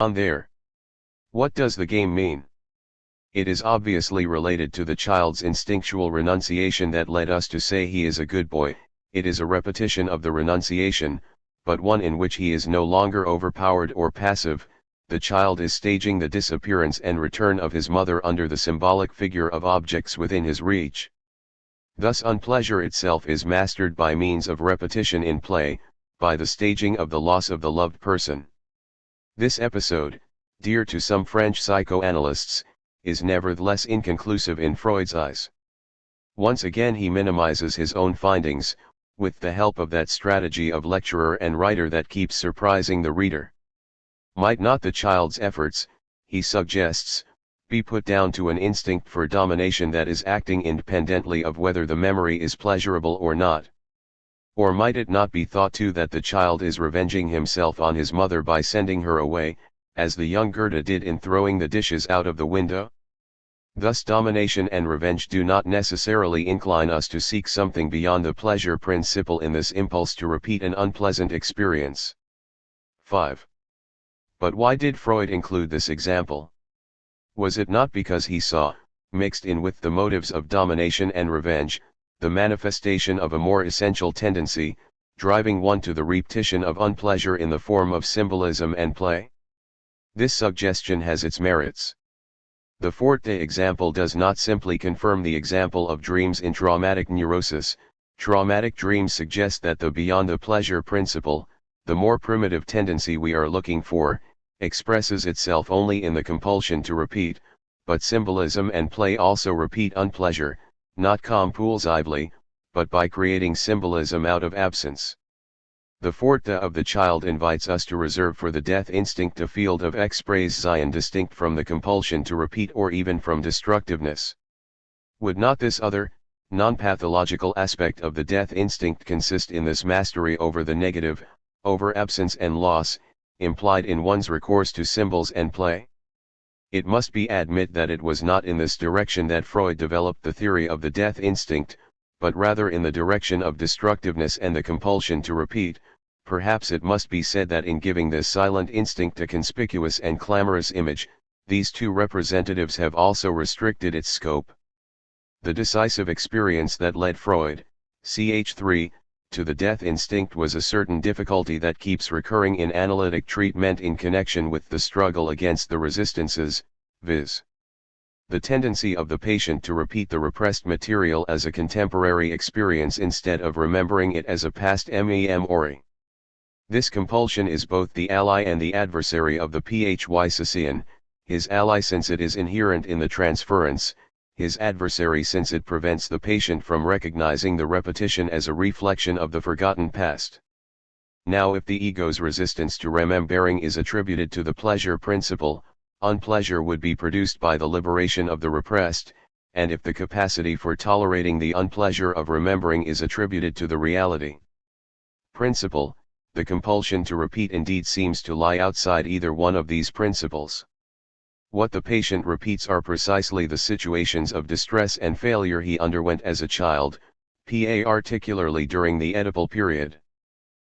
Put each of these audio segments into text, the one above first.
On there. What does the game mean? It is obviously related to the child's instinctual renunciation that led us to say he is a good boy. It is a repetition of the renunciation, but one in which he is no longer overpowered or passive. The child is staging the disappearance and return of his mother under the symbolic figure of objects within his reach. Thus unpleasure itself is mastered by means of repetition in play, by the staging of the loss of the loved person. This episode, dear to some French psychoanalysts, is nevertheless inconclusive in Freud's eyes. Once again he minimizes his own findings, with the help of that strategy of lecturer and writer that keeps surprising the reader. Might not the child's efforts, he suggests, be put down to an instinct for domination that is acting independently of whether the memory is pleasurable or not? Or might it not be thought too that the child is revenging himself on his mother by sending her away, as the young Goethe did in throwing the dishes out of the window? Thus domination and revenge do not necessarily incline us to seek something beyond the pleasure principle in this impulse to repeat an unpleasant experience. 5. But why did Freud include this example? Was it not because he saw, mixed in with the motives of domination and revenge, the manifestation of a more essential tendency, driving one to the repetition of unpleasure in the form of symbolism and play? This suggestion has its merits. The Forte example does not simply confirm the example of dreams in traumatic neurosis. Traumatic dreams suggest that beyond the pleasure principle, the more primitive tendency we are looking for, expresses itself only in the compulsion to repeat, but symbolism and play also repeat unpleasure, not compulsively, but by creating symbolism out of absence. The Forte of the child invites us to reserve for the death instinct a field of expression distinct from the compulsion to repeat or even from destructiveness. Would not this other, non-pathological aspect of the death instinct consist in this mastery over the negative, over absence and loss, implied in one's recourse to symbols and play? It must be admitted that it was not in this direction that Freud developed the theory of the death instinct, but rather in the direction of destructiveness and the compulsion to repeat. Perhaps it must be said that in giving this silent instinct a conspicuous and clamorous image, these two representatives have also restricted its scope. The decisive experience that led Freud, ch. 3, to the death instinct was a certain difficulty that keeps recurring in analytic treatment in connection with the struggle against the resistances, viz. the tendency of the patient to repeat the repressed material as a contemporary experience instead of remembering it as a past memory. This compulsion is both the ally and the adversary of the psychian, his ally since it is inherent in the transference, his adversary since it prevents the patient from recognizing the repetition as a reflection of the forgotten past. Now if the ego's resistance to remembering is attributed to the pleasure principle, unpleasure would be produced by the liberation of the repressed, and if the capacity for tolerating the unpleasure of remembering is attributed to the reality principle, the compulsion to repeat indeed seems to lie outside either one of these principles. What the patient repeats are precisely the situations of distress and failure he underwent as a child, particularly during the Oedipal period.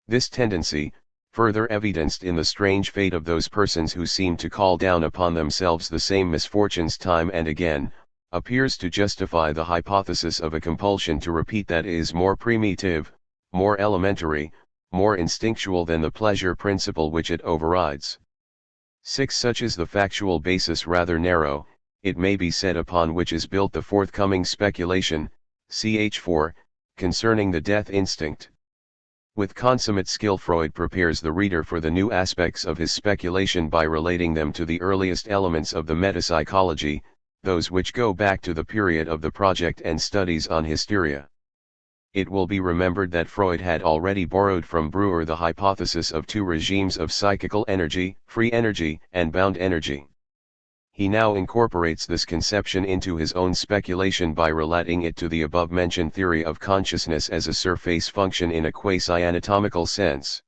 This tendency, further evidenced in the strange fate of those persons who seem to call down upon themselves the same misfortunes time and again, appears to justify the hypothesis of a compulsion to repeat that is more primitive, more elementary, more instinctual than the pleasure principle which it overrides. 6. Such is the factual basis rather narrow, it may be said, upon which is built the forthcoming speculation, ch. 4, concerning the death instinct. With consummate skill Freud prepares the reader for the new aspects of his speculation by relating them to the earliest elements of the metapsychology, those which go back to the period of the project and studies on hysteria. It will be remembered that Freud had already borrowed from Breuer the hypothesis of two regimes of psychical energy, free energy and bound energy. He now incorporates this conception into his own speculation by relating it to the above-mentioned theory of consciousness as a surface function in a quasi-anatomical sense.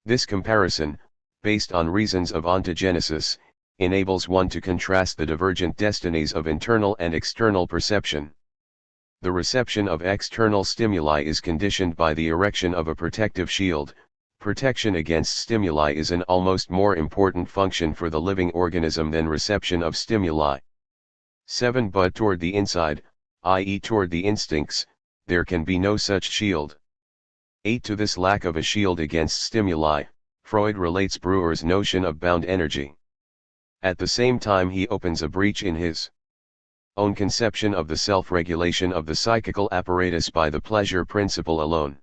This comparison, based on reasons of ontogenesis, enables one to contrast the divergent destinies of internal and external perception. The reception of external stimuli is conditioned by the erection of a protective shield, Protection against stimuli is an almost more important function for the living organism than reception of stimuli. 7. But toward the inside, i.e. toward the instincts, there can be no such shield. 8. To this lack of a shield against stimuli, Freud relates Breuer's notion of bound energy. At the same time he opens a breach in his own conception of the self-regulation of the psychical apparatus by the pleasure principle alone.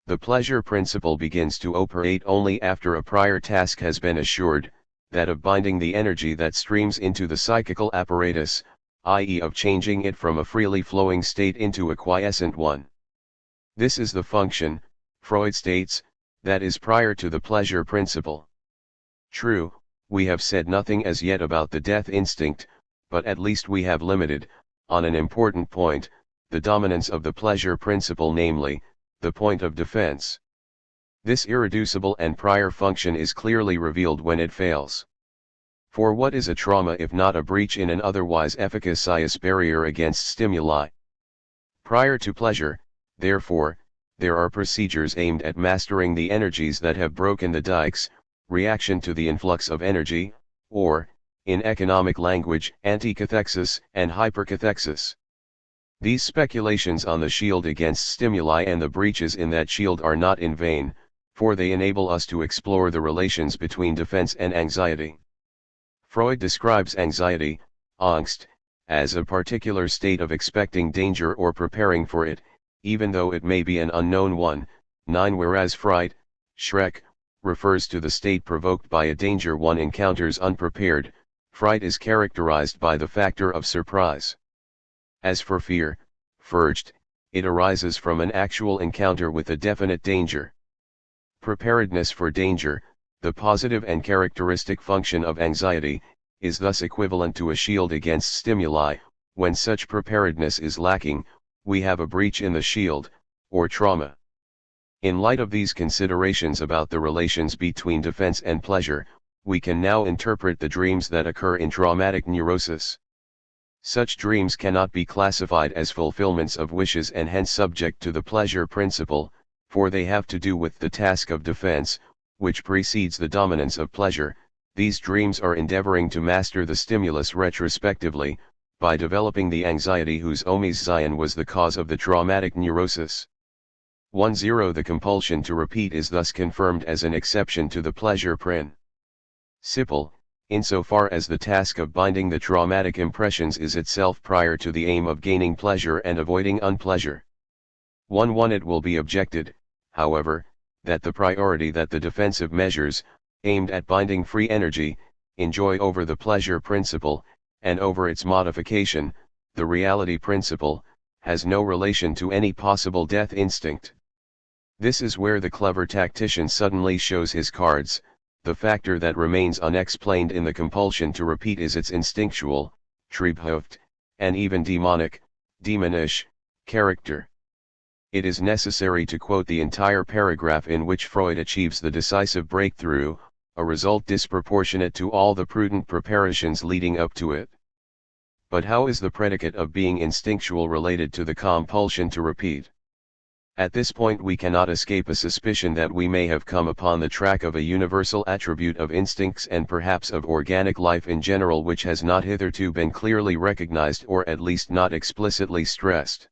The pleasure principle begins to operate only after a prior task has been assured, that of binding the energy that streams into the psychical apparatus, i.e. of changing it from a freely flowing state into a quiescent one. This is the function, Freud states, that is prior to the pleasure principle. True, we have said nothing as yet about the death instinct, but at least we have limited, on an important point, the dominance of the pleasure principle, namely, the point of defense. This irreducible and prior function is clearly revealed when it fails. For what is a trauma if not a breach in an otherwise efficacious barrier against stimuli? Prior to pleasure, therefore, there are procedures aimed at mastering the energies that have broken the dikes, reaction to the influx of energy, or, in economic language, anticathexis and hypercathexis. These speculations on the shield against stimuli and the breaches in that shield are not in vain, for they enable us to explore the relations between defense and anxiety. Freud describes anxiety, Angst, as a particular state of expecting danger or preparing for it, even though it may be an unknown one. 9. Whereas fright, Schreck, refers to the state provoked by a danger one encounters unprepared, fright is characterized by the factor of surprise. As for fear, Furcht, it arises from an actual encounter with a definite danger. Preparedness for danger, the positive and characteristic function of anxiety, is thus equivalent to a shield against stimuli. When such preparedness is lacking, we have a breach in the shield, or trauma. In light of these considerations about the relations between defense and pleasure, we can now interpret the dreams that occur in traumatic neurosis. Such dreams cannot be classified as fulfillments of wishes and hence subject to the pleasure principle, for they have to do with the task of defense, which precedes the dominance of pleasure. These dreams are endeavoring to master the stimulus retrospectively, by developing the anxiety whose omission was the cause of the traumatic neurosis. 10. The compulsion to repeat is thus confirmed as an exception to the pleasure principle, insofar as the task of binding the traumatic impressions is itself prior to the aim of gaining pleasure and avoiding unpleasure. 1. It will be objected, however, that the priority that the defensive measures, aimed at binding free energy, enjoy over the pleasure principle, and over its modification, the reality principle, has no relation to any possible death instinct. This is where the clever tactician suddenly shows his cards. The factor that remains unexplained in the compulsion to repeat is its instinctual, triebhaft, and even demonish, character. It is necessary to quote the entire paragraph in which Freud achieves the decisive breakthrough, a result disproportionate to all the prudent preparations leading up to it. But how is the predicate of being instinctual related to the compulsion to repeat? At this point we cannot escape a suspicion that we may have come upon the track of a universal attribute of instincts and perhaps of organic life in general which has not hitherto been clearly recognized or at least not explicitly stressed.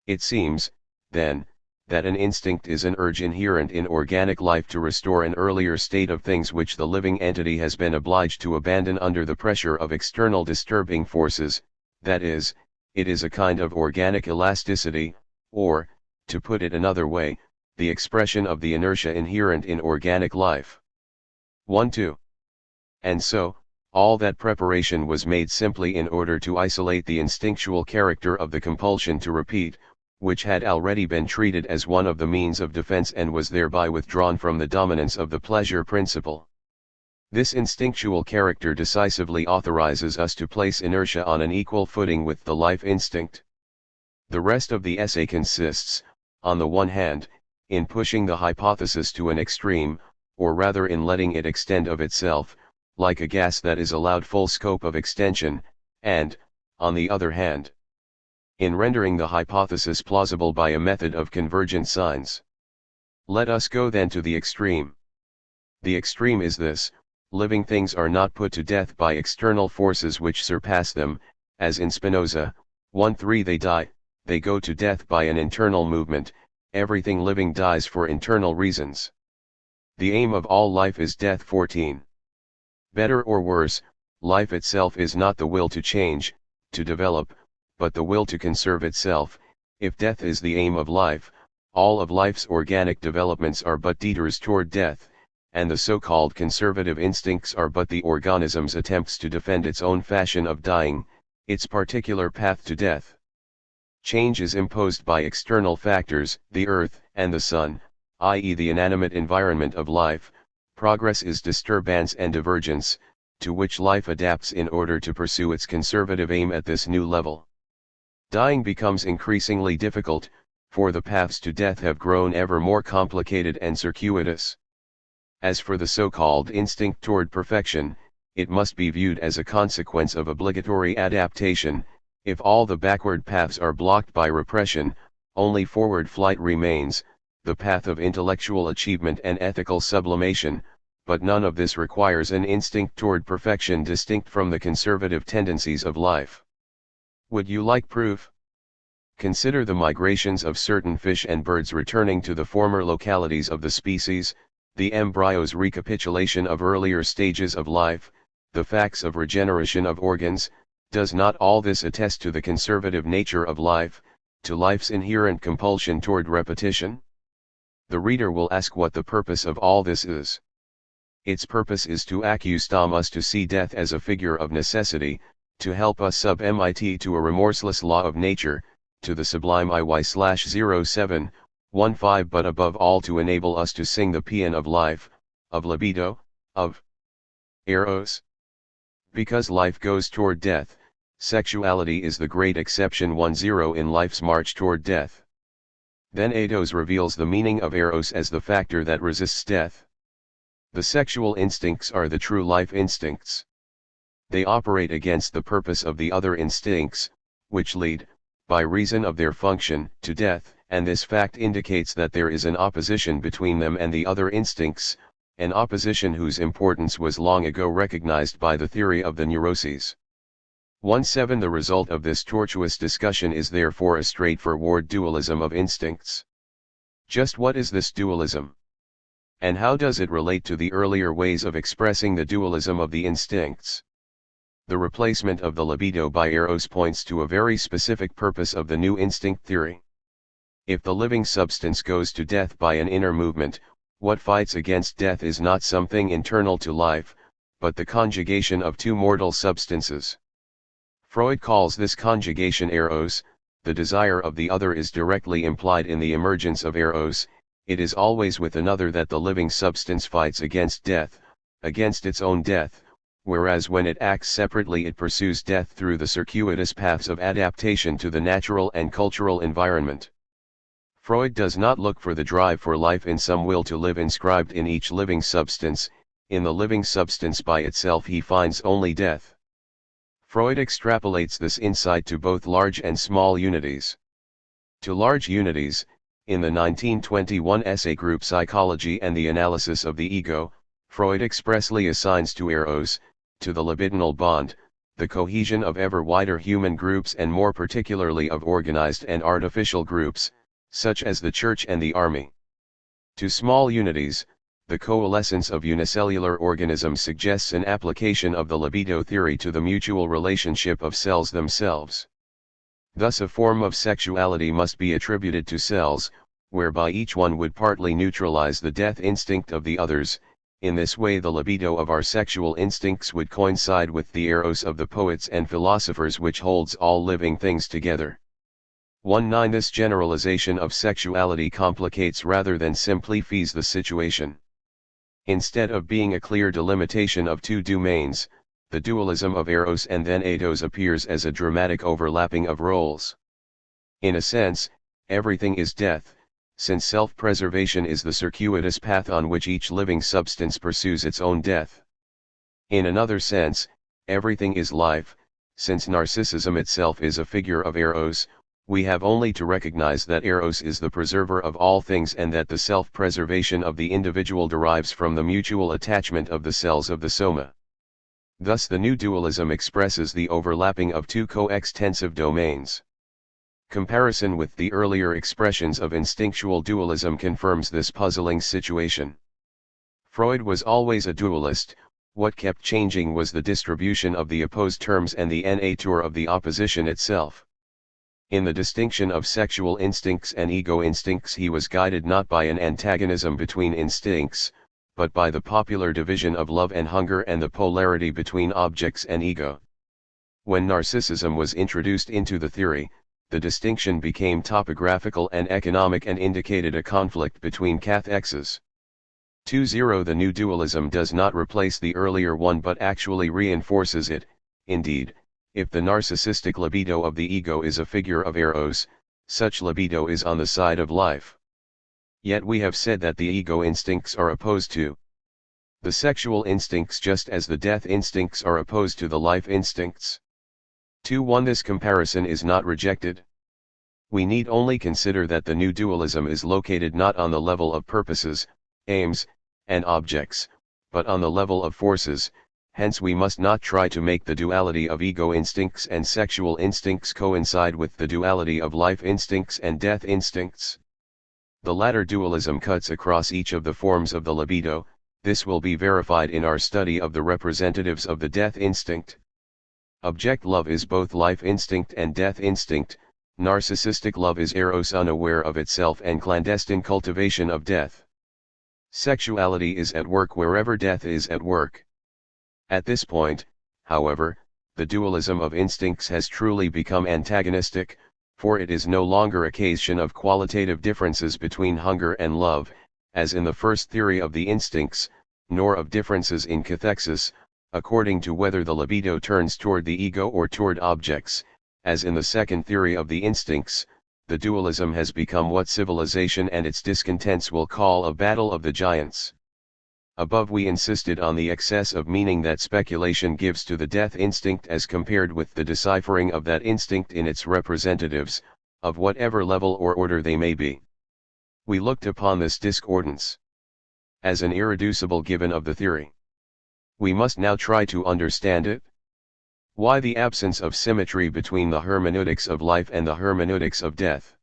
It seems, then, that an instinct is an urge inherent in organic life to restore an earlier state of things which the living entity has been obliged to abandon under the pressure of external disturbing forces. That is, it is a kind of organic elasticity, or, to put it another way, the expression of the inertia inherent in organic life. 1-2. And so, all that preparation was made simply in order to isolate the instinctual character of the compulsion to repeat, which had already been treated as one of the means of defense and was thereby withdrawn from the dominance of the pleasure principle. This instinctual character decisively authorizes us to place inertia on an equal footing with the life instinct. The rest of the essay consists, on the one hand, in pushing the hypothesis to an extreme, or rather in letting it extend of itself, like a gas that is allowed full scope of extension, and, on the other hand, in rendering the hypothesis plausible by a method of convergent signs. Let us go then to the extreme. The extreme is this: living things are not put to death by external forces which surpass them, as in Spinoza, 1-3 they go to death by an internal movement. Everything living dies for internal reasons. The aim of all life is death. 14. Better or worse, life itself is not the will to change, to develop, but the will to conserve itself. If death is the aim of life, all of life's organic developments are but detours toward death, and the so-called conservative instincts are but the organism's attempts to defend its own fashion of dying, its particular path to death. Change is imposed by external factors, the earth and the sun, i.e. the inanimate environment of life. Progress is disturbance and divergence, to which life adapts in order to pursue its conservative aim at this new level. Dying becomes increasingly difficult, for the paths to death have grown ever more complicated and circuitous. As for the so-called instinct toward perfection, it must be viewed as a consequence of obligatory adaptation. If all the backward paths are blocked by repression, only forward flight remains, the path of intellectual achievement and ethical sublimation, but none of this requires an instinct toward perfection distinct from the conservative tendencies of life. Would you like proof? Consider the migrations of certain fish and birds returning to the former localities of the species, the embryo's recapitulation of earlier stages of life, the facts of regeneration of organs. Does not all this attest to the conservative nature of life, to life's inherent compulsion toward repetition? The reader will ask what the purpose of all this is. Its purpose is to accustom us to see death as a figure of necessity, to help us submit to a remorseless law of nature, to the sublime IY/0715, but above all to enable us to sing the paean of life, of libido, of eros. Because life goes toward death, sexuality is the great exception 10 in life's march toward death. Then Eidos reveals the meaning of eros as the factor that resists death. The sexual instincts are the true life instincts. They operate against the purpose of the other instincts, which lead, by reason of their function, to death, and this fact indicates that there is an opposition between them and the other instincts, an opposition whose importance was long ago recognized by the theory of the neuroses. 17 The result of this tortuous discussion is therefore a straightforward dualism of instincts. Just what is this dualism? And how does it relate to the earlier ways of expressing the dualism of the instincts? The replacement of the libido by eros points to a very specific purpose of the new instinct theory. If the living substance goes to death by an inner movement, what fights against death is not something internal to life, but the conjugation of two mortal substances. Freud calls this conjugation eros. The desire of the other is directly implied in the emergence of eros. It is always with another that the living substance fights against death, against its own death, whereas when it acts separately it pursues death through the circuitous paths of adaptation to the natural and cultural environment. Freud does not look for the drive for life in some will to live inscribed in each living substance. In the living substance by itself he finds only death. Freud extrapolates this insight to both large and small unities. To large unities, in the 1921 essay group Psychology and the Analysis of the Ego, Freud expressly assigns to eros, to the libidinal bond, the cohesion of ever wider human groups and more particularly of organized and artificial groups, such as the church and the army. To small unities, the coalescence of unicellular organisms suggests an application of the libido theory to the mutual relationship of cells themselves. Thus a form of sexuality must be attributed to cells, whereby each one would partly neutralize the death instinct of the others. In this way the libido of our sexual instincts would coincide with the eros of the poets and philosophers which holds all living things together. 19 This generalization of sexuality complicates rather than simplifies the situation. Instead of being a clear delimitation of two domains, the dualism of eros and then eidos appears as a dramatic overlapping of roles. In a sense, everything is death, since self-preservation is the circuitous path on which each living substance pursues its own death. In another sense, everything is life, since narcissism itself is a figure of eros, We have only to recognize that Eros is the preserver of all things and that the self-preservation of the individual derives from the mutual attachment of the cells of the soma. Thus the new dualism expresses the overlapping of two coextensive domains. Comparison with the earlier expressions of instinctual dualism confirms this puzzling situation. Freud was always a dualist. What kept changing was the distribution of the opposed terms and the nature of the opposition itself. In the distinction of sexual instincts and ego instincts he was guided not by an antagonism between instincts, but by the popular division of love and hunger and the polarity between objects and ego. When narcissism was introduced into the theory, the distinction became topographical and economic and indicated a conflict between cathexes. 2.0 The new dualism does not replace the earlier one but actually reinforces it. Indeed, if the narcissistic libido of the ego is a figure of Eros, such libido is on the side of life. Yet we have said that the ego instincts are opposed to the sexual instincts just as the death instincts are opposed to the life instincts. 2.1 This comparison is not rejected. We need only consider that the new dualism is located not on the level of purposes, aims, and objects, but on the level of forces. Hence we must not try to make the duality of ego instincts and sexual instincts coincide with the duality of life instincts and death instincts. The latter dualism cuts across each of the forms of the libido. This will be verified in our study of the representatives of the death instinct. Object love is both life instinct and death instinct. Narcissistic love is Eros unaware of itself and clandestine cultivation of death. Sexuality is at work wherever death is at work. At this point, however, the dualism of instincts has truly become antagonistic, for it is no longer a question of qualitative differences between hunger and love, as in the first theory of the instincts, nor of differences in cathexis, according to whether the libido turns toward the ego or toward objects, as in the second theory of the instincts. The dualism has become what civilization and its discontents will call a battle of the giants. Above we insisted on the excess of meaning that speculation gives to the death instinct as compared with the deciphering of that instinct in its representatives, of whatever level or order they may be. We looked upon this discordance as an irreducible given of the theory. We must now try to understand it. Why the absence of symmetry between the hermeneutics of life and the hermeneutics of death?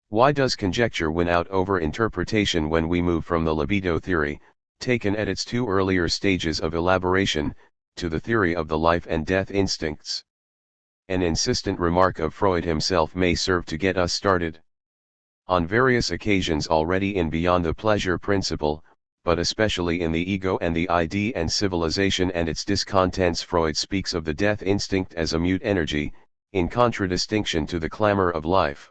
Why does conjecture win out over interpretation when we move from the libido theory, taken at its two earlier stages of elaboration, to the theory of the life and death instincts? An insistent remark of Freud himself may serve to get us started. On various occasions already in Beyond the Pleasure Principle, but especially in the ego and the ID and civilization and its discontents, Freud speaks of the death instinct as a mute energy, in contradistinction to the clamor of life.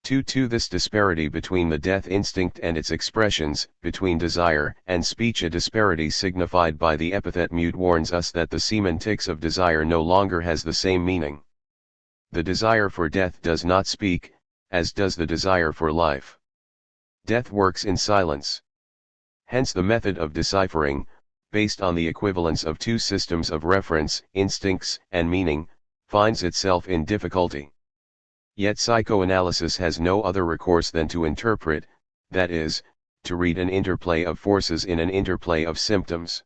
2.2 This disparity between the death instinct and its expressions, between desire and speech, a disparity signified by the epithet mute, warns us that the semantics of desire no longer has the same meaning. The desire for death does not speak, as does the desire for life. Death works in silence. Hence the method of deciphering, based on the equivalence of two systems of reference, instincts and meaning, finds itself in difficulty. Yet psychoanalysis has no other recourse than to interpret, that is, to read an interplay of forces in an interplay of symptoms.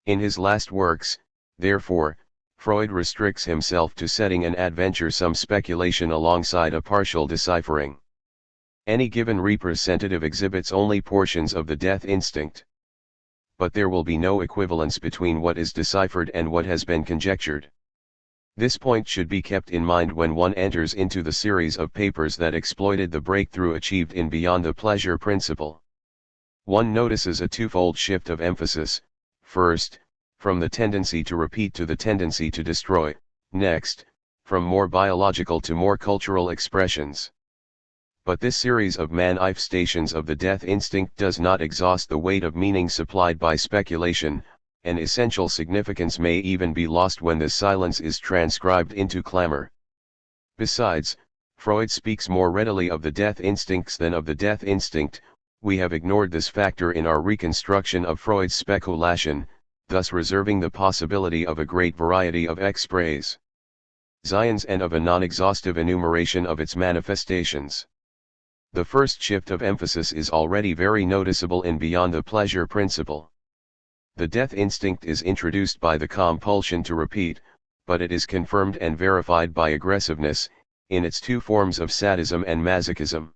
In his last works, therefore, Freud restricts himself to setting an adventuresome speculation alongside a partial deciphering. Any given representative exhibits only portions of the death instinct. But there will be no equivalence between what is deciphered and what has been conjectured. This point should be kept in mind when one enters into the series of papers that exploited the breakthrough achieved in Beyond the Pleasure Principle. One notices a twofold shift of emphasis: first, from the tendency to repeat to the tendency to destroy; next, from more biological to more cultural expressions. But this series of manifestations of the death instinct does not exhaust the weight of meaning supplied by speculation. An essential significance may even be lost when this silence is transcribed into clamor. Besides, Freud speaks more readily of the death instincts than of the death instinct. We have ignored this factor in our reconstruction of Freud's speculation, thus reserving the possibility of a great variety of exprès. Zions and of a non-exhaustive enumeration of its manifestations. The first shift of emphasis is already very noticeable in Beyond the Pleasure Principle. The death instinct is introduced by the compulsion to repeat, but it is confirmed and verified by aggressiveness, in its two forms of sadism and masochism.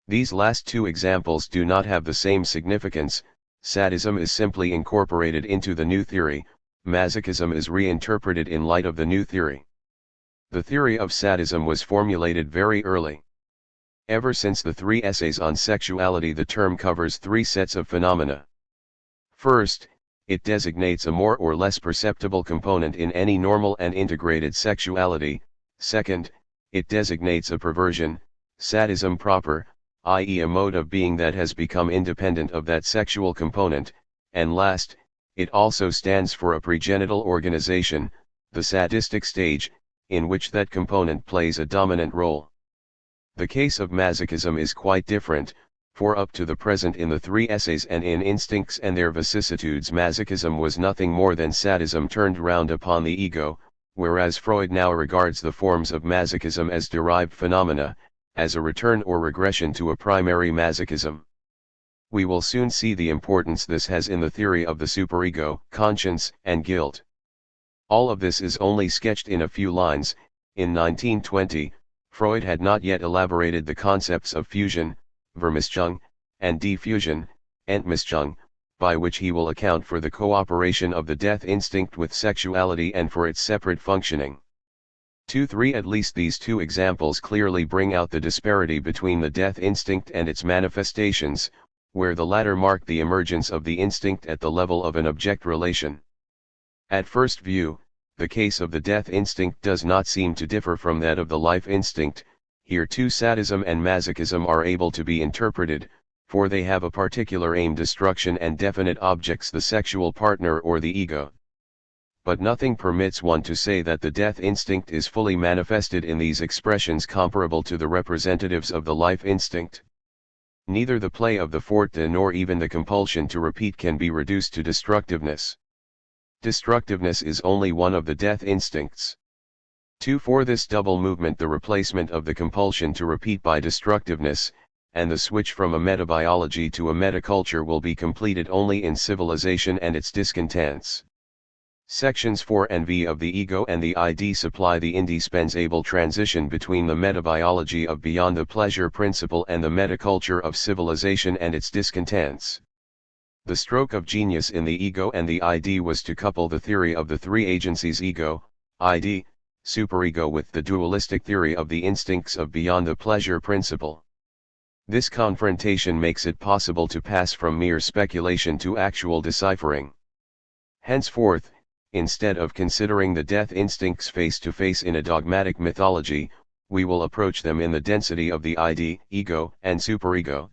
These last two examples do not have the same significance. Sadism is simply incorporated into the new theory, masochism is reinterpreted in light of the new theory. The theory of sadism was formulated very early. Ever since the three essays on sexuality, the term covers three sets of phenomena. First, it designates a more or less perceptible component in any normal and integrated sexuality. Second, it designates a perversion, sadism proper, i.e. a mode of being that has become independent of that sexual component, and last, it also stands for a pregenital organization, the sadistic stage, in which that component plays a dominant role. The case of masochism is quite different, for up to the present in the three essays and in Instincts and Their Vicissitudes, masochism was nothing more than sadism turned round upon the ego, whereas Freud now regards the forms of masochism as derived phenomena, as a return or regression to a primary masochism. We will soon see the importance this has in the theory of the superego, conscience, and guilt. All of this is only sketched in a few lines. In 1920, Freud had not yet elaborated the concepts of fusion, Vermischung, and diffusion, Entmischung, by which he will account for the cooperation of the death instinct with sexuality and for its separate functioning. 2-3 At least these two examples clearly bring out the disparity between the death instinct and its manifestations, where the latter mark the emergence of the instinct at the level of an object relation. At first view, the case of the death instinct does not seem to differ from that of the life instinct. Here too sadism and masochism are able to be interpreted, for they have a particular aim, destruction, and definite objects, the sexual partner or the ego. But nothing permits one to say that the death instinct is fully manifested in these expressions comparable to the representatives of the life instinct. Neither the play of the forte nor even the compulsion to repeat can be reduced to destructiveness. Destructiveness is only one of the death instincts. 2 For this double movement, the replacement of the compulsion to repeat by destructiveness, and the switch from a metabiology to a metaculture will be completed only in civilization and its discontents. Sections 4 and V of the ego and the ID supply the indispensable transition between the metabiology of Beyond the Pleasure Principle and the metaculture of civilization and its discontents. The stroke of genius in the ego and the ID was to couple the theory of the three agencies ego, ID, superego with the dualistic theory of the instincts of Beyond the Pleasure Principle. This confrontation makes it possible to pass from mere speculation to actual deciphering. Henceforth, instead of considering the death instincts face to face in a dogmatic mythology, we will approach them in the density of the ID, ego, and superego.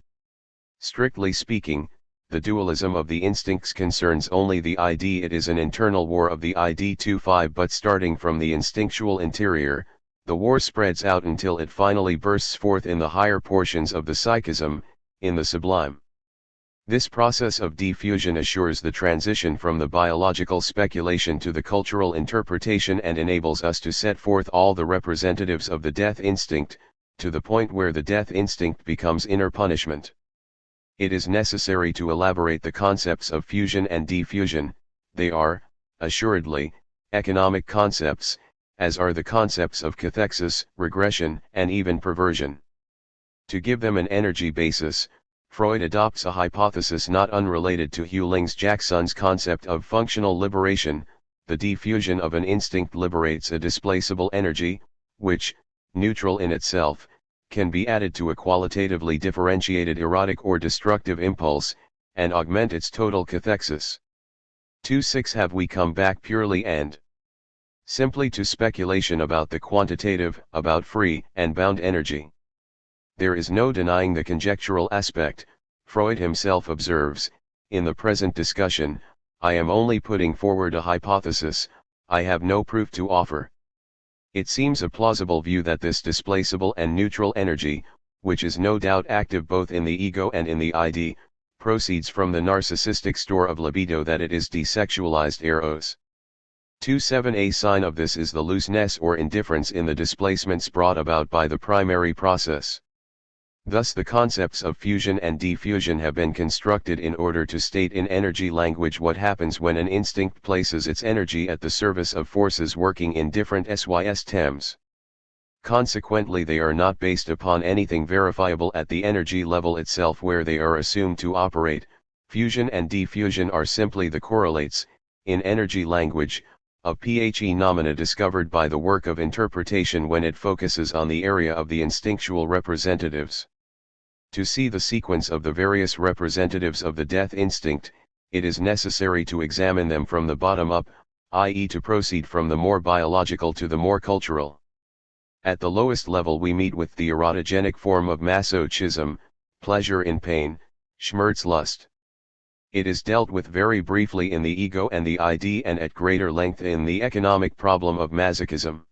Strictly speaking, the dualism of the instincts concerns only the ID. It is an internal war of the ID 2-5, but starting from the instinctual interior, the war spreads out until it finally bursts forth in the higher portions of the psychism, in the sublime. This process of diffusion assures the transition from the biological speculation to the cultural interpretation and enables us to set forth all the representatives of the death instinct, to the point where the death instinct becomes inner punishment. It is necessary to elaborate the concepts of fusion and diffusion. They are, assuredly, economic concepts, as are the concepts of cathexis, regression, and even perversion. To give them an energy basis, Freud adopts a hypothesis not unrelated to Hughlings-Jackson's concept of functional liberation. The diffusion of an instinct liberates a displaceable energy, which, neutral in itself, can be added to a qualitatively differentiated erotic or destructive impulse, and augment its total cathexis. 2-6 Have we come back purely and simply to speculation about the quantitative, about free and bound energy? There is no denying the conjectural aspect. Freud himself observes, in the present discussion, I am only putting forward a hypothesis, I have no proof to offer. It seems a plausible view that this displaceable and neutral energy, which is no doubt active both in the ego and in the ID, proceeds from the narcissistic store of libido, that it is desexualized eros. 27. A sign of this is the looseness or indifference in the displacements brought about by the primary process. Thus the concepts of fusion and diffusion have been constructed in order to state in energy language what happens when an instinct places its energy at the service of forces working in different systems. Consequently, they are not based upon anything verifiable at the energy level itself where they are assumed to operate. Fusion and diffusion are simply the correlates, in energy language, of phenomena discovered by the work of interpretation when it focuses on the area of the instinctual representatives. To see the sequence of the various representatives of the death instinct, it is necessary to examine them from the bottom up, i.e. to proceed from the more biological to the more cultural. At the lowest level we meet with the erotogenic form of masochism, pleasure in pain, Schmerzlust. It is dealt with very briefly in the ego and the ID and at greater length in the economic problem of masochism.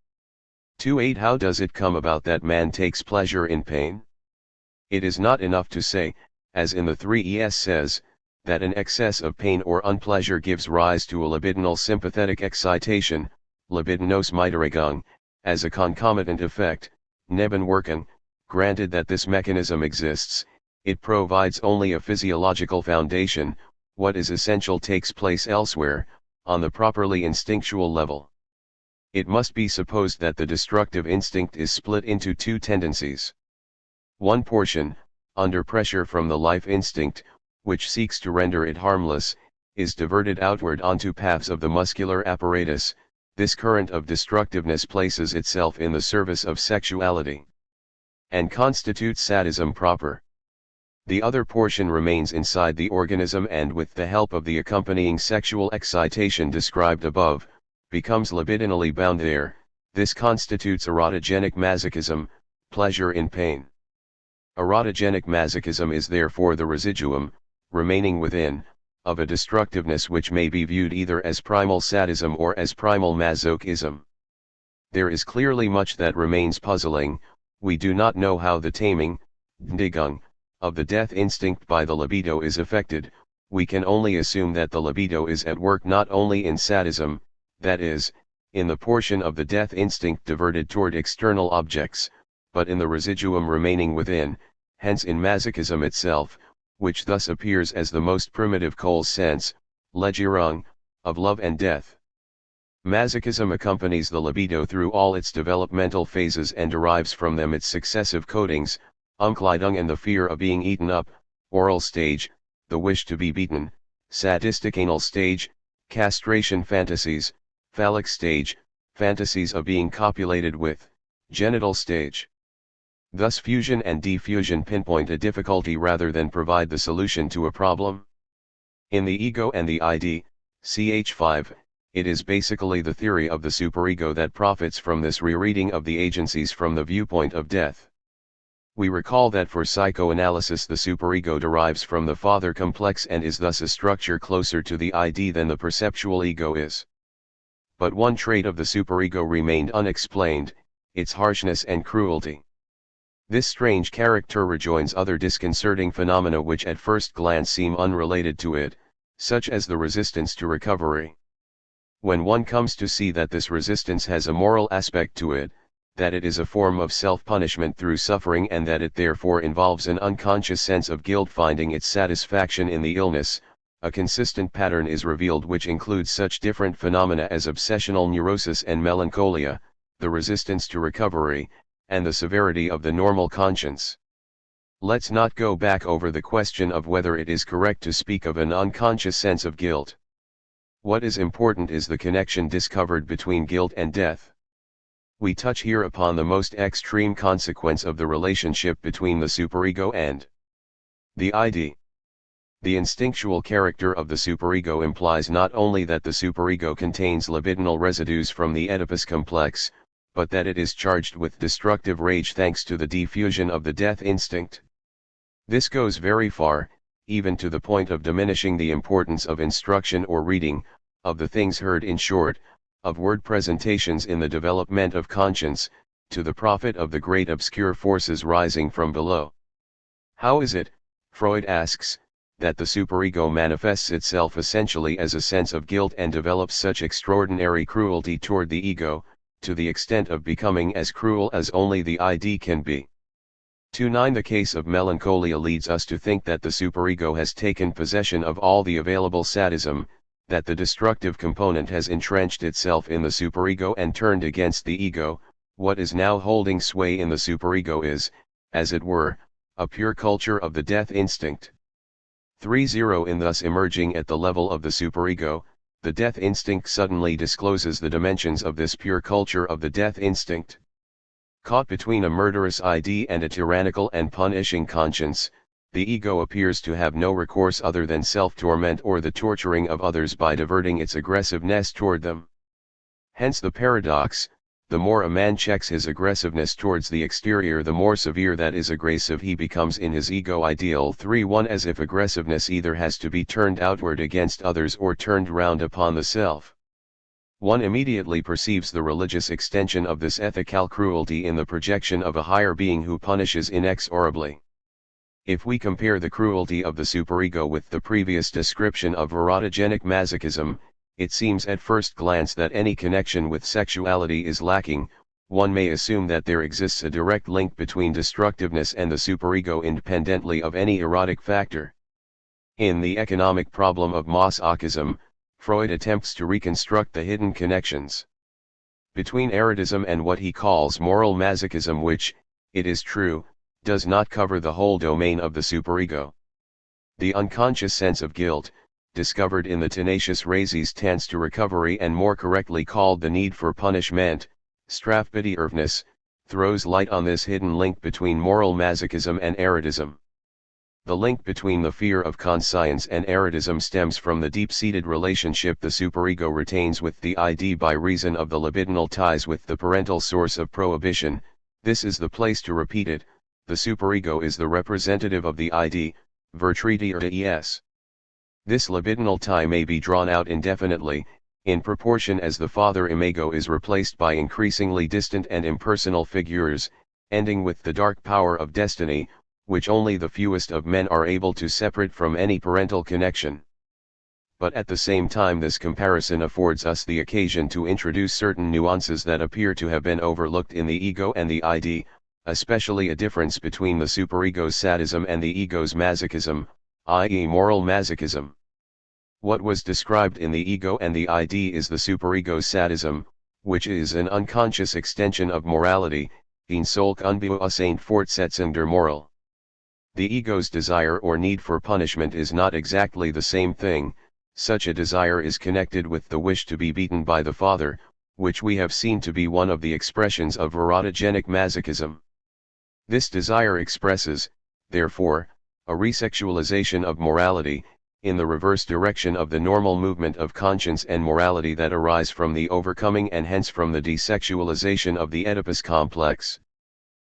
2.8 How does it come about that man takes pleasure in pain? It is not enough to say, as in the 3Es says, that an excess of pain or unpleasure gives rise to a libidinal sympathetic excitation, Libidinose as a concomitant effect, Nebenwirkung. Granted that this mechanism exists, it provides only a physiological foundation. What is essential takes place elsewhere, on the properly instinctual level. It must be supposed that the destructive instinct is split into two tendencies. One portion, under pressure from the life instinct, which seeks to render it harmless, is diverted outward onto paths of the muscular apparatus. This current of destructiveness places itself in the service of sexuality, and constitutes sadism proper. The other portion remains inside the organism and with the help of the accompanying sexual excitation described above, becomes libidinally bound there. This constitutes erotogenic masochism, pleasure in pain. Erotogenic masochism is therefore the residuum, remaining within, of a destructiveness which may be viewed either as primal sadism or as primal masochism. There is clearly much that remains puzzling. We do not know how the taming, Neigung, of the death instinct by the libido is effected. We can only assume that the libido is at work not only in sadism, that is, in the portion of the death instinct diverted toward external objects, but in the residuum remaining within, hence in masochism itself, which thus appears as the most primitive Cole's sense, Legierung, of love and death. Masochism accompanies the libido through all its developmental phases and derives from them its successive coatings, Umkleidung and the fear of being eaten up, oral stage, the wish to be beaten, sadistic anal stage, castration fantasies, phallic stage, fantasies of being copulated with, genital stage. Thus fusion and diffusion pinpoint a difficulty rather than provide the solution to a problem. In the ego and the ID, ch. 5, it is basically the theory of the superego that profits from this rereading of the agencies from the viewpoint of death. We recall that for psychoanalysis the superego derives from the father complex and is thus a structure closer to the ID than the perceptual ego is. But one trait of the superego remained unexplained, its harshness and cruelty. This strange character rejoins other disconcerting phenomena which at first glance seem unrelated to it, such as the resistance to recovery. When one comes to see that this resistance has a moral aspect to it, that it is a form of self-punishment through suffering and that it therefore involves an unconscious sense of guilt finding its satisfaction in the illness, a consistent pattern is revealed which includes such different phenomena as obsessional neurosis and melancholia, the resistance to recovery, and the severity of the normal conscience. Let's not go back over the question of whether it is correct to speak of an unconscious sense of guilt. What is important is the connection discovered between guilt and death. We touch here upon the most extreme consequence of the relationship between the superego and the ID. The instinctual character of the superego implies not only that the superego contains libidinal residues from the Oedipus complex, but that it is charged with destructive rage thanks to the diffusion of the death instinct. This goes very far, even to the point of diminishing the importance of instruction or reading, of the things heard in short, of word presentations in the development of conscience, to the profit of the great obscure forces rising from below. How is it, Freud asks, that the superego manifests itself essentially as a sense of guilt and develops such extraordinary cruelty toward the ego, to the extent of becoming as cruel as only the ID can be. 2.9 The case of melancholia leads us to think that the superego has taken possession of all the available sadism, that the destructive component has entrenched itself in the superego and turned against the ego. What is now holding sway in the superego is, as it were, a pure culture of the death instinct. 3.0 In thus emerging at the level of the superego, the death instinct suddenly discloses the dimensions of this pure culture of the death instinct. Caught between a murderous ID and a tyrannical and punishing conscience, the ego appears to have no recourse other than self-torment or the torturing of others by diverting its aggressiveness toward them. Hence the paradox: the more a man checks his aggressiveness towards the exterior, the more severe that is aggressive he becomes in his ego ideal. 3.1 As if aggressiveness either has to be turned outward against others or turned round upon the self. One immediately perceives the religious extension of this ethical cruelty in the projection of a higher being who punishes inexorably. If we compare the cruelty of the superego with the previous description of erotogenic masochism, it seems at first glance that any connection with sexuality is lacking. One may assume that there exists a direct link between destructiveness and the superego independently of any erotic factor. In The Economic Problem of Masochism, Freud attempts to reconstruct the hidden connections between erotism and what he calls moral masochism, which, it is true, does not cover the whole domain of the superego. The unconscious sense of guilt, discovered in the tenacious resistance to recovery and more correctly called the need for punishment, strafbedürfnis, throws light on this hidden link between moral masochism and erotism. The link between the fear of conscience and erotism stems from the deep-seated relationship the superego retains with the ID by reason of the libidinal ties with the parental source of prohibition. This is the place to repeat it: the superego is the representative of the ID, vertrete. This libidinal tie may be drawn out indefinitely, in proportion as the father imago is replaced by increasingly distant and impersonal figures, ending with the dark power of destiny, which only the fewest of men are able to separate from any parental connection. But at the same time this comparison affords us the occasion to introduce certain nuances that appear to have been overlooked in the ego and the ID, especially a difference between the superego's sadism and the ego's masochism, i.e. moral masochism. What was described in the ego and the ID is the superego's sadism, which is an unconscious extension of morality, een solch unbewusste Fortsetzung der Moral. The ego's desire or need for punishment is not exactly the same thing. Such a desire is connected with the wish to be beaten by the father, which we have seen to be one of the expressions of erotogenic masochism. This desire expresses, therefore, a resexualization of morality, in the reverse direction of the normal movement of conscience and morality that arise from the overcoming and hence from the desexualization of the Oedipus complex.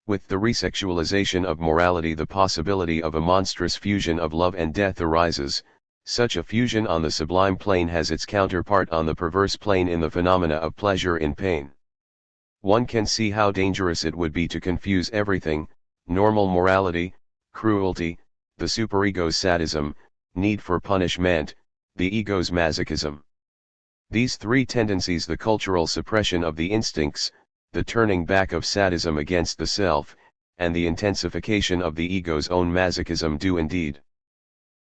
With the resexualization of morality the possibility of a monstrous fusion of love and death arises. Such a fusion on the sublime plane has its counterpart on the perverse plane in the phenomena of pleasure in pain. One can see how dangerous it would be to confuse everything: normal morality, cruelty, the superego's sadism, need for punishment, the ego's masochism. These three tendencies, the cultural suppression of the instincts, the turning back of sadism against the self, and the intensification of the ego's own masochism, do indeed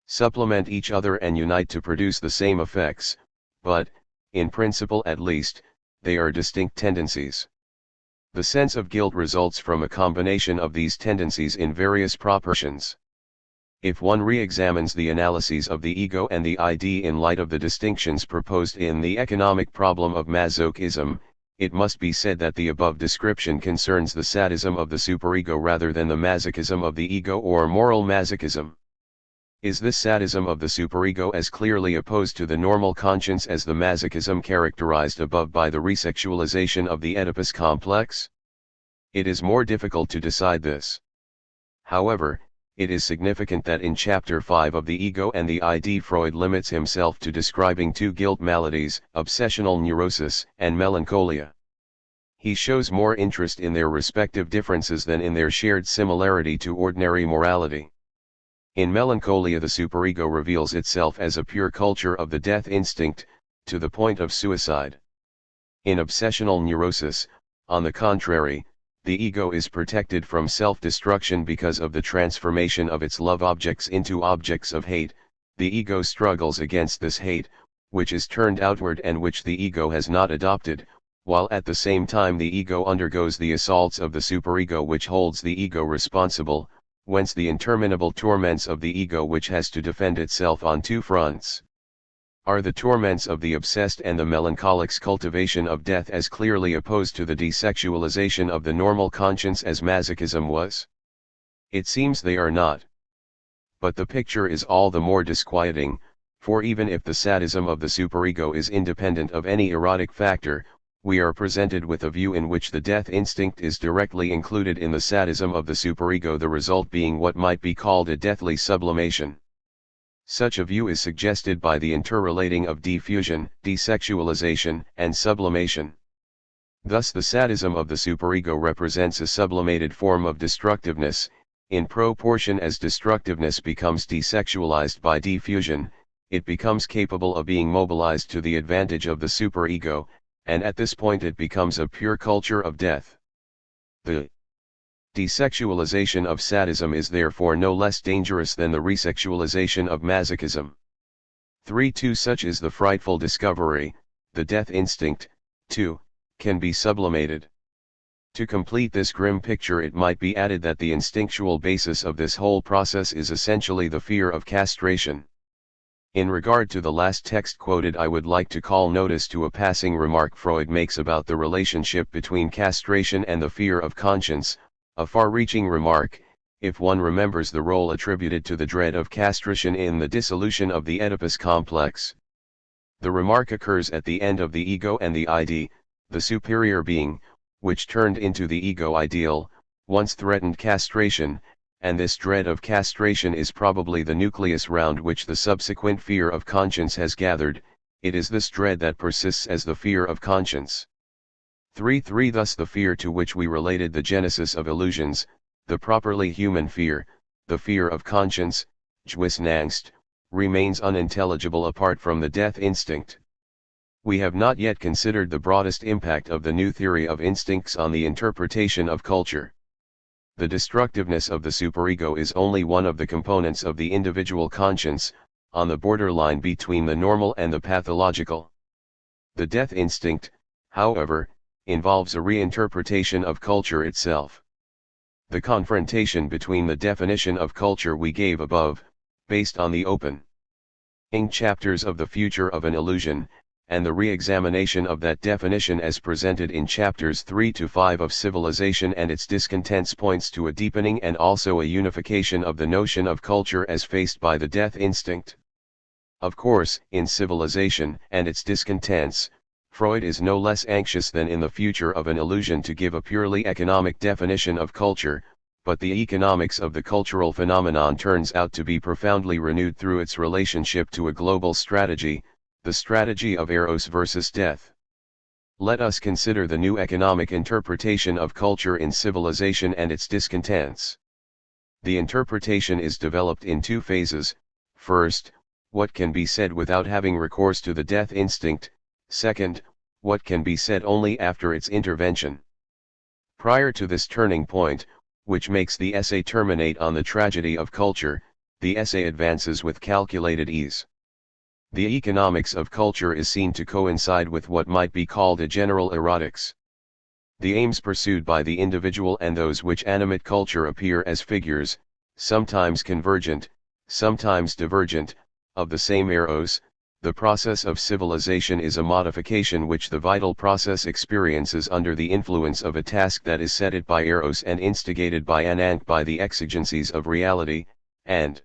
supplement each other and unite to produce the same effects, but, in principle at least, they are distinct tendencies. The sense of guilt results from a combination of these tendencies in various proportions. If one re-examines the analyses of the ego and the ID in light of the distinctions proposed in The Economic Problem of Masochism, it must be said that the above description concerns the sadism of the superego rather than the masochism of the ego or moral masochism. Is this sadism of the superego as clearly opposed to the normal conscience as the masochism characterized above by the resexualization of the Oedipus complex? It is more difficult to decide this. However, it is significant that in Chapter 5 of the Ego and the ID Freud limits himself to describing two guilt maladies, obsessional neurosis and melancholia. He shows more interest in their respective differences than in their shared similarity to ordinary morality. In melancholia the superego reveals itself as a pure culture of the death instinct, to the point of suicide. In obsessional neurosis, on the contrary, the ego is protected from self-destruction because of the transformation of its love objects into objects of hate. The ego struggles against this hate, which is turned outward and which the ego has not adopted, while at the same time the ego undergoes the assaults of the superego which holds the ego responsible, whence the interminable torments of the ego which has to defend itself on two fronts. Are the torments of the obsessed and the melancholic's cultivation of death as clearly opposed to the desexualization of the normal conscience as masochism was? It seems they are not. But the picture is all the more disquieting, for even if the sadism of the superego is independent of any erotic factor, we are presented with a view in which the death instinct is directly included in the sadism of the superego, the result being what might be called a deathly sublimation. Such a view is suggested by the interrelating of diffusion, desexualization, and sublimation. Thus the sadism of the superego represents a sublimated form of destructiveness, in proportion as destructiveness becomes desexualized by diffusion, it becomes capable of being mobilized to the advantage of the superego, and at this point it becomes a pure culture of death. The desexualization of sadism is therefore no less dangerous than the resexualization of masochism. 3. Such is the frightful discovery, the death instinct, too, can be sublimated. To complete this grim picture it might be added that the instinctual basis of this whole process is essentially the fear of castration. In regard to the last text quoted, I would like to call notice to a passing remark Freud makes about the relationship between castration and the fear of conscience, a far-reaching remark, if one remembers the role attributed to the dread of castration in the dissolution of the Oedipus complex. The remark occurs at the end of the ego and the id, the superior being, which turned into the ego ideal, once threatened castration, and this dread of castration is probably the nucleus round which the subsequent fear of conscience has gathered. It is this dread that persists as the fear of conscience. 3. Thus the fear to which we related the genesis of illusions, the properly human fear, the fear of conscience, gewissensangst, remains unintelligible apart from the death instinct. We have not yet considered the broadest impact of the new theory of instincts on the interpretation of culture. The destructiveness of the superego is only one of the components of the individual conscience, on the borderline between the normal and the pathological. The death instinct, however, involves a reinterpretation of culture itself. The confrontation between the definition of culture we gave above, based on the opening chapters of The Future of an Illusion, and the re-examination of that definition as presented in chapters 3 to 5 of Civilization and its Discontents points to a deepening and also a unification of the notion of culture as faced by the death instinct. Of course, in Civilization and its Discontents, Freud is no less anxious than in The Future of an Illusion to give a purely economic definition of culture, but the economics of the cultural phenomenon turns out to be profoundly renewed through its relationship to a global strategy, the strategy of eros versus death. Let us consider the new economic interpretation of culture in Civilization and its Discontents. The interpretation is developed in two phases. First, what can be said without having recourse to the death instinct. Second, what can be said only after its intervention. Prior to this turning point, which makes the essay terminate on the tragedy of culture, the essay advances with calculated ease. The economics of culture is seen to coincide with what might be called a general erotics. The aims pursued by the individual and those which animate culture appear as figures, sometimes convergent, sometimes divergent, of the same eros. The process of civilization is a modification which the vital process experiences under the influence of a task that is set it by eros and instigated by anank by the exigencies of reality, and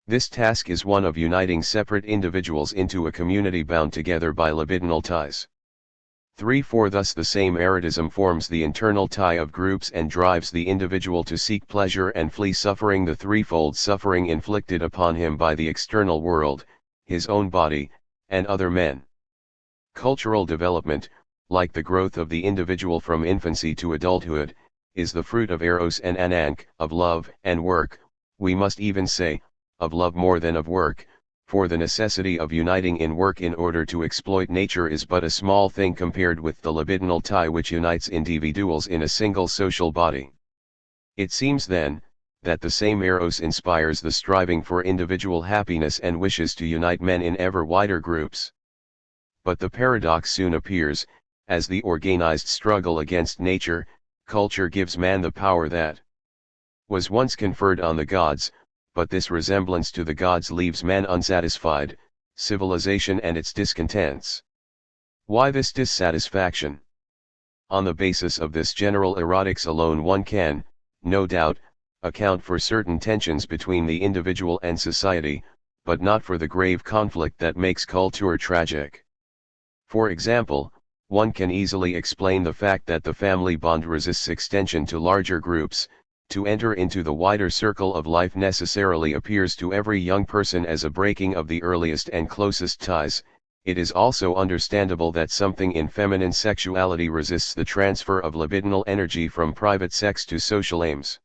this task is one of uniting separate individuals into a community bound together by libidinal ties. 3. Thus the same erotism forms the internal tie of groups and drives the individual to seek pleasure and flee suffering, the threefold suffering inflicted upon him by the external world, his own body, and other men. Cultural development, like the growth of the individual from infancy to adulthood, is the fruit of eros and anank, of love and work, we must even say, of love more than of work, for the necessity of uniting in work in order to exploit nature is but a small thing compared with the libidinal tie which unites individuals in a single social body. It seems then, that the same eros inspires the striving for individual happiness and wishes to unite men in ever wider groups. But the paradox soon appears, as the organized struggle against nature, culture gives man the power that was once conferred on the gods, but this resemblance to the gods leaves man unsatisfied, civilization and its discontents. Why this dissatisfaction? On the basis of this general erotics alone one can, no doubt, account for certain tensions between the individual and society, but not for the grave conflict that makes culture tragic. For example, one can easily explain the fact that the family bond resists extension to larger groups. To enter into the wider circle of life necessarily appears to every young person as a breaking of the earliest and closest ties. It is also understandable that something in feminine sexuality resists the transfer of libidinal energy from private sex to social aims.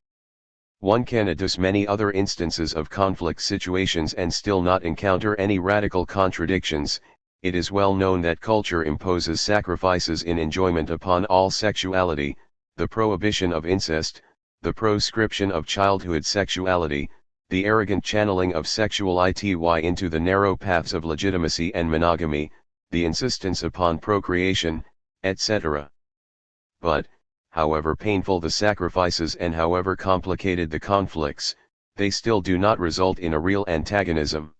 One can adduce many other instances of conflict situations and still not encounter any radical contradictions. It is well known that culture imposes sacrifices in enjoyment upon all sexuality, the prohibition of incest, the proscription of childhood sexuality, the arrogant channeling of sexuality into the narrow paths of legitimacy and monogamy, the insistence upon procreation, etc. But, however painful the sacrifices and however complicated the conflicts, they still do not result in a real antagonism.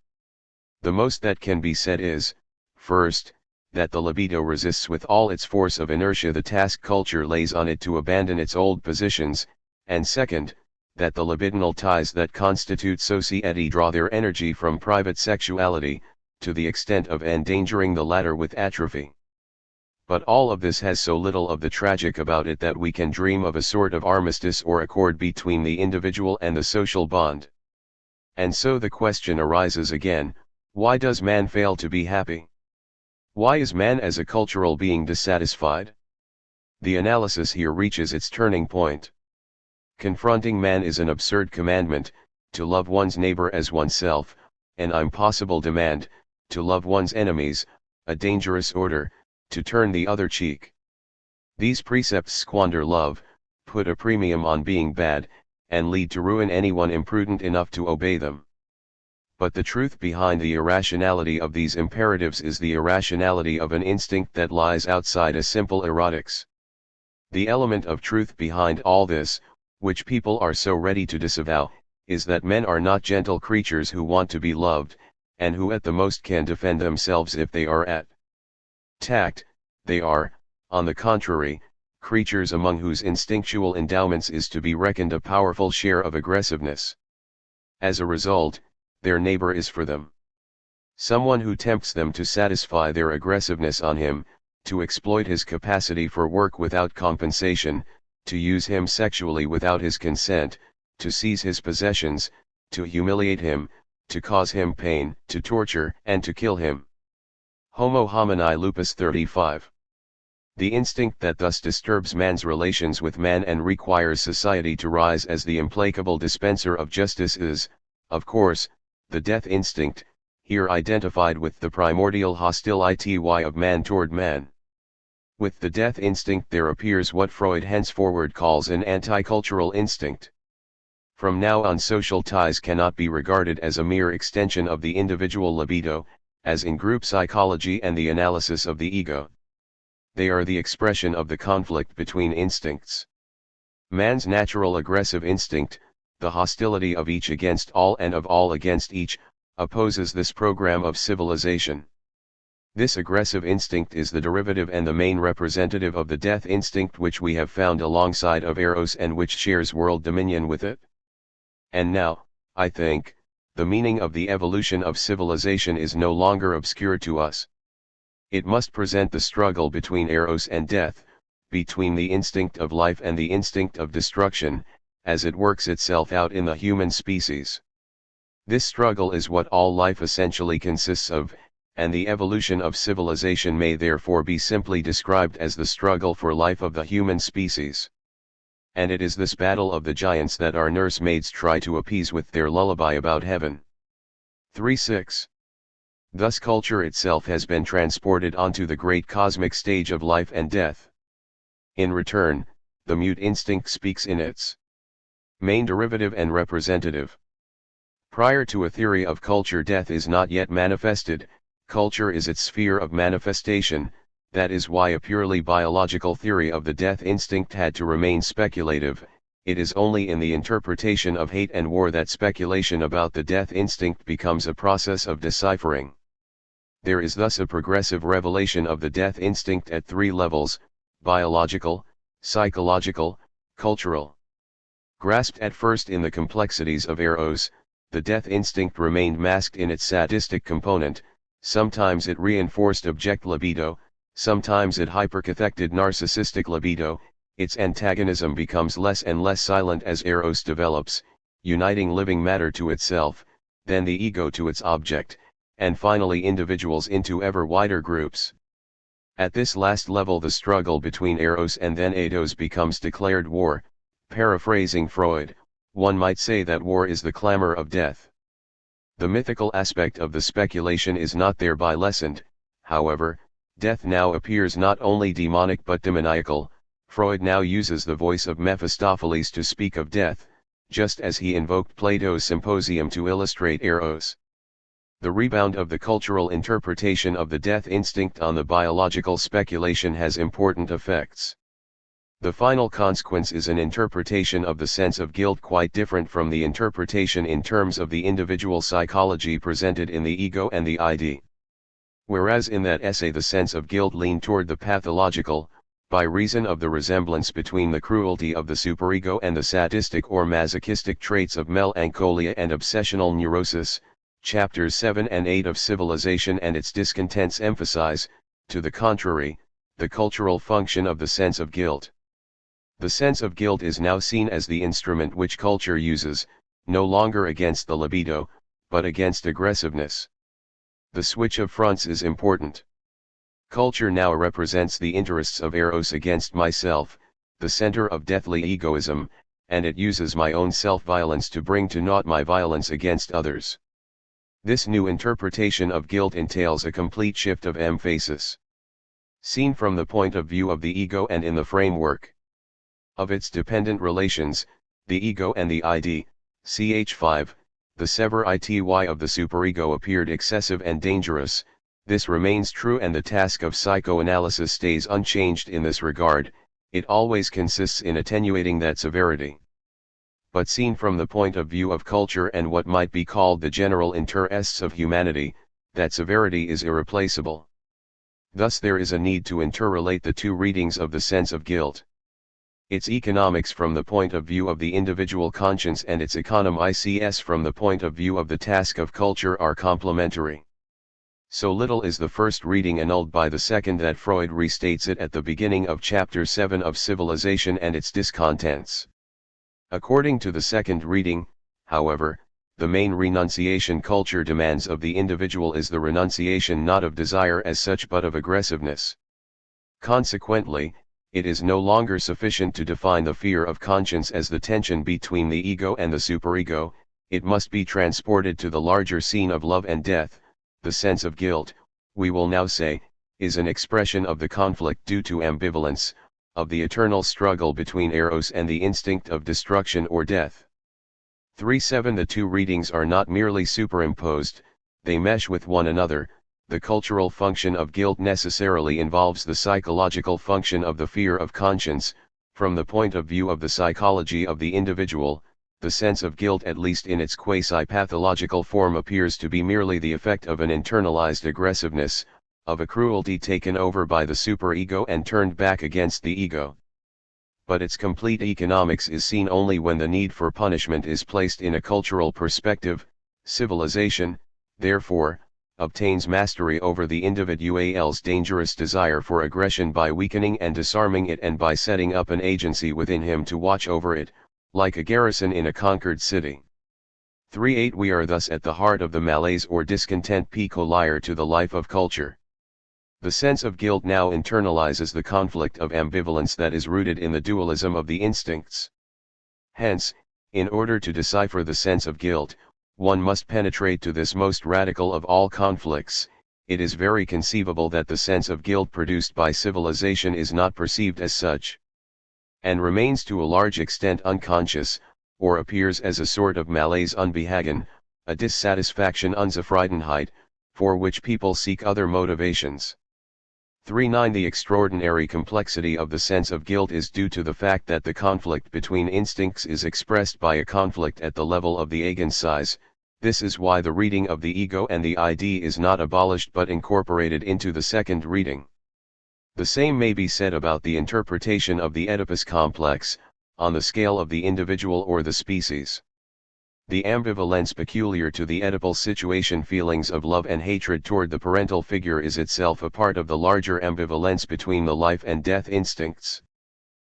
The most that can be said is, first, that the libido resists with all its force of inertia the task culture lays on it to abandon its old positions, and second, that the libidinal ties that constitute society draw their energy from private sexuality, to the extent of endangering the latter with atrophy. But all of this has so little of the tragic about it that we can dream of a sort of armistice or accord between the individual and the social bond. And so the question arises again, why does man fail to be happy? Why is man as a cultural being dissatisfied? The analysis here reaches its turning point. Confronting man is an absurd commandment, to love one's neighbor as oneself, an impossible demand, to love one's enemies, a dangerous order, to turn the other cheek. These precepts squander love, put a premium on being bad, and lead to ruin anyone imprudent enough to obey them. But the truth behind the irrationality of these imperatives is the irrationality of an instinct that lies outside a simple erotics. The element of truth behind all this, which people are so ready to disavow, is that men are not gentle creatures who want to be loved, and who at the most can defend themselves if they are attacked. They are, on the contrary, creatures among whose instinctual endowments is to be reckoned a powerful share of aggressiveness. As a result, their neighbor is for them someone who tempts them to satisfy their aggressiveness on him, to exploit his capacity for work without compensation, to use him sexually without his consent, to seize his possessions, to humiliate him, to cause him pain, to torture, and to kill him. Homo homini lupus 35. The instinct that thus disturbs man's relations with man and requires society to rise as the implacable dispenser of justice is, of course, the death instinct, here identified with the primordial hostility of man toward man. With the death instinct there appears what Freud henceforward calls an anti-cultural instinct. From now on social ties cannot be regarded as a mere extension of the individual libido, as in group psychology and the analysis of the ego. They are the expression of the conflict between instincts. Man's natural aggressive instinct, the hostility of each against all and of all against each, opposes this program of civilization. This aggressive instinct is the derivative and the main representative of the death instinct which we have found alongside of Eros and which shares world dominion with it. And now, I think, the meaning of the evolution of civilization is no longer obscure to us. It must present the struggle between Eros and death, between the instinct of life and the instinct of destruction, as it works itself out in the human species. This struggle is what all life essentially consists of, and the evolution of civilization may therefore be simply described as the struggle for life of the human species. And it is this battle of the giants that our nursemaids try to appease with their lullaby about heaven. 3.6. Thus culture itself has been transported onto the great cosmic stage of life and death. In return, the mute instinct speaks in its main derivative and representative. Prior to a theory of culture, death is not yet manifested, culture is its sphere of manifestation. That is why a purely biological theory of the death instinct had to remain speculative. It is only in the interpretation of hate and war that speculation about the death instinct becomes a process of deciphering. There is thus a progressive revelation of the death instinct at three levels: biological, psychological, cultural. Grasped at first in the complexities of Eros, the death instinct remained masked in its sadistic component. Sometimes it reinforced object libido, sometimes it hypercathected narcissistic libido. Its antagonism becomes less and less silent as Eros develops, uniting living matter to itself, then the ego to its object, and finally individuals into ever wider groups. At this last level, the struggle between Eros and then Eidos becomes declared war. Paraphrasing Freud, one might say that war is the clamor of death. The mythical aspect of the speculation is not thereby lessened, however. Death now appears not only demonic but demoniacal. Freud now uses the voice of Mephistopheles to speak of death, just as he invoked Plato's Symposium to illustrate Eros. The rebound of the cultural interpretation of the death instinct on the biological speculation has important effects. The final consequence is an interpretation of the sense of guilt quite different from the interpretation in terms of the individual psychology presented in the ego and the ID. Whereas in that essay the sense of guilt leaned toward the pathological, by reason of the resemblance between the cruelty of the superego and the sadistic or masochistic traits of melancholia and obsessional neurosis, chapters 7 and 8 of Civilization and its Discontents emphasize, to the contrary, the cultural function of the sense of guilt. The sense of guilt is now seen as the instrument which culture uses, no longer against the libido, but against aggressiveness. The switch of fronts is important. Culture now represents the interests of Eros against myself, the center of deathly egoism, and it uses my own self-violence to bring to naught my violence against others. This new interpretation of guilt entails a complete shift of emphasis. Seen from the point of view of the ego and in the framework of its dependent relations, the ego and the ID, ch. 5, the sever ity of the superego appeared excessive and dangerous. This remains true, and the task of psychoanalysis stays unchanged in this regard. It always consists in attenuating that severity. But seen from the point of view of culture and what might be called the general interests of humanity, that severity is irreplaceable. Thus there is a need to interrelate the two readings of the sense of guilt. Its economics from the point of view of the individual conscience and its economics from the point of view of the task of culture are complementary. So little is the first reading annulled by the second that Freud restates it at the beginning of chapter 7 of Civilization and its Discontents. According to the second reading, however, the main renunciation culture demands of the individual is the renunciation not of desire as such but of aggressiveness. Consequently, it is no longer sufficient to define the fear of conscience as the tension between the ego and the superego. It must be transported to the larger scene of love and death. The sense of guilt, we will now say, is an expression of the conflict due to ambivalence, of the eternal struggle between Eros and the instinct of destruction or death. 3.7 The two readings are not merely superimposed, they mesh with one another. The cultural function of guilt necessarily involves the psychological function of the fear of conscience. From the point of view of the psychology of the individual, the sense of guilt, at least in its quasi-pathological form, appears to be merely the effect of an internalized aggressiveness, of a cruelty taken over by the superego and turned back against the ego. But its complete economics is seen only when the need for punishment is placed in a cultural perspective. Civilization, therefore, obtains mastery over the individual's dangerous desire for aggression by weakening and disarming it and by setting up an agency within him to watch over it, like a garrison in a conquered city. 3.8 We are thus at the heart of the malaise or discontent peculiar to the life of culture. The sense of guilt now internalizes the conflict of ambivalence that is rooted in the dualism of the instincts. Hence, in order to decipher the sense of guilt, one must penetrate to this most radical of all conflicts. It is very conceivable that the sense of guilt produced by civilization is not perceived as such, and remains to a large extent unconscious, or appears as a sort of malaise unbehagen, a dissatisfaction Unzufriedenheit, for which people seek other motivations. 3.9 The extraordinary complexity of the sense of guilt is due to the fact that the conflict between instincts is expressed by a conflict at the level of the eigensize. This is why the reading of the ego and the ID is not abolished but incorporated into the second reading. The same may be said about the interpretation of the Oedipus complex, on the scale of the individual or the species. The ambivalence peculiar to the Oedipal situation, feelings of love and hatred toward the parental figure, is itself a part of the larger ambivalence between the life and death instincts.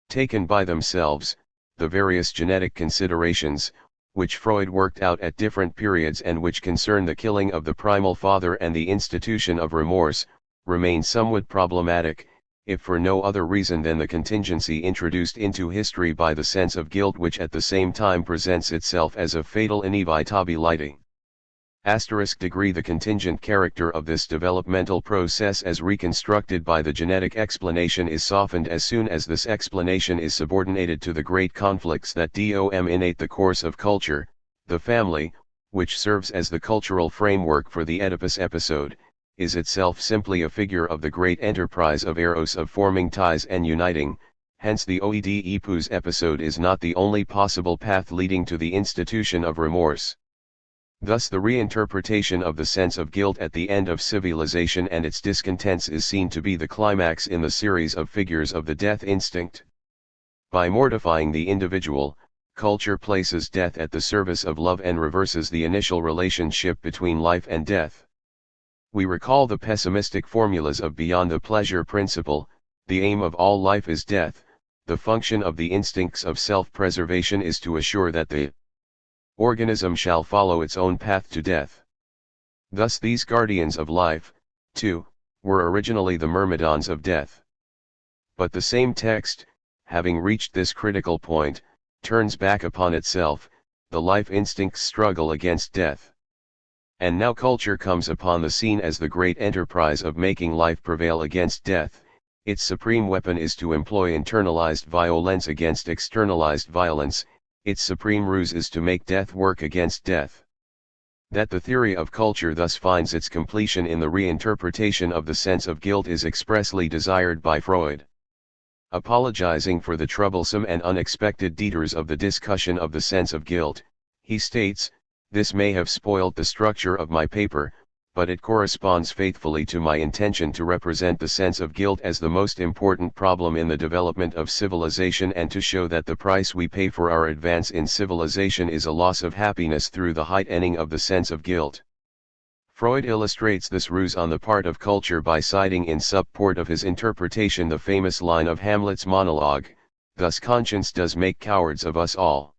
Taken by themselves, the various genetic considerations, which Freud worked out at different periods and which concern the killing of the primal father and the institution of remorse, remain somewhat problematic, if for no other reason than the contingency introduced into history by the sense of guilt, which at the same time presents itself as a fatal inevitability. Degree The contingent character of this developmental process as reconstructed by the genetic explanation is softened as soon as this explanation is subordinated to the great conflicts that dominate the course of culture. The family, which serves as the cultural framework for the Oedipus episode, is itself simply a figure of the great enterprise of Eros of forming ties and uniting. Hence the Oedipus episode is not the only possible path leading to the institution of remorse. Thus the reinterpretation of the sense of guilt at the end of civilization and its discontents is seen to be the climax in the series of figures of the death instinct. By mortifying the individual, culture places death at the service of love and reverses the initial relationship between life and death. We recall the pessimistic formulas of Beyond the Pleasure Principle: the aim of all life is death, the function of the instincts of self-preservation is to assure that the organism shall follow its own path to death. Thus these guardians of life, too, were originally the myrmidons of death. But the same text, having reached this critical point, turns back upon itself. The life instincts struggle against death. And now culture comes upon the scene as the great enterprise of making life prevail against death. Its supreme weapon is to employ internalized violence against externalized violence. Its supreme ruse is to make death work against death. That the theory of culture thus finds its completion in the reinterpretation of the sense of guilt is expressly desired by Freud. Apologizing for the troublesome and unexpected detours of the discussion of the sense of guilt, he states, "This may have spoiled the structure of my paper, but it corresponds faithfully to my intention to represent the sense of guilt as the most important problem in the development of civilization and to show that the price we pay for our advance in civilization is a loss of happiness through the heightening of the sense of guilt." Freud illustrates this ruse on the part of culture by citing in support of his interpretation the famous line of Hamlet's monologue, "Thus conscience does make cowards of us all.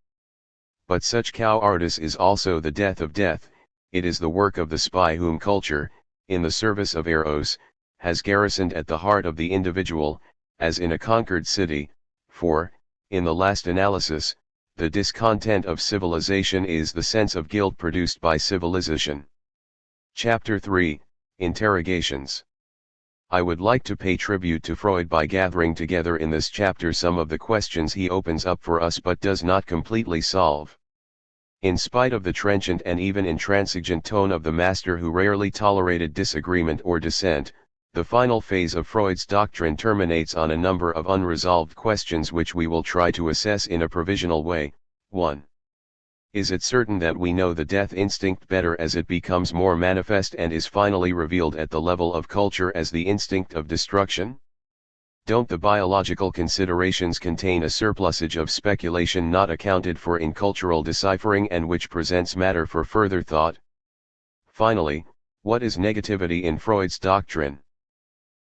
But such cowardice is also the death of death. It is the work of the spy whom culture, in the service of Eros, has garrisoned at the heart of the individual, as in a conquered city, for, in the last analysis, the discontent of civilization is the sense of guilt produced by civilization." Chapter 3, Interrogations. I would like to pay tribute to Freud by gathering together in this chapter some of the questions he opens up for us but does not completely solve. In spite of the trenchant and even intransigent tone of the master who rarely tolerated disagreement or dissent, the final phase of Freud's doctrine terminates on a number of unresolved questions which we will try to assess in a provisional way. 1. Is it certain that we know the death instinct better as it becomes more manifest and is finally revealed at the level of culture as the instinct of destruction? Don't the biological considerations contain a surplusage of speculation not accounted for in cultural deciphering and which presents matter for further thought? Finally, what is negativity in Freud's doctrine?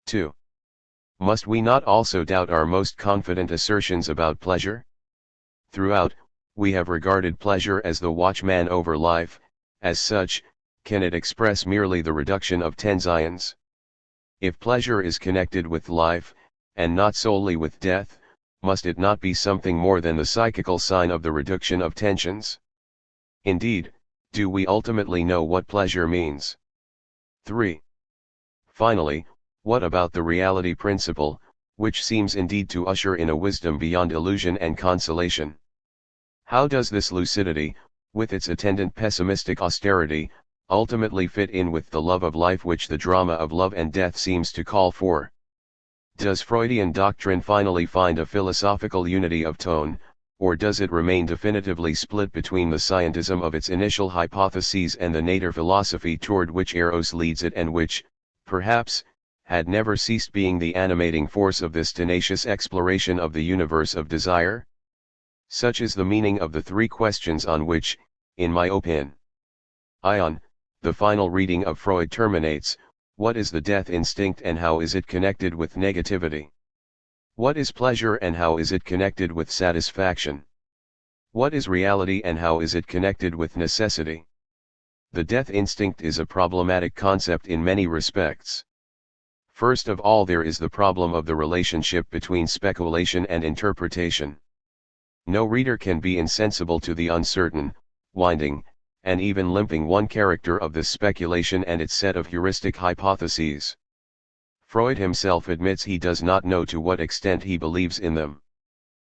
2. Must we not also doubt our most confident assertions about pleasure? Throughout, we have regarded pleasure as the watchman over life. As such, can it express merely the reduction of tensions? If pleasure is connected with life, and not solely with death, must it not be something more than the psychical sign of the reduction of tensions? Indeed, do we ultimately know what pleasure means? 3. Finally, what about the reality principle, which seems indeed to usher in a wisdom beyond illusion and consolation? How does this lucidity, with its attendant pessimistic austerity, ultimately fit in with the love of life which the drama of love and death seems to call for? Does Freudian doctrine finally find a philosophical unity of tone, or does it remain definitively split between the scientism of its initial hypotheses and the nature philosophy toward which Eros leads it and which, perhaps, had never ceased being the animating force of this tenacious exploration of the universe of desire? Such is the meaning of the three questions on which, in my opinion, the final reading of Freud terminates. What is the death instinct and how is it connected with negativity? What is pleasure and how is it connected with satisfaction? What is reality and how is it connected with necessity? The death instinct is a problematic concept in many respects. First of all, there is the problem of the relationship between speculation and interpretation. No reader can be insensible to the uncertain, winding, and even limping one character of this speculation and its set of heuristic hypotheses. Freud himself admits he does not know to what extent he believes in them.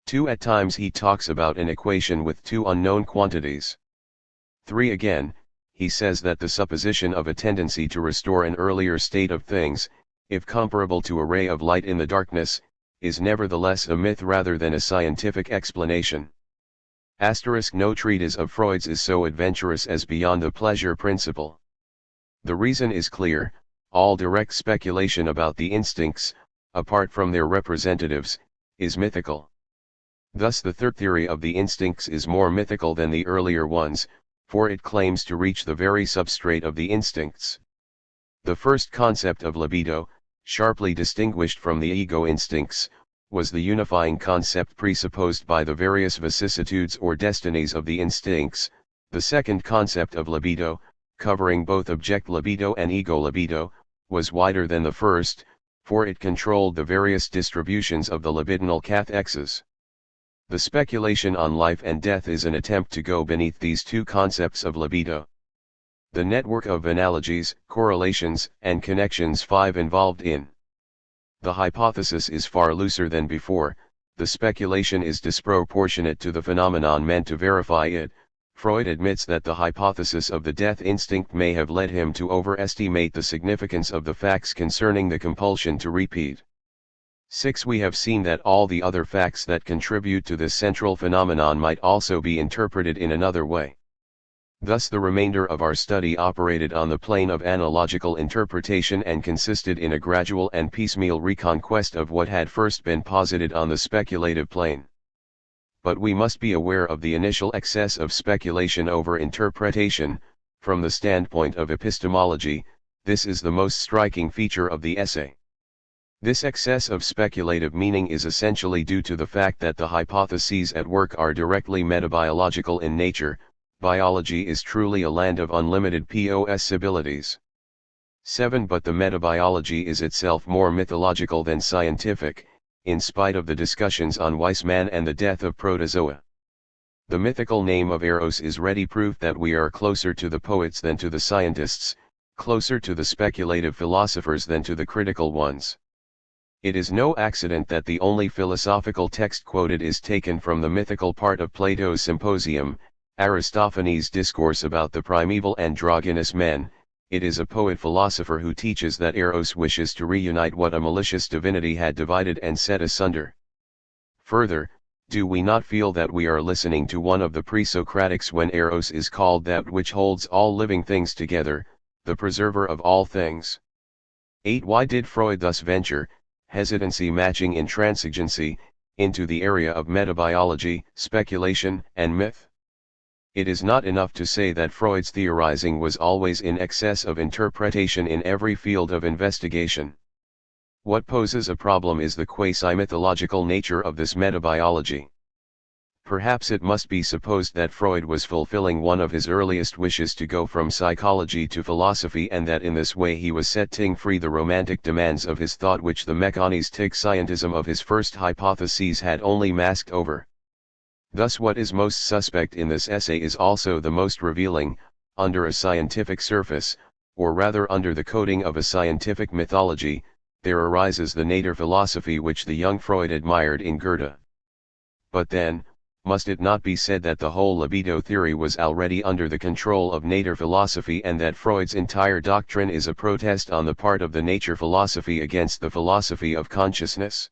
2. At times he talks about an equation with two unknown quantities. 3. Again, he says that the supposition of a tendency to restore an earlier state of things, if comparable to a ray of light in the darkness, is nevertheless a myth rather than a scientific explanation. No treatise of Freud's is so adventurous as beyond the pleasure principle. The reason is clear: all direct speculation about the instincts, apart from their representatives, is mythical. Thus the third theory of the instincts is more mythical than the earlier ones, for it claims to reach the very substrate of the instincts. The first concept of libido, sharply distinguished from the ego instincts, was the unifying concept presupposed by the various vicissitudes or destinies of the instincts. The second concept of libido, covering both object libido and ego libido, was wider than the first, for it controlled the various distributions of the libidinal cathexes. The speculation on life and death is an attempt to go beneath these two concepts of libido. The network of analogies, correlations, and connections 5 involved in the hypothesis is far looser than before. The speculation is disproportionate to the phenomenon meant to verify it. Freud admits that the hypothesis of the death instinct may have led him to overestimate the significance of the facts concerning the compulsion to repeat. 6. We have seen that all the other facts that contribute to this central phenomenon might also be interpreted in another way. Thus the remainder of our study operated on the plane of analogical interpretation and consisted in a gradual and piecemeal reconquest of what had first been posited on the speculative plane. But we must be aware of the initial excess of speculation over interpretation. From the standpoint of epistemology, this is the most striking feature of the essay. This excess of speculative meaning is essentially due to the fact that the hypotheses at work are directly metabiological in nature. Biology is truly a land of unlimited possibilities. 7. But the metabiology is itself more mythological than scientific, in spite of the discussions on Weissmann and the death of protozoa. The mythical name of Eros is ready proof that we are closer to the poets than to the scientists, closer to the speculative philosophers than to the critical ones. It is no accident that the only philosophical text quoted is taken from the mythical part of Plato's Symposium, Aristophanes' discourse about the primeval androgynous men. It is a poet-philosopher who teaches that Eros wishes to reunite what a malicious divinity had divided and set asunder. Further, do we not feel that we are listening to one of the pre-Socratics when Eros is called that which holds all living things together, the preserver of all things? 8. Why did Freud thus venture, hesitancy matching intransigency, into the area of metabiology, speculation, and myth? It is not enough to say that Freud's theorizing was always in excess of interpretation in every field of investigation. What poses a problem is the quasi-mythological nature of this metabiology. Perhaps it must be supposed that Freud was fulfilling one of his earliest wishes to go from psychology to philosophy, and that in this way he was setting free the romantic demands of his thought which the mechanistic scientism of his first hypotheses had only masked over. Thus what is most suspect in this essay is also the most revealing. Under a scientific surface, or rather under the coating of a scientific mythology, there arises the nature philosophy which the young Freud admired in Goethe. But then, must it not be said that the whole libido theory was already under the control of nature philosophy, and that Freud's entire doctrine is a protest on the part of the nature philosophy against the philosophy of consciousness?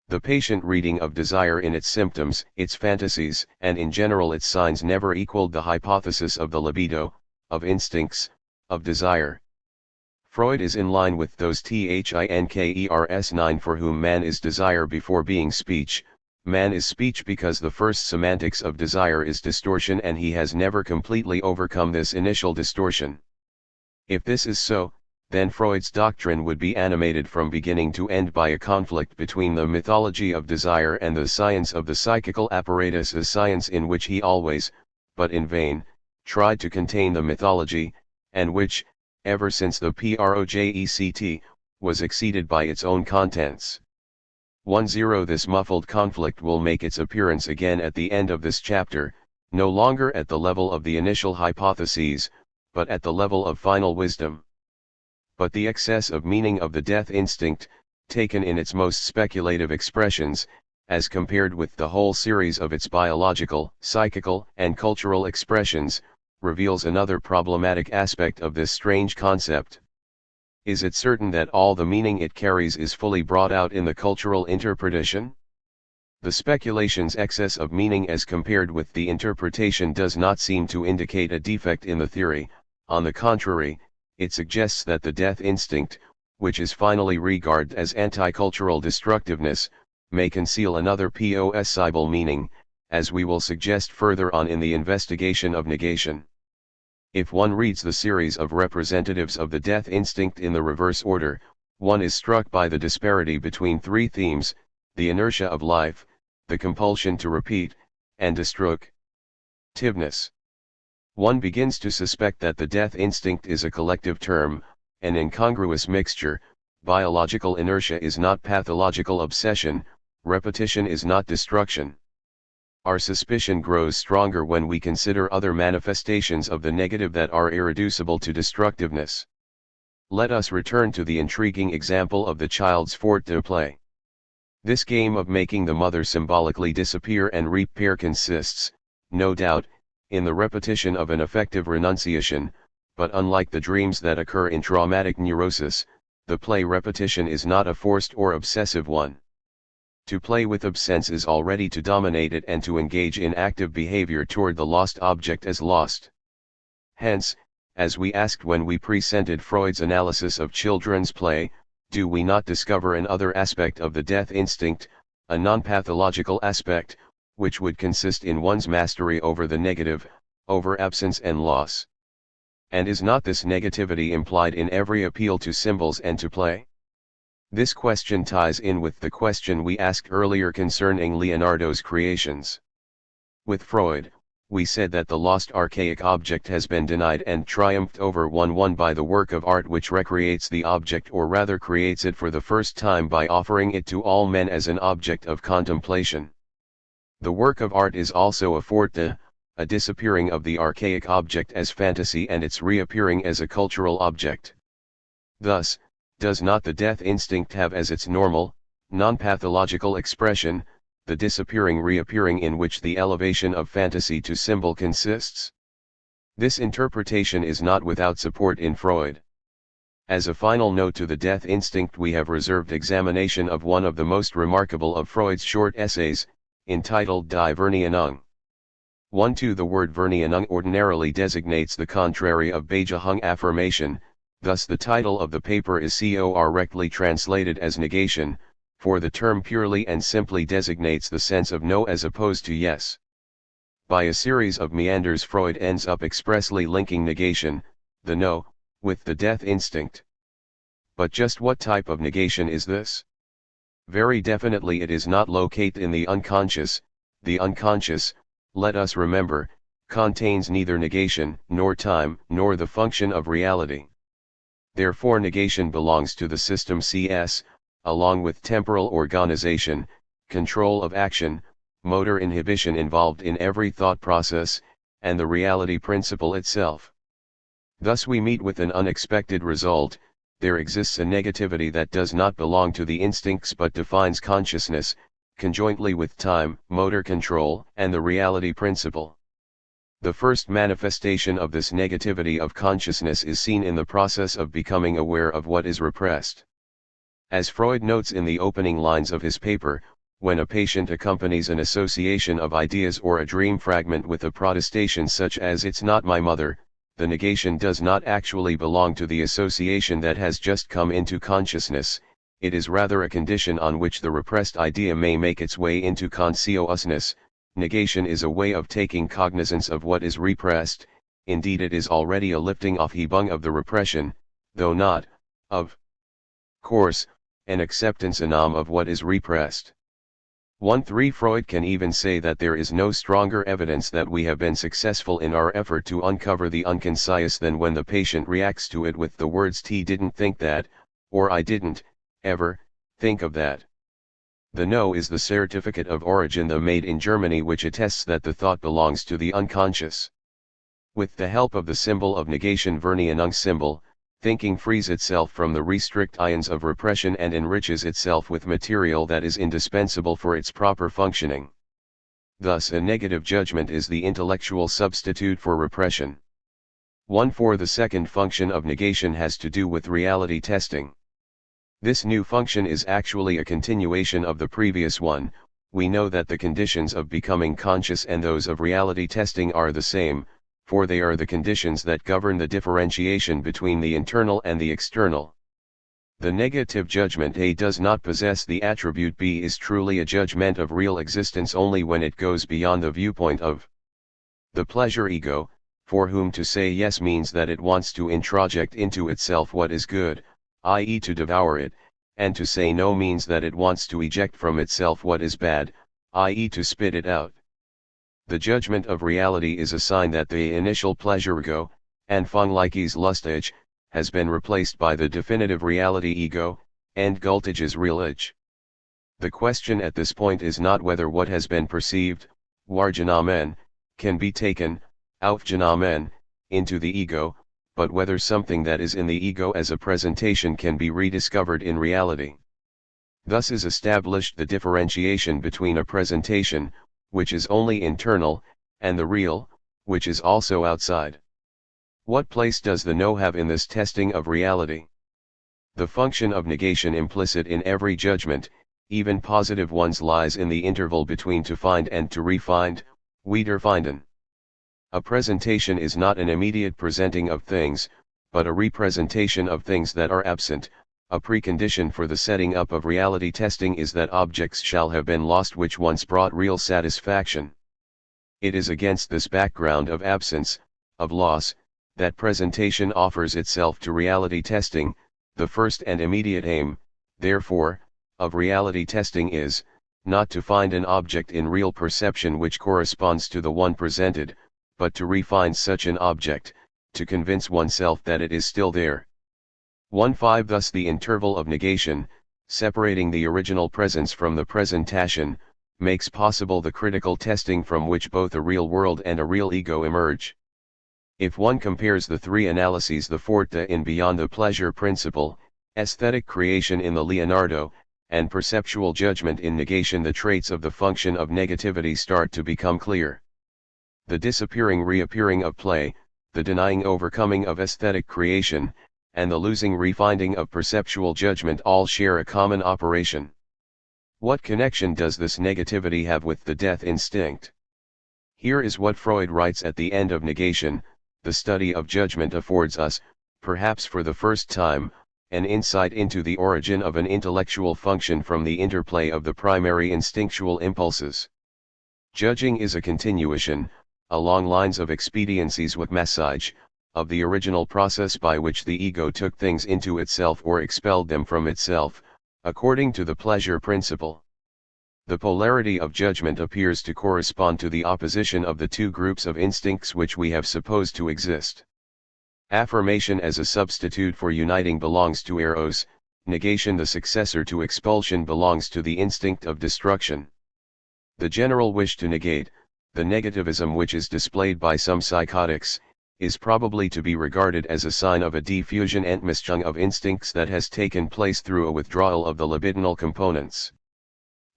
The patient reading of desire in its symptoms, its fantasies, and in general its signs never equaled the hypothesis of the libido, of instincts, of desire. Freud is in line with those thinkers 9 for whom man is desire before being speech. Man is speech because the first semantics of desire is distortion, and he has never completely overcome this initial distortion. If this is so, then Freud's doctrine would be animated from beginning to end by a conflict between the mythology of desire and the science of the psychical apparatus, a science in which he always, but in vain, tried to contain the mythology, and which, ever since the project, was exceeded by its own contents. 10 This muffled conflict will make its appearance again at the end of this chapter, no longer at the level of the initial hypotheses, but at the level of final wisdom. But the excess of meaning of the death instinct, taken in its most speculative expressions, as compared with the whole series of its biological, psychical, and cultural expressions, reveals another problematic aspect of this strange concept. Is it certain that all the meaning it carries is fully brought out in the cultural interpretation? The speculation's excess of meaning as compared with the interpretation does not seem to indicate a defect in the theory. On the contrary, it suggests that the death instinct, which is finally regarded as anti-cultural destructiveness, may conceal another possible meaning, as we will suggest further on in the investigation of negation. If one reads the series of representatives of the death instinct in the reverse order, one is struck by the disparity between three themes: the inertia of life, the compulsion to repeat, and destructiveness. One begins to suspect that the death instinct is a collective term, an incongruous mixture. Biological inertia is not pathological obsession, repetition is not destruction. Our suspicion grows stronger when we consider other manifestations of the negative that are irreducible to destructiveness. Let us return to the intriguing example of the child's fort-de play. This game of making the mother symbolically disappear and reappear consists, no doubt, in the repetition of an effective renunciation, but unlike the dreams that occur in traumatic neurosis, the play repetition is not a forced or obsessive one. To play with absence is already to dominate it and to engage in active behavior toward the lost object as lost. Hence, as we asked when we presented Freud's analysis of children's play, do we not discover another aspect of the death instinct, a non-pathological aspect, which would consist in one's mastery over the negative, over absence and loss? And is not this negativity implied in every appeal to symbols and to play? This question ties in with the question we asked earlier concerning Leonardo's creations. With Freud, we said that the lost archaic object has been denied and triumphed over won by the work of art which recreates the object, or rather creates it for the first time by offering it to all men as an object of contemplation. The work of art is also a fort-de, a disappearing of the archaic object as fantasy and its reappearing as a cultural object. Thus, does not the death instinct have as its normal, non-pathological expression, the disappearing reappearing in which the elevation of fantasy to symbol consists? This interpretation is not without support in Freud. As a final note to the death instinct, we have reserved examination of one of the most remarkable of Freud's short essays, entitled Die Verneinung. 1-2 The word Verneinung ordinarily designates the contrary of Beijahung affirmation. Thus the title of the paper is correctly translated as negation, for the term purely and simply designates the sense of no as opposed to yes. By a series of meanders Freud ends up expressly linking negation, the no, with the death instinct. But just what type of negation is this? Very definitely it is not located in the unconscious, The unconscious, let us remember, contains neither negation, nor time, nor the function of reality. Therefore negation belongs to the system CS, along with temporal organization, control of action, motor inhibition involved in every thought process, and the reality principle itself. Thus we meet with an unexpected result. There exists a negativity that does not belong to the instincts but defines consciousness, conjointly with time, motor control, and the reality principle. The first manifestation of this negativity of consciousness is seen in the process of becoming aware of what is repressed. As Freud notes in the opening lines of his paper, when a patient accompanies an association of ideas or a dream fragment with a protestation such as "it's not my mother," the negation does not actually belong to the association that has just come into consciousness, it is rather a condition on which the repressed idea may make its way into consciousness. Negation is a way of taking cognizance of what is repressed, indeed it is already a lifting off hebung of the repression, though not, of course, an acceptance of what is repressed. 1-3 Freud can even say that there is no stronger evidence that we have been successful in our effort to uncover the unconscious than when the patient reacts to it with the words "T didn't think that," or "I didn't, ever, think of that." The no is the certificate of origin, the made in Germany, which attests that the thought belongs to the unconscious. With the help of the symbol of negation, Verneinung symbol, thinking frees itself from the restrict ions of repression and enriches itself with material that is indispensable for its proper functioning. Thus a negative judgment is the intellectual substitute for repression. 1-4 The second function of negation has to do with reality testing. This new function is actually a continuation of the previous one. We know that the conditions of becoming conscious and those of reality testing are the same, for they are the conditions that govern the differentiation between the internal and the external. The negative judgment A does not possess the attribute B is truly a judgment of real existence only when it goes beyond the viewpoint of the pleasure ego, for whom to say yes means that it wants to introject into itself what is good, i.e. to devour it, and to say no means that it wants to eject from itself what is bad, i.e. to spit it out. The judgment of reality is a sign that the initial pleasure ego, Anfängliches Lustige, has been replaced by the definitive reality ego, Endgültiges Real-Ich. The question at this point is not whether what has been perceived, wahrgenommen, can be taken, aufgenommen, into the ego, but whether something that is in the ego as a presentation can be rediscovered in reality. Thus is established the differentiation between a presentation, which is only internal, and the real, which is also outside. What place does the no have in this testing of reality? The function of negation implicit in every judgment, even positive ones, lies in the interval between to find and to re-find, wiederfinden. A presentation is not an immediate presenting of things, but a representation of things that are absent. A precondition for the setting up of reality testing is that objects shall have been lost which once brought real satisfaction. It is against this background of absence, of loss, that presentation offers itself to reality testing. The first and immediate aim, therefore, of reality testing is, not to find an object in real perception which corresponds to the one presented, but to re-find such an object, to convince oneself that it is still there. 1-5 Thus the interval of negation, separating the original presence from the presentation, makes possible the critical testing from which both a real world and a real ego emerge. If one compares the three analyses, the Forte in Beyond the Pleasure Principle, aesthetic creation in the Leonardo, and perceptual judgment in negation, the traits of the function of negativity start to become clear. The disappearing reappearing of play, the denying overcoming of aesthetic creation, and the losing refinding of perceptual judgment all share a common operation. What connection does this negativity have with the death instinct? Here is what Freud writes at the end of Negation: the study of judgment affords us, perhaps for the first time, an insight into the origin of an intellectual function from the interplay of the primary instinctual impulses. Judging is a continuation, along lines of expediencies with massage, of the original process by which the ego took things into itself or expelled them from itself, according to the pleasure principle. The polarity of judgment appears to correspond to the opposition of the two groups of instincts which we have supposed to exist. Affirmation as a substitute for uniting belongs to eros, negation, the successor to expulsion, belongs to the instinct of destruction. The general wish to negate, the negativism which is displayed by some psychotics, is probably to be regarded as a sign of a diffusion and mischung of instincts that has taken place through a withdrawal of the libidinal components.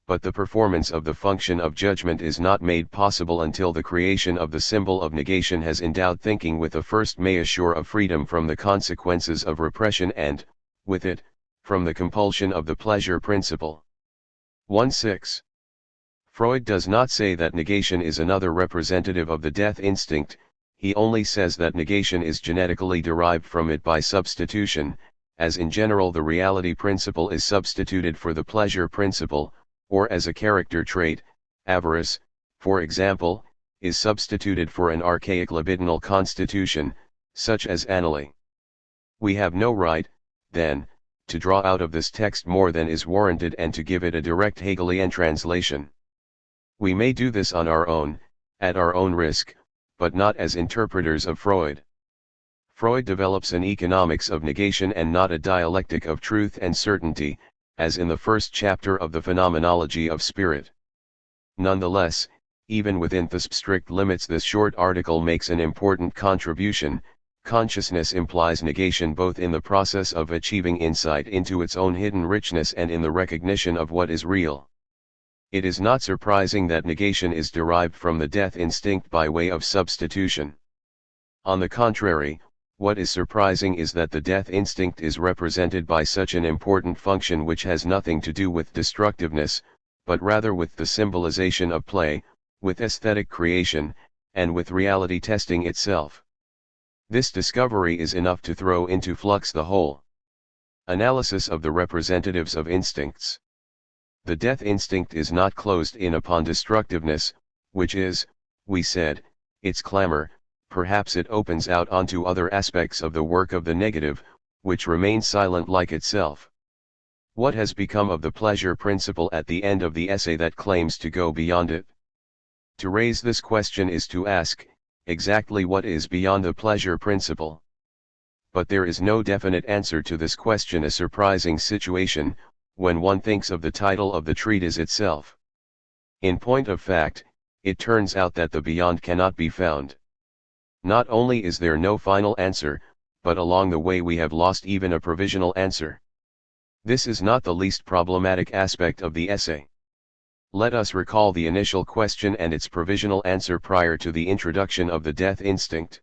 But the performance of the function of judgment is not made possible until the creation of the symbol of negation has endowed thinking with a first measure of freedom from the consequences of repression and, with it, from the compulsion of the pleasure principle. 1.6. Freud does not say that negation is another representative of the death instinct, he only says that negation is genetically derived from it by substitution, as in general the reality principle is substituted for the pleasure principle, or as a character trait, avarice, for example, is substituted for an archaic libidinal constitution, such as aniline. We have no right, then, to draw out of this text more than is warranted and to give it a direct Hegelian translation. We may do this on our own, at our own risk, but not as interpreters of Freud. Freud develops an economics of negation and not a dialectic of truth and certainty, as in the first chapter of the Phenomenology of Spirit. Nonetheless, even within the strict limits this short article makes an important contribution. Consciousness implies negation both in the process of achieving insight into its own hidden richness and in the recognition of what is real. It is not surprising that negation is derived from the death instinct by way of substitution. On the contrary, what is surprising is that the death instinct is represented by such an important function which has nothing to do with destructiveness, but rather with the symbolization of play, with aesthetic creation, and with reality testing itself. This discovery is enough to throw into flux the whole analysis of the representatives of instincts. The death instinct is not closed in upon destructiveness, which is, we said, its clamor. Perhaps it opens out onto other aspects of the work of the negative, which remain silent like itself. What has become of the pleasure principle at the end of the essay that claims to go beyond it? To raise this question is to ask, exactly what is beyond the pleasure principle? But there is no definite answer to this question, a surprising situation, when one thinks of the title of the treatise itself. In point of fact, it turns out that the beyond cannot be found. Not only is there no final answer, but along the way we have lost even a provisional answer. This is not the least problematic aspect of the essay. Let us recall the initial question and its provisional answer prior to the introduction of the death instinct.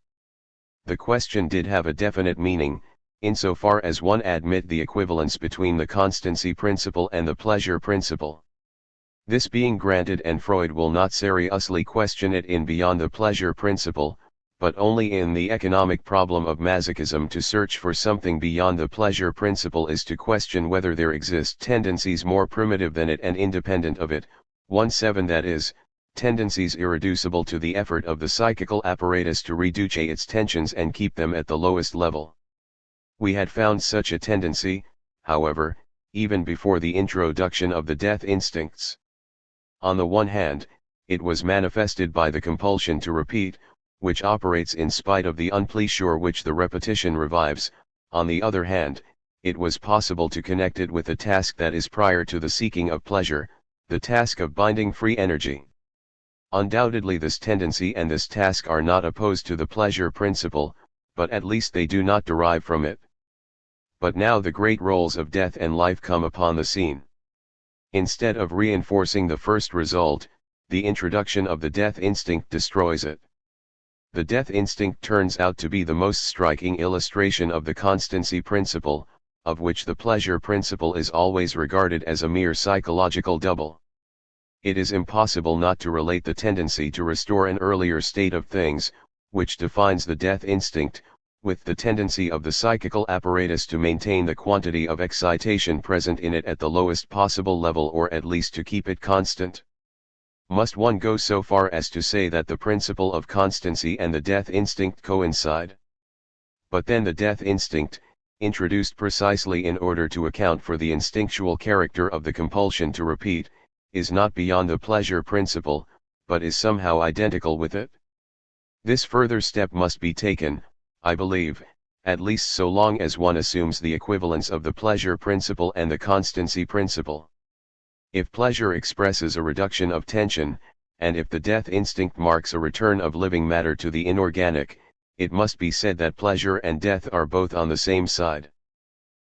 The question did have a definite meaning, insofar as one admit the equivalence between the constancy principle and the pleasure principle. This being granted, and Freud will not seriously question it in Beyond the Pleasure Principle, but only in the economic problem of masochism. To search for something beyond the pleasure principle is to question whether there exist tendencies more primitive than it and independent of it. 1.7 That is, tendencies irreducible to the effort of the psychical apparatus to reduce its tensions and keep them at the lowest level. We had found such a tendency, however, even before the introduction of the death instincts. On the one hand, it was manifested by the compulsion to repeat, which operates in spite of the unpleasure which the repetition revives. On the other hand, it was possible to connect it with a task that is prior to the seeking of pleasure, the task of binding free energy. Undoubtedly this tendency and this task are not opposed to the pleasure principle, but at least they do not derive from it. But now the great roles of death and life come upon the scene. Instead of reinforcing the first result, the introduction of the death instinct destroys it. The death instinct turns out to be the most striking illustration of the constancy principle, of which the pleasure principle is always regarded as a mere psychological double. It is impossible not to relate the tendency to restore an earlier state of things, which defines the death instinct, with the tendency of the psychical apparatus to maintain the quantity of excitation present in it at the lowest possible level, or at least to keep it constant. Must one go so far as to say that the principle of constancy and the death instinct coincide? But then the death instinct, introduced precisely in order to account for the instinctual character of the compulsion to repeat, is not beyond the pleasure principle, but is somehow identical with it? This further step must be taken, I believe, at least so long as one assumes the equivalence of the pleasure principle and the constancy principle. If pleasure expresses a reduction of tension, and if the death instinct marks a return of living matter to the inorganic, it must be said that pleasure and death are both on the same side.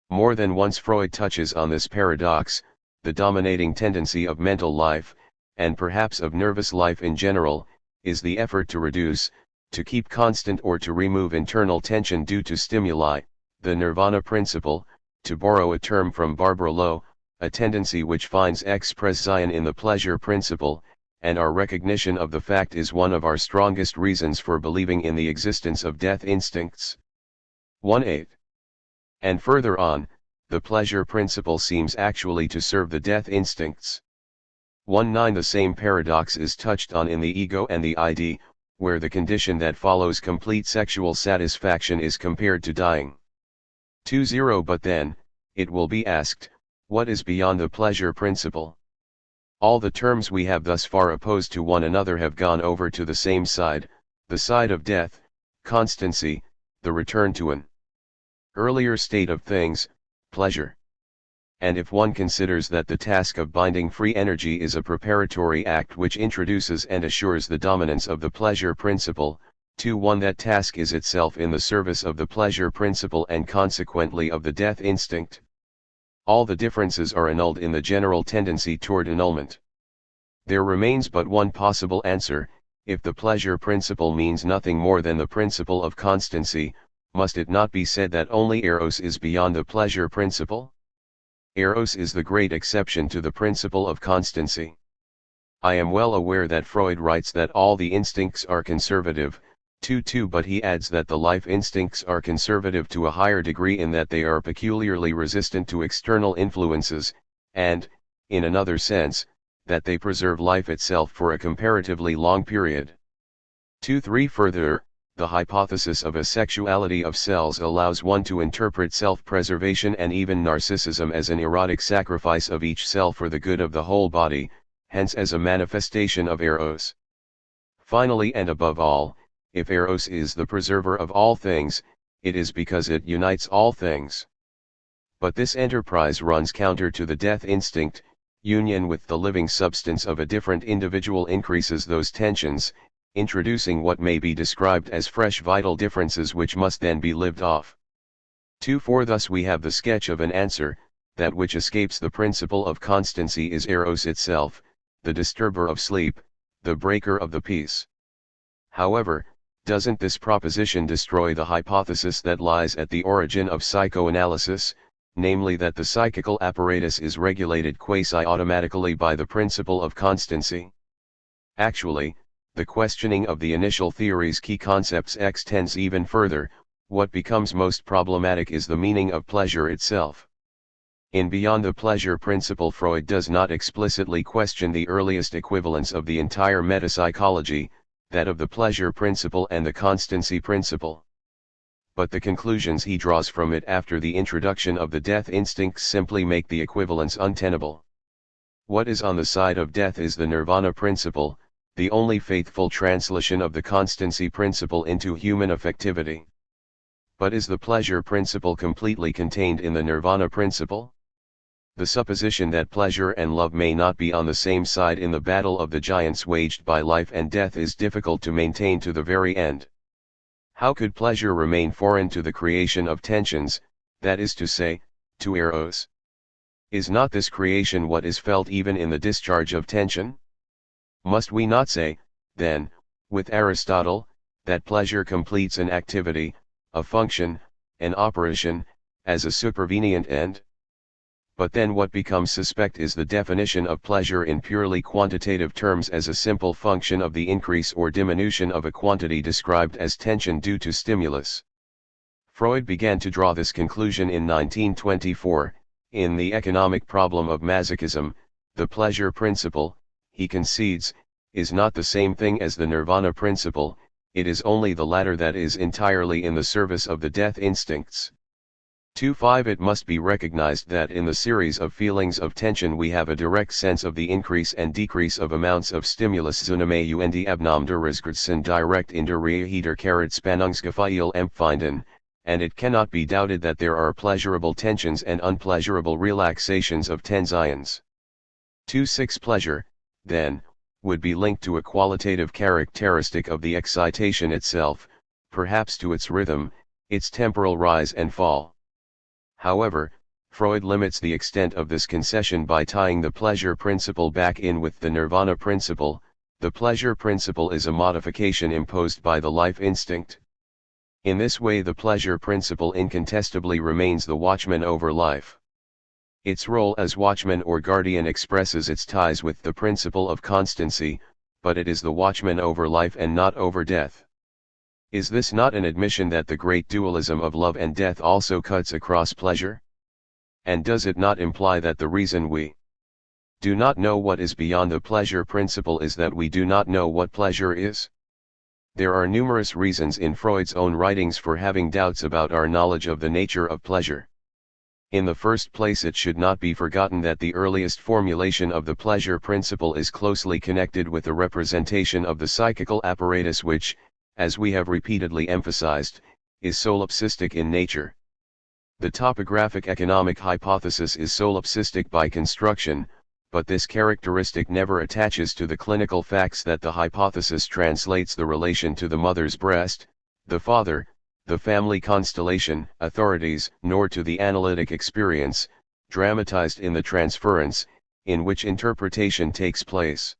More than once Freud touches on this paradox. The dominating tendency of mental life, and perhaps of nervous life in general, is the effort to reduce, to keep constant or to remove internal tension due to stimuli, the nirvana principle, to borrow a term from Barbara Lowe, a tendency which finds expression in the pleasure principle, and our recognition of the fact is one of our strongest reasons for believing in the existence of death instincts. 1-8. And further on, the pleasure principle seems actually to serve the death instincts. 1-9. The same paradox is touched on in the ego and the id, where the condition that follows complete sexual satisfaction is compared to dying. 2-0. But then, it will be asked, what is beyond the pleasure principle? All the terms we have thus far opposed to one another have gone over to the same side, the side of death, constancy, the return to an earlier state of things, pleasure. And if one considers that the task of binding free energy is a preparatory act which introduces and assures the dominance of the pleasure principle, 2-1, that task is itself in the service of the pleasure principle and consequently of the death instinct. All the differences are annulled in the general tendency toward annulment. There remains but one possible answer: if the pleasure principle means nothing more than the principle of constancy, must it not be said that only eros is beyond the pleasure principle? Eros is the great exception to the principle of constancy. I am well aware that Freud writes that all the instincts are conservative, 2-2, but he adds that the life instincts are conservative to a higher degree in that they are peculiarly resistant to external influences, and, in another sense, that they preserve life itself for a comparatively long period. 2-3. Further, the hypothesis of a sexuality of cells allows one to interpret self-preservation and even narcissism as an erotic sacrifice of each cell for the good of the whole body, hence as a manifestation of eros. Finally and above all, if eros is the preserver of all things, it is because it unites all things. But this enterprise runs counter to the death instinct. Union with the living substance of a different individual increases those tensions, introducing what may be described as fresh vital differences which must then be lived off. 2-4. Thus we have the sketch of an answer: that which escapes the principle of constancy is eros itself, the disturber of sleep, the breaker of the peace. However, doesn't this proposition destroy the hypothesis that lies at the origin of psychoanalysis, namely that the psychical apparatus is regulated quasi-automatically by the principle of constancy? Actually, the questioning of the initial theory's key concepts extends even further. What becomes most problematic is the meaning of pleasure itself. In Beyond the Pleasure Principle, Freud does not explicitly question the earliest equivalence of the entire metapsychology, that of the pleasure principle and the constancy principle. But the conclusions he draws from it after the introduction of the death instincts simply make the equivalence untenable. What is on the side of death is the nirvana principle, the only faithful translation of the constancy principle into human affectivity. But is the pleasure principle completely contained in the nirvana principle? The supposition that pleasure and love may not be on the same side in the battle of the giants waged by life and death is difficult to maintain to the very end. How could pleasure remain foreign to the creation of tensions, that is to say, to eros? Is not this creation what is felt even in the discharge of tension? Must we not say, then, with Aristotle, that pleasure completes an activity, a function, an operation, as a supervenient end? But then what becomes suspect is the definition of pleasure in purely quantitative terms as a simple function of the increase or diminution of a quantity described as tension due to stimulus. Freud began to draw this conclusion in 1924, in The Economic Problem of Masochism. The pleasure principle, he concedes, is not the same thing as the nirvana principle, it is only the latter that is entirely in the service of the death instincts. 2.5 It must be recognized that in the series of feelings of tension we have a direct sense of the increase and decrease of amounts of stimulus zuname und abnomderisgrenzen direct in der Reheater Spannungsgefühl empfinden, and it cannot be doubted that there are pleasurable tensions and unpleasurable relaxations of tensions. 2.6 Pleasure, then, would be linked to a qualitative characteristic of the excitation itself, perhaps to its rhythm, its temporal rise and fall. However, Freud limits the extent of this concession by tying the pleasure principle back in with the nirvana principle. The pleasure principle is a modification imposed by the life instinct. In this way the pleasure principle incontestably remains the watchman over life. Its role as watchman or guardian expresses its ties with the principle of constancy, but it is the watchman over life and not over death. Is this not an admission that the great dualism of love and death also cuts across pleasure? And does it not imply that the reason we do not know what is beyond the pleasure principle is that we do not know what pleasure is? There are numerous reasons in Freud's own writings for having doubts about our knowledge of the nature of pleasure. In the first place, it should not be forgotten that the earliest formulation of the pleasure principle is closely connected with the representation of the psychical apparatus which, as we have repeatedly emphasized, is solipsistic in nature. The topographic economic hypothesis is solipsistic by construction, but this characteristic never attaches to the clinical facts that the hypothesis translates the relation to the mother's breast, the father, the family constellation, authorities, nor to the analytic experience, dramatized in the transference, in which interpretation takes place.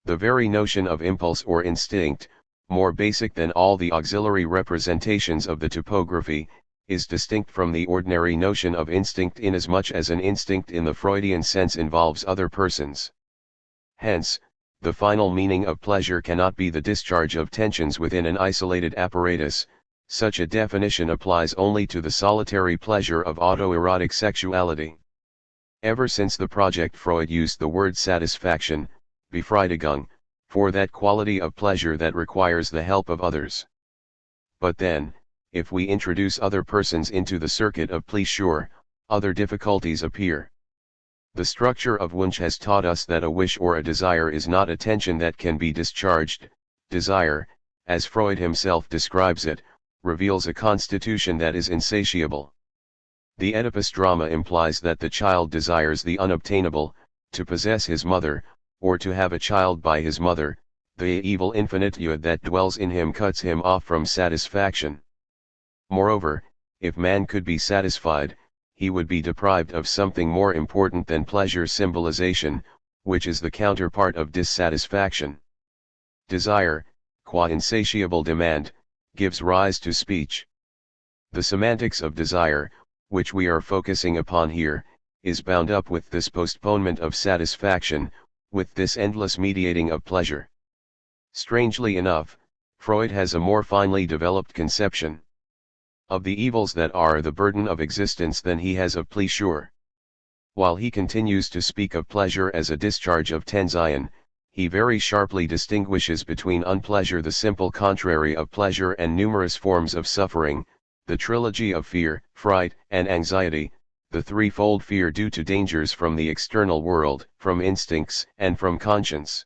The very notion of impulse or instinct, more basic than all the auxiliary representations of the topography, is distinct from the ordinary notion of instinct inasmuch as an instinct in the Freudian sense involves other persons. Hence, the final meaning of pleasure cannot be the discharge of tensions within an isolated apparatus. Such a definition applies only to the solitary pleasure of autoerotic sexuality. Ever since the project, Freud used the word satisfaction, Befriedigung, for that quality of pleasure that requires the help of others. But then, if we introduce other persons into the circuit of pleasure, other difficulties appear. The structure of Wunsch has taught us that a wish or a desire is not a tension that can be discharged. Desire, as Freud himself describes it, reveals a constitution that is insatiable. The Oedipus drama implies that the child desires the unobtainable, to possess his mother, or to have a child by his mother. The evil infinitude that dwells in him cuts him off from satisfaction. Moreover, if man could be satisfied, he would be deprived of something more important than pleasure symbolization, which is the counterpart of dissatisfaction. Desire, qua insatiable demand, gives rise to speech. The semantics of desire, which we are focusing upon here, is bound up with this postponement of satisfaction, with this endless mediating of pleasure. Strangely enough, Freud has a more finely developed conception of the evils that are the burden of existence than he has of pleasure. While he continues to speak of pleasure as a discharge of tension, he very sharply distinguishes between unpleasure, the simple contrary of pleasure, and numerous forms of suffering, the trilogy of fear, fright, and anxiety, the threefold fear due to dangers from the external world, from instincts, and from conscience.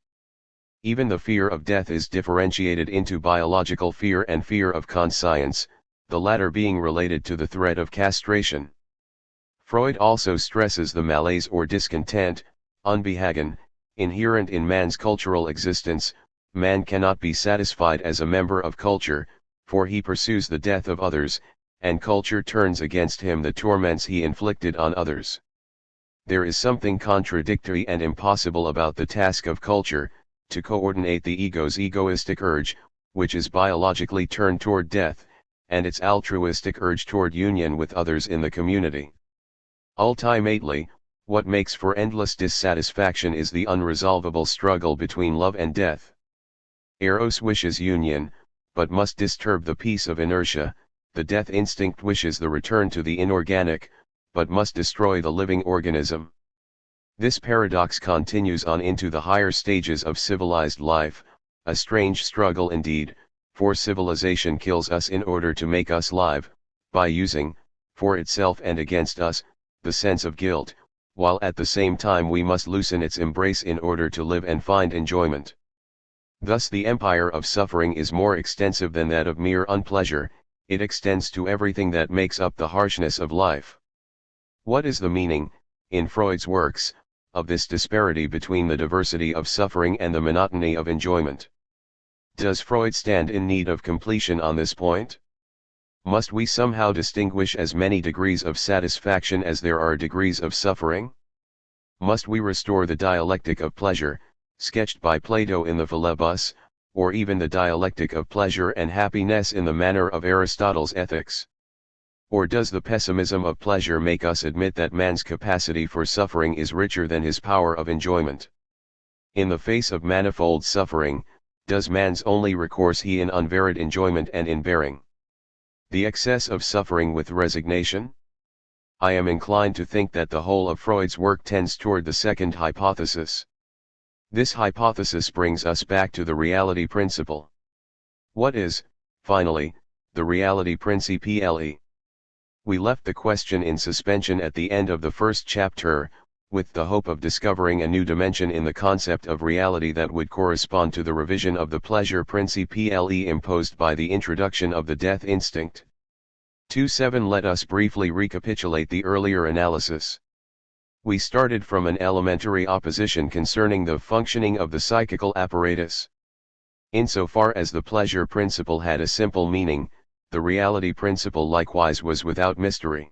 Even the fear of death is differentiated into biological fear and fear of conscience, the latter being related to the threat of castration. Freud also stresses the malaise or discontent, Unbehagen, inherent in man's cultural existence. Man cannot be satisfied as a member of culture, for he pursues the death of others, and culture turns against him the torments he inflicted on others. There is something contradictory and impossible about the task of culture, to coordinate the ego's egoistic urge, which is biologically turned toward death, and its altruistic urge toward union with others in the community. Ultimately, what makes for endless dissatisfaction is the unresolvable struggle between love and death. Eros wishes union, but must disturb the peace of inertia. The death instinct wishes the return to the inorganic, but must destroy the living organism. This paradox continues on into the higher stages of civilized life, a strange struggle indeed, for civilization kills us in order to make us live, by using, for itself and against us, the sense of guilt, while at the same time we must loosen its embrace in order to live and find enjoyment. Thus the empire of suffering is more extensive than that of mere unpleasure, it extends to everything that makes up the harshness of life. What is the meaning, in Freud's works, of this disparity between the diversity of suffering and the monotony of enjoyment? Does Freud stand in need of completion on this point? Must we somehow distinguish as many degrees of satisfaction as there are degrees of suffering? Must we restore the dialectic of pleasure, sketched by Plato in the Philebus, or even the dialectic of pleasure and happiness in the manner of Aristotle's Ethics? Or does the pessimism of pleasure make us admit that man's capacity for suffering is richer than his power of enjoyment? In the face of manifold suffering, does man's only recourse he in unvaried enjoyment and in bearing the excess of suffering with resignation? I am inclined to think that the whole of Freud's work tends toward the second hypothesis. This hypothesis brings us back to the reality principle. What is, finally, the reality principle? We left the question in suspension at the end of the first chapter, with the hope of discovering a new dimension in the concept of reality that would correspond to the revision of the pleasure principle imposed by the introduction of the death instinct. 2.7 Let us briefly recapitulate the earlier analysis. We started from an elementary opposition concerning the functioning of the psychical apparatus. Insofar as the pleasure principle had a simple meaning, the reality principle likewise was without mystery.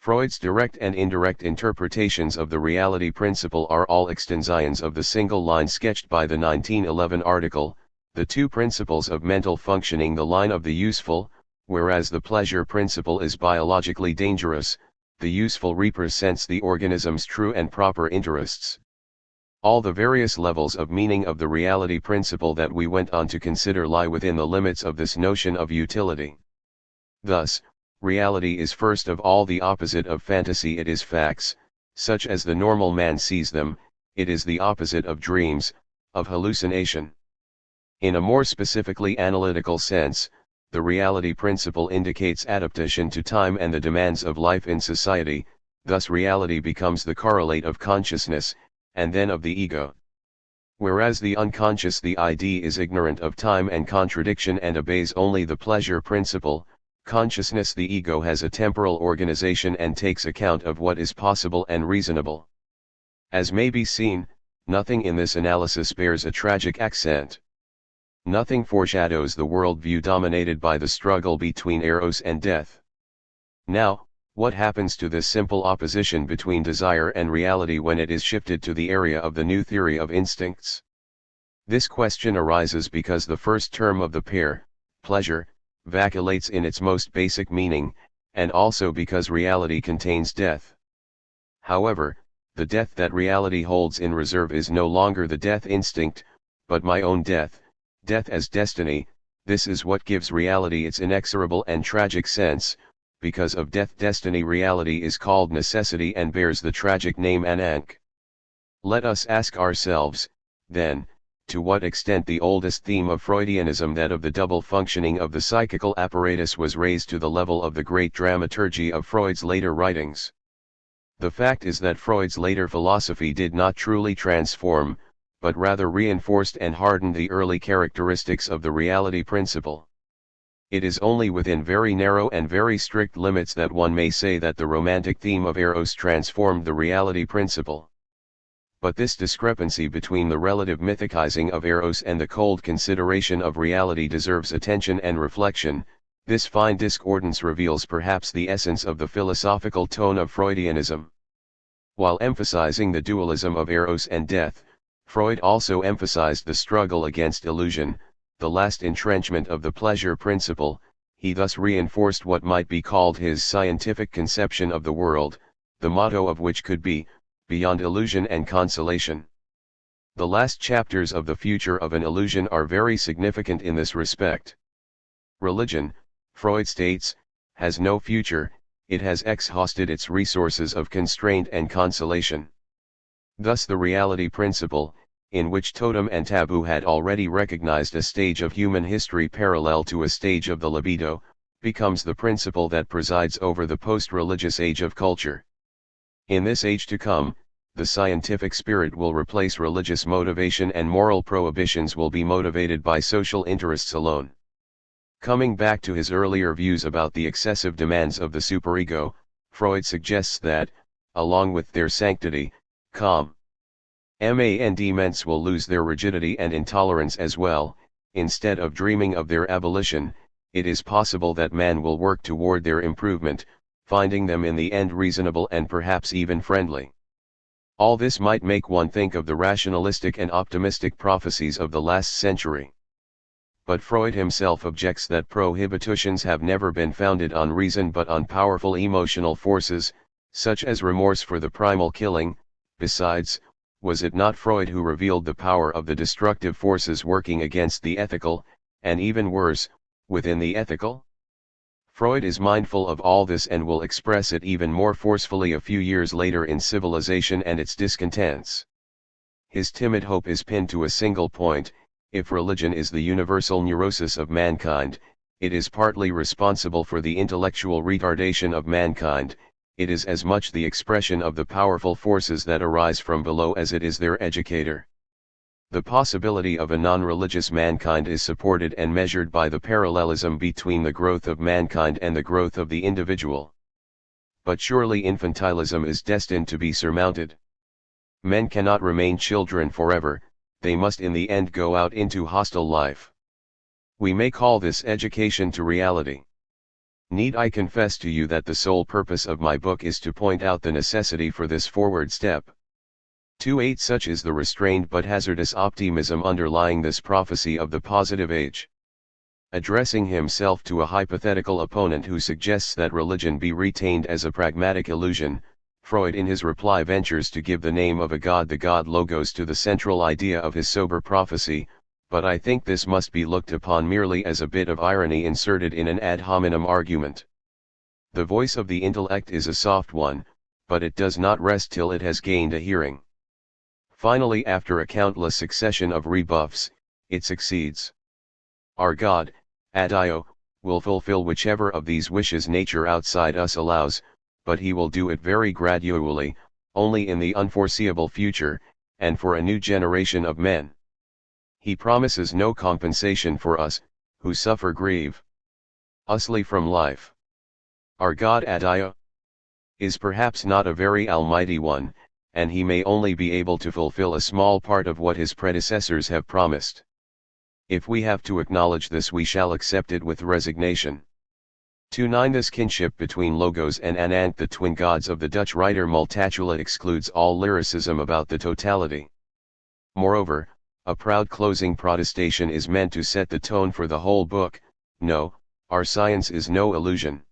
Freud's direct and indirect interpretations of the reality principle are all extensions of the single line sketched by the 1911 article, the two principles of mental functioning, the line of the useful, whereas the pleasure principle is biologically dangerous, the useful represents the organism's true and proper interests. All the various levels of meaning of the reality principle that we went on to consider lie within the limits of this notion of utility. Thus, reality is first of all the opposite of fantasy. It is facts, such as the normal man sees them. It is the opposite of dreams, of hallucination. In a more specifically analytical sense, the reality principle indicates adaptation to time and the demands of life in society. Thus reality becomes the correlate of consciousness, and then of the ego. Whereas the unconscious, the ID, is ignorant of time and contradiction and obeys only the pleasure principle, consciousness, the ego, has a temporal organization and takes account of what is possible and reasonable. As may be seen, nothing in this analysis bears a tragic accent. Nothing foreshadows the worldview dominated by the struggle between eros and death. Now, what happens to this simple opposition between desire and reality when it is shifted to the area of the new theory of instincts? This question arises because the first term of the pair, pleasure, vacillates in its most basic meaning, and also because reality contains death. However, the death that reality holds in reserve is no longer the death instinct, but my own death, death as destiny. This is what gives reality its inexorable and tragic sense. Because of death, destiny, reality is called necessity and bears the tragic name Anank. Let us ask ourselves, then, to what extent the oldest theme of Freudianism, that of the double functioning of the psychical apparatus, was raised to the level of the great dramaturgy of Freud's later writings. The fact is that Freud's later philosophy did not truly transform, but rather reinforced and hardened the early characteristics of the reality principle. It is only within very narrow and very strict limits that one may say that the romantic theme of Eros transformed the reality principle. But this discrepancy between the relative mythicizing of Eros and the cold consideration of reality deserves attention and reflection. This fine discordance reveals perhaps the essence of the philosophical tone of Freudianism. While emphasizing the dualism of Eros and death, Freud also emphasized the struggle against illusion, the last entrenchment of the pleasure principle. He thus reinforced what might be called his scientific conception of the world, the motto of which could be, beyond illusion and consolation. The last chapters of The Future of an Illusion are very significant in this respect. Religion, Freud states, has no future, it has exhausted its resources of constraint and consolation. Thus the reality principle, in which totem and taboo had already recognized a stage of human history parallel to a stage of the libido, becomes the principle that presides over the post-religious age of culture. In this age to come, the scientific spirit will replace religious motivation and moral prohibitions will be motivated by social interests alone. Coming back to his earlier views about the excessive demands of the superego, Freud suggests that, along with their sanctity, calm ments will lose their rigidity and intolerance as well. Instead of dreaming of their abolition, it is possible that man will work toward their improvement, finding them in the end reasonable and perhaps even friendly. All this might make one think of the rationalistic and optimistic prophecies of the last century. But Freud himself objects that prohibitions have never been founded on reason but on powerful emotional forces, such as remorse for the primal killing. Besides, was it not Freud who revealed the power of the destructive forces working against the ethical, and even worse, within the ethical? Freud is mindful of all this and will express it even more forcefully a few years later in Civilization and its Discontents. His timid hope is pinned to a single point: if religion is the universal neurosis of mankind, it is partly responsible for the intellectual retardation of mankind. It is as much the expression of the powerful forces that arise from below as it is their educator. The possibility of a non-religious mankind is supported and measured by the parallelism between the growth of mankind and the growth of the individual. But surely infantilism is destined to be surmounted. Men cannot remain children forever, they must in the end go out into hostile life. We may call this education to reality. Need I confess to you that the sole purpose of my book is to point out the necessity for this forward step? 2.8 Such is the restrained but hazardous optimism underlying this prophecy of the positive age. Addressing himself to a hypothetical opponent who suggests that religion be retained as a pragmatic illusion, Freud in his reply ventures to give the name of a god, the god Logos, to the central idea of his sober prophecy, but I think this must be looked upon merely as a bit of irony inserted in an ad hominem argument. The voice of the intellect is a soft one, but it does not rest till it has gained a hearing. Finally, after a countless succession of rebuffs, it succeeds. Our God, Adio, will fulfill whichever of these wishes nature outside us allows, but he will do it very gradually, only in the unforeseeable future, and for a new generation of men. He promises no compensation for us, who suffer grievously from life. Our God Adio is perhaps not a very almighty one, and he may only be able to fulfill a small part of what his predecessors have promised. If we have to acknowledge this, we shall accept it with resignation. 2.9 This kinship between Logos and Anank, the twin gods of the Dutch writer Multatula, excludes all lyricism about the totality. Moreover, a proud closing protestation is meant to set the tone for the whole book. No, our science is no illusion.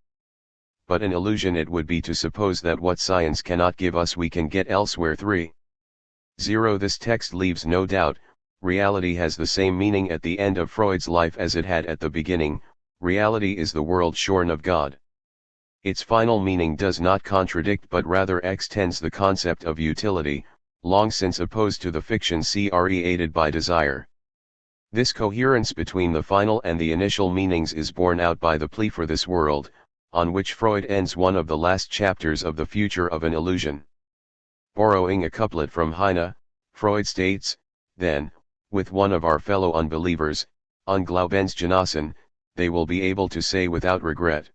But an illusion it would be to suppose that what science cannot give us we can get elsewhere. 3.0 This text leaves no doubt, reality has the same meaning at the end of Freud's life as it had at the beginning. Reality is the world shorn of God. Its final meaning does not contradict but rather extends the concept of utility, long since opposed to the fiction created by desire. This coherence between the final and the initial meanings is borne out by the plea for this world, on which Freud ends one of the last chapters of The Future of an Illusion. Borrowing a couplet from Heine, Freud states, then, with one of our fellow unbelievers, Unglaubensgenossen, they will be able to say without regret: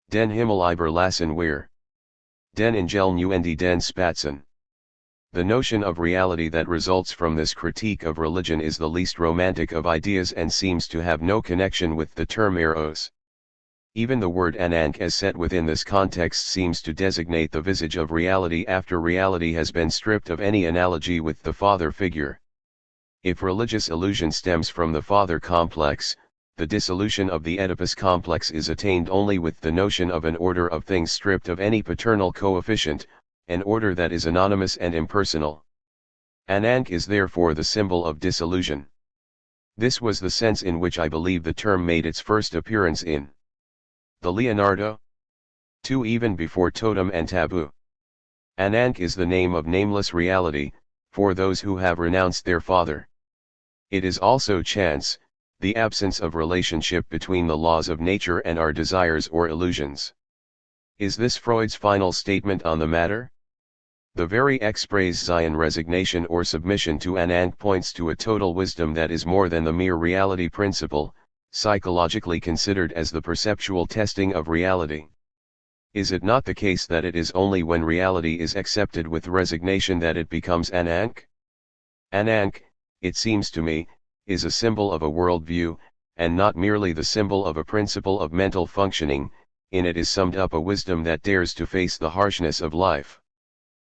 Den Himmel überlassen wir. Den Engel nu en die den Spatzen. The notion of reality that results from this critique of religion is the least romantic of ideas and seems to have no connection with the term eros. Even the word Anank as set within this context seems to designate the visage of reality after reality has been stripped of any analogy with the father figure. If religious illusion stems from the father complex, the dissolution of the Oedipus complex is attained only with the notion of an order of things stripped of any paternal coefficient, an order that is anonymous and impersonal. Anank is therefore the symbol of disillusion. This was the sense in which I believe the term made its first appearance in the Leonardo 2, even before Totem and Taboo. Anank is the name of nameless reality, for those who have renounced their father. It is also chance, the absence of relationship between the laws of nature and our desires or illusions. Is this Freud's final statement on the matter? The very Express-Sein resignation or submission to an ankh points to a total wisdom that is more than the mere reality principle, psychologically considered as the perceptual testing of reality. Is it not the case that it is only when reality is accepted with resignation that it becomes an ankh? An ankh, it seems to me, is a symbol of a worldview, and not merely the symbol of a principle of mental functioning. In it is summed up a wisdom that dares to face the harshness of life.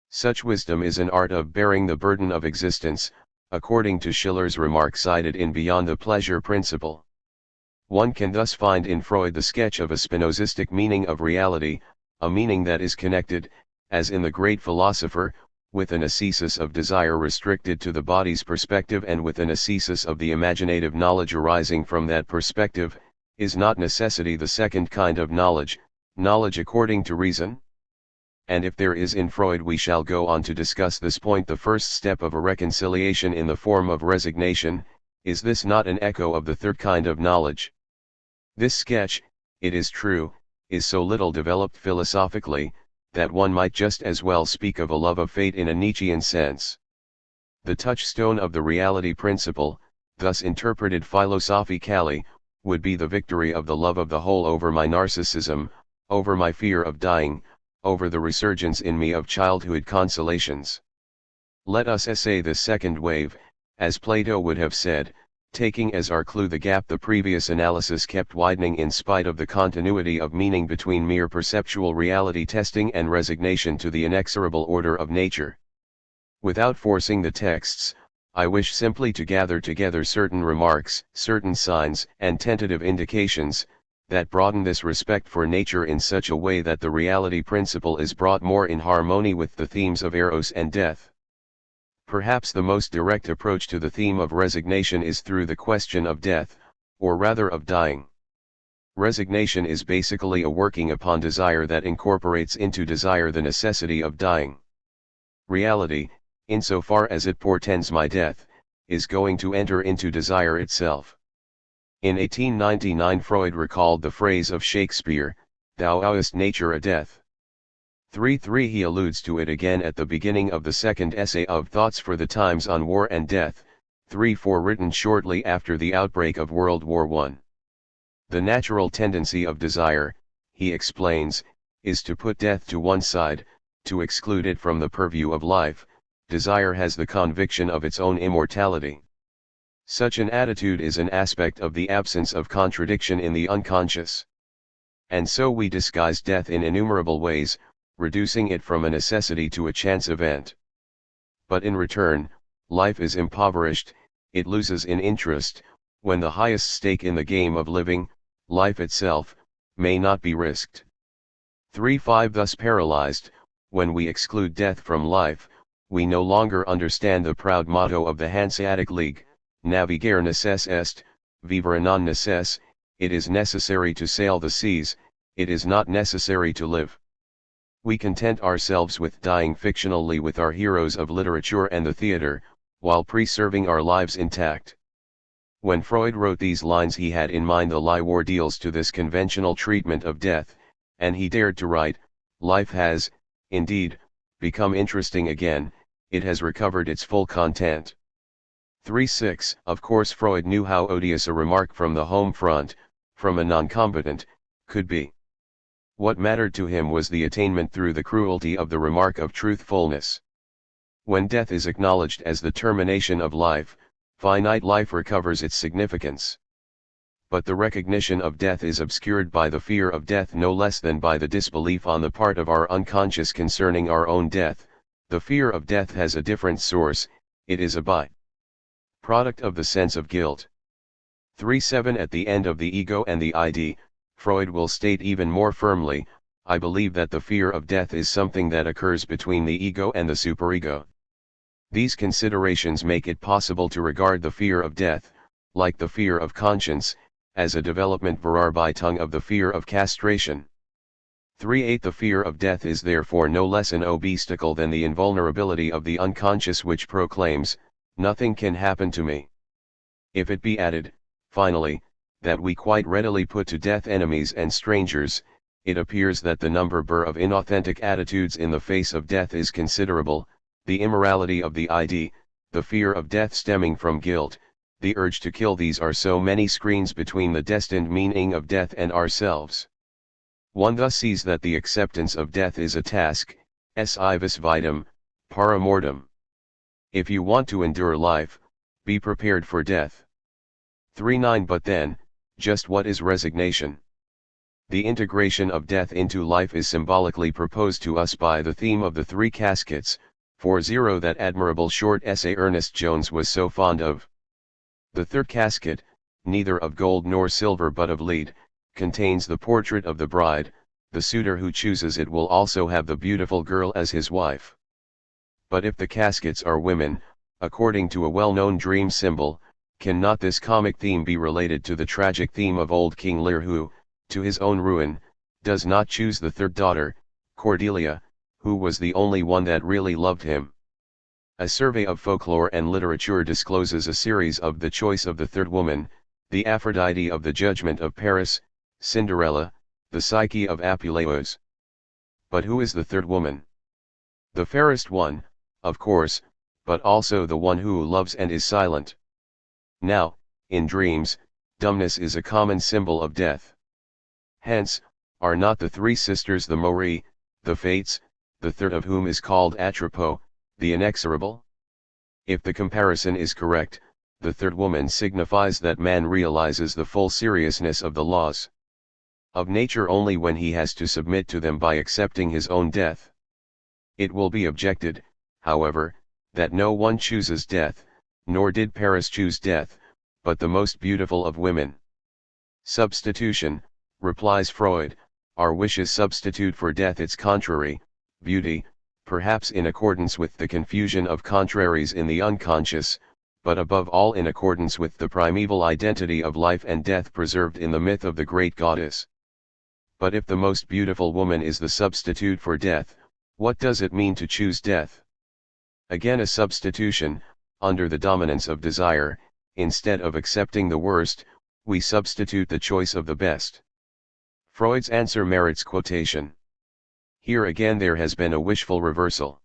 Such wisdom is an art of bearing the burden of existence, according to Schiller's remark cited in Beyond the Pleasure Principle. One can thus find in Freud the sketch of a Spinozistic meaning of reality, a meaning that is connected, as in the great philosopher, with an ascesis of desire restricted to the body's perspective and with an ascesis of the imaginative knowledge arising from that perspective. Is not necessity the second kind of knowledge, knowledge according to reason? And if there is in Freud, we shall go on to discuss this point, the first step of a reconciliation in the form of resignation. Is this not an echo of the third kind of knowledge? This sketch, it is true, is so little developed philosophically, that one might just as well speak of a love of fate in a Nietzschean sense. The touchstone of the reality principle, thus interpreted philosophically, would be the victory of the love of the whole over my narcissism, over my fear of dying, over the resurgence in me of childhood consolations. Let us essay this second wave, as Plato would have said, taking as our clue the gap the previous analysis kept widening in spite of the continuity of meaning between mere perceptual reality testing and resignation to the inexorable order of nature. Without forcing the texts, I wish simply to gather together certain remarks, certain signs and tentative indications, that broaden this respect for nature in such a way that the reality principle is brought more in harmony with the themes of eros and death. Perhaps the most direct approach to the theme of resignation is through the question of death, or rather of dying. Resignation is basically a working upon desire that incorporates into desire the necessity of dying. Reality, insofar as it portends my death, is going to enter into desire itself. In 1899 Freud recalled the phrase of Shakespeare, "Thou owest nature a death." 3.3 He alludes to it again at the beginning of the second essay of Thoughts for the Times on War and Death, 3.4 written shortly after the outbreak of World War I. The natural tendency of desire, he explains, is to put death to one side, to exclude it from the purview of life. Desire has the conviction of its own immortality. Such an attitude is an aspect of the absence of contradiction in the unconscious. And so we disguise death in innumerable ways, reducing it from a necessity to a chance event. But in return, life is impoverished, it loses in interest, when the highest stake in the game of living, life itself, may not be risked. 3.5 Thus paralyzed, when we exclude death from life, we no longer understand the proud motto of the Hanseatic League, Navigare necesse est, vivere non necesse. It is necessary to sail the seas, it is not necessary to live. We content ourselves with dying fictionally with our heroes of literature and the theater, while preserving our lives intact. When Freud wrote these lines he had in mind the lie ordeals to this conventional treatment of death, and he dared to write, "Life has, indeed, become interesting again, it has recovered its full content." 3.6 Of course Freud knew how odious a remark from the home front, from a non-combatant, could be. What mattered to him was the attainment through the cruelty of the remark of truthfulness. When death is acknowledged as the termination of life, finite life recovers its significance. But the recognition of death is obscured by the fear of death no less than by the disbelief on the part of our unconscious concerning our own death. The fear of death has a different source, it is a by-product of the sense of guilt. 3.7 At the end of the ego and the id, Freud will state even more firmly, "I believe that the fear of death is something that occurs between the ego and the superego." These considerations make it possible to regard the fear of death, like the fear of conscience, as a development Verarbeitung of the fear of castration. 3.8 The fear of death is therefore no less an obstacle than the invulnerability of the unconscious which proclaims, "Nothing can happen to me." If it be added, finally, that we quite readily put to death enemies and strangers. It appears that the number of inauthentic attitudes in the face of death is considerable, the immorality of the ID, the fear of death stemming from guilt, the urge to kill. These are so many screens between the destined meaning of death and ourselves. One thus sees that the acceptance of death is a task, vis vitam, para mortem. If you want to endure life, be prepared for death. 3.9 But then, just what is resignation? The integration of death into life is symbolically proposed to us by the theme of the three caskets, 4.0, that admirable short essay Ernest Jones was so fond of. The third casket, neither of gold nor silver but of lead, contains the portrait of the bride. The suitor who chooses it will also have the beautiful girl as his wife. But if the caskets are women, according to a well-known dream symbol, can not this comic theme be related to the tragic theme of old King Lear who, to his own ruin, does not choose the third daughter, Cordelia, who was the only one that really loved him? A survey of folklore and literature discloses a series of the choice of the third woman, the Aphrodite of the Judgment of Paris, Cinderella, the Psyche of Apuleius. But who is the third woman? The fairest one, of course, but also the one who loves and is silent. Now, in dreams, dumbness is a common symbol of death. Hence, are not the three sisters the Mori, the Fates, the third of whom is called Atropos, the inexorable? If the comparison is correct, the third woman signifies that man realizes the full seriousness of the laws of nature only when he has to submit to them by accepting his own death. It will be objected, however, that no one chooses death, nor did Paris choose death, but the most beautiful of women. Substitution, replies Freud, our wishes substitute for death its contrary, beauty, perhaps in accordance with the confusion of contraries in the unconscious, but above all in accordance with the primeval identity of life and death preserved in the myth of the great goddess. But if the most beautiful woman is the substitute for death, what does it mean to choose death? Again a substitution, under the dominance of desire, instead of accepting the worst, we substitute the choice of the best. Freud's answer merits quotation. Here again there has been a wishful reversal.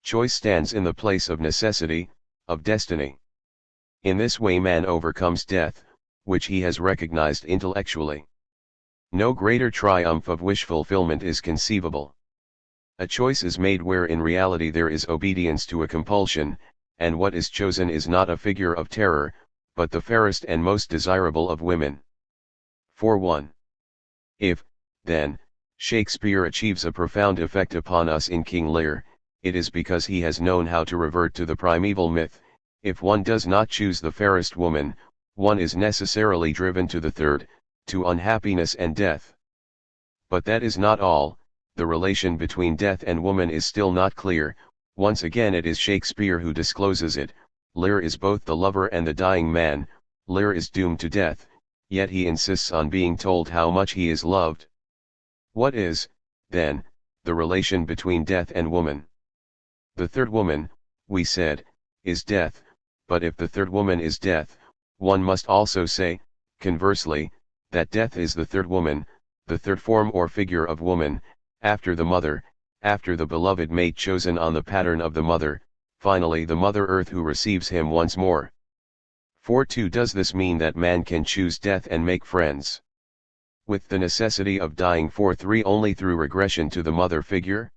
Choice stands in the place of necessity, of destiny. In this way man overcomes death, which he has recognized intellectually. No greater triumph of wish fulfillment is conceivable. A choice is made where in reality there is obedience to a compulsion, and what is chosen is not a figure of terror, but the fairest and most desirable of women. 4.1. If, then, Shakespeare achieves a profound effect upon us in King Lear, it is because he has known how to revert to the primeval myth. If one does not choose the fairest woman, one is necessarily driven to the third, to unhappiness and death. But that is not all. The relation between death and woman is still not clear. Once again it is Shakespeare who discloses it. Lear is both the lover and the dying man. Lear is doomed to death, yet he insists on being told how much he is loved. What is, then, the relation between death and woman? The third woman, we said, is death, but if the third woman is death, one must also say, conversely, that death is the third woman, the third form or figure of woman, after the mother, after the beloved mate chosen on the pattern of the mother, finally the Mother Earth who receives him once more. 4.2 Does this mean that man can choose death and make friends with the necessity of dying? 4.3 Only through regression to the mother figure?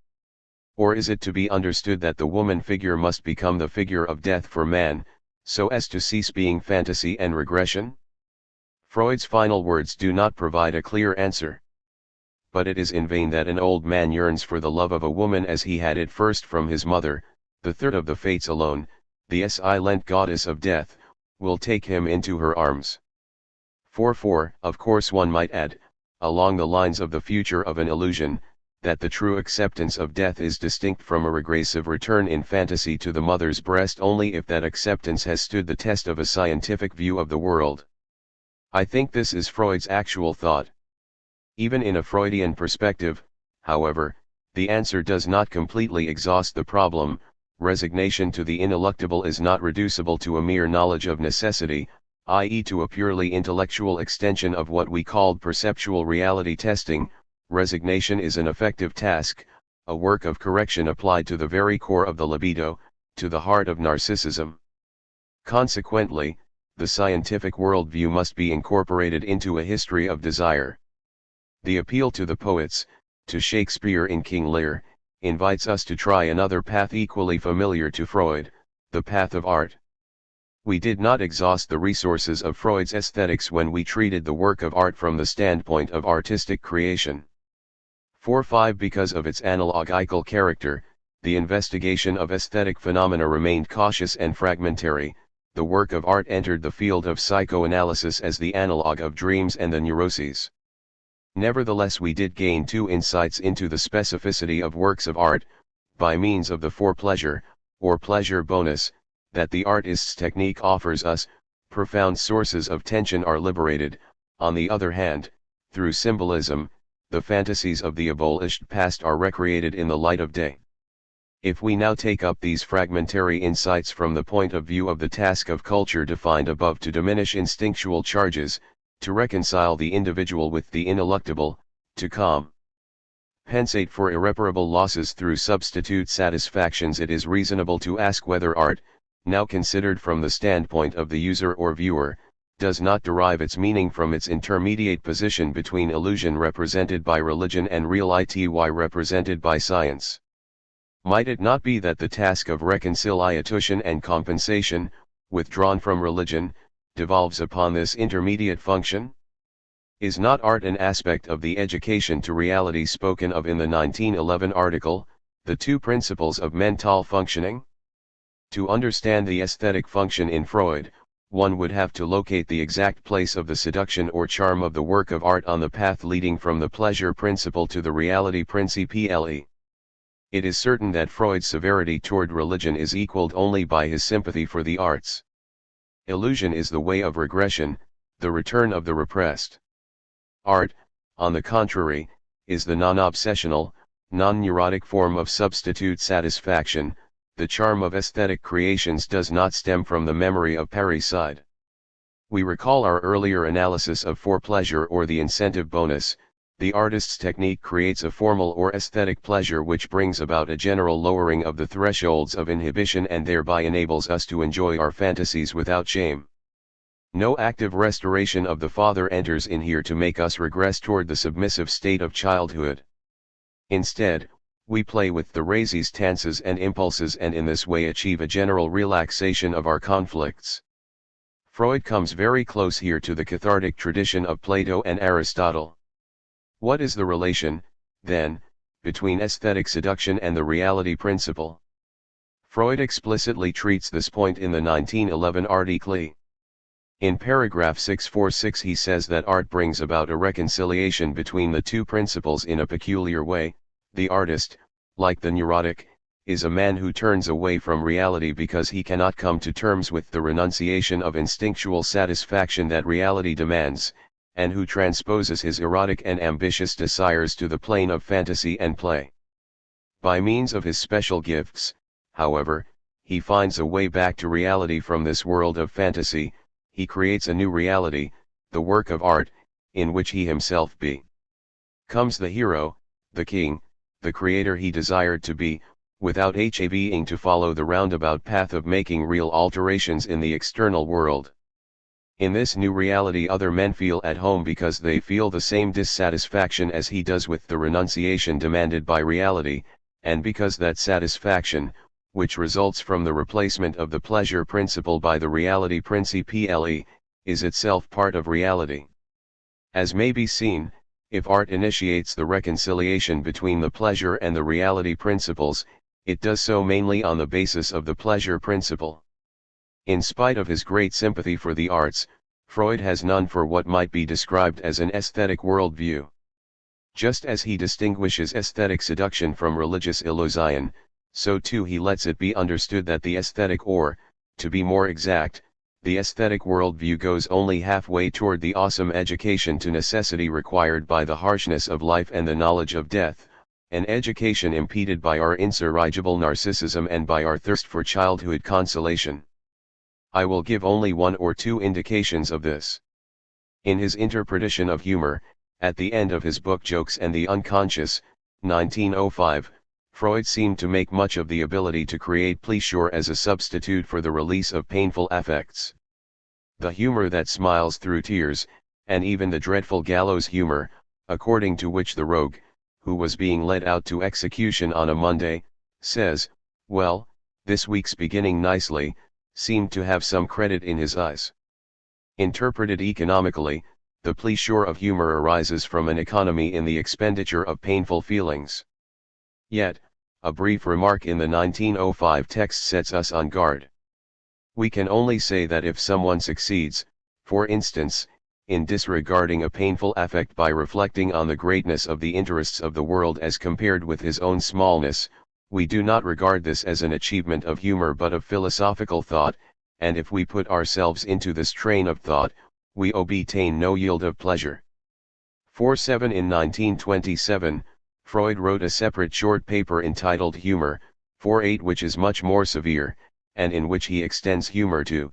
Or is it to be understood that the woman figure must become the figure of death for man, so as to cease being fantasy and regression? Freud's final words do not provide a clear answer. But it is in vain that an old man yearns for the love of a woman as he had it first from his mother. The third of the Fates alone, the silent goddess of death, will take him into her arms. 4.4 Of course one might add, along the lines of the future of an illusion, that the true acceptance of death is distinct from a regressive return in fantasy to the mother's breast only if that acceptance has stood the test of a scientific view of the world. I think this is Freud's actual thought. Even in a Freudian perspective, however, the answer does not completely exhaust the problem. Resignation to the ineluctable is not reducible to a mere knowledge of necessity. i.e. to a purely intellectual extension of what we called perceptual reality testing, resignation is an effective task, a work of correction applied to the very core of the libido, to the heart of narcissism. Consequently, the scientific worldview must be incorporated into a history of desire. The appeal to the poets, to Shakespeare in King Lear, invites us to try another path equally familiar to Freud, the path of art. We did not exhaust the resources of Freud's aesthetics when we treated the work of art from the standpoint of artistic creation. 4-5 Because of its analogical character, the investigation of aesthetic phenomena remained cautious and fragmentary. The work of art entered the field of psychoanalysis as the analog of dreams and the neuroses. Nevertheless, we did gain two insights into the specificity of works of art, by means of the forepleasure, or pleasure bonus, that the artist's technique offers us. Profound sources of tension are liberated. On the other hand, through symbolism, the fantasies of the abolished past are recreated in the light of day. If we now take up these fragmentary insights from the point of view of the task of culture defined above to diminish instinctual charges, to reconcile the individual with the ineluctable, to compensate for irreparable losses through substitute satisfactions, it is reasonable to ask whether art, now considered from the standpoint of the user or viewer, does not derive its meaning from its intermediate position between illusion represented by religion and reality represented by science. Might it not be that the task of reconciliation and compensation, withdrawn from religion, devolves upon this intermediate function? Is not art an aspect of the education to reality spoken of in the 1911 article, The Two Principles of Mental Functioning? To understand the aesthetic function in Freud, one would have to locate the exact place of the seduction or charm of the work of art on the path leading from the pleasure principle to the reality principle. It is certain that Freud's severity toward religion is equaled only by his sympathy for the arts. Illusion is the way of regression, the return of the repressed. Art, on the contrary, is the non-obsessional, non-neurotic form of substitute satisfaction. The charm of aesthetic creations does not stem from the memory of parricide. We recall our earlier analysis of forepleasure or the incentive bonus. The artist's technique creates a formal or aesthetic pleasure which brings about a general lowering of the thresholds of inhibition and thereby enables us to enjoy our fantasies without shame. No active restoration of the father enters in here to make us regress toward the submissive state of childhood. Instead, we play with the resistances and impulses and in this way achieve a general relaxation of our conflicts. Freud comes very close here to the cathartic tradition of Plato and Aristotle. What is the relation, then, between aesthetic seduction and the reality principle? Freud explicitly treats this point in the 1911 article. In paragraph 646 he says that art brings about a reconciliation between the two principles in a peculiar way. The artist, like the neurotic, is a man who turns away from reality because he cannot come to terms with the renunciation of instinctual satisfaction that reality demands, and who transposes his erotic and ambitious desires to the plane of fantasy and play. By means of his special gifts, however, he finds a way back to reality from this world of fantasy. He creates a new reality, the work of art, in which he himself becomes the hero, the king, the creator he desired to be, without having to follow the roundabout path of making real alterations in the external world. In this new reality other men feel at home because they feel the same dissatisfaction as he does with the renunciation demanded by reality, and because that satisfaction, which results from the replacement of the pleasure principle by the reality principle, is itself part of reality. As may be seen, if art initiates the reconciliation between the pleasure and the reality principles, it does so mainly on the basis of the pleasure principle. In spite of his great sympathy for the arts, Freud has none for what might be described as an aesthetic worldview. Just as he distinguishes aesthetic seduction from religious illusion, so too he lets it be understood that the aesthetic or, to be more exact, the aesthetic worldview goes only halfway toward the awesome education to necessity required by the harshness of life and the knowledge of death, an education impeded by our insurrigible narcissism and by our thirst for childhood consolation. I will give only one or two indications of this. In his interpretation of humor, at the end of his book Jokes and the Unconscious, 1905, Freud seemed to make much of the ability to create pleasure as a substitute for the release of painful affects. The humor that smiles through tears, and even the dreadful gallows humor, according to which the rogue, who was being led out to execution on a Monday, says, "Well, this week's beginning nicely," seemed to have some credit in his eyes. Interpreted economically, the pleasure of humor arises from an economy in the expenditure of painful feelings. Yet, a brief remark in the 1905 text sets us on guard. We can only say that if someone succeeds, for instance, in disregarding a painful affect by reflecting on the greatness of the interests of the world as compared with his own smallness, we do not regard this as an achievement of humor but of philosophical thought, and if we put ourselves into this train of thought, we obtain no yield of pleasure. 4-7 In 1927, Freud wrote a separate short paper entitled Humor, 4-8 which is much more severe, and in which he extends humor to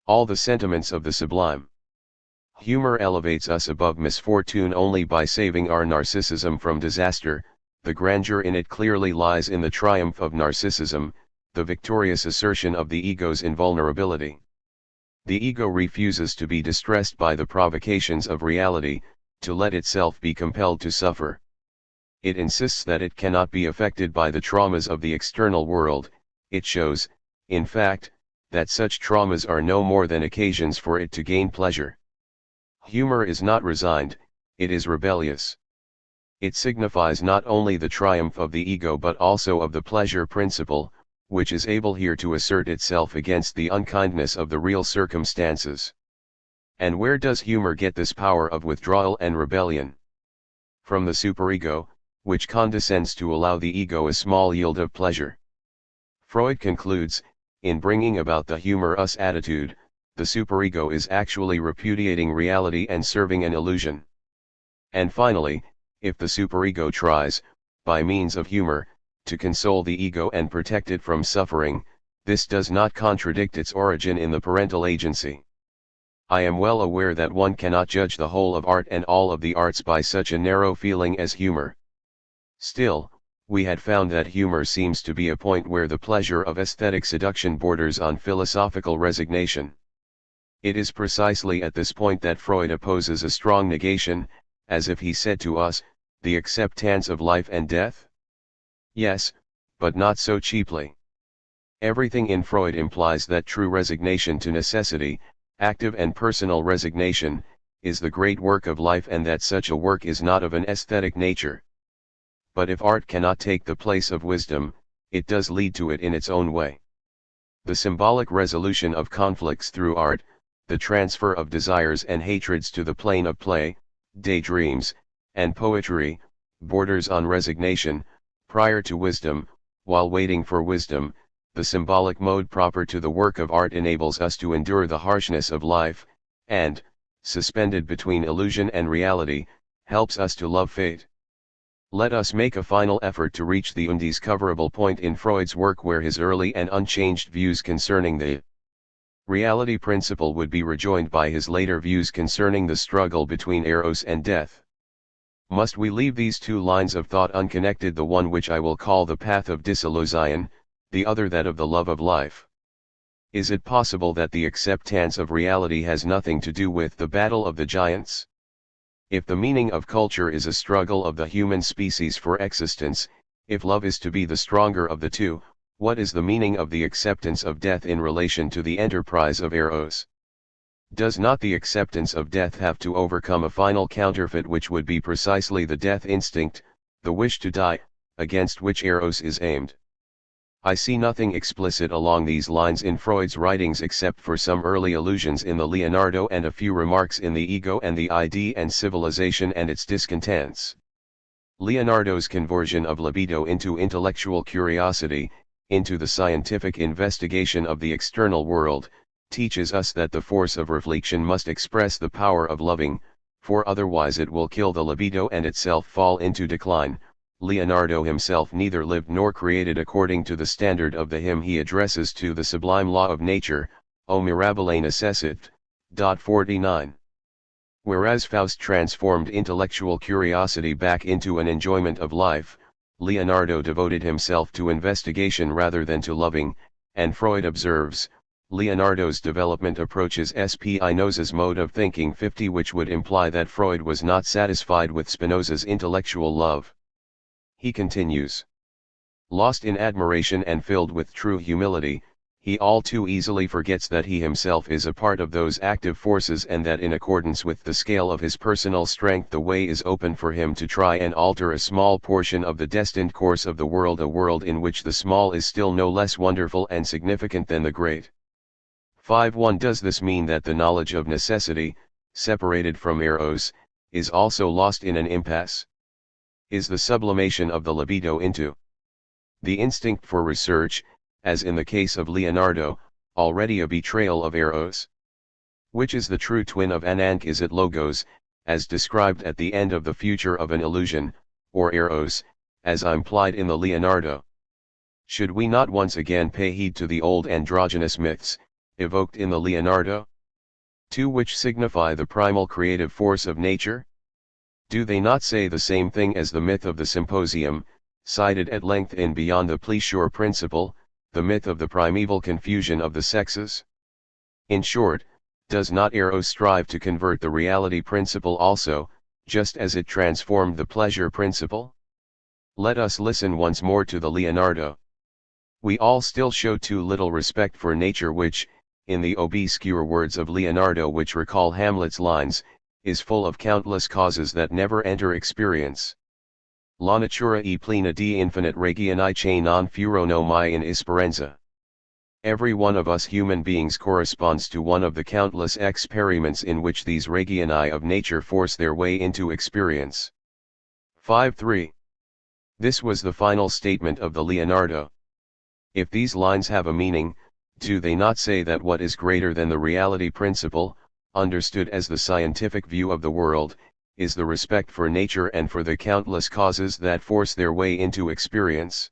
all the sentiments of the sublime. Humor elevates us above misfortune only by saving our narcissism from disaster. The grandeur in it clearly lies in the triumph of narcissism, the victorious assertion of the ego's invulnerability. The ego refuses to be distressed by the provocations of reality, to let itself be compelled to suffer. It insists that it cannot be affected by the traumas of the external world. It shows, in fact, that such traumas are no more than occasions for it to gain pleasure. Humor is not resigned, it is rebellious. It signifies not only the triumph of the ego but also of the pleasure principle, which is able here to assert itself against the unkindness of the real circumstances. And where does humor get this power of withdrawal and rebellion? From the superego, which condescends to allow the ego a small yield of pleasure. Freud concludes, in bringing about the humor-us attitude, the superego is actually repudiating reality and serving an illusion. And finally, if the superego tries, by means of humor, to console the ego and protect it from suffering, this does not contradict its origin in the parental agency. I am well aware that one cannot judge the whole of art and all of the arts by such a narrow feeling as humor. Still, we had found that humor seems to be a point where the pleasure of aesthetic seduction borders on philosophical resignation. It is precisely at this point that Freud opposes a strong negation, as if he said to us, the acceptance of life and death? Yes, but not so cheaply. Everything in Freud implies that true resignation to necessity, active and personal resignation, is the great work of life and that such a work is not of an aesthetic nature. But if art cannot take the place of wisdom, it does lead to it in its own way. The symbolic resolution of conflicts through art, the transfer of desires and hatreds to the plane of play, daydreams, and poetry, borders on resignation, prior to wisdom. While waiting for wisdom, the symbolic mode proper to the work of art enables us to endure the harshness of life, and, suspended between illusion and reality, helps us to love fate. Let us make a final effort to reach the undiscoverable point in Freud's work where his early and unchanged views concerning the reality principle would be rejoined by his later views concerning the struggle between eros and death. Must we leave these two lines of thought unconnected, the one which I will call the path of disillusion, the other that of the love of life? Is it possible that the acceptance of reality has nothing to do with the battle of the giants? If the meaning of culture is a struggle of the human species for existence, if love is to be the stronger of the two, what is the meaning of the acceptance of death in relation to the enterprise of eros? Does not the acceptance of death have to overcome a final counterfeit which would be precisely the death instinct, the wish to die, against which eros is aimed? I see nothing explicit along these lines in Freud's writings except for some early allusions in the Leonardo and a few remarks in the Ego and the ID and Civilization and its discontents. Leonardo's conversion of libido into intellectual curiosity, into the scientific investigation of the external world, teaches us that the force of reflection must express the power of loving, for otherwise it will kill the libido and itself fall into decline. Leonardo himself neither lived nor created according to the standard of the hymn he addresses to the sublime law of nature, o mirabile necessit. 49. Whereas Faust transformed intellectual curiosity back into an enjoyment of life, Leonardo devoted himself to investigation rather than to loving, and Freud observes, Leonardo's development approaches Spinoza's mode of thinking 50, which would imply that Freud was not satisfied with Spinoza's intellectual love. He continues. Lost in admiration and filled with true humility, he all too easily forgets that he himself is a part of those active forces, and that in accordance with the scale of his personal strength the way is open for him to try and alter a small portion of the destined course of the world, a world in which the small is still no less wonderful and significant than the great. 5.1 Does this mean that the knowledge of necessity, separated from eros, is also lost in an impasse? Is the sublimation of the libido into the instinct for research, as in the case of Leonardo, already a betrayal of eros? Which is the true twin of Ananke? Is it logos, as described at the end of The Future of an Illusion, or eros, as implied in the Leonardo? Should we not once again pay heed to the old androgynous myths, evoked in the Leonardo? Which signify the primal creative force of nature? Do they not say the same thing as the myth of the symposium, cited at length in Beyond the Pleasure Principle, the myth of the primeval confusion of the sexes? In short, does not eros strive to convert the reality principle also, just as it transformed the pleasure principle? Let us listen once more to the Leonardo. We all still show too little respect for nature, which, in the obscure words of Leonardo which recall Hamlet's lines, is full of countless causes that never enter experience. La natura e plena di infinite regioni che non furono mai in esperanza. Every one of us human beings corresponds to one of the countless experiments in which these regioni of nature force their way into experience. 5.3. This was the final statement of the Leonardo. If these lines have a meaning, do they not say that what is greater than the reality principle, understood as the scientific view of the world, is the respect for nature and for the countless causes that force their way into experience?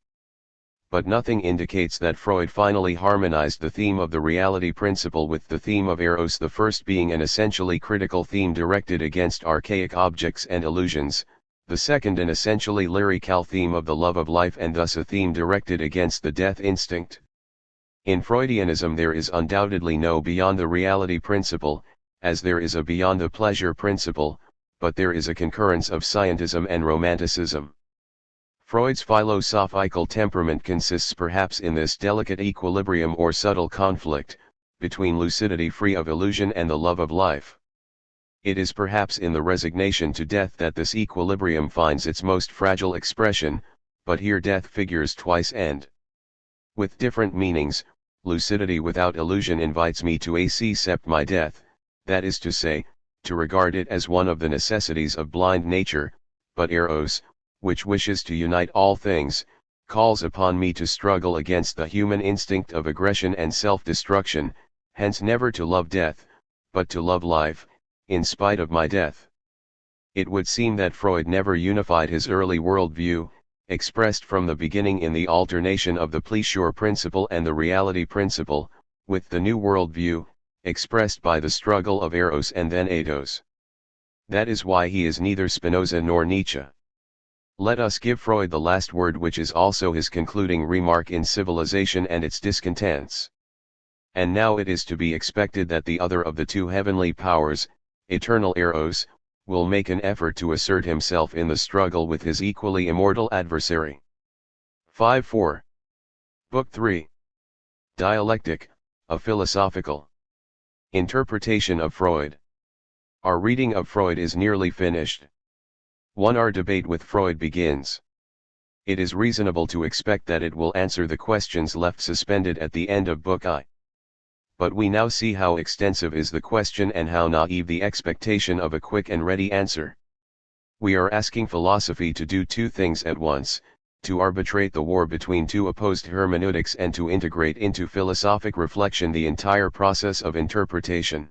But nothing indicates that Freud finally harmonized the theme of the reality principle with the theme of eros, the first being an essentially critical theme directed against archaic objects and illusions, the second an essentially lyrical theme of the love of life, and thus a theme directed against the death instinct. In Freudianism there is undoubtedly no beyond the reality principle, as there is a beyond the pleasure principle, but there is a concurrence of scientism and romanticism. Freud's philosophical temperament consists perhaps in this delicate equilibrium or subtle conflict, between lucidity free of illusion and the love of life. It is perhaps in the resignation to death that this equilibrium finds its most fragile expression, but here death figures twice and with different meanings. Lucidity without illusion invites me to accept my death, that is to say, to regard it as one of the necessities of blind nature, but eros, which wishes to unite all things, calls upon me to struggle against the human instinct of aggression and self-destruction, hence never to love death, but to love life, in spite of my death. It would seem that Freud never unified his early worldview, expressed from the beginning in the alternation of the pleasure principle and the reality principle, with the new worldview, expressed by the struggle of eros and then ethos. That is why he is neither Spinoza nor Nietzsche. Let us give Freud the last word, which is also his concluding remark in Civilization and its Discontents. And now it is to be expected that the other of the two heavenly powers, eternal eros, will make an effort to assert himself in the struggle with his equally immortal adversary. 5.4. Book 3. Dialectic, a philosophical interpretation of Freud. Our reading of Freud is nearly finished. Our debate with Freud begins. It is reasonable to expect that it will answer the questions left suspended at the end of Book I. But we now see how extensive is the question and how naive the expectation of a quick and ready answer. We are asking philosophy to do two things at once: to arbitrate the war between two opposed hermeneutics and to integrate into philosophic reflection the entire process of interpretation.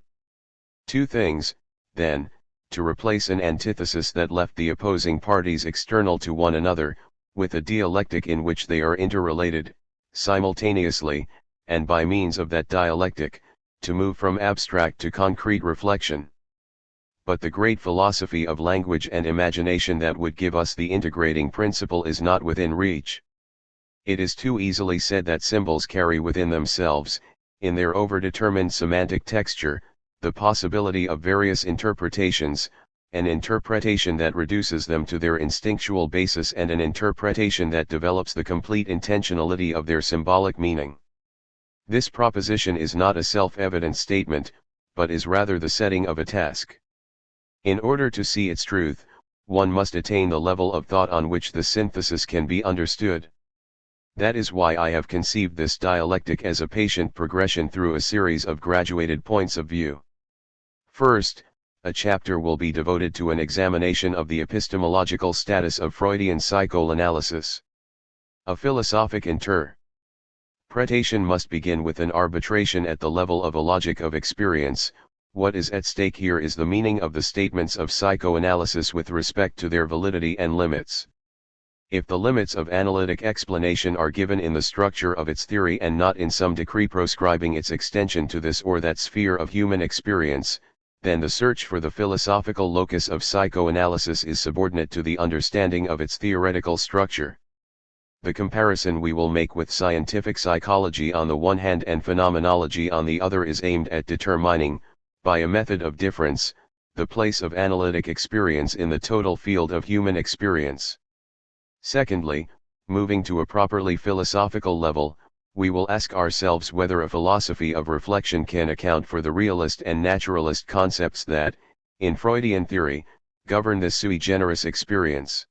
Two things, then: to replace an antithesis that left the opposing parties external to one another, with a dialectic in which they are interrelated, simultaneously, and by means of that dialectic, to move from abstract to concrete reflection. But the great philosophy of language and imagination that would give us the integrating principle is not within reach. It is too easily said that symbols carry within themselves, in their overdetermined semantic texture, the possibility of various interpretations, an interpretation that reduces them to their instinctual basis and an interpretation that develops the complete intentionality of their symbolic meaning. This proposition is not a self-evident statement, but is rather the setting of a task. In order to see its truth, one must attain the level of thought on which the synthesis can be understood. That is why I have conceived this dialectic as a patient progression through a series of graduated points of view. First, a chapter will be devoted to an examination of the epistemological status of Freudian psychoanalysis. A philosophic interpretation must begin with an arbitration at the level of a logic of experience. What is at stake here is the meaning of the statements of psychoanalysis with respect to their validity and limits. If the limits of analytic explanation are given in the structure of its theory and not in some decree proscribing its extension to this or that sphere of human experience, then the search for the philosophical locus of psychoanalysis is subordinate to the understanding of its theoretical structure. The comparison we will make with scientific psychology on the one hand and phenomenology on the other is aimed at determining, by a method of difference, the place of analytic experience in the total field of human experience. Secondly, moving to a properly philosophical level, we will ask ourselves whether a philosophy of reflection can account for the realist and naturalist concepts that, in Freudian theory, govern this sui generis experience.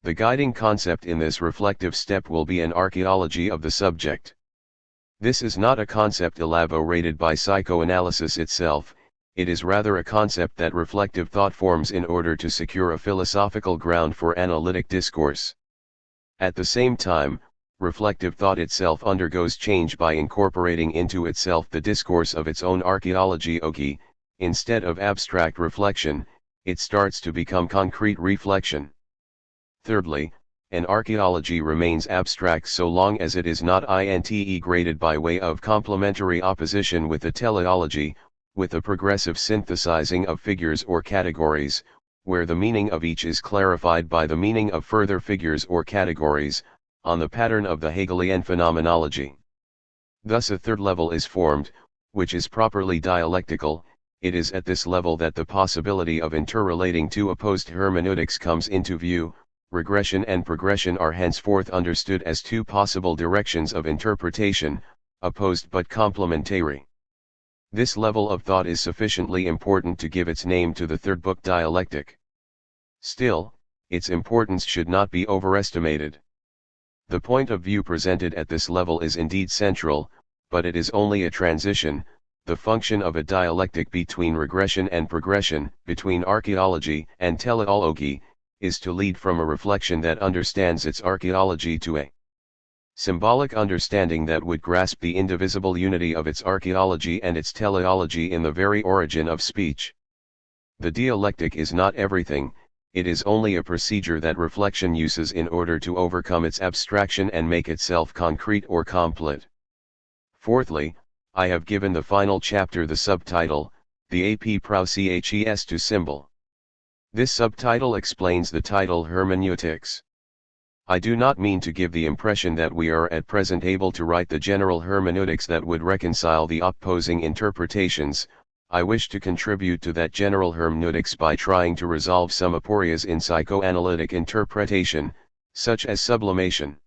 The guiding concept in this reflective step will be an archaeology of the subject. This is not a concept elaborated by psychoanalysis itself, it is rather a concept that reflective thought forms in order to secure a philosophical ground for analytic discourse. At the same time, reflective thought itself undergoes change by incorporating into itself the discourse of its own archaeology. Instead of abstract reflection, it starts to become concrete reflection. Thirdly, an archaeology remains abstract so long as it is not graded by way of complementary opposition with a teleology, with a progressive synthesizing of figures or categories, where the meaning of each is clarified by the meaning of further figures or categories, on the pattern of the Hegelian phenomenology. Thus a third level is formed, which is properly dialectical. It is at this level that the possibility of interrelating two opposed hermeneutics comes into view. Regression and progression are henceforth understood as two possible directions of interpretation, opposed but complementary. This level of thought is sufficiently important to give its name to the third book dialectic. Still, its importance should not be overestimated. The point of view presented at this level is indeed central, but it is only a transition. The function of a dialectic between regression and progression, between archaeology and teleology, is to lead from a reflection that understands its archaeology to a symbolic understanding that would grasp the indivisible unity of its archaeology and its teleology in the very origin of speech. The dialectic is not everything, it is only a procedure that reflection uses in order to overcome its abstraction and make itself concrete or complete. Fourthly, I have given the final chapter the subtitle, The Approches to Symbol. This subtitle explains the title Hermeneutics. I do not mean to give the impression that we are at present able to write the general hermeneutics that would reconcile the opposing interpretations. I wish to contribute to that general hermeneutics by trying to resolve some aporias in psychoanalytic interpretation, such as sublimation.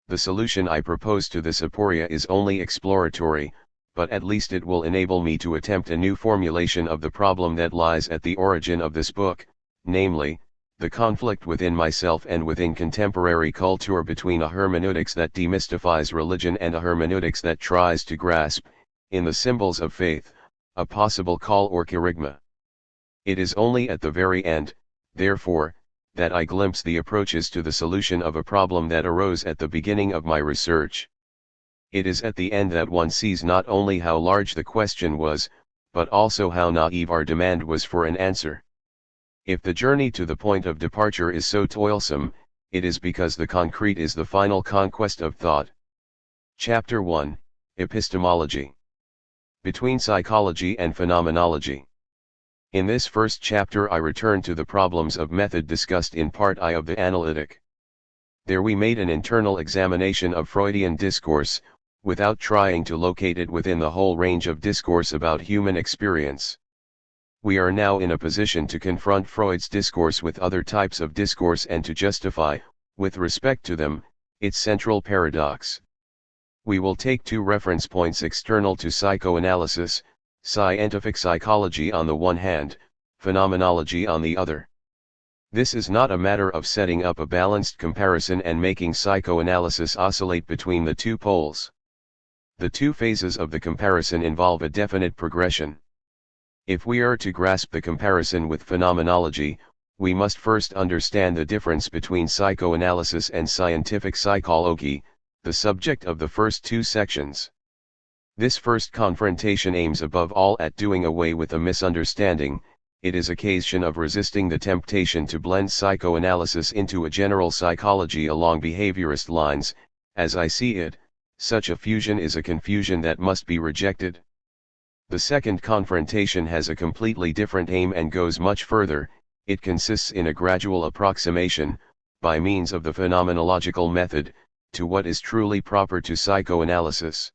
The solution I propose to this aporia is only exploratory, but at least it will enable me to attempt a new formulation of the problem that lies at the origin of this book, namely, the conflict within myself and within contemporary culture between a hermeneutics that demystifies religion and a hermeneutics that tries to grasp, in the symbols of faith, a possible call or kerygma. It is only at the very end, therefore, that I glimpse the approaches to the solution of a problem that arose at the beginning of my research. It is at the end that one sees not only how large the question was, but also how naive our demand was for an answer. If the journey to the point of departure is so toilsome, it is because the concrete is the final conquest of thought. Chapter 1, Epistemology. Between psychology and phenomenology. In this first chapter I return to the problems of method discussed in Part I of the Analytic. There we made an internal examination of Freudian discourse, without trying to locate it within the whole range of discourse about human experience. We are now in a position to confront Freud's discourse with other types of discourse and to justify, with respect to them, its central paradox. We will take two reference points external to psychoanalysis, scientific psychology on the one hand, phenomenology on the other. This is not a matter of setting up a balanced comparison and making psychoanalysis oscillate between the two poles. The two phases of the comparison involve a definite progression. If we are to grasp the comparison with phenomenology, we must first understand the difference between psychoanalysis and scientific psychology, the subject of the first two sections. This first confrontation aims above all at doing away with a misunderstanding. It is occasion of resisting the temptation to blend psychoanalysis into a general psychology along behaviorist lines. As I see it, such a fusion is a confusion that must be rejected. The second confrontation has a completely different aim and goes much further. It consists in a gradual approximation, by means of the phenomenological method, to what is truly proper to psychoanalysis.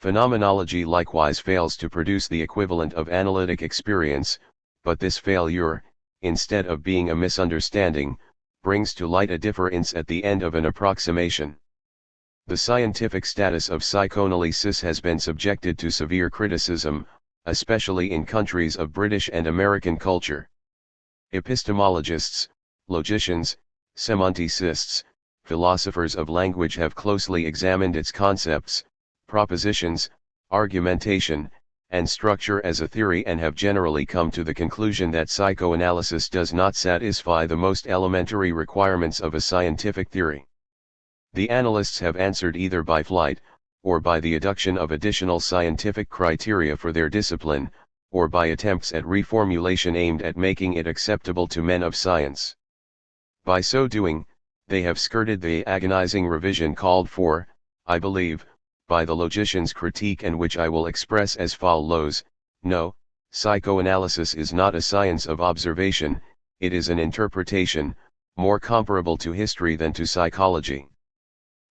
Phenomenology likewise fails to produce the equivalent of analytic experience, but this failure, instead of being a misunderstanding, brings to light a difference at the end of an approximation. The scientific status of psychoanalysis has been subjected to severe criticism, especially in countries of British and American culture. Epistemologists, logicians, semanticists, philosophers of language have closely examined its concepts, propositions, argumentation, and structure as a theory and have generally come to the conclusion that psychoanalysis does not satisfy the most elementary requirements of a scientific theory. The analysts have answered either by flight, or by the adduction of additional scientific criteria for their discipline, or by attempts at reformulation aimed at making it acceptable to men of science. By so doing, they have skirted the agonizing revision called for, I believe, by the logician's critique, and which I will express as follows: No, psychoanalysis is not a science of observation, it is an interpretation, more comparable to history than to psychology.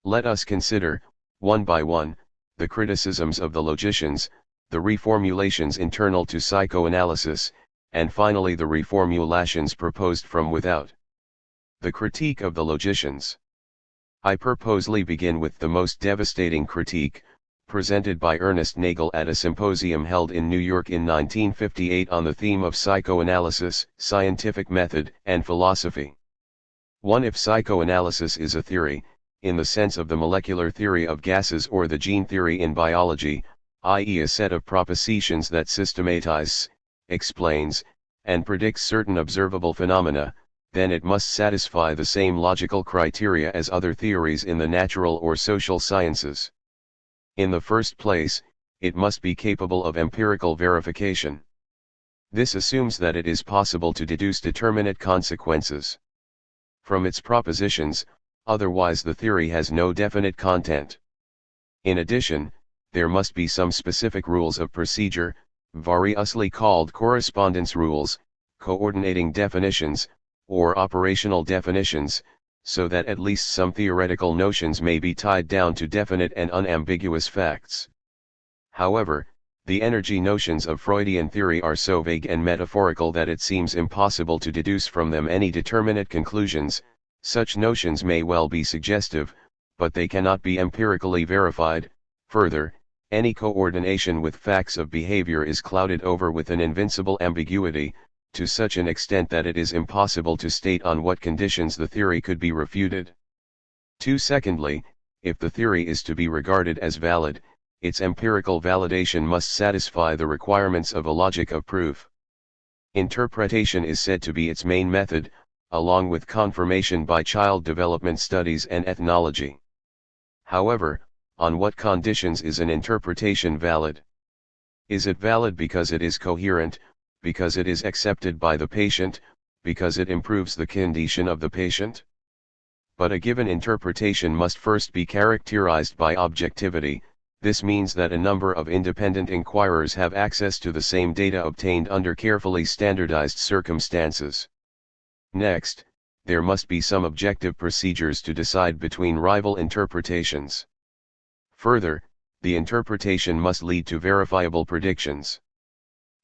Let us consider, one by one, the criticisms of the logicians, the reformulations internal to psychoanalysis, and finally the reformulations proposed from without. The critique of the logicians. I purposely begin with the most devastating critique, presented by Ernest Nagel at a symposium held in New York in 1958 on the theme of psychoanalysis, scientific method, and philosophy. 1. If psychoanalysis is a theory, in the sense of the molecular theory of gases or the gene theory in biology, i.e. a set of propositions that systematizes, explains, and predicts certain observable phenomena, then it must satisfy the same logical criteria as other theories in the natural or social sciences. In the first place, it must be capable of empirical verification. This assumes that it is possible to deduce determinate consequences from its propositions, otherwise the theory has no definite content. In addition, there must be some specific rules of procedure, variously called correspondence rules, coordinating definitions, or operational definitions, so that at least some theoretical notions may be tied down to definite and unambiguous facts. However, the energy notions of Freudian theory are so vague and metaphorical that it seems impossible to deduce from them any determinate conclusions. Such notions may well be suggestive, but they cannot be empirically verified. Further, any coordination with facts of behavior is clouded over with an invincible ambiguity, to such an extent that it is impossible to state on what conditions the theory could be refuted. 2. Secondly, if the theory is to be regarded as valid, its empirical validation must satisfy the requirements of a logic of proof. Interpretation is said to be its main method, along with confirmation by child development studies and ethnology. However, on what conditions is an interpretation valid? Is it valid because it is coherent, because it is accepted by the patient, because it improves the condition of the patient? But a given interpretation must first be characterized by objectivity, This means that a number of independent inquirers have access to the same data obtained under carefully standardized circumstances. Next, there must be some objective procedures to decide between rival interpretations. Further, the interpretation must lead to verifiable predictions.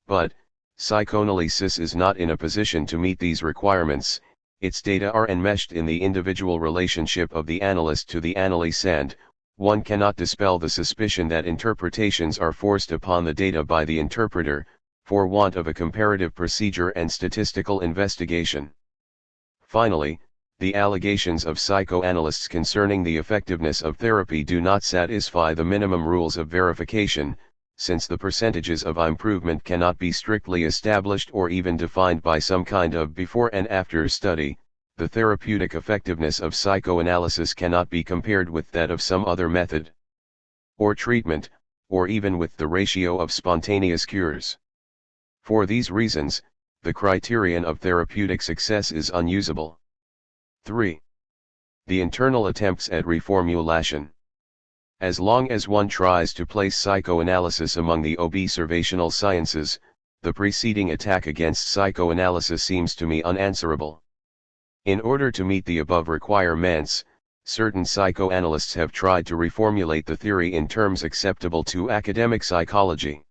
But, psychoanalysis is not in a position to meet these requirements. Its data are enmeshed in the individual relationship of the analyst to the analyse, and one cannot dispel the suspicion that interpretations are forced upon the data by the interpreter, for want of a comparative procedure and statistical investigation. Finally, the allegations of psychoanalysts concerning the effectiveness of therapy do not satisfy the minimum rules of verification, since the percentages of improvement cannot be strictly established or even defined by some kind of before and after study. The therapeutic effectiveness of psychoanalysis cannot be compared with that of some other method or treatment, or even with the ratio of spontaneous cures. For these reasons, the criterion of therapeutic success is unusable. 3. The internal attempts at reformulation. As long as one tries to place psychoanalysis among the observational sciences, the preceding attack against psychoanalysis seems to me unanswerable. In order to meet the above requirements, certain psychoanalysts have tried to reformulate the theory in terms acceptable to academic psychology.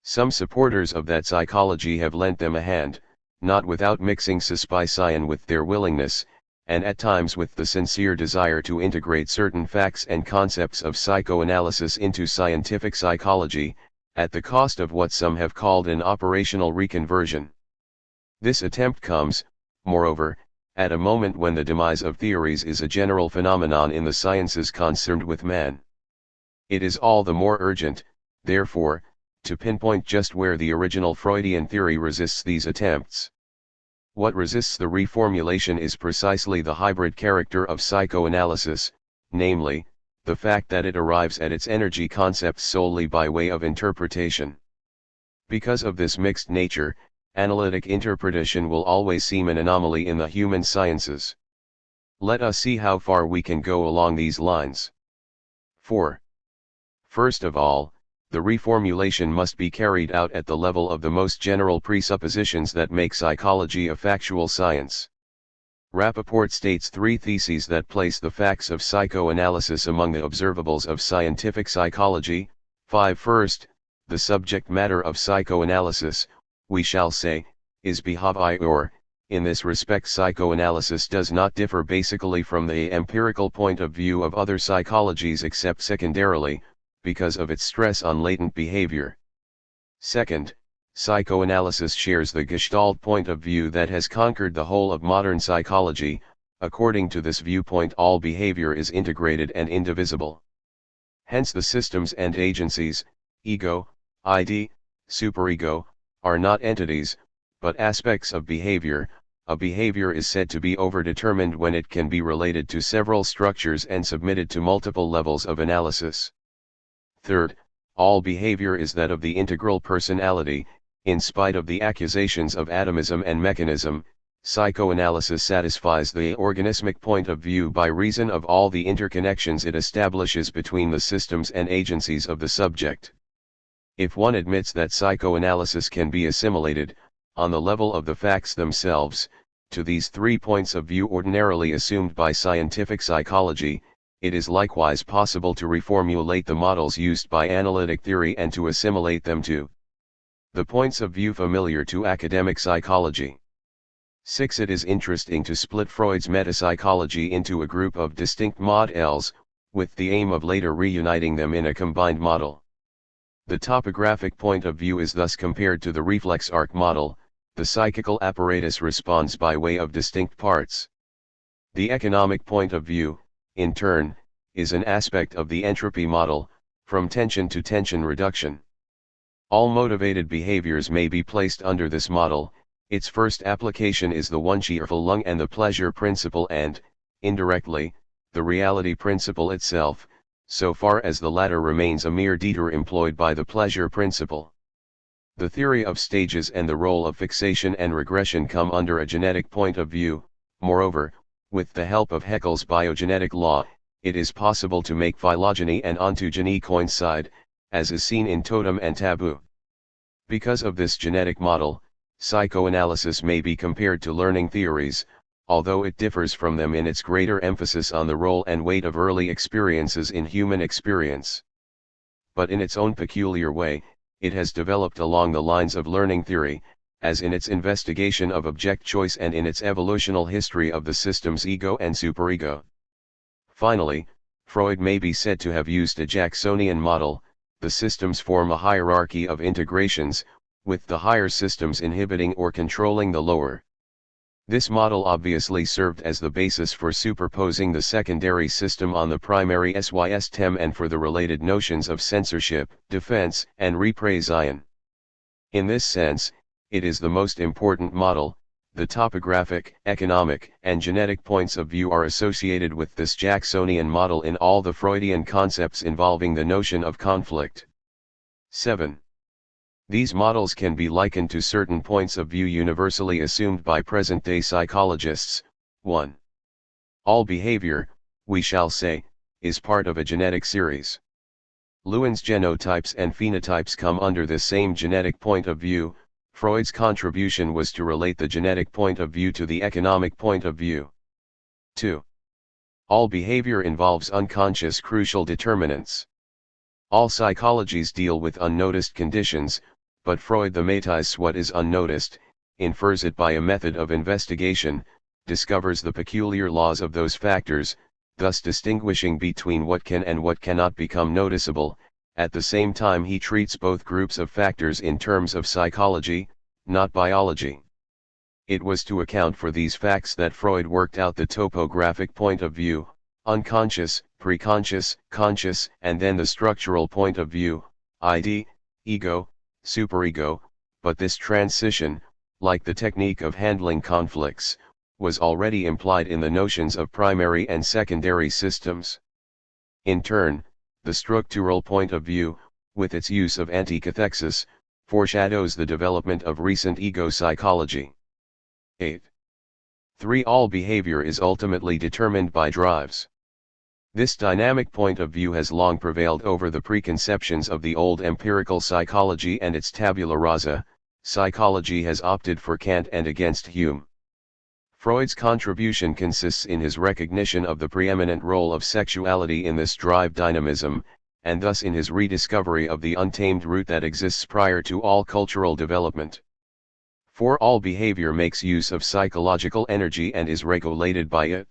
Some supporters of that psychology have lent them a hand, not without mixing suspicion with their willingness, and at times with the sincere desire to integrate certain facts and concepts of psychoanalysis into scientific psychology, at the cost of what some have called an operational reconversion. This attempt comes, moreover, at a moment when the demise of theories is a general phenomenon in the sciences concerned with man. It is all the more urgent, therefore, to pinpoint just where the original Freudian theory resists these attempts. What resists the reformulation is precisely the hybrid character of psychoanalysis, namely, the fact that it arrives at its energy concepts solely by way of interpretation. Because of this mixed nature, analytic interpretation will always seem an anomaly in the human sciences. Let us see how far we can go along these lines. 4. First of all, the reformulation must be carried out at the level of the most general presuppositions that make psychology a factual science. Rappaport states 3 theses that place the facts of psychoanalysis among the observables of scientific psychology. 5. First, the subject matter of psychoanalysis, we shall say, is behavior. In this respect, psychoanalysis does not differ basically from the empirical point of view of other psychologies except secondarily, because of its stress on latent behavior. Second, psychoanalysis shares the Gestalt point of view that has conquered the whole of modern psychology. According to this viewpoint, all behavior is integrated and indivisible. Hence the systems and agencies, ego, id, superego, are not entities, but aspects of behavior. A behavior is said to be overdetermined when it can be related to several structures and submitted to multiple levels of analysis. Third, all behavior is that of the integral personality. In spite of the accusations of atomism and mechanism, psychoanalysis satisfies the organismic point of view by reason of all the interconnections it establishes between the systems and agencies of the subject. If one admits that psychoanalysis can be assimilated, on the level of the facts themselves, to these 3 points of view ordinarily assumed by scientific psychology, it is likewise possible to reformulate the models used by analytic theory and to assimilate them to the points of view familiar to academic psychology. 6. It is interesting to split Freud's metapsychology into a group of distinct models, with the aim of later reuniting them in a combined model. The topographic point of view is thus compared to the reflex arc model. The psychical apparatus responds by way of distinct parts. The economic point of view, in turn, is an aspect of the entropy model, from tension to tension reduction. All motivated behaviors may be placed under this model. Its first application is the Wunschvorstellung and the pleasure principle and, indirectly, the reality principle itself, so far as the latter remains a mere deter employed by the pleasure principle. The theory of stages and the role of fixation and regression come under a genetic point of view. Moreover, with the help of Haeckel's biogenetic law, it is possible to make phylogeny and ontogeny coincide, as is seen in totem and taboo. Because of this genetic model, psychoanalysis may be compared to learning theories, although it differs from them in its greater emphasis on the role and weight of early experiences in human experience. But in its own peculiar way, it has developed along the lines of learning theory, as in its investigation of object choice and in its evolutional history of the systems ego and superego. Finally, Freud may be said to have used a Jacksonian model. The systems form a hierarchy of integrations, with the higher systems inhibiting or controlling the lower. This model obviously served as the basis for superposing the secondary system on the primary system and for the related notions of censorship, defense, and repression. In this sense, it is the most important model. The topographic, economic, and genetic points of view are associated with this Jacksonian model in all the Freudian concepts involving the notion of conflict. 7. These models can be likened to certain points of view universally assumed by present-day psychologists. 1. All behavior, we shall say, is part of a genetic series. Lewin's genotypes and phenotypes come under this same genetic point of view. Freud's contribution was to relate the genetic point of view to the economic point of view. 2. All behavior involves unconscious crucial determinants. All psychologies deal with unnoticed conditions, but Freud thematizes what is unnoticed, infers it by a method of investigation, discovers the peculiar laws of those factors, thus distinguishing between what can and what cannot become noticeable. At the same time he treats both groups of factors in terms of psychology, not biology. It was to account for these facts that Freud worked out the topographic point of view, unconscious, preconscious, conscious, and then the structural point of view, id, ego, superego, but this transition, like the technique of handling conflicts, was already implied in the notions of primary and secondary systems. In turn, the structural point of view, with its use of anticathexis, foreshadows the development of recent ego psychology. 8. 3. All behavior is ultimately determined by drives. This dynamic point of view has long prevailed over the preconceptions of the old empirical psychology and its tabula rasa. Psychology has opted for Kant and against Hume. Freud's contribution consists in his recognition of the preeminent role of sexuality in this drive dynamism, and thus in his rediscovery of the untamed root that exists prior to all cultural development. For all behavior makes use of psychological energy and is regulated by it.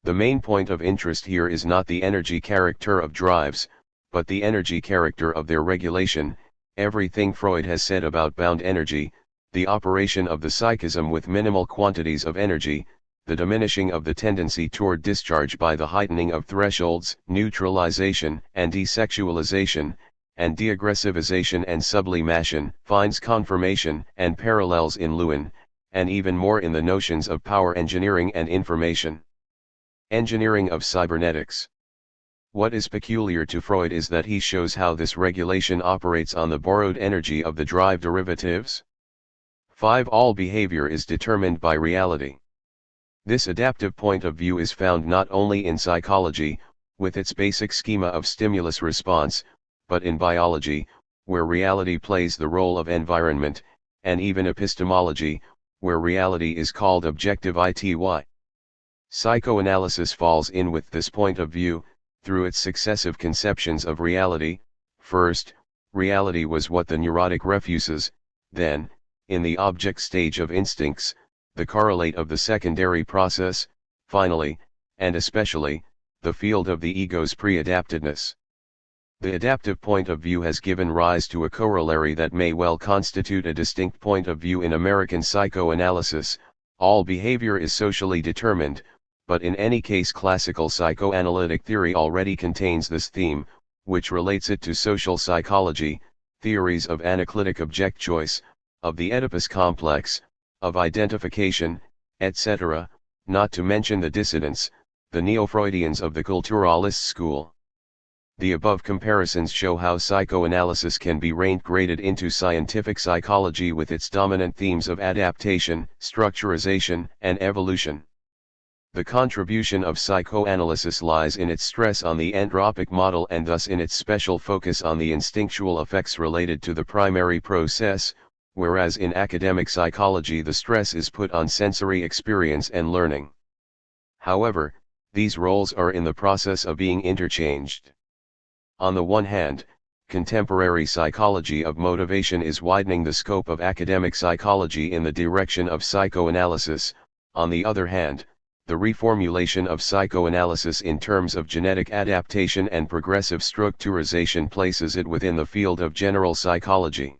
The main point of interest here is not the energy character of drives, but the energy character of their regulation. Everything Freud has said about bound energy, the operation of the psychism with minimal quantities of energy, the diminishing of the tendency toward discharge by the heightening of thresholds, neutralization and desexualization, and deaggressivization and sublimation, finds confirmation and parallels in Lewin, and even more in the notions of power engineering and information engineering of cybernetics. What is peculiar to Freud is that he shows how this regulation operates on the borrowed energy of the drive derivatives. 5. All behavior is determined by reality. This adaptive point of view is found not only in psychology, with its basic schema of stimulus response, but in biology, where reality plays the role of environment, and even epistemology, where reality is called objective ity. Psychoanalysis falls in with this point of view, through its successive conceptions of reality. First, reality was what the neurotic refuses, then, in the object stage of instincts, the correlate of the secondary process, finally, and especially, the field of the ego's pre-adaptedness. The adaptive point of view has given rise to a corollary that may well constitute a distinct point of view in American psychoanalysis. All behavior is socially determined, but in any case classical psychoanalytic theory already contains this theme, which relates it to social psychology, theories of analytic object choice, of the Oedipus complex, of identification, etc., not to mention the dissidents, the neo-Freudians of the culturalist school. The above comparisons show how psychoanalysis can be reintegrated into scientific psychology with its dominant themes of adaptation, structurization, and evolution. The contribution of psychoanalysis lies in its stress on the anthropic model and thus in its special focus on the instinctual effects related to the primary process, whereas in academic psychology the stress is put on sensory experience and learning. However, these roles are in the process of being interchanged. On the one hand, contemporary psychology of motivation is widening the scope of academic psychology in the direction of psychoanalysis. On the other hand, the reformulation of psychoanalysis in terms of genetic adaptation and progressive structurization places it within the field of general psychology.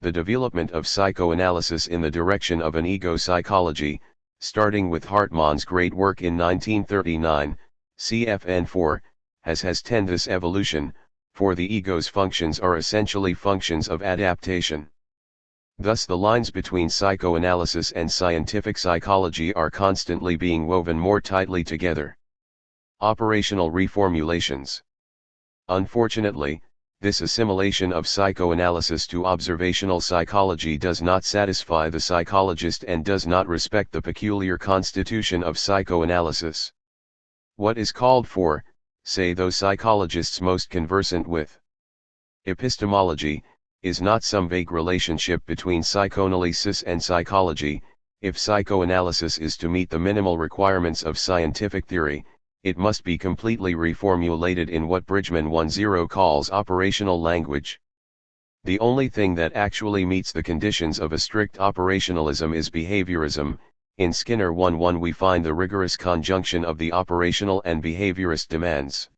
The development of psychoanalysis in the direction of an ego psychology, starting with Hartmann's great work in 1939, CFN4, has tended this evolution, for the ego's functions are essentially functions of adaptation. Thus the lines between psychoanalysis and scientific psychology are constantly being woven more tightly together. Operational reformulations. Unfortunately, this assimilation of psychoanalysis to observational psychology does not satisfy the psychologist and does not respect the peculiar constitution of psychoanalysis. What is called for, say those psychologists most conversant with epistemology, is not some vague relationship between psychoanalysis and psychology. If psychoanalysis is to meet the minimal requirements of scientific theory, it must be completely reformulated in what Bridgman 1.0 calls operational language. The only thing that actually meets the conditions of a strict operationalism is behaviorism. In Skinner 1.1 we find the rigorous conjunction of the operational and behaviorist demands.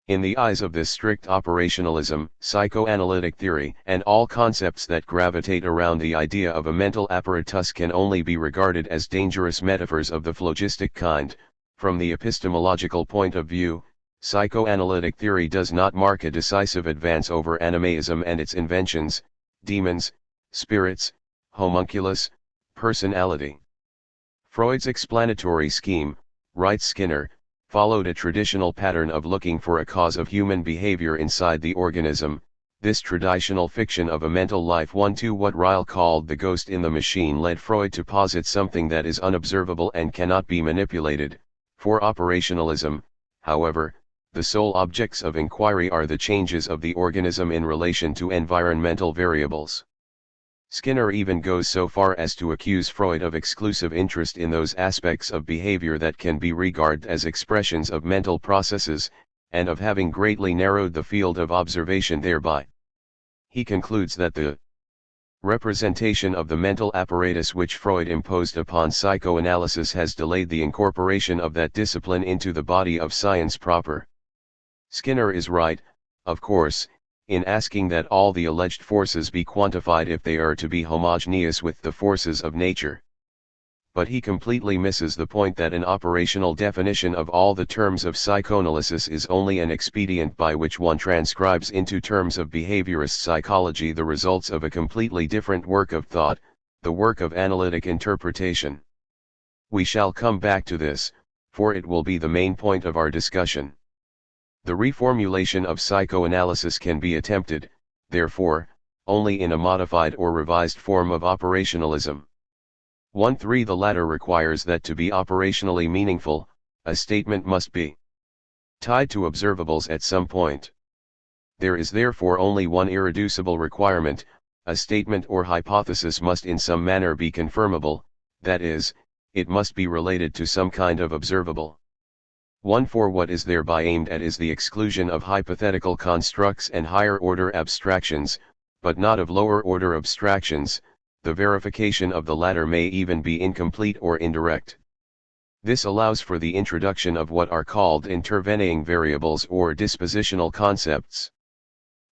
In the eyes of this strict operationalism, psychoanalytic theory and all concepts that gravitate around the idea of a mental apparatus can only be regarded as dangerous metaphors of the phlogistic kind. From the epistemological point of view, psychoanalytic theory does not mark a decisive advance over animism and its inventions, demons, spirits, homunculus, personality. Freud's explanatory scheme, writes Skinner, followed a traditional pattern of looking for a cause of human behavior inside the organism. This traditional fiction of a mental life won to what Ryle called the ghost in the machine led Freud to posit something that is unobservable and cannot be manipulated. For operationalism, however, the sole objects of inquiry are the changes of the organism in relation to environmental variables. Skinner even goes so far as to accuse Freud of exclusive interest in those aspects of behavior that can be regarded as expressions of mental processes, and of having greatly narrowed the field of observation thereby. He concludes that the representation of the mental apparatus which Freud imposed upon psychoanalysis has delayed the incorporation of that discipline into the body of science proper. Skinner is right, of course, in asking that all the alleged forces be quantified if they are to be homogeneous with the forces of nature. But he completely misses the point that an operational definition of all the terms of psychoanalysis is only an expedient by which one transcribes into terms of behaviorist psychology the results of a completely different work of thought, the work of analytic interpretation. We shall come back to this, for it will be the main point of our discussion. The reformulation of psychoanalysis can be attempted, therefore, only in a modified or revised form of operationalism. 1.3 The latter requires that to be operationally meaningful, a statement must be tied to observables at some point. There is therefore only one irreducible requirement: a statement or hypothesis must in some manner be confirmable, that is, it must be related to some kind of observable. 1.4 What is thereby aimed at is the exclusion of hypothetical constructs and higher-order abstractions, but not of lower-order abstractions. The verification of the latter may even be incomplete or indirect. This allows for the introduction of what are called intervening variables or dispositional concepts.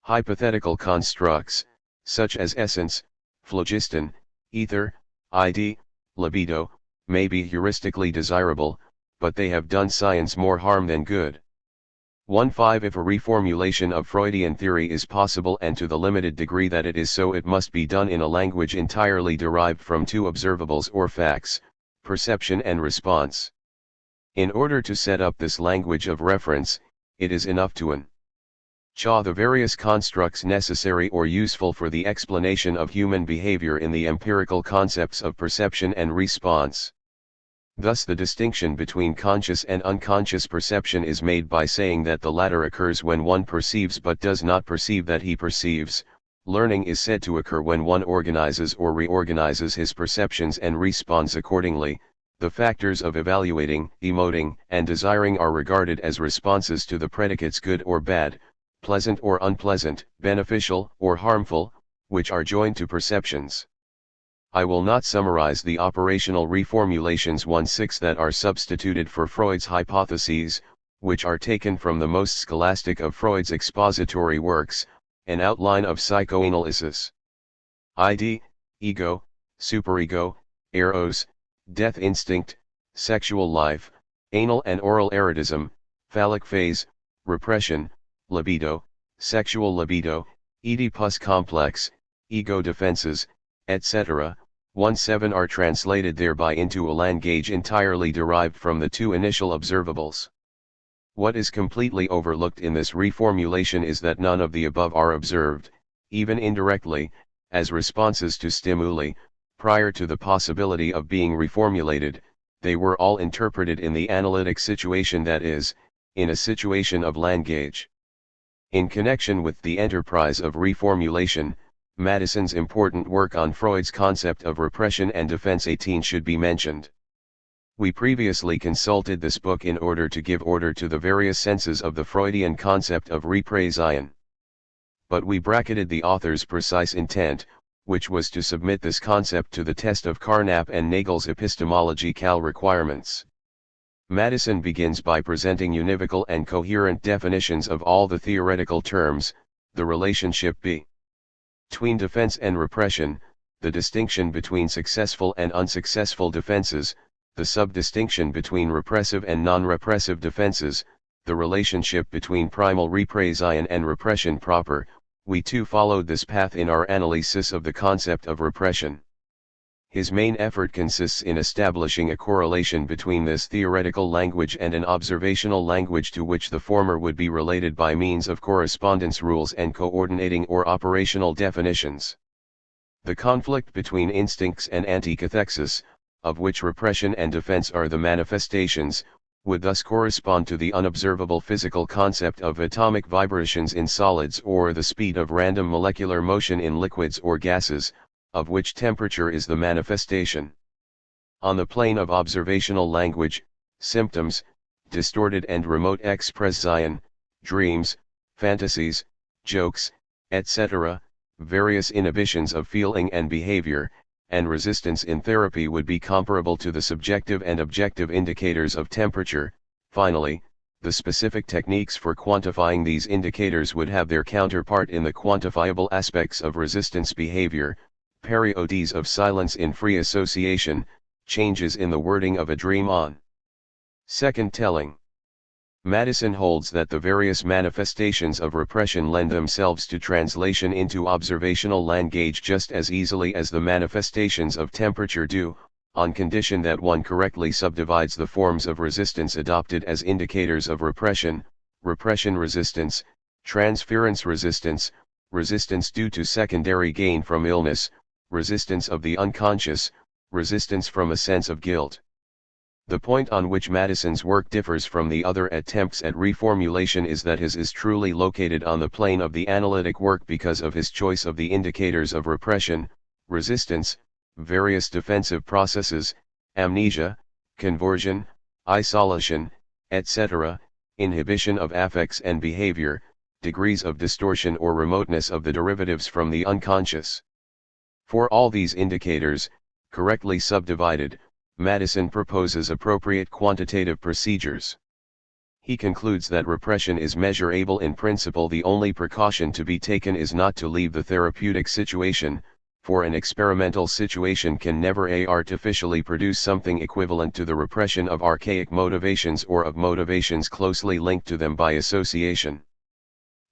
Hypothetical constructs, such as essence, phlogiston, ether, ID, libido, may be heuristically desirable, but they have done science more harm than good. 1.5 If a reformulation of Freudian theory is possible, and to the limited degree that it is so, it must be done in a language entirely derived from two observables or facts, perception and response. In order to set up this language of reference, it is enough to cha the various constructs necessary or useful for the explanation of human behavior in the empirical concepts of perception and response. Thus the distinction between conscious and unconscious perception is made by saying that the latter occurs when one perceives but does not perceive that he perceives. Learning is said to occur when one organizes or reorganizes his perceptions and responds accordingly. The factors of evaluating, emoting, and desiring are regarded as responses to the predicates good or bad, pleasant or unpleasant, beneficial or harmful, which are joined to perceptions. I will not summarize the operational reformulations 1/6 that are substituted for Freud's hypotheses, which are taken from the most scholastic of Freud's expository works, an outline of psychoanalysis. ID, ego, superego, eros, death instinct, sexual life, anal and oral erotism, phallic phase, repression, libido, sexual libido, Oedipus complex, ego defenses, etc. 1/7 are translated thereby into a language entirely derived from the two initial observables. What is completely overlooked in this reformulation is that none of the above are observed, even indirectly, as responses to stimuli. Prior to the possibility of being reformulated, they were all interpreted in the analytic situation, that is, in a situation of language. In connection with the enterprise of reformulation, Madison's important work on Freud's concept of repression and defense 18 should be mentioned. We previously consulted this book in order to give order to the various senses of the Freudian concept of repression. But we bracketed the author's precise intent, which was to submit this concept to the test of Carnap and Nagel's epistemological requirements. Madison begins by presenting univocal and coherent definitions of all the theoretical terms, the relationship between defense and repression, the distinction between successful and unsuccessful defenses, the subdistinction between repressive and non-repressive defenses, the relationship between primal repression and repression proper. We too followed this path in our analysis of the concept of repression. His main effort consists in establishing a correlation between this theoretical language and an observational language to which the former would be related by means of correspondence rules and coordinating or operational definitions. The conflict between instincts and anticathexis, of which repression and defense are the manifestations, would thus correspond to the unobservable physical concept of atomic vibrations in solids or the speed of random molecular motion in liquids or gases, of which temperature is the manifestation. On the plane of observational language, symptoms, distorted and remote expression, dreams, fantasies, jokes, etc., various inhibitions of feeling and behavior, and resistance in therapy would be comparable to the subjective and objective indicators of temperature. Finally, the specific techniques for quantifying these indicators would have their counterpart in the quantifiable aspects of resistance behavior, periodies of silence in free association, changes in the wording of a dream on second telling. Madison holds that the various manifestations of repression lend themselves to translation into observational language just as easily as the manifestations of temperature do, on condition that one correctly subdivides the forms of resistance adopted as indicators of repression: repression resistance, transference resistance, resistance due to secondary gain from illness, resistance of the unconscious, resistance from a sense of guilt. The point on which Madison's work differs from the other attempts at reformulation is that his is truly located on the plane of the analytic work because of his choice of the indicators of repression, resistance, various defensive processes, amnesia, conversion, isolation, etc., inhibition of affects and behavior, degrees of distortion or remoteness of the derivatives from the unconscious. For all these indicators, correctly subdivided, Madison proposes appropriate quantitative procedures. He concludes that repression is measurable in principle. The only precaution to be taken is not to leave the therapeutic situation, for an experimental situation can never artificially produce something equivalent to the repression of archaic motivations or of motivations closely linked to them by association.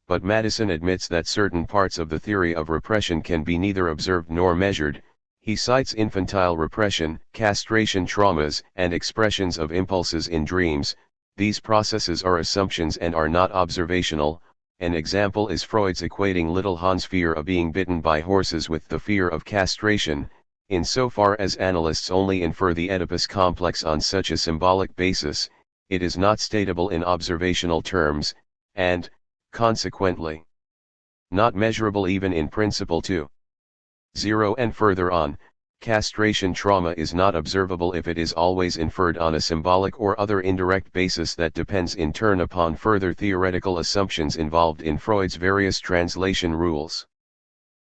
But Madison admits that certain parts of the theory of repression can be neither observed nor measured. He cites infantile repression, castration traumas, and expressions of impulses in dreams. These processes are assumptions and are not observational. An example is Freud's equating little Hans' fear of being bitten by horses with the fear of castration. Insofar as analysts only infer the Oedipus complex on such a symbolic basis, it is not statable in observational terms, and, consequently, not measurable even in principle too. 0 and further on, castration trauma is not observable if it is always inferred on a symbolic or other indirect basis that depends in turn upon further theoretical assumptions involved in Freud's various translation rules.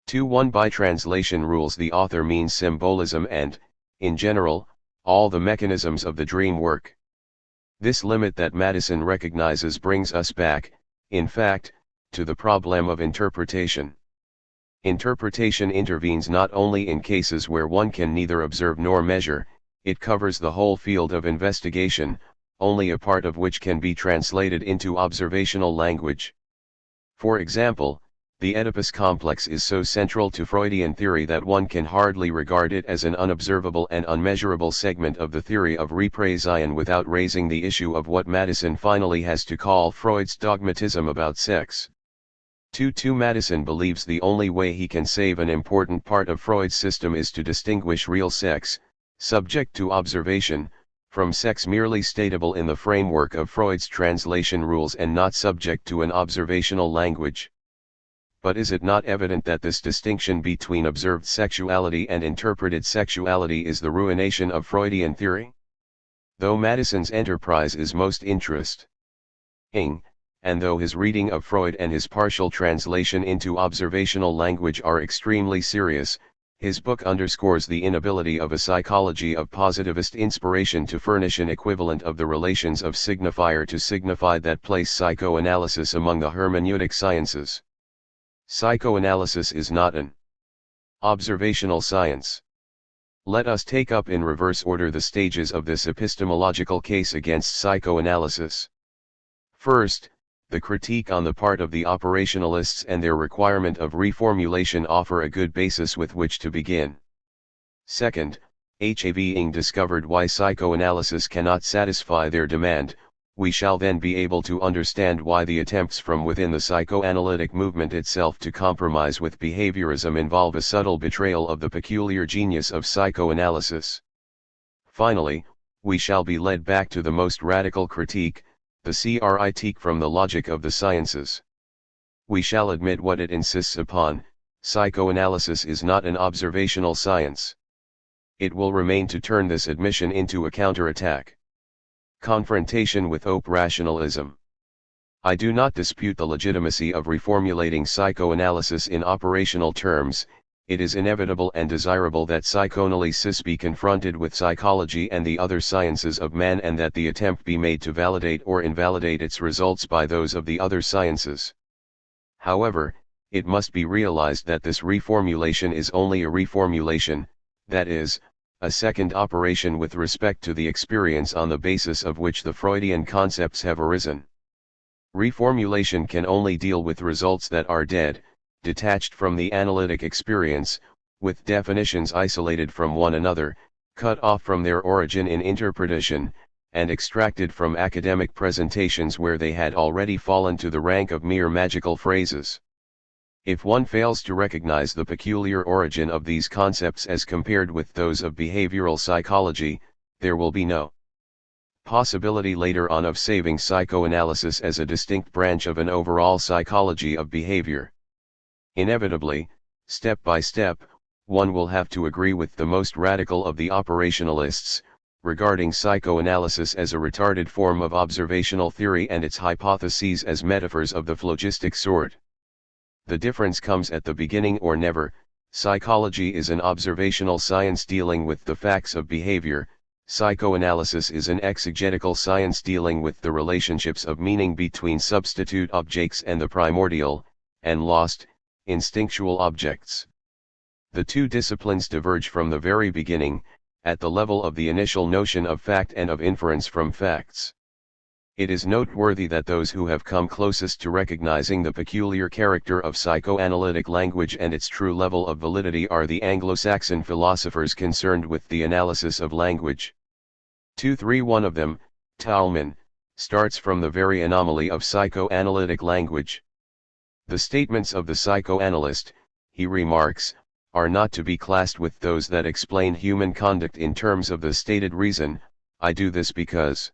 2.1 By translation rules the author means symbolism and, in general, all the mechanisms of the dream work. This limit that Madison recognizes brings us back, in fact, to the problem of interpretation. Interpretation intervenes not only in cases where one can neither observe nor measure, it covers the whole field of investigation, only a part of which can be translated into observational language. For example, the Oedipus complex is so central to Freudian theory that one can hardly regard it as an unobservable and unmeasurable segment of the theory of repression without raising the issue of what Madison finally has to call Freud's dogmatism about sex. 2.2 Madison believes the only way he can save an important part of Freud's system is to distinguish real sex, subject to observation, from sex merely statable in the framework of Freud's translation rules and not subject to an observational language. But is it not evident that this distinction between observed sexuality and interpreted sexuality is the ruination of Freudian theory? Though Madison's enterprise is most interesting, and though his reading of Freud and his partial translation into observational language are extremely serious, his book underscores the inability of a psychology of positivist inspiration to furnish an equivalent of the relations of signifier to signified that place psychoanalysis among the hermeneutic sciences. Psychoanalysis is not an observational science. Let us take up in reverse order the stages of this epistemological case against psychoanalysis. First, the critique on the part of the operationalists and their requirement of reformulation offer a good basis with which to begin. Second, having discovered why psychoanalysis cannot satisfy their demand, we shall then be able to understand why the attempts from within the psychoanalytic movement itself to compromise with behaviorism involve a subtle betrayal of the peculiar genius of psychoanalysis. Finally, we shall be led back to the most radical critique, the critique from the logic of the sciences. We shall admit what it insists upon: psychoanalysis is not an observational science. It will remain to turn this admission into a counterattack. Confrontation with operationalism. I do not dispute the legitimacy of reformulating psychoanalysis in operational terms. It is inevitable and desirable that psychoanalysis be confronted with psychology and the other sciences of man, and that the attempt be made to validate or invalidate its results by those of the other sciences. However, it must be realized that this reformulation is only a reformulation, that is, a second operation with respect to the experience on the basis of which the Freudian concepts have arisen. Reformulation can only deal with results that are dead, detached from the analytic experience, with definitions isolated from one another, cut off from their origin in interpretation, and extracted from academic presentations where they had already fallen to the rank of mere magical phrases. If one fails to recognize the peculiar origin of these concepts as compared with those of behavioral psychology, there will be no possibility later on of saving psychoanalysis as a distinct branch of an overall psychology of behavior. Inevitably, step by step, one will have to agree with the most radical of the operationalists, regarding psychoanalysis as a retarded form of observational theory and its hypotheses as metaphors of the phlogistic sort. The difference comes at the beginning or never. Psychology is an observational science dealing with the facts of behavior. Psychoanalysis is an exegetical science dealing with the relationships of meaning between substitute objects and the primordial, and lost, instinctual objects. The two disciplines diverge from the very beginning, at the level of the initial notion of fact and of inference from facts. It is noteworthy that those who have come closest to recognizing the peculiar character of psychoanalytic language and its true level of validity are the Anglo-Saxon philosophers concerned with the analysis of language. 2.3 One of them, Thalmann, starts from the very anomaly of psychoanalytic language. The statements of the psychoanalyst, he remarks, are not to be classed with those that explain human conduct in terms of the stated reason, I do this because.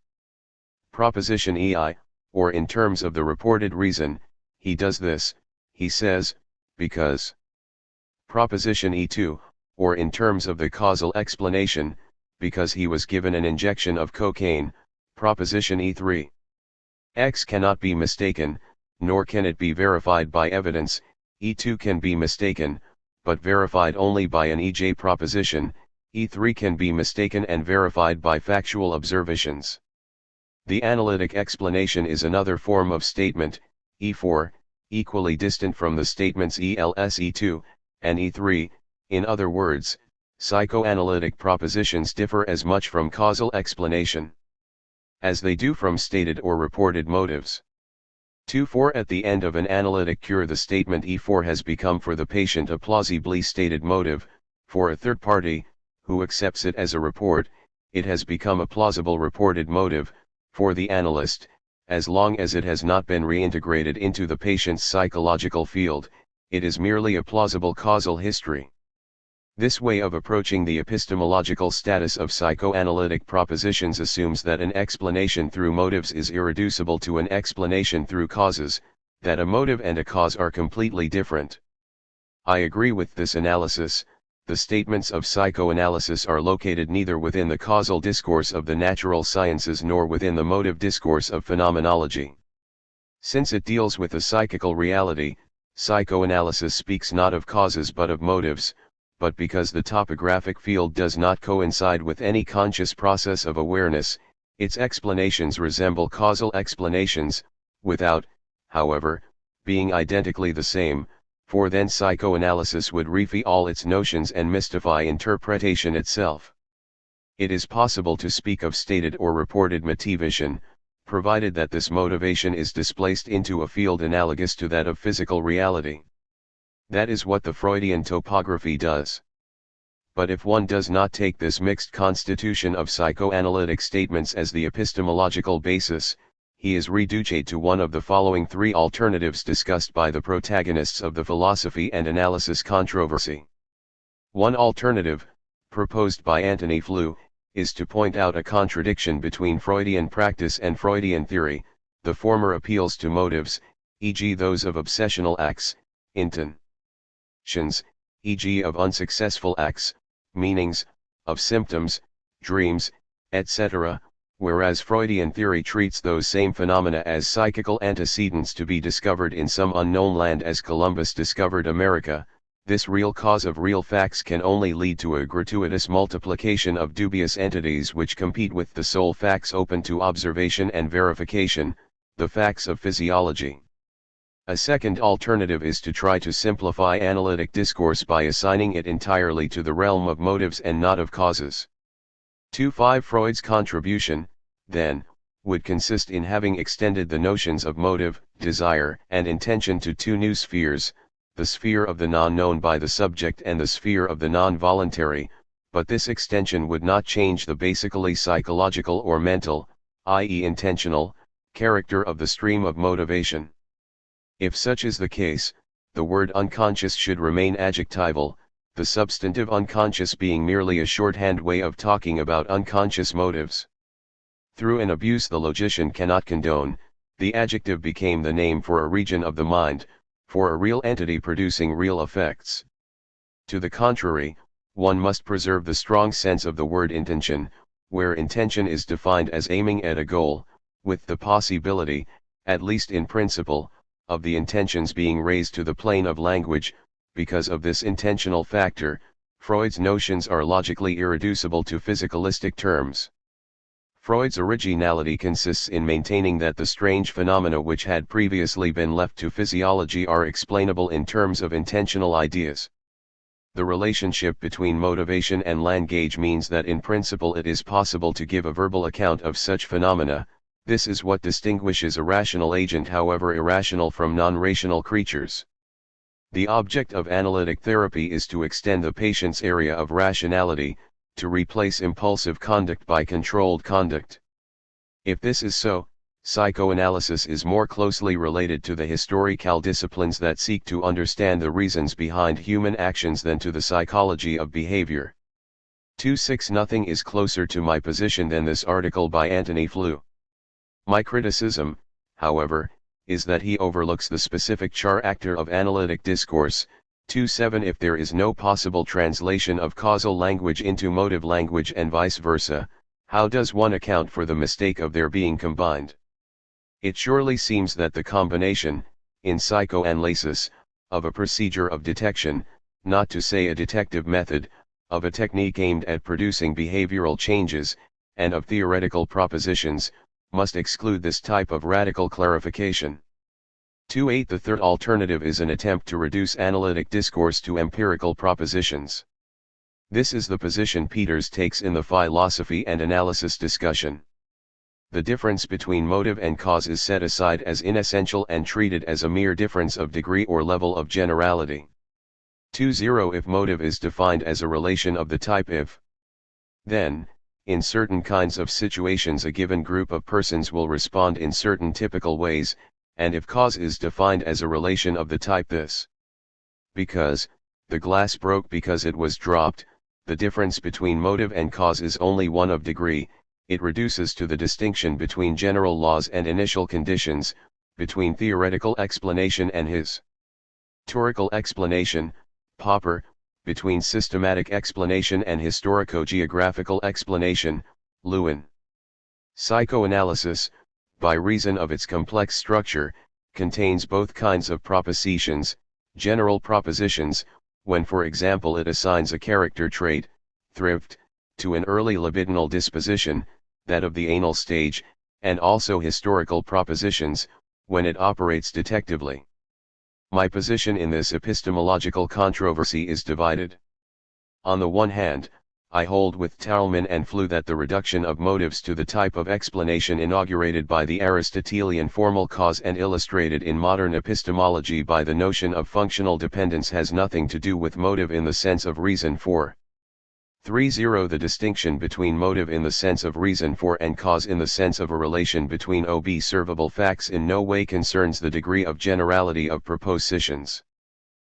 Proposition EI, or in terms of the reported reason, he does this, he says, because. Proposition E2, or in terms of the causal explanation, because he was given an injection of cocaine. Proposition E3. X cannot be mistaken, nor can it be verified by evidence. E2 can be mistaken, but verified only by an EJ proposition. E3 can be mistaken and verified by factual observations. The analytic explanation is another form of statement, E4, equally distant from the statements ELS E2, and E3, in other words, psychoanalytic propositions differ as much from causal explanation as they do from stated or reported motives. 2.4 At the end of an analytic cure, the statement E4 has become for the patient a plausibly stated motive. For a third party, who accepts it as a report, it has become a plausible reported motive. For the analyst, as long as it has not been reintegrated into the patient's psychological field, it is merely a plausible causal history. This way of approaching the epistemological status of psychoanalytic propositions assumes that an explanation through motives is irreducible to an explanation through causes, that a motive and a cause are completely different. I agree with this analysis. The statements of psychoanalysis are located neither within the causal discourse of the natural sciences nor within the motive discourse of phenomenology. Since it deals with a psychical reality, psychoanalysis speaks not of causes but of motives. But because the topographic field does not coincide with any conscious process of awareness, its explanations resemble causal explanations, without, however, being identically the same, for then psychoanalysis would refy all its notions and mystify interpretation itself. It is possible to speak of stated or reported motivation, provided that this motivation is displaced into a field analogous to that of physical reality. That is what the Freudian topography does. But if one does not take this mixed constitution of psychoanalytic statements as the epistemological basis, he is reduced to one of the following three alternatives discussed by the protagonists of the philosophy and analysis controversy. One alternative, proposed by Antony Flew, is to point out a contradiction between Freudian practice and Freudian theory. The former appeals to motives, e.g. those of obsessional acts, intentions, e.g. of unsuccessful acts, meanings, of symptoms, dreams, etc., whereas Freudian theory treats those same phenomena as psychical antecedents to be discovered in some unknown land as Columbus discovered America. This real cause of real facts can only lead to a gratuitous multiplication of dubious entities which compete with the sole facts open to observation and verification, the facts of physiology. A second alternative is to try to simplify analytic discourse by assigning it entirely to the realm of motives and not of causes. 2.5 Freud's contribution, then, would consist in having extended the notions of motive, desire, and intention to two new spheres, the sphere of the non-known by the subject and the sphere of the non-voluntary, but this extension would not change the basically psychological or mental, i.e. intentional, character of the stream of motivation. If such is the case, the word unconscious should remain adjectival, the substantive unconscious being merely a shorthand way of talking about unconscious motives. Through an abuse the logician cannot condone, the adjective became the name for a region of the mind, for a real entity producing real effects. To the contrary, one must preserve the strong sense of the word intention, where intention is defined as aiming at a goal, with the possibility, at least in principle, of the intentions being raised to the plane of language. Because of this intentional factor, Freud's notions are logically irreducible to physicalistic terms. Freud's originality consists in maintaining that the strange phenomena which had previously been left to physiology are explainable in terms of intentional ideas. The relationship between motivation and language means that in principle it is possible to give a verbal account of such phenomena. This is what distinguishes a rational agent, however irrational, from non-rational creatures. The object of analytic therapy is to extend the patient's area of rationality, to replace impulsive conduct by controlled conduct. If this is so, Psychoanalysis is more closely related to the historical disciplines that seek to understand the reasons behind human actions than to the psychology of behavior. 2.6 Nothing is closer to my position than this article by Antony Flew. My criticism, however, is that he overlooks the specific character of analytic discourse. 2.7 If there is no possible translation of causal language into motive language and vice versa, how does one account for the mistake of their being combined? It surely seems that the combination, in psychoanalysis, of a procedure of detection, not to say a detective method, of a technique aimed at producing behavioral changes, and of theoretical propositions, must exclude this type of radical clarification. 2.8 The third alternative is an attempt to reduce analytic discourse to empirical propositions. This is the position Peters takes in the philosophy and analysis discussion. The difference between motive and cause is set aside as inessential and treated as a mere difference of degree or level of generality. 2.0 If motive is defined as a relation of the type if, then, in certain kinds of situations a given group of persons will respond in certain typical ways, and if cause is defined as a relation of the type this. Because, the glass broke because it was dropped, the difference between motive and cause is only one of degree. It reduces to the distinction between general laws and initial conditions, between theoretical explanation and historical explanation, Popper, between systematic explanation and historico-geographical explanation, Lewin. Psychoanalysis, by reason of its complex structure, contains both kinds of propositions, general propositions, when for example it assigns a character trait, thrift, to an early libidinal disposition, that of the anal stage, and also historical propositions, when it operates detectively. My position in this epistemological controversy is divided. On the one hand, I hold with Thalmann and Flew that the reduction of motives to the type of explanation inaugurated by the Aristotelian formal cause and illustrated in modern epistemology by the notion of functional dependence has nothing to do with motive in the sense of reason for. 3.0 The distinction between motive in the sense of reason for and cause in the sense of a relation between observable facts in no way concerns the degree of generality of propositions.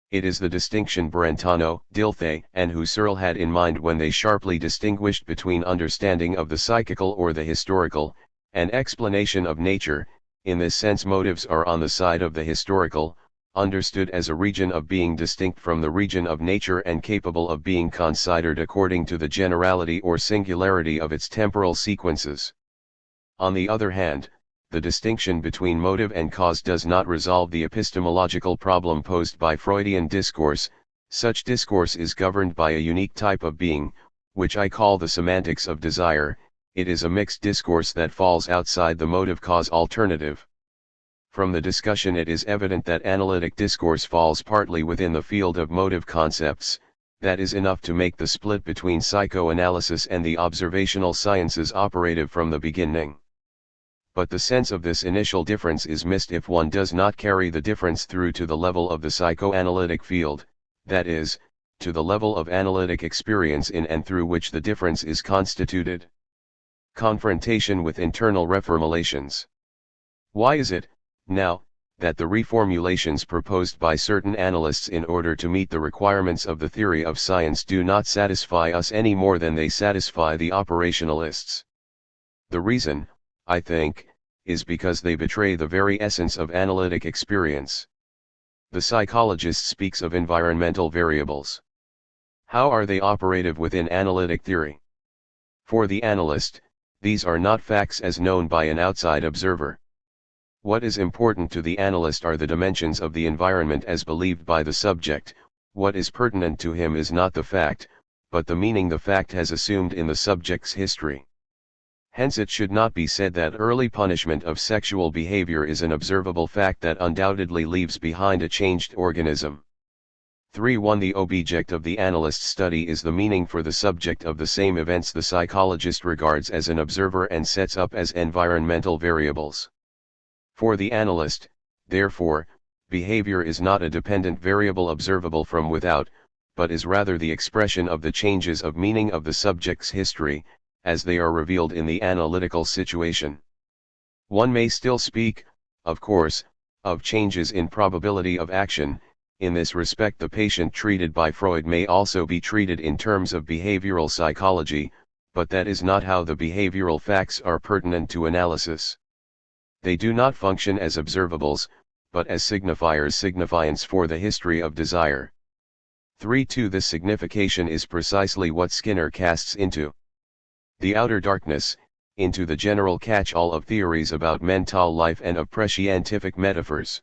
It is the distinction Brentano, Dilthey, and Husserl had in mind when they sharply distinguished between understanding of the psychical or the historical, and explanation of nature. In this sense motives are on the side of the historical, understood as a region of being distinct from the region of nature and capable of being considered according to the generality or singularity of its temporal sequences. On the other hand, the distinction between motive and cause does not resolve the epistemological problem posed by Freudian discourse. Such discourse is governed by a unique type of being, which I call the semantics of desire. It is a mixed discourse that falls outside the motive-cause alternative. From the discussion it is evident that analytic discourse falls partly within the field of motive concepts. That is enough to make the split between psychoanalysis and the observational sciences operative from the beginning. But the sense of this initial difference is missed if one does not carry the difference through to the level of the psychoanalytic field, that is, to the level of analytic experience in and through which the difference is constituted. Confrontation with internal reformulations. Why is it, now, that the reformulations proposed by certain analysts in order to meet the requirements of the theory of science do not satisfy us any more than they satisfy the operationalists? The reason, I think, is because they betray the very essence of analytic experience. The psychologist speaks of environmental variables. How are they operative within analytic theory? For the analyst, these are not facts as known by an outside observer. What is important to the analyst are the dimensions of the environment as believed by the subject. What is pertinent to him is not the fact, but the meaning the fact has assumed in the subject's history. Hence it should not be said that early punishment of sexual behavior is an observable fact that undoubtedly leaves behind a changed organism. 3.1 The object of the analyst's study is the meaning for the subject of the same events the psychologist regards as an observer and sets up as environmental variables. For the analyst, therefore, behavior is not a dependent variable observable from without, but is rather the expression of the changes of meaning of the subject's history, as they are revealed in the analytical situation. One may still speak, of course, of changes in probability of action. In this respect, the patient treated by Freud may also be treated in terms of behavioral psychology, but that is not how the behavioral facts are pertinent to analysis. They do not function as observables, but as signifiants for the history of desire. 3. This signification is precisely what Skinner casts into the outer darkness, into the general catch-all of theories about mental life and of prescientific metaphors.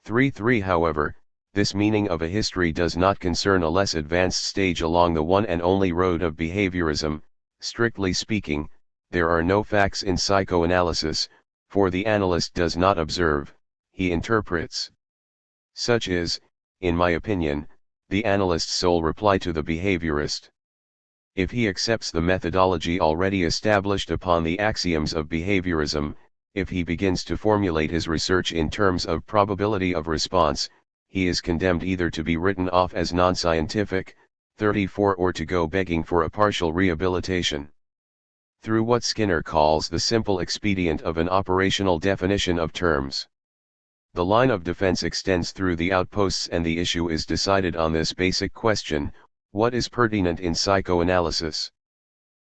3. However, this meaning of a history does not concern a less advanced stage along the one and only road of behaviorism. Strictly speaking, there are no facts in psychoanalysis, for the analyst does not observe, he interprets. Such is, in my opinion, the analyst's sole reply to the behaviorist. If he accepts the methodology already established upon the axioms of behaviorism, if he begins to formulate his research in terms of probability of response, he is condemned either to be written off as non-scientific, 34, or to go begging for a partial rehabilitation. Through what Skinner calls the simple expedient of an operational definition of terms. The line of defense extends through the outposts, and the issue is decided on this basic question: what is pertinent in psychoanalysis?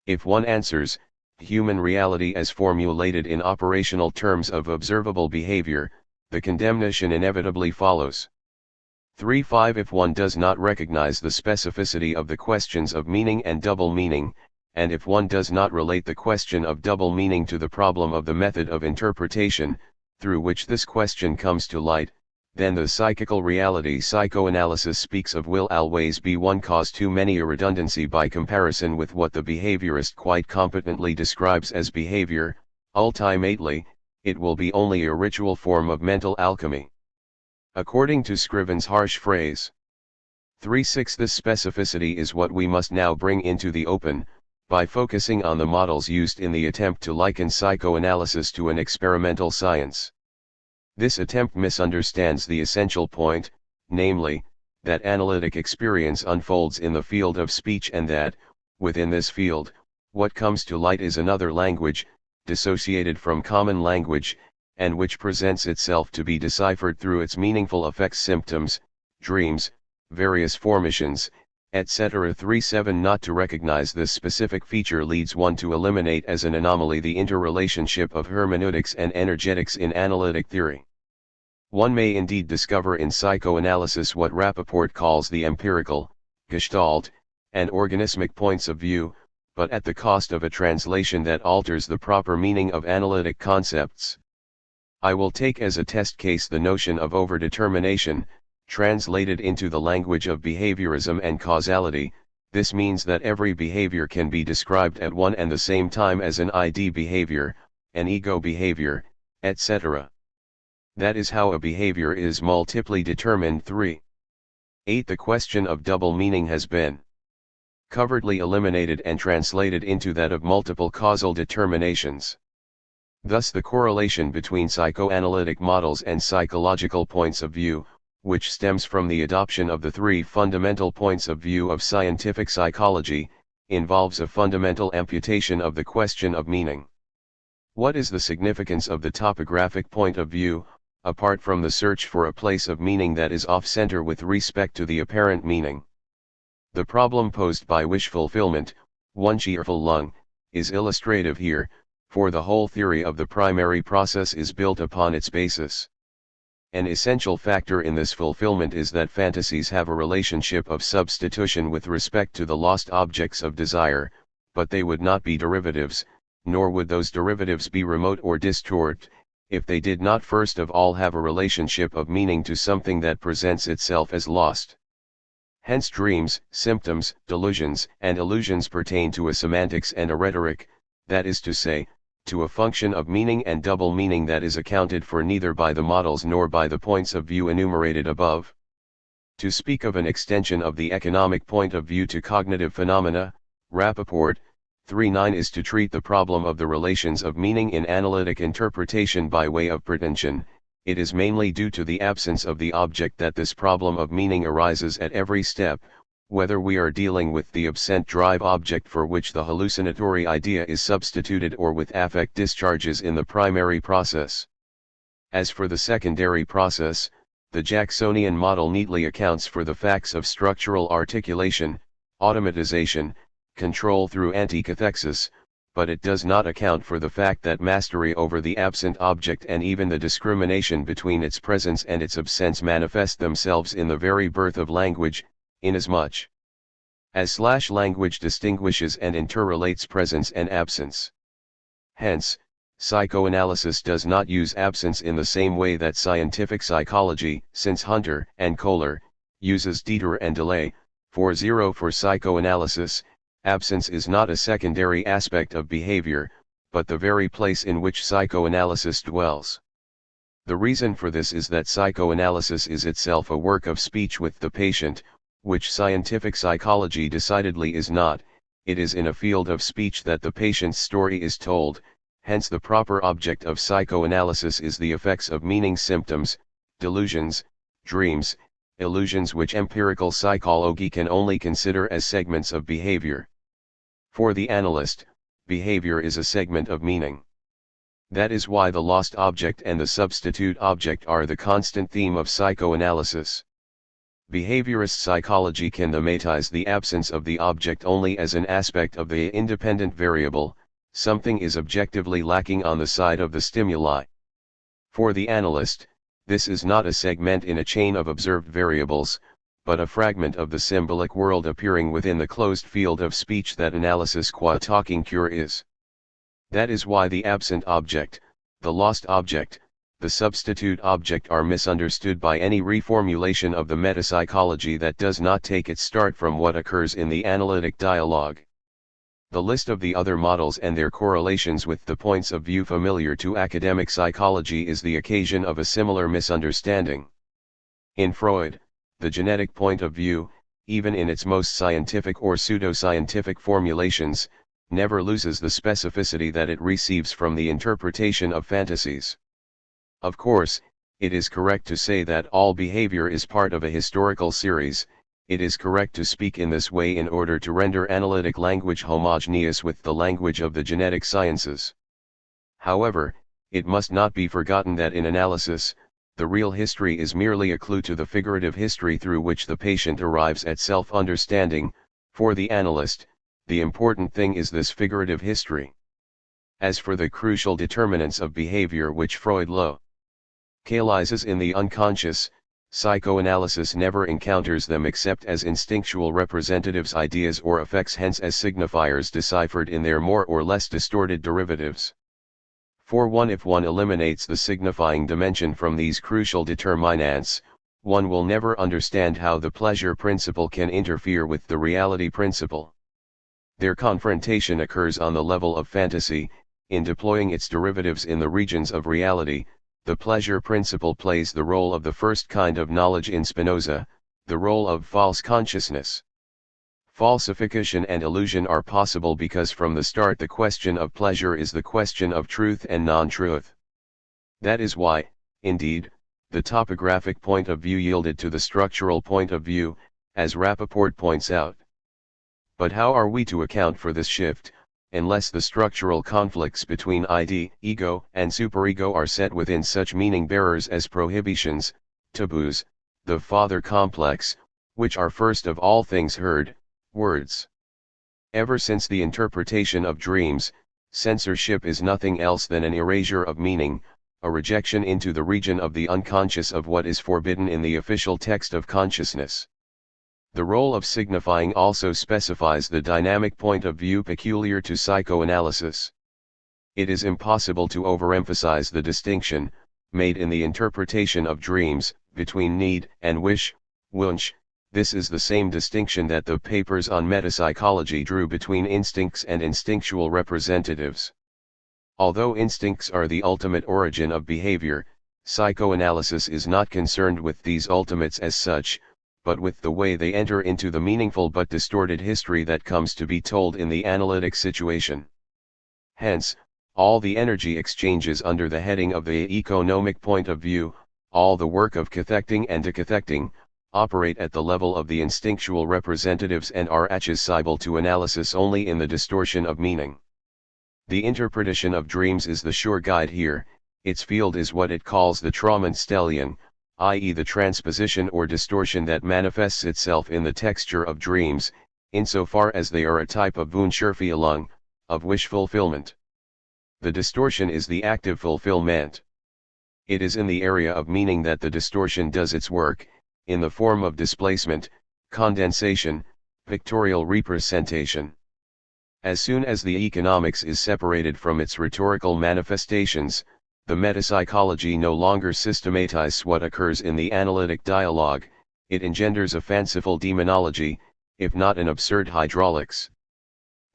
If one answers, human reality as formulated in operational terms of observable behavior, the condemnation inevitably follows. 3. If one does not recognize the specificity of the questions of meaning and double meaning, and if one does not relate the question of double meaning to the problem of the method of interpretation, through which this question comes to light, then the psychical reality psychoanalysis speaks of will always be one cause too many, a redundancy by comparison with what the behaviorist quite competently describes as behavior. Ultimately, it will be only a ritual form of mental alchemy. According to Scriven's harsh phrase. 3. This specificity is what we must now bring into the open, by focusing on the models used in the attempt to liken psychoanalysis to an experimental science. This attempt misunderstands the essential point, namely, that analytic experience unfolds in the field of speech, and that, within this field, what comes to light is another language, dissociated from common language, and which presents itself to be deciphered through its meaningful effects, symptoms, dreams, various formations, etc. 3. Not to recognize this specific feature leads one to eliminate as an anomaly the interrelationship of hermeneutics and energetics in analytic theory. One may indeed discover in psychoanalysis what Rappaport calls the empirical, Gestalt, and organismic points of view, but at the cost of a translation that alters the proper meaning of analytic concepts. I will take as a test case the notion of overdetermination, translated into the language of behaviorism and causality. This means that every behavior can be described at one and the same time as an ID behavior, an ego behavior, etc. That is how a behavior is multiply determined. 3. The question of double meaning has been covertly eliminated and translated into that of multiple causal determinations. Thus the correlation between psychoanalytic models and psychological points of view, which stems from the adoption of the three fundamental points of view of scientific psychology, involves a fundamental amputation of the question of meaning. What is the significance of the topographic point of view, apart from the search for a place of meaning that is off-center with respect to the apparent meaning? The problem posed by wish fulfillment, one cheerful lung, is illustrative here, for the whole theory of the primary process is built upon its basis. An essential factor in this fulfillment is that fantasies have a relationship of substitution with respect to the lost objects of desire, but they would not be derivatives, nor would those derivatives be remote or distort, if they did not first of all have a relationship of meaning to something that presents itself as lost. Hence dreams, symptoms, delusions, and illusions pertain to a semantics and a rhetoric, that is to say, to a function of meaning and double meaning that is accounted for neither by the models nor by the points of view enumerated above. To speak of an extension of the economic point of view to cognitive phenomena, Rappaport, 3.9, is to treat the problem of the relations of meaning in analytic interpretation by way of pretension. It is mainly due to the absence of the object that this problem of meaning arises at every step, whether we are dealing with the absent drive object for which the hallucinatory idea is substituted or with affect discharges in the primary process. As for the secondary process, the Jacksonian model neatly accounts for the facts of structural articulation, automatization, control through anticathexis, but it does not account for the fact that mastery over the absent object and even the discrimination between its presence and its absence manifest themselves in the very birth of language, inasmuch as language distinguishes and interrelates presence and absence. Hence, psychoanalysis does not use absence in the same way that scientific psychology, since Hunter and Kohler uses detour and delay. For psychoanalysis, absence is not a secondary aspect of behavior, but the very place in which psychoanalysis dwells. The reason for this is that psychoanalysis is itself a work of speech with the patient, which scientific psychology decidedly is not. It is in a field of speech that the patient's story is told. Hence the proper object of psychoanalysis is the effects of meaning symptoms, delusions, dreams, illusions which empirical psychology can only consider as segments of behavior. For the analyst, behavior is a segment of meaning. That is why the lost object and the substitute object are the constant theme of psychoanalysis. Behaviorist psychology can thematize the absence of the object only as an aspect of the independent variable. Something is objectively lacking on the side of the stimuli. For the analyst, this is not a segment in a chain of observed variables, but a fragment of the symbolic world appearing within the closed field of speech that analysis qua talking cure is. That is why the absent object, the lost object, the substitute object are misunderstood by any reformulation of the metapsychology that does not take its start from what occurs in the analytic dialogue. The list of the other models and their correlations with the points of view familiar to academic psychology is the occasion of a similar misunderstanding. In Freud, the genetic point of view, even in its most scientific or pseudoscientific formulations, never loses the specificity that it receives from the interpretation of fantasies. Of course, it is correct to say that all behavior is part of a historical series. It is correct to speak in this way in order to render analytic language homogeneous with the language of the genetic sciences. However, it must not be forgotten that in analysis, the real history is merely a clue to the figurative history through which the patient arrives at self-understanding. For the analyst, the important thing is this figurative history. As for the crucial determinants of behavior which Freud localizes in the unconscious, psychoanalysis never encounters them except as instinctual representatives, ideas or effects, hence as signifiers deciphered in their more or less distorted derivatives. For if one eliminates the signifying dimension from these crucial determinants, one will never understand how the pleasure principle can interfere with the reality principle. Their confrontation occurs on the level of fantasy. In deploying its derivatives in the regions of reality, the pleasure principle plays the role of the first kind of knowledge in Spinoza, the role of false consciousness. Falsification and illusion are possible because from the start the question of pleasure is the question of truth and non-truth. That is why, indeed, the topographic point of view yielded to the structural point of view, as Rappaport points out. But how are we to account for this shift, unless the structural conflicts between id, ego, and superego are set within such meaning-bearers as prohibitions, taboos, the father complex, which are first of all things heard, words. Ever since the interpretation of dreams, censorship is nothing else than an erasure of meaning, a rejection into the region of the unconscious of what is forbidden in the official text of consciousness. The role of signifying also specifies the dynamic point of view peculiar to psychoanalysis. It is impossible to overemphasize the distinction, made in the interpretation of dreams, between need and wish, Wunsch. This is the same distinction that the papers on metapsychology drew between instincts and instinctual representatives. Although instincts are the ultimate origin of behavior, psychoanalysis is not concerned with these ultimates as such, but with the way they enter into the meaningful but distorted history that comes to be told in the analytic situation. Hence, all the energy exchanges under the heading of the economic point of view, all the work of cathecting and decathecting, operate at the level of the instinctual representatives and are accessible to analysis only in the distortion of meaning. The interpretation of dreams is the sure guide here. Its field is what it calls the Traumenstellung, i.e. the transposition or distortion that manifests itself in the texture of dreams, insofar as they are a type of Wunschvorstellung, of wish fulfillment. The distortion is the active fulfillment. It is in the area of meaning that the distortion does its work, in the form of displacement, condensation, pictorial representation. As soon as the economics is separated from its rhetorical manifestations, the metapsychology no longer systematizes what occurs in the analytic dialogue, it engenders a fanciful demonology, if not an absurd hydraulics.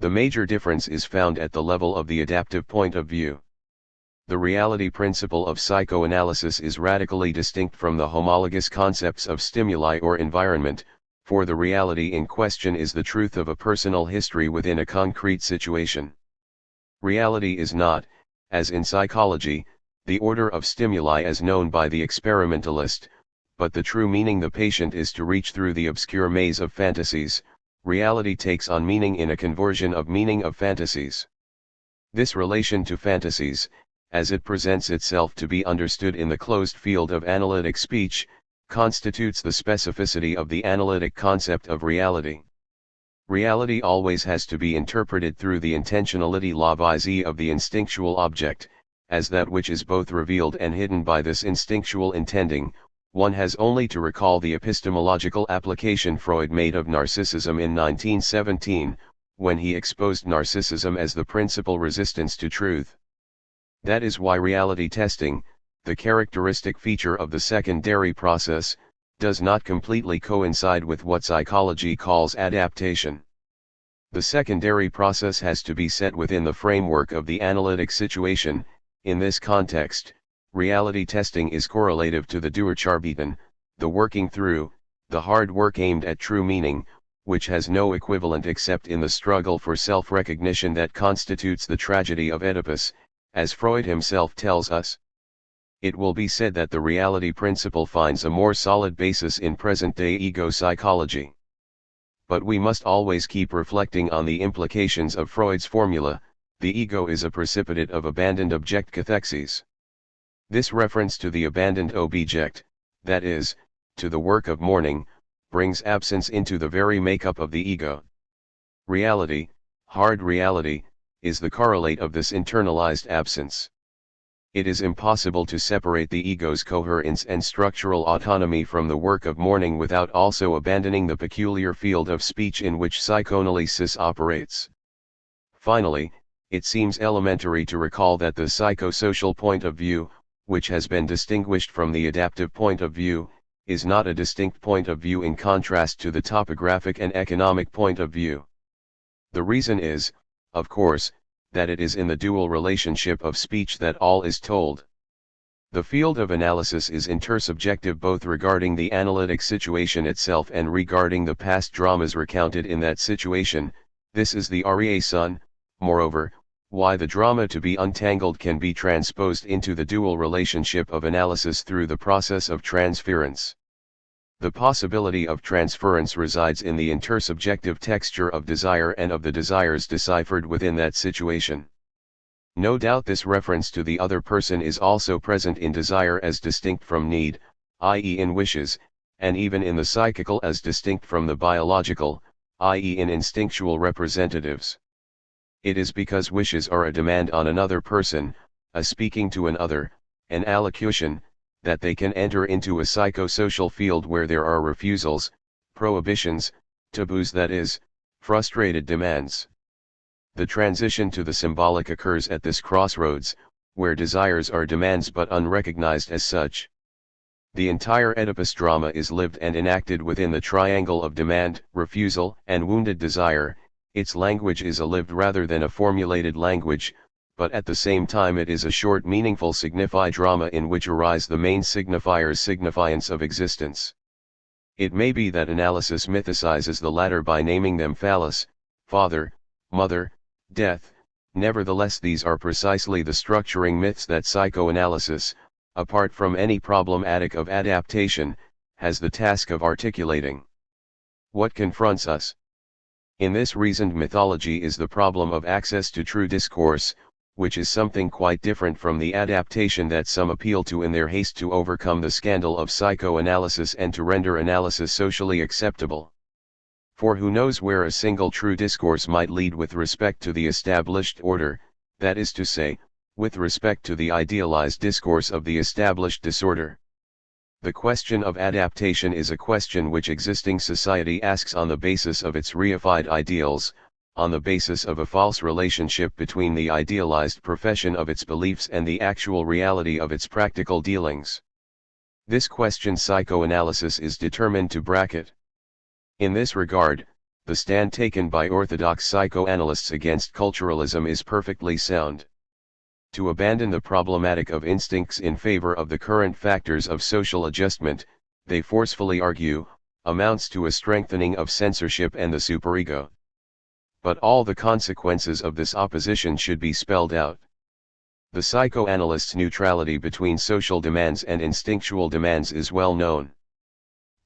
The major difference is found at the level of the adaptive point of view. The reality principle of psychoanalysis is radically distinct from the homologous concepts of stimuli or environment, for the reality in question is the truth of a personal history within a concrete situation. Reality is not, as in psychology, the order of stimuli as known by the experimentalist, but the true meaning the patient is to reach through the obscure maze of fantasies. Reality takes on meaning in a conversion of meaning of fantasies. This relation to fantasies, as it presents itself to be understood in the closed field of analytic speech, constitutes the specificity of the analytic concept of reality. Reality always has to be interpreted through the intentionality la vis of the instinctual object, as that which is both revealed and hidden by this instinctual intending. One has only to recall the epistemological application Freud made of narcissism in 1917, when he exposed narcissism as the principal resistance to truth. That is why reality testing, the characteristic feature of the secondary process, does not completely coincide with what psychology calls adaptation. The secondary process has to be set within the framework of the analytic situation. In this context, reality testing is correlative to the Durcharbeiten, the working through, the hard work aimed at true meaning, which has no equivalent except in the struggle for self-recognition that constitutes the tragedy of Oedipus, as Freud himself tells us. It will be said that the reality principle finds a more solid basis in present-day ego psychology. But we must always keep reflecting on the implications of Freud's formula: the ego is a precipitate of abandoned object cathexis. This reference to the abandoned object, that is, to the work of mourning, brings absence into the very makeup of the ego. Reality, hard reality, is the correlate of this internalized absence. It is impossible to separate the ego's coherence and structural autonomy from the work of mourning without also abandoning the peculiar field of speech in which psychoanalysis operates. Finally, it seems elementary to recall that the psychosocial point of view, which has been distinguished from the adaptive point of view, is not a distinct point of view in contrast to the topographic and economic point of view. The reason is, of course, that it is in the dual relationship of speech that all is told. The field of analysis is intersubjective both regarding the analytic situation itself and regarding the past dramas recounted in that situation. This is the raison, moreover, why the drama to be untangled can be transposed into the dual relationship of analysis through the process of transference. The possibility of transference resides in the intersubjective texture of desire and of the desires deciphered within that situation. No doubt this reference to the other person is also present in desire as distinct from need, i.e. in wishes, and even in the psychical as distinct from the biological, i.e. in instinctual representatives. It is because wishes are a demand on another person, a speaking to another, an allocution, that they can enter into a psychosocial field where there are refusals, prohibitions, taboos, that is, frustrated demands. The transition to the symbolic occurs at this crossroads, where desires are demands but unrecognized as such. The entire Oedipus drama is lived and enacted within the triangle of demand, refusal, and wounded desire. Its language is a lived rather than a formulated language, but at the same time it is a short meaningful signify drama in which arise the main signifiers signifiance of existence. It may be that analysis mythicizes the latter by naming them phallus, father, mother, death. Nevertheless, these are precisely the structuring myths that psychoanalysis, apart from any problematic of adaptation, has the task of articulating what confronts us. In this reasoned mythology is the problem of access to true discourse, which is something quite different from the adaptation that some appeal to in their haste to overcome the scandal of psychoanalysis and to render analysis socially acceptable. For who knows where a single true discourse might lead with respect to the established order, that is to say, with respect to the idealized discourse of the established disorder. The question of adaptation is a question which existing society asks on the basis of its reified ideals, on the basis of a false relationship between the idealized profession of its beliefs and the actual reality of its practical dealings. This question psychoanalysis is determined to bracket. In this regard, the stand taken by orthodox psychoanalysts against culturalism is perfectly sound. To abandon the problematic of instincts in favor of the current factors of social adjustment, they forcefully argue, amounts to a strengthening of censorship and the superego. But all the consequences of this opposition should be spelled out. The psychoanalyst's neutrality between social demands and instinctual demands is well known.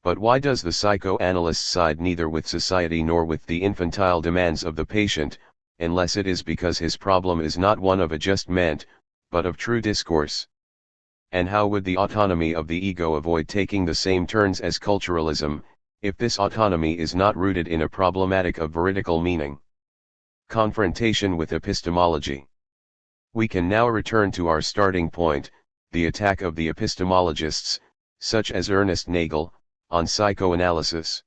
But why does the psychoanalyst side neither with society nor with the infantile demands of the patient, unless it is because his problem is not one of adjustment, but of true discourse? And how would the autonomy of the ego avoid taking the same turns as culturalism, if this autonomy is not rooted in a problematic of veridical meaning? Confrontation with epistemology. We can now return to our starting point, the attack of the epistemologists, such as Ernest Nagel, on psychoanalysis.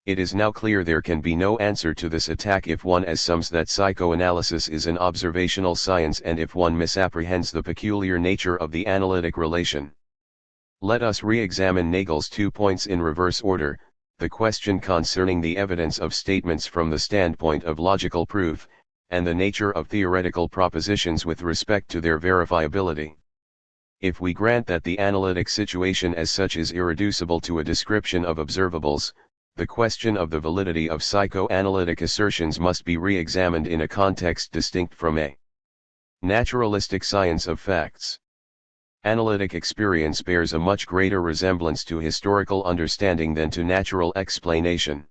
It is now clear there can be no answer to this attack if one assumes that psychoanalysis is an observational science and if one misapprehends the peculiar nature of the analytic relation. Let us re-examine Nagel's 2 points in reverse order, the question concerning the evidence of statements from the standpoint of logical proof, and the nature of theoretical propositions with respect to their verifiability. If we grant that the analytic situation as such is irreducible to a description of observables, the question of the validity of psychoanalytic assertions must be re-examined in a context distinct from a naturalistic science of facts. Analytic experience bears a much greater resemblance to historical understanding than to natural explanation.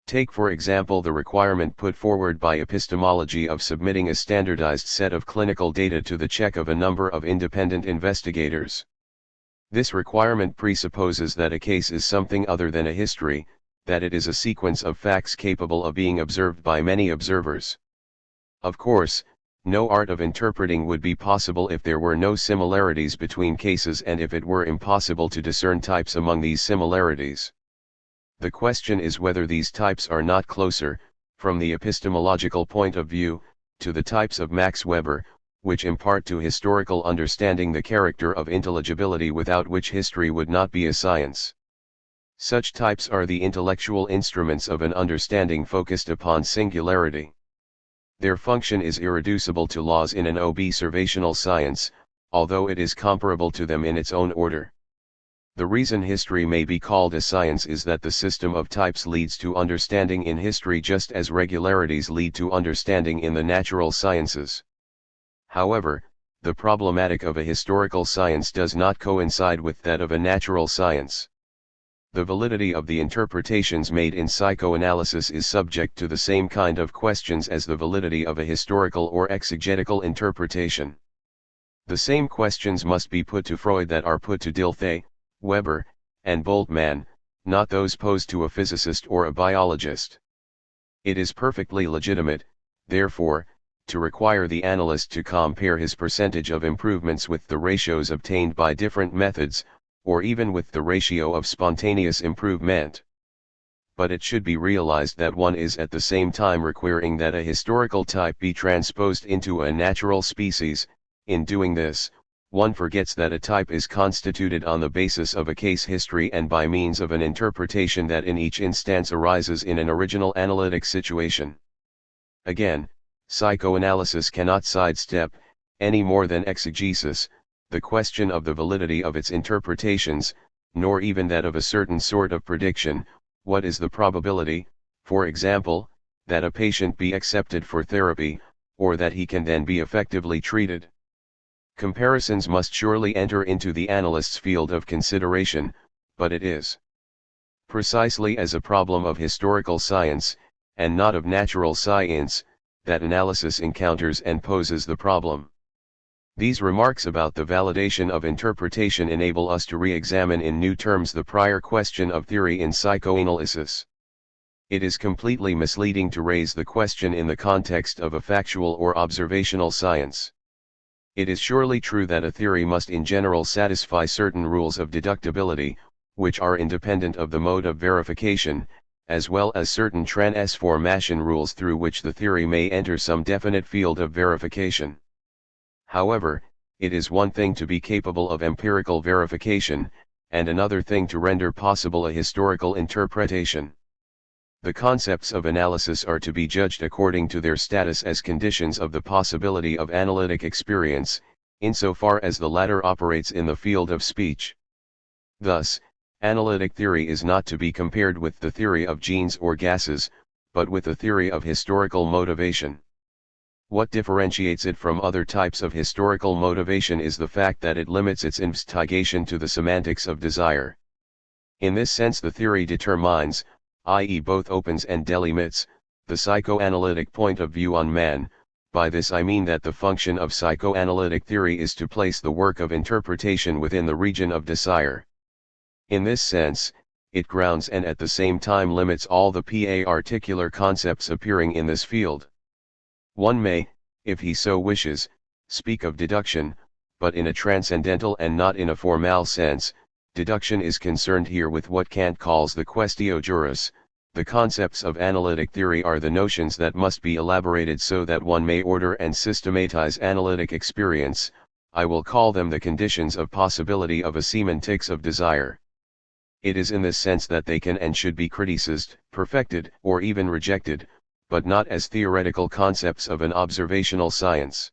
Take for example the requirement put forward by epistemology of submitting a standardized set of clinical data to the check of a number of independent investigators. This requirement presupposes that a case is something other than a history, that it is a sequence of facts capable of being observed by many observers. Of course, no art of interpreting would be possible if there were no similarities between cases and if it were impossible to discern types among these similarities. The question is whether these types are not closer, from the epistemological point of view, to the types of Max Weber, which impart to historical understanding the character of intelligibility without which history would not be a science. Such types are the intellectual instruments of an understanding focused upon singularity. Their function is irreducible to laws in an observational science, although it is comparable to them in its own order. The reason history may be called a science is that the system of types leads to understanding in history just as regularities lead to understanding in the natural sciences. However, the problematic of a historical science does not coincide with that of a natural science. The validity of the interpretations made in psychoanalysis is subject to the same kind of questions as the validity of a historical or exegetical interpretation. The same questions must be put to Freud that are put to Dilthey, Weber, and Boltzmann, not those posed to a physicist or a biologist. It is perfectly legitimate, therefore, to require the analyst to compare his percentage of improvements with the ratios obtained by different methods, or even with the ratio of spontaneous improvement. But it should be realized that one is at the same time requiring that a historical type be transposed into a natural species. In doing this, one forgets that a type is constituted on the basis of a case history and by means of an interpretation that in each instance arises in an original analytic situation. Again, psychoanalysis cannot sidestep, any more than exegesis, the question of the validity of its interpretations, nor even that of a certain sort of prediction. What is the probability, for example, that a patient be accepted for therapy, or that he can then be effectively treated? Comparisons must surely enter into the analyst's field of consideration, but it is precisely as a problem of historical science, and not of natural science, that analysis encounters and poses the problem. These remarks about the validation of interpretation enable us to re-examine in new terms the prior question of theory in psychoanalysis. It is completely misleading to raise the question in the context of a factual or observational science. It is surely true that a theory must in general satisfy certain rules of deductibility, which are independent of the mode of verification, as well as certain transformation rules through which the theory may enter some definite field of verification. However, it is one thing to be capable of empirical verification, and another thing to render possible a historical interpretation. The concepts of analysis are to be judged according to their status as conditions of the possibility of analytic experience, insofar as the latter operates in the field of speech. Thus, analytic theory is not to be compared with the theory of genes or gases, but with the theory of historical motivation. What differentiates it from other types of historical motivation is the fact that it limits its investigation to the semantics of desire. In this sense the theory determines, i.e. both opens and delimits, the psychoanalytic point of view on man. By this I mean that the function of psychoanalytic theory is to place the work of interpretation within the region of desire. In this sense, it grounds and at the same time limits all the particular concepts appearing in this field. One may, if he so wishes, speak of deduction, but in a transcendental and not in a formal sense. Deduction is concerned here with what Kant calls the quaestio juris. The concepts of analytic theory are the notions that must be elaborated so that one may order and systematize analytic experience. I will call them the conditions of possibility of a semantics of desire. It is in this sense that they can and should be criticized, perfected, or even rejected, but not as theoretical concepts of an observational science.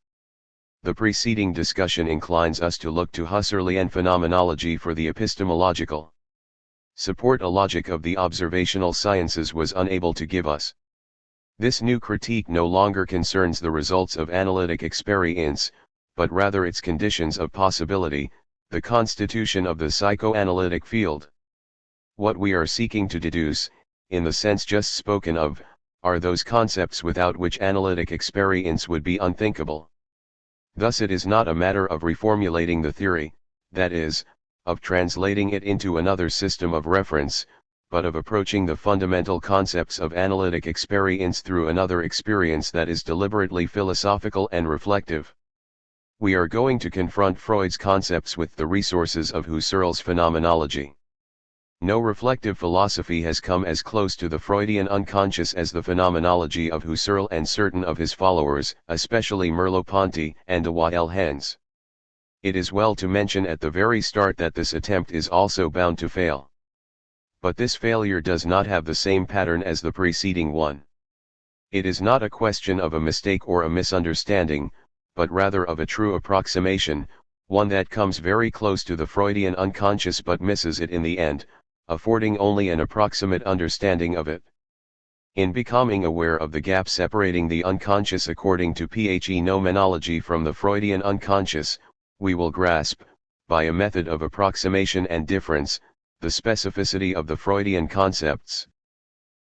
The preceding discussion inclines us to look to Husserlian phenomenology for the epistemological support a logic of the observational sciences was unable to give us. This new critique no longer concerns the results of analytic experience, but rather its conditions of possibility, the constitution of the psychoanalytic field. What we are seeking to deduce, in the sense just spoken of, are those concepts without which analytic experience would be unthinkable. Thus it is not a matter of reformulating the theory, that is, of translating it into another system of reference, but of approaching the fundamental concepts of analytic experience through another experience that is deliberately philosophical and reflective. We are going to confront Freud's concepts with the resources of Husserl's phenomenology. No reflective philosophy has come as close to the Freudian unconscious as the phenomenology of Husserl and certain of his followers, especially Merleau-Ponty and de Wael-Hens. It is well to mention at the very start that this attempt is also bound to fail. But this failure does not have the same pattern as the preceding one. It is not a question of a mistake or a misunderstanding, but rather of a true approximation, one that comes very close to the Freudian unconscious but misses it in the end, affording only an approximate understanding of it. In becoming aware of the gap separating the unconscious according to phenomenology from the Freudian unconscious, we will grasp, by a method of approximation and difference, the specificity of the Freudian concepts.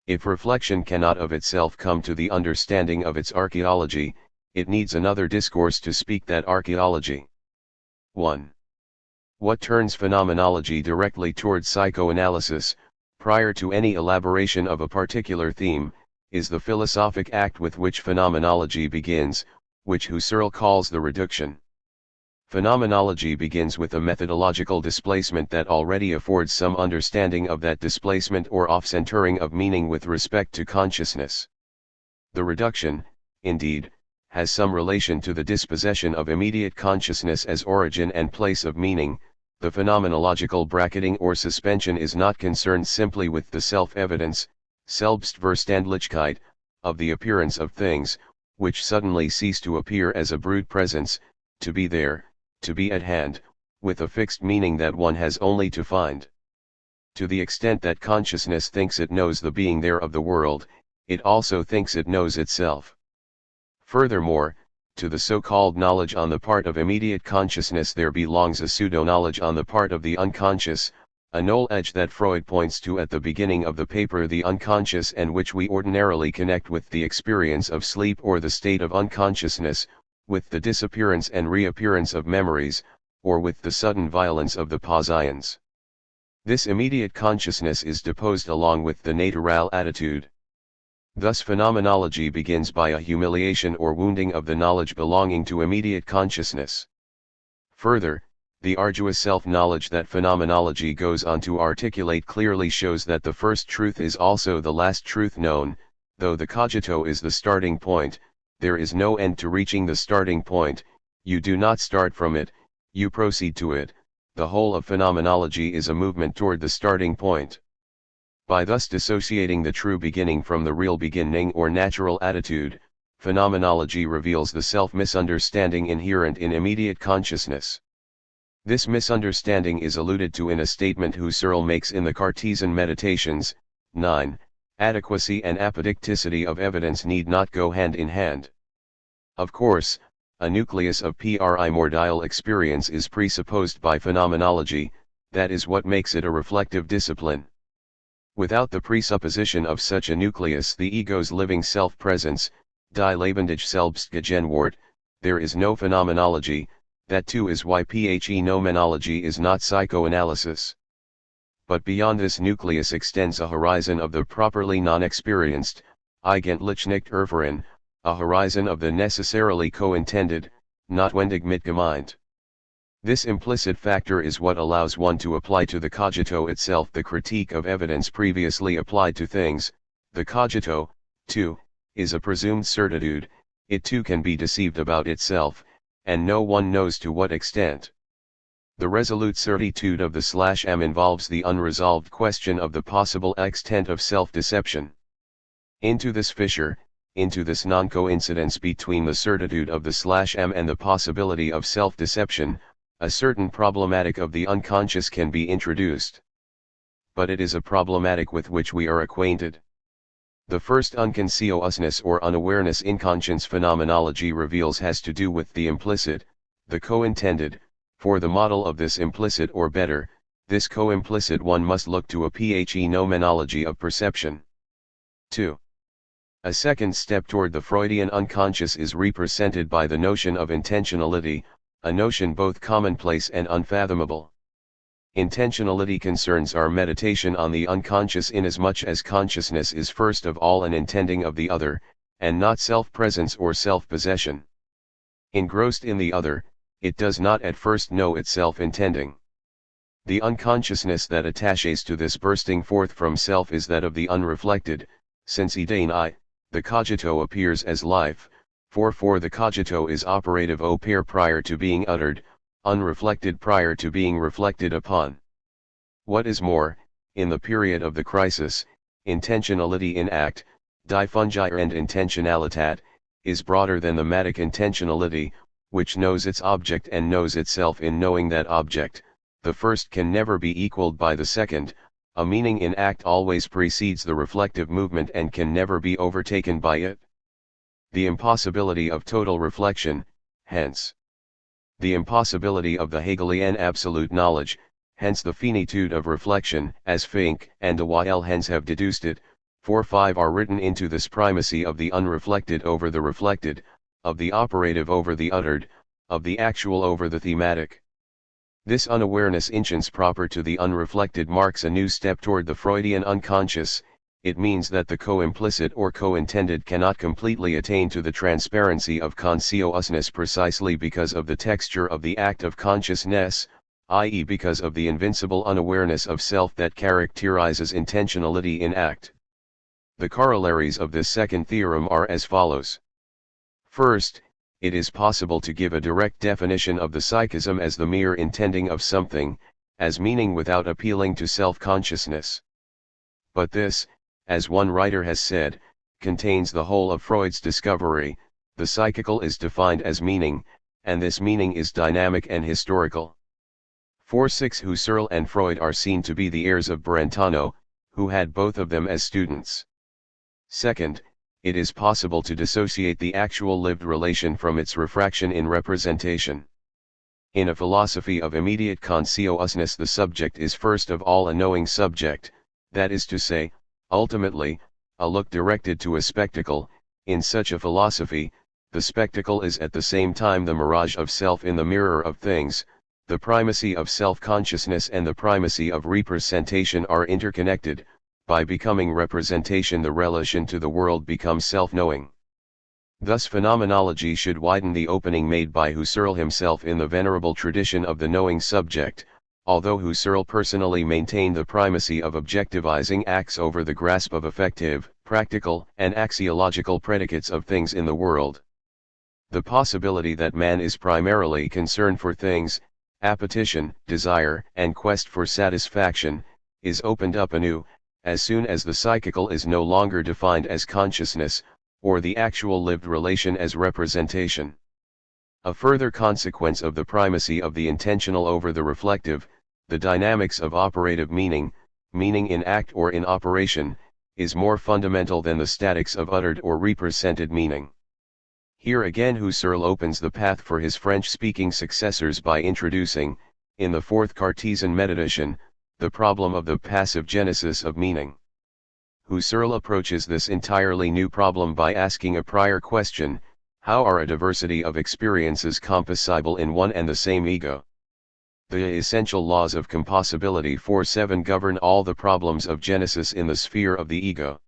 If reflection cannot of itself come to the understanding of its archaeology, it needs another discourse to speak that archaeology. 1. What turns phenomenology directly towards psychoanalysis, prior to any elaboration of a particular theme, is the philosophic act with which phenomenology begins, which Husserl calls the reduction. Phenomenology begins with a methodological displacement that already affords some understanding of that displacement or off-centering of meaning with respect to consciousness. The reduction, indeed, has some relation to the dispossession of immediate consciousness as origin and place of meaning. The phenomenological bracketing or suspension is not concerned simply with the self-evidence, Selbstverständlichkeit, of the appearance of things, which suddenly cease to appear as a brute presence, to be there, to be at hand, with a fixed meaning that one has only to find. To the extent that consciousness thinks it knows the being there of the world, it also thinks it knows itself. Furthermore, to the so-called knowledge on the part of immediate consciousness there belongs a pseudo-knowledge on the part of the unconscious, A knowledge that Freud points to at the beginning of the paper, the unconscious, and which we ordinarily connect with the experience of sleep or the state of unconsciousness, with the disappearance and reappearance of memories, or with the sudden violence of the positions. This immediate consciousness is deposed along with the natural attitude. Thus phenomenology begins by a humiliation or wounding of the knowledge belonging to immediate consciousness. Further, the arduous self-knowledge that phenomenology goes on to articulate clearly shows that the first truth is also the last truth known. Though the cogito is the starting point, there is no end to reaching the starting point. You do not start from it, you proceed to it. The whole of phenomenology is a movement toward the starting point. By thus dissociating the true beginning from the real beginning or natural attitude, phenomenology reveals the self-misunderstanding inherent in immediate consciousness. This misunderstanding is alluded to in a statement Husserl makes in the Cartesian Meditations, 9, adequacy and apodicticity of evidence need not go hand in hand. Of course, a nucleus of primordial experience is presupposed by phenomenology, that is what makes it a reflective discipline. Without the presupposition of such a nucleus, the ego's living self-presence, die lebendige Selbstgegenwart, there is no phenomenology. That too is why phenomenology is not psychoanalysis. But beyond this nucleus extends a horizon of the properly non-experienced, eigentlich nicht erfahren, a horizon of the necessarily co-intended, notwendig mitgemeint. This implicit factor is what allows one to apply to the cogito itself the critique of evidence previously applied to things. The cogito, too, is a presumed certitude, it too can be deceived about itself, and no one knows to what extent. The resolute certitude of the /m involves the unresolved question of the possible extent of self-deception. Into this fissure, into this non-coincidence between the certitude of the /m and the possibility of self-deception, a certain problematic of the unconscious can be introduced. But it is a problematic with which we are acquainted. The first unconsciousness or unawareness inconscience phenomenology reveals has to do with the implicit, the co-intended. For the model of this implicit, or better, this co-implicit, one must look to a phenomenology of perception. 2. A second step toward the Freudian unconscious is represented by the notion of intentionality, a notion both commonplace and unfathomable. Intentionality concerns our meditation on the unconscious inasmuch as consciousness is first of all an intending of the other, and not self-presence or self-possession. Engrossed in the other, it does not at first know itself intending. The unconsciousness that attaches to this bursting forth from self is that of the unreflected, since Ideen I, the cogito appears as life, for the cogito is operative au pair prior to being uttered, unreflected prior to being reflected upon. What is more, in the period of the crisis, intentionality in act, die Fungier and intentionalitat, is broader than the matic intentionality, which knows its object and knows itself in knowing that object. The first can never be equaled by the second, a meaning in act always precedes the reflective movement and can never be overtaken by it. The impossibility of total reflection, hence. The impossibility of the Hegelian absolute knowledge, hence the finitude of reflection, as Fink and de Waal have deduced it, 4-5 are written into this primacy of the unreflected over the reflected, of the operative over the uttered, of the actual over the thematic. This unawareness inconscience proper to the unreflected marks a new step toward the Freudian unconscious. It means that the co-implicit or co-intended cannot completely attain to the transparency of consciousness precisely because of the texture of the act of consciousness, i.e. because of the invincible unawareness of self that characterizes intentionality in act. The corollaries of this second theorem are as follows. First, it is possible to give a direct definition of the psychism as the mere intending of something, as meaning without appealing to self-consciousness. But this, as one writer has said, contains the whole of Freud's discovery. The psychical is defined as meaning, and this meaning is dynamic and historical. 4-6 Husserl and Freud are seen to be the heirs of Brentano, who had both of them as students. Second, it is possible to dissociate the actual lived relation from its refraction in representation. In a philosophy of immediate consciousness, the subject is first of all a knowing subject, that is to say, ultimately, a look directed to a spectacle. In such a philosophy, the spectacle is at the same time the mirage of self in the mirror of things. The primacy of self-consciousness and the primacy of representation are interconnected. By becoming representation, the relation to the world becomes self-knowing. Thus phenomenology should widen the opening made by Husserl himself in the venerable tradition of the knowing subject, although Husserl personally maintained the primacy of objectivizing acts over the grasp of affective, practical, and axiological predicates of things in the world. The possibility that man is primarily concerned for things, appetition, desire, and quest for satisfaction, is opened up anew, as soon as the psychical is no longer defined as consciousness, or the actual lived relation as representation. A further consequence of the primacy of the intentional over the reflective, the dynamics of operative meaning, meaning in act or in operation, is more fundamental than the statics of uttered or represented meaning. Here again Husserl opens the path for his French-speaking successors by introducing, in the fourth Cartesian meditation, the problem of the passive genesis of meaning. Husserl approaches this entirely new problem by asking a prior question: how are a diversity of experiences composable in one and the same ego? The essential laws of compossibility 4-7 govern all the problems of genesis in the sphere of the ego.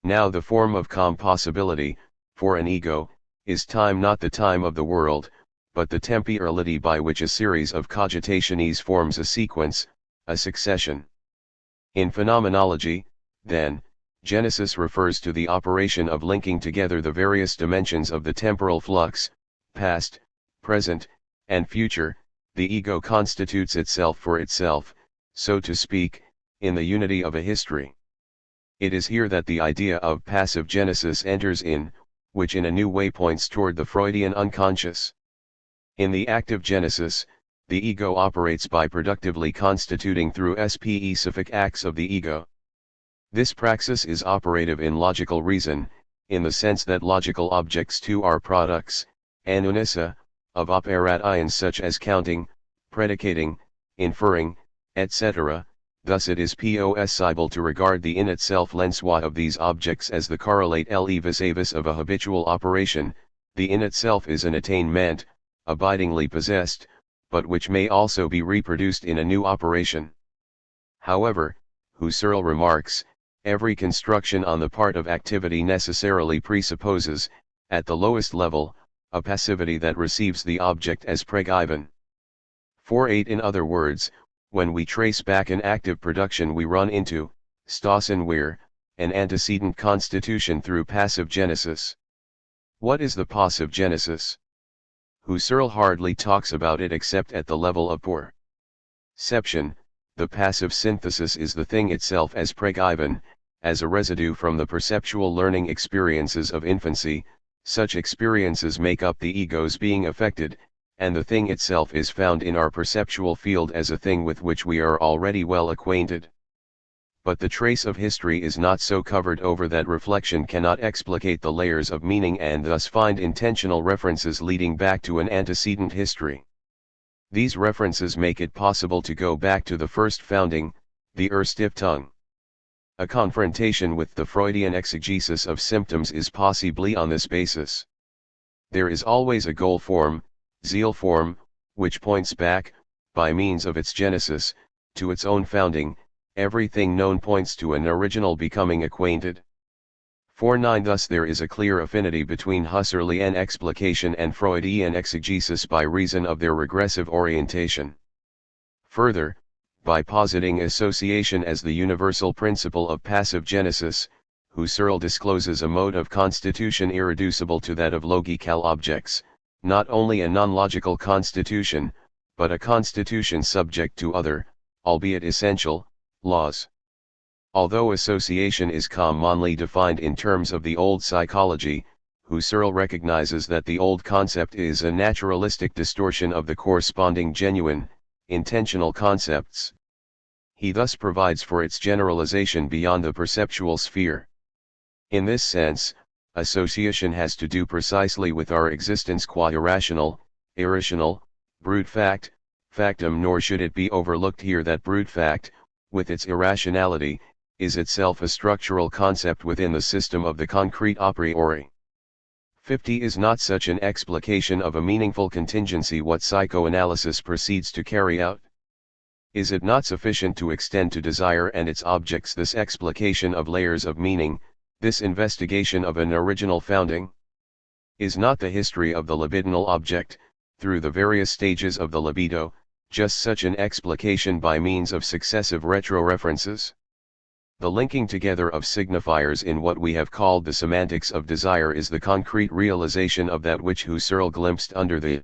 Now the form of compossibility, for an ego, is time, not the time of the world, but the temporality by which a series of cogitationes forms a sequence, a succession. In phenomenology, then, genesis refers to the operation of linking together the various dimensions of the temporal flux, past, present, and future. The ego constitutes itself for itself, so to speak, in the unity of a history. It is here that the idea of passive genesis enters in, which in a new way points toward the Freudian unconscious. In the active genesis, the ego operates by productively constituting through specific acts of the ego. This praxis is operative in logical reason, in the sense that logical objects too are products, anunissa, of operations such as counting, predicating, inferring, etc. Thus it is possible to regard the in itself lenswa of these objects as the correlate vis-a-vis of a habitual operation. The in itself is an attainment, abidingly possessed, but which may also be reproduced in a new operation. However, Husserl remarks, every construction on the part of activity necessarily presupposes, at the lowest level, a passivity that receives the object as preggiven. 4-8 In other words, when we trace back an active production we run into, Stausenwehr, an antecedent constitution through passive genesis. What is the passive genesis? Husserl hardly talks about it except at the level of perception. The passive synthesis is the thing itself as preggiven, as a residue from the perceptual learning experiences of infancy. Such experiences make up the ego's being affected, and the thing itself is found in our perceptual field as a thing with which we are already well acquainted. But the trace of history is not so covered over that reflection cannot explicate the layers of meaning and thus find intentional references leading back to an antecedent history. These references make it possible to go back to the first founding, the Stiftung. A confrontation with the Freudian exegesis of symptoms is possibly on this basis. There is always a goal form, zeal form, which points back, by means of its genesis, to its own founding. Everything known points to an original becoming acquainted. 4-9 Thus there is a clear affinity between Husserlian explication and Freudian exegesis by reason of their regressive orientation. Further, by positing association as the universal principle of passive genesis, Husserl discloses a mode of constitution irreducible to that of logical objects, not only a non-logical constitution, but a constitution subject to other, albeit essential, laws. Although association is commonly defined in terms of the old psychology, Husserl recognizes that the old concept is a naturalistic distortion of the corresponding genuine, intentional concepts. He thus provides for its generalization beyond the perceptual sphere. In this sense, association has to do precisely with our existence qua irrational, brute fact, factum, nor should it be overlooked here that brute fact, with its irrationality, is itself a structural concept within the system of the concrete a priori. 50 is not such an explication of a meaningful contingency what psychoanalysis proceeds to carry out. Is it not sufficient to extend to desire and its objects this explication of layers of meaning, this investigation of an original founding? Is not the history of the libidinal object, through the various stages of the libido, just such an explication by means of successive retro-references? The linking together of signifiers in what we have called the semantics of desire is the concrete realization of that which Husserl glimpsed under the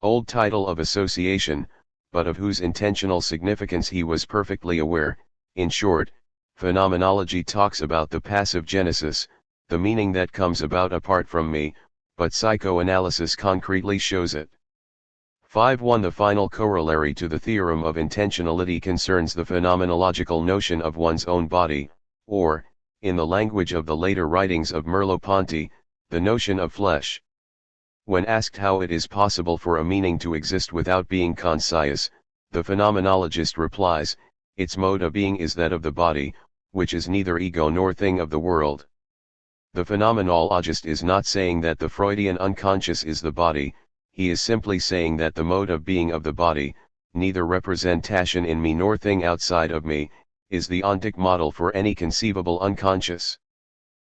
old title of association, but of whose intentional significance he was perfectly aware. In short, phenomenology talks about the passive genesis, the meaning that comes about apart from me, but psychoanalysis concretely shows it. 5.1 The final corollary to the theorem of intentionality concerns the phenomenological notion of one's own body, or, in the language of the later writings of Merleau-Ponty, the notion of flesh. When asked how it is possible for a meaning to exist without being conscious, the phenomenologist replies, its mode of being is that of the body, which is neither ego nor thing of the world. The phenomenologist is not saying that the Freudian unconscious is the body, he is simply saying that the mode of being of the body, neither representation in me nor thing outside of me, is the ontic model for any conceivable unconscious.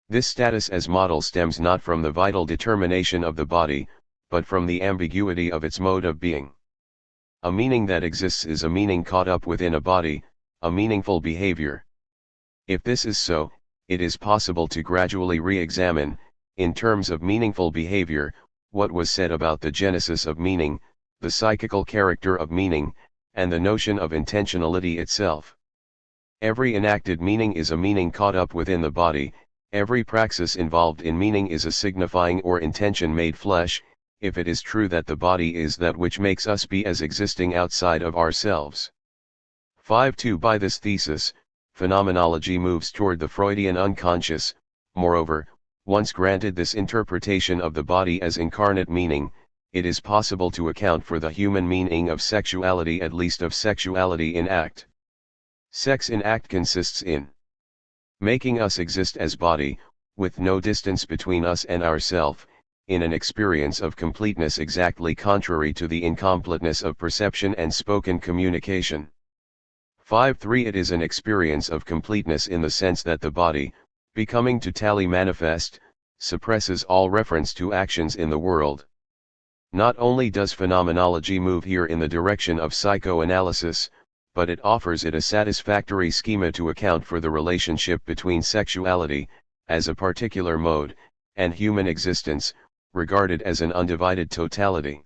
This status as model stems not from the vital determination of the body, but from the ambiguity of its mode of being. A meaning that exists is a meaning caught up within a body, a meaningful behavior. If this is so, it is possible to gradually re-examine, in terms of meaningful behavior, what was said about the genesis of meaning, the psychical character of meaning, and the notion of intentionality itself. Every enacted meaning is a meaning caught up within the body, every praxis involved in meaning is a signifying or intention made flesh, if it is true that the body is that which makes us be as existing outside of ourselves. 5.2 By this thesis, phenomenology moves toward the Freudian unconscious. Moreover, once granted this interpretation of the body as incarnate meaning, it is possible to account for the human meaning of sexuality, at least of sexuality in act. Sex in act consists in making us exist as body, with no distance between us and ourself, in an experience of completeness exactly contrary to the incompleteness of perception and spoken communication. 5.3 It is an experience of completeness in the sense that the body, becoming totally manifest, suppresses all reference to actions in the world. Not only does phenomenology move here in the direction of psychoanalysis, but it offers it a satisfactory schema to account for the relationship between sexuality, as a particular mode, and human existence, regarded as an undivided totality.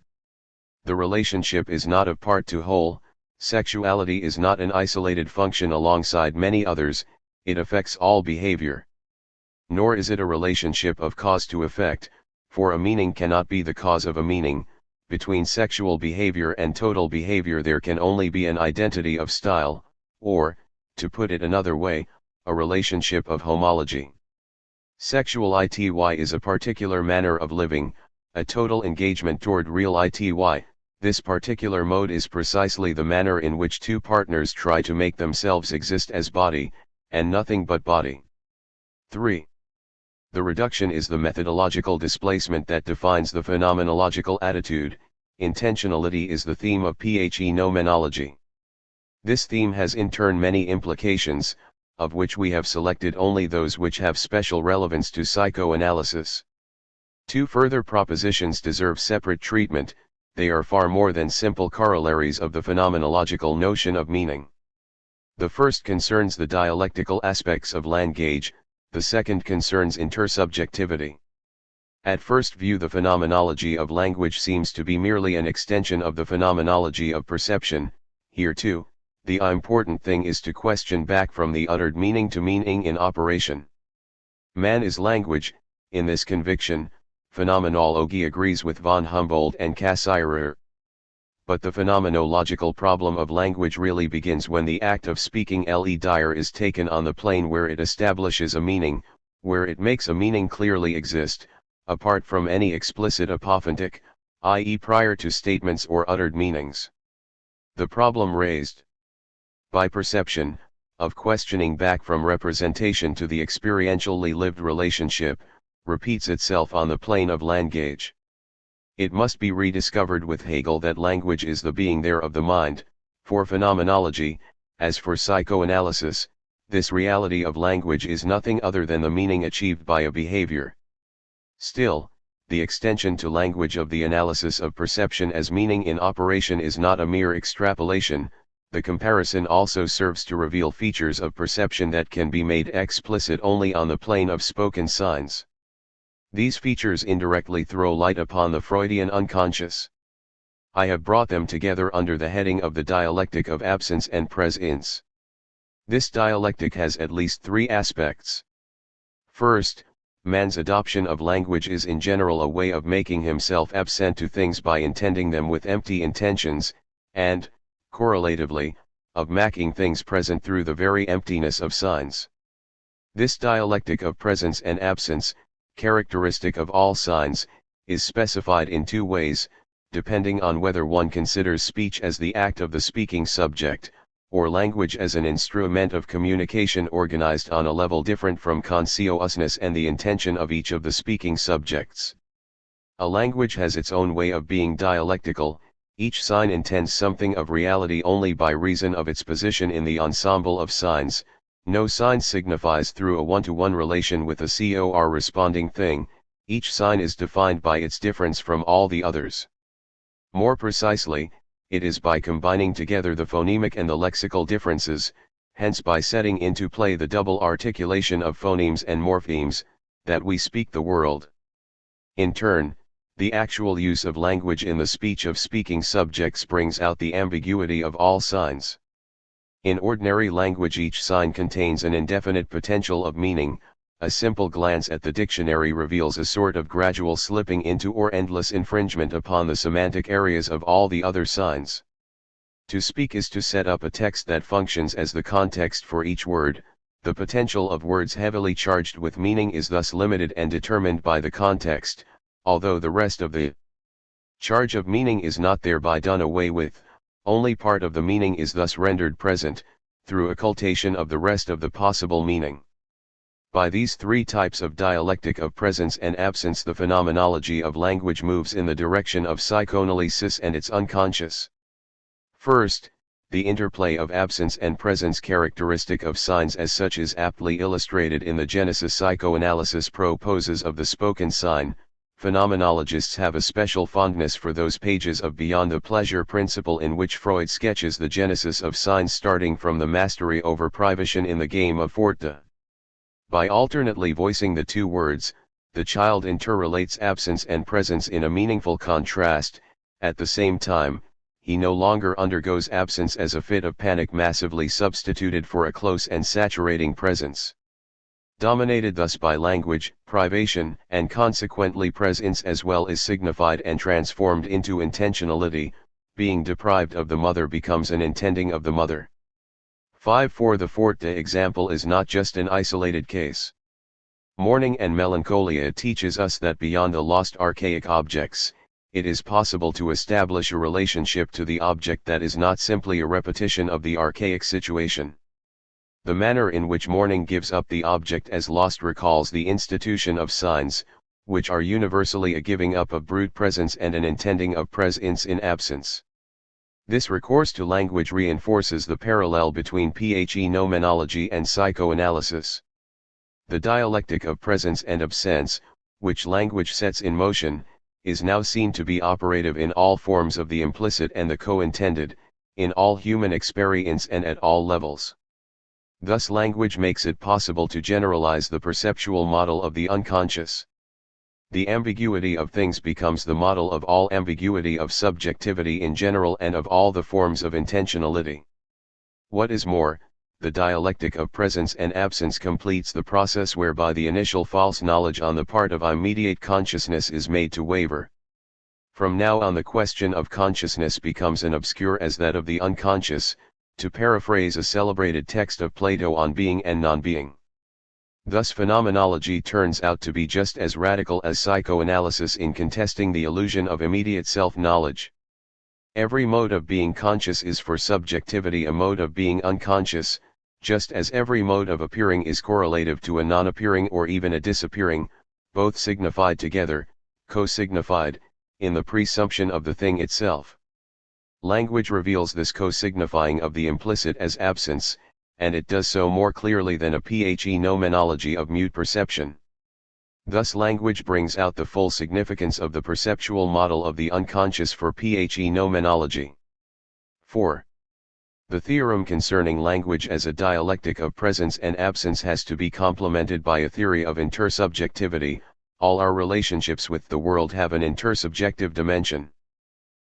The relationship is not of part to whole, sexuality is not an isolated function alongside many others, it affects all behavior. Nor is it a relationship of cause to effect, for a meaning cannot be the cause of a meaning. Between sexual behavior and total behavior there can only be an identity of style, or, to put it another way, a relationship of homology. Sexual ity is a particular manner of living, a total engagement toward real ity. This particular mode is precisely the manner in which two partners try to make themselves exist as body, and nothing but body. 3. The reduction is the methodological displacement that defines the phenomenological attitude. Intentionality is the theme of phenomenology. This theme has in turn many implications, of which we have selected only those which have special relevance to psychoanalysis. Two further propositions deserve separate treatment, they are far more than simple corollaries of the phenomenological notion of meaning. The first concerns the dialectical aspects of language, the second concerns intersubjectivity. At first view the phenomenology of language seems to be merely an extension of the phenomenology of perception. Here too, the important thing is to question back from the uttered meaning to meaning in operation. Man is language. In this conviction, phenomenology agrees with von Humboldt and Ricoeur. But the phenomenological problem of language really begins when the act of speaking dire is taken on the plane where it establishes a meaning, where it makes a meaning clearly exist, apart from any explicit apophantic, i.e. prior to statements or uttered meanings. The problem raised by perception, of questioning back from representation to the experientially lived relationship, repeats itself on the plane of language. It must be rediscovered with Hegel that language is the being there of the mind. For phenomenology, as for psychoanalysis, this reality of language is nothing other than the meaning achieved by a behavior. Still, the extension to language of the analysis of perception as meaning in operation is not a mere extrapolation. The comparison also serves to reveal features of perception that can be made explicit only on the plane of spoken signs. These features indirectly throw light upon the Freudian unconscious. I have brought them together under the heading of the dialectic of absence and presence. This dialectic has at least three aspects. First, man's adoption of language is in general a way of making himself absent to things by intending them with empty intentions, and, correlatively, of making things present through the very emptiness of signs. This dialectic of presence and absence, characteristic of all signs, is specified in two ways, depending on whether one considers speech as the act of the speaking subject, or language as an instrument of communication organized on a level different from consciousness and the intention of each of the speaking subjects. A language has its own way of being dialectical. Each sign intends something of reality only by reason of its position in the ensemble of signs. No sign signifies through a one-to-one relation with a corresponding thing. Each sign is defined by its difference from all the others. More precisely, it is by combining together the phonemic and the lexical differences, hence by setting into play the double articulation of phonemes and morphemes, that we speak the world. In turn, the actual use of language in the speech of speaking subjects brings out the ambiguity of all signs. In ordinary language each sign contains an indefinite potential of meaning. A simple glance at the dictionary reveals a sort of gradual slipping into or endless infringement upon the semantic areas of all the other signs. To speak is to set up a text that functions as the context for each word. The potential of words heavily charged with meaning is thus limited and determined by the context, although the rest of the charge of meaning is not thereby done away with. Only part of the meaning is thus rendered present, through occultation of the rest of the possible meaning. By these three types of dialectic of presence and absence the phenomenology of language moves in the direction of psychoanalysis and its unconscious. First, the interplay of absence and presence characteristic of signs as such is aptly illustrated in the Genesis psychoanalysis proposes of the spoken sign. Phenomenologists have a special fondness for those pages of Beyond the Pleasure Principle in which Freud sketches the genesis of signs starting from the mastery over privation in the game of forte. By alternately voicing the two words, the child interrelates absence and presence in a meaningful contrast. At the same time, he no longer undergoes absence as a fit of panic massively substituted for a close and saturating presence. Dominated thus by language, privation, and consequently presence as well is signified and transformed into intentionality. Being deprived of the mother becomes an intending of the mother. 5. For the forte example is not just an isolated case. Mourning and Melancholia teaches us that beyond the lost archaic objects, it is possible to establish a relationship to the object that is not simply a repetition of the archaic situation. The manner in which mourning gives up the object as lost recalls the institution of signs, which are universally a giving up of brute presence and an intending of presence in absence. This recourse to language reinforces the parallel between phenomenology and psychoanalysis. The dialectic of presence and absence, which language sets in motion, is now seen to be operative in all forms of the implicit and the co-intended, in all human experience and at all levels. Thus language makes it possible to generalize the perceptual model of the unconscious. The ambiguity of things becomes the model of all ambiguity of subjectivity in general and of all the forms of intentionality. What is more, the dialectic of presence and absence completes the process whereby the initial false knowledge on the part of immediate consciousness is made to waver. From now on the question of consciousness becomes as obscure as that of the unconscious, to paraphrase a celebrated text of Plato on being and non-being. Thus phenomenology turns out to be just as radical as psychoanalysis in contesting the illusion of immediate self-knowledge. Every mode of being conscious is for subjectivity a mode of being unconscious, just as every mode of appearing is correlative to a non-appearing or even a disappearing, both signified together, co-signified, in the presumption of the thing itself. Language reveals this co-signifying of the implicit as absence, and it does so more clearly than a phenomenology of mute perception. Thus language brings out the full significance of the perceptual model of the unconscious for phenomenology. 4. The theorem concerning language as a dialectic of presence and absence has to be complemented by a theory of intersubjectivity. All our relationships with the world have an intersubjective dimension.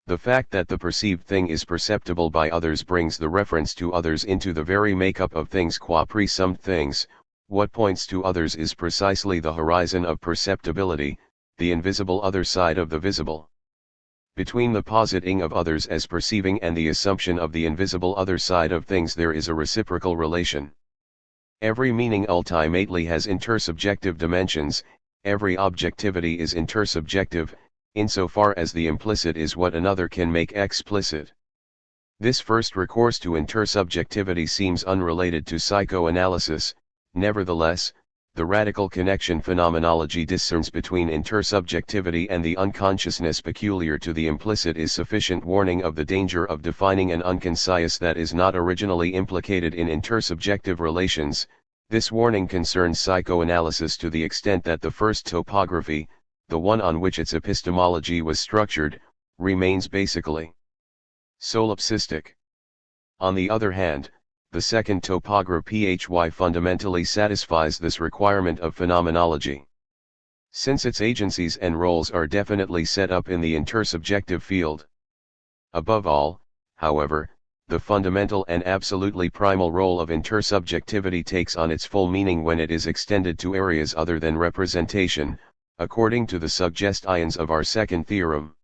The fact that the perceived thing is perceptible by others brings the reference to others into the very makeup of things qua presumed things. What points to others is precisely the horizon of perceptibility, the invisible other side of the visible. Between the positing of others as perceiving and the assumption of the invisible other side of things there is a reciprocal relation. Every meaning ultimately has intersubjective dimensions, every objectivity is intersubjective, insofar as the implicit is what another can make explicit. This first recourse to intersubjectivity seems unrelated to psychoanalysis. Nevertheless, the radical connection phenomenology discerns between intersubjectivity and the unconsciousness peculiar to the implicit is sufficient warning of the danger of defining an unconscious that is not originally implicated in intersubjective relations. This warning concerns psychoanalysis to the extent that the first topography, the one on which its epistemology was structured, remains basically solipsistic. On the other hand, the second topography fundamentally satisfies this requirement of phenomenology. Since its agencies and roles are definitely set up in the intersubjective field. Above all, however, the fundamental and absolutely primal role of intersubjectivity takes on its full meaning when it is extended to areas other than representation, according to the suggestions of our second theorem.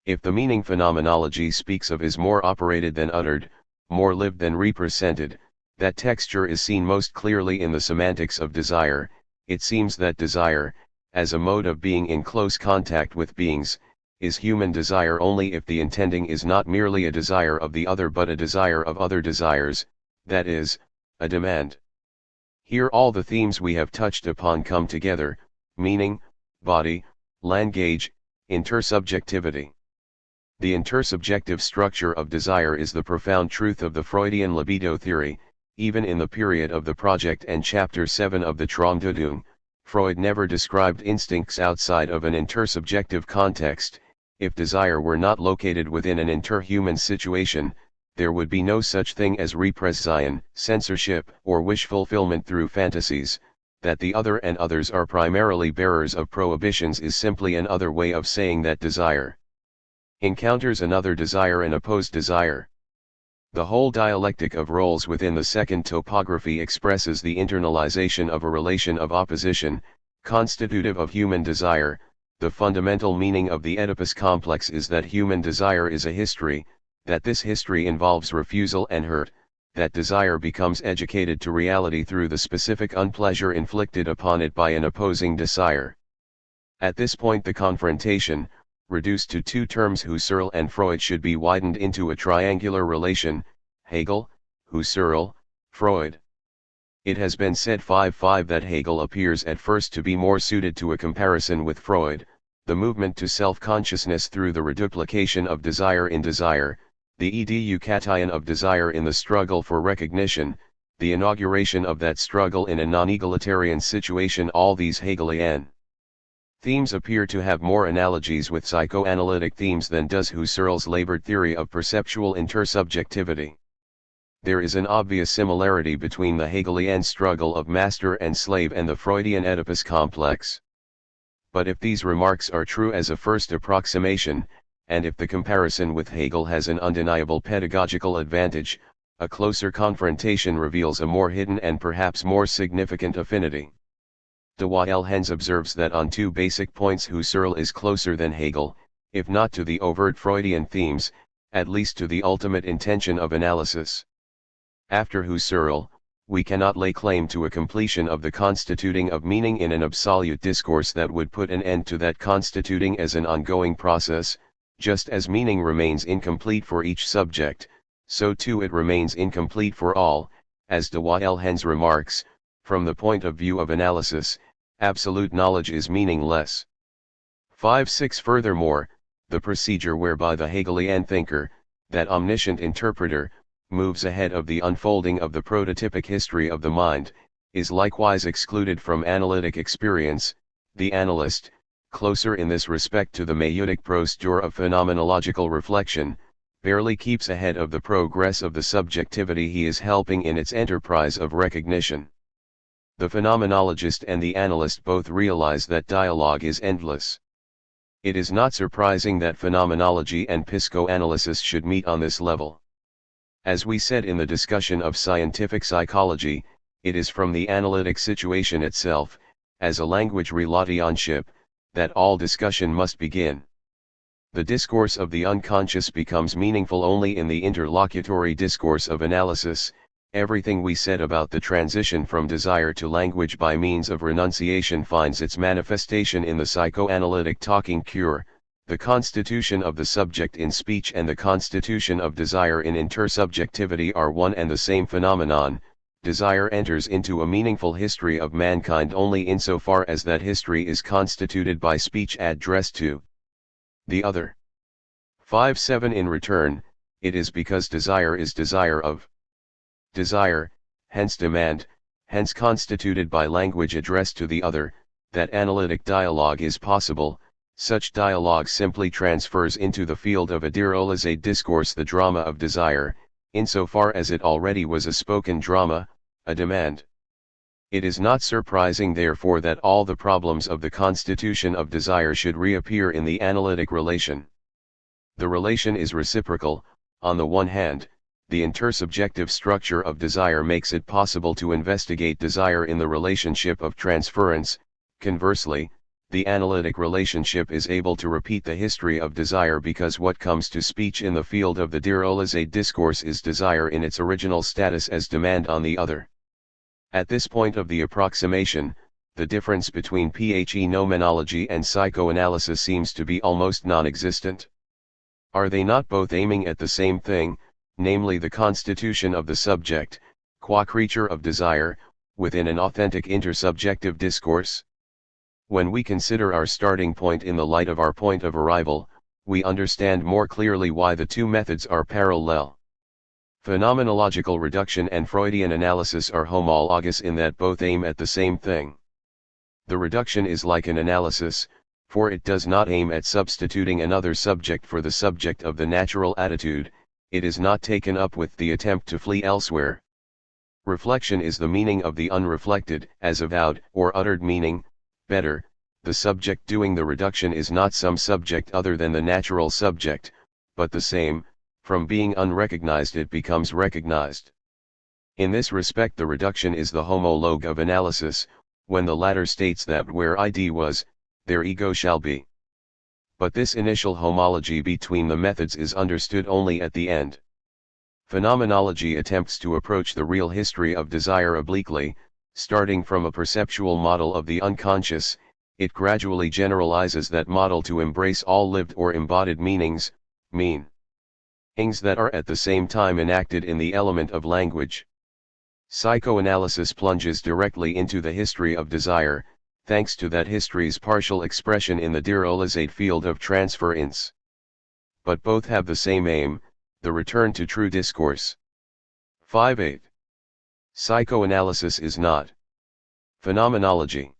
If the meaning phenomenology speaks of is more operated than uttered, more lived than represented, that texture is seen most clearly in the semantics of desire. It seems that desire, as a mode of being in close contact with beings, is human desire only if the intending is not merely a desire of the other but a desire of other desires, that is, a demand. Here all the themes we have touched upon come together: meaning, body, language, intersubjectivity. The intersubjective structure of desire is the profound truth of the Freudian libido theory. Even in the period of the project and chapter 7 of the Traumdeutung, Freud never described instincts outside of an intersubjective context. If desire were not located within an interhuman situation, there would be no such thing as repression, censorship, or wish fulfillment through fantasies. That the other and others are primarily bearers of prohibitions is simply another way of saying that desire encounters another desire and opposed desire. The whole dialectic of roles within the second topography expresses the internalization of a relation of opposition, constitutive of human desire. The fundamental meaning of the Oedipus complex is that human desire is a history, that this history involves refusal and hurt, that desire becomes educated to reality through the specific unpleasure inflicted upon it by an opposing desire. At this point the confrontation, reduced to two terms Husserl and Freud, should be widened into a triangular relation: Hegel, Husserl, Freud. It has been said 5-5 that Hegel appears at first to be more suited to a comparison with Freud, the movement to self-consciousness through the reduplication of desire in desire, the education of desire in the struggle for recognition, the inauguration of that struggle in a non-egalitarian situation. All these Hegelian themes appear to have more analogies with psychoanalytic themes than does Husserl's labored theory of perceptual intersubjectivity. There is an obvious similarity between the Hegelian struggle of master and slave and the Freudian Oedipus complex. But if these remarks are true as a first approximation, and if the comparison with Hegel has an undeniable pedagogical advantage, a closer confrontation reveals a more hidden and perhaps more significant affinity. De Waal-Hens observes that on two basic points Husserl is closer than Hegel, if not to the overt Freudian themes, at least to the ultimate intention of analysis. After Husserl, we cannot lay claim to a completion of the constituting of meaning in an absolute discourse that would put an end to that constituting as an ongoing process. Just as meaning remains incomplete for each subject, so too it remains incomplete for all, as de Waelhens remarks. From the point of view of analysis, absolute knowledge is meaningless. 5.6 Furthermore, the procedure whereby the Hegelian thinker, that omniscient interpreter, moves ahead of the unfolding of the prototypic history of the mind, is likewise excluded from analytic experience. The analyst, closer in this respect to the maieutic procedure of phenomenological reflection, barely keeps ahead of the progress of the subjectivity he is helping in its enterprise of recognition. The phenomenologist and the analyst both realize that dialogue is endless. It is not surprising that phenomenology and psychoanalysis should meet on this level. As we said in the discussion of scientific psychology, it is from the analytic situation itself, as a language relationship, that all discussion must begin. The discourse of the unconscious becomes meaningful only in the interlocutory discourse of analysis. Everything we said about the transition from desire to language by means of renunciation finds its manifestation in the psychoanalytic talking cure. The constitution of the subject in speech and the constitution of desire in intersubjectivity are one and the same phenomenon. Desire enters into a meaningful history of mankind only insofar as that history is constituted by speech addressed to the other. 5.7 In return, it is because desire is desire of desire, hence demand, hence constituted by language addressed to the other, that analytic dialogue is possible. Such dialogue simply transfers into the field of idealized discourse the drama of desire, insofar as it already was a spoken drama, a demand. It is not surprising therefore that all the problems of the constitution of desire should reappear in the analytic relation. The relation is reciprocal. On the one hand, the intersubjective structure of desire makes it possible to investigate desire in the relationship of transference. Conversely, the analytic relationship is able to repeat the history of desire because what comes to speech in the field of the idealized discourse is desire in its original status as demand on the other. At this point of the approximation, the difference between phenomenology and psychoanalysis seems to be almost non-existent. Are they not both aiming at the same thing, namely the constitution of the subject, qua creature of desire, within an authentic intersubjective discourse? When we consider our starting point in the light of our point of arrival, we understand more clearly why the two methods are parallel. Phenomenological reduction and Freudian analysis are homologous in that both aim at the same thing. The reduction is like an analysis, for it does not aim at substituting another subject for the subject of the natural attitude. It is not taken up with the attempt to flee elsewhere. Reflection is the meaning of the unreflected, as avowed or uttered meaning. Better, the subject doing the reduction is not some subject other than the natural subject, but the same. From being unrecognized it becomes recognized. In this respect the reduction is the homologue of analysis, when the latter states that where id was, there ego shall be. But this initial homology between the methods is understood only at the end. Phenomenology attempts to approach the real history of desire obliquely. Starting from a perceptual model of the unconscious, it gradually generalizes that model to embrace all lived or embodied meanings that are at the same time enacted in the element of language. Psychoanalysis plunges directly into the history of desire, thanks to that history's partial expression in the idealized field of transference. But both have the same aim, the return to true discourse. 5.8 Psychoanalysis is not phenomenology.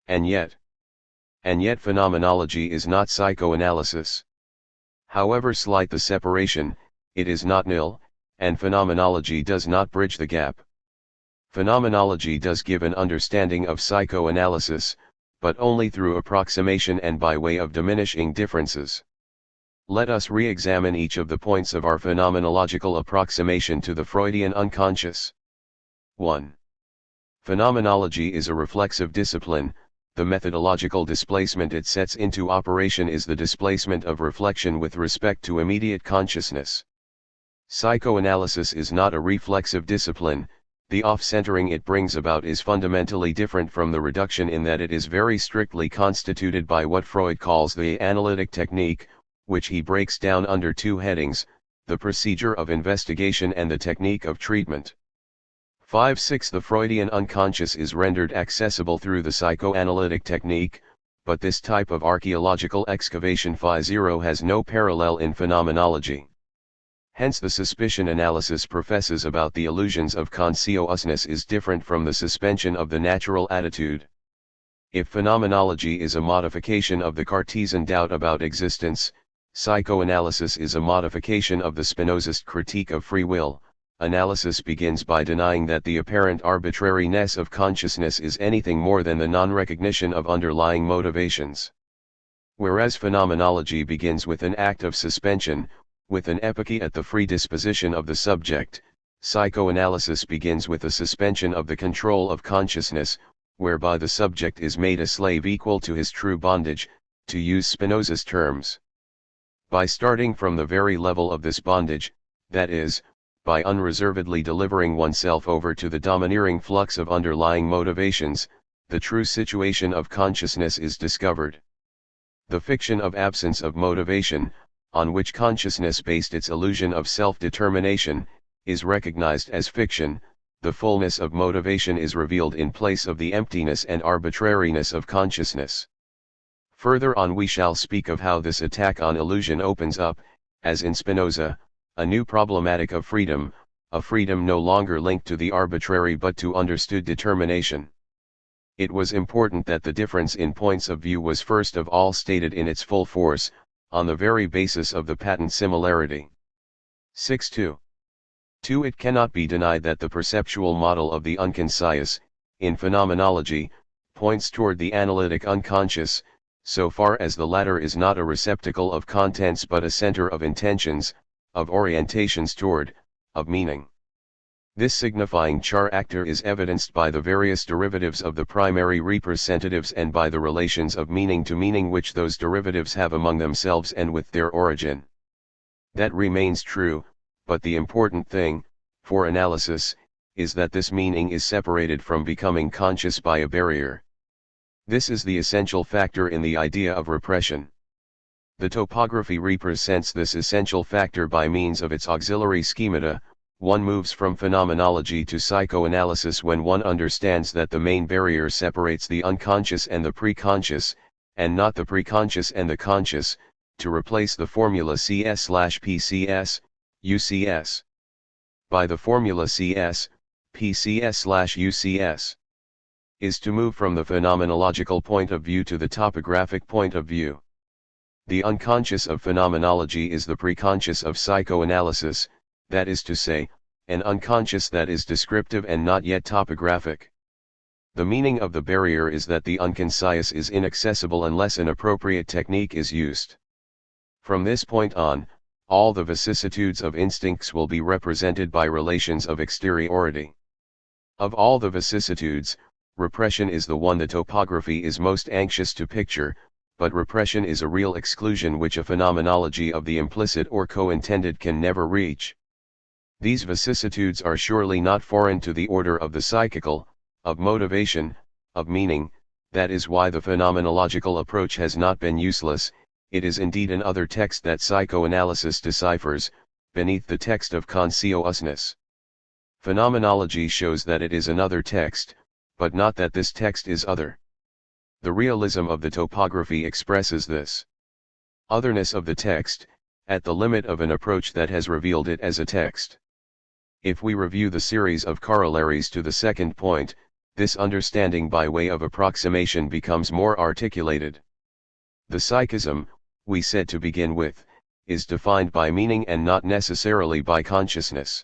And yet phenomenology is not psychoanalysis. However slight the separation, it is not nil, and phenomenology does not bridge the gap. Phenomenology does give an understanding of psychoanalysis, but only through approximation and by way of diminishing differences. Let us re-examine each of the points of our phenomenological approximation to the Freudian unconscious. 1. Phenomenology is a reflexive discipline. The methodological displacement it sets into operation is the displacement of reflection with respect to immediate consciousness. Psychoanalysis is not a reflexive discipline. The off-centering it brings about is fundamentally different from the reduction in that it is very strictly constituted by what Freud calls the analytic technique, which he breaks down under two headings: the procedure of investigation and the technique of treatment. 5-6 The Freudian unconscious is rendered accessible through the psychoanalytic technique, but this type of archaeological excavation 5-0 has no parallel in phenomenology. Hence the suspicion analysis professes about the illusions of consciousness is different from the suspension of the natural attitude. If phenomenology is a modification of the Cartesian doubt about existence, psychoanalysis is a modification of the Spinozist critique of free will. Analysis begins by denying that the apparent arbitrariness of consciousness is anything more than the non-recognition of underlying motivations. Whereas phenomenology begins with an act of suspension, with an epoche at the free disposition of the subject, psychoanalysis begins with a suspension of the control of consciousness, whereby the subject is made a slave equal to his true bondage, to use Spinoza's terms. By starting from the very level of this bondage, that is, by unreservedly delivering oneself over to the domineering flux of underlying motivations, the true situation of consciousness is discovered. The fiction of absence of motivation, on which consciousness based its illusion of self-determination, is recognized as fiction. The fullness of motivation is revealed in place of the emptiness and arbitrariness of consciousness. Further on we shall speak of how this attack on illusion opens up, as in Spinoza, a new problematic of freedom, a freedom no longer linked to the arbitrary but to understood determination. It was important that the difference in points of view was first of all stated in its full force, on the very basis of the patent similarity. 6-2. It cannot be denied that the perceptual model of the unconscious, in phenomenology, points toward the analytic unconscious, so far as the latter is not a receptacle of contents but a center of intentions, of orientations toward, of meaning. This signifying character is evidenced by the various derivatives of the primary representatives and by the relations of meaning to meaning which those derivatives have among themselves and with their origin. That remains true, but the important thing, for analysis, is that this meaning is separated from becoming conscious by a barrier. This is the essential factor in the idea of repression. The topography represents this essential factor by means of its auxiliary schemata. One moves from phenomenology to psychoanalysis when one understands that the main barrier separates the unconscious and the preconscious, and not the preconscious and the conscious, to replace the formula CS/PCS, UCS. By the formula CS, PCS/UCS, is to move from the phenomenological point of view to the topographic point of view. The unconscious of phenomenology is the preconscious of psychoanalysis, that is to say, an unconscious that is descriptive and not yet topographic. The meaning of the barrier is that the unconscious is inaccessible unless an appropriate technique is used. From this point on, all the vicissitudes of instincts will be represented by relations of exteriority. Of all the vicissitudes, repression is the one the topography is most anxious to picture, but repression is a real exclusion which a phenomenology of the implicit or co-intended can never reach. These vicissitudes are surely not foreign to the order of the psychical, of motivation, of meaning. That is why the phenomenological approach has not been useless. It is indeed another text that psychoanalysis deciphers, beneath the text of consciousness. Phenomenology shows that it is another text, but not that this text is other. The realism of the topography expresses this otherness of the text, at the limit of an approach that has revealed it as a text. If we review the series of corollaries to the second point, this understanding by way of approximation becomes more articulated. The psychism, we said to begin with, is defined by meaning and not necessarily by consciousness.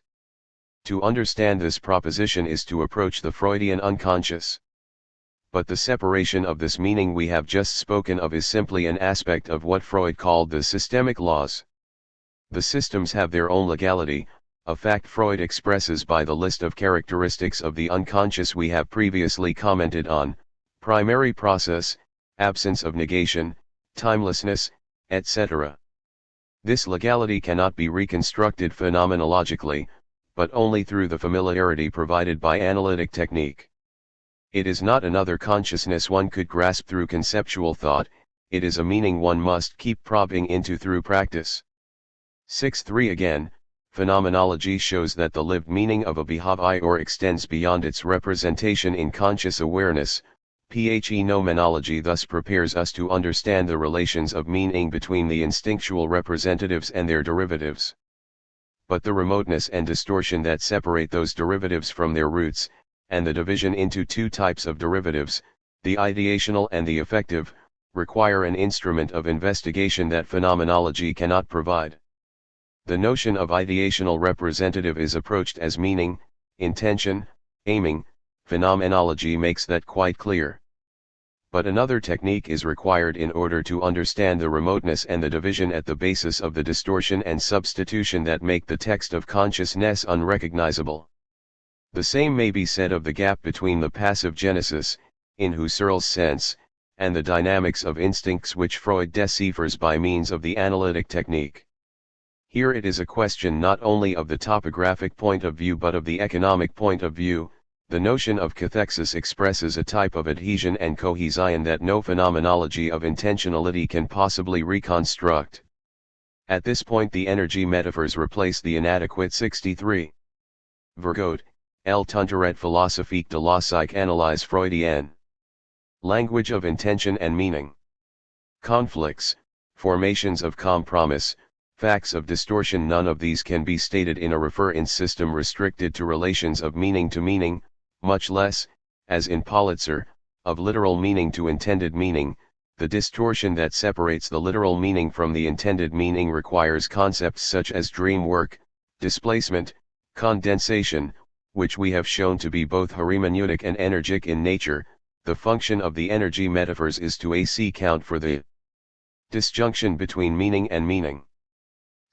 To understand this proposition is to approach the Freudian unconscious. But the separation of this meaning we have just spoken of is simply an aspect of what Freud called the systemic laws. The systems have their own legality, a fact Freud expresses by the list of characteristics of the unconscious we have previously commented on: primary process, absence of negation, timelessness, etc. This legality cannot be reconstructed phenomenologically, but only through the familiarity provided by analytic technique. It is not another consciousness one could grasp through conceptual thought, it is a meaning one must keep probing into through practice. 6.3 Again, phenomenology shows that the lived meaning of a behavior extends beyond its representation in conscious awareness. Phenomenology thus prepares us to understand the relations of meaning between the instinctual representatives and their derivatives. But the remoteness and distortion that separate those derivatives from their roots, and the division into two types of derivatives, the ideational and the affective, require an instrument of investigation that phenomenology cannot provide. The notion of ideational representative is approached as meaning, intention, aiming. Phenomenology makes that quite clear. But another technique is required in order to understand the remoteness and the division at the basis of the distortion and substitution that make the text of consciousness unrecognizable. The same may be said of the gap between the passive genesis, in Husserl's sense, and the dynamics of instincts which Freud deciphers by means of the analytic technique. Here it is a question not only of the topographic point of view but of the economic point of view. The notion of cathexis expresses a type of adhesion and cohesion that no phenomenology of intentionality can possibly reconstruct. At this point the energy metaphors replace the inadequate 63. Vergote, El Tuntaret philosophique de la psychanalyse freudienne. Language of intention and meaning. Conflicts, formations of compromise, facts of distortion. None of these can be stated in a reference system restricted to relations of meaning to meaning, much less, as in Politzer, of literal meaning to intended meaning. The distortion that separates the literal meaning from the intended meaning requires concepts such as dream work, displacement, condensation, which we have shown to be both hermeneutic and energetic in nature. The function of the energy metaphors is to account for the disjunction between meaning and meaning.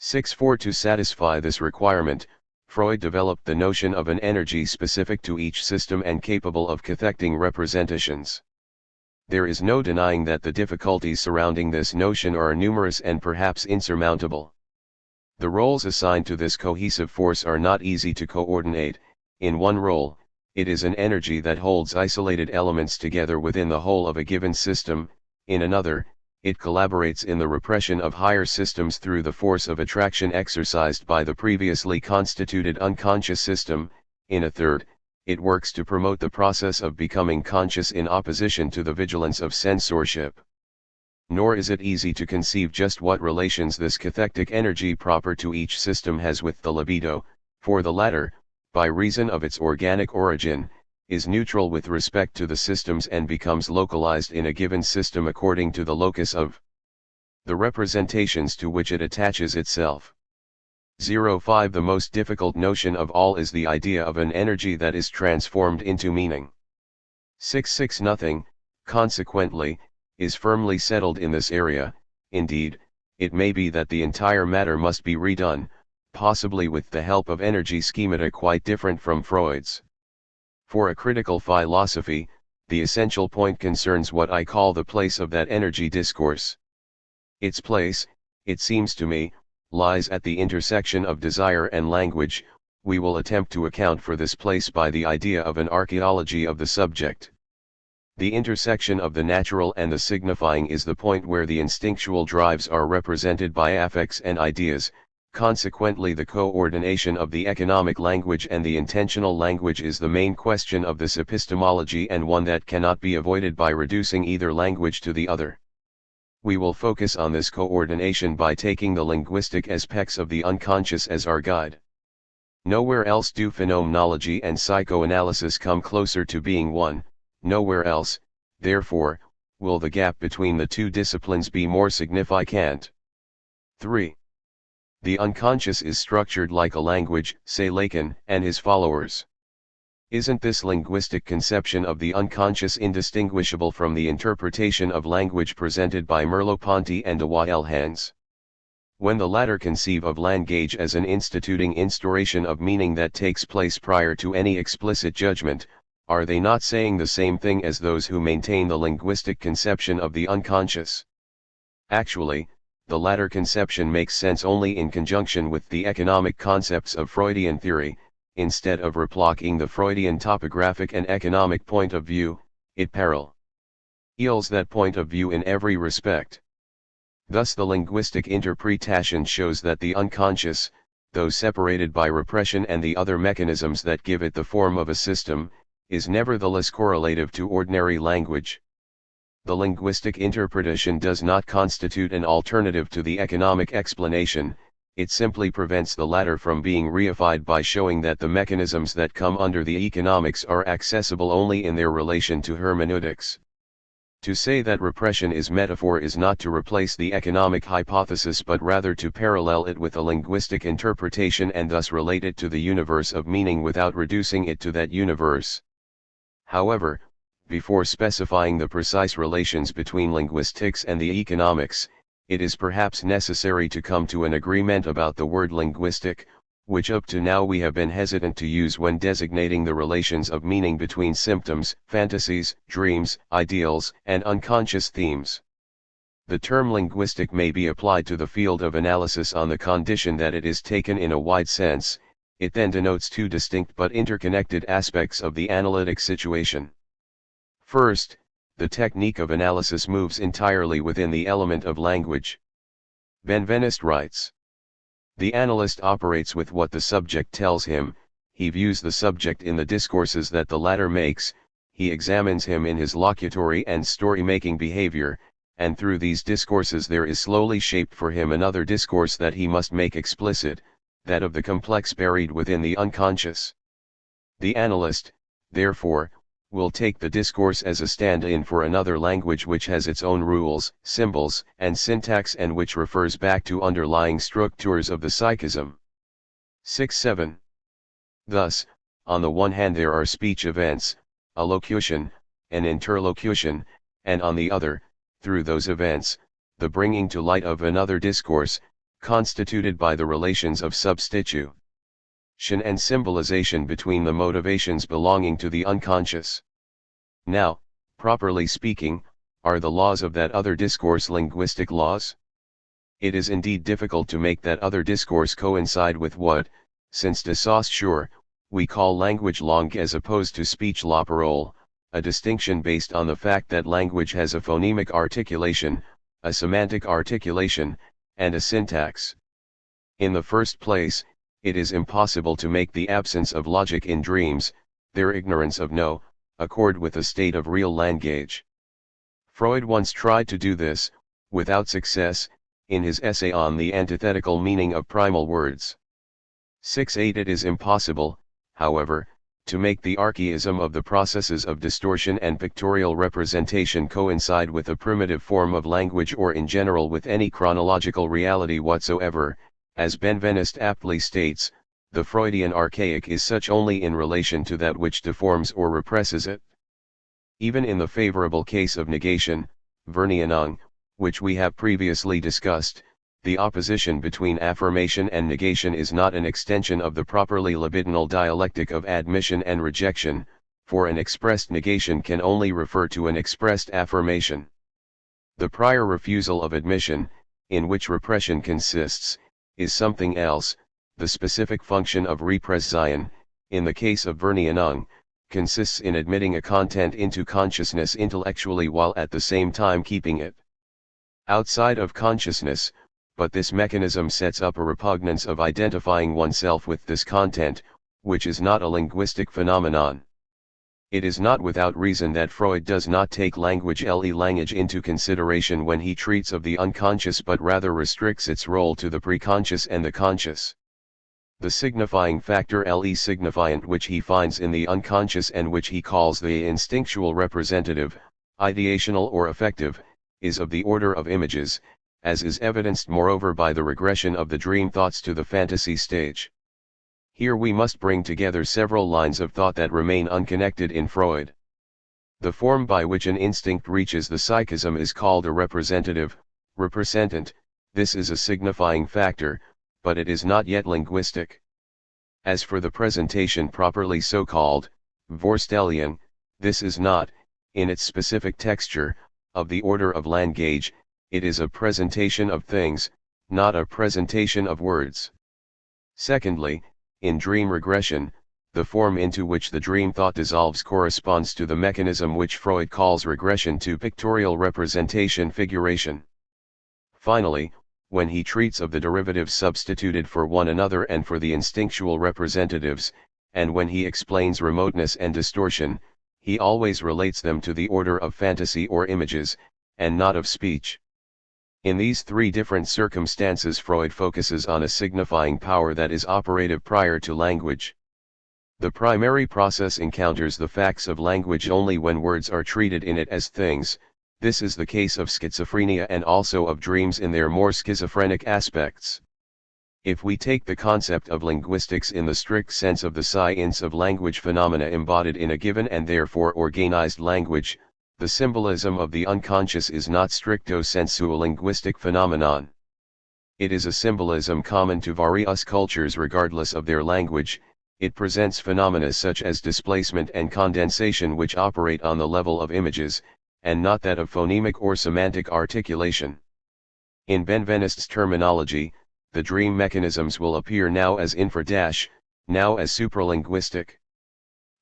6.4 To satisfy this requirement, Freud developed the notion of an energy specific to each system and capable of cathecting representations. There is no denying that the difficulties surrounding this notion are numerous and perhaps insurmountable. The roles assigned to this cohesive force are not easy to coordinate. In one role, it is an energy that holds isolated elements together within the whole of a given system. In another, it collaborates in the repression of higher systems through the force of attraction exercised by the previously constituted unconscious system. In a third, it works to promote the process of becoming conscious in opposition to the vigilance of censorship. Nor is it easy to conceive just what relations this cathectic energy proper to each system has with the libido, for the latter, by reason of its organic origin, is neutral with respect to the systems and becomes localized in a given system according to the locus of the representations to which it attaches itself. 05 The most difficult notion of all is the idea of an energy that is transformed into meaning. 6.6 Nothing, consequently, is firmly settled in this area. Indeed, it may be that the entire matter must be redone, possibly with the help of energy schemata quite different from Freud's. For a critical philosophy, the essential point concerns what I call the place of that energy discourse. Its place, it seems to me, lies at the intersection of desire and language. We will attempt to account for this place by the idea of an archaeology of the subject. The intersection of the natural and the signifying is the point where the instinctual drives are represented by affects and ideas. Consequently, the coordination of the economic language and the intentional language is the main question of this epistemology, and one that cannot be avoided by reducing either language to the other. We will focus on this coordination by taking the linguistic aspects of the unconscious as our guide. Nowhere else do phenomenology and psychoanalysis come closer to being one. Nowhere else, therefore, will the gap between the two disciplines be more significant. 3. The unconscious is structured like a language, say Lacan and his followers. Isn't this linguistic conception of the unconscious indistinguishable from the interpretation of language presented by Merleau-Ponty and de Wael-Hans? When the latter conceive of language as an instituting instauration of meaning that takes place prior to any explicit judgment, are they not saying the same thing as those who maintain the linguistic conception of the unconscious? Actually, the latter conception makes sense only in conjunction with the economic concepts of Freudian theory. instead of reblocking the Freudian topographic and economic point of view, it parallels that point of view in every respect. Thus the linguistic interpretation shows that the unconscious, though separated by repression and the other mechanisms that give it the form of a system, is nevertheless correlative to ordinary language. The linguistic interpretation does not constitute an alternative to the economic explanation, it simply prevents the latter from being reified by showing that the mechanisms that come under the economics are accessible only in their relation to hermeneutics. To say that repression is metaphor is not to replace the economic hypothesis but rather to parallel it with a linguistic interpretation and thus relate it to the universe of meaning without reducing it to that universe. However, before specifying the precise relations between linguistics and the economics, it is perhaps necessary to come to an agreement about the word linguistic, which up to now we have been hesitant to use when designating the relations of meaning between symptoms, fantasies, dreams, ideals, and unconscious themes. The term linguistic may be applied to the field of analysis on the condition that it is taken in a wide sense. It then denotes two distinct but interconnected aspects of the analytic situation. First, the technique of analysis moves entirely within the element of language. Benveniste writes, "The analyst operates with what the subject tells him, he views the subject in the discourses that the latter makes, he examines him in his locutory and story-making behavior, and through these discourses there is slowly shaped for him another discourse that he must make explicit, that of the complex buried within the unconscious. The analyst, therefore, will take the discourse as a stand-in for another language which has its own rules, symbols, and syntax and which refers back to underlying structures of the psychism." 6-7. Thus, on the one hand there are speech events, a locution, an interlocution, and on the other, through those events, the bringing to light of another discourse, constituted by the relations of substitution and symbolization between the motivations belonging to the unconscious. Now, properly speaking, are the laws of that other discourse linguistic laws? It is indeed difficult to make that other discourse coincide with what, since de Saussure, we call language langue as opposed to speech la parole, a distinction based on the fact that language has a phonemic articulation, a semantic articulation, and a syntax. In the first place, it is impossible to make the absence of logic in dreams, their ignorance of no, accord with a state of real language. Freud once tried to do this, without success, in his essay on the antithetical meaning of primal words. 6-8. It is impossible, however, to make the archaism of the processes of distortion and pictorial representation coincide with a primitive form of language or in general with any chronological reality whatsoever. As Benveniste aptly states, the Freudian archaic is such only in relation to that which deforms or represses it. Even in the favorable case of negation, Verneinung, which we have previously discussed, the opposition between affirmation and negation is not an extension of the properly libidinal dialectic of admission and rejection, for an expressed negation can only refer to an expressed affirmation. The prior refusal of admission, in which repression consists, is something else. The specific function of repression, in the case of Verneinung, consists in admitting a content into consciousness intellectually while at the same time keeping it outside of consciousness, but this mechanism sets up a repugnance of identifying oneself with this content, which is not a linguistic phenomenon. It is not without reason that Freud does not take language into consideration when he treats of the unconscious but rather restricts its role to the preconscious and the conscious. The signifying factor signifiant which he finds in the unconscious and which he calls the instinctual representative, ideational or affective, is of the order of images, as is evidenced moreover by the regression of the dream thoughts to the fantasy stage. Here we must bring together several lines of thought that remain unconnected in Freud. The form by which an instinct reaches the psychism is called a representative, representant. This is a signifying factor, but it is not yet linguistic. As for the presentation properly so called, Vorstellung, this is not, in its specific texture, of the order of language, it is a presentation of things, not a presentation of words. Secondly, in dream regression, the form into which the dream thought dissolves corresponds to the mechanism which Freud calls regression to pictorial representation figuration. Finally, when he treats of the derivatives substituted for one another and for the instinctual representatives, and when he explains remoteness and distortion, he always relates them to the order of fantasy or images, and not of speech. In these three different circumstances Freud focuses on a signifying power that is operative prior to language. The primary process encounters the facts of language only when words are treated in it as things. This is the case of schizophrenia and also of dreams in their more schizophrenic aspects. If we take the concept of linguistics in the strict sense of the science of language phenomena embodied in a given and therefore organized language, the symbolism of the unconscious is not stricto sensu a linguistic phenomenon. It is a symbolism common to various cultures regardless of their language. It presents phenomena such as displacement and condensation which operate on the level of images, and not that of phonemic or semantic articulation. In Benvenist's terminology, the dream mechanisms will appear now as infra- now as supralinguistic.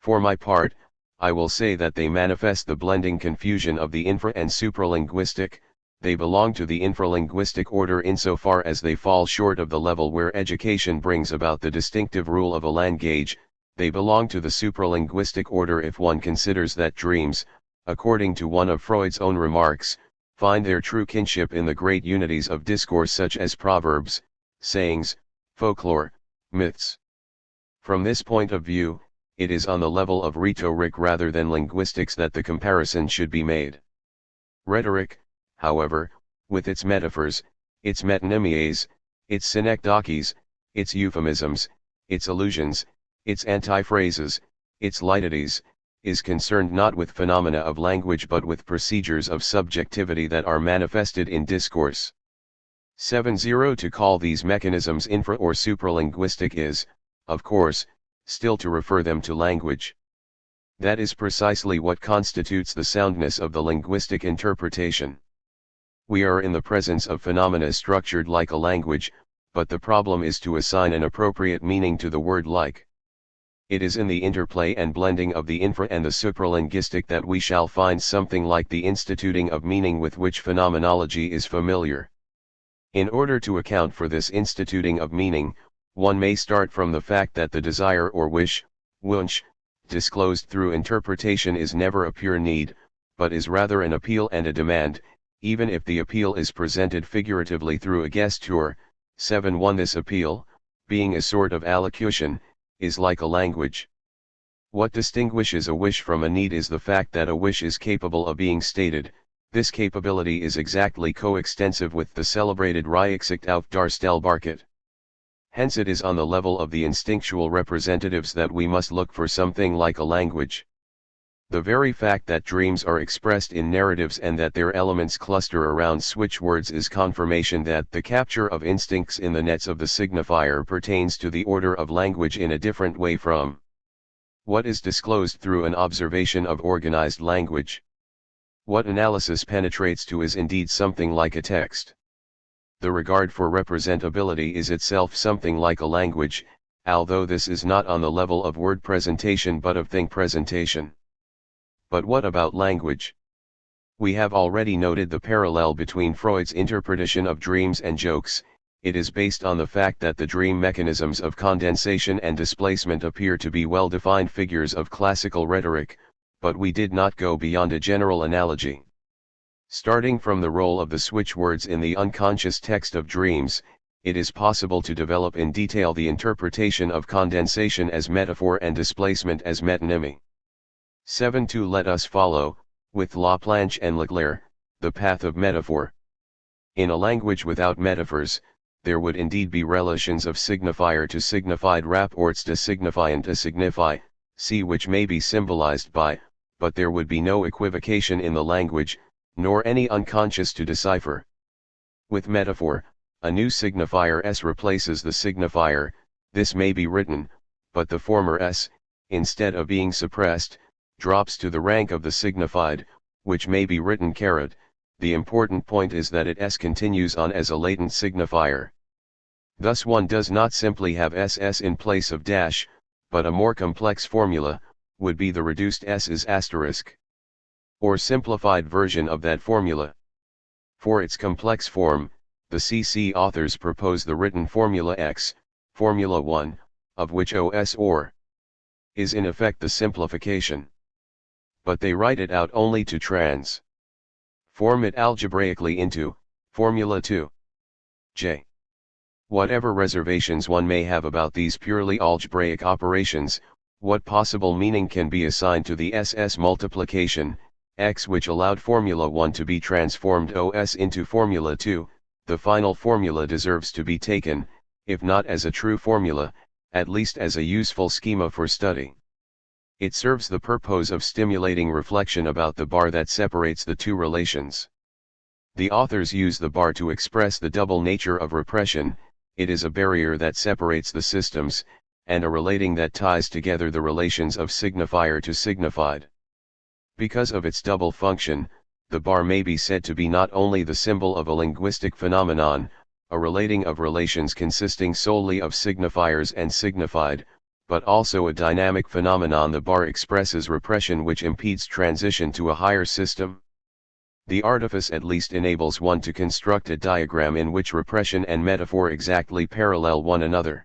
For my part, I will say that they manifest the blending confusion of the infra- and supralinguistic. They belong to the infralinguistic order insofar as they fall short of the level where education brings about the distinctive rule of a language. They belong to the supralinguistic order if one considers that dreams, according to one of Freud's own remarks, find their true kinship in the great unities of discourse such as proverbs, sayings, folklore, myths. From this point of view, it is on the level of rhetoric rather than linguistics that the comparison should be made. Rhetoric, however, with its metaphors, its metonymies, its synecdoches, its euphemisms, its allusions, its antiphrases, its leitmotifs, is concerned not with phenomena of language but with procedures of subjectivity that are manifested in discourse. 70 To call these mechanisms infra- or supralinguistic is, of course, still to refer them to language. That is precisely what constitutes the soundness of the linguistic interpretation. We are in the presence of phenomena structured like a language, but the problem is to assign an appropriate meaning to the word like. It is in the interplay and blending of the infra- and the supralinguistic that we shall find something like the instituting of meaning with which phenomenology is familiar. In order to account for this instituting of meaning, one may start from the fact that the desire or wish, wunsch, disclosed through interpretation is never a pure need, but is rather an appeal and a demand, even if the appeal is presented figuratively through a gesture. 7.1 This appeal, being a sort of allocution, is like a language. What distinguishes a wish from a need is the fact that a wish is capable of being stated. This capability is exactly coextensive with the celebrated Reichsicht auf der Stellbarkeit. Hence it is on the level of the instinctual representatives that we must look for something like a language. The very fact that dreams are expressed in narratives and that their elements cluster around switch words is confirmation that the capture of instincts in the nets of the signifier pertains to the order of language in a different way from what is disclosed through an observation of organized language. What analysis penetrates to is indeed something like a text. The regard for representability is itself something like a language, although this is not on the level of word presentation but of thing presentation. But what about language? We have already noted the parallel between Freud's interpretation of dreams and jokes. It is based on the fact that the dream mechanisms of condensation and displacement appear to be well-defined figures of classical rhetoric, but we did not go beyond a general analogy. Starting from the role of the switch words in the unconscious text of dreams, it is possible to develop in detail the interpretation of condensation as metaphor and displacement as metonymy. 7.2 Let us follow, with Laplanche and Leclerc, the path of metaphor. In a language without metaphors, there would indeed be relations of signifier to signified rapports to signifiant to signify, see which may be symbolized by, but there would be no equivocation in the language, nor any unconscious to decipher. With metaphor, a new signifier s replaces the signifier. This may be written, but the former s, instead of being suppressed, drops to the rank of the signified, which may be written caret. The important point is that it s continues on as a latent signifier. Thus one does not simply have ss in place of dash, but a more complex formula would be the reduced S is asterisk, or simplified version of that formula. For its complex form, the CC authors propose the written formula X, formula 1, of which OS or is in effect the simplification. But they write it out only to transform it algebraically into formula 2. J. Whatever reservations one may have about these purely algebraic operations, what possible meaning can be assigned to the SS multiplication, X, which allowed formula 1 to be transformed OS into formula 2, the final formula deserves to be taken, if not as a true formula, at least as a useful schema for study. It serves the purpose of stimulating reflection about the bar that separates the two relations. The authors use the bar to express the double nature of repression. It is a barrier that separates the systems, and a relating that ties together the relations of signifier to signified. Because of its double function, the bar may be said to be not only the symbol of a linguistic phenomenon, a relating of relations consisting solely of signifiers and signified, but also a dynamic phenomenon. The bar expresses repression which impedes transition to a higher system. The artifice at least enables one to construct a diagram in which repression and metaphor exactly parallel one another.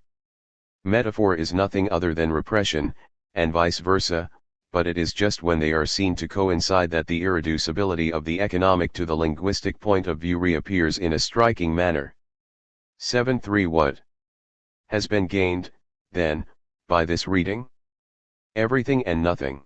Metaphor is nothing other than repression, and vice versa, but it is just when they are seen to coincide that the irreducibility of the economic to the linguistic point of view reappears in a striking manner. 7.3 What has been gained, then, by this reading? Everything and nothing.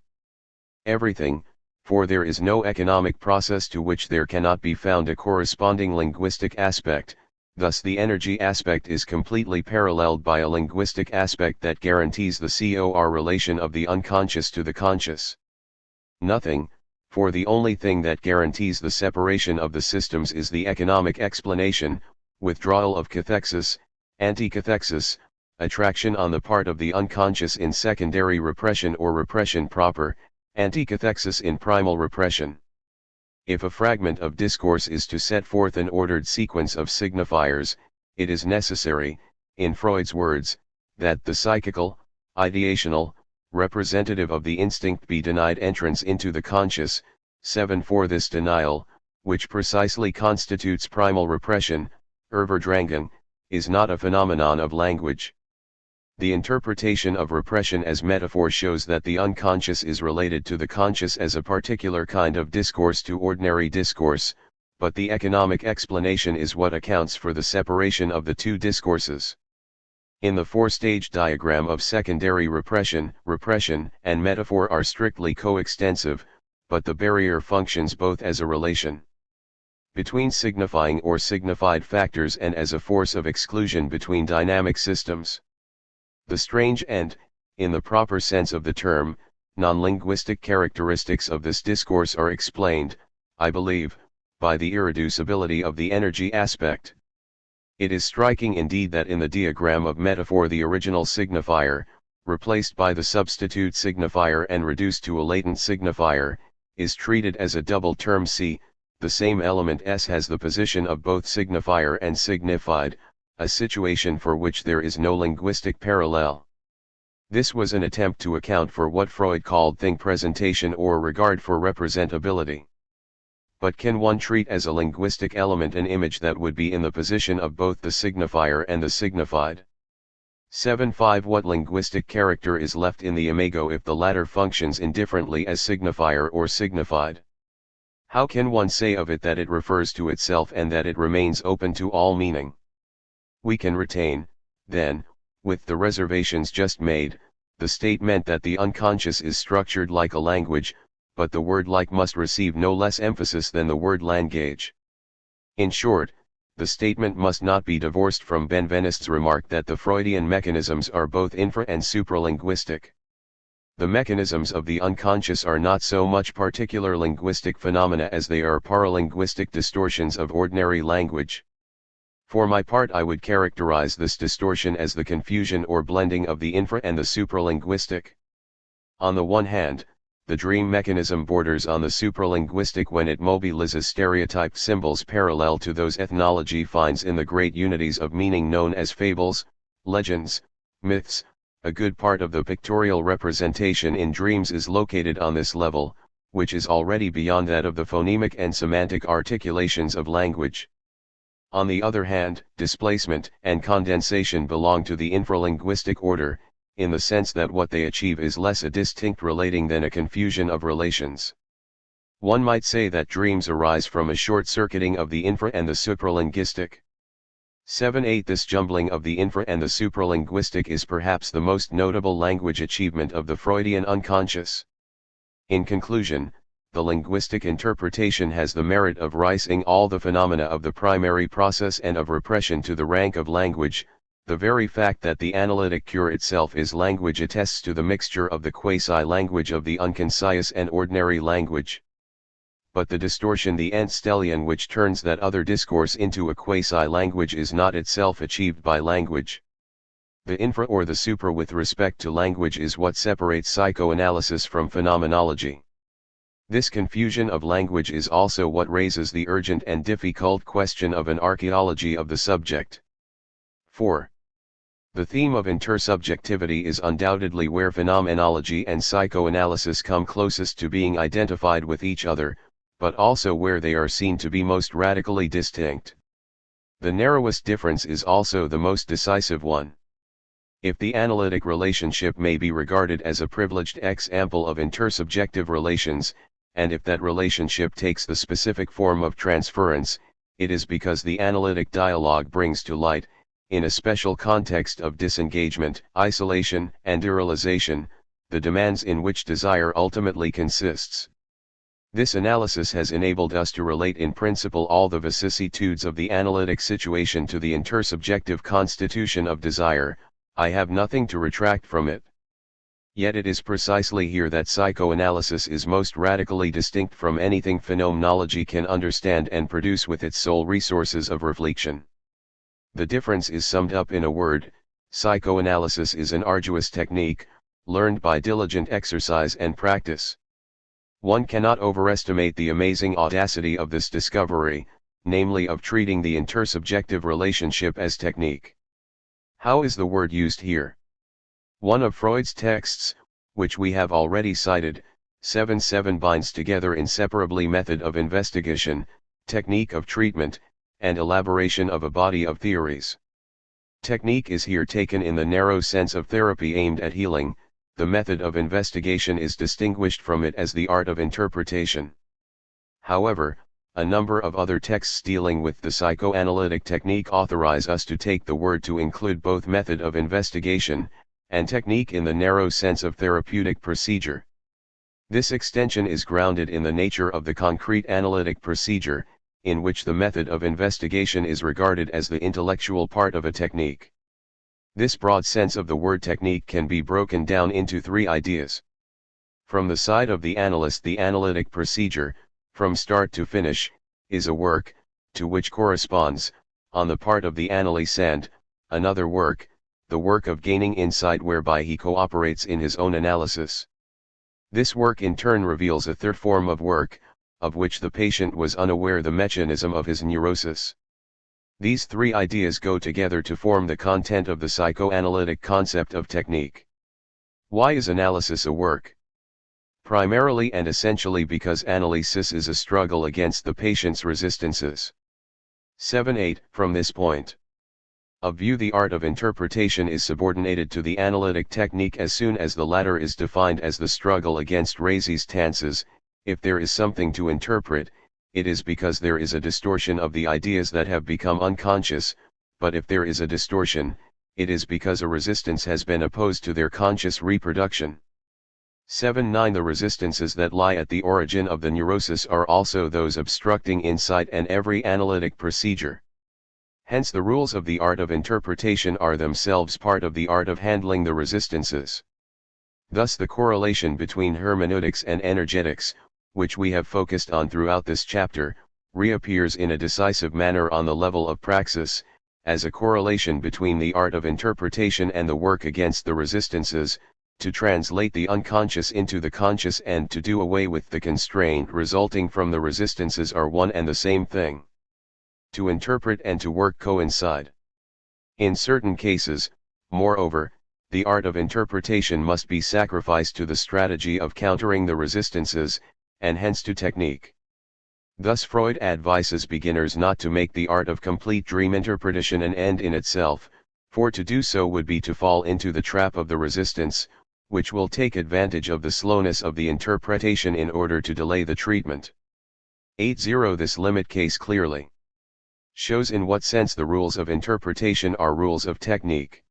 Everything, for there is no economic process to which there cannot be found a corresponding linguistic aspect, thus the energy aspect is completely paralleled by a linguistic aspect that guarantees the COR relation of the unconscious to the conscious. Nothing, for the only thing that guarantees the separation of the systems is the economic explanation, withdrawal of cathexis, anti-cathexis, attraction on the part of the unconscious in secondary repression or repression proper, anti-cathexis in primal repression. If a fragment of discourse is to set forth an ordered sequence of signifiers, it is necessary, in Freud's words, that the psychical, ideational, representative of the instinct be denied entrance into the conscious. 7 For this denial, which precisely constitutes primal repression, Verdrängung, is not a phenomenon of language. The interpretation of repression as metaphor shows that the unconscious is related to the conscious as a particular kind of discourse to ordinary discourse, but the economic explanation is what accounts for the separation of the two discourses. In the four-stage diagram of secondary repression, repression and metaphor are strictly coextensive, but the barrier functions both as a relation between signifying or signified factors and as a force of exclusion between dynamic systems. The strange and, in the proper sense of the term, non-linguistic characteristics of this discourse are explained, I believe, by the irreducibility of the energy aspect. It is striking indeed that in the diagram of metaphor the original signifier, replaced by the substitute signifier and reduced to a latent signifier, is treated as a double term. C. The same element S has the position of both signifier and signified, a situation for which there is no linguistic parallel. This was an attempt to account for what Freud called thing presentation or regard for representability. But can one treat as a linguistic element an image that would be in the position of both the signifier and the signified? 7.5 What linguistic character is left in the imago if the latter functions indifferently as signifier or signified? How can one say of it that it refers to itself and that it remains open to all meaning? We can retain, then, with the reservations just made, the statement that the unconscious is structured like a language, but the word like must receive no less emphasis than the word langage. In short, the statement must not be divorced from Benvenist's remark that the Freudian mechanisms are both infra- and supralinguistic. The mechanisms of the unconscious are not so much particular linguistic phenomena as they are paralinguistic distortions of ordinary language. For my part, I would characterize this distortion as the confusion or blending of the infra- and the supralinguistic. On the one hand, the dream mechanism borders on the supralinguistic when it mobilizes stereotyped symbols parallel to those ethnology finds in the great unities of meaning known as fables, legends, myths, A good part of the pictorial representation in dreams is located on this level, which is already beyond that of the phonemic and semantic articulations of language. On the other hand, displacement and condensation belong to the infralinguistic order, in the sense that what they achieve is less a distinct relating than a confusion of relations. One might say that dreams arise from a short-circuiting of the infra and the supralinguistic. 7-8 This jumbling of the infra and the supralinguistic is perhaps the most notable language achievement of the Freudian unconscious. In conclusion, the linguistic interpretation has the merit of raising all the phenomena of the primary process and of repression to the rank of language. The very fact that the analytic cure itself is language attests to the mixture of the quasi-language of the unconcise and ordinary language. But the distortion, the entstellion which turns that other discourse into a quasi-language, is not itself achieved by language. The infra or the supra with respect to language is what separates psychoanalysis from phenomenology. This confusion of language is also what raises the urgent and difficult question of an archaeology of the subject. 4. The theme of intersubjectivity is undoubtedly where phenomenology and psychoanalysis come closest to being identified with each other, but also where they are seen to be most radically distinct. The narrowest difference is also the most decisive one. If the analytic relationship may be regarded as a privileged example of intersubjective relations, and if that relationship takes the specific form of transference, it is because the analytic dialogue brings to light, in a special context of disengagement, isolation, and derealization, the demands in which desire ultimately consists. This analysis has enabled us to relate in principle all the vicissitudes of the analytic situation to the intersubjective constitution of desire. I have nothing to retract from it. Yet it is precisely here that psychoanalysis is most radically distinct from anything phenomenology can understand and produce with its sole resources of reflection. The difference is summed up in a word: psychoanalysis is an arduous technique, learned by diligent exercise and practice. One cannot overestimate the amazing audacity of this discovery, namely of treating the intersubjective relationship as technique. How is the word used here? One of Freud's texts, which we have already cited, 7-7, binds together inseparably method of investigation, technique of treatment, and elaboration of a body of theories. Technique is here taken in the narrow sense of therapy aimed at healing. The method of investigation is distinguished from it as the art of interpretation. However, a number of other texts dealing with the psychoanalytic technique authorize us to take the word to include both method of investigation, and technique in the narrow sense of therapeutic procedure. This extension is grounded in the nature of the concrete analytic procedure, in which the method of investigation is regarded as the intellectual part of a technique. This broad sense of the word technique can be broken down into three ideas. From the side of the analyst, the analytic procedure, from start to finish, is a work, to which corresponds, on the part of the analysand, another work, the work of gaining insight whereby he cooperates in his own analysis. This work in turn reveals a third form of work, of which the patient was unaware, the mechanism of his neurosis. These three ideas go together to form the content of the psychoanalytic concept of technique. Why is analysis a work? Primarily and essentially because analysis is a struggle against the patient's resistances. 7-8 From this point of view, the art of interpretation is subordinated to the analytic technique as soon as the latter is defined as the struggle against resistances. If there is something to interpret, it is because there is a distortion of the ideas that have become unconscious, but if there is a distortion, it is because a resistance has been opposed to their conscious reproduction. 7-9 The resistances that lie at the origin of the neurosis are also those obstructing insight and every analytic procedure. Hence the rules of the art of interpretation are themselves part of the art of handling the resistances. Thus the correlation between hermeneutics and energetics, which we have focused on throughout this chapter, reappears in a decisive manner on the level of praxis, as a correlation between the art of interpretation and the work against the resistances, to translate the unconscious into the conscious and to do away with the constraint resulting from the resistances are one and the same thing. To interpret and to work coincide. In certain cases, moreover, the art of interpretation must be sacrificed to the strategy of countering the resistances, and hence to technique. Thus Freud advises beginners not to make the art of complete dream interpretation an end in itself, for to do so would be to fall into the trap of the resistance, which will take advantage of the slowness of the interpretation in order to delay the treatment. 8.0 This limit case clearly shows in what sense the rules of interpretation are rules of technique.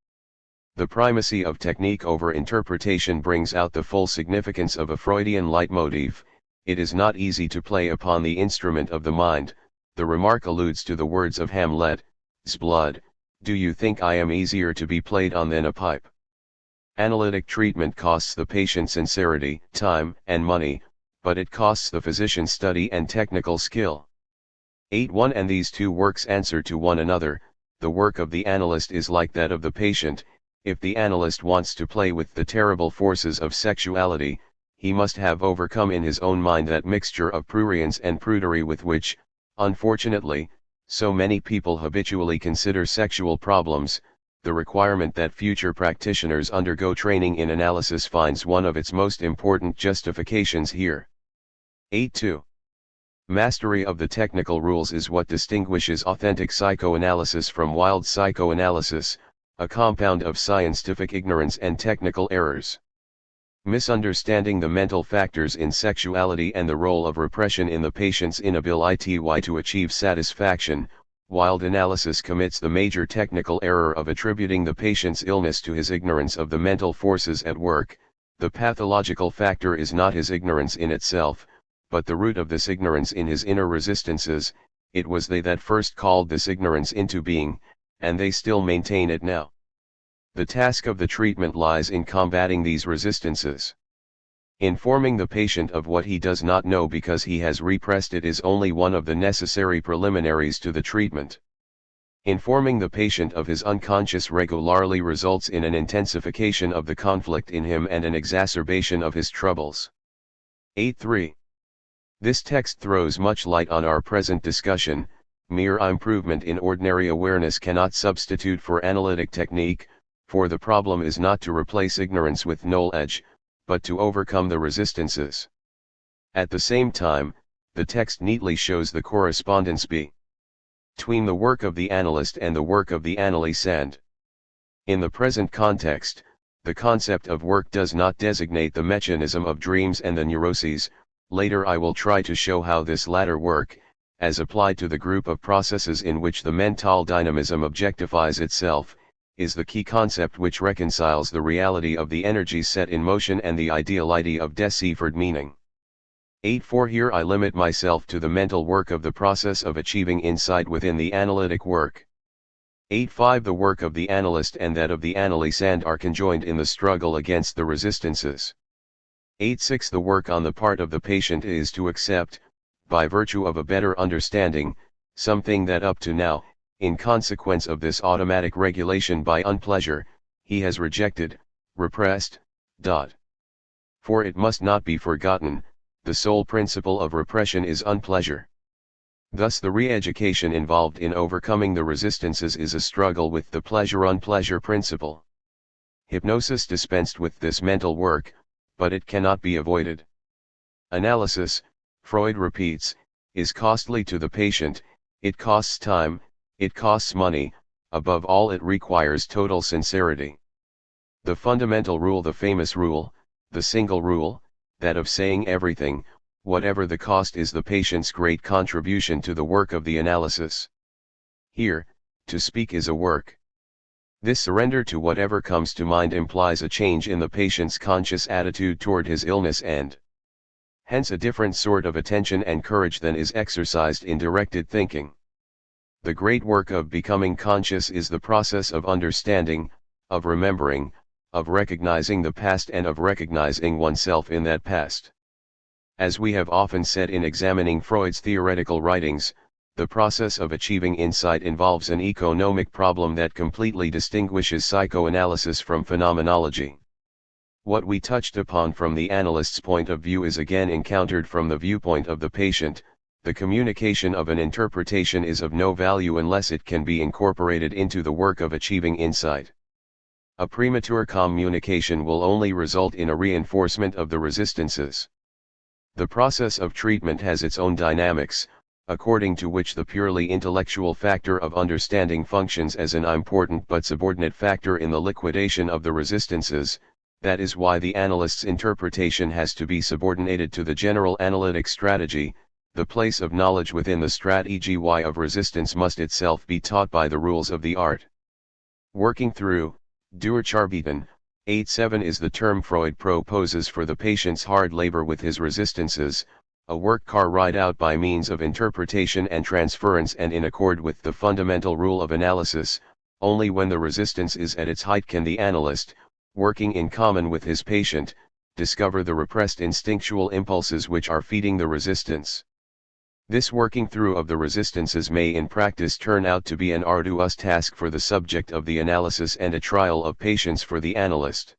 The primacy of technique over interpretation brings out the full significance of a Freudian leitmotif: it is not easy to play upon the instrument of the mind. The remark alludes to the words of Hamlet, "'Sblood, do you think I am easier to be played on than a pipe?" Analytic treatment costs the patient sincerity, time, and money, but it costs the physician study and technical skill. 8.1 And these two works answer to one another. The work of the analyst is like that of the patient. If the analyst wants to play with the terrible forces of sexuality, he must have overcome in his own mind that mixture of prurience and prudery with which, unfortunately, so many people habitually consider sexual problems. The requirement that future practitioners undergo training in analysis finds one of its most important justifications here. 8.2 Mastery of the technical rules is what distinguishes authentic psychoanalysis from wild psychoanalysis, a compound of scientific ignorance and technical errors. Misunderstanding the mental factors in sexuality and the role of repression in the patient's inability to achieve satisfaction, wild analysis commits the major technical error of attributing the patient's illness to his ignorance of the mental forces at work. The pathological factor is not his ignorance in itself, but the root of this ignorance in his inner resistances. It was they that first called this ignorance into being, and they still maintain it now. The task of the treatment lies in combating these resistances. Informing the patient of what he does not know because he has repressed it is only one of the necessary preliminaries to the treatment. Informing the patient of his unconscious regularly results in an intensification of the conflict in him and an exacerbation of his troubles. 8.3 This text throws much light on our present discussion. Mere improvement in ordinary awareness cannot substitute for analytic technique, for the problem is not to replace ignorance with knowledge, but to overcome the resistances. At the same time, the text neatly shows the correspondence between the work of the analyst and the work of the analysand. In the present context, the concept of work does not designate the mechanism of dreams and the neuroses. Later I will try to show how this latter work, as applied to the group of processes in which the mental dynamism objectifies itself, is the key concept which reconciles the reality of the energies set in motion and the ideality of deciphered meaning. 8.4 Here I limit myself to the mental work of the process of achieving insight within the analytic work. 8.5 The work of the analyst and that of the analysand are conjoined in the struggle against the resistances. 8.6 The work on the part of the patient is to accept, by virtue of a better understanding, something that up to now, in consequence of this automatic regulation by unpleasure, he has rejected, repressed. For it must not be forgotten, the sole principle of repression is unpleasure. Thus the re-education involved in overcoming the resistances is a struggle with the pleasure-unpleasure principle. Hypnosis dispensed with this mental work, but it cannot be avoided. Analysis, Freud repeats, is costly to the patient. It costs time, it costs money, above all it requires total sincerity. The fundamental rule, the famous rule, the single rule, that of saying everything, whatever the cost, is the patient's great contribution to the work of the analysis. Here, to speak is a work. This surrender to whatever comes to mind implies a change in the patient's conscious attitude toward his illness and hence a different sort of attention and courage than is exercised in directed thinking. The great work of becoming conscious is the process of understanding, of remembering, of recognizing the past and of recognizing oneself in that past. As we have often said in examining Freud's theoretical writings, the process of achieving insight involves an economic problem that completely distinguishes psychoanalysis from phenomenology. What we touched upon from the analyst's point of view is again encountered from the viewpoint of the patient. The communication of an interpretation is of no value unless it can be incorporated into the work of achieving insight. A premature communication will only result in a reinforcement of the resistances. The process of treatment has its own dynamics, according to which the purely intellectual factor of understanding functions as an important but subordinate factor in the liquidation of the resistances. That is why the analyst's interpretation has to be subordinated to the general analytic strategy. The place of knowledge within the strategy of resistance must itself be taught by the rules of the art. Working through, Durcharbeiten, 8-7 is the term Freud proposes for the patient's hard labor with his resistances, a work carried out by means of interpretation and transference and in accord with the fundamental rule of analysis. Only when the resistance is at its height can the analyst, working in common with his patient, discover the repressed instinctual impulses which are feeding the resistance. This working through of the resistances may in practice turn out to be an arduous task for the subject of the analysis and a trial of patience for the analyst.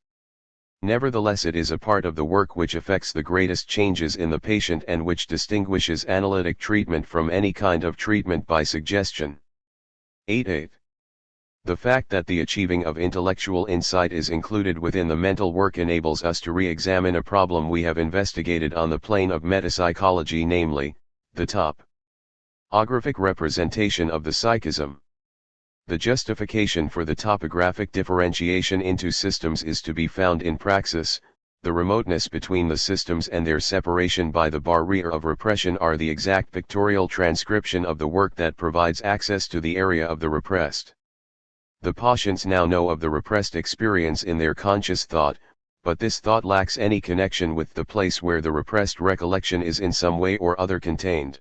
Nevertheless, it is a part of the work which affects the greatest changes in the patient and which distinguishes analytic treatment from any kind of treatment by suggestion. 8-8. The fact that the achieving of intellectual insight is included within the mental work enables us to re-examine a problem we have investigated on the plane of metapsychology, namely, the topographic representation of the psychism. The justification for the topographic differentiation into systems is to be found in praxis. The remoteness between the systems and their separation by the barrier of repression are the exact pictorial transcription of the work that provides access to the area of the repressed. The patients now know of the repressed experience in their conscious thought, but this thought lacks any connection with the place where the repressed recollection is in some way or other contained.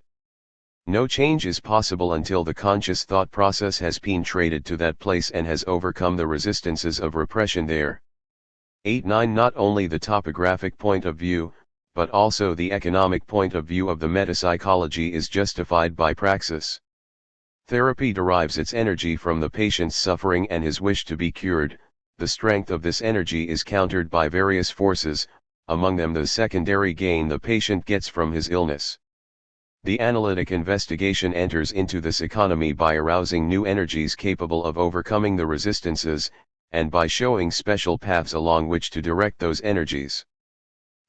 No change is possible until the conscious thought process has penetrated to that place and has overcome the resistances of repression there. 8-9 Not only the topographic point of view, but also the economic point of view of the metapsychology is justified by praxis. Therapy derives its energy from the patient's suffering and his wish to be cured. The strength of this energy is countered by various forces, among them the secondary gain the patient gets from his illness. The analytic investigation enters into this economy by arousing new energies capable of overcoming the resistances, and by showing special paths along which to direct those energies.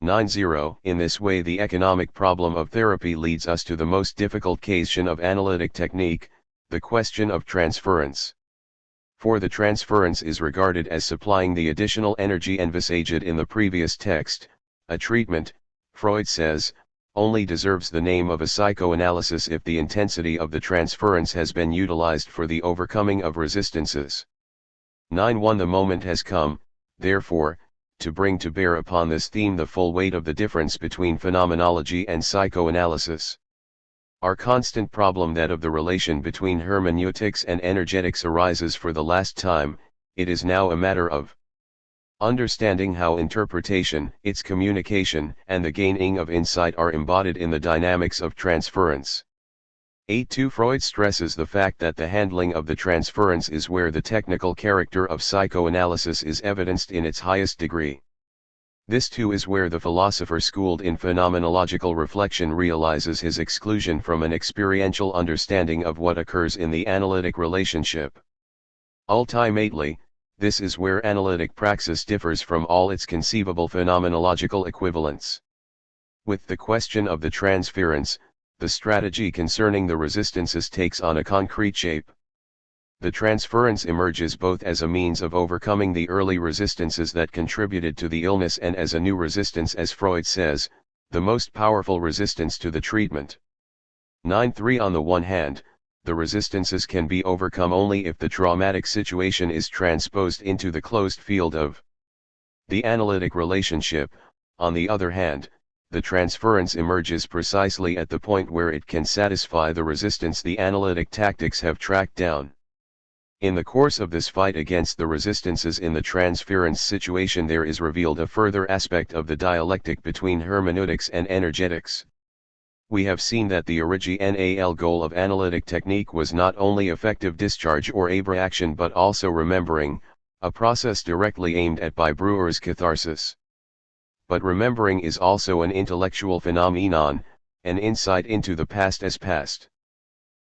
9-0 In this way the economic problem of therapy leads us to the most difficult question of analytic technique, the question of transference. For the transference is regarded as supplying the additional energy envisaged in the previous text. A treatment, Freud says, only deserves the name of a psychoanalysis if the intensity of the transference has been utilized for the overcoming of resistances. 9-1 The moment has come, therefore, to bring to bear upon this theme the full weight of the difference between phenomenology and psychoanalysis. Our constant problem, that of the relation between hermeneutics and energetics, arises for the last time. It is now a matter of understanding how interpretation, its communication, and the gaining of insight are embodied in the dynamics of transference. 8-2 Freud stresses the fact that the handling of the transference is where the technical character of psychoanalysis is evidenced in its highest degree. This too is where the philosopher schooled in phenomenological reflection realizes his exclusion from an experiential understanding of what occurs in the analytic relationship. Ultimately, this is where analytic praxis differs from all its conceivable phenomenological equivalents. With the question of the transference, the strategy concerning the resistances takes on a concrete shape. The transference emerges both as a means of overcoming the early resistances that contributed to the illness and as a new resistance, as Freud says, the most powerful resistance to the treatment. 9-3 On the one hand, the resistances can be overcome only if the traumatic situation is transposed into the closed field of the analytic relationship. On the other hand, the transference emerges precisely at the point where it can satisfy the resistance the analytic tactics have tracked down. In the course of this fight against the resistances in the transference situation, there is revealed a further aspect of the dialectic between hermeneutics and energetics. We have seen that the original goal of analytic technique was not only effective discharge or abreaction but also remembering, a process directly aimed at by Breuer's catharsis. But remembering is also an intellectual phenomenon, an insight into the past as past.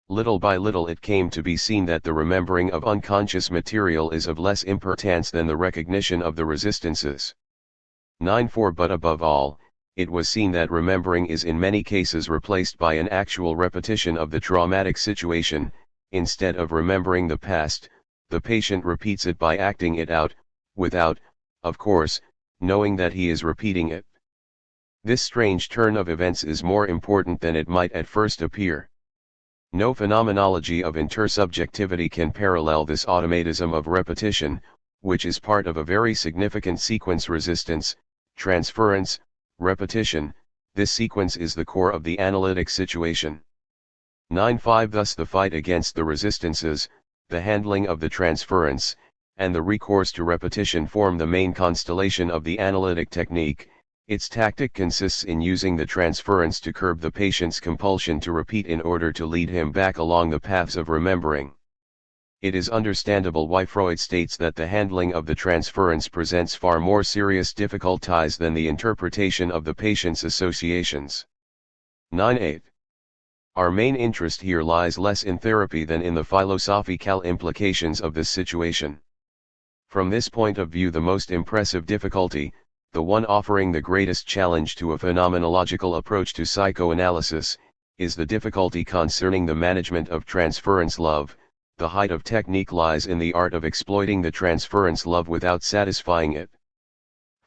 Little by little it came to be seen that the remembering of unconscious material is of less importance than the recognition of the resistances. 9.4 But above all, it was seen that remembering is in many cases replaced by an actual repetition of the traumatic situation. Instead of remembering the past, the patient repeats it by acting it out, without, of course, knowing that he is repeating it. This strange turn of events is more important than it might at first appear. No phenomenology of intersubjectivity can parallel this automatism of repetition, which is part of a very significant sequence: resistance, transference, repetition. This sequence is the core of the analytic situation. 9.5 Thus the fight against the resistances, the handling of the transference, and the recourse to repetition form the main constellation of the analytic technique. Its tactic consists in using the transference to curb the patient's compulsion to repeat in order to lead him back along the paths of remembering. It is understandable why Freud states that the handling of the transference presents far more serious difficulties than the interpretation of the patient's associations. 9.8 Our main interest here lies less in therapy than in the philosophical implications of this situation. From this point of view, the most impressive difficulty, the one offering the greatest challenge to a phenomenological approach to psychoanalysis, is the difficulty concerning the management of transference love. The height of technique lies in the art of exploiting the transference love without satisfying it.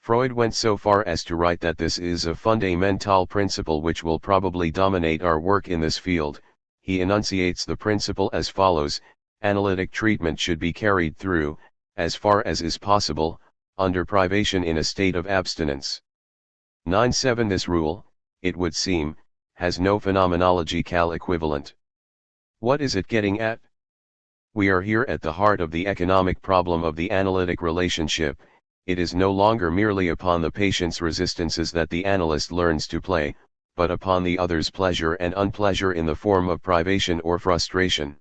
Freud went so far as to write that this is a fundamental principle which will probably dominate our work in this field. He enunciates the principle as follows: analytic treatment should be carried through, as far as is possible, under privation in a state of abstinence. 9.7 This rule, it would seem, has no phenomenological equivalent. What is it getting at? We are here at the heart of the economic problem of the analytic relationship. It is no longer merely upon the patient's resistances that the analyst learns to play, but upon the other's pleasure and unpleasure in the form of privation or frustration.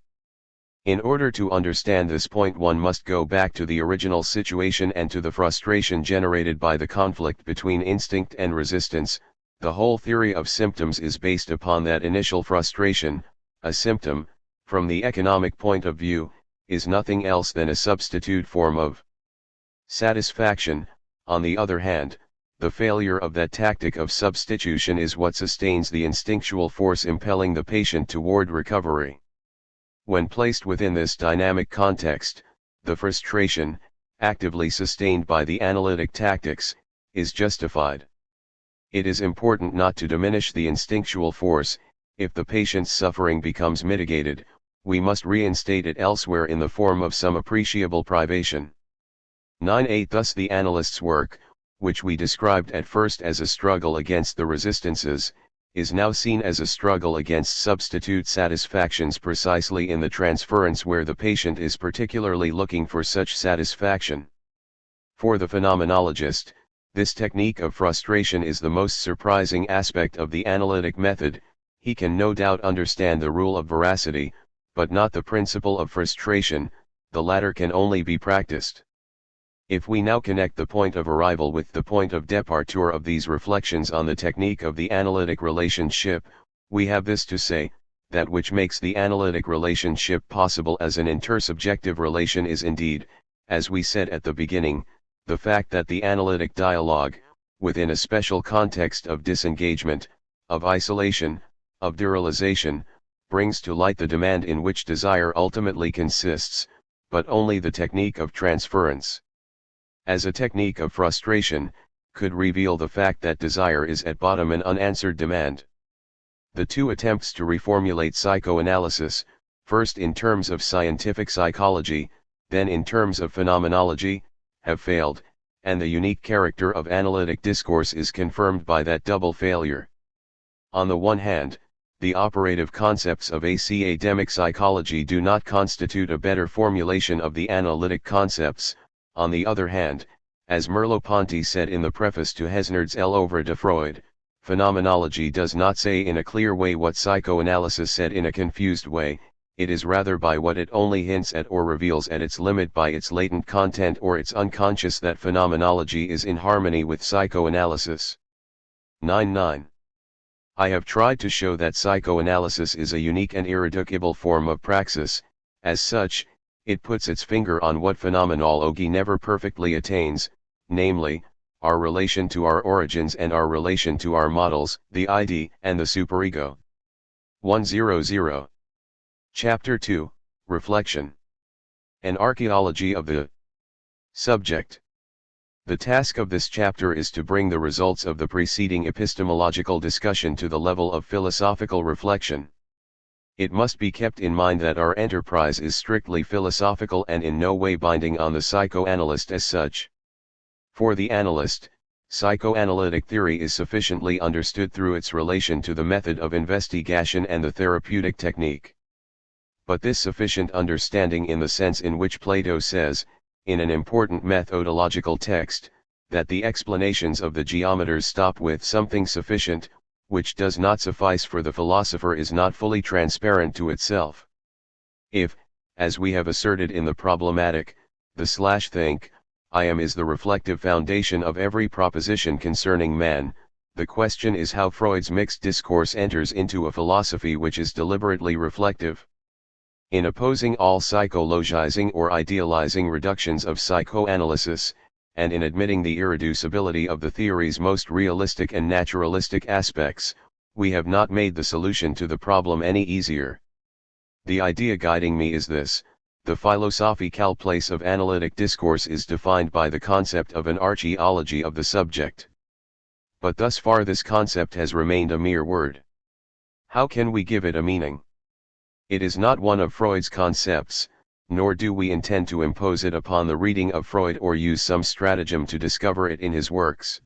In order to understand this point, one must go back to the original situation and to the frustration generated by the conflict between instinct and resistance. The whole theory of symptoms is based upon that initial frustration. A symptom, from the economic point of view, is nothing else than a substitute form of satisfaction. On the other hand, the failure of that tactic of substitution is what sustains the instinctual force impelling the patient toward recovery. When placed within this dynamic context, the frustration, actively sustained by the analytic tactics, is justified. It is important not to diminish the instinctual force. If the patient's suffering becomes mitigated, we must reinstate it elsewhere in the form of some appreciable privation. 9.8 Thus the analyst's work, which we described at first as a struggle against the resistances, is now seen as a struggle against substitute satisfactions, precisely in the transference where the patient is particularly looking for such satisfaction. For the phenomenologist, this technique of frustration is the most surprising aspect of the analytic method. He can no doubt understand the rule of veracity, but not the principle of frustration. The latter can only be practiced. If we now connect the point of arrival with the point of departure of these reflections on the technique of the analytic relationship, we have this to say: that which makes the analytic relationship possible as an intersubjective relation is indeed, as we said at the beginning, the fact that the analytic dialogue, within a special context of disengagement, of isolation, of derealization, brings to light the demand in which desire ultimately consists, but only the technique of transference, as a technique of frustration, could reveal the fact that desire is at bottom an unanswered demand. The two attempts to reformulate psychoanalysis, first in terms of scientific psychology, then in terms of phenomenology, have failed, and the unique character of analytic discourse is confirmed by that double failure. On the one hand, the operative concepts of academic psychology do not constitute a better formulation of the analytic concepts. On the other hand, as Merleau-Ponty said in the preface to Hesnard's L'œuvre de Freud, phenomenology does not say in a clear way what psychoanalysis said in a confused way. It is rather by what it only hints at or reveals at its limit by its latent content or its unconscious that phenomenology is in harmony with psychoanalysis. 9.9 I have tried to show that psychoanalysis is a unique and irreducible form of praxis. As such, it puts its finger on what phenomenology never perfectly attains, namely, our relation to our origins and our relation to our models, the ID and the superego. 100. Chapter 2, Reflection. An archaeology of the subject. The task of this chapter is to bring the results of the preceding epistemological discussion to the level of philosophical reflection. It must be kept in mind that our enterprise is strictly philosophical and in no way binding on the psychoanalyst as such. For the analyst, psychoanalytic theory is sufficiently understood through its relation to the method of investigation and the therapeutic technique. But this sufficient understanding in the sense in which Plato says, in an important methodological text, that the explanations of the geometers stop with something sufficient, which does not suffice for the philosopher, is not fully transparent to itself. If, as we have asserted in the problematic, the think, I am is the reflective foundation of every proposition concerning man, the question is how Freud's mixed discourse enters into a philosophy which is deliberately reflective. In opposing all psychologizing or idealizing reductions of psychoanalysis, and in admitting the irreducibility of the theory's most realistic and naturalistic aspects, we have not made the solution to the problem any easier. The idea guiding me is this: the philosophical place of analytic discourse is defined by the concept of an archaeology of the subject. But thus far this concept has remained a mere word. How can we give it a meaning? It is not one of Freud's concepts, nor do we intend to impose it upon the reading of Freud or use some stratagem to discover it in his works.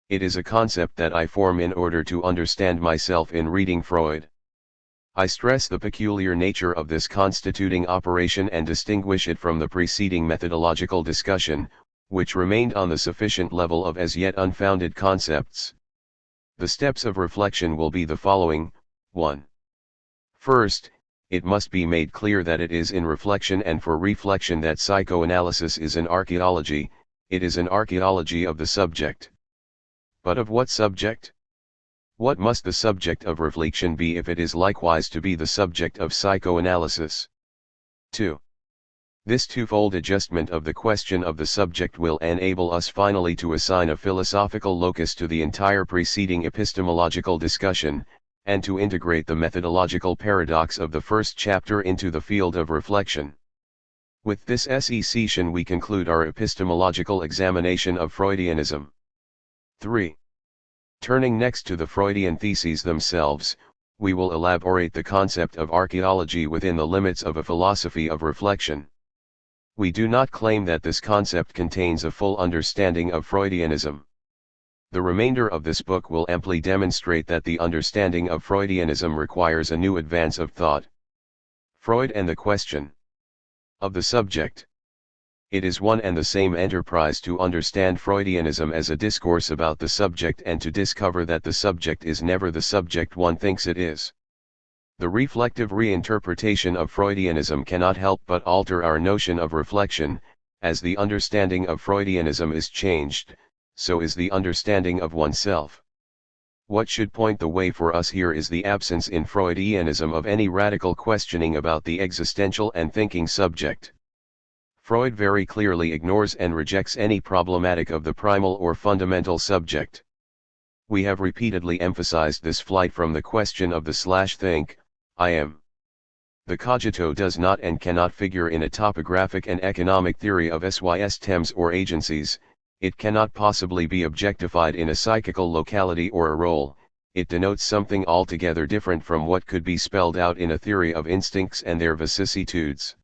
It is a concept that I form in order to understand myself in reading Freud. I stress the peculiar nature of this constituting operation and distinguish it from the preceding methodological discussion, which remained on the sufficient level of as yet unfounded concepts. The steps of reflection will be the following: 1. First, it must be made clear that it is in reflection and for reflection that psychoanalysis is an archaeology. It is an archaeology of the subject. But of what subject? What must the subject of reflection be if it is likewise to be the subject of psychoanalysis? 2. This twofold adjustment of the question of the subject will enable us finally to assign a philosophical locus to the entire preceding epistemological discussion, and to integrate the methodological paradox of the first chapter into the field of reflection. With this session we conclude our epistemological examination of Freudianism. 3. Turning next to the Freudian theses themselves, we will elaborate the concept of archaeology within the limits of a philosophy of reflection. We do not claim that this concept contains a full understanding of Freudianism. The remainder of this book will amply demonstrate that the understanding of Freudianism requires a new advance of thought. Freud and the question of the subject. It is one and the same enterprise to understand Freudianism as a discourse about the subject and to discover that the subject is never the subject one thinks it is. The reflective reinterpretation of Freudianism cannot help but alter our notion of reflection. As the understanding of Freudianism is changed, so is the understanding of oneself. What should point the way for us here is the absence in Freudianism of any radical questioning about the existential and thinking subject. Freud very clearly ignores and rejects any problematic of the primal or fundamental subject. We have repeatedly emphasized this flight from the question of the think, I am. The cogito does not and cannot figure in a topographic and economic theory of systems or agencies. It cannot possibly be objectified in a psychical locality or a role. It denotes something altogether different from what could be spelled out in a theory of instincts and their vicissitudes.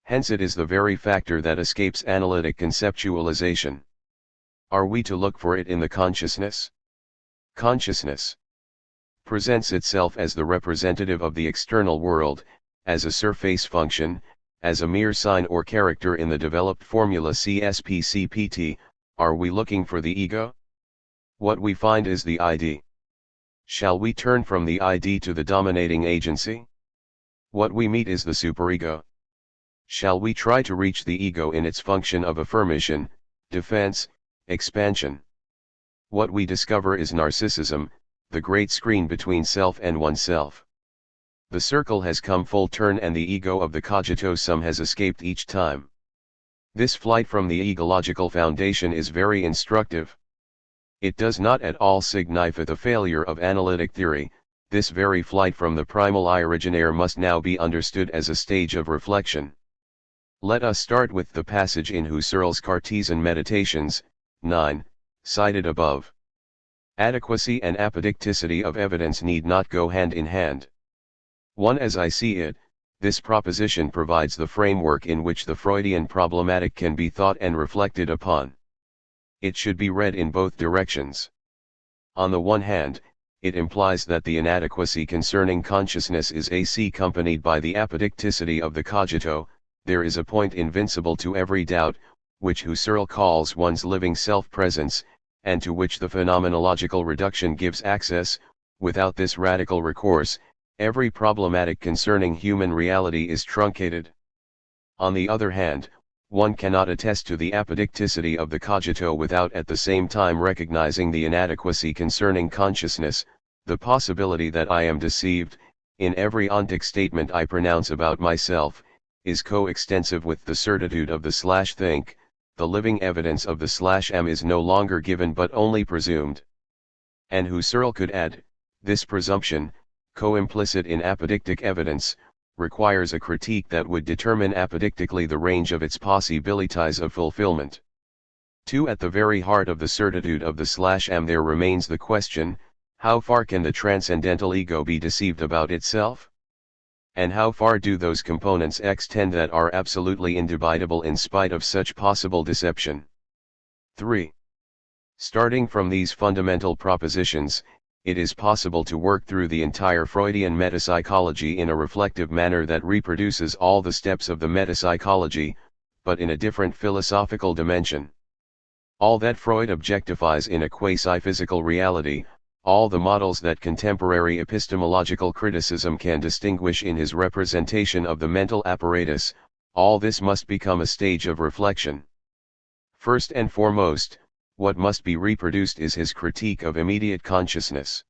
Hence it is the very factor that escapes analytic conceptualization. Are we to look for it in the consciousness? Consciousness presents itself as the representative of the external world, as a surface function, as a mere sign or character in the developed formula CSP-CPT. Are we looking for the ego? What we find is the ID. Shall we turn from the ID to the dominating agency? What we meet is the superego. Shall we try to reach the ego in its function of affirmation, defense, expansion? What we discover is narcissism, the great screen between self and oneself. The circle has come full turn and the ego of the cogito sum has escaped each time. This flight from the egological foundation is very instructive. It does not at all signify the failure of analytic theory. This very flight from the primal I originaire must now be understood as a stage of reflection. Let us start with the passage in Husserl's Cartesian Meditations, 9, cited above. Adequacy and apodicticity of evidence need not go hand in hand. 1. As I see it, this proposition provides the framework in which the Freudian problematic can be thought and reflected upon. It should be read in both directions. On the one hand, it implies that the inadequacy concerning consciousness is accompanied by the apodicticity of the cogito. There is a point invincible to every doubt, which Husserl calls one's living self-presence, and to which the phenomenological reduction gives access. Without this radical recourse, every problematic concerning human reality is truncated. On the other hand, one cannot attest to the apodicticity of the cogito without at the same time recognizing the inadequacy concerning consciousness, the possibility that I am deceived, in every ontic statement I pronounce about myself, is co-extensive with the certitude of the /think, the living evidence of the /am is no longer given but only presumed. And Husserl could add, this presumption, co-implicit in apodictic evidence, requires a critique that would determine apodictically the range of its possibilities of fulfillment. 2. At the very heart of the certitude of the /am there remains the question, how far can the transcendental ego be deceived about itself? And how far do those components extend that are absolutely indubitable in spite of such possible deception? 3. Starting from these fundamental propositions, it is possible to work through the entire Freudian metapsychology in a reflective manner that reproduces all the steps of the metapsychology, but in a different philosophical dimension. All that Freud objectifies in a quasi-physical reality, all the models that contemporary epistemological criticism can distinguish in his representation of the mental apparatus, all this must become a stage of reflection. First and foremost, what must be reproduced is his critique of immediate consciousness.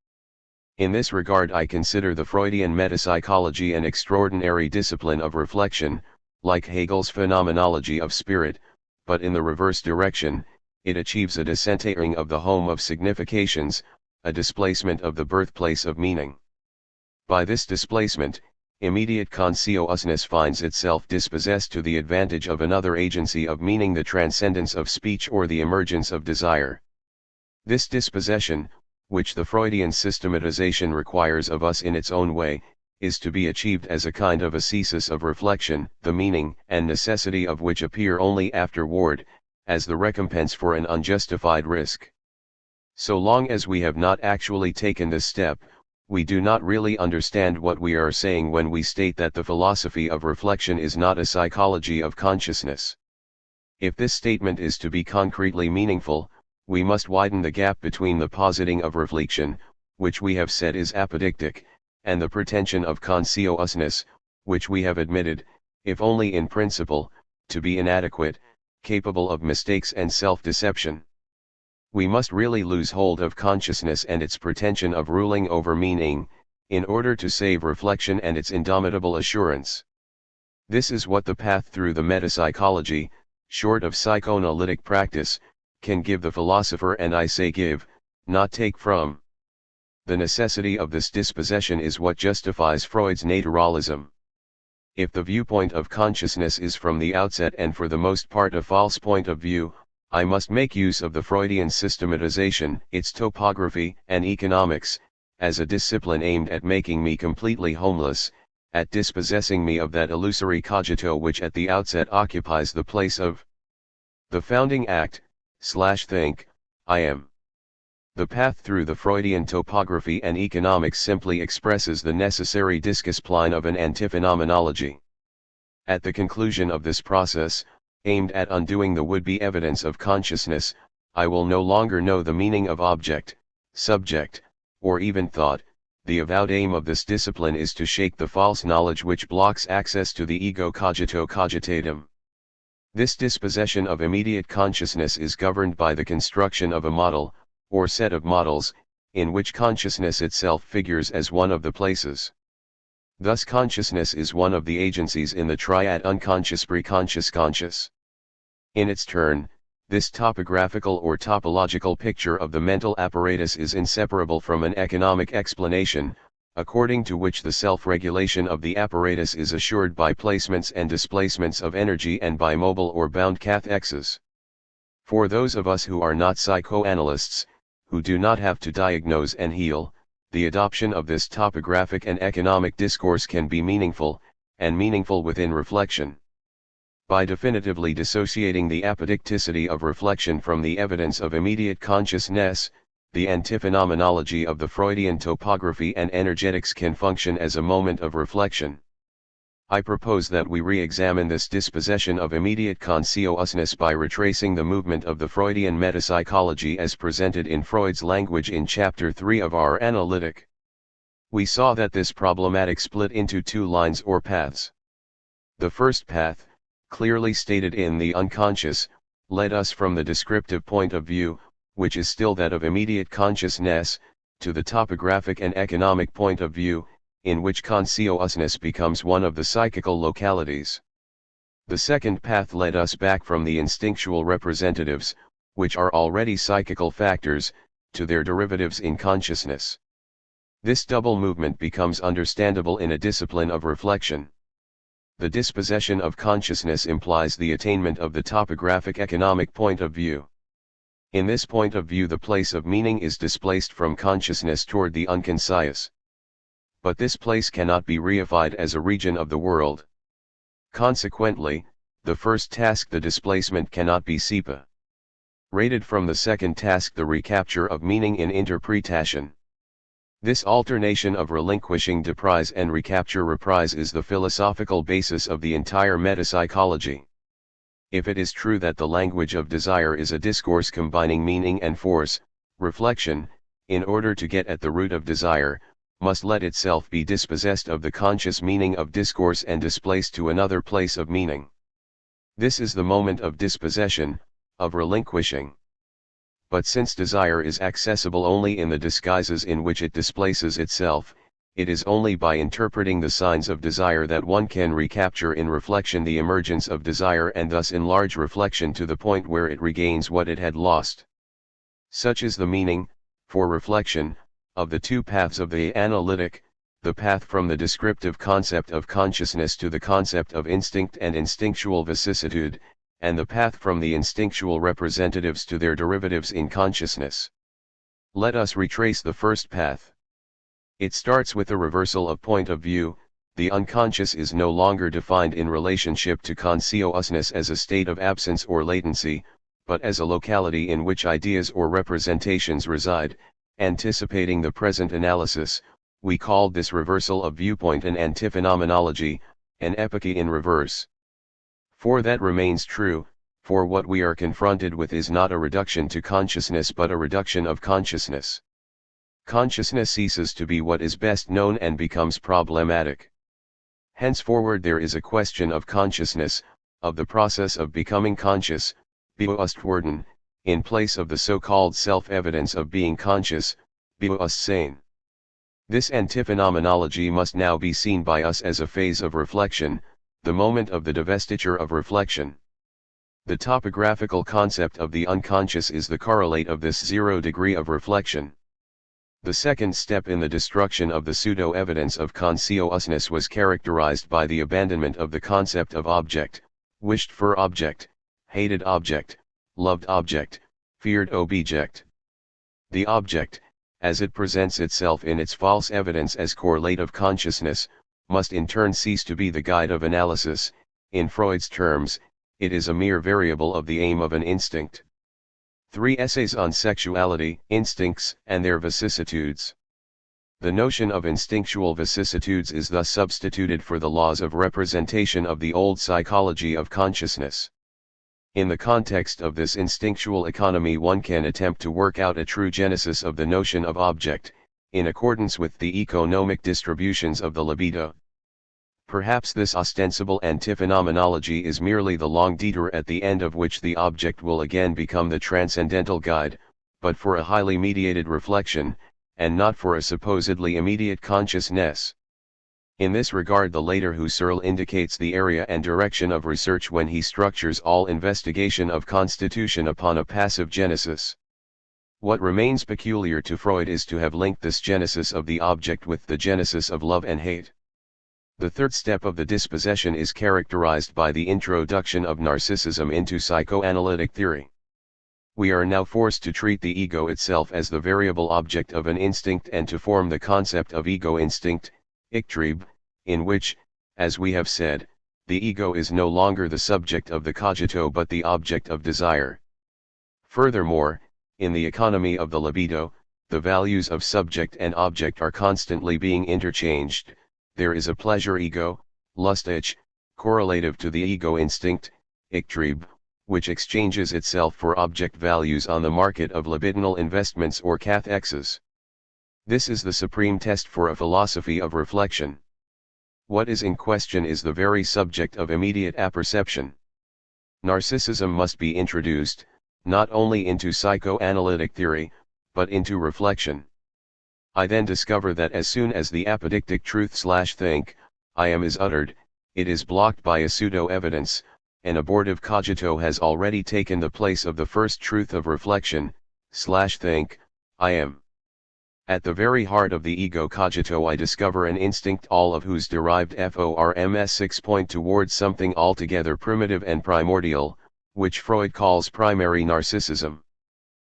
In this regard I consider the Freudian metapsychology an extraordinary discipline of reflection, like Hegel's phenomenology of spirit, but in the reverse direction, it achieves a decentering of the home of significations, a displacement of the birthplace of meaning. By this displacement, immediate consciousness finds itself dispossessed to the advantage of another agency of meaning, the transcendence of speech or the emergence of desire. This dispossession, which the Freudian systematization requires of us in its own way, is to be achieved as a kind of ascesis of reflection, the meaning and necessity of which appear only afterward, as the recompense for an unjustified risk. So long as we have not actually taken this step, we do not really understand what we are saying when we state that the philosophy of reflection is not a psychology of consciousness. If this statement is to be concretely meaningful, we must widen the gap between the positing of reflection, which we have said is apodictic, and the pretension of consciousness, which we have admitted, if only in principle, to be inadequate, capable of mistakes and self-deception. We must really lose hold of consciousness and its pretension of ruling over meaning, in order to save reflection and its indomitable assurance. This is what the path through the metapsychology, short of psychoanalytic practice, can give the philosopher, and I say give, not take from. The necessity of this dispossession is what justifies Freud's naturalism. If the viewpoint of consciousness is from the outset and for the most part a false point of view, I must make use of the Freudian systematization, its topography and economics, as a discipline aimed at making me completely homeless, at dispossessing me of that illusory cogito which at the outset occupies the place of the founding act, /think, I am. The path through the Freudian topography and economics simply expresses the necessary discipline of an antiphenomenology. At the conclusion of this process, aimed at undoing the would-be evidence of consciousness, I will no longer know the meaning of object, subject, or even thought. The avowed aim of this discipline is to shake the false knowledge which blocks access to the ego cogito cogitatum. This dispossession of immediate consciousness is governed by the construction of a model, or set of models, in which consciousness itself figures as one of the places. Thus consciousness is one of the agencies in the triad unconscious, preconscious, conscious. In its turn, this topographical or topological picture of the mental apparatus is inseparable from an economic explanation, according to which the self-regulation of the apparatus is assured by placements and displacements of energy and by mobile or bound cathexes. For those of us who are not psychoanalysts, who do not have to diagnose and heal, the adoption of this topographic and economic discourse can be meaningful, and meaningful within reflection. By definitively dissociating the apodicticity of reflection from the evidence of immediate consciousness, the antiphenomenology of the Freudian topography and energetics can function as a moment of reflection. I propose that we re-examine this dispossession of immediate consciousness by retracing the movement of the Freudian metapsychology as presented in Freud's language in Chapter 3 of our Analytic. We saw that this problematic split into two lines or paths. The first path, clearly stated in the unconscious, led us from the descriptive point of view, which is still that of immediate consciousness, to the topographic and economic point of view, in which consciousness becomes one of the psychical localities. The second path led us back from the instinctual representatives, which are already psychical factors, to their derivatives in consciousness. This double movement becomes understandable in a discipline of reflection. The dispossession of consciousness implies the attainment of the topographic economic point of view. In this point of view, the place of meaning is displaced from consciousness toward the unconscious. But this place cannot be reified as a region of the world. Consequently, the first task, the displacement, cannot be separated from the second task, the recapture of meaning in interpretation. This alternation of relinquishing deprise and recapture reprise is the philosophical basis of the entire metapsychology. If it is true that the language of desire is a discourse combining meaning and force, reflection, in order to get at the root of desire, must let itself be dispossessed of the conscious meaning of discourse and displaced to another place of meaning. This is the moment of dispossession, of relinquishing. But since desire is accessible only in the disguises in which it displaces itself, it is only by interpreting the signs of desire that one can recapture in reflection the emergence of desire and thus enlarge reflection to the point where it regains what it had lost. Such is the meaning, for reflection, of the two paths of the analytic, the path from the descriptive concept of consciousness to the concept of instinct and instinctual vicissitude, and the path from the instinctual representatives to their derivatives in consciousness. Let us retrace the first path. It starts with the reversal of point of view. The unconscious is no longer defined in relationship to consciousness as a state of absence or latency, but as a locality in which ideas or representations reside. Anticipating the present analysis, we called this reversal of viewpoint an antiphenomenology, an epoche in reverse. For that remains true, for what we are confronted with is not a reduction to consciousness but a reduction of consciousness. Consciousness ceases to be what is best known and becomes problematic. Henceforward there is a question of consciousness, of the process of becoming conscious, bewusstwerden, in place of the so-called self-evidence of being conscious, Bewusstsein. This antiphenomenology must now be seen by us as a phase of reflection, the moment of the divestiture of reflection. The topographical concept of the unconscious is the correlate of this zero degree of reflection. The second step in the destruction of the pseudo-evidence of consciousness was characterized by the abandonment of the concept of object, wished-for object, hated object, loved object, feared object. The object, as it presents itself in its false evidence as correlate of consciousness, must in turn cease to be the guide of analysis. In Freud's terms, it is a mere variable of the aim of an instinct. 3 Essays on Sexuality, Instincts, and Their Vicissitudes. The notion of instinctual vicissitudes is thus substituted for the laws of representation of the old psychology of consciousness. In the context of this instinctual economy, one can attempt to work out a true genesis of the notion of object, in accordance with the economic distributions of the libido. Perhaps this ostensible antiphenomenology is merely the long detour at the end of which the object will again become the transcendental guide, but for a highly mediated reflection, and not for a supposedly immediate consciousness. In this regard, the later Husserl indicates the area and direction of research when he structures all investigation of constitution upon a passive genesis. What remains peculiar to Freud is to have linked this genesis of the object with the genesis of love and hate. The third step of the dispossession is characterized by the introduction of narcissism into psychoanalytic theory. We are now forced to treat the ego itself as the variable object of an instinct and to form the concept of ego instinct, Iktrieb, in which, as we have said, the ego is no longer the subject of the cogito but the object of desire. Furthermore, in the economy of the libido, the values of subject and object are constantly being interchanged. There is a pleasure ego, Lust-Ich, correlative to the ego instinct, Iktrieb, which exchanges itself for object values on the market of libidinal investments or cathexes. This is the supreme test for a philosophy of reflection. What is in question is the very subject of immediate apperception. Narcissism must be introduced, not only into psychoanalytic theory, but into reflection. I then discover that as soon as the apodictic truth/think, I am is uttered, it is blocked by a pseudo-evidence. An abortive cogito has already taken the place of the first truth of reflection/think, I am. At the very heart of the ego cogito I discover an instinct all of whose derived forms 6 point towards something altogether primitive and primordial, which Freud calls primary narcissism.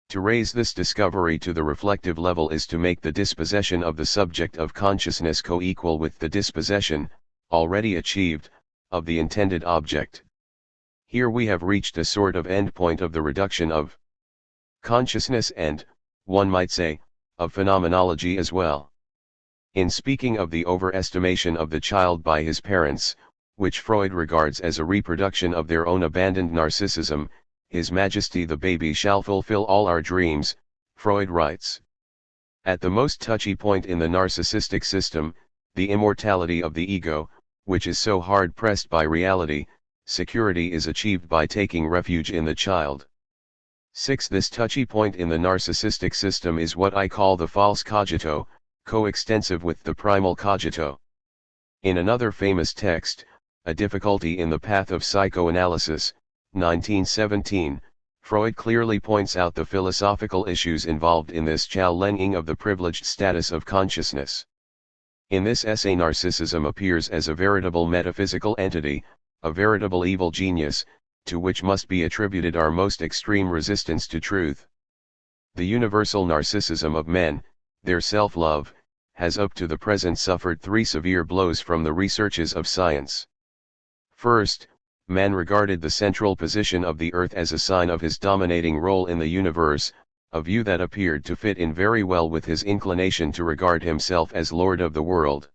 To raise this discovery to the reflective level is to make the dispossession of the subject of consciousness co-equal with the dispossession, already achieved, of the intended object. Here we have reached a sort of endpoint of the reduction of consciousness and, one might say, of phenomenology as well. In speaking of the overestimation of the child by his parents, which Freud regards as a reproduction of their own abandoned narcissism, His Majesty the baby shall fulfill all our dreams, Freud writes. At the most touchy point in the narcissistic system, the immortality of the ego, which is so hard pressed by reality, security is achieved by taking refuge in the child. 6. This touchy point in the narcissistic system is what I call the false cogito, coextensive with the primal cogito. In another famous text, A Difficulty in the Path of Psychoanalysis, 1917, Freud clearly points out the philosophical issues involved in this challenging of the privileged status of consciousness. In this essay, narcissism appears as a veritable metaphysical entity, a veritable evil genius, to which must be attributed our most extreme resistance to truth. The universal narcissism of men, their self-love, has up to the present suffered 3 severe blows from the researches of science. First, man regarded the central position of the earth as a sign of his dominating role in the universe, a view that appeared to fit in very well with his inclination to regard himself as lord of the world.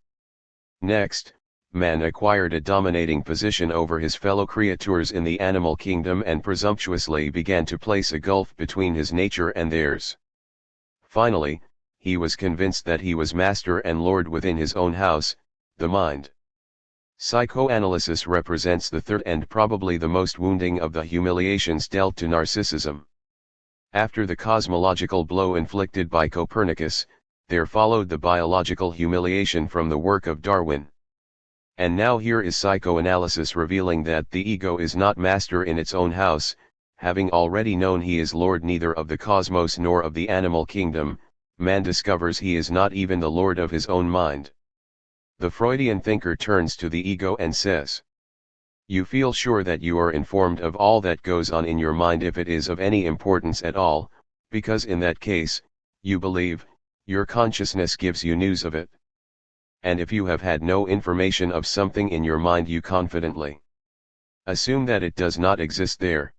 Next, man acquired a dominating position over his fellow creatures in the animal kingdom and presumptuously began to place a gulf between his nature and theirs. Finally, he was convinced that he was master and lord within his own house, the mind. Psychoanalysis represents the third and probably the most wounding of the humiliations dealt to narcissism. After the cosmological blow inflicted by Copernicus, there followed the biological humiliation from the work of Darwin. And now here is psychoanalysis revealing that the ego is not master in its own house, having already known he is lord neither of the cosmos nor of the animal kingdom. Man discovers he is not even the lord of his own mind. The Freudian thinker turns to the ego and says, "You feel sure that you are informed of all that goes on in your mind if it is of any importance at all, because in that case, you believe, your consciousness gives you news of it. And if you have had no information of something in your mind, you confidently assume that it does not exist there.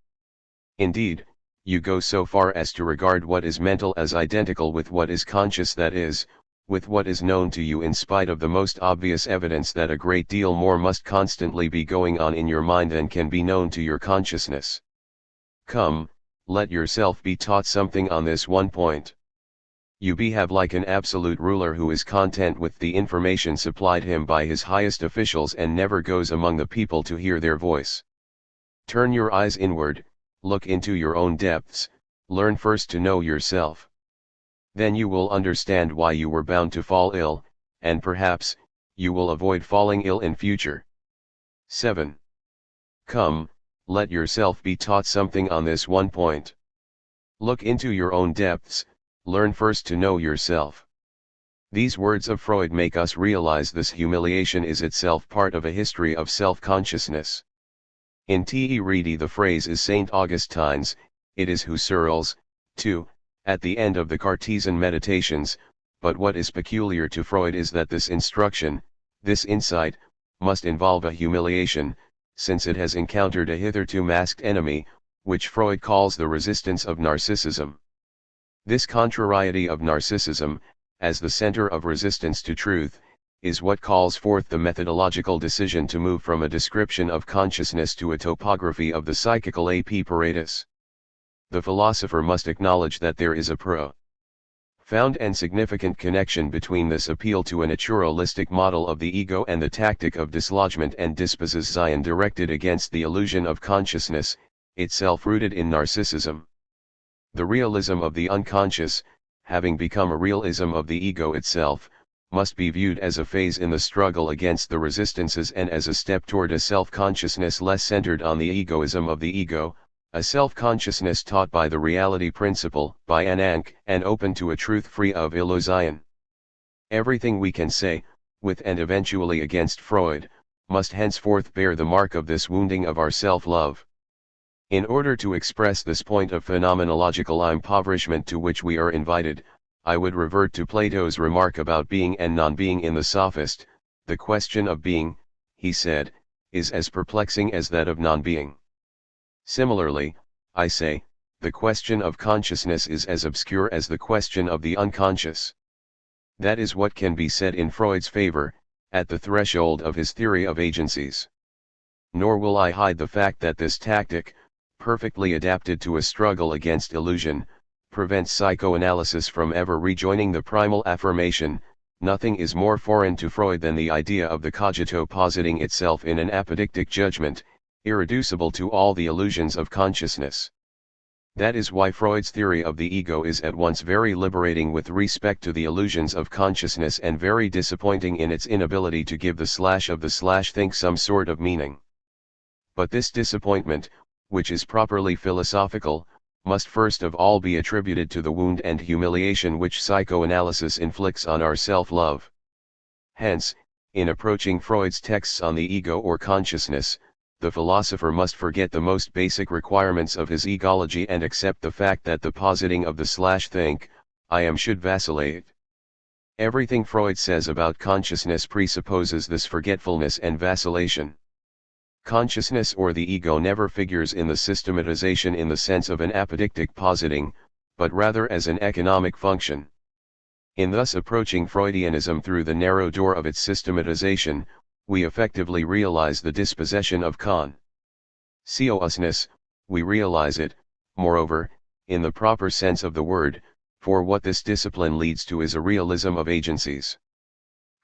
Indeed, you go so far as to regard what is mental as identical with what is conscious, that is, with what is known to you, in spite of the most obvious evidence that a great deal more must constantly be going on in your mind than can be known to your consciousness. Come, let yourself be taught something on this one point. You behave like an absolute ruler who is content with the information supplied him by his highest officials and never goes among the people to hear their voice. Turn your eyes inward, look into your own depths, learn first to know yourself. Then you will understand why you were bound to fall ill, and perhaps, you will avoid falling ill in future. 7. Come, let yourself be taught something on this one point. Look into your own depths, learn first to know yourself. These words of Freud make us realize this humiliation is itself part of a history of self-consciousness. In THIRD the phrase is St. Augustine's, it is Husserl's, too, at the end of the Cartesian Meditations, but what is peculiar to Freud is that this instruction, this insight, must involve a humiliation, since it has encountered a hitherto masked enemy, which Freud calls the resistance of narcissism. This contrariety of narcissism, as the center of resistance to truth, is what calls forth the methodological decision to move from a description of consciousness to a topography of the psychical apparatus. The philosopher must acknowledge that there is a profound and significant connection between this appeal to a naturalistic model of the ego and the tactic of dislodgement and disposition directed against the illusion of consciousness, itself rooted in narcissism. The realism of the unconscious, having become a realism of the ego itself, must be viewed as a phase in the struggle against the resistances and as a step toward a self-consciousness less centered on the egoism of the ego, a self-consciousness taught by the reality principle, by Ananke, and open to a truth free of illusion. Everything we can say, with and eventually against Freud, must henceforth bear the mark of this wounding of our self-love. In order to express this point of phenomenological impoverishment to which we are invited, I would revert to Plato's remark about being and non-being in the Sophist. The question of being, he said, is as perplexing as that of non-being. Similarly, I say, the question of consciousness is as obscure as the question of the unconscious. That is what can be said in Freud's favor, at the threshold of his theory of agencies. Nor will I hide the fact that this tactic, perfectly adapted to a struggle against illusion, prevents psychoanalysis from ever rejoining the primal affirmation. Nothing is more foreign to Freud than the idea of the cogito positing itself in an apodictic judgment, irreducible to all the illusions of consciousness. That is why Freud's theory of the ego is at once very liberating with respect to the illusions of consciousness and very disappointing in its inability to give the think some sort of meaning. But this disappointment, which is properly philosophical, must first of all be attributed to the wound and humiliation which psychoanalysis inflicts on our self-love. Hence, in approaching Freud's texts on the ego or consciousness, the philosopher must forget the most basic requirements of his egology and accept the fact that the positing of the think, I am should vacillate. Everything Freud says about consciousness presupposes this forgetfulness and vacillation. Consciousness or the ego never figures in the systematization in the sense of an apodictic positing, but rather as an economic function. In thus approaching Freudianism through the narrow door of its systematization, we effectively realize the dispossession of consciousness. We realize it, moreover, in the proper sense of the word, for what this discipline leads to is a realism of agencies.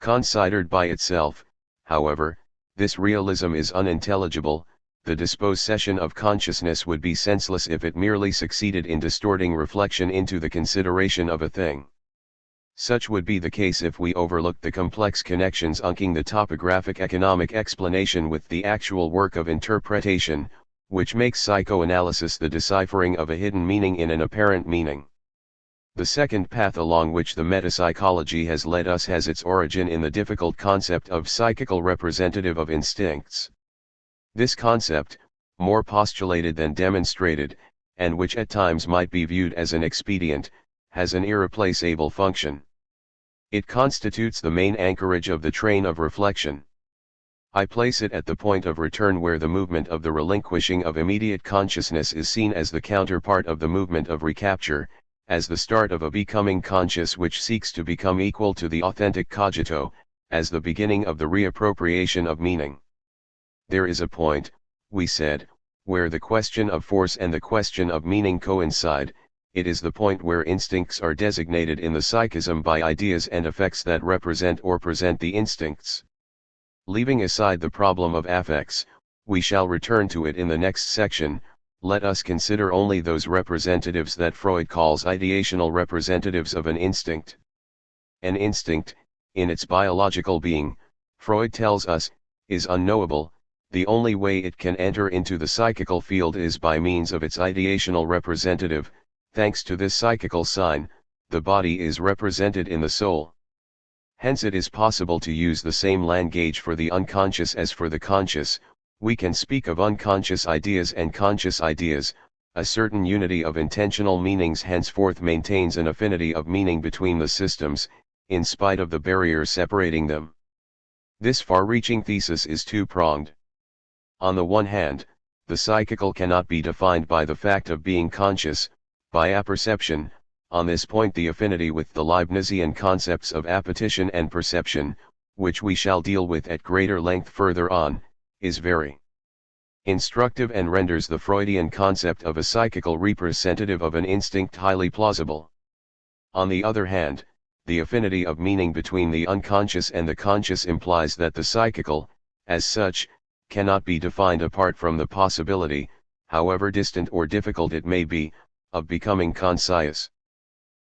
Considered by itself, however, this realism is unintelligible. The dispossession of consciousness would be senseless if it merely succeeded in distorting reflection into the consideration of a thing. Such would be the case if we overlooked the complex connections linking the topographic economic explanation with the actual work of interpretation, which makes psychoanalysis the deciphering of a hidden meaning in an apparent meaning. The second path along which the metapsychology has led us has its origin in the difficult concept of psychical representative of instincts. This concept, more postulated than demonstrated, and which at times might be viewed as an expedient, has an irreplaceable function. It constitutes the main anchorage of the train of reflection. I place it at the point of return where the movement of the relinquishing of immediate consciousness is seen as the counterpart of the movement of recapture, as the start of a becoming conscious which seeks to become equal to the authentic cogito, as the beginning of the reappropriation of meaning. There is a point, we said, where the question of force and the question of meaning coincide. It is the point where instincts are designated in the psychism by ideas and effects that represent or present the instincts. Leaving aside the problem of affects, we shall return to it in the next section, let us consider only those representatives that Freud calls ideational representatives of an instinct. An instinct, in its biological being, Freud tells us, is unknowable. The only way it can enter into the psychical field is by means of its ideational representative. Thanks to this psychical sign, the body is represented in the soul. Hence it is possible to use the same language for the unconscious as for the conscious. We can speak of unconscious ideas and conscious ideas. A certain unity of intentional meanings henceforth maintains an affinity of meaning between the systems, in spite of the barrier separating them. This far-reaching thesis is two-pronged. On the one hand, the psychical cannot be defined by the fact of being conscious, by apperception. On this point the affinity with the Leibnizian concepts of appetition and perception, which we shall deal with at greater length further on, is very instructive and renders the Freudian concept of a psychical representative of an instinct highly plausible. On the other hand, the affinity of meaning between the unconscious and the conscious implies that the psychical, as such, cannot be defined apart from the possibility, however distant or difficult it may be, of becoming conscious.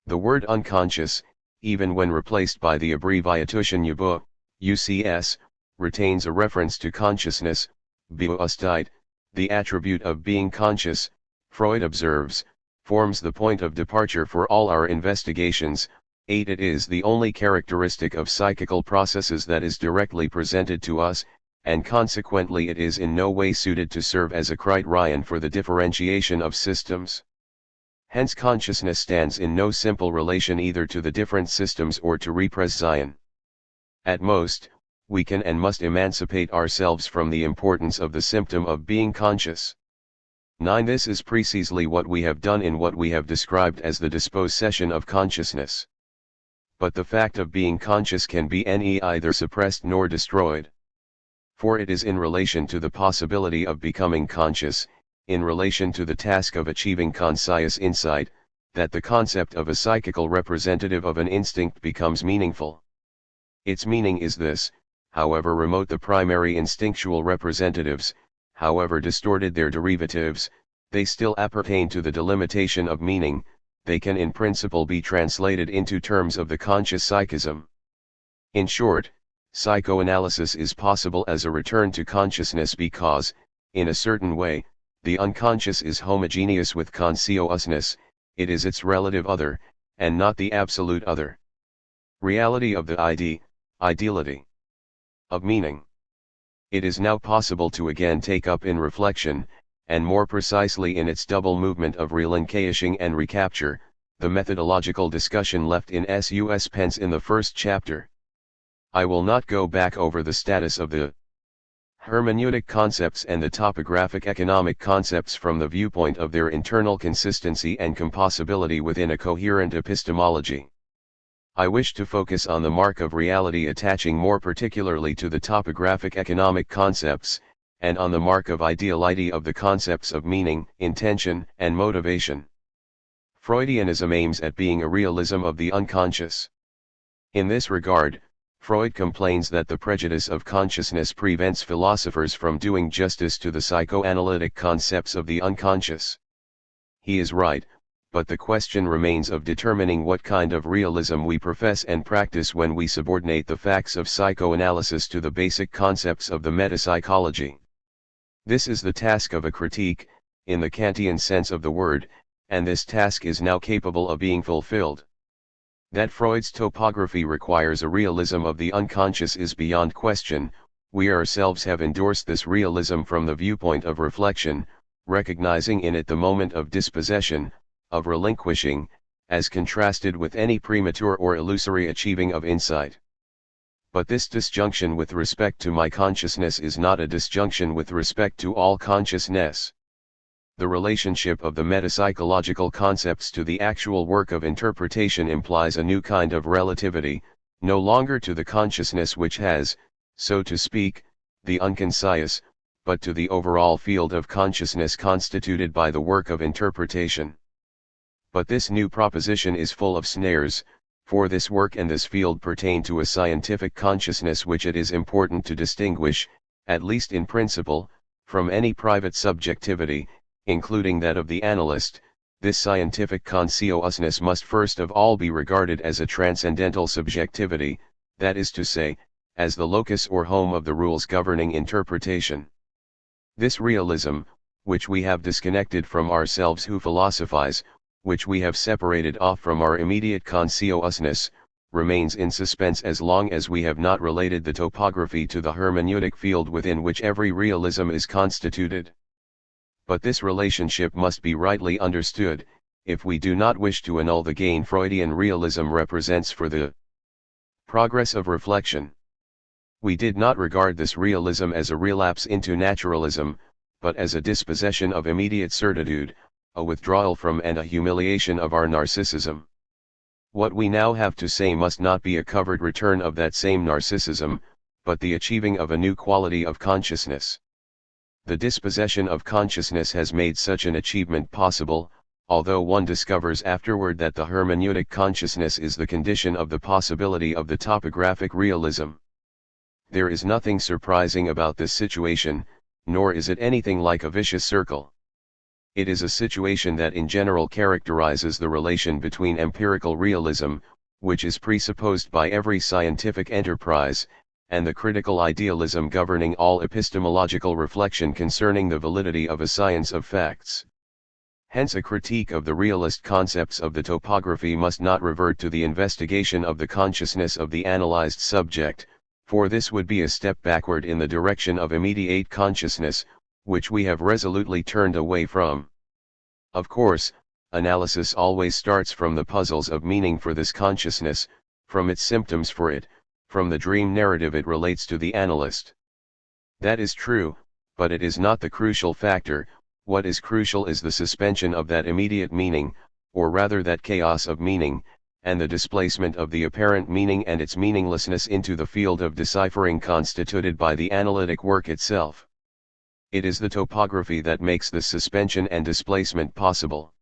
The word unconscious, even when replaced by the abbreviation UBU, UCS, retains a reference to consciousness, Bewusstheit, the attribute of being conscious, Freud observes, forms the point of departure for all our investigations. 8. It is the only characteristic of psychical processes that is directly presented to us, and consequently it is in no way suited to serve as a criterion for the differentiation of systems. Hence consciousness stands in no simple relation either to the different systems or to repression. At most, we can and must emancipate ourselves from the importance of the symptom of being conscious. 9. This is precisely what we have done in what we have described as the dispossession of consciousness. But the fact of being conscious can be neither suppressed nor destroyed. For it is in relation to the possibility of becoming conscious, in relation to the task of achieving conscious insight, that the concept of a psychical representative of an instinct becomes meaningful. Its meaning is this: however remote the primary instinctual representatives, however distorted their derivatives, they still appertain to the delimitation of meaning. They can in principle be translated into terms of the conscious psychism. In short, psychoanalysis is possible as a return to consciousness because, in a certain way, the unconscious is homogeneous with consciousness. It is its relative other, and not the absolute other. Reality of the ideality of meaning. It is now possible to again take up in reflection, and more precisely in its double movement of relinquishing and recapture, the methodological discussion left in Sus Pence in the first chapter. I will not go back over the status of the hermeneutic concepts and the topographic economic concepts from the viewpoint of their internal consistency and compossibility within a coherent epistemology. I wish to focus on the mark of reality attaching more particularly to the topographic economic concepts, and on the mark of ideality of the concepts of meaning, intention, and motivation. Freudianism aims at being a realism of the unconscious. In this regard, Freud complains that the prejudice of consciousness prevents philosophers from doing justice to the psychoanalytic concepts of the unconscious. He is right, but the question remains of determining what kind of realism we profess and practice when we subordinate the facts of psychoanalysis to the basic concepts of the metapsychology. This is the task of a critique, in the Kantian sense of the word, and this task is now capable of being fulfilled. That Freud's topography requires a realism of the unconscious is beyond question. We ourselves have endorsed this realism from the viewpoint of reflection, recognizing in it the moment of dispossession, of relinquishing, as contrasted with any premature or illusory achieving of insight. But this disjunction with respect to my consciousness is not a disjunction with respect to all consciousness. The relationship of the metapsychological concepts to the actual work of interpretation implies a new kind of relativity, no longer to the consciousness which has, so to speak, the unconscious, but to the overall field of consciousness constituted by the work of interpretation. But this new proposition is full of snares, for this work and this field pertain to a scientific consciousness which it is important to distinguish, at least in principle, from any private subjectivity, including that of the analyst, this scientific consciousness must first of all be regarded as a transcendental subjectivity, that is to say, as the locus or home of the rules governing interpretation. This realism, which we have disconnected from ourselves who philosophize, which we have separated off from our immediate consciousness, remains in suspense as long as we have not related the topography to the hermeneutic field within which every realism is constituted. But this relationship must be rightly understood, if we do not wish to annul the gain Freudian realism represents for the progress of reflection. We did not regard this realism as a relapse into naturalism, but as a dispossession of immediate certitude, a withdrawal from and a humiliation of our narcissism. What we now have to say must not be a covered return of that same narcissism, but the achieving of a new quality of consciousness. The dispossession of consciousness has made such an achievement possible, although one discovers afterward that the hermeneutic consciousness is the condition of the possibility of the topographic realism. There is nothing surprising about this situation, nor is it anything like a vicious circle. It is a situation that in general characterizes the relation between empirical realism, which is presupposed by every scientific enterprise, and the critical idealism governing all epistemological reflection concerning the validity of a science of facts. Hence a critique of the realist concepts of the topography must not revert to the investigation of the consciousness of the analyzed subject, for this would be a step backward in the direction of immediate consciousness, which we have resolutely turned away from. Of course, analysis always starts from the puzzles of meaning for this consciousness, from its symptoms for it, from the dream narrative it relates to the analyst. That is true, but it is not the crucial factor. What is crucial is the suspension of that immediate meaning, or rather that chaos of meaning, and the displacement of the apparent meaning and its meaninglessness into the field of deciphering constituted by the analytic work itself. It is the topography that makes this suspension and displacement possible.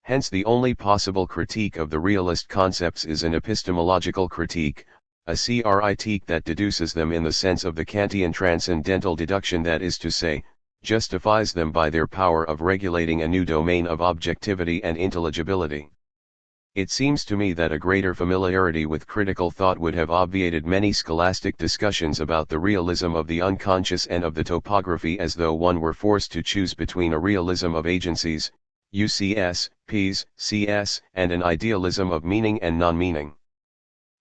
Hence the only possible critique of the realist concepts is an epistemological critique, a critique that deduces them in the sense of the Kantian transcendental deduction, that is to say, justifies them by their power of regulating a new domain of objectivity and intelligibility. It seems to me that a greater familiarity with critical thought would have obviated many scholastic discussions about the realism of the unconscious and of the topography, as though one were forced to choose between a realism of agencies, UCS, Ps, CS, and an idealism of meaning and non-meaning.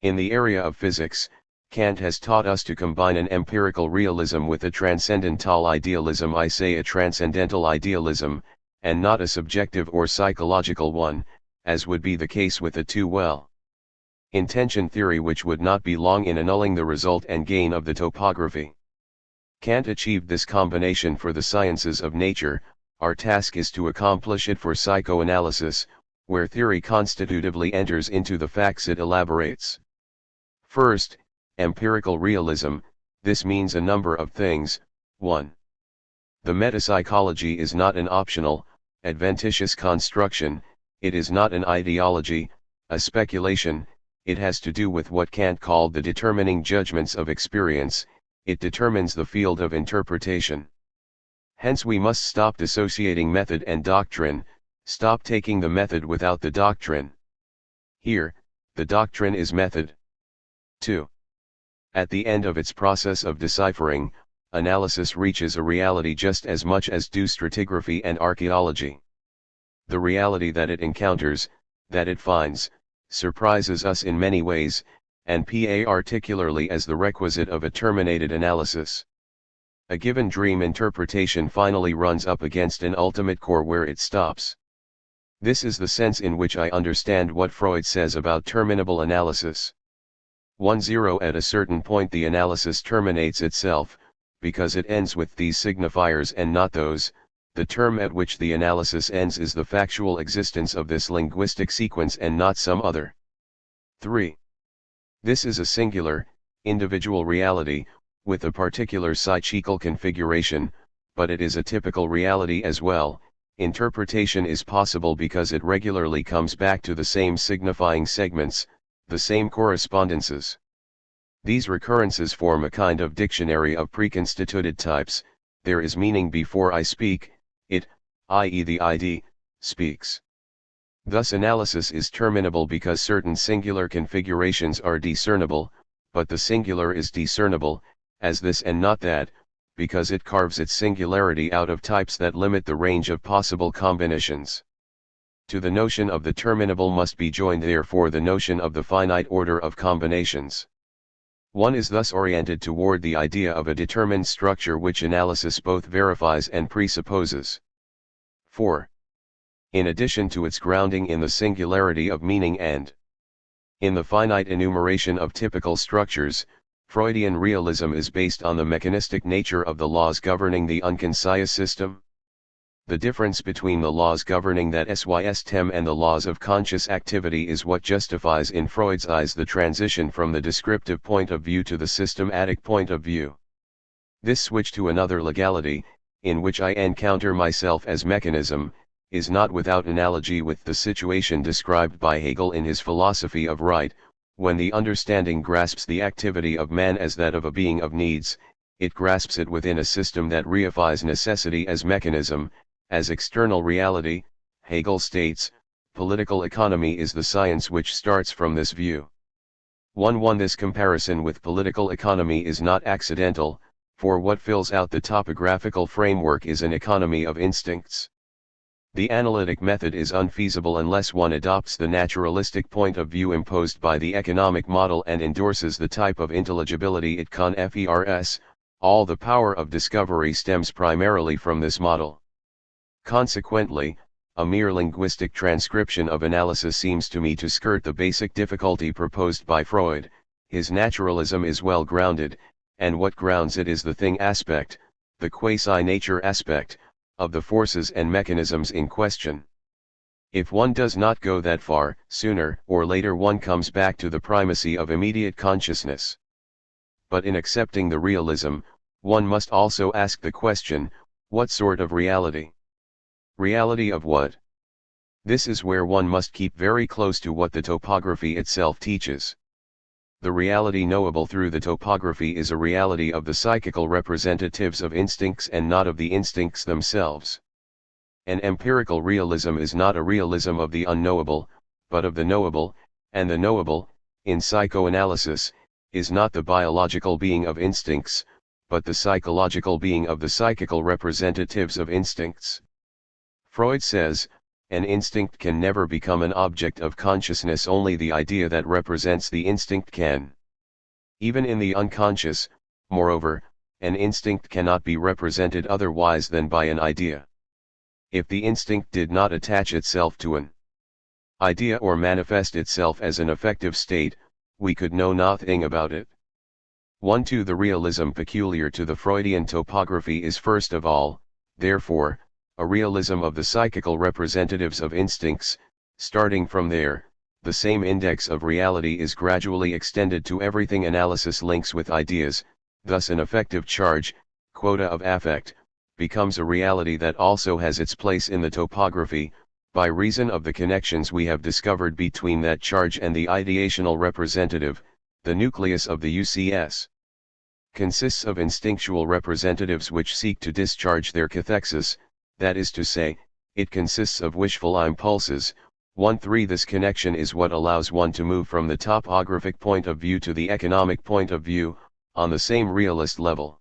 In the area of physics, Kant has taught us to combine an empirical realism with a transcendental idealism, I say a transcendental idealism, and not a subjective or psychological one, as would be the case with the two well-intentioned theory, which would not be long in annulling the result and gain of the topography. Kant achieved this combination for the sciences of nature. Our task is to accomplish it for psychoanalysis, where theory constitutively enters into the facts it elaborates. First, empirical realism. This means a number of things. 1. The metapsychology is not an optional, adventitious construction. It is not an ideology, a speculation. It has to do with what Kant called the determining judgments of experience. It determines the field of interpretation. Hence we must stop dissociating method and doctrine, stop taking the method without the doctrine. Here, the doctrine is method. 2. At the end of its process of deciphering, analysis reaches a reality just as much as do stratigraphy and archaeology. The reality that it encounters, that it finds, surprises us in many ways, and particularly as the requisite of a terminated analysis. A given dream interpretation finally runs up against an ultimate core where it stops. This is the sense in which I understand what Freud says about terminable analysis. 1-0 At a certain point the analysis terminates itself, because it ends with these signifiers and not those. The term at which the analysis ends is the factual existence of this linguistic sequence and not some other. 3. This is a singular, individual reality, with a particular psychical configuration, but it is a typical reality as well. Interpretation is possible because it regularly comes back to the same signifying segments, the same correspondences. These recurrences form a kind of dictionary of preconstituted types. There is meaning before I speak it, i.e. the ID, speaks. Thus analysis is terminable because certain singular configurations are discernible, but the singular is discernible, as this and not that, because it carves its singularity out of types that limit the range of possible combinations. To the notion of the terminable must be joined therefore the notion of the finite order of combinations. One is thus oriented toward the idea of a determined structure which analysis both verifies and presupposes. 4. In addition to its grounding in the singularity of meaning and in the finite enumeration of typical structures, Freudian realism is based on the mechanistic nature of the laws governing the unconscious system. The difference between the laws governing that system and the laws of conscious activity is what justifies in Freud's eyes the transition from the descriptive point of view to the systematic point of view. This switch to another legality, in which I encounter myself as mechanism, is not without analogy with the situation described by Hegel in his philosophy of right. When the understanding grasps the activity of man as that of a being of needs, it grasps it within a system that reifies necessity as mechanism, as external reality. Hegel states, political economy is the science which starts from this view. 1. This comparison with political economy is not accidental, for what fills out the topographical framework is an economy of instincts. The analytic method is unfeasible unless one adopts the naturalistic point of view imposed by the economic model and endorses the type of intelligibility it confers. All the power of discovery stems primarily from this model. Consequently, a mere linguistic transcription of analysis seems to me to skirt the basic difficulty proposed by Freud. His naturalism is well grounded, and what grounds it is the thing aspect, the quasi-nature aspect, of the forces and mechanisms in question. If one does not go that far, sooner or later one comes back to the primacy of immediate consciousness. But in accepting the realism, one must also ask the question, what sort of reality? Reality of what? This is where one must keep very close to what the topography itself teaches. The reality knowable through the topography is a reality of the psychical representatives of instincts and not of the instincts themselves. An empirical realism is not a realism of the unknowable, but of the knowable, and the knowable, in psychoanalysis, is not the biological being of instincts, but the psychological being of the psychical representatives of instincts. Freud says, an instinct can never become an object of consciousness, only the idea that represents the instinct can. Even in the unconscious, moreover, an instinct cannot be represented otherwise than by an idea. If the instinct did not attach itself to an idea or manifest itself as an affective state, we could know nothing about it. 1. The realism peculiar to the Freudian topography is first of all, therefore, a realism of the psychical representatives of instincts. Starting from there, the same index of reality is gradually extended to everything analysis links with ideas. Thus an affective charge, quota of affect, becomes a reality that also has its place in the topography, by reason of the connections we have discovered between that charge and the ideational representative. The nucleus of the UCS consists of instinctual representatives which seek to discharge their cathexis, that is to say, it consists of wishful impulses. 1. This connection is what allows one to move from the topographic point of view to the economic point of view, on the same realist level.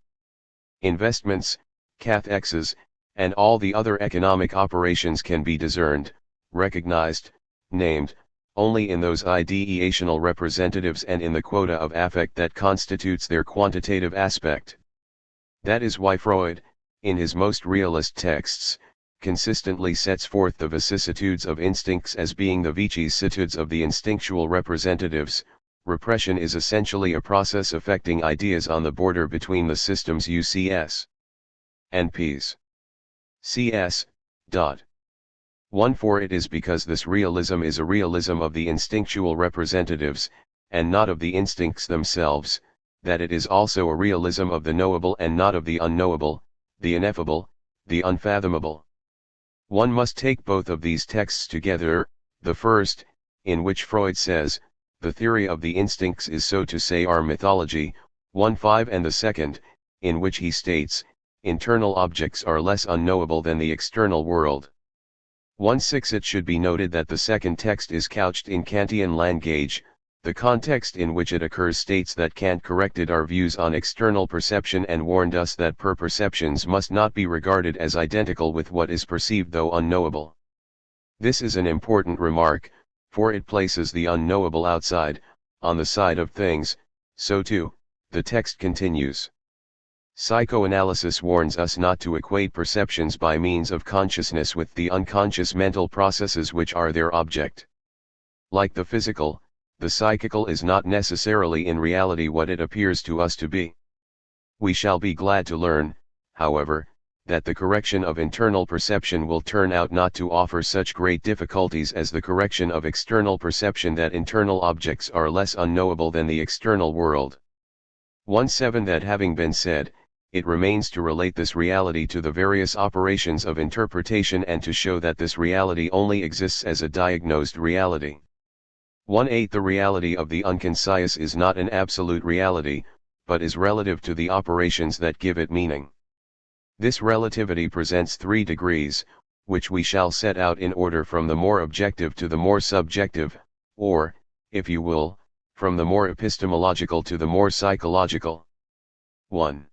Investments, cathexes, and all the other economic operations can be discerned, recognized, named, only in those ideational representatives and in the quota of affect that constitutes their quantitative aspect. That is why Freud, in his most realist texts, consistently sets forth the vicissitudes of instincts as being the vicissitudes of the instinctual representatives. Repression is essentially a process affecting ideas on the border between the systems UCS and Ps. CS. 1. For it is because this realism is a realism of the instinctual representatives, and not of the instincts themselves, that it is also a realism of the knowable and not of the unknowable, the ineffable, the unfathomable. One must take both of these texts together. The first, in which Freud says, the theory of the instincts is so to say our mythology, 1.5, and the second, in which he states, internal objects are less unknowable than the external world. 1.6 It should be noted that the second text is couched in Kantian language. The context in which it occurs states that Kant corrected our views on external perception and warned us that perceptions must not be regarded as identical with what is perceived though unknowable. This is an important remark, for it places the unknowable outside, on the side of things. So too, the text continues. Psychoanalysis warns us not to equate perceptions by means of consciousness with the unconscious mental processes which are their object. Like the physical, the psychical is not necessarily in reality what it appears to us to be. We shall be glad to learn, however, that the correction of internal perception will turn out not to offer such great difficulties as the correction of external perception, that internal objects are less unknowable than the external world. 1.7 That having been said, it remains to relate this reality to the various operations of interpretation and to show that this reality only exists as a diagnosed reality. 1.8 The reality of the unconscious is not an absolute reality, but is relative to the operations that give it meaning. This relativity presents 3 degrees, which we shall set out in order from the more objective to the more subjective, or, if you will, from the more epistemological to the more psychological. 1.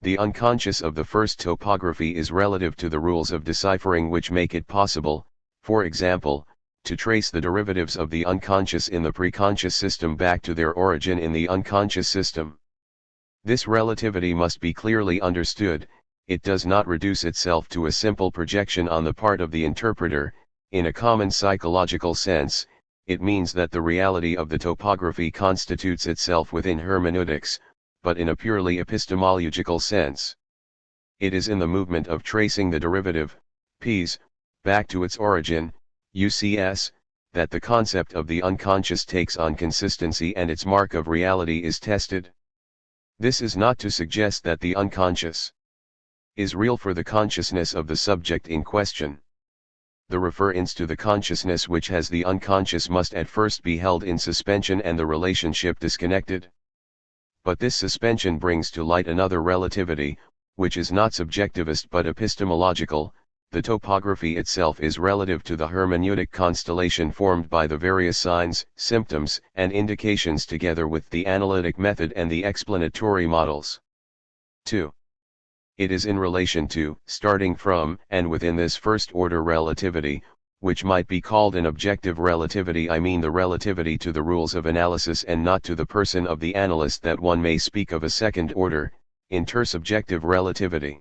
The unconscious of the first topography is relative to the rules of deciphering which make it possible, for example, to trace the derivatives of the unconscious in the preconscious system back to their origin in the unconscious system. This relativity must be clearly understood. It does not reduce itself to a simple projection on the part of the interpreter. In a common psychological sense, it means that the reality of the topography constitutes itself within hermeneutics, but in a purely epistemological sense. It is in the movement of tracing the derivative, P's, back to its origin, UCS, that the concept of the unconscious takes on consistency and its mark of reality is tested. This is not to suggest that the unconscious is real for the consciousness of the subject in question. The reference to the consciousness which has the unconscious must at first be held in suspension and the relationship disconnected. But this suspension brings to light another relativity, which is not subjectivist but epistemological. The topography itself is relative to the hermeneutic constellation formed by the various signs, symptoms, and indications together with the analytic method and the explanatory models. 2. It is in relation to, starting from, and within this first-order relativity, which might be called an objective relativity, I mean the relativity to the rules of analysis and not to the person of the analyst, that one may speak of a second-order, intersubjective relativity.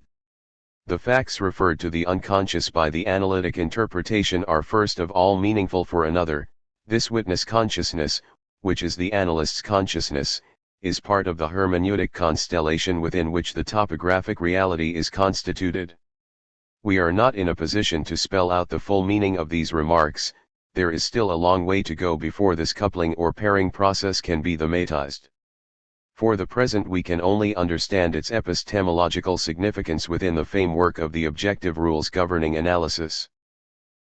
The facts referred to the unconscious by the analytic interpretation are first of all meaningful for another. This witness consciousness, which is the analyst's consciousness, is part of the hermeneutic constellation within which the topographic reality is constituted. We are not in a position to spell out the full meaning of these remarks. There is still a long way to go before this coupling or pairing process can be thematized. For the present we can only understand its epistemological significance within the framework of the objective rules governing analysis.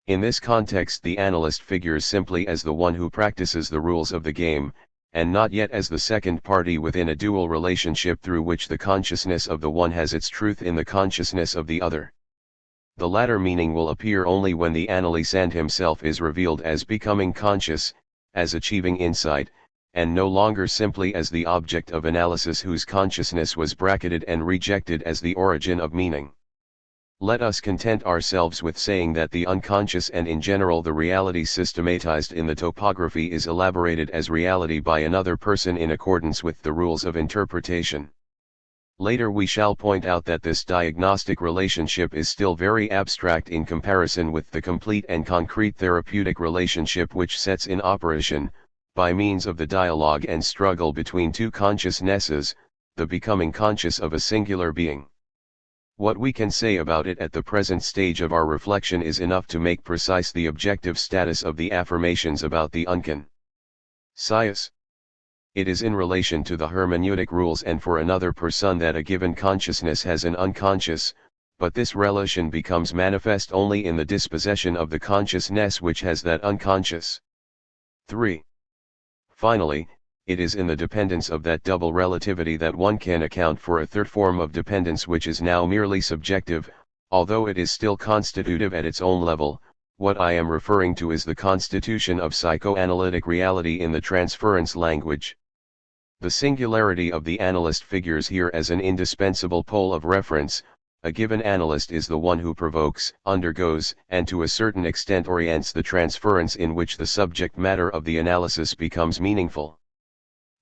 In this context the analyst figures simply as the one who practices the rules of the game, and not yet as the second party within a dual relationship through which the consciousness of the one has its truth in the consciousness of the other. The latter meaning will appear only when the analysand himself is revealed as becoming conscious, as achieving insight, and no longer simply as the object of analysis whose consciousness was bracketed and rejected as the origin of meaning. Let us content ourselves with saying that the unconscious and in general the reality systematized in the topography is elaborated as reality by another person in accordance with the rules of interpretation. Later we shall point out that this diagnostic relationship is still very abstract in comparison with the complete and concrete therapeutic relationship which sets in operation, by means of the dialogue and struggle between two consciousnesses, the becoming conscious of a singular being. What we can say about it at the present stage of our reflection is enough to make precise the objective status of the affirmations about the unconscious. It is in relation to the hermeneutic rules and for another person that a given consciousness has an unconscious, but this relation becomes manifest only in the dispossession of the consciousness which has that unconscious. 3. Finally, it is in the dependence of that double relativity that one can account for a third form of dependence which is now merely subjective, although it is still constitutive at its own level. What I am referring to is the constitution of psychoanalytic reality in the transference language. The singularity of the analyst figures here as an indispensable pole of reference. A given analyst is the one who provokes, undergoes, and to a certain extent orients the transference in which the subject matter of the analysis becomes meaningful.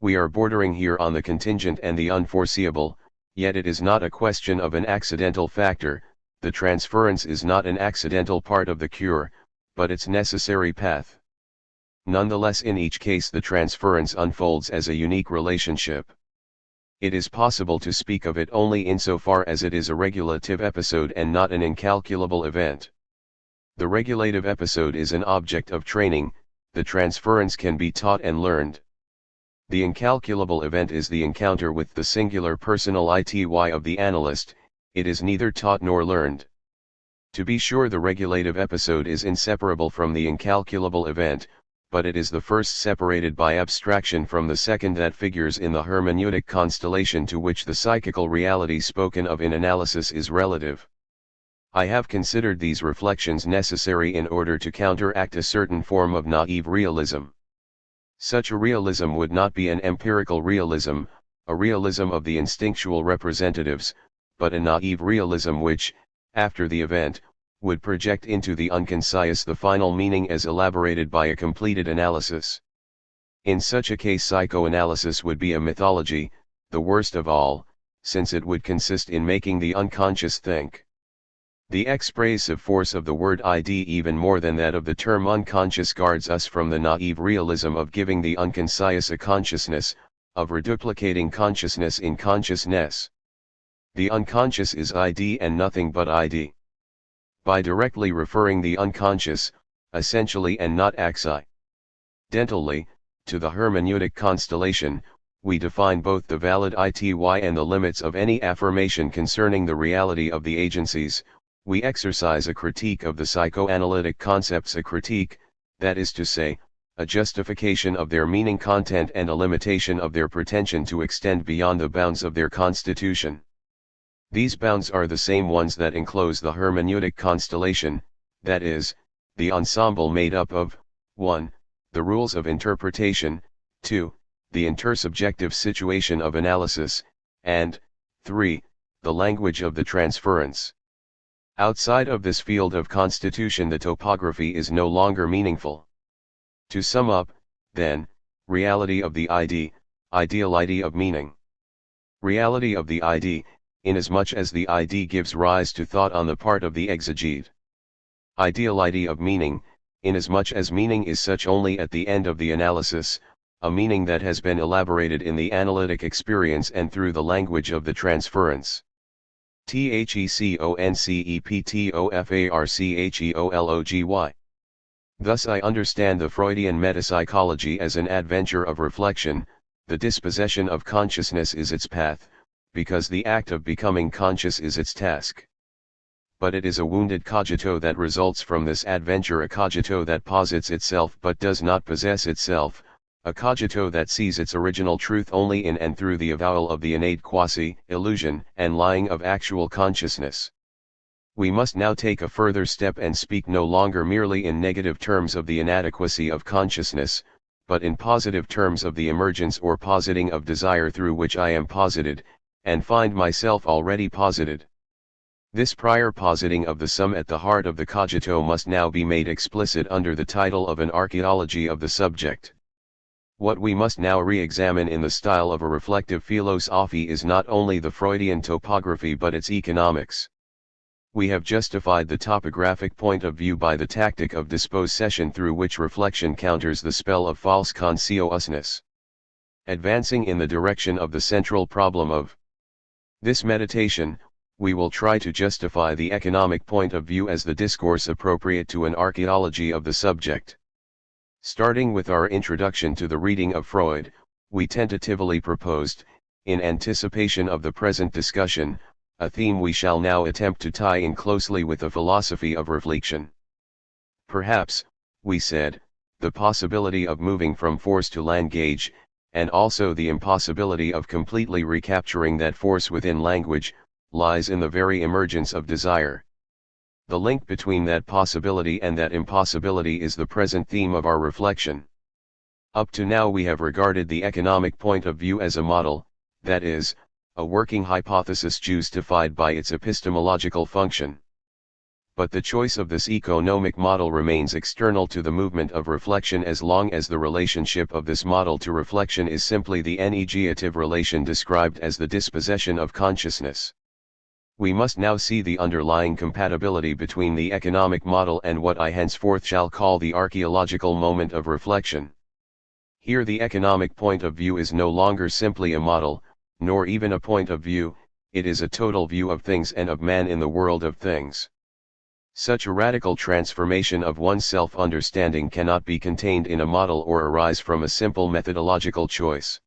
We are bordering here on the contingent and the unforeseeable, yet it is not a question of an accidental factor. The transference is not an accidental part of the cure, but its necessary path. Nonetheless, in each case the transference unfolds as a unique relationship. It is possible to speak of it only insofar as it is a regulative episode and not an incalculable event. The regulative episode is an object of training, the transference can be taught and learned. The incalculable event is the encounter with the singular personal ity of the analyst. It is neither taught nor learned. To be sure, the regulative episode is inseparable from the incalculable event, but it is the first separated by abstraction from the second that figures in the hermeneutic constellation to which the psychical reality spoken of in analysis is relative. I have considered these reflections necessary in order to counteract a certain form of naive realism. Such a realism would not be an empirical realism, a realism of the instinctual representatives, but a naive realism which, after the event, would project into the unconscious the final meaning as elaborated by a completed analysis. In such a case psychoanalysis would be a mythology, the worst of all, since it would consist in making the unconscious think. The expressive force of the word ID, even more than that of the term unconscious, guards us from the naive realism of giving the unconscious a consciousness, of reduplicating consciousness in consciousness. The unconscious is ID and nothing but ID. By directly referring the unconscious, essentially and not accidentally, to the hermeneutic constellation, we define both the valid ity and the limits of any affirmation concerning the reality of the agencies. We exercise a critique of the psychoanalytic concepts, a critique, that is to say, a justification of their meaning content and a limitation of their pretension to extend beyond the bounds of their constitution. These bounds are the same ones that enclose the hermeneutic constellation, that is, the ensemble made up of 1. The rules of interpretation, 2. The intersubjective situation of analysis, and 3. The language of the transference. Outside of this field of constitution the topography is no longer meaningful. To sum up, then, reality of the ID, ideality of meaning. Reality of the ID, inasmuch as the ID gives rise to thought on the part of the exegete. Ideality of meaning, inasmuch as meaning is such only at the end of the analysis, a meaning that has been elaborated in the analytic experience and through the language of the transference. THECONCEPTOFARCHEOLOGY. Thus I understand the Freudian metapsychology as an adventure of reflection. The dispossession of consciousness is its path, because the act of becoming conscious is its task. But it is a wounded cogito that results from this adventure, a cogito that posits itself but does not possess itself, a cogito that sees its original truth only in and through the avowal of the innate quasi-illusion and lying of actual consciousness. We must now take a further step and speak no longer merely in negative terms of the inadequacy of consciousness, but in positive terms of the emergence or positing of desire through which I am posited, and find myself already posited. This prior positing of the sum at the heart of the cogito must now be made explicit under the title of an archaeology of the subject. What we must now re-examine in the style of a reflective philosophy is not only the Freudian topography but its economics. We have justified the topographic point of view by the tactic of dispossession through which reflection counters the spell of false consciousness. Advancing in the direction of the central problem of this meditation, we will try to justify the economic point of view as the discourse appropriate to an archaeology of the subject. Starting with our introduction to the reading of Freud, we tentatively proposed, in anticipation of the present discussion, a theme we shall now attempt to tie in closely with the philosophy of reflection. Perhaps, we said, the possibility of moving from force to language, and also the impossibility of completely recapturing that force within language, lies in the very emergence of desire. The link between that possibility and that impossibility is the present theme of our reflection. Up to now we have regarded the economic point of view as a model, that is, a working hypothesis justified by its epistemological function. But the choice of this economic model remains external to the movement of reflection as long as the relationship of this model to reflection is simply the negative relation described as the dispossession of consciousness. We must now see the underlying compatibility between the economic model and what I henceforth shall call the archaeological moment of reflection. Here the economic point of view is no longer simply a model, nor even a point of view, it is a total view of things and of man in the world of things. Such a radical transformation of one's self-understanding cannot be contained in a model or arise from a simple methodological choice.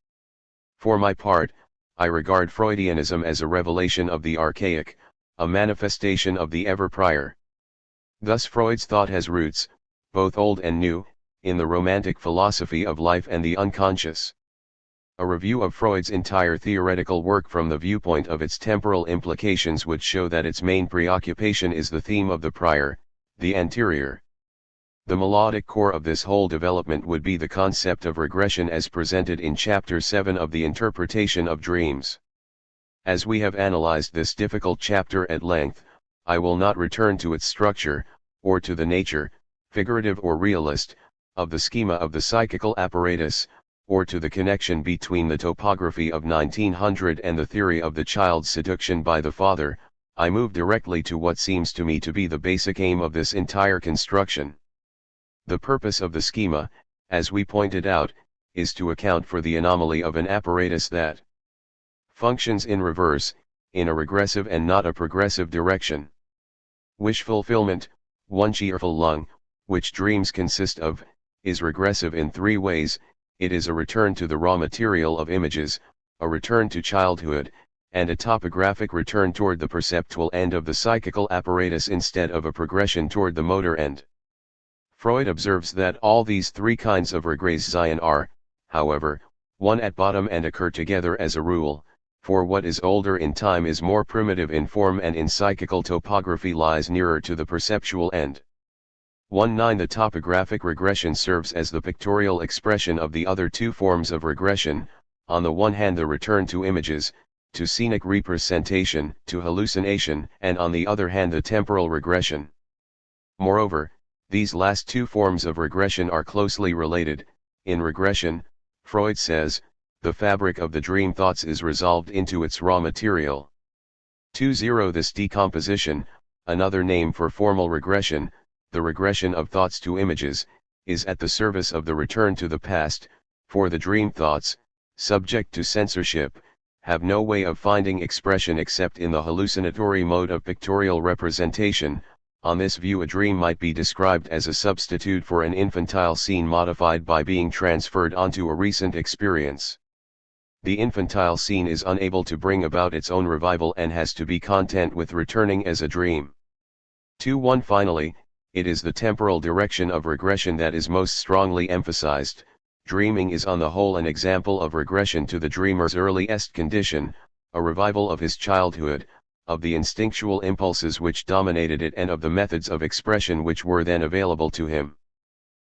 For my part, I regard Freudianism as a revelation of the archaic, a manifestation of the ever-prior. Thus Freud's thought has roots, both old and new, in the romantic philosophy of life and the unconscious. A review of Freud's entire theoretical work from the viewpoint of its temporal implications would show that its main preoccupation is the theme of the prior, the anterior. The melodic core of this whole development would be the concept of regression as presented in Chapter 7 of the Interpretation of Dreams. As we have analyzed this difficult chapter at length, I will not return to its structure, or to the nature, figurative or realist, of the schema of the psychical apparatus, or to the connection between the topography of 1900 and the theory of the child's seduction by the father. I move directly to what seems to me to be the basic aim of this entire construction. The purpose of the schema, as we pointed out, is to account for the anomaly of an apparatus that functions in reverse, in a regressive and not a progressive direction. Wish fulfillment, one cheerful lung, which dreams consist of, is regressive in three ways. It is a return to the raw material of images, a return to childhood, and a topographic return toward the perceptual end of the psychical apparatus instead of a progression toward the motor end. Freud observes that all these three kinds of regression are, however, one at bottom and occur together as a rule, for what is older in time is more primitive in form and in psychical topography lies nearer to the perceptual end. 1-9 The topographic regression serves as the pictorial expression of the other two forms of regression, on the one hand the return to images, to scenic representation, to hallucination, and on the other hand the temporal regression. Moreover, these last two forms of regression are closely related. In regression, Freud says, the fabric of the dream thoughts is resolved into its raw material. 2-0 This decomposition, another name for formal regression, the regression of thoughts to images, is at the service of the return to the past, for the dream thoughts, subject to censorship, have no way of finding expression except in the hallucinatory mode of pictorial representation. On this view a dream might be described as a substitute for an infantile scene modified by being transferred onto a recent experience. The infantile scene is unable to bring about its own revival and has to be content with returning as a dream. 2-1 Finally, it is the temporal direction of regression that is most strongly emphasized. Dreaming is on the whole an example of regression to the dreamer's earliest condition, a revival of his childhood, of the instinctual impulses which dominated it and of the methods of expression which were then available to him.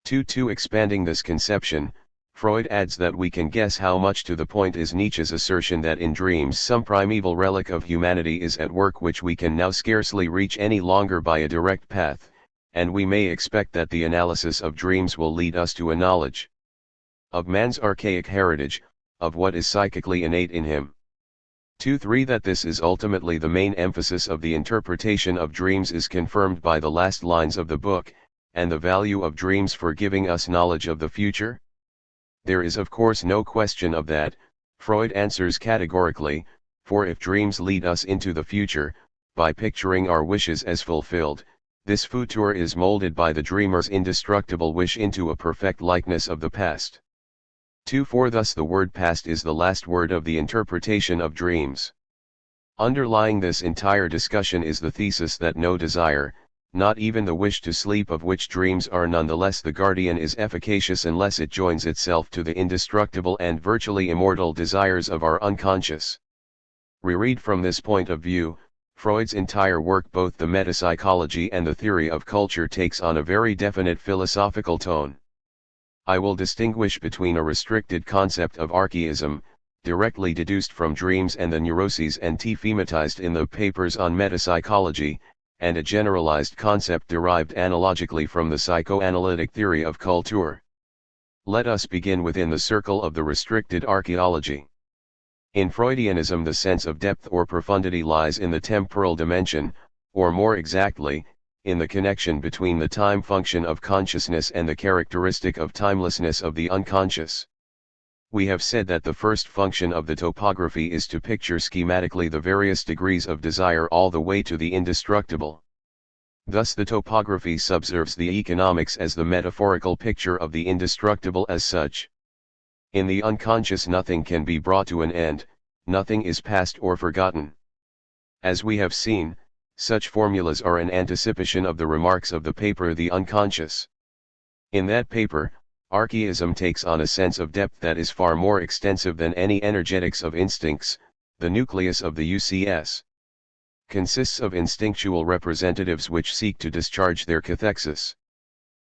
2-2 Expanding this conception, Freud adds that we can guess how much to the point is Nietzsche's assertion that in dreams some primeval relic of humanity is at work which we can now scarcely reach any longer by a direct path, and we may expect that the analysis of dreams will lead us to a knowledge of man's archaic heritage, of what is psychically innate in him. 2-3 That this is ultimately the main emphasis of the interpretation of dreams is confirmed by the last lines of the book, and the value of dreams for giving us knowledge of the future. There is of course no question of that, Freud answers categorically, for if dreams lead us into the future, by picturing our wishes as fulfilled, this futur is molded by the dreamer's indestructible wish into a perfect likeness of the past. 2-4 Thus the word past is the last word of the interpretation of dreams. Underlying this entire discussion is the thesis that no desire, not even the wish to sleep, of which dreams are nonetheless the guardian, is efficacious unless it joins itself to the indestructible and virtually immortal desires of our unconscious. Reread from this point of view, Freud's entire work, both the metapsychology and the theory of culture, takes on a very definite philosophical tone. I will distinguish between a restricted concept of archaism, directly deduced from dreams and the neuroses and thematized in the papers on metapsychology, and a generalized concept derived analogically from the psychoanalytic theory of culture. Let us begin within the circle of the restricted archaeology. In Freudianism, the sense of depth or profundity lies in the temporal dimension, or more exactly, in the connection between the time function of consciousness and the characteristic of timelessness of the unconscious. We have said that the first function of the topography is to picture schematically the various degrees of desire all the way to the indestructible. Thus the topography subserves the economics as the metaphorical picture of the indestructible as such. In the unconscious nothing can be brought to an end, nothing is past or forgotten. As we have seen, such formulas are an anticipation of the remarks of the paper The Unconscious. In that paper, archaism takes on a sense of depth that is far more extensive than any energetics of instincts. The nucleus of the UCS consists of instinctual representatives which seek to discharge their cathexis.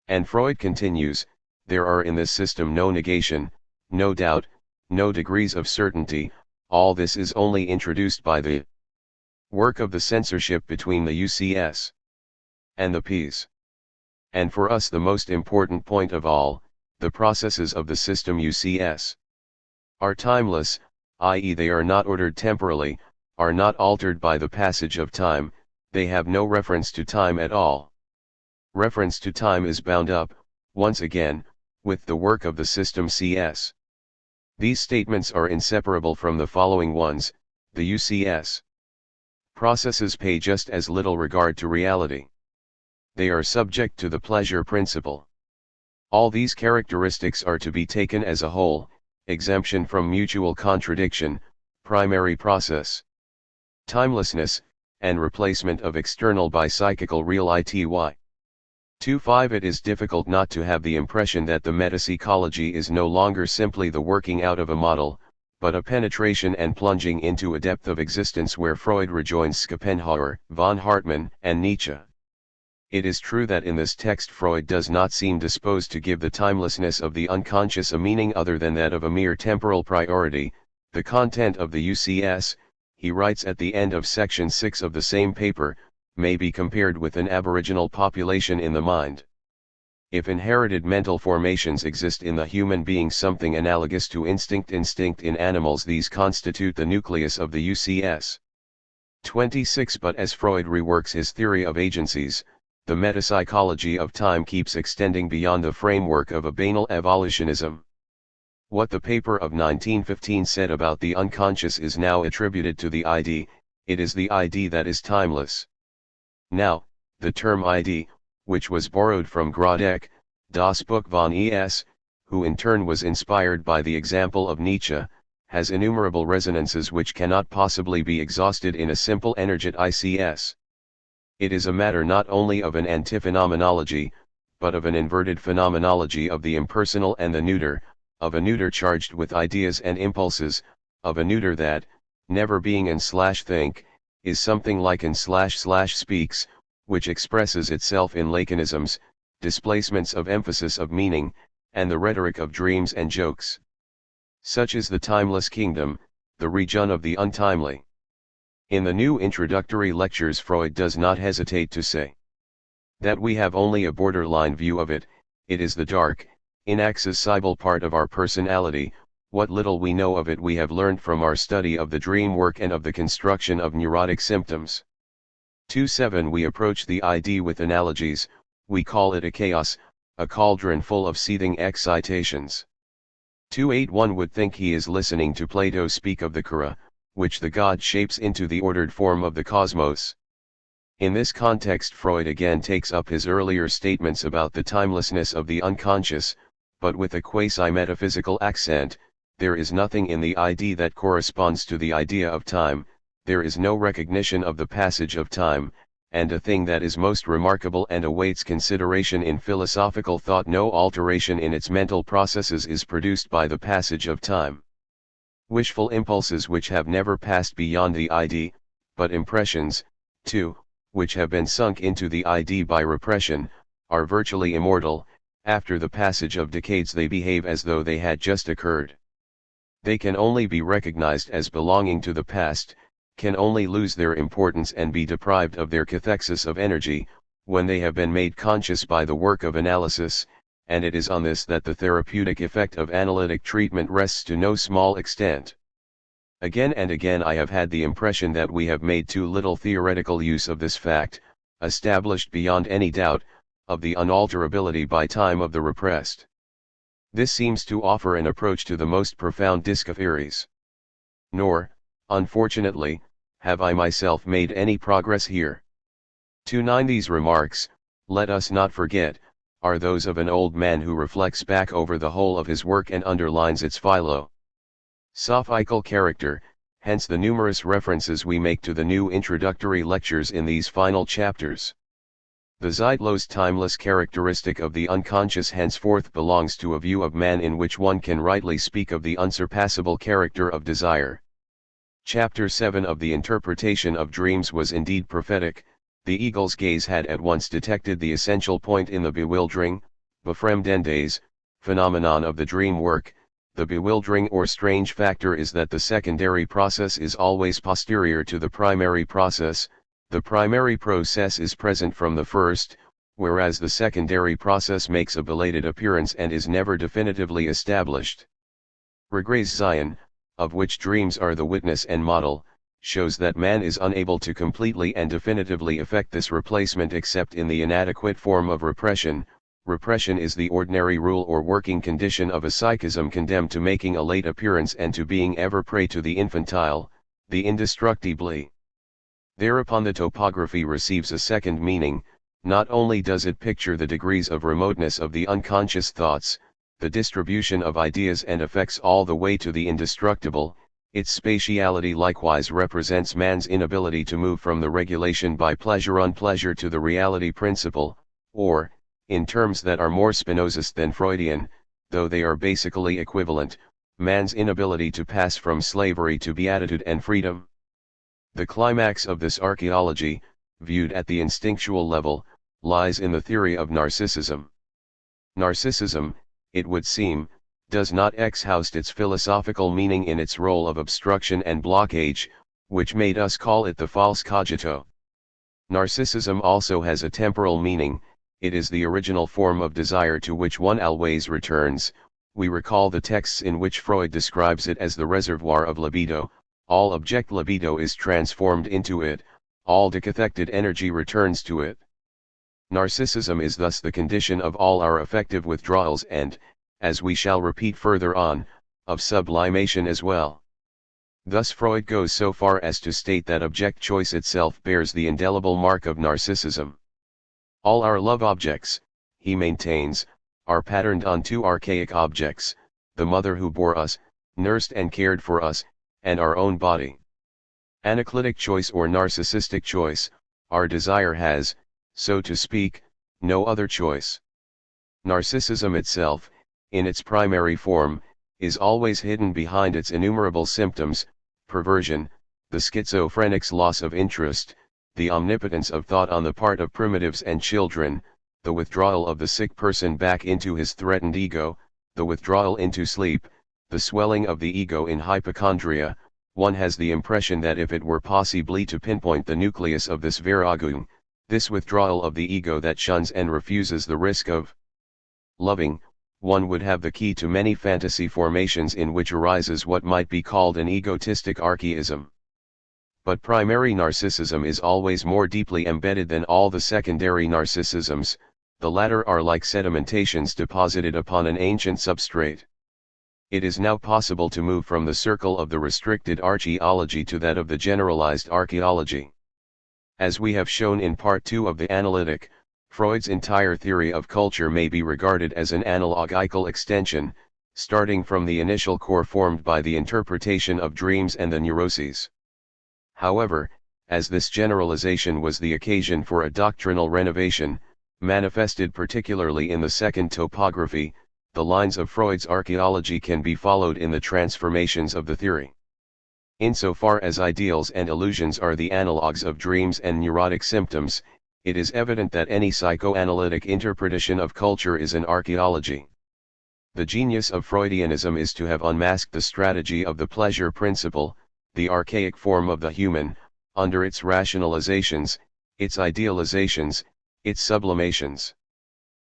And Freud continues, there are in this system no negation, no doubt, no degrees of certainty, all this is only introduced by the work of the censorship between the UCS and the Ps. And for us the most important point of all, the processes of the system UCS are timeless, i.e. they are not ordered temporally, are not altered by the passage of time, they have no reference to time at all. Reference to time is bound up, once again, with the work of the system CS. These statements are inseparable from the following ones: the UCS processes pay just as little regard to reality. They are subject to the pleasure principle. All these characteristics are to be taken as a whole, exemption from mutual contradiction, primary process, timelessness, and replacement of external by psychical real ity. 2.5 It is difficult not to have the impression that the metapsychology is no longer simply the working out of a model, but a penetration and plunging into a depth of existence where Freud rejoins Schopenhauer, von Hartmann, and Nietzsche. It is true that in this text Freud does not seem disposed to give the timelessness of the unconscious a meaning other than that of a mere temporal priority. The content of the UCS, he writes at the end of section 6 of the same paper, may be compared with an aboriginal population in the mind. If inherited mental formations exist in the human being, something analogous to instinct in animals, these constitute the nucleus of the UCS. 26 But as Freud reworks his theory of agencies, the metapsychology of time keeps extending beyond the framework of a banal evolutionism. What the paper of 1915 said about the unconscious is now attributed to the ID, it is the ID that is timeless. Now, the term ID, which was borrowed from Grodek, Das Buch von Es, who in turn was inspired by the example of Nietzsche, has innumerable resonances which cannot possibly be exhausted in a simple energet ICS. It is a matter not only of an antiphenomenology, but of an inverted phenomenology of the impersonal and the neuter, of a neuter charged with ideas and impulses, of a neuter that, never being in/think, is something like in/speaks, which expresses itself in laconisms, displacements of emphasis of meaning, and the rhetoric of dreams and jokes. Such is the timeless kingdom, the region of the untimely. In the new introductory lectures Freud does not hesitate to say that we have only a borderline view of it, it is the dark, inaccessible part of our personality. What little we know of it we have learned from our study of the dream work and of the construction of neurotic symptoms. 2.7 We approach the ID with analogies, we call it a chaos, a cauldron full of seething excitations. 2.8 One would think he is listening to Plato speak of the kara, which the god shapes into the ordered form of the cosmos. In this context Freud again takes up his earlier statements about the timelessness of the unconscious, but with a quasi-metaphysical accent. There is nothing in the ID that corresponds to the idea of time, there is no recognition of the passage of time, and a thing that is most remarkable and awaits consideration in philosophical thought, no alteration in its mental processes is produced by the passage of time. Wishful impulses which have never passed beyond the id, but impressions, too, which have been sunk into the id by repression, are virtually immortal. After the passage of decades they behave as though they had just occurred. They can only be recognized as belonging to the past, can only lose their importance and be deprived of their cathexis of energy, when they have been made conscious by the work of analysis, and it is on this that the therapeutic effect of analytic treatment rests to no small extent. Again and again I have had the impression that we have made too little theoretical use of this fact, established beyond any doubt, of the unalterability by time of the repressed. This seems to offer an approach to the most profound disc of theories. Nor, unfortunately, have I myself made any progress here. 9 These remarks, let us not forget, are those of an old man who reflects back over the whole of his work and underlines its philosophical character, hence the numerous references we make to the new introductory lectures in these final chapters. The zeitlos timeless characteristic of the unconscious henceforth belongs to a view of man in which one can rightly speak of the unsurpassable character of desire. Chapter 7 of the interpretation of dreams was indeed prophetic. The eagle's gaze had at once detected the essential point in the bewildering, befremdendes, phenomenon of the dream work. The bewildering or strange factor is that the secondary process is always posterior to the primary process. The primary process is present from the first, whereas the secondary process makes a belated appearance and is never definitively established. Ricoeur's Zion, of which dreams are the witness and model, shows that man is unable to completely and definitively effect this replacement except in the inadequate form of repression. Repression is the ordinary rule or working condition of a psychism condemned to making a late appearance and to being ever prey to the infantile, the indestructible. Thereupon the topography receives a second meaning. Not only does it picture the degrees of remoteness of the unconscious thoughts, the distribution of ideas and effects all the way to the indestructible, its spatiality likewise represents man's inability to move from the regulation by pleasure-unpleasure to the reality principle, or, in terms that are more Spinozist than Freudian, though they are basically equivalent, man's inability to pass from slavery to beatitude and freedom. The climax of this archaeology, viewed at the instinctual level, lies in the theory of narcissism. Narcissism, it would seem, does not exhaust its philosophical meaning in its role of obstruction and blockage, which made us call it the false cogito. Narcissism also has a temporal meaning. It is the original form of desire to which one always returns. We recall the texts in which Freud describes it as the reservoir of libido. All object libido is transformed into it, all decathected energy returns to it. Narcissism is thus the condition of all our affective withdrawals and, as we shall repeat further on, of sublimation as well. Thus Freud goes so far as to state that object choice itself bears the indelible mark of narcissism. All our love objects, he maintains, are patterned on two archaic objects, the mother who bore us, nursed and cared for us, and our own body. Anaclitic choice or narcissistic choice, our desire has, so to speak, no other choice. Narcissism itself, in its primary form, is always hidden behind its innumerable symptoms: perversion, the schizophrenic's loss of interest, the omnipotence of thought on the part of primitives and children, the withdrawal of the sick person back into his threatened ego, the withdrawal into sleep, the swelling of the ego in hypochondria. One has the impression that if it were possible to pinpoint the nucleus of this viragung, this withdrawal of the ego that shuns and refuses the risk of loving, one would have the key to many fantasy formations in which arises what might be called an egotistic archaism. But primary narcissism is always more deeply embedded than all the secondary narcissisms. The latter are like sedimentations deposited upon an ancient substrate. It is now possible to move from the circle of the restricted archaeology to that of the generalized archaeology. As we have shown in Part 2 of the Analytic, Freud's entire theory of culture may be regarded as an analogical extension, starting from the initial core formed by the interpretation of dreams and the neuroses. However, as this generalization was the occasion for a doctrinal renovation, manifested particularly in the second topography. The lines of Freud's archaeology can be followed in the transformations of the theory. Insofar as ideals and illusions are the analogues of dreams and neurotic symptoms, it is evident that any psychoanalytic interpretation of culture is an archaeology. The genius of Freudianism is to have unmasked the strategy of the pleasure principle, the archaic form of the human, under its rationalizations, its idealizations, its sublimations.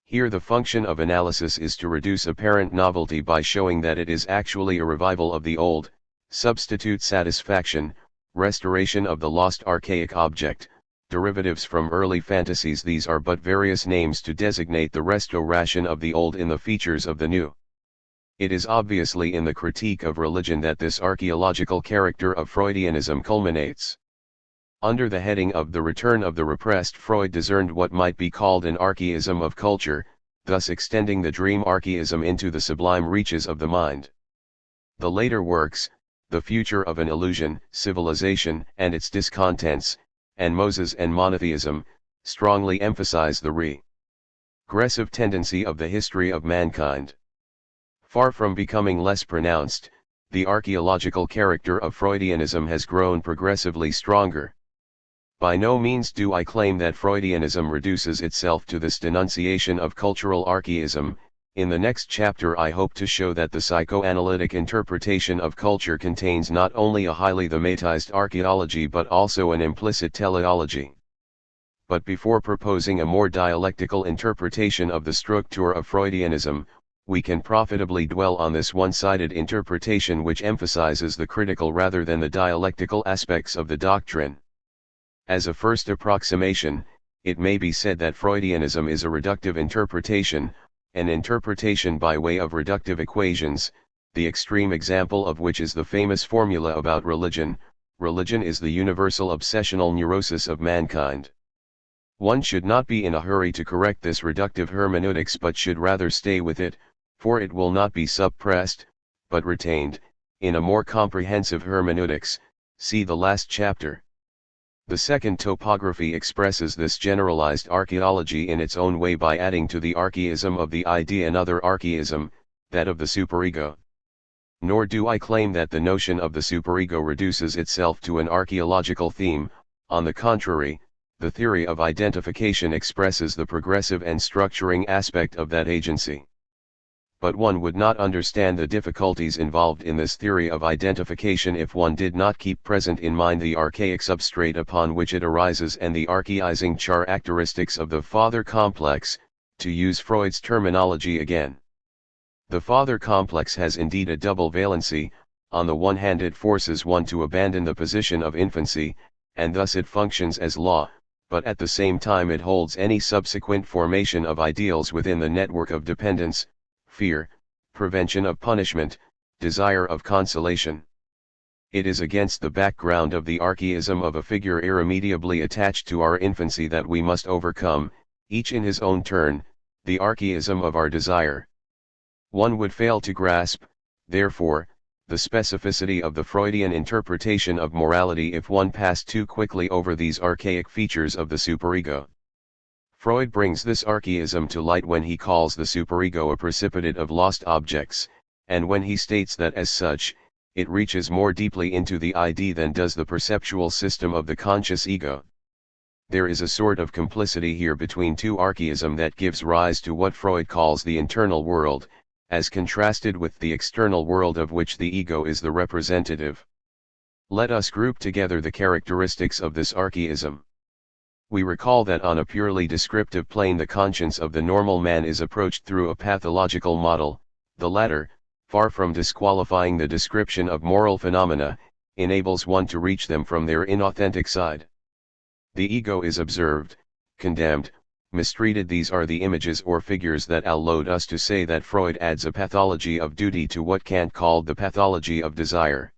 Here the function of analysis is to reduce apparent novelty by showing that it is actually a revival of the old, substitute satisfaction, restoration of the lost archaic object, derivatives from early fantasies. These are but various names to designate the restoration of the old in the features of the new. It is obviously in the critique of religion that this archaeological character of Freudianism culminates. Under the heading of the return of the repressed, Freud discerned what might be called an archaism of culture, thus extending the dream archaism into the sublime reaches of the mind. The later works, The Future of an Illusion, Civilization and its Discontents, and Moses and Monotheism, strongly emphasize the regressive tendency of the history of mankind. Far from becoming less pronounced, the archaeological character of Freudianism has grown progressively stronger. By no means do I claim that Freudianism reduces itself to this denunciation of cultural archaism. In the next chapter I hope to show that the psychoanalytic interpretation of culture contains not only a highly thematized archaeology but also an implicit teleology. But before proposing a more dialectical interpretation of the structure of Freudianism, we can profitably dwell on this one-sided interpretation which emphasizes the critical rather than the dialectical aspects of the doctrine. As a first approximation, it may be said that Freudianism is a reductive interpretation, an interpretation by way of reductive equations, the extreme example of which is the famous formula about religion: religion is the universal obsessional neurosis of mankind. One should not be in a hurry to correct this reductive hermeneutics but should rather stay with it, for it will not be suppressed, but retained, in a more comprehensive hermeneutics. See the last chapter. The second topography expresses this generalized archaeology in its own way by adding to the archaism of the idea another archaism, that of the superego. Nor do I claim that the notion of the superego reduces itself to an archaeological theme. On the contrary, the theory of identification expresses the progressive and structuring aspect of that agency. But one would not understand the difficulties involved in this theory of identification if one did not keep present in mind the archaic substrate upon which it arises and the archaizing characteristics of the father complex, to use Freud's terminology again. The father complex has indeed a double valency. On the one hand it forces one to abandon the position of infancy, and thus it functions as law, but at the same time it holds any subsequent formation of ideals within the network of dependence, fear, prevention of punishment, desire of consolation. It is against the background of the archaism of a figure irremediably attached to our infancy that we must overcome, each in his own turn, the archaism of our desire. One would fail to grasp, therefore, the specificity of the Freudian interpretation of morality if one passed too quickly over these archaic features of the superego. Freud brings this archaism to light when he calls the superego a precipitate of lost objects, and when he states that as such, it reaches more deeply into the ID than does the perceptual system of the conscious ego. There is a sort of complicity here between two archaism that gives rise to what Freud calls the internal world, as contrasted with the external world of which the ego is the representative. Let us group together the characteristics of this archaism. We recall that on a purely descriptive plane the conscience of the normal man is approached through a pathological model. The latter, far from disqualifying the description of moral phenomena, enables one to reach them from their inauthentic side. The ego is observed, condemned, mistreated. These are the images or figures that allowed us to say that Freud adds a pathology of duty to what Kant called the pathology of desire.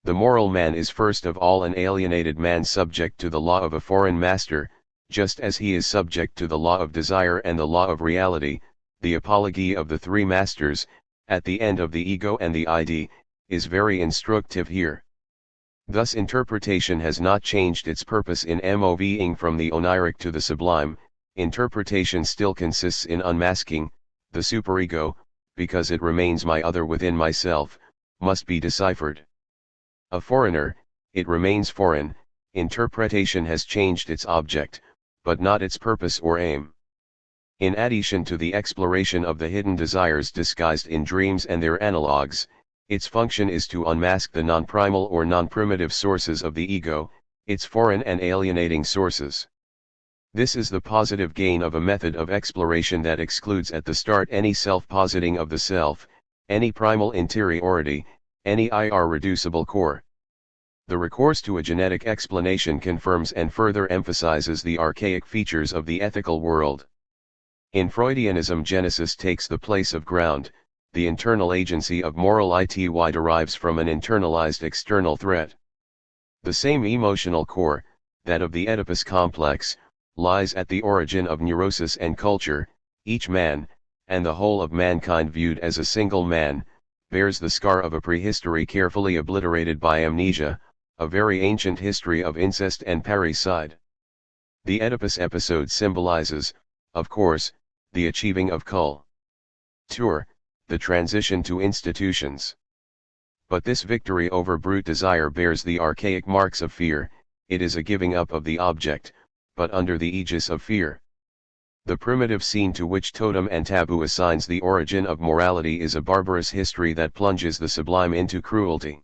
The moral man is first of all an alienated man subject to the law of a foreign master, just as he is subject to the law of desire and the law of reality. The apology of the three masters, at the end of the ego and the ID, is very instructive here. Thus interpretation has not changed its purpose in moving from the oniric to the sublime. Interpretation still consists in unmasking, the superego, because it remains my other within myself, must be deciphered. A foreigner, it remains foreign. Interpretation has changed its object, but not its purpose or aim. In addition to the exploration of the hidden desires disguised in dreams and their analogues, its function is to unmask the non-primal or non-primitive sources of the ego, its foreign and alienating sources. This is the positive gain of a method of exploration that excludes at the start any self-positing of the self, any primal interiority, any irreducible core. The recourse to a genetic explanation confirms and further emphasizes the archaic features of the ethical world. In Freudianism, genesis takes the place of ground. The internal agency of moral ity derives from an internalized external threat. The same emotional core, that of the Oedipus complex, lies at the origin of neurosis and culture. Each man, and the whole of mankind viewed as a single man, bears the scar of a prehistory carefully obliterated by amnesia, a very ancient history of incest and parricide. The Oedipus episode symbolizes, of course, the achieving of culture, the transition to institutions. But this victory over brute desire bears the archaic marks of fear. It is a giving up of the object, but under the aegis of fear. The primitive scene to which totem and taboo assigns the origin of morality is a barbarous history that plunges the sublime into cruelty.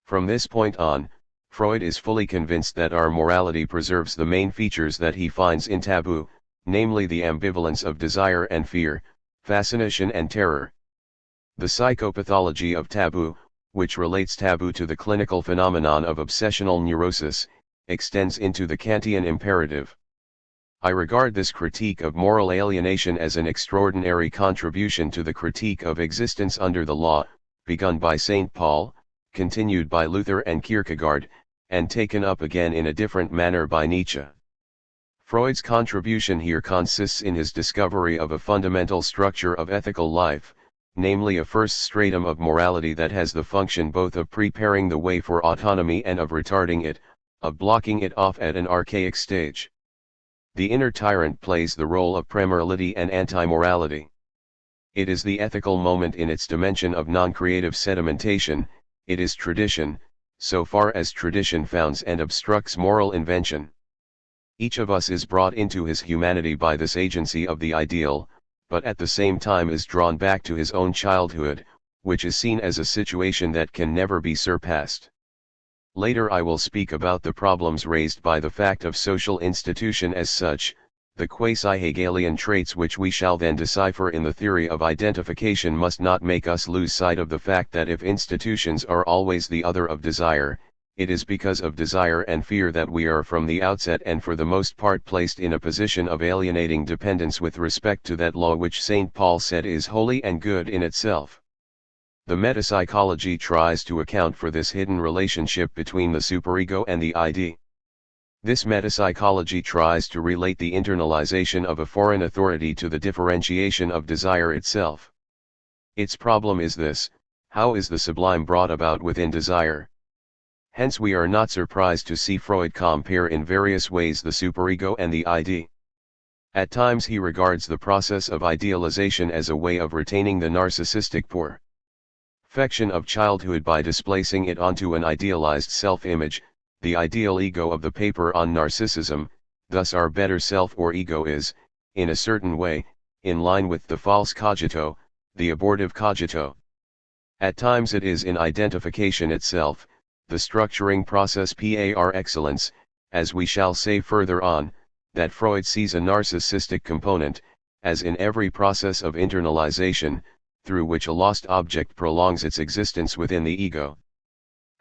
From this point on, Freud is fully convinced that our morality preserves the main features that he finds in taboo, namely the ambivalence of desire and fear, fascination and terror. The psychopathology of taboo, which relates taboo to the clinical phenomenon of obsessional neurosis, extends into the Kantian imperative. I regard this critique of moral alienation as an extraordinary contribution to the critique of existence under the law, begun by St. Paul, continued by Luther and Kierkegaard, and taken up again in a different manner by Nietzsche. Freud's contribution here consists in his discovery of a fundamental structure of ethical life, namely a first stratum of morality that has the function both of preparing the way for autonomy and of retarding it, of blocking it off at an archaic stage. The inner tyrant plays the role of premorality and anti-morality. It is the ethical moment in its dimension of non-creative sedimentation. It is tradition, so far as tradition founds and obstructs moral invention. Each of us is brought into his humanity by this agency of the ideal, but at the same time is drawn back to his own childhood, which is seen as a situation that can never be surpassed. Later I will speak about the problems raised by the fact of social institution as such, the quasi-Hegelian traits which we shall then decipher in the theory of identification must not make us lose sight of the fact that if institutions are always the other of desire, it is because of desire and fear that we are from the outset and for the most part placed in a position of alienating dependence with respect to that law which St. Paul said is holy and good in itself. The metapsychology tries to account for this hidden relationship between the superego and the id. This metapsychology tries to relate the internalization of a foreign authority to the differentiation of desire itself. Its problem is this: how is the sublime brought about within desire? Hence we are not surprised to see Freud compare in various ways the superego and the id. At times he regards the process of idealization as a way of retaining the narcissistic perfection of childhood by displacing it onto an idealized self-image, the ideal ego of the paper on narcissism. Thus our better self or ego is, in a certain way, in line with the false cogito, the abortive cogito. At times it is in identification itself, the structuring process par excellence, as we shall say further on, that Freud sees a narcissistic component, as in every process of internalization, through which a lost object prolongs its existence within the ego.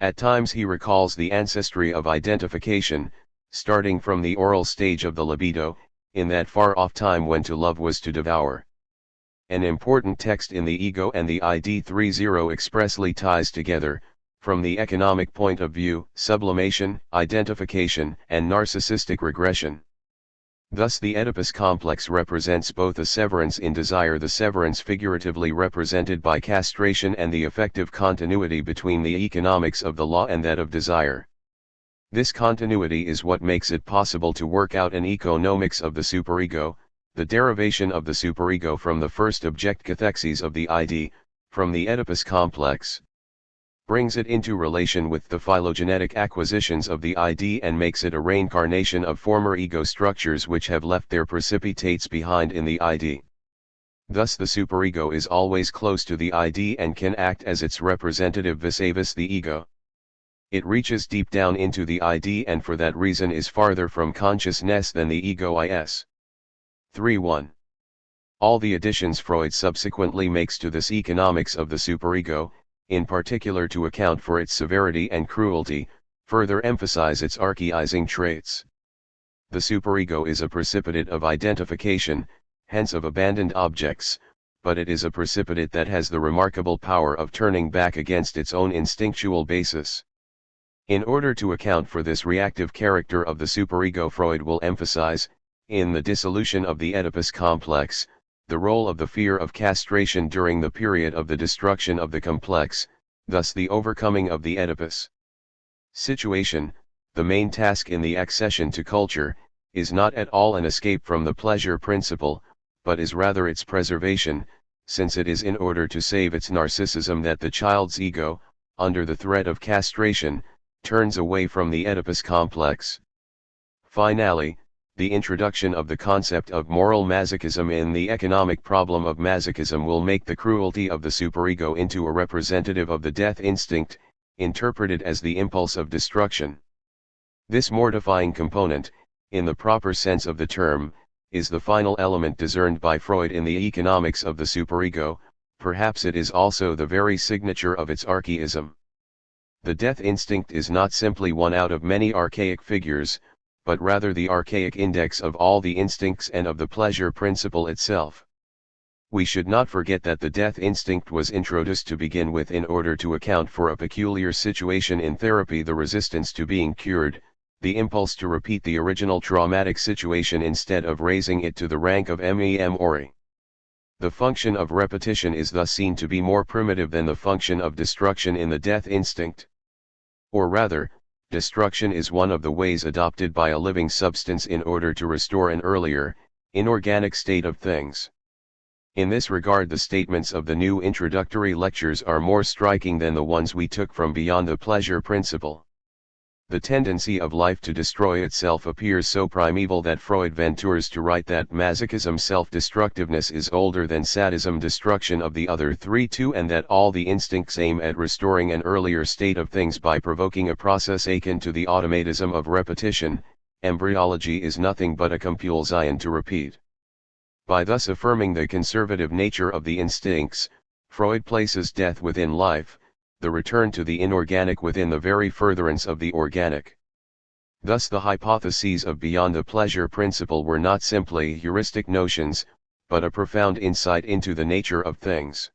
At times he recalls the ancestry of identification, starting from the oral stage of the libido, in that far-off time when to love was to devour. An important text in the ego and the id 30 expressly ties together, from the economic point of view, sublimation, identification, and narcissistic regression. Thus the Oedipus complex represents both a severance in desire, the severance figuratively represented by castration, and the effective continuity between the economics of the law and that of desire. This continuity is what makes it possible to work out an economics of the superego, the derivation of the superego from the first object cathexis of the ID, from the Oedipus complex. Brings it into relation with the phylogenetic acquisitions of the ID and makes it a reincarnation of former ego structures which have left their precipitates behind in the ID. Thus the superego is always close to the ID and can act as its representative vis-a-vis the ego. It reaches deep down into the ID and for that reason is farther from consciousness than the ego is. 3.1. All the additions Freud subsequently makes to this economics of the superego, in particular to account for its severity and cruelty, further emphasize its archaizing traits. The superego is a precipitate of identification, hence of abandoned objects, but it is a precipitate that has the remarkable power of turning back against its own instinctual basis. In order to account for this reactive character of the superego, Freud will emphasize, in the dissolution of the Oedipus complex, the role of the fear of castration during the period of the destruction of the complex, thus the overcoming of the Oedipus situation. The main task in the accession to culture, is not at all an escape from the pleasure principle, but is rather its preservation, since it is in order to save its narcissism that the child's ego, under the threat of castration, turns away from the Oedipus complex. Finally, the introduction of the concept of moral masochism in the economic problem of masochism will make the cruelty of the superego into a representative of the death instinct, interpreted as the impulse of destruction. This mortifying component, in the proper sense of the term, is the final element discerned by Freud in the economics of the superego. Perhaps it is also the very signature of its archaism. The death instinct is not simply one out of many archaic figures, but rather the archaic index of all the instincts and of the pleasure principle itself. We should not forget that the death instinct was introduced to begin with in order to account for a peculiar situation in therapy, the resistance to being cured, the impulse to repeat the original traumatic situation instead of raising it to the rank of mem ori. The function of repetition is thus seen to be more primitive than the function of destruction in the death instinct. Or rather, destruction is one of the ways adopted by a living substance in order to restore an earlier, inorganic state of things. In this regard, the statements of the new introductory lectures are more striking than the ones we took from Beyond the Pleasure Principle. The tendency of life to destroy itself appears so primeval that Freud ventures to write that masochism, self-destructiveness, is older than sadism, destruction of the other three too, and that all the instincts aim at restoring an earlier state of things by provoking a process akin to the automatism of repetition. Embryology is nothing but a compulsion to repeat. By thus affirming the conservative nature of the instincts, Freud places death within life, the return to the inorganic within the very furtherance of the organic. Thus the hypotheses of Beyond the Pleasure Principle were not simply heuristic notions, but a profound insight into the nature of things.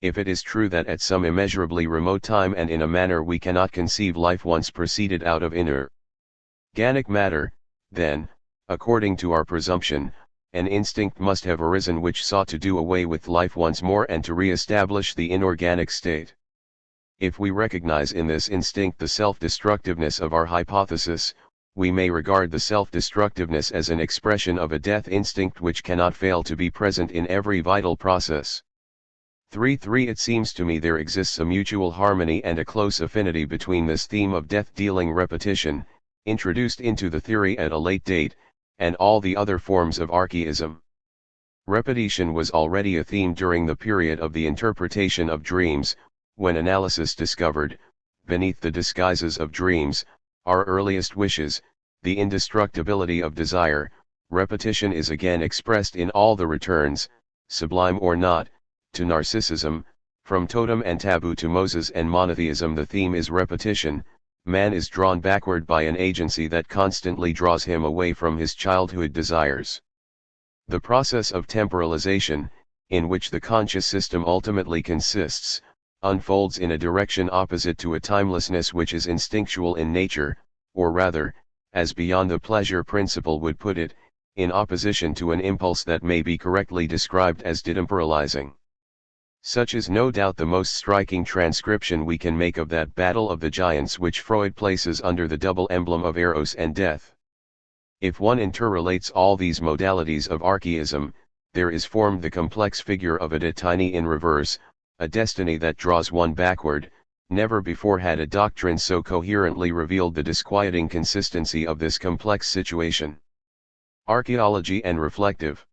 If it is true that at some immeasurably remote time and in a manner we cannot conceive, life once proceeded out of inorganic matter, then, according to our presumption, an instinct must have arisen which sought to do away with life once more and to re-establish the inorganic state. If we recognize in this instinct the self-destructiveness of our hypothesis, we may regard the self-destructiveness as an expression of a death instinct which cannot fail to be present in every vital process. 3.3 It seems to me there exists a mutual harmony and a close affinity between this theme of death-dealing repetition, introduced into the theory at a late date, and all the other forms of archaism. Repetition was already a theme during the period of the interpretation of dreams, when analysis discovered, beneath the disguises of dreams, our earliest wishes, the indestructibility of desire. Repetition is again expressed in all the returns, sublime or not, to narcissism. From totem and taboo to Moses and monotheism, the theme is repetition. Man is drawn backward by an agency that constantly draws him away from his childhood desires. The process of temporalization, in which the conscious system ultimately consists, unfolds in a direction opposite to a timelessness which is instinctual in nature, or rather, as Beyond the Pleasure Principle would put it, in opposition to an impulse that may be correctly described as detemporalizing. Such is no doubt the most striking transcription we can make of that battle of the giants which Freud places under the double emblem of eros and death. If one interrelates all these modalities of archaism, there is formed the complex figure of a destiny in reverse, a destiny that draws one backward. Never before had a doctrine so coherently revealed the disquieting consistency of this complex situation. Archaeology and reflective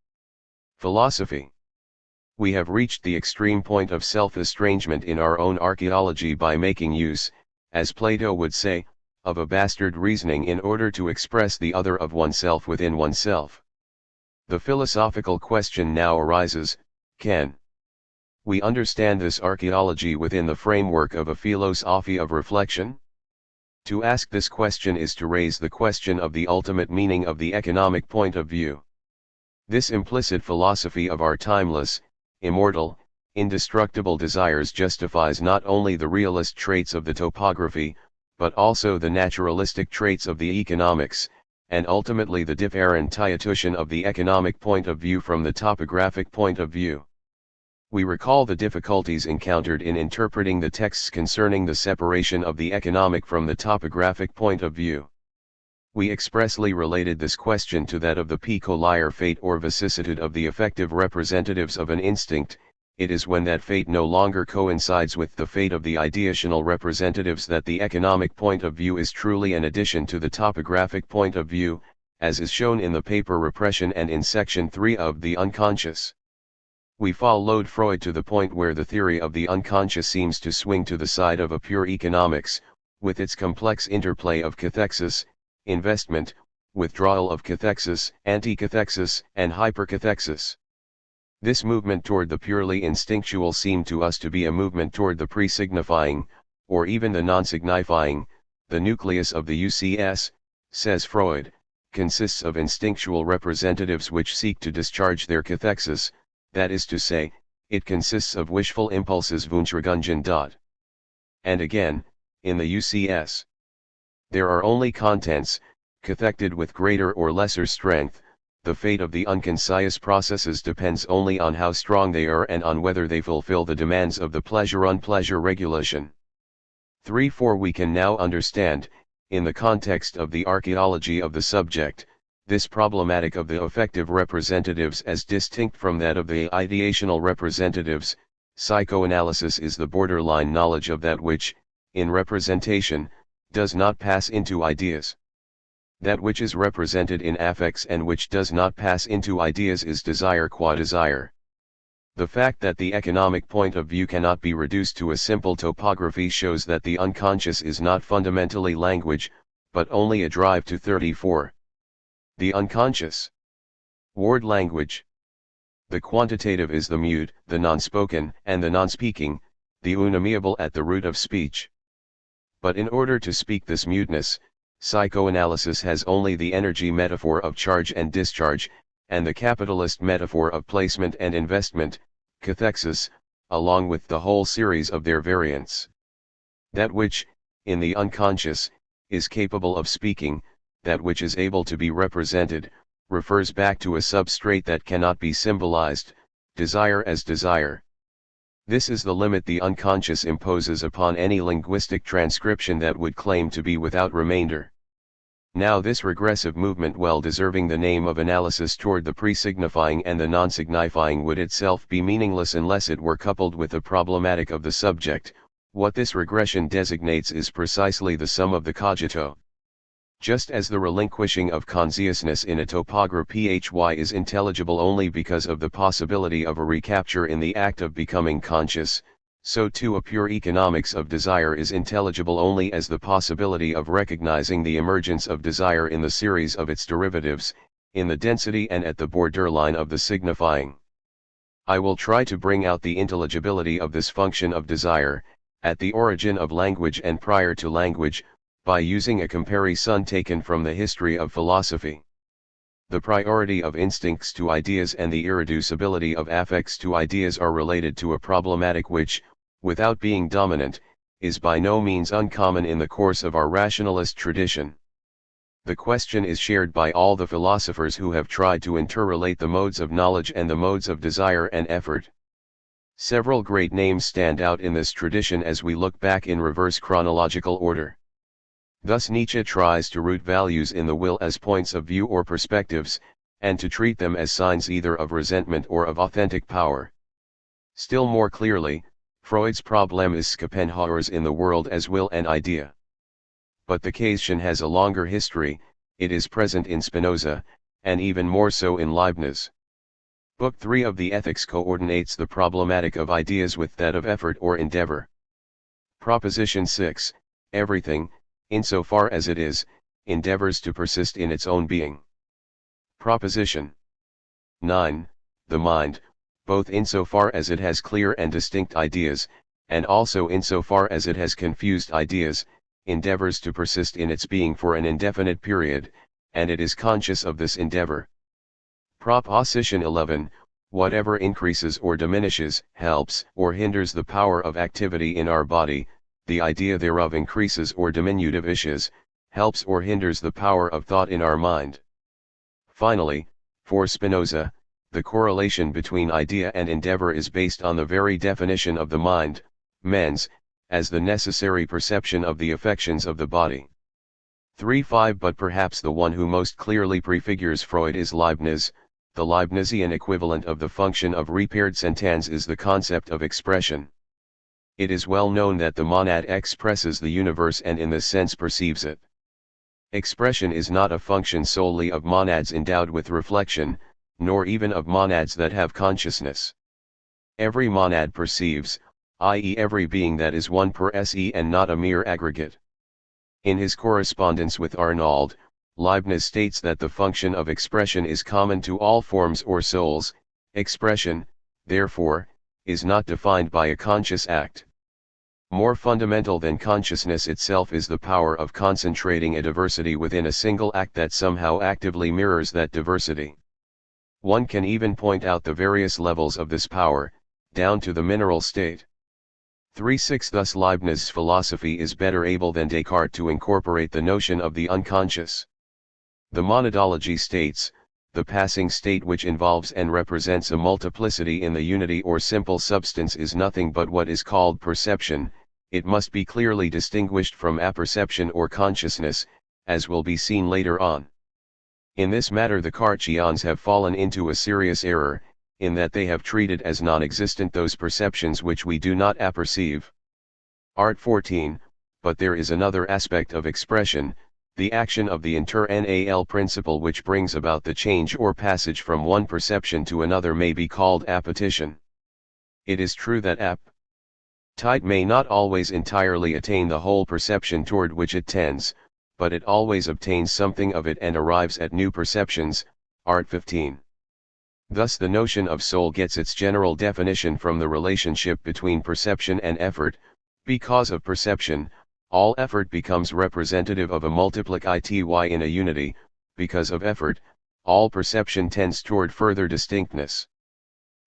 philosophy. We have reached the extreme point of self-estrangement in our own archaeology by making use, as Plato would say, of a bastard reasoning in order to express the other of oneself within oneself. The philosophical question now arises, can we understand this archaeology within the framework of a philosophy of reflection? To ask this question is to raise the question of the ultimate meaning of the economic point of view. This implicit philosophy of our timeless, immortal, indestructible desires justifies not only the realist traits of the topography, but also the naturalistic traits of the economics, and ultimately the differentiation of the economic point of view from the topographic point of view. We recall the difficulties encountered in interpreting the texts concerning the separation of the economic from the topographic point of view. We expressly related this question to that of the peculiar fate or vicissitude of the effective representatives of an instinct. It is when that fate no longer coincides with the fate of the ideational representatives that the economic point of view is truly an addition to the topographic point of view, as is shown in the paper Repression and in section 3 of The Unconscious. We followed Freud to the point where the theory of the unconscious seems to swing to the side of a pure economics, with its complex interplay of cathexis, investment, withdrawal of cathexis, anti-cathexis, and hypercathexis. This movement toward the purely instinctual seemed to us to be a movement toward the pre-signifying, or even the non-signifying. The nucleus of the UCS, says Freud, consists of instinctual representatives which seek to discharge their cathexis, that is to say, it consists of wishful impulses Wunschregungen. And again, in the UCS, there are only contents, cathected with greater or lesser strength. The fate of the unconscious processes depends only on how strong they are and on whether they fulfill the demands of the pleasure-unpleasure regulation. 3-4 We can now understand, in the context of the archaeology of the subject, this problematic of the affective representatives as distinct from that of the ideational representatives. Psychoanalysis is the borderline knowledge of that which, in representation, does not pass into ideas. That which is represented in affects and which does not pass into ideas is desire qua desire. The fact that the economic point of view cannot be reduced to a simple topography shows that the unconscious is not fundamentally language, but only a drive to 34. The unconscious. Word language. The quantitative is the mute, the non-spoken, and the non-speaking, the unamiable at the root of speech. But in order to speak this muteness, psychoanalysis has only the energy metaphor of charge and discharge, and the capitalist metaphor of placement and investment, cathexis, along with the whole series of their variants. That which, in the unconscious, is capable of speaking, that which is able to be represented, refers back to a substrate that cannot be symbolized, desire as desire. This is the limit the unconscious imposes upon any linguistic transcription that would claim to be without remainder. Now this regressive movement, well deserving the name of analysis toward the pre-signifying and the non-signifying, would itself be meaningless unless it were coupled with the problematic of the subject. What this regression designates is precisely the sum of the cogito. Just as the relinquishing of consciousness in a topography is intelligible only because of the possibility of a recapture in the act of becoming conscious, so too a pure economics of desire is intelligible only as the possibility of recognizing the emergence of desire in the series of its derivatives, in the density and at the borderline of the signifying. I will try to bring out the intelligibility of this function of desire, at the origin of language and prior to language, by using a comparison taken from the history of philosophy. The priority of instincts to ideas and the irreducibility of affects to ideas are related to a problematic which, without being dominant, is by no means uncommon in the course of our rationalist tradition. The question is shared by all the philosophers who have tried to interrelate the modes of knowledge and the modes of desire and effort. Several great names stand out in this tradition as we look back in reverse chronological order. Thus Nietzsche tries to root values in the will as points of view or perspectives, and to treat them as signs either of resentment or of authentic power. Still more clearly, Freud's problem is Schopenhauer's in the world as will and idea. But the question has a longer history. It is present in Spinoza, and even more so in Leibniz. Book 3 of the Ethics coordinates the problematic of ideas with that of effort or endeavor. Proposition 6, everything, insofar as it is, endeavors to persist in its own being. Proposition 9, the mind, both insofar as it has clear and distinct ideas, and also insofar as it has confused ideas, endeavors to persist in its being for an indefinite period, and it is conscious of this endeavor. Proposition 11, whatever increases or diminishes, helps or hinders the power of activity in our body, the idea thereof increases or diminutishes, helps or hinders the power of thought in our mind. Finally, for Spinoza, the correlation between idea and endeavor is based on the very definition of the mind, mens, as the necessary perception of the affections of the body. 3.5 But perhaps the one who most clearly prefigures Freud is Leibniz. The Leibnizian equivalent of the function of repaired sentence is the concept of expression. It is well known that the monad expresses the universe and in this sense perceives it. Expression is not a function solely of monads endowed with reflection, nor even of monads that have consciousness. Every monad perceives, i.e. every being that is one per se and not a mere aggregate. In his correspondence with Arnauld, Leibniz states that the function of expression is common to all forms or souls. Expression, therefore, is not defined by a conscious act. More fundamental than consciousness itself is the power of concentrating a diversity within a single act that somehow actively mirrors that diversity. One can even point out the various levels of this power, down to the mineral state. 3.6 Thus Leibniz's philosophy is better able than Descartes to incorporate the notion of the unconscious. The monadology states, the passing state which involves and represents a multiplicity in the unity or simple substance is nothing but what is called perception. It must be clearly distinguished from apperception or consciousness, as will be seen later on. In this matter the Cartesians have fallen into a serious error, in that they have treated as non-existent those perceptions which we do not apperceive. Art 14, but there is another aspect of expression, the action of the inter-nal principle which brings about the change or passage from one perception to another may be called appetition. It is true that appetite may not always entirely attain the whole perception toward which it tends, but it always obtains something of it and arrives at new perceptions. Art 15. Thus the notion of soul gets its general definition from the relationship between perception and effort. Because of perception, all effort becomes representative of a multiplicity in a unity. Because of effort, all perception tends toward further distinctness.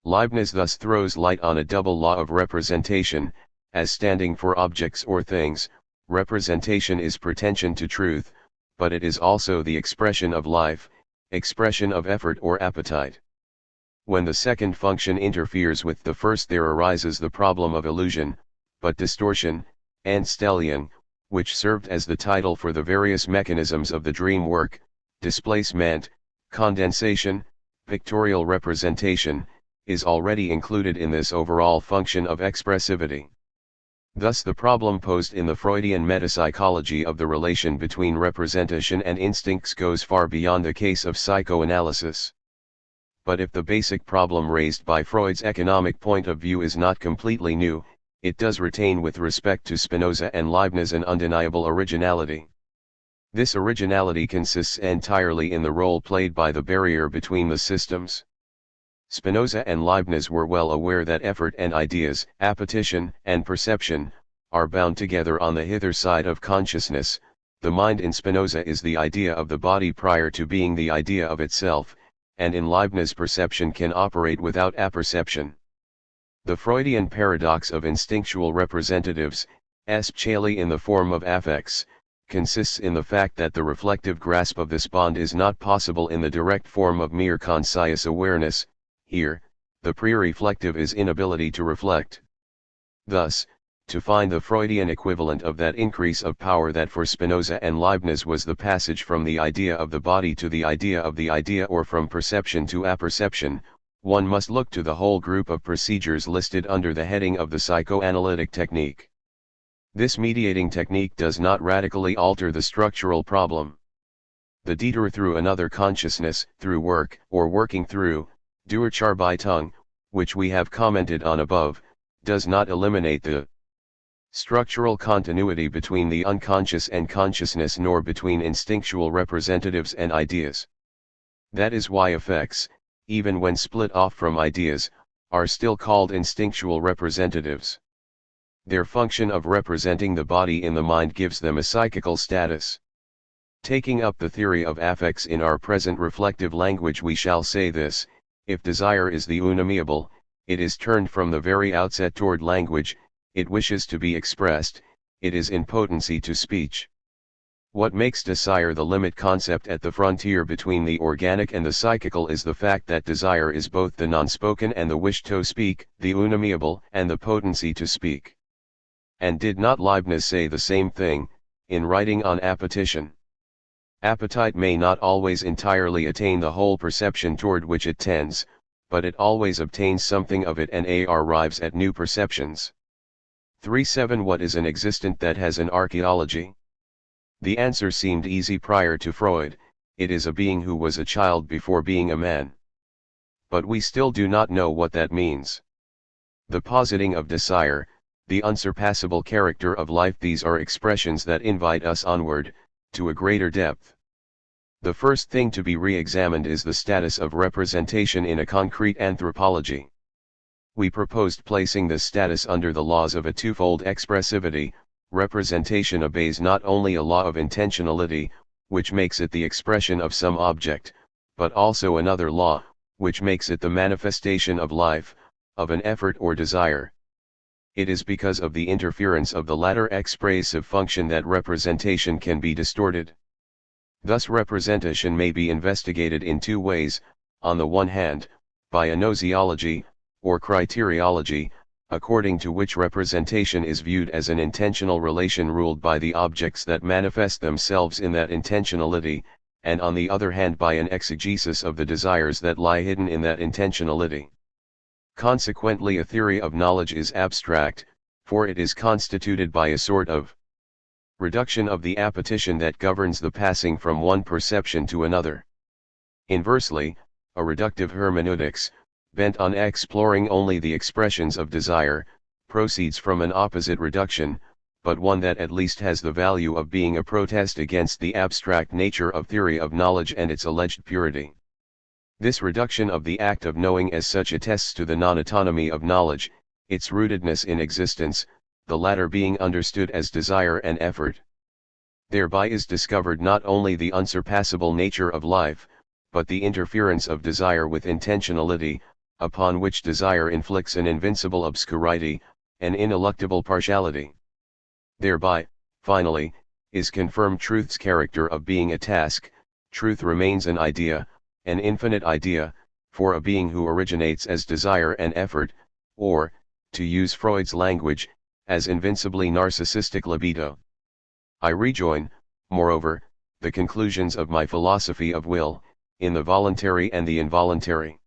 Leibniz thus throws light on a double law of representation, as standing for objects or things. Representation is pretension to truth, but it is also the expression of life, expression of effort or appetite. When the second function interferes with the first, there arises the problem of illusion, but distortion, and stellion, which served as the title for the various mechanisms of the dream work, displacement, condensation, pictorial representation, is already included in this overall function of expressivity. Thus the problem posed in the Freudian metapsychology of the relation between representation and instincts goes far beyond the case of psychoanalysis. But if the basic problem raised by Freud's economic point of view is not completely new, it does retain with respect to Spinoza and Leibniz an undeniable originality. This originality consists entirely in the role played by the barrier between the systems. Spinoza and Leibniz were well aware that effort and ideas, appetition and perception, are bound together on the hither side of consciousness. The mind in Spinoza is the idea of the body prior to being the idea of itself, and in Leibniz perception can operate without apperception. The Freudian paradox of instinctual representatives, especially in the form of affects, consists in the fact that the reflective grasp of this bond is not possible in the direct form of mere conscious awareness. Here, the pre-reflective is inability to reflect. Thus, to find the Freudian equivalent of that increase of power that for Spinoza and Leibniz was the passage from the idea of the body to the idea of the idea, or from perception to apperception, one must look to the whole group of procedures listed under the heading of the psychoanalytic technique. This mediating technique does not radically alter the structural problem. The detour through another consciousness, through work, or working through, Durcharbeitung, which we have commented on above, does not eliminate the structural continuity between the unconscious and consciousness, nor between instinctual representatives and ideas. That is why effects, even when split off from ideas, are still called instinctual representatives. Their function of representing the body in the mind gives them a psychical status. Taking up the theory of affects in our present reflective language, we shall say this: if desire is the unamiable, it is turned from the very outset toward language, it wishes to be expressed, it is in potency to speech. What makes desire the limit concept at the frontier between the organic and the psychical is the fact that desire is both the non-spoken and the wish to speak, the unamiable and the potency to speak. And did not Leibniz say the same thing, in writing on appetition? Appetite may not always entirely attain the whole perception toward which it tends, but it always obtains something of it and arrives at new perceptions. 3.7 What is an existent that has an archaeology? The answer seemed easy prior to Freud: it is a being who was a child before being a man. But we still do not know what that means. The positing of desire, the unsurpassable character of life, these are expressions that invite us onward, to a greater depth. The first thing to be re-examined is the status of representation in a concrete anthropology. We proposed placing this status under the laws of a twofold expressivity. Representation obeys not only a law of intentionality, which makes it the expression of some object, but also another law, which makes it the manifestation of life, of an effort or desire. It is because of the interference of the latter expressive function that representation can be distorted. Thus representation may be investigated in two ways: on the one hand, by a gnoseology, or criteriology, according to which representation is viewed as an intentional relation ruled by the objects that manifest themselves in that intentionality, and on the other hand by an exegesis of the desires that lie hidden in that intentionality. Consequently, a theory of knowledge is abstract, for it is constituted by a sort of reduction of the appetition that governs the passing from one perception to another. Inversely, a reductive hermeneutics, bent on exploring only the expressions of desire, proceeds from an opposite reduction, but one that at least has the value of being a protest against the abstract nature of theory of knowledge and its alleged purity. This reduction of the act of knowing as such attests to the non-autonomy of knowledge, its rootedness in existence, the latter being understood as desire and effort. Thereby is discovered not only the unsurpassable nature of life, but the interference of desire with intentionality, upon which desire inflicts an invincible obscurity, an ineluctable partiality. Thereby, finally, is confirmed truth's character of being a task. Truth remains an idea, an infinite idea, for a being who originates as desire and effort, or, to use Freud's language, as invincibly narcissistic libido. I rejoin, moreover, the conclusions of my philosophy of will, in the voluntary and the involuntary.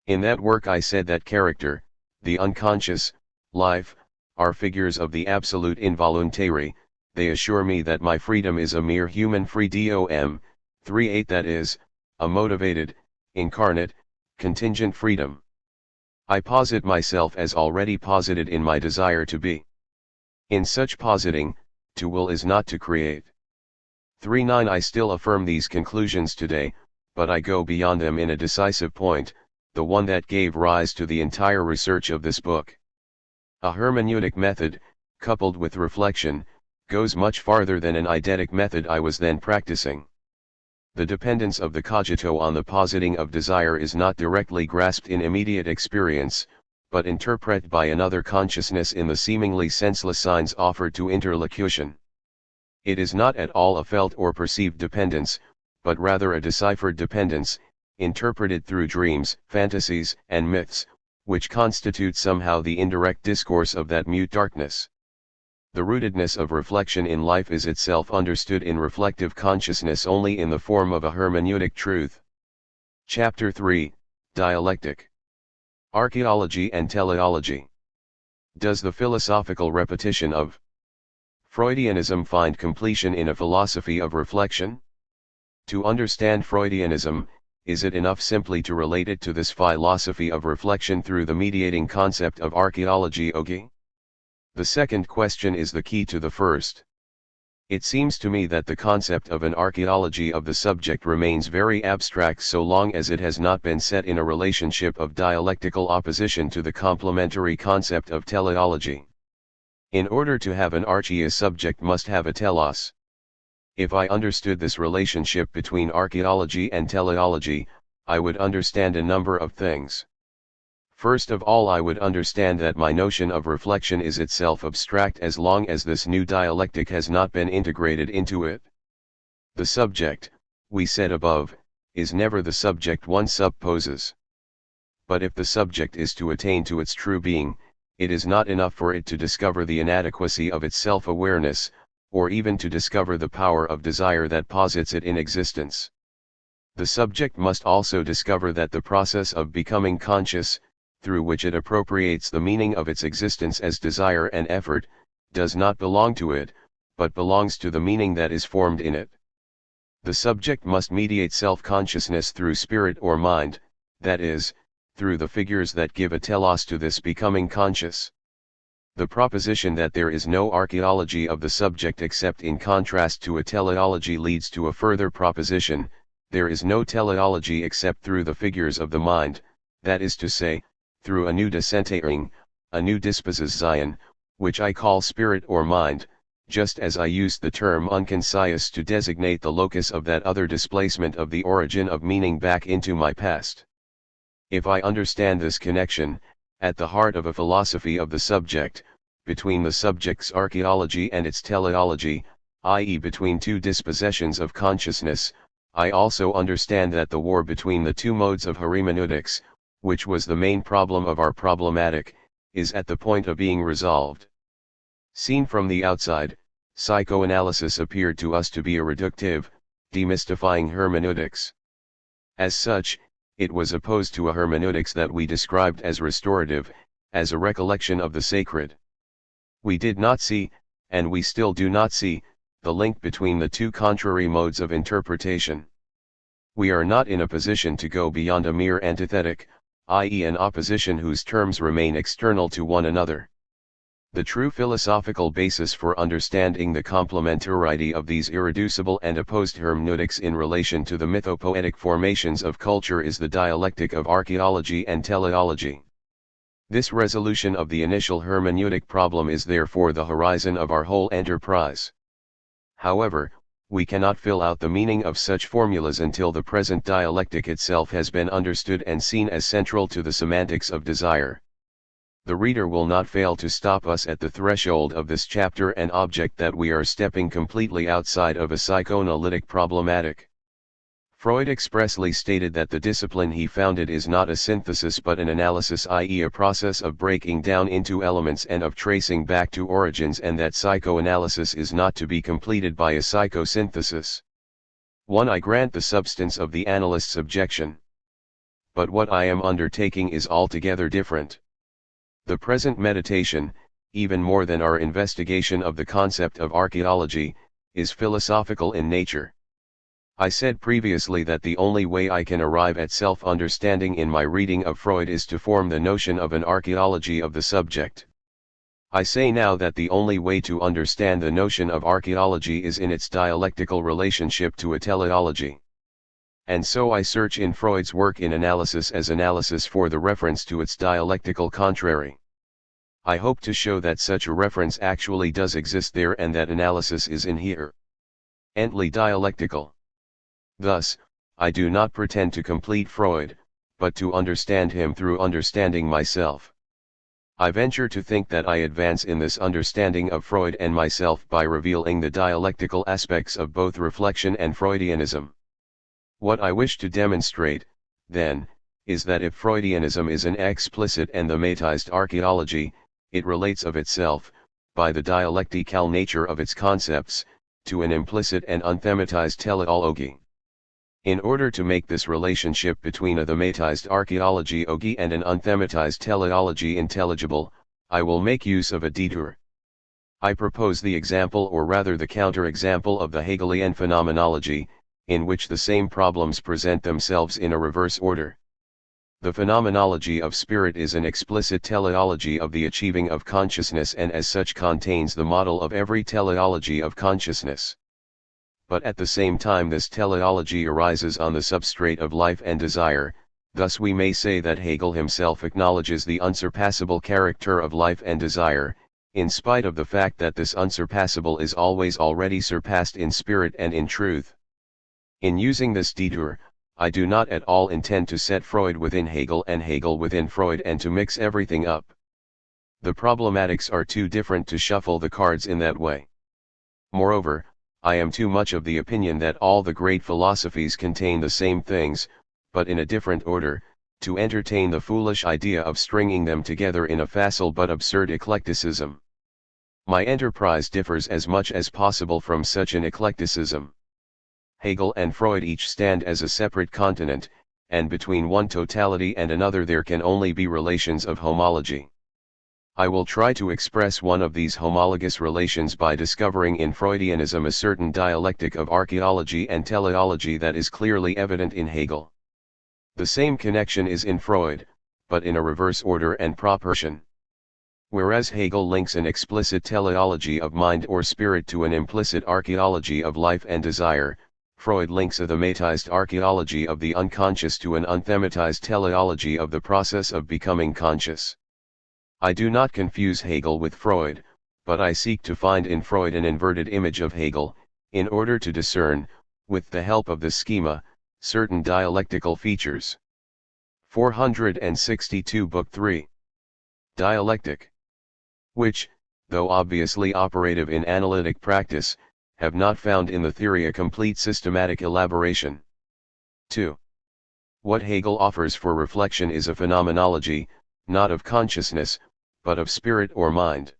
In that work I said that character, the unconscious, life, are figures of the absolute involuntary. They assure me that my freedom is a mere human freedom, 3.8, that is, a motivated, incarnate, contingent freedom. I posit myself as already posited in my desire to be. In such positing, to will is not to create. 3.9 I still affirm these conclusions today, but I go beyond them in a decisive point, the one that gave rise to the entire research of this book. A hermeneutic method, coupled with reflection, goes much farther than an eidetic method I was then practicing. The dependence of the cogito on the positing of desire is not directly grasped in immediate experience, but interpreted by another consciousness in the seemingly senseless signs offered to interlocution. It is not at all a felt or perceived dependence, but rather a deciphered dependence, interpreted through dreams, fantasies, and myths, which constitute somehow the indirect discourse of that mute darkness. The rootedness of reflection in life is itself understood in reflective consciousness only in the form of a hermeneutic truth. Chapter 3, Dialectic. Archaeology and Teleology. Does the philosophical repetition of Freudianism find completion in a philosophy of reflection? To understand Freudianism, is it enough simply to relate it to this philosophy of reflection through the mediating concept of archaeology? The second question is the key to the first. It seems to me that the concept of an archaeology of the subject remains very abstract so long as it has not been set in a relationship of dialectical opposition to the complementary concept of teleology. In order to have an archaea, a subject must have a telos. If I understood this relationship between archaeology and teleology, I would understand a number of things. First of all, I would understand that my notion of reflection is itself abstract as long as this new dialectic has not been integrated into it. The subject, we said above, is never the subject one supposes. But if the subject is to attain to its true being, it is not enough for it to discover the inadequacy of its self-awareness, or even to discover the power of desire that posits it in existence. The subject must also discover that the process of becoming conscious, through which it appropriates the meaning of its existence as desire and effort, does not belong to it, but belongs to the meaning that is formed in it. The subject must mediate self-consciousness through spirit or mind, that is, through the figures that give a telos to this becoming conscious. The proposition that there is no archaeology of the subject except in contrast to a teleology leads to a further proposition: there is no teleology except through the figures of the mind, that is to say, through a new Desentering, a new Disposition, which I call spirit or mind, just as I used the term unconscious to designate the locus of that other displacement of the origin of meaning back into my past. If I understand this connection, at the heart of a philosophy of the subject, between the subject's archaeology and its teleology, i.e. between two dispositions of consciousness, I also understand that the war between the two modes of hermeneutics, which was the main problem of our problematic, is at the point of being resolved. Seen from the outside, psychoanalysis appeared to us to be a reductive, demystifying hermeneutics. As such, it was opposed to a hermeneutics that we described as restorative, as a recollection of the sacred. We did not see, and we still do not see, the link between the two contrary modes of interpretation. We are not in a position to go beyond a mere antithetic, i.e. an opposition whose terms remain external to one another. The true philosophical basis for understanding the complementarity of these irreducible and opposed hermeneutics in relation to the mythopoetic formations of culture is the dialectic of archaeology and teleology. This resolution of the initial hermeneutic problem is therefore the horizon of our whole enterprise. However, we cannot fill out the meaning of such formulas until the present dialectic itself has been understood and seen as central to the semantics of desire. The reader will not fail to stop us at the threshold of this chapter and object that we are stepping completely outside of a psychoanalytic problematic. Freud expressly stated that the discipline he founded is not a synthesis but an analysis, i.e. a process of breaking down into elements and of tracing back to origins, and that psychoanalysis is not to be completed by a psychosynthesis. I grant the substance of the analyst's objection. But what I am undertaking is altogether different. The present meditation, even more than our investigation of the concept of archaeology, is philosophical in nature. I said previously that the only way I can arrive at self-understanding in my reading of Freud is to form the notion of an archaeology of the subject. I say now that the only way to understand the notion of archaeology is in its dialectical relationship to a teleology. And so I search in Freud's work in analysis as analysis for the reference to its dialectical contrary. I hope to show that such a reference actually does exist there and that analysis is inherently dialectical. Thus, I do not pretend to complete Freud, but to understand him through understanding myself. I venture to think that I advance in this understanding of Freud and myself by revealing the dialectical aspects of both reflection and Freudianism. What I wish to demonstrate, then, is that if Freudianism is an explicit and thematized archaeology, it relates of itself, by the dialectical nature of its concepts, to an implicit and unthematized teleology. In order to make this relationship between a thematized archaeology and an unthematized teleology intelligible, I will make use of a detour. I propose the example, or rather the counter-example, of the Hegelian phenomenology, in which the same problems present themselves in a reverse order. The phenomenology of spirit is an explicit teleology of the achieving of consciousness, and as such contains the model of every teleology of consciousness. But at the same time this teleology arises on the substrate of life and desire. Thus we may say that Hegel himself acknowledges the unsurpassable character of life and desire, in spite of the fact that this unsurpassable is always already surpassed in spirit and in truth. In using this detour, I do not at all intend to set Freud within Hegel and Hegel within Freud and to mix everything up. The problematics are too different to shuffle the cards in that way. Moreover, I am too much of the opinion that all the great philosophies contain the same things, but in a different order, to entertain the foolish idea of stringing them together in a facile but absurd eclecticism. My enterprise differs as much as possible from such an eclecticism. Hegel and Freud each stand as a separate continent, and between one totality and another there can only be relations of homology. I will try to express one of these homologous relations by discovering in Freudianism a certain dialectic of archaeology and teleology that is clearly evident in Hegel. The same connection is in Freud, but in a reverse order and proportion. Whereas Hegel links an explicit teleology of mind or spirit to an implicit archaeology of life and desire, Freud links a thematized archaeology of the unconscious to an unthematized teleology of the process of becoming conscious. I do not confuse Hegel with Freud, but I seek to find in Freud an inverted image of Hegel, in order to discern, with the help of the schema, certain dialectical features. 462 Book 3. Dialectic. Which, though obviously operative in analytic practice, have not found in the theory a complete systematic elaboration. 2. What Hegel offers for reflection is a phenomenology, not of consciousness, but of spirit or mind.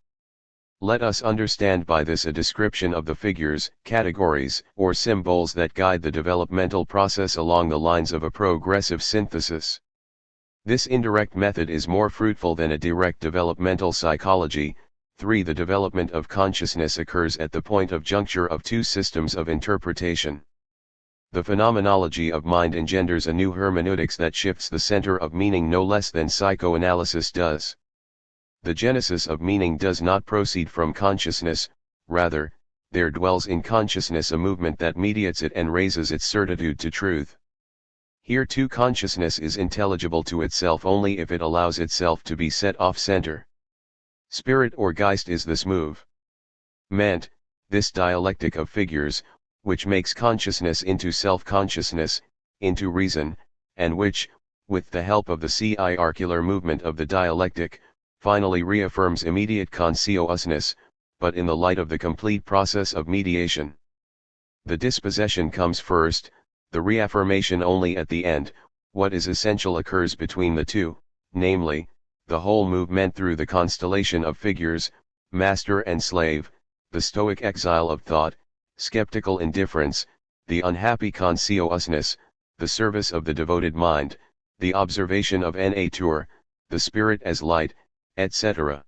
Let us understand by this a description of the figures, categories, or symbols that guide the developmental process along the lines of a progressive synthesis. This indirect method is more fruitful than a direct developmental psychology. 3. The development of consciousness occurs at the point of juncture of two systems of interpretation. The phenomenology of mind engenders a new hermeneutics that shifts the center of meaning no less than psychoanalysis does. The genesis of meaning does not proceed from consciousness, rather, there dwells in consciousness a movement that mediates it and raises its certitude to truth. Here too consciousness is intelligible to itself only if it allows itself to be set off-center. Spirit or Geist is this move. Meant, this dialectic of figures, which makes consciousness into self-consciousness, into reason, and which, with the help of the circular movement of the dialectic, finally reaffirms immediate consciousness, but in the light of the complete process of mediation. The dispossession comes first, the reaffirmation only at the end. What is essential occurs between the two, namely, the whole movement through the constellation of figures, master and slave, the stoic exile of thought, skeptical indifference, the unhappy consciousness, the service of the devoted mind, the observation of nature, the spirit as light, etc.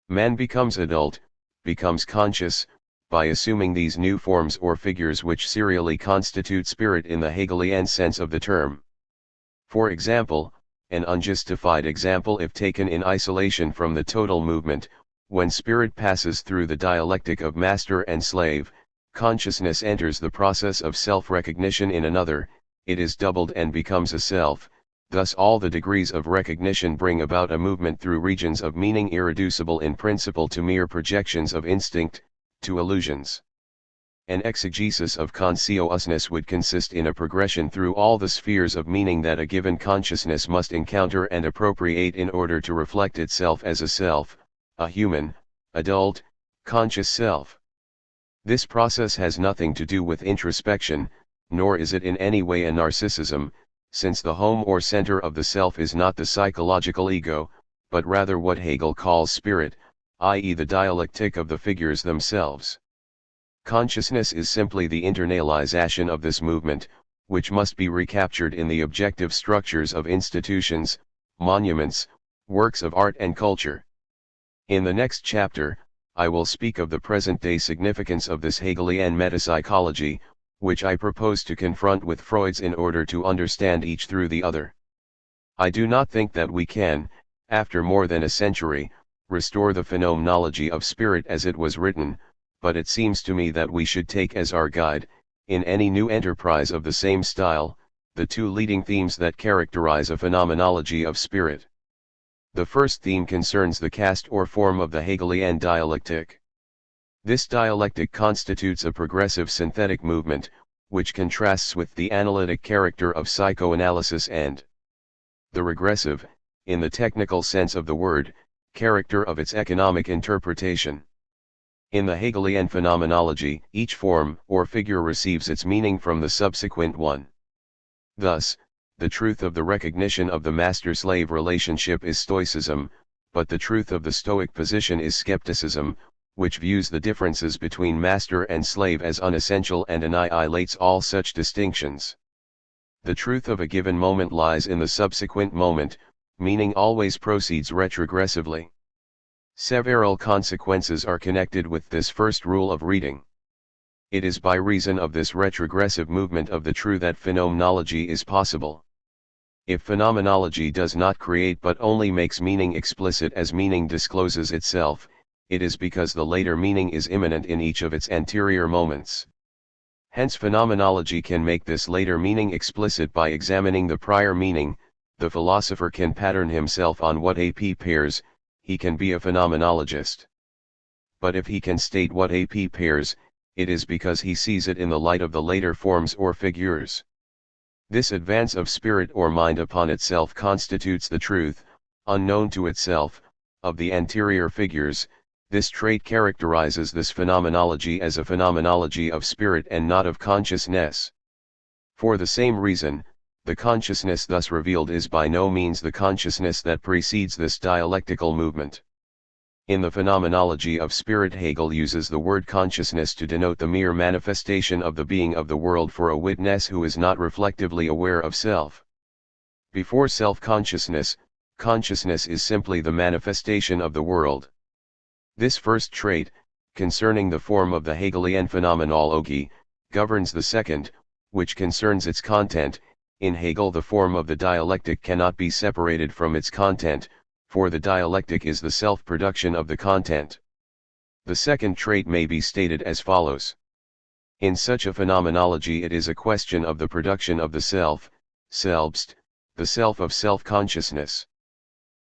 Man becomes adult, becomes conscious, by assuming these new forms or figures which serially constitute spirit in the Hegelian sense of the term. For example, an unjustified example if taken in isolation from the total movement, when spirit passes through the dialectic of master and slave, consciousness enters the process of self-recognition in another, it is doubled and becomes a self. Thus all the degrees of recognition bring about a movement through regions of meaning irreducible in principle to mere projections of instinct, to illusions. An exegesis of consciousness would consist in a progression through all the spheres of meaning that a given consciousness must encounter and appropriate in order to reflect itself as a self, a human, adult, conscious self. This process has nothing to do with introspection, nor is it in any way a narcissism, since the home or center of the self is not the psychological ego, but rather what Hegel calls spirit, i.e. the dialectic of the figures themselves. Consciousness is simply the internalization of this movement, which must be recaptured in the objective structures of institutions, monuments, works of art and culture. In the next chapter, I will speak of the present-day significance of this Hegelian metapsychology, which I propose to confront with Freud's in order to understand each through the other. I do not think that we can, after more than a century, restore the phenomenology of spirit as it was written, but it seems to me that we should take as our guide, in any new enterprise of the same style, the two leading themes that characterize a phenomenology of spirit. The first theme concerns the caste or form of the Hegelian dialectic. This dialectic constitutes a progressive synthetic movement, which contrasts with the analytic character of psychoanalysis and the regressive, in the technical sense of the word, character of its economic interpretation. In the Hegelian phenomenology, each form or figure receives its meaning from the subsequent one. Thus, the truth of the recognition of the master-slave relationship is Stoicism, but the truth of the Stoic position is skepticism, which views the differences between master and slave as unessential and annihilates all such distinctions. The truth of a given moment lies in the subsequent moment, meaning always proceeds retrogressively. Several consequences are connected with this first rule of reading. It is by reason of this retrogressive movement of the true that phenomenology is possible. If phenomenology does not create but only makes meaning explicit as meaning discloses itself, it is because the later meaning is immanent in each of its anterior moments. Hence phenomenology can make this later meaning explicit by examining the prior meaning. The philosopher can pattern himself on what AP pairs, he can be a phenomenologist. But if he can state what AP pairs, it is because he sees it in the light of the later forms or figures. This advance of spirit or mind upon itself constitutes the truth, unknown to itself, of the anterior figures. This trait characterizes this phenomenology as a phenomenology of spirit and not of consciousness. For the same reason, the consciousness thus revealed is by no means the consciousness that precedes this dialectical movement. In the phenomenology of spirit, Hegel uses the word consciousness to denote the mere manifestation of the being of the world for a witness who is not reflectively aware of self. Before self-consciousness, consciousness is simply the manifestation of the world. This first trait, concerning the form of the Hegelian phenomenology, governs the second, which concerns its content. In Hegel, the form of the dialectic cannot be separated from its content, for the dialectic is the self-production of the content. The second trait may be stated as follows. In such a phenomenology, it is a question of the production of the self, selbst, the self of self-consciousness.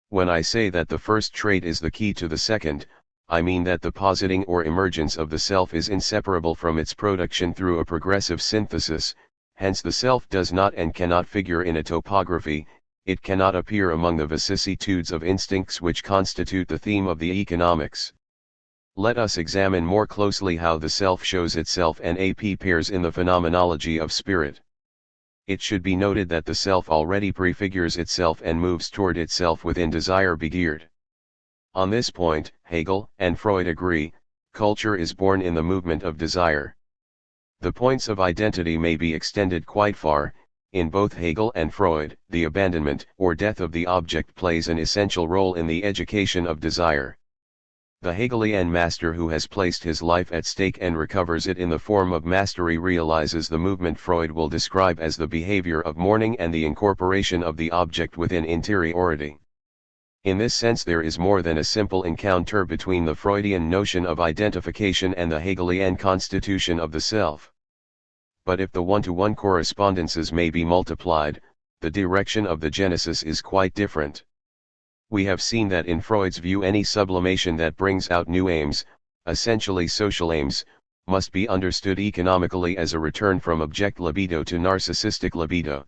When I say that the first trait is the key to the second, I mean that the positing or emergence of the self is inseparable from its production through a progressive synthesis. Hence the self does not and cannot figure in a topography, it cannot appear among the vicissitudes of instincts which constitute the theme of the economics. Let us examine more closely how the self shows itself and AP pairs in the phenomenology of spirit. It should be noted that the self already prefigures itself and moves toward itself within desire begeared. On this point, Hegel and Freud agree, culture is born in the movement of desire. The points of identity may be extended quite far. In both Hegel and Freud, the abandonment or death of the object plays an essential role in the education of desire. The Hegelian master who has placed his life at stake and recovers it in the form of mastery realizes the movement Freud will describe as the behavior of mourning and the incorporation of the object within interiority. In this sense, there is more than a simple encounter between the Freudian notion of identification and the Hegelian constitution of the self. But if the one-to-one correspondences may be multiplied, the direction of the genesis is quite different. We have seen that in Freud's view any sublimation that brings out new aims, essentially social aims, must be understood economically as a return from object libido to narcissistic libido.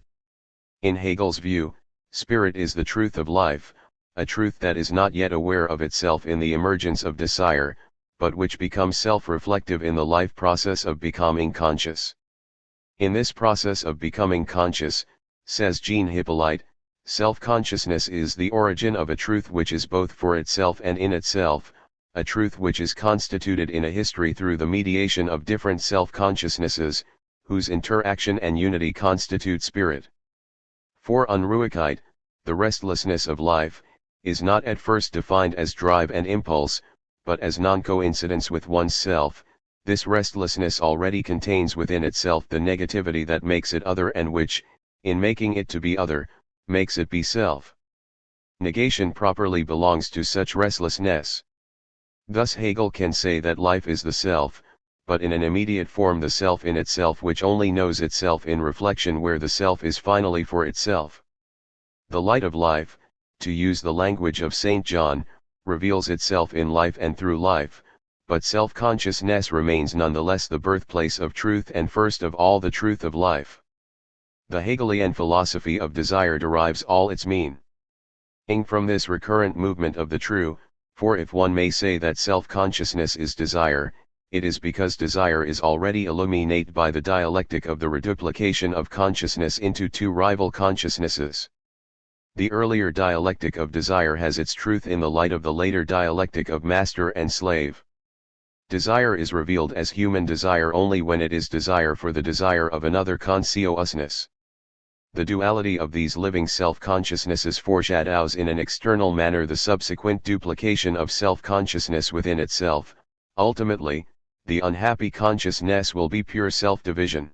In Hegel's view, spirit is the truth of life, a truth that is not yet aware of itself in the emergence of desire, but which becomes self-reflective in the life process of becoming conscious. In this process of becoming conscious, says Jean Hippolyte, self-consciousness is the origin of a truth which is both for itself and in itself, a truth which is constituted in a history through the mediation of different self-consciousnesses, whose interaction and unity constitute spirit. For Unruhigkeit, the restlessness of life, is not at first defined as drive and impulse, but as non-coincidence with one's self. This restlessness already contains within itself the negativity that makes it other and which, in making it to be other, makes it be self. Negation properly belongs to such restlessness. Thus Hegel can say that life is the self, but in an immediate form the self in itself which only knows itself in reflection where the self is finally for itself. The light of life, to use the language of St. John, reveals itself in life and through life, but self-consciousness remains nonetheless the birthplace of truth and first of all the truth of life. The Hegelian philosophy of desire derives all its meaning from this recurrent movement of the true, for if one may say that self-consciousness is desire, it is because desire is already illuminated by the dialectic of the reduplication of consciousness into two rival consciousnesses. The earlier dialectic of desire has its truth in the light of the later dialectic of master and slave. Desire is revealed as human desire only when it is desire for the desire of another consciousness. The duality of these living self-consciousnesses foreshadows in an external manner the subsequent duplication of self-consciousness within itself. Ultimately, the unhappy consciousness will be pure self-division.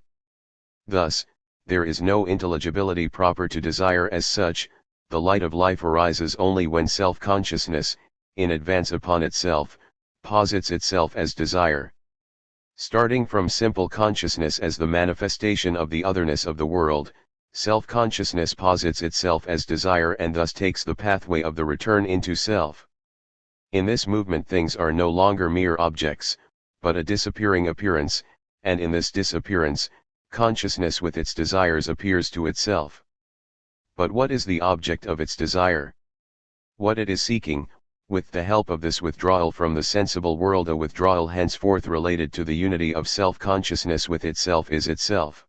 Thus, there is no intelligibility proper to desire as such. The light of life arises only when self-consciousness, in advance upon itself, posits itself as desire. Starting from simple consciousness as the manifestation of the otherness of the world, self-consciousness posits itself as desire and thus takes the pathway of the return into self. In this movement things are no longer mere objects, but a disappearing appearance, and in this disappearance, consciousness with its desires appears to itself. But what is the object of its desire? What it is seeking, with the help of this withdrawal from the sensible world, a withdrawal henceforth related to the unity of self-consciousness with itself, is itself.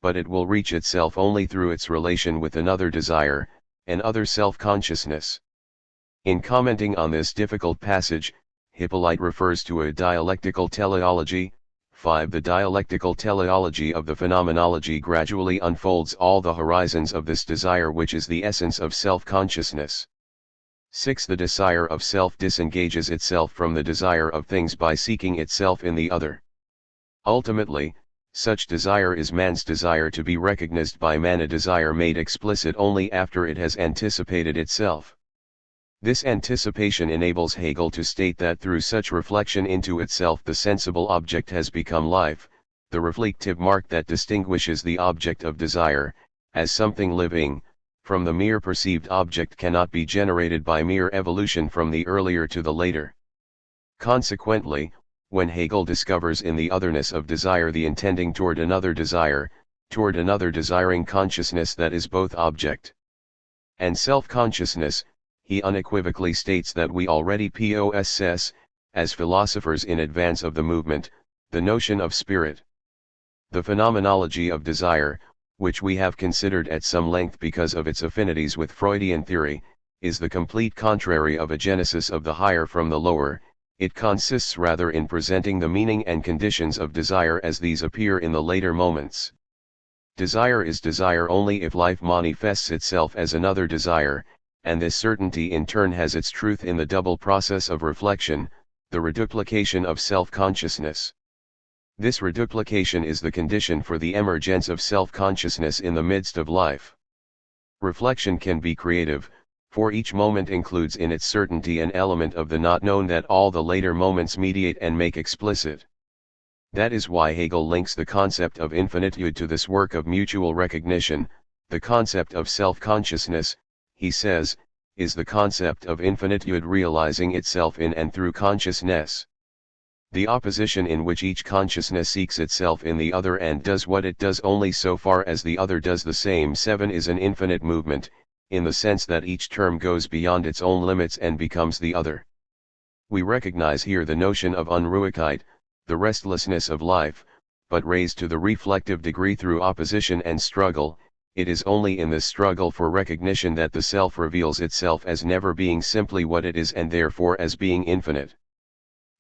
But it will reach itself only through its relation with another desire, an other self-consciousness. In commenting on this difficult passage, Hippolyte refers to a dialectical teleology. 5. The dialectical teleology of the phenomenology gradually unfolds all the horizons of this desire which is the essence of self-consciousness. 6. The desire of self disengages itself from the desire of things by seeking itself in the other. Ultimately, such desire is man's desire to be recognized by man, a desire made explicit only after it has anticipated itself. This anticipation enables Hegel to state that through such reflection into itself the sensible object has become life, the reflective mark that distinguishes the object of desire, as something living, from the mere perceived object cannot be generated by mere evolution from the earlier to the later. Consequently, when Hegel discovers in the otherness of desire the intending toward another desiring consciousness that is both object and self-consciousness, he unequivocally states that we already possess, as philosophers in advance of the movement, the notion of spirit. The phenomenology of desire, which we have considered at some length because of its affinities with Freudian theory, is the complete contrary of a genesis of the higher from the lower. It consists rather in presenting the meaning and conditions of desire as these appear in the later moments. Desire is desire only if life manifests itself as another desire, and this certainty in turn has its truth in the double process of reflection, the reduplication of self-consciousness. This reduplication is the condition for the emergence of self-consciousness in the midst of life. Reflection can be creative, for each moment includes in its certainty an element of the not known that all the later moments mediate and make explicit. That is why Hegel links the concept of infinitude to this work of mutual recognition. The concept of self-consciousness, he says, is the concept of infinitude realizing itself in and through consciousness. The opposition in which each consciousness seeks itself in the other and does what it does only so far as the other does the same. 7 is an infinite movement, in the sense that each term goes beyond its own limits and becomes the other. We recognize here the notion of Unruhigkeit, the restlessness of life, but raised to the reflective degree through opposition and struggle. It is only in this struggle for recognition that the self reveals itself as never being simply what it is and therefore as being infinite.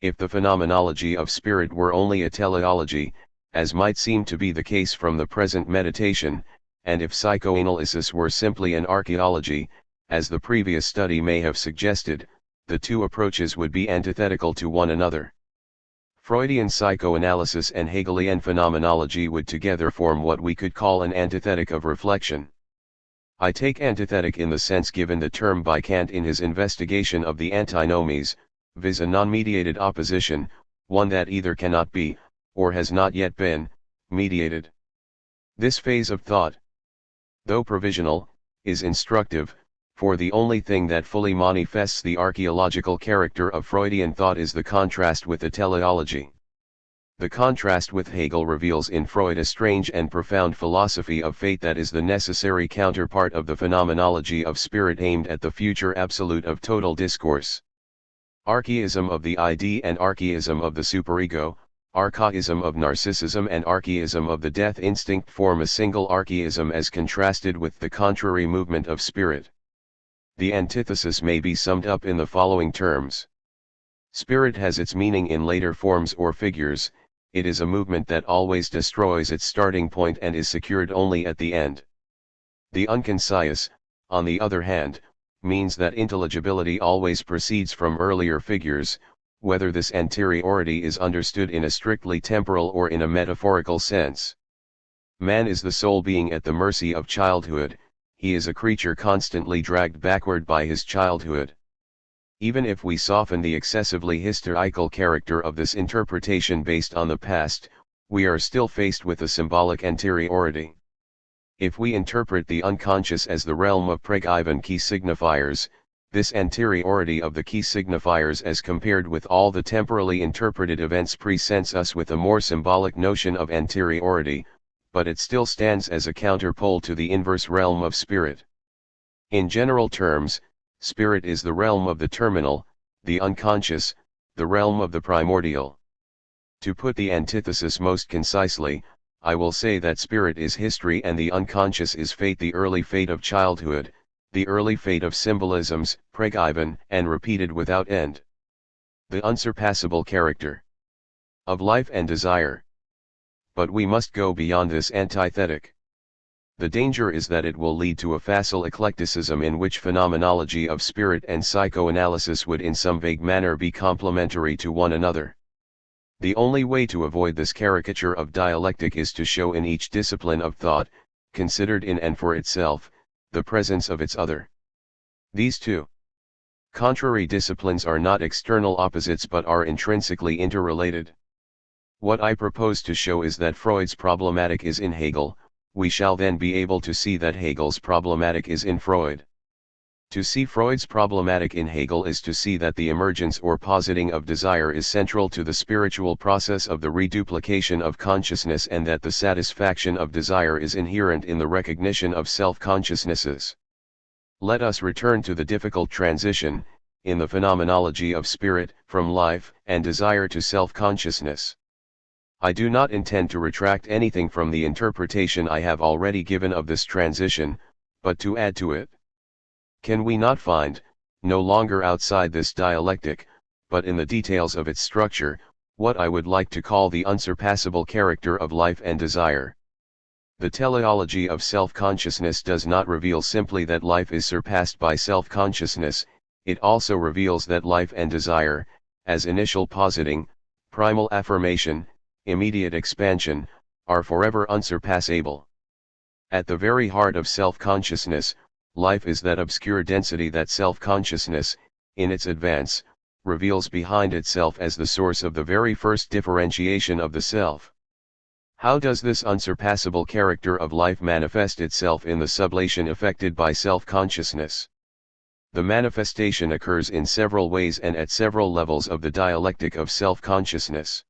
If the phenomenology of spirit were only a teleology, as might seem to be the case from the present meditation, and if psychoanalysis were simply an archaeology, as the previous study may have suggested, the two approaches would be antithetical to one another. Freudian psychoanalysis and Hegelian phenomenology would together form what we could call an antithetic of reflection. I take antithetic in the sense given the term by Kant in his investigation of the antinomies, viz. A non-mediated opposition, one that either cannot be, or has not yet been, mediated. This phase of thought, though provisional, is instructive, for the only thing that fully manifests the archaeological character of Freudian thought is the contrast with the teleology. The contrast with Hegel reveals in Freud a strange and profound philosophy of fate that is the necessary counterpart of the phenomenology of spirit aimed at the future absolute of total discourse. Archaism of the ID and archaism of the superego, archaism of narcissism and archaism of the death instinct form a single archaism as contrasted with the contrary movement of spirit. The antithesis may be summed up in the following terms. Spirit has its meaning in later forms or figures. It is a movement that always destroys its starting point and is secured only at the end. The unconcise, on the other hand, means that intelligibility always proceeds from earlier figures, whether this anteriority is understood in a strictly temporal or in a metaphorical sense. Man is the sole being at the mercy of childhood. He is a creature constantly dragged backward by his childhood. Even if we soften the excessively hysterical character of this interpretation based on the past, we are still faced with a symbolic anteriority. If we interpret the unconscious as the realm of prägenden key signifiers, this anteriority of the key signifiers as compared with all the temporally interpreted events presents us with a more symbolic notion of anteriority, but it still stands as a counterpole to the inverse realm of spirit. In general terms, spirit is the realm of the terminal, the unconscious, the realm of the primordial. To put the antithesis most concisely, I will say that spirit is history and the unconscious is fate, the early fate of childhood, the early fate of symbolisms, prägenden and repeated without end. The unsurpassable character of life and desire. But we must go beyond this antithetic. The danger is that it will lead to a facile eclecticism in which phenomenology of spirit and psychoanalysis would in some vague manner be complementary to one another. The only way to avoid this caricature of dialectic is to show in each discipline of thought, considered in and for itself, the presence of its other. These two contrary disciplines are not external opposites but are intrinsically interrelated. What I propose to show is that Freud's problematic is in Hegel. We shall then be able to see that Hegel's problematic is in Freud. To see Freud's problematic in Hegel is to see that the emergence or positing of desire is central to the spiritual process of the reduplication of consciousness and that the satisfaction of desire is inherent in the recognition of self-consciousnesses. Let us return to the difficult transition, in the phenomenology of spirit, from life and desire to self-consciousness. I do not intend to retract anything from the interpretation I have already given of this transition, but to add to it. Can we not find, no longer outside this dialectic, but in the details of its structure, what I would like to call the unsurpassable character of life and desire? The teleology of self-consciousness does not reveal simply that life is surpassed by self-consciousness, it also reveals that life and desire, as initial positing, primal affirmation, immediate expansion, are forever unsurpassable. At the very heart of self-consciousness, life is that obscure density that self-consciousness, in its advance, reveals behind itself as the source of the very first differentiation of the self. How does this unsurpassable character of life manifest itself in the sublation effected by self-consciousness? The manifestation occurs in several ways and at several levels of the dialectic of self-consciousness.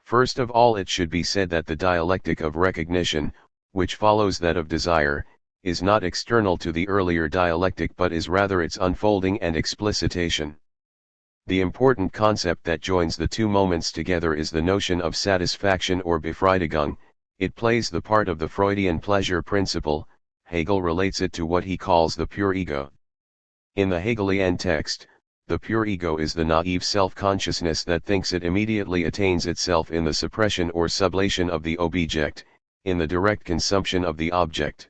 First of all, it should be said that the dialectic of recognition, which follows that of desire, is not external to the earlier dialectic but is rather its unfolding and explicitation. The important concept that joins the two moments together is the notion of satisfaction or Befriedigung. It plays the part of the Freudian pleasure principle. Hegel relates it to what he calls the pure ego. In the Hegelian text, the pure ego is the naive self-consciousness that thinks it immediately attains itself in the suppression or sublation of the object, in the direct consumption of the object.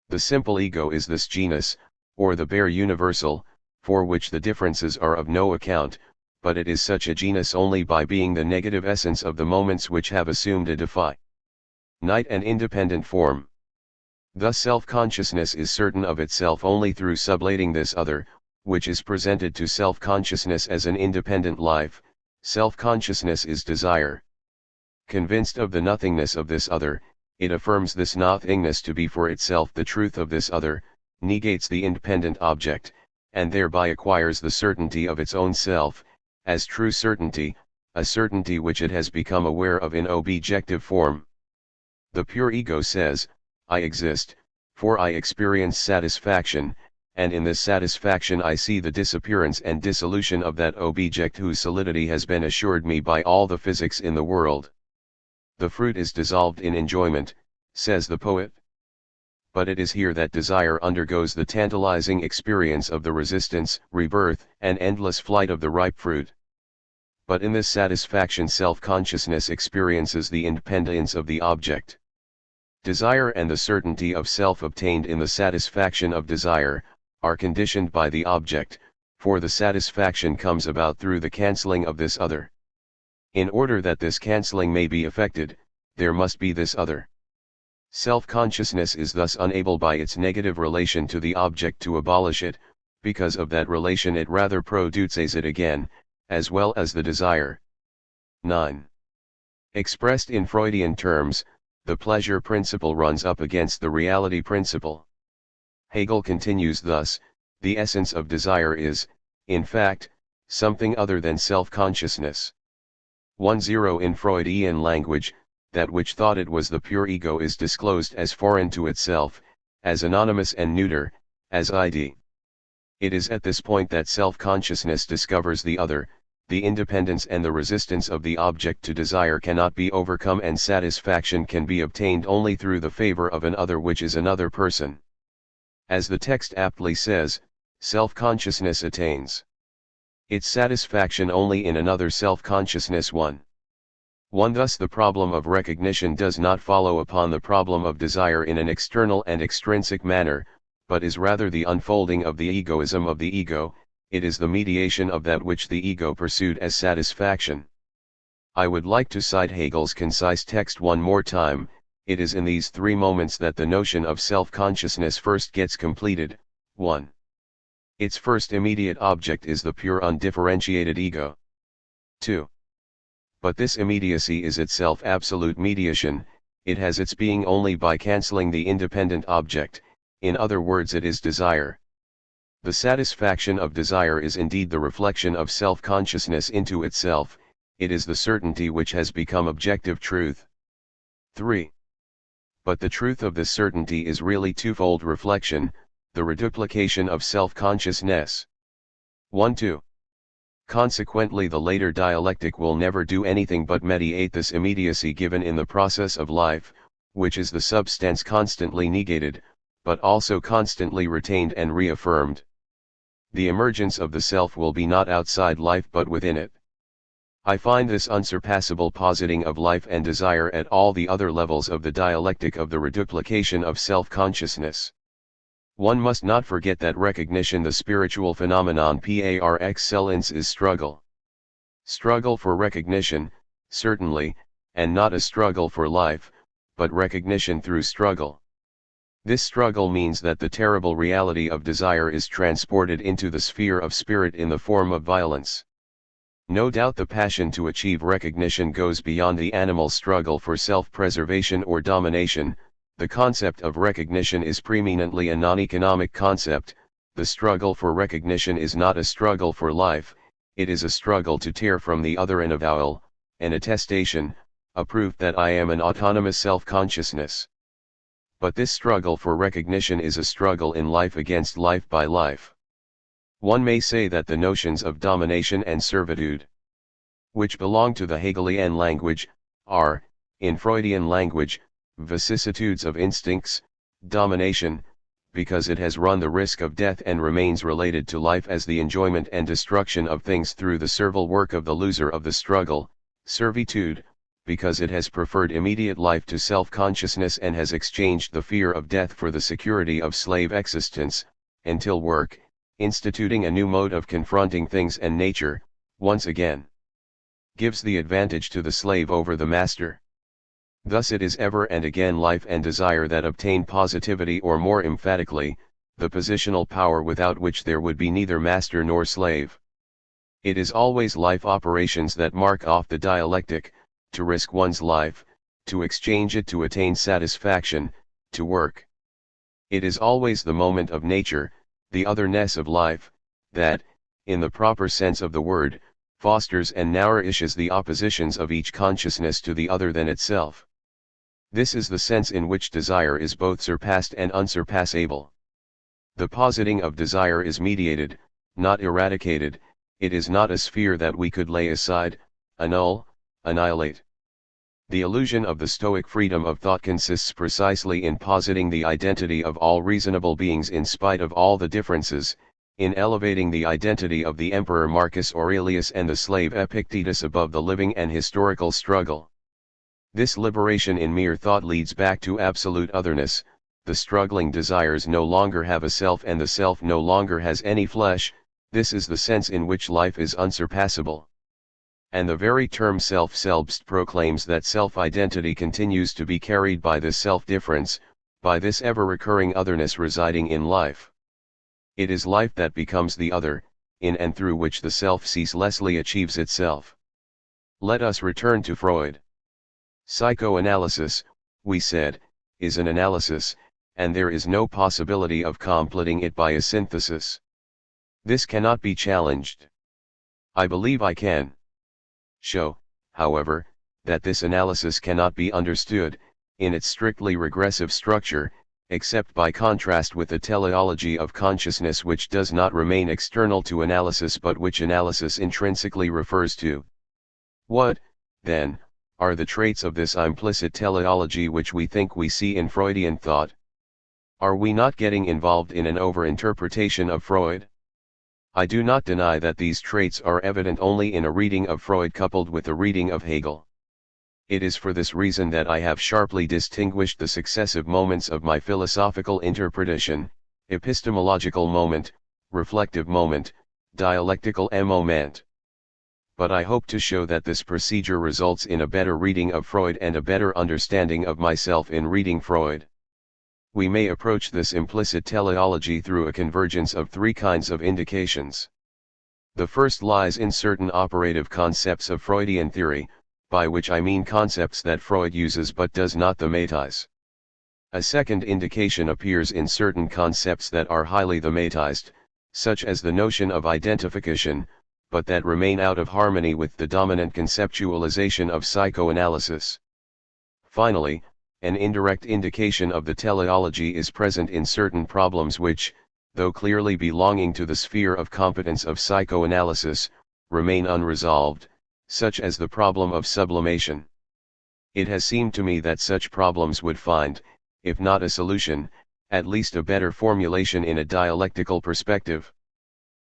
The simple ego is this genus, or the bare universal, for which the differences are of no account, but it is such a genus only by being the negative essence of the moments which have assumed a finite and independent form. Thus self-consciousness is certain of itself only through sublating this other, which is presented to self-consciousness as an independent life. Self-consciousness is desire. Convinced of the nothingness of this other, it affirms this nothingness to be for itself the truth of this other, negates the independent object, and thereby acquires the certainty of its own self, as true certainty, a certainty which it has become aware of in objective form. The pure ego says, I exist, for I experience satisfaction, and in this satisfaction I see the disappearance and dissolution of that object whose solidity has been assured me by all the physics in the world. The fruit is dissolved in enjoyment, says the poet. But it is here that desire undergoes the tantalizing experience of the resistance, rebirth, and endless flight of the ripe fruit. But in this satisfaction self-consciousness experiences the independence of the object. Desire and the certainty of self obtained in the satisfaction of desire, are conditioned by the object, for the satisfaction comes about through the cancelling of this other. In order that this cancelling may be effected, there must be this other. Self-consciousness is thus unable by its negative relation to the object to abolish it, because of that relation it rather produces it again, as well as the desire. 9. Expressed in Freudian terms, the pleasure principle runs up against the reality principle. Hegel continues thus, the essence of desire is, in fact, something other than self-consciousness. 10 In Freudian language, that which thought it was the pure ego is disclosed as foreign to itself, as anonymous and neuter, as id. It is at this point that self-consciousness discovers the other. The independence and the resistance of the object to desire cannot be overcome and satisfaction can be obtained only through the favor of an other which is another person. As the text aptly says, self-consciousness attains its satisfaction only in another self-consciousness 1. Thus the problem of recognition does not follow upon the problem of desire in an external and extrinsic manner, but is rather the unfolding of the egoism of the ego. It is the mediation of that which the ego pursued as satisfaction. I would like to cite Hegel's concise text one more time. It is in these three moments that the notion of self-consciousness first gets completed. 1. Its first immediate object is the pure undifferentiated ego. 2. But this immediacy is itself absolute mediation, it has its being only by cancelling the independent object, in other words it is desire. The satisfaction of desire is indeed the reflection of self-consciousness into itself, it is the certainty which has become objective truth. 3. But the truth of this certainty is really twofold reflection, the reduplication of self-consciousness. 1-2. Consequently the later dialectic will never do anything but mediate this immediacy given in the process of life, which is the substance constantly negated, but also constantly retained and reaffirmed. The emergence of the self will be not outside life but within it. I find this unsurpassable positing of life and desire at all the other levels of the dialectic of the reduplication of self-consciousness. One must not forget that recognition, the spiritual phenomenon par excellence, is struggle. Struggle for recognition, certainly, and not a struggle for life, but recognition through struggle. This struggle means that the terrible reality of desire is transported into the sphere of spirit in the form of violence. No doubt the passion to achieve recognition goes beyond the animal struggle for self-preservation or domination. The concept of recognition is preeminently a non-economic concept. the struggle for recognition is not a struggle for life, it is a struggle to tear from the other an avowal, an attestation, a proof that I am an autonomous self-consciousness. But this struggle for recognition is a struggle in life against life by life. One may say that the notions of domination and servitude, which belong to the Hegelian language, are, in Freudian language, vicissitudes of instincts. Domination, because it has run the risk of death and remains related to life as the enjoyment and destruction of things through the servile work of the loser of the struggle. Servitude, because it has preferred immediate life to self-consciousness and has exchanged the fear of death for the security of slave existence, until work, instituting a new mode of confronting things and nature, once again gives the advantage to the slave over the master. Thus it is ever and again life and desire that obtain positivity, or more emphatically, the positional power without which there would be neither master nor slave. It is always life operations that mark off the dialectic, to risk one's life, to exchange it to attain satisfaction, to work. It is always the moment of nature, the otherness of life, that, in the proper sense of the word, fosters and nourishes the oppositions of each consciousness to the other than itself. This is the sense in which desire is both surpassed and unsurpassable. The positing of desire is mediated, not eradicated. It is not a sphere that we could lay aside, annul, annihilate. The illusion of the Stoic freedom of thought consists precisely in positing the identity of all reasonable beings in spite of all the differences, in elevating the identity of the Emperor Marcus Aurelius and the slave Epictetus above the living and historical struggle. This liberation in mere thought leads back to absolute otherness. The struggling desires no longer have a self and the self no longer has any flesh. This is the sense in which life is unsurpassable. And the very term self-selbst proclaims that self-identity continues to be carried by this self-difference, by this ever-recurring otherness residing in life. It is life that becomes the other, in and through which the self ceaselessly achieves itself. Let us return to Freud. Psychoanalysis, we said, is an analysis, and there is no possibility of completing it by a synthesis. This cannot be challenged. I believe I can show, however, that this analysis cannot be understood, in its strictly regressive structure, except by contrast with the teleology of consciousness, which does not remain external to analysis but which analysis intrinsically refers to. What, then, are the traits of this implicit teleology which we think we see in Freudian thought? Are we not getting involved in an over-interpretation of Freud? I do not deny that these traits are evident only in a reading of Freud coupled with a reading of Hegel. It is for this reason that I have sharply distinguished the successive moments of my philosophical interpretation: epistemological moment, reflective moment, dialectical moment. But I hope to show that this procedure results in a better reading of Freud and a better understanding of myself in reading Freud. We may approach this implicit teleology through a convergence of three kinds of indications. The first lies in certain operative concepts of Freudian theory, by which I mean concepts that Freud uses but does not thematize. A second indication appears in certain concepts that are highly thematized, such as the notion of identification, but that remain out of harmony with the dominant conceptualization of psychoanalysis. Finally, an indirect indication of the teleology is present in certain problems which, though clearly belonging to the sphere of competence of psychoanalysis, remain unresolved, such as the problem of sublimation. It has seemed to me that such problems would find, if not a solution, at least a better formulation in a dialectical perspective.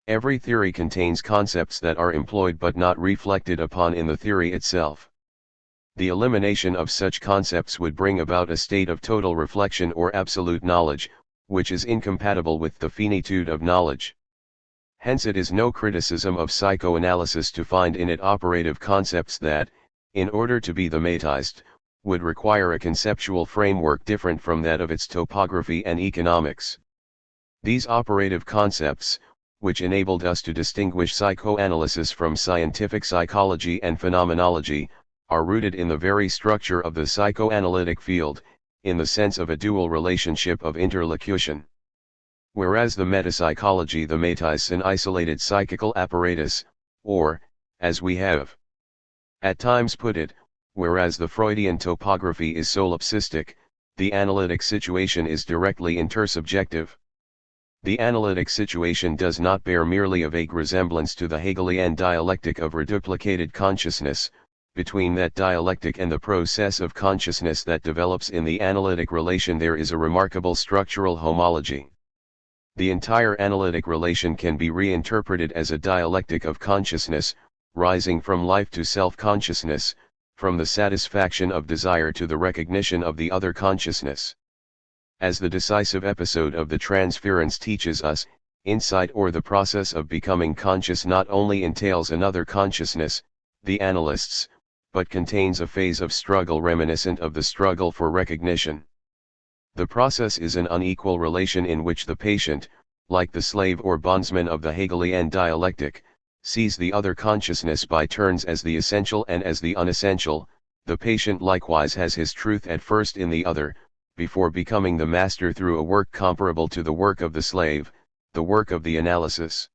Every theory contains concepts that are employed but not reflected upon in the theory itself. The elimination of such concepts would bring about a state of total reflection or absolute knowledge, which is incompatible with the finitude of knowledge. Hence it is no criticism of psychoanalysis to find in it operative concepts that, in order to be thematized, would require a conceptual framework different from that of its topography and economics. These operative concepts, which enabled us to distinguish psychoanalysis from scientific psychology and phenomenology, are rooted in the very structure of the psychoanalytic field, in the sense of a dual relationship of interlocution. Whereas the metapsychology, the metis, an isolated psychical apparatus, or, as we have at times put it, whereas the Freudian topography is solipsistic, the analytic situation is directly intersubjective. The analytic situation does not bear merely a vague resemblance to the Hegelian dialectic of reduplicated consciousness, between that dialectic and the process of consciousness that develops in the analytic relation there is a remarkable structural homology. The entire analytic relation can be reinterpreted as a dialectic of consciousness, rising from life to self-consciousness, from the satisfaction of desire to the recognition of the other consciousness. As the decisive episode of the transference teaches us, insight or the process of becoming conscious not only entails another consciousness, the analysts, but contains a phase of struggle reminiscent of the struggle for recognition. The process is an unequal relation in which the patient, like the slave or bondsman of the Hegelian dialectic, sees the other consciousness by turns as the essential and as the unessential. The patient likewise has his truth at first in the other, before becoming the master through a work comparable to the work of the slave, the work of the analysis.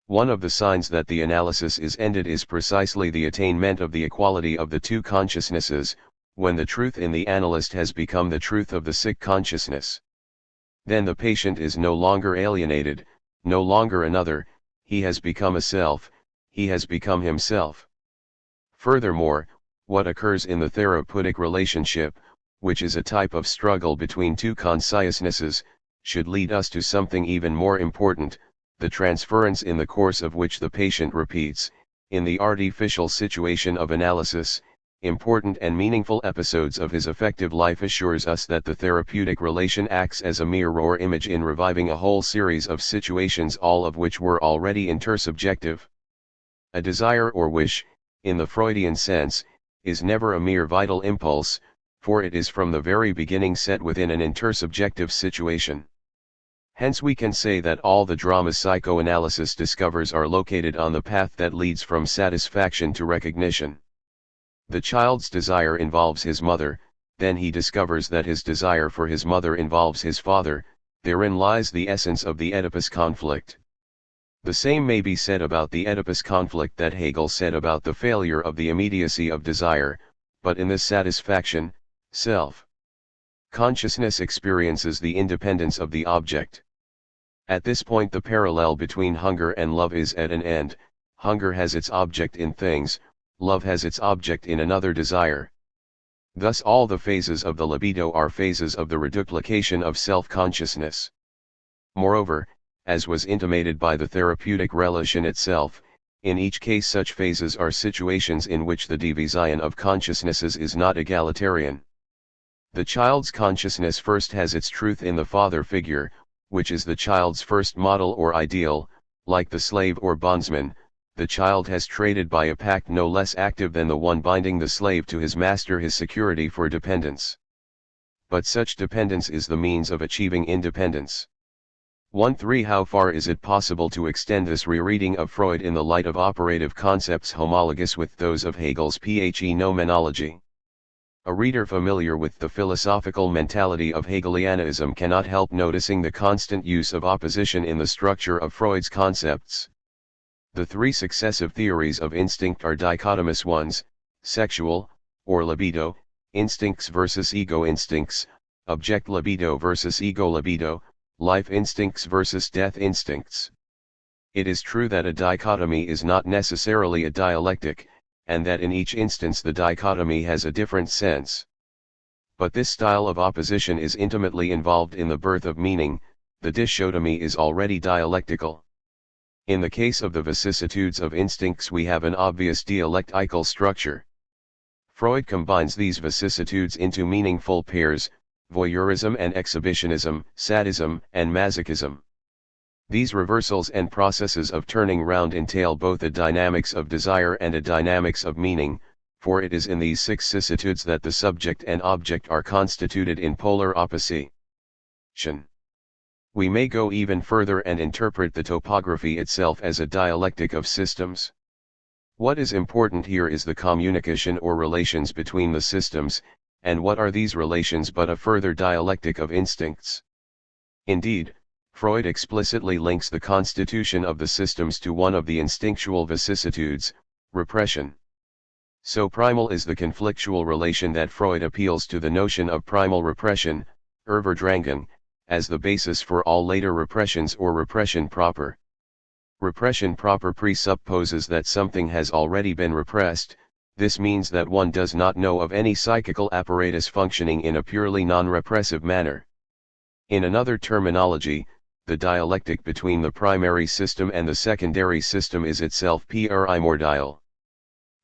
One of the signs that the analysis is ended is precisely the attainment of the equality of the two consciousnesses, when the truth in the analyst has become the truth of the sick consciousness. Then the patient is no longer alienated, no longer another, he has become a self, he has become himself. Furthermore, what occurs in the therapeutic relationship, which is a type of struggle between two consciousnesses, should lead us to something even more important, the transference in the course of which the patient repeats, in the artificial situation of analysis, important and meaningful episodes of his affective life assures us that the therapeutic relation acts as a mirror image in reviving a whole series of situations all of which were already intersubjective. A desire or wish, in the Freudian sense, is never a mere vital impulse, for it is from the very beginning set within an intersubjective situation. Hence we can say that all the dramas psychoanalysis discovers are located on the path that leads from satisfaction to recognition. The child's desire involves his mother, then he discovers that his desire for his mother involves his father, therein lies the essence of the Oedipus conflict. The same may be said about the Oedipus conflict that Hegel said about the failure of the immediacy of desire, but in this satisfaction, self consciousness experiences the independence of the object. At this point the parallel between hunger and love is at an end. Hunger has its object in things, love has its object in another desire. Thus all the phases of the libido are phases of the reduplication of self-consciousness. Moreover, as was intimated by the therapeutic relation itself, in each case such phases are situations in which the division of consciousnesses is not egalitarian. The child's consciousness first has its truth in the father figure, which is the child's first model or ideal. Like the slave or bondsman, the child has traded by a pact no less active than the one binding the slave to his master his security for dependence. But such dependence is the means of achieving independence. 1-3 How far is it possible to extend this rereading of Freud in the light of operative concepts homologous with those of Hegel's phenomenology? A reader familiar with the philosophical mentality of Hegelianism cannot help noticing the constant use of opposition in the structure of Freud's concepts. The three successive theories of instinct are dichotomous ones: sexual, or libido, instincts versus ego instincts, object libido versus ego libido, life instincts versus death instincts. It is true that a dichotomy is not necessarily a dialectic, and that in each instance the dichotomy has a different sense. But this style of opposition is intimately involved in the birth of meaning. The dichotomy is already dialectical. In the case of the vicissitudes of instincts we have an obvious dialectical structure. Freud combines these vicissitudes into meaningful pairs: voyeurism and exhibitionism, sadism and masochism. These reversals and processes of turning round entail both a dynamics of desire and a dynamics of meaning, for it is in these vicissitudes that the subject and object are constituted in polar opposition. We may go even further and interpret the topography itself as a dialectic of systems. What is important here is the communication or relations between the systems, and what are these relations but a further dialectic of instincts? Indeed, Freud explicitly links the constitution of the systems to one of the instinctual vicissitudes, repression. So primal is the conflictual relation that Freud appeals to the notion of primal repression, Überdrängung, as the basis for all later repressions or repression proper. Repression proper presupposes that something has already been repressed. This means that one does not know of any psychical apparatus functioning in a purely non-repressive manner. In another terminology, the dialectic between the primary system and the secondary system is itself primordial.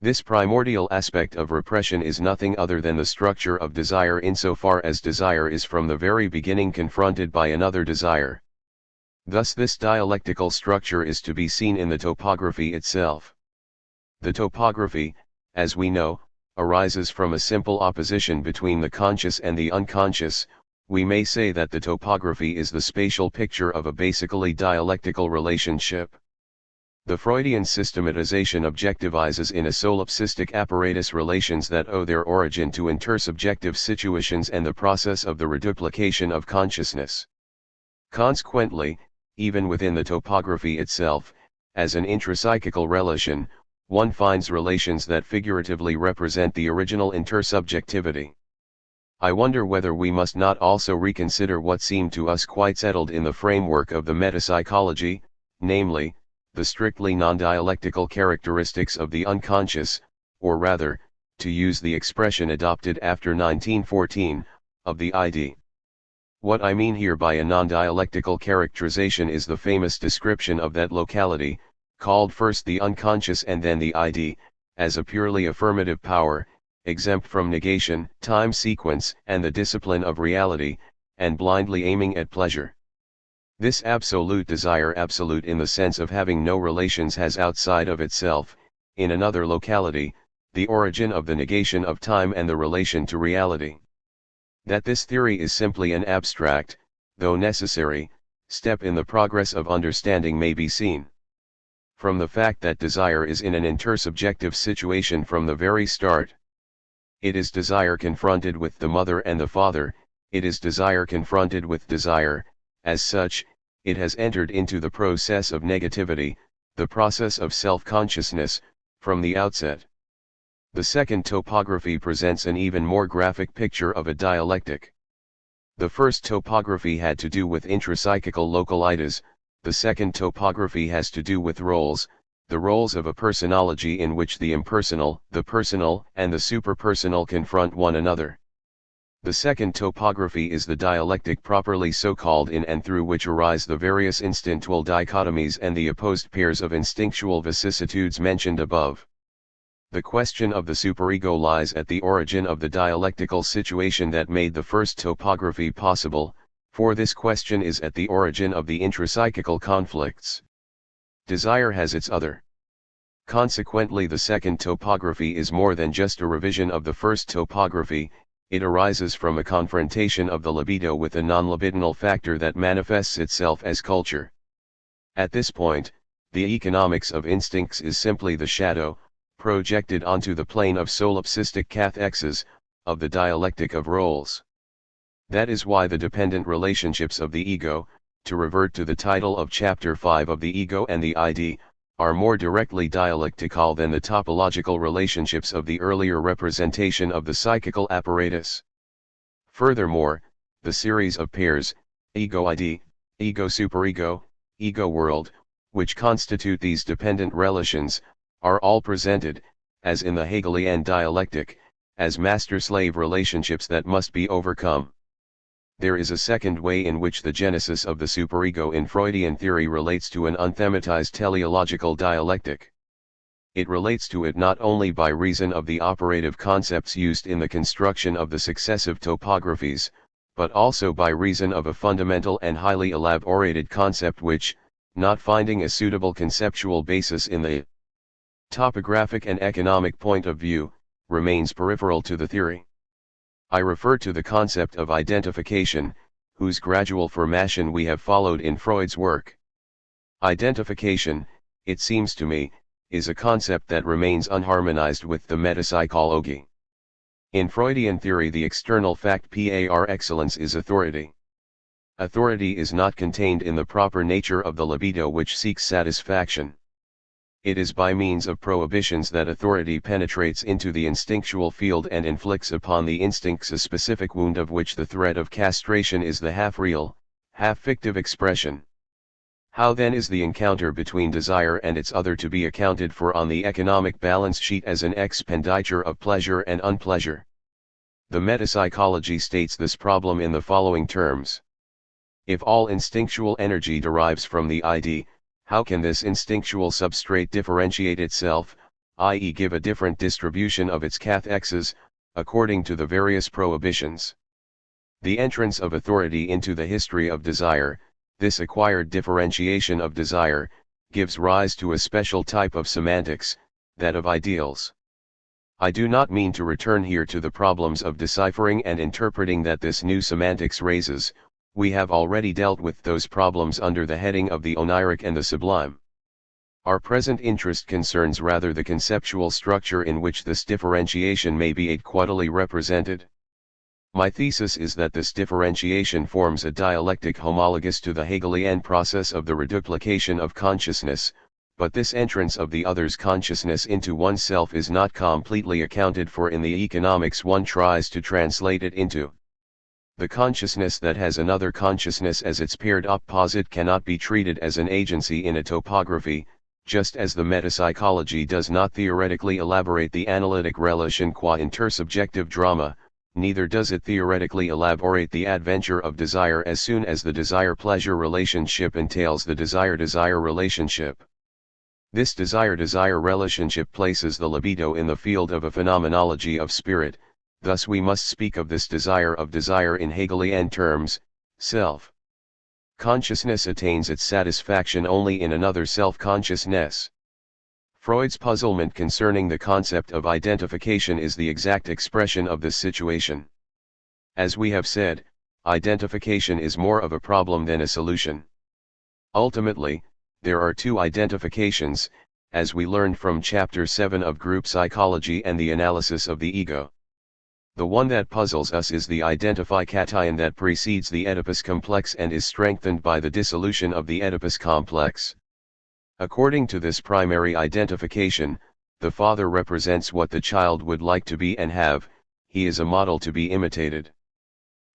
This primordial aspect of repression is nothing other than the structure of desire insofar as desire is from the very beginning confronted by another desire. Thus this dialectical structure is to be seen in the topography itself. The topography, as we know, arises from a simple opposition between the conscious and the unconscious. We may say that the topography is the spatial picture of a basically dialectical relationship. The Freudian systematization objectivizes in a solipsistic apparatus relations that owe their origin to intersubjective situations and the process of the reduplication of consciousness. Consequently, even within the topography itself, as an intrapsychical relation, one finds relations that figuratively represent the original intersubjectivity. I wonder whether we must not also reconsider what seemed to us quite settled in the framework of the metapsychology, namely, the strictly non-dialectical characteristics of the unconscious, or rather, to use the expression adopted after 1914, of the ID. What I mean here by a non-dialectical characterization is the famous description of that locality, called first the unconscious and then the ID, as a purely affirmative power, exempt from negation, time sequence, and the discipline of reality, and blindly aiming at pleasure. This absolute desire, absolute in the sense of having no relations, has outside of itself, in another locality, the origin of the negation of time and the relation to reality. That this theory is simply an abstract, though necessary, step in the progress of understanding may be seen from the fact that desire is in an intersubjective situation from the very start. It is desire confronted with the mother and the father, it is desire confronted with desire. As such, it has entered into the process of negativity, the process of self-consciousness, from the outset. The second topography presents an even more graphic picture of a dialectic. The first topography had to do with intrapsychical localities, the second topography has to do with roles, the roles of a personology in which the impersonal, the personal, and the superpersonal confront one another. The second topography is the dialectic properly so called, in and through which arise the various instinctual dichotomies and the opposed pairs of instinctual vicissitudes mentioned above. The question of the superego lies at the origin of the dialectical situation that made the first topography possible, for this question is at the origin of the intrapsychical conflicts. Desire has its other. Consequently, the second topography is more than just a revision of the first topography. It arises from a confrontation of the libido with a non-libidinal factor that manifests itself as culture. At this point, the economics of instincts is simply the shadow, projected onto the plane of solipsistic cathexes, of the dialectic of roles. That is why the dependent relationships of the ego, to revert to the title of Chapter 5 of the Ego and the ID, are more directly dialectical than the topological relationships of the earlier representation of the psychical apparatus. Furthermore, the series of pairs, ego-ID, ego-superego, ego-world, which constitute these dependent relations, are all presented, as in the Hegelian dialectic, as master-slave relationships that must be overcome. There is a second way in which the genesis of the superego in Freudian theory relates to an unthematized teleological dialectic. It relates to it not only by reason of the operative concepts used in the construction of the successive topographies, but also by reason of a fundamental and highly elaborated concept which, not finding a suitable conceptual basis in the topographic and economic point of view, remains peripheral to the theory. I refer to the concept of identification, whose gradual formation we have followed in Freud's work. Identification, it seems to me, is a concept that remains unharmonized with the metapsychology. In Freudian theory, the external fact par excellence is authority. Authority is not contained in the proper nature of the libido which seeks satisfaction. It is by means of prohibitions that authority penetrates into the instinctual field and inflicts upon the instincts a specific wound of which the threat of castration is the half-real, half-fictive expression. How then is the encounter between desire and its other to be accounted for on the economic balance sheet as an expenditure of pleasure and unpleasure? The metapsychology states this problem in the following terms. If all instinctual energy derives from the id, how can this instinctual substrate differentiate itself, i.e. give a different distribution of its cathexes, according to the various prohibitions? The entrance of authority into the history of desire, this acquired differentiation of desire, gives rise to a special type of semantics, that of ideals. I do not mean to return here to the problems of deciphering and interpreting that this new semantics raises. We have already dealt with those problems under the heading of the oniric and the sublime. Our present interest concerns rather the conceptual structure in which this differentiation may be adequately represented. My thesis is that this differentiation forms a dialectic homologous to the Hegelian process of the reduplication of consciousness, but this entrance of the other's consciousness into oneself is not completely accounted for in the economics one tries to translate it into. The consciousness that has another consciousness as its paired opposite cannot be treated as an agency in a topography, just as the metapsychology does not theoretically elaborate the analytic relation qua intersubjective drama, neither does it theoretically elaborate the adventure of desire as soon as the desire-pleasure relationship entails the desire-desire relationship. This desire-desire relationship places the libido in the field of a phenomenology of spirit. Thus we must speak of this desire of desire in Hegelian terms, self. Consciousness attains its satisfaction only in another self-consciousness. Freud's puzzlement concerning the concept of identification is the exact expression of this situation. As we have said, identification is more of a problem than a solution. Ultimately, there are two identifications, as we learned from Chapter 7 of Group Psychology and the Analysis of the Ego. The one that puzzles us is the identification that precedes the Oedipus complex and is strengthened by the dissolution of the Oedipus complex. According to this primary identification, the father represents what the child would like to be and have, he is a model to be imitated.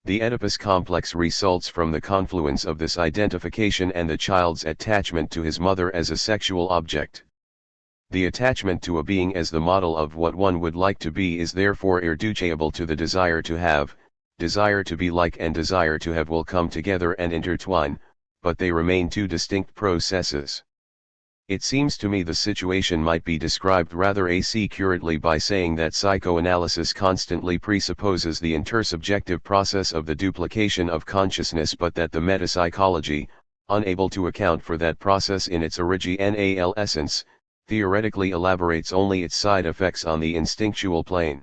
The Oedipus complex results from the confluence of this identification and the child's attachment to his mother as a sexual object. The attachment to a being as the model of what one would like to be is therefore irreducible to the desire to have. Desire to be like and desire to have will come together and intertwine, but they remain two distinct processes. It seems to me the situation might be described rather accurately by saying that psychoanalysis constantly presupposes the intersubjective process of the duplication of consciousness, but that the metapsychology, unable to account for that process in its original essence, theoretically elaborates only its side effects on the instinctual plane.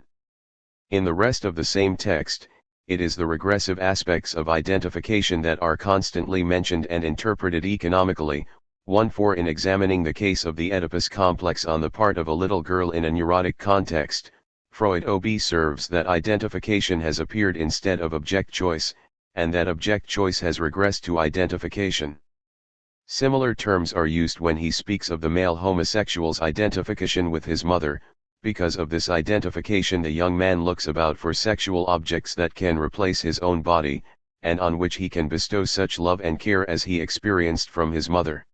In the rest of the same text, it is the regressive aspects of identification that are constantly mentioned and interpreted economically. 1-4 In examining the case of the Oedipus complex on the part of a little girl in a neurotic context, Freud observes that identification has appeared instead of object choice, and that object choice has regressed to identification. Similar terms are used when he speaks of the male homosexual's identification with his mother. Because of this identification, the young man looks about for sexual objects that can replace his own body, and on which he can bestow such love and care as he experienced from his mother.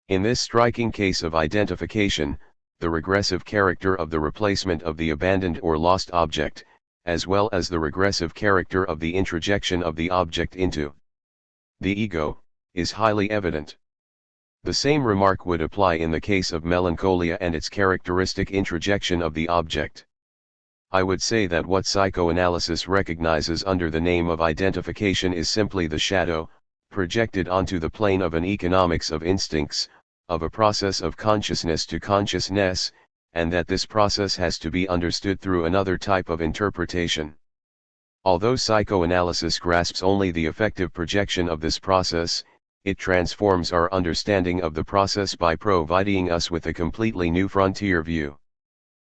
In this striking case of identification, the regressive character of the replacement of the abandoned or lost object, as well as the regressive character of the introjection of the object into the ego, is highly evident. The same remark would apply in the case of melancholia and its characteristic introjection of the object. I would say that what psychoanalysis recognizes under the name of identification is simply the shadow, projected onto the plane of an economics of instincts, of a process of consciousness to consciousness, and that this process has to be understood through another type of interpretation. Although psychoanalysis grasps only the effective projection of this process, it transforms our understanding of the process by providing us with a completely new frontier view.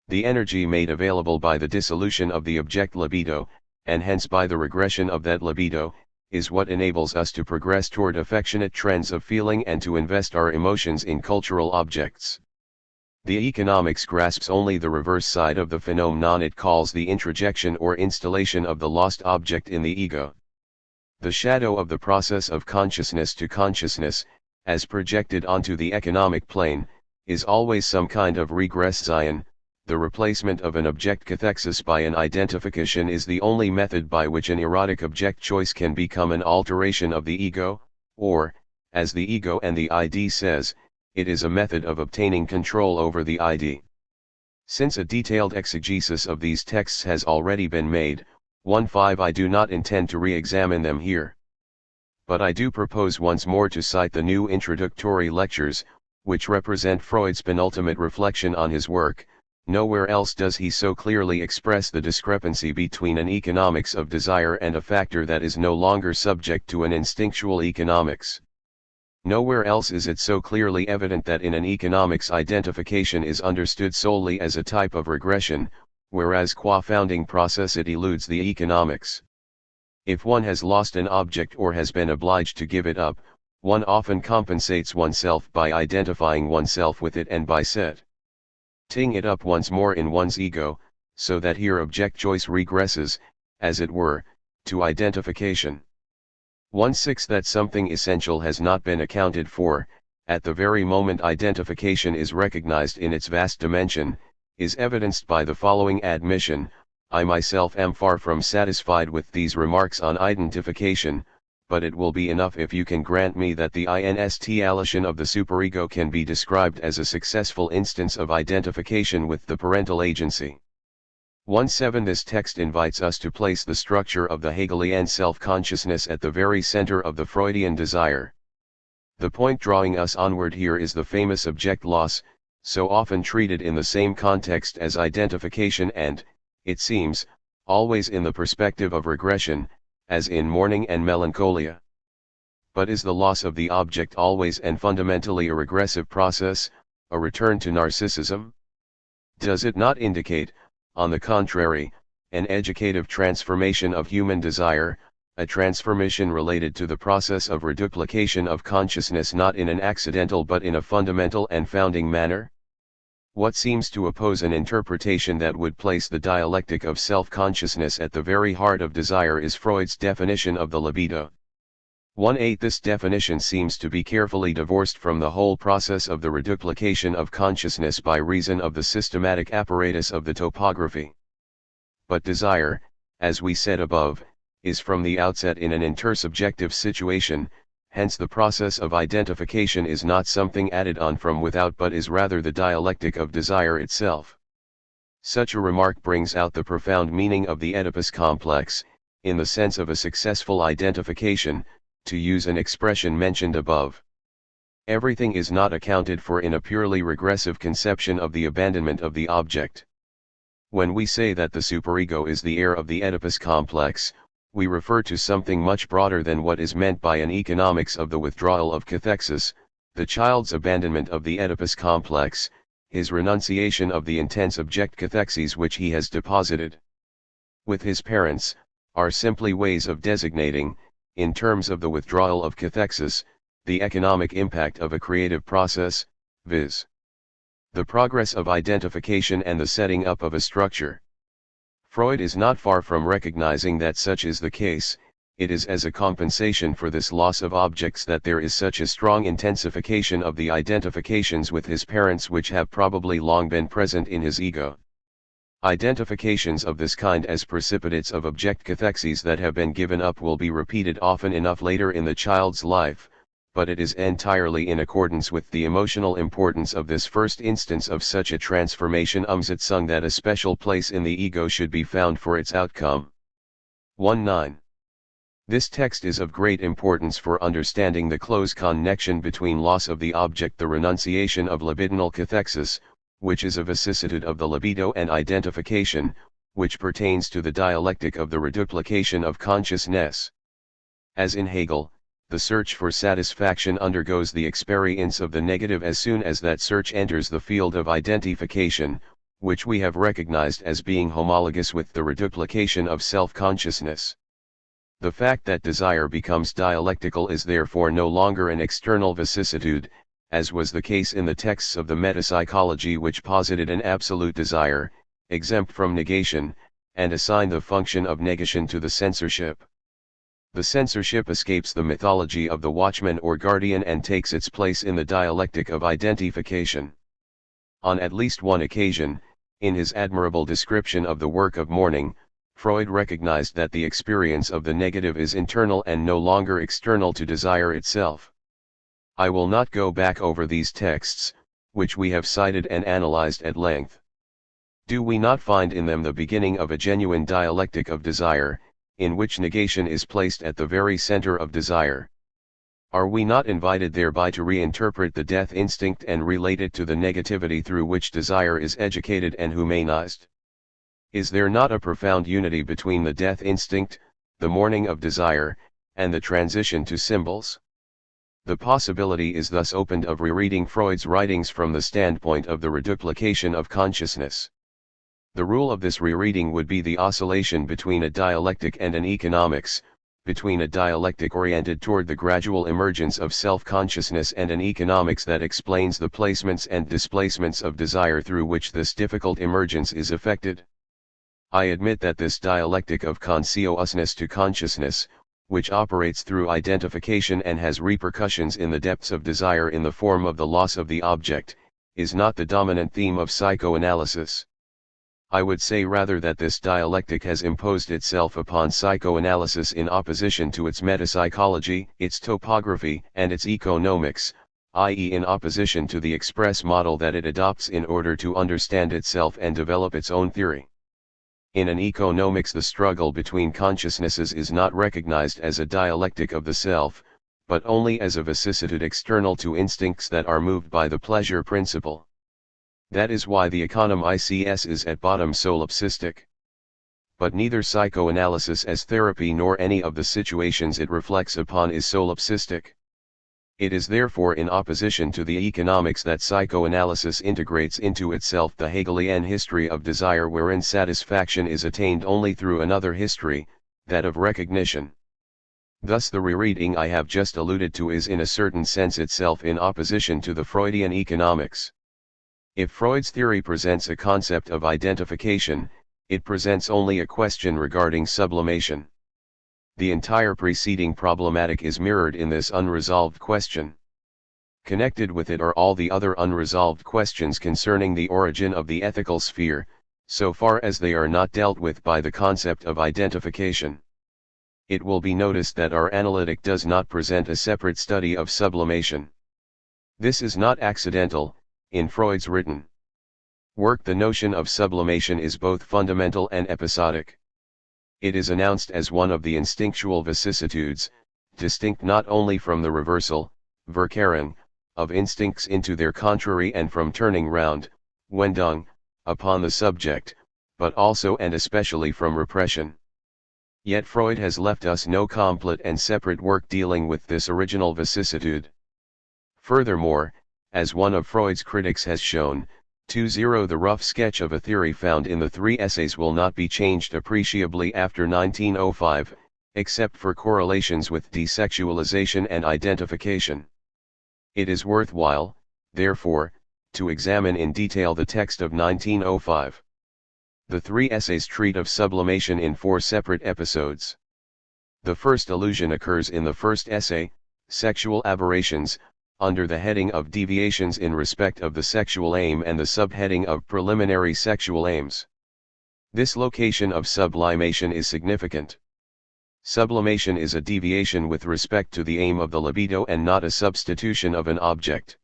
The energy made available by the dissolution of the object libido, and hence by the regression of that libido, is what enables us to progress toward affectionate trends of feeling and to invest our emotions in cultural objects. The economics grasps only the reverse side of the phenomenon it calls the introjection or installation of the lost object in the ego. The shadow of the process of consciousness to consciousness, as projected onto the economic plane, is always some kind of regression. The replacement of an object cathexis by an identification is the only method by which an erotic object choice can become an alteration of the ego, or, as the ego and the ID says, it is a method of obtaining control over the ID. Since a detailed exegesis of these texts has already been made, 1.5 I do not intend to re-examine them here. But I do propose once more to cite the new introductory lectures, which represent Freud's penultimate reflection on his work. Nowhere else does he so clearly express the discrepancy between an economics of desire and a factor that is no longer subject to an instinctual economics. Nowhere else is it so clearly evident that in an economics identification is understood solely as a type of regression, whereas qua founding process it eludes the economics. If one has lost an object or has been obliged to give it up, one often compensates oneself by identifying oneself with it and by setting it up once more in one's ego, so that here object choice regresses, as it were, to identification. 1.6 That something essential has not been accounted for, at the very moment identification is recognized in its vast dimension, is evidenced by the following admission: I myself am far from satisfied with these remarks on identification, but it will be enough if you can grant me that the installation of the superego can be described as a successful instance of identification with the parental agency. 1.7 This text invites us to place the structure of the Hegelian self-consciousness at the very center of the Freudian desire. The point drawing us onward here is the famous object loss, so often treated in the same context as identification and, it seems, always in the perspective of regression, as in mourning and melancholia. But is the loss of the object always and fundamentally a regressive process, a return to narcissism? Does it not indicate, on the contrary, an educative transformation of human desire, a transformation related to the process of reduplication of consciousness not in an accidental but in a fundamental and founding manner? What seems to oppose an interpretation that would place the dialectic of self-consciousness at the very heart of desire is Freud's definition of the libido. 1.8 This definition seems to be carefully divorced from the whole process of the reduplication of consciousness by reason of the systematic apparatus of the topography. But desire, as we said above, is from the outset in an intersubjective situation, hence the process of identification is not something added on from without but is rather the dialectic of desire itself. Such a remark brings out the profound meaning of the Oedipus complex, in the sense of a successful identification, to use an expression mentioned above. Everything is not accounted for in a purely regressive conception of the abandonment of the object. When we say that the superego is the heir of the Oedipus complex, we refer to something much broader than what is meant by an economics of the withdrawal of cathexis, the child's abandonment of the Oedipus complex, his renunciation of the intense object cathexis which he has deposited with his parents, are simply ways of designating, in terms of the withdrawal of cathexis, the economic impact of a creative process, viz. the progress of identification and the setting up of a structure. Freud is not far from recognizing that such is the case. It is as a compensation for this loss of objects that there is such a strong intensification of the identifications with his parents which have probably long been present in his ego. Identifications of this kind as precipitates of object cathexis that have been given up will be repeated often enough later in the child's life, but it is entirely in accordance with the emotional importance of this first instance of such a transformation Umsetzung that a special place in the ego should be found for its outcome. 1.9. This text is of great importance for understanding the close connection between loss of the object, the renunciation of libidinal cathexis, which is a vicissitude of the libido, and identification, which pertains to the dialectic of the reduplication of consciousness. As in Hegel, the search for satisfaction undergoes the experience of the negative as soon as that search enters the field of identification, which we have recognized as being homologous with the reduplication of self-consciousness. The fact that desire becomes dialectical is therefore no longer an external vicissitude, as was the case in the texts of the metapsychology which posited an absolute desire, exempt from negation, and assigned the function of negation to the censorship. The censorship escapes the mythology of the watchman or guardian and takes its place in the dialectic of identification. On at least one occasion, in his admirable description of the work of mourning, Freud recognized that the experience of the negative is internal and no longer external to desire itself. I will not go back over these texts, which we have cited and analyzed at length. Do we not find in them the beginning of a genuine dialectic of desire, in which negation is placed at the very center of desire? Are we not invited thereby to reinterpret the death instinct and relate it to the negativity through which desire is educated and humanized? Is there not a profound unity between the death instinct, the mourning of desire, and the transition to symbols? The possibility is thus opened of rereading Freud's writings from the standpoint of the reduplication of consciousness. The rule of this rereading would be the oscillation between a dialectic and an economics, between a dialectic oriented toward the gradual emergence of self-consciousness and an economics that explains the placements and displacements of desire through which this difficult emergence is effected. I admit that this dialectic of consciousness to consciousness, which operates through identification and has repercussions in the depths of desire in the form of the loss of the object, is not the dominant theme of psychoanalysis. I would say rather that this dialectic has imposed itself upon psychoanalysis in opposition to its metapsychology, its topography, and its economics, i.e. in opposition to the express model that it adopts in order to understand itself and develop its own theory. In an economics, the struggle between consciousnesses is not recognized as a dialectic of the self, but only as a vicissitude external to instincts that are moved by the pleasure principle. That is why the economics is at bottom solipsistic. But neither psychoanalysis as therapy nor any of the situations it reflects upon is solipsistic. It is therefore in opposition to the economics that psychoanalysis integrates into itself the Hegelian history of desire, wherein satisfaction is attained only through another history, that of recognition. Thus the rereading I have just alluded to is in a certain sense itself in opposition to the Freudian economics. If Freud's theory presents a concept of identification, it presents only a question regarding sublimation. The entire preceding problematic is mirrored in this unresolved question. Connected with it are all the other unresolved questions concerning the origin of the ethical sphere, so far as they are not dealt with by the concept of identification. It will be noticed that our analytic does not present a separate study of sublimation. This is not accidental. In Freud's written work, the notion of sublimation is both fundamental and episodic. It is announced as one of the instinctual vicissitudes, distinct not only from the reversal, verkehren, of instincts into their contrary and from turning round, wendung, upon the subject, but also and especially from repression. Yet Freud has left us no complete and separate work dealing with this original vicissitude. Furthermore, as one of Freud's critics has shown, 2.0 the rough sketch of a theory found in the three essays will not be changed appreciably after 1905, except for correlations with desexualization and identification. It is worthwhile, therefore, to examine in detail the text of 1905. The three essays treat of sublimation in 4 separate episodes. The first allusion occurs in the first essay, Sexual Aberrations, under the heading of Deviations in respect of the sexual aim and the subheading of Preliminary Sexual Aims. This location of sublimation is significant. Sublimation is a deviation with respect to the aim of the libido and not a substitution of an object.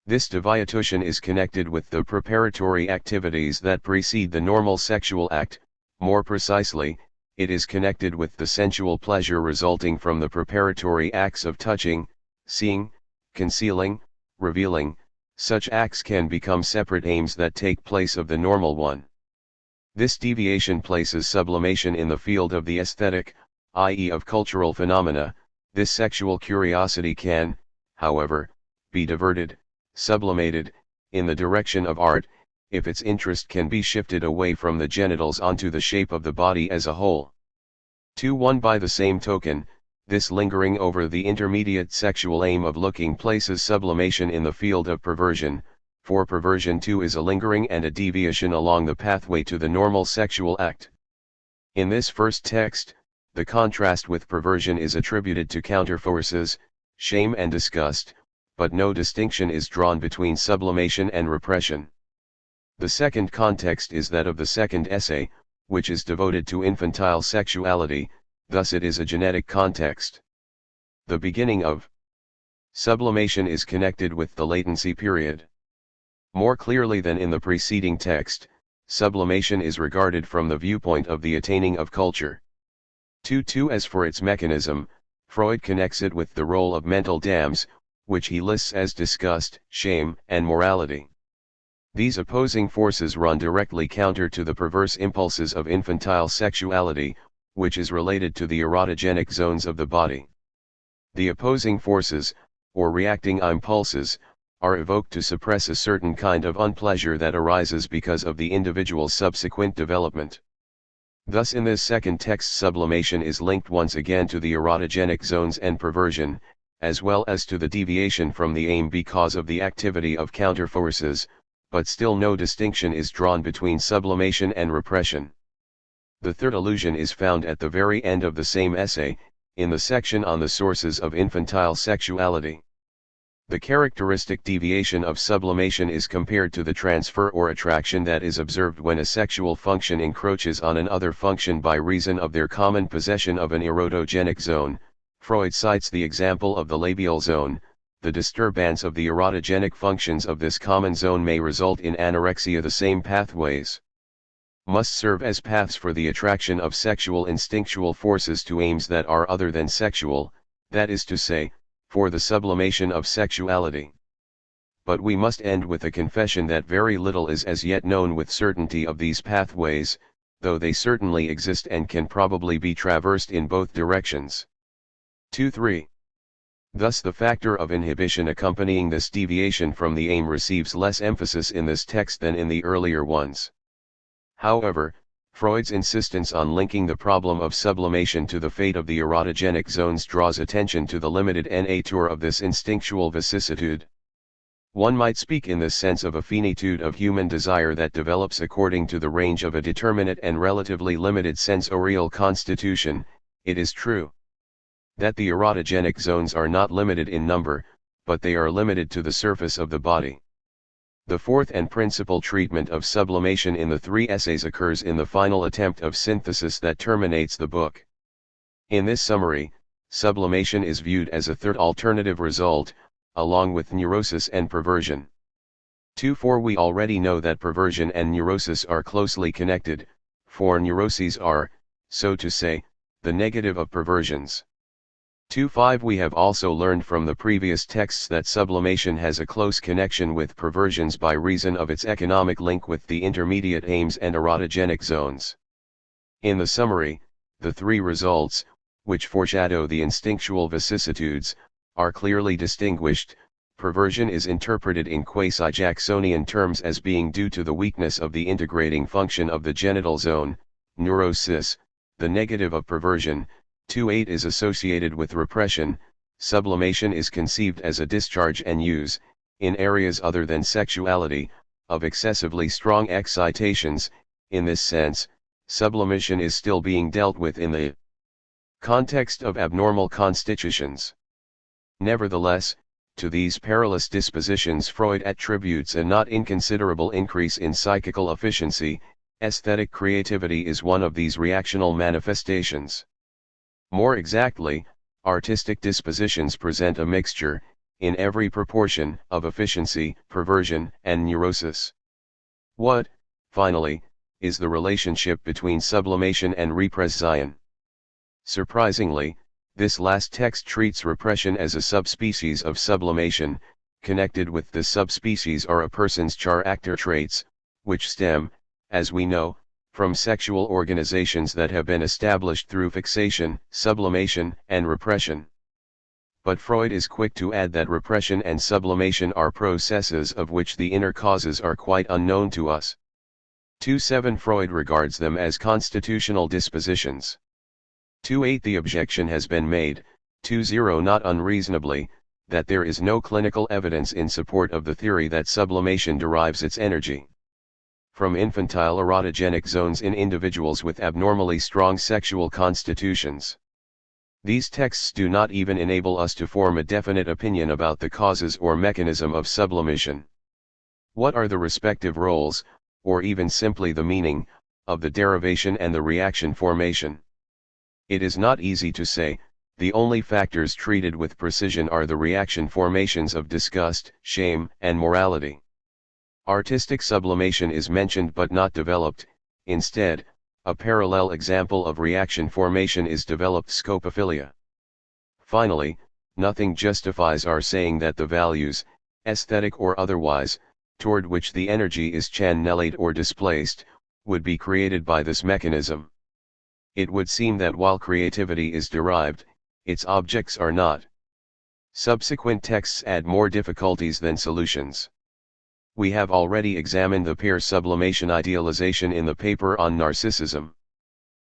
This deviation is connected with the preparatory activities that precede the normal sexual act. More precisely, it is connected with the sensual pleasure resulting from the preparatory acts of touching, seeing, concealing, revealing. Such acts can become separate aims that take place of the normal one. This deviation places sublimation in the field of the aesthetic, i.e. of cultural phenomena. This sexual curiosity can, however, be diverted, sublimated, in the direction of art, if its interest can be shifted away from the genitals onto the shape of the body as a whole. 2-1 By the same token, this lingering over the intermediate sexual aim of looking places sublimation in the field of perversion, for perversion too is a lingering and a deviation along the pathway to the normal sexual act. In this first text, the contrast with perversion is attributed to counterforces, shame and disgust, but no distinction is drawn between sublimation and repression. The second context is that of the second essay, which is devoted to infantile sexuality, thus it is a genetic context. The beginning of sublimation is connected with the latency period. More clearly than in the preceding text, sublimation is regarded from the viewpoint of the attaining of culture. 2-2 As for its mechanism, Freud connects it with the role of mental dams, which he lists as disgust, shame, and morality. These opposing forces run directly counter to the perverse impulses of infantile sexuality, which is related to the erotogenic zones of the body. The opposing forces, or reacting impulses, are evoked to suppress a certain kind of unpleasure that arises because of the individual's subsequent development. Thus in this second text sublimation is linked once again to the erotogenic zones and perversion, as well as to the deviation from the aim because of the activity of counterforces, but still no distinction is drawn between sublimation and repression. The third allusion is found at the very end of the same essay, in the section on the sources of infantile sexuality. The characteristic deviation of sublimation is compared to the transfer or attraction that is observed when a sexual function encroaches on another function by reason of their common possession of an erotogenic zone. Freud cites the example of the labial zone. The disturbance of the erotogenic functions of this common zone may result in anorexia. The same pathways must serve as paths for the attraction of sexual instinctual forces to aims that are other than sexual, that is to say, for the sublimation of sexuality. But we must end with a confession that very little is as yet known with certainty of these pathways, though they certainly exist and can probably be traversed in both directions. 2-3. Thus the factor of inhibition accompanying this deviation from the aim receives less emphasis in this text than in the earlier ones. However, Freud's insistence on linking the problem of sublimation to the fate of the erotogenic zones draws attention to the limited nature of this instinctual vicissitude. One might speak in this sense of a finitude of human desire that develops according to the range of a determinate and relatively limited sensorial constitution. It is true that the erotogenic zones are not limited in number, but they are limited to the surface of the body. The fourth and principal treatment of sublimation in the three essays occurs in the final attempt of synthesis that terminates the book. In this summary, sublimation is viewed as a third alternative result, along with neurosis and perversion. 2-4 We already know that perversion and neurosis are closely connected, for neuroses are, so to say, the negative of perversions. 2-5 We have also learned from the previous texts that sublimation has a close connection with perversions by reason of its economic link with the intermediate aims and erotogenic zones. In the summary, the three results, which foreshadow the instinctual vicissitudes, are clearly distinguished. Perversion is interpreted in quasi-Jacksonian terms as being due to the weakness of the integrating function of the genital zone. Neurosis, the negative of perversion. 2-8 is associated with repression. Sublimation is conceived as a discharge and use, in areas other than sexuality, of excessively strong excitations. In this sense, sublimation is still being dealt with in the context of abnormal constitutions. Nevertheless, to these perilous dispositions Freud attributes a not inconsiderable increase in psychical efficiency. Aesthetic creativity is one of these reactional manifestations. More exactly, artistic dispositions present a mixture, in every proportion, of efficiency, perversion, and neurosis. What, finally, is the relationship between sublimation and repression? Surprisingly, this last text treats repression as a subspecies of sublimation. Connected with this subspecies are a person's character traits, which stem, as we know, from sexual organizations that have been established through fixation, sublimation, and repression. But Freud is quick to add that repression and sublimation are processes of which the inner causes are quite unknown to us. 2-7 Freud regards them as constitutional dispositions. 2.8 The objection has been made, 2.0 not unreasonably, that there is no clinical evidence in support of the theory that sublimation derives its energy from infantile erotogenic zones in individuals with abnormally strong sexual constitutions. These texts do not even enable us to form a definite opinion about the causes or mechanism of sublimation. What are the respective roles, or even simply the meaning, of the derivation and the reaction formation? It is not easy to say. The only factors treated with precision are the reaction formations of disgust, shame, and morality. Artistic sublimation is mentioned but not developed. Instead, a parallel example of reaction formation is developed scopophilia. Finally, nothing justifies our saying that the values, aesthetic or otherwise, toward which the energy is channeled or displaced, would be created by this mechanism. It would seem that while creativity is derived, its objects are not. Subsequent texts add more difficulties than solutions. We have already examined the pair sublimation idealization in the paper on narcissism.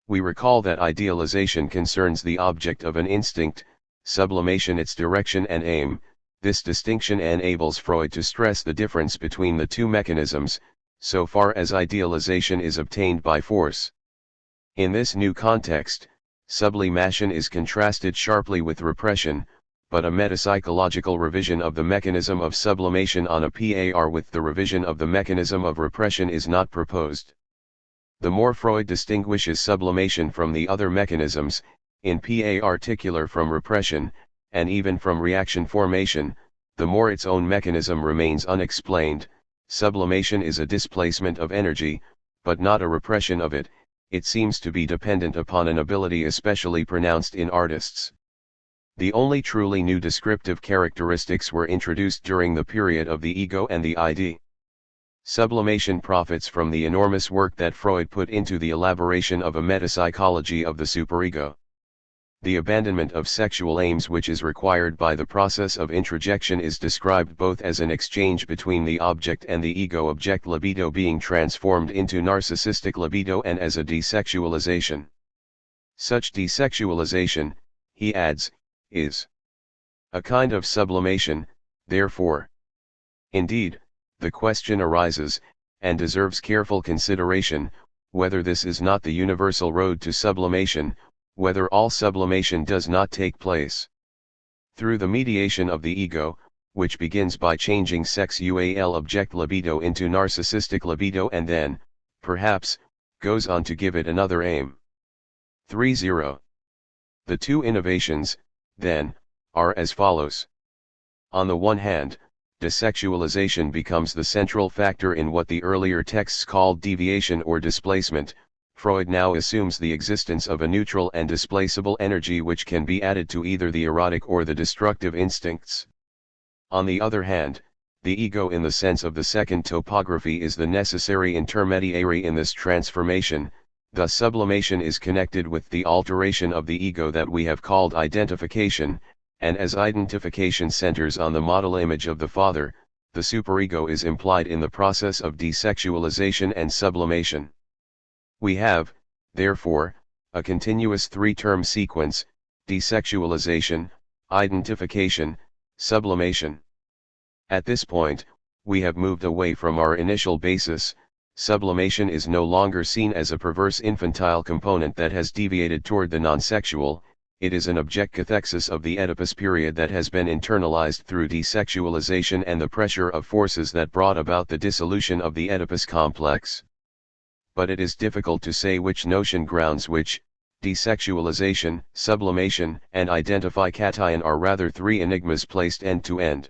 We recall that idealization concerns the object of an instinct, sublimation its direction and aim. This distinction enables Freud to stress the difference between the two mechanisms, so far as idealization is obtained by force. In this new context, sublimation is contrasted sharply with repression, but a metapsychological revision of the mechanism of sublimation on a par with the revision of the mechanism of repression is not proposed. The more Freud distinguishes sublimation from the other mechanisms, in particular from repression, and even from reaction formation, the more its own mechanism remains unexplained. Sublimation is a displacement of energy, but not a repression of it. It seems to be dependent upon an ability especially pronounced in artists. The only truly new descriptive characteristics were introduced during the period of the ego and the ID. Sublimation profits from the enormous work that Freud put into the elaboration of a metapsychology of the superego. The abandonment of sexual aims which is required by the process of introjection is described both as an exchange between the object and the ego-object libido being transformed into narcissistic libido and as a desexualization. Such desexualization, he adds, is a kind of sublimation, therefore. Indeed, the question arises, and deserves careful consideration, whether this is not the universal road to sublimation, whether all sublimation does not take place through the mediation of the ego, which begins by changing sexual object libido into narcissistic libido and then, perhaps, goes on to give it another aim. 3.0. The two innovations, then, are as follows. On the one hand, desexualization becomes the central factor in what the earlier texts called deviation or displacement. Freud now assumes the existence of a neutral and displaceable energy which can be added to either the erotic or the destructive instincts. On the other hand, the ego in the sense of the second topography is the necessary intermediary in this transformation. Thus sublimation is connected with the alteration of the ego that we have called identification, and as identification centers on the model image of the father, the superego is implied in the process of desexualization and sublimation. We have, therefore, a continuous three-term sequence: desexualization, identification, sublimation. At this point, we have moved away from our initial basis. Sublimation is no longer seen as a perverse infantile component that has deviated toward the non-sexual. It is an object-cathexis of the Oedipus period that has been internalized through desexualization and the pressure of forces that brought about the dissolution of the Oedipus complex. But it is difficult to say which notion grounds which. Desexualization, sublimation, and identification are rather three enigmas placed end to end.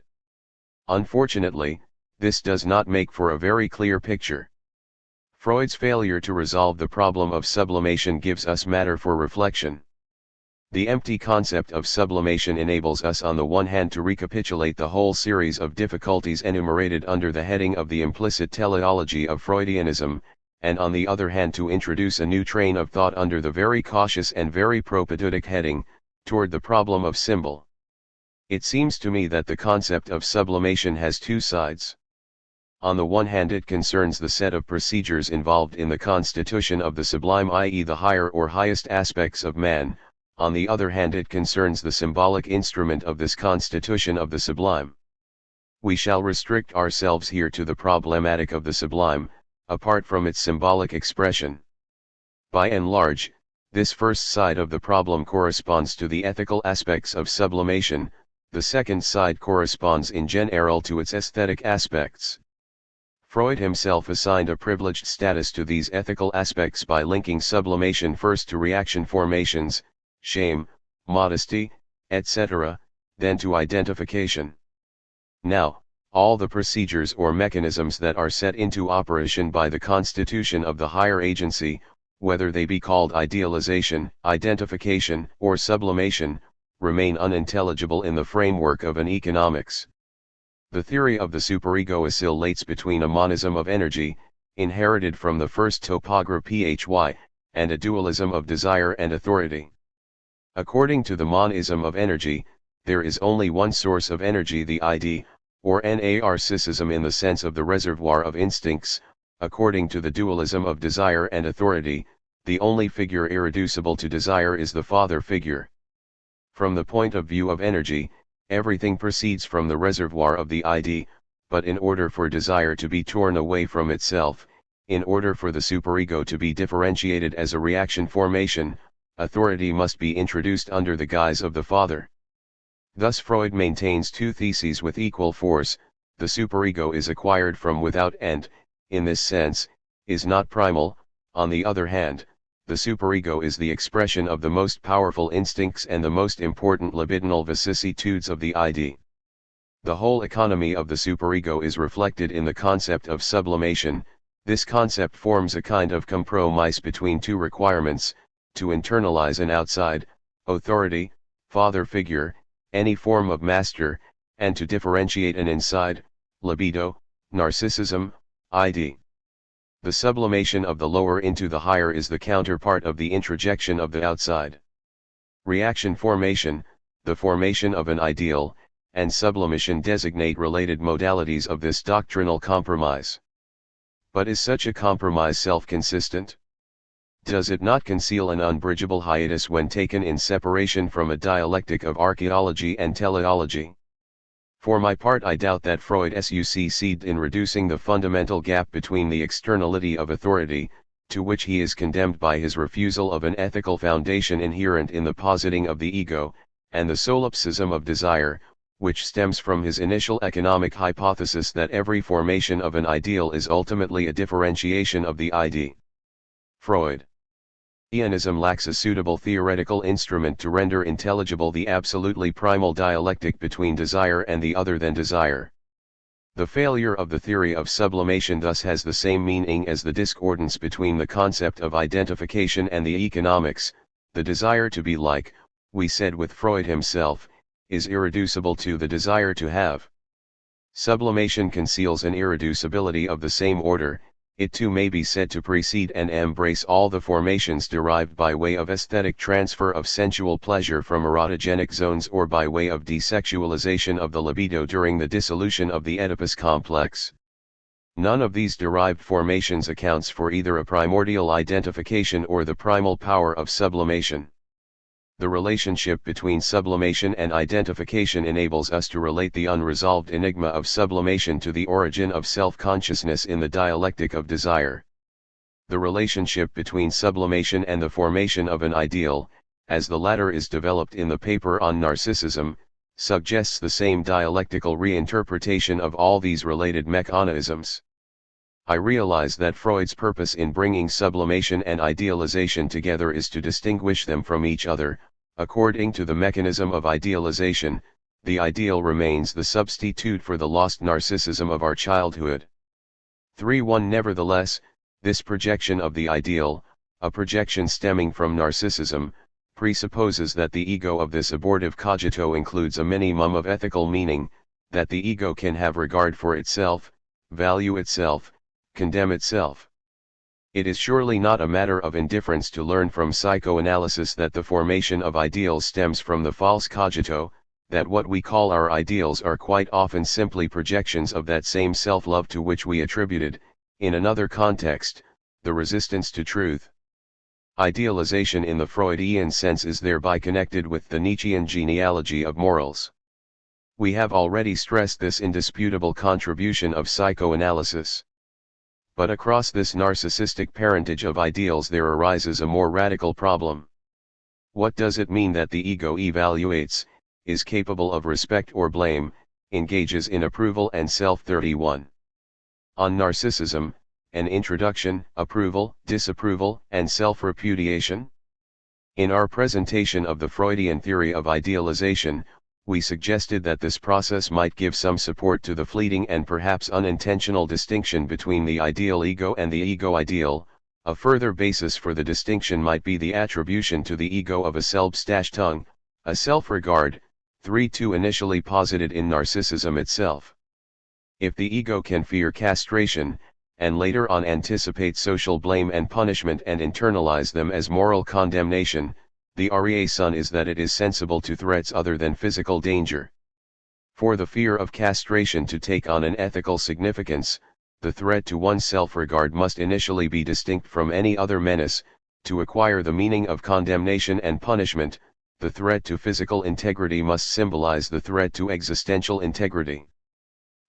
Unfortunately, this does not make for a very clear picture. Freud's failure to resolve the problem of sublimation gives us matter for reflection. The empty concept of sublimation enables us on the one hand to recapitulate the whole series of difficulties enumerated under the heading of the implicit teleology of Freudianism, and on the other hand to introduce a new train of thought under the very cautious and very propedeutic heading, toward the problem of symbol. It seems to me that the concept of sublimation has two sides. On the one hand it concerns the set of procedures involved in the constitution of the sublime, i.e. the higher or highest aspects of man. on the other hand it concerns the symbolic instrument of this constitution of the sublime. We shall restrict ourselves here to the problematic of the sublime, apart from its symbolic expression. By and large, this first side of the problem corresponds to the ethical aspects of sublimation, the second side corresponds in general to its aesthetic aspects. Freud himself assigned a privileged status to these ethical aspects by linking sublimation first to reaction formations, shame, modesty, etc., then to identification. Now, all the procedures or mechanisms that are set into operation by the constitution of the higher agency, whether they be called idealization, identification, or sublimation, remain unintelligible in the framework of an economics. The theory of the superego oscillates between a monism of energy, inherited from the first topography PHY, and a dualism of desire and authority. According to the monism of energy, there is only one source of energy, the ID, or narcissism in the sense of the reservoir of instincts. According to the dualism of desire and authority, the only figure irreducible to desire is the father figure. From the point of view of energy, everything proceeds from the reservoir of the ID, but in order for desire to be torn away from itself, in order for the superego to be differentiated as a reaction formation, authority must be introduced under the guise of the father. Thus Freud maintains two theses with equal force: the superego is acquired from without and, in this sense, is not primal. On the other hand, the superego is the expression of the most powerful instincts and the most important libidinal vicissitudes of the ID. The whole economy of the superego is reflected in the concept of sublimation. This concept forms a kind of compromise between two requirements: to internalize an outside, authority, father figure, any form of master, and to differentiate an inside, libido, narcissism, ID. The sublimation of the lower into the higher is the counterpart of the introjection of the outside. Reaction formation, the formation of an ideal, and sublimation designate related modalities of this doctrinal compromise. But is such a compromise self-consistent? Does it not conceal an unbridgeable hiatus when taken in separation from a dialectic of archaeology and teleology? For my part, I doubt that Freud succeeded in reducing the fundamental gap between the externality of authority, to which he is condemned by his refusal of an ethical foundation inherent in the positing of the ego, and the solipsism of desire, which stems from his initial economic hypothesis that every formation of an ideal is ultimately a differentiation of the ID. Freud. Eonism lacks a suitable theoretical instrument to render intelligible the absolutely primal dialectic between desire and the other than desire. The failure of the theory of sublimation thus has the same meaning as the discordance between the concept of identification and the economics. The desire to be like, we said with Freud himself, is irreducible to the desire to have. Sublimation conceals an irreducibility of the same order. It too may be said to precede and embrace all the formations derived by way of aesthetic transfer of sensual pleasure from erotogenic zones or by way of desexualization of the libido during the dissolution of the Oedipus complex. None of these derived formations accounts for either a primordial identification or the primal power of sublimation. The relationship between sublimation and identification enables us to relate the unresolved enigma of sublimation to the origin of self-consciousness in the dialectic of desire. The relationship between sublimation and the formation of an ideal, as the latter is developed in the paper on narcissism, suggests the same dialectical reinterpretation of all these related mechanisms. I realize that Freud's purpose in bringing sublimation and idealization together is to distinguish them from each other. According to the mechanism of idealization, the ideal remains the substitute for the lost narcissism of our childhood. 3.1 Nevertheless, this projection of the ideal, a projection stemming from narcissism, presupposes that the ego of this abortive cogito includes a minimum of ethical meaning, that the ego can have regard for itself, value itself, condemn itself. It is surely not a matter of indifference to learn from psychoanalysis that the formation of ideals stems from the false cogito, that what we call our ideals are quite often simply projections of that same self-love to which we attributed, in another context, the resistance to truth. Idealization in the Freudian sense is thereby connected with the Nietzschean genealogy of morals. We have already stressed this indisputable contribution of psychoanalysis. But across this narcissistic parentage of ideals there arises a more radical problem. What does it mean that the ego evaluates, is capable of respect or blame, engages in approval and self-31? On Narcissism, an introduction, approval, disapproval, and self-repudiation? In our presentation of the Freudian theory of idealization, we suggested that this process might give some support to the fleeting and perhaps unintentional distinction between the ideal ego and the ego ideal. A further basis for the distinction might be the attribution to the ego of a Selbstachtung, a self-regard, 3-2 initially posited in narcissism itself. If the ego can fear castration, and later on anticipate social blame and punishment and internalize them as moral condemnation, the raison is that it is sensible to threats other than physical danger. For the fear of castration to take on an ethical significance, the threat to one's self-regard must initially be distinct from any other menace. To acquire the meaning of condemnation and punishment, the threat to physical integrity must symbolize the threat to existential integrity.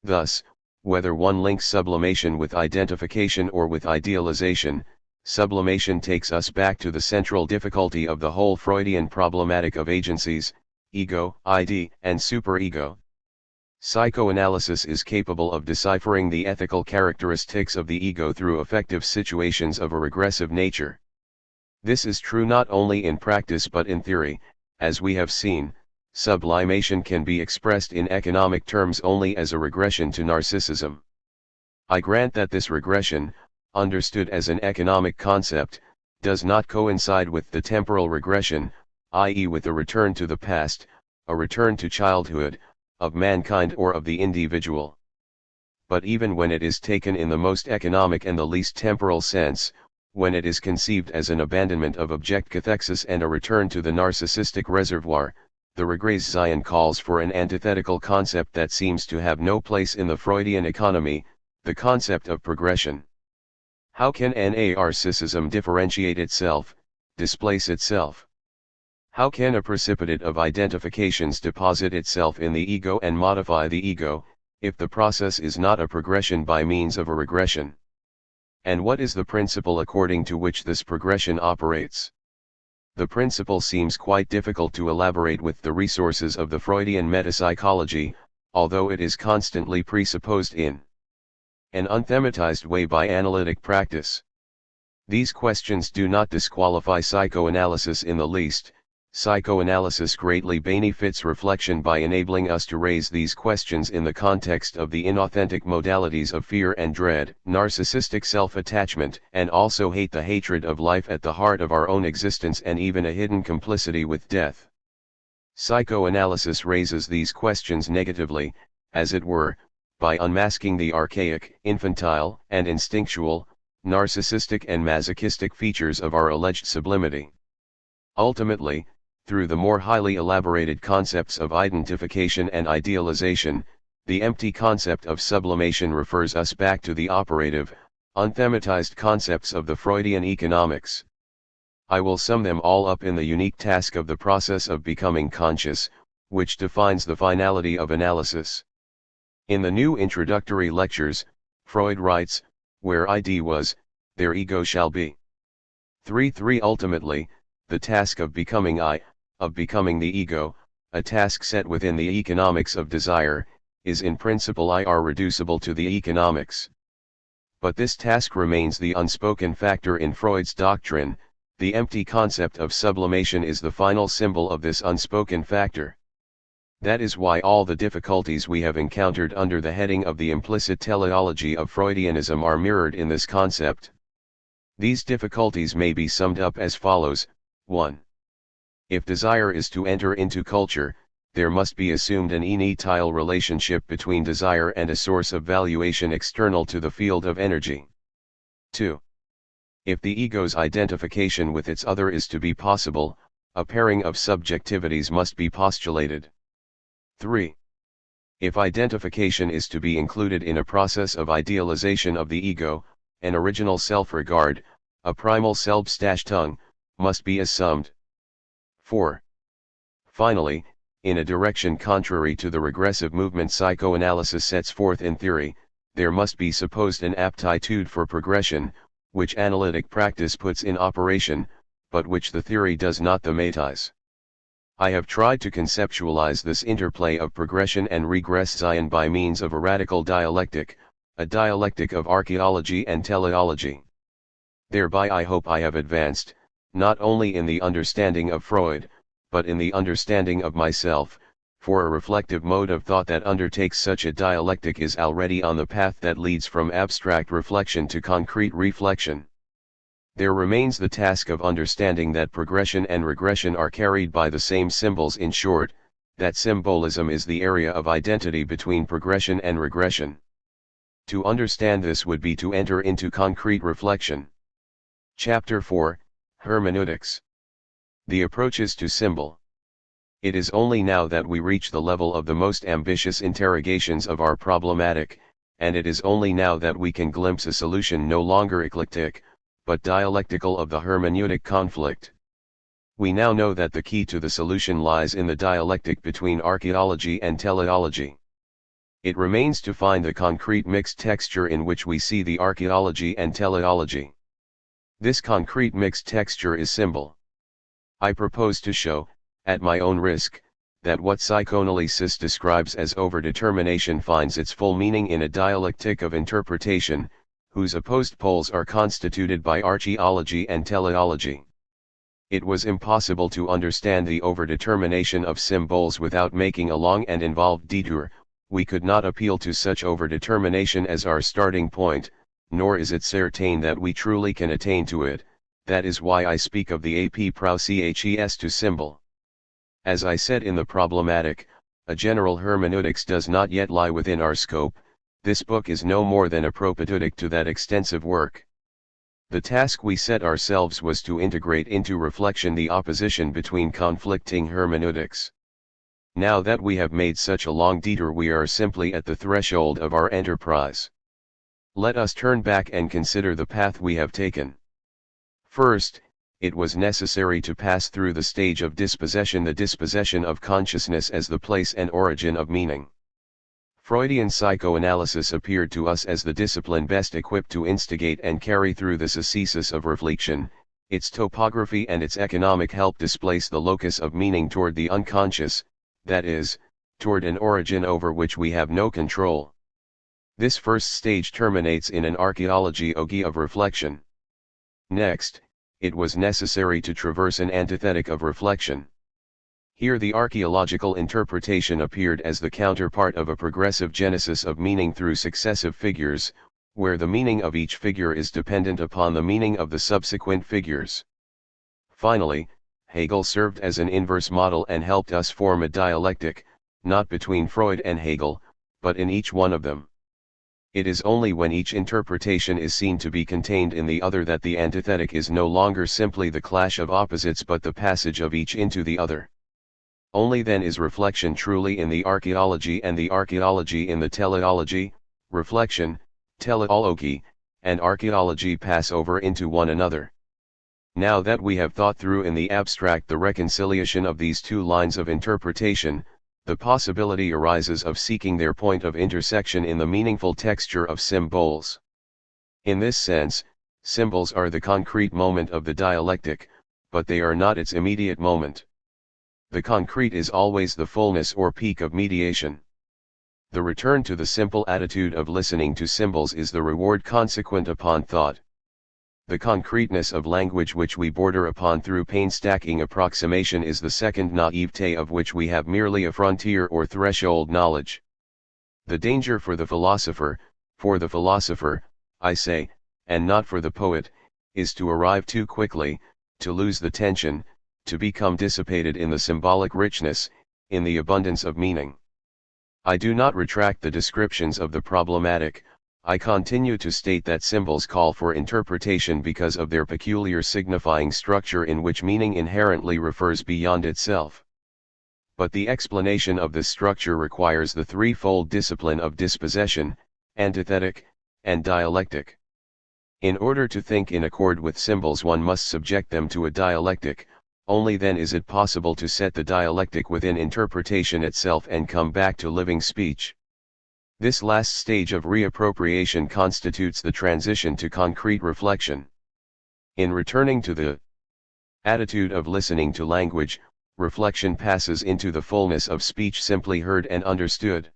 Thus, whether one links sublimation with identification or with idealization, sublimation takes us back to the central difficulty of the whole Freudian problematic of agencies, ego, ID, and superego. Psychoanalysis is capable of deciphering the ethical characteristics of the ego through affective situations of a regressive nature. This is true not only in practice but in theory. As we have seen, sublimation can be expressed in economic terms only as a regression to narcissism. I grant that this regression, understood as an economic concept, does not coincide with the temporal regression, i.e. with a return to the past, a return to childhood, of mankind or of the individual. But even when it is taken in the most economic and the least temporal sense, when it is conceived as an abandonment of object cathexis and a return to the narcissistic reservoir, the regression calls for an antithetical concept that seems to have no place in the Freudian economy, the concept of progression. How can narcissism differentiate itself, displace itself? How can a precipitate of identifications deposit itself in the ego and modify the ego, if the process is not a progression by means of a regression? And what is the principle according to which this progression operates? The principle seems quite difficult to elaborate with the resources of the Freudian metapsychology, although it is constantly presupposed in an unthematized way by analytic practice. These questions do not disqualify psychoanalysis in the least. Psychoanalysis greatly benefits reflection by enabling us to raise these questions in the context of the inauthentic modalities of fear and dread, narcissistic self-attachment, and also hate, the hatred of life at the heart of our own existence, and even a hidden complicity with death. Psychoanalysis raises these questions negatively, as it were, by unmasking the archaic, infantile, and instinctual, narcissistic and masochistic features of our alleged sublimity. Ultimately, through the more highly elaborated concepts of identification and idealization, the empty concept of sublimation refers us back to the operative, unthematized concepts of the Freudian economics. I will sum them all up in the unique task of the process of becoming conscious, which defines the finality of analysis. In the new introductory lectures, Freud writes, "Where ID was, there ego shall be." 3. Ultimately, the task of becoming I, of becoming the ego, a task set within the economics of desire, is in principle reducible to the economics. But this task remains the unspoken factor in Freud's doctrine. The empty concept of sublimation is the final symbol of this unspoken factor. That is why all the difficulties we have encountered under the heading of the implicit teleology of Freudianism are mirrored in this concept. These difficulties may be summed up as follows. 1. If desire is to enter into culture, there must be assumed an initial relationship between desire and a source of valuation external to the field of energy. 2. If the ego's identification with its other is to be possible, a pairing of subjectivities must be postulated. 3. If identification is to be included in a process of idealization of the ego, an original self-regard, a primal Selbstachtung, must be assumed. 4. Finally, in a direction contrary to the regressive movement psychoanalysis sets forth in theory, there must be supposed an aptitude for progression, which analytic practice puts in operation, but which the theory does not thematize. I have tried to conceptualize this interplay of progression and regress by means of a radical dialectic, a dialectic of archaeology and teleology. Thereby I hope I have advanced, not only in the understanding of Freud, but in the understanding of myself, for a reflective mode of thought that undertakes such a dialectic is already on the path that leads from abstract reflection to concrete reflection. There remains the task of understanding that progression and regression are carried by the same symbols. In short, that symbolism is the area of identity between progression and regression. To understand this would be to enter into concrete reflection. Chapter 4, Hermeneutics. The approaches to symbol. It is only now that we reach the level of the most ambitious interrogations of our problematic, and it is only now that we can glimpse a solution no longer eclectic, but dialectical of the hermeneutic conflict. We now know that the key to the solution lies in the dialectic between archaeology and teleology. It remains to find the concrete mixed texture in which we see the archaeology and teleology. This concrete mixed texture is symbol. I propose to show, at my own risk, that what psychoanalysis describes as overdetermination finds its full meaning in a dialectic of interpretation, whose opposed poles are constituted by archaeology and teleology. It was impossible to understand the overdetermination of symbols without making a long and involved detour. We could not appeal to such overdetermination as our starting point, nor is it certain that we truly can attain to it. That is why I speak of the approaches to symbol. As I said in the problematic, a general hermeneutics does not yet lie within our scope. This book is no more than a propedeutic to that extensive work. The task we set ourselves was to integrate into reflection the opposition between conflicting hermeneutics. Now that we have made such a long detour, we are simply at the threshold of our enterprise. Let us turn back and consider the path we have taken. First, it was necessary to pass through the stage of dispossession, the dispossession of consciousness as the place and origin of meaning. Freudian psychoanalysis appeared to us as the discipline best equipped to instigate and carry through this ascesis of reflection. Its topography and its economic help displace the locus of meaning toward the unconscious, that is, toward an origin over which we have no control. This first stage terminates in an archaeology of reflection. Next, it was necessary to traverse an antithetic of reflection. Here the archaeological interpretation appeared as the counterpart of a progressive genesis of meaning through successive figures, where the meaning of each figure is dependent upon the meaning of the subsequent figures. Finally, Hegel served as an inverse model and helped us form a dialectic, not between Freud and Hegel, but in each one of them. It is only when each interpretation is seen to be contained in the other that the antithetic is no longer simply the clash of opposites but the passage of each into the other. Only then is reflection truly in the archaeology and the archaeology in the teleology. Reflection, teleology, and archaeology pass over into one another. Now that we have thought through in the abstract the reconciliation of these two lines of interpretation, the possibility arises of seeking their point of intersection in the meaningful texture of symbols. In this sense, symbols are the concrete moment of the dialectic, but they are not its immediate moment. The concrete is always the fullness or peak of mediation. The return to the simple attitude of listening to symbols is the reward consequent upon thought. The concreteness of language which we border upon through painstaking approximation is the second naivete of which we have merely a frontier or threshold knowledge. The danger for the philosopher, I say, and not for the poet, is to arrive too quickly, to lose the tension, to become dissipated in the symbolic richness, in the abundance of meaning. I do not retract the descriptions of the problematic. I continue to state that symbols call for interpretation because of their peculiar signifying structure in which meaning inherently refers beyond itself. But the explanation of this structure requires the threefold discipline of dispossession, antithetic, and dialectic. In order to think in accord with symbols, one must subject them to a dialectic. Only then is it possible to set the dialectic within interpretation itself and come back to living speech. This last stage of reappropriation constitutes the transition to concrete reflection. In returning to the attitude of listening to language, reflection passes into the fullness of speech simply heard and understood.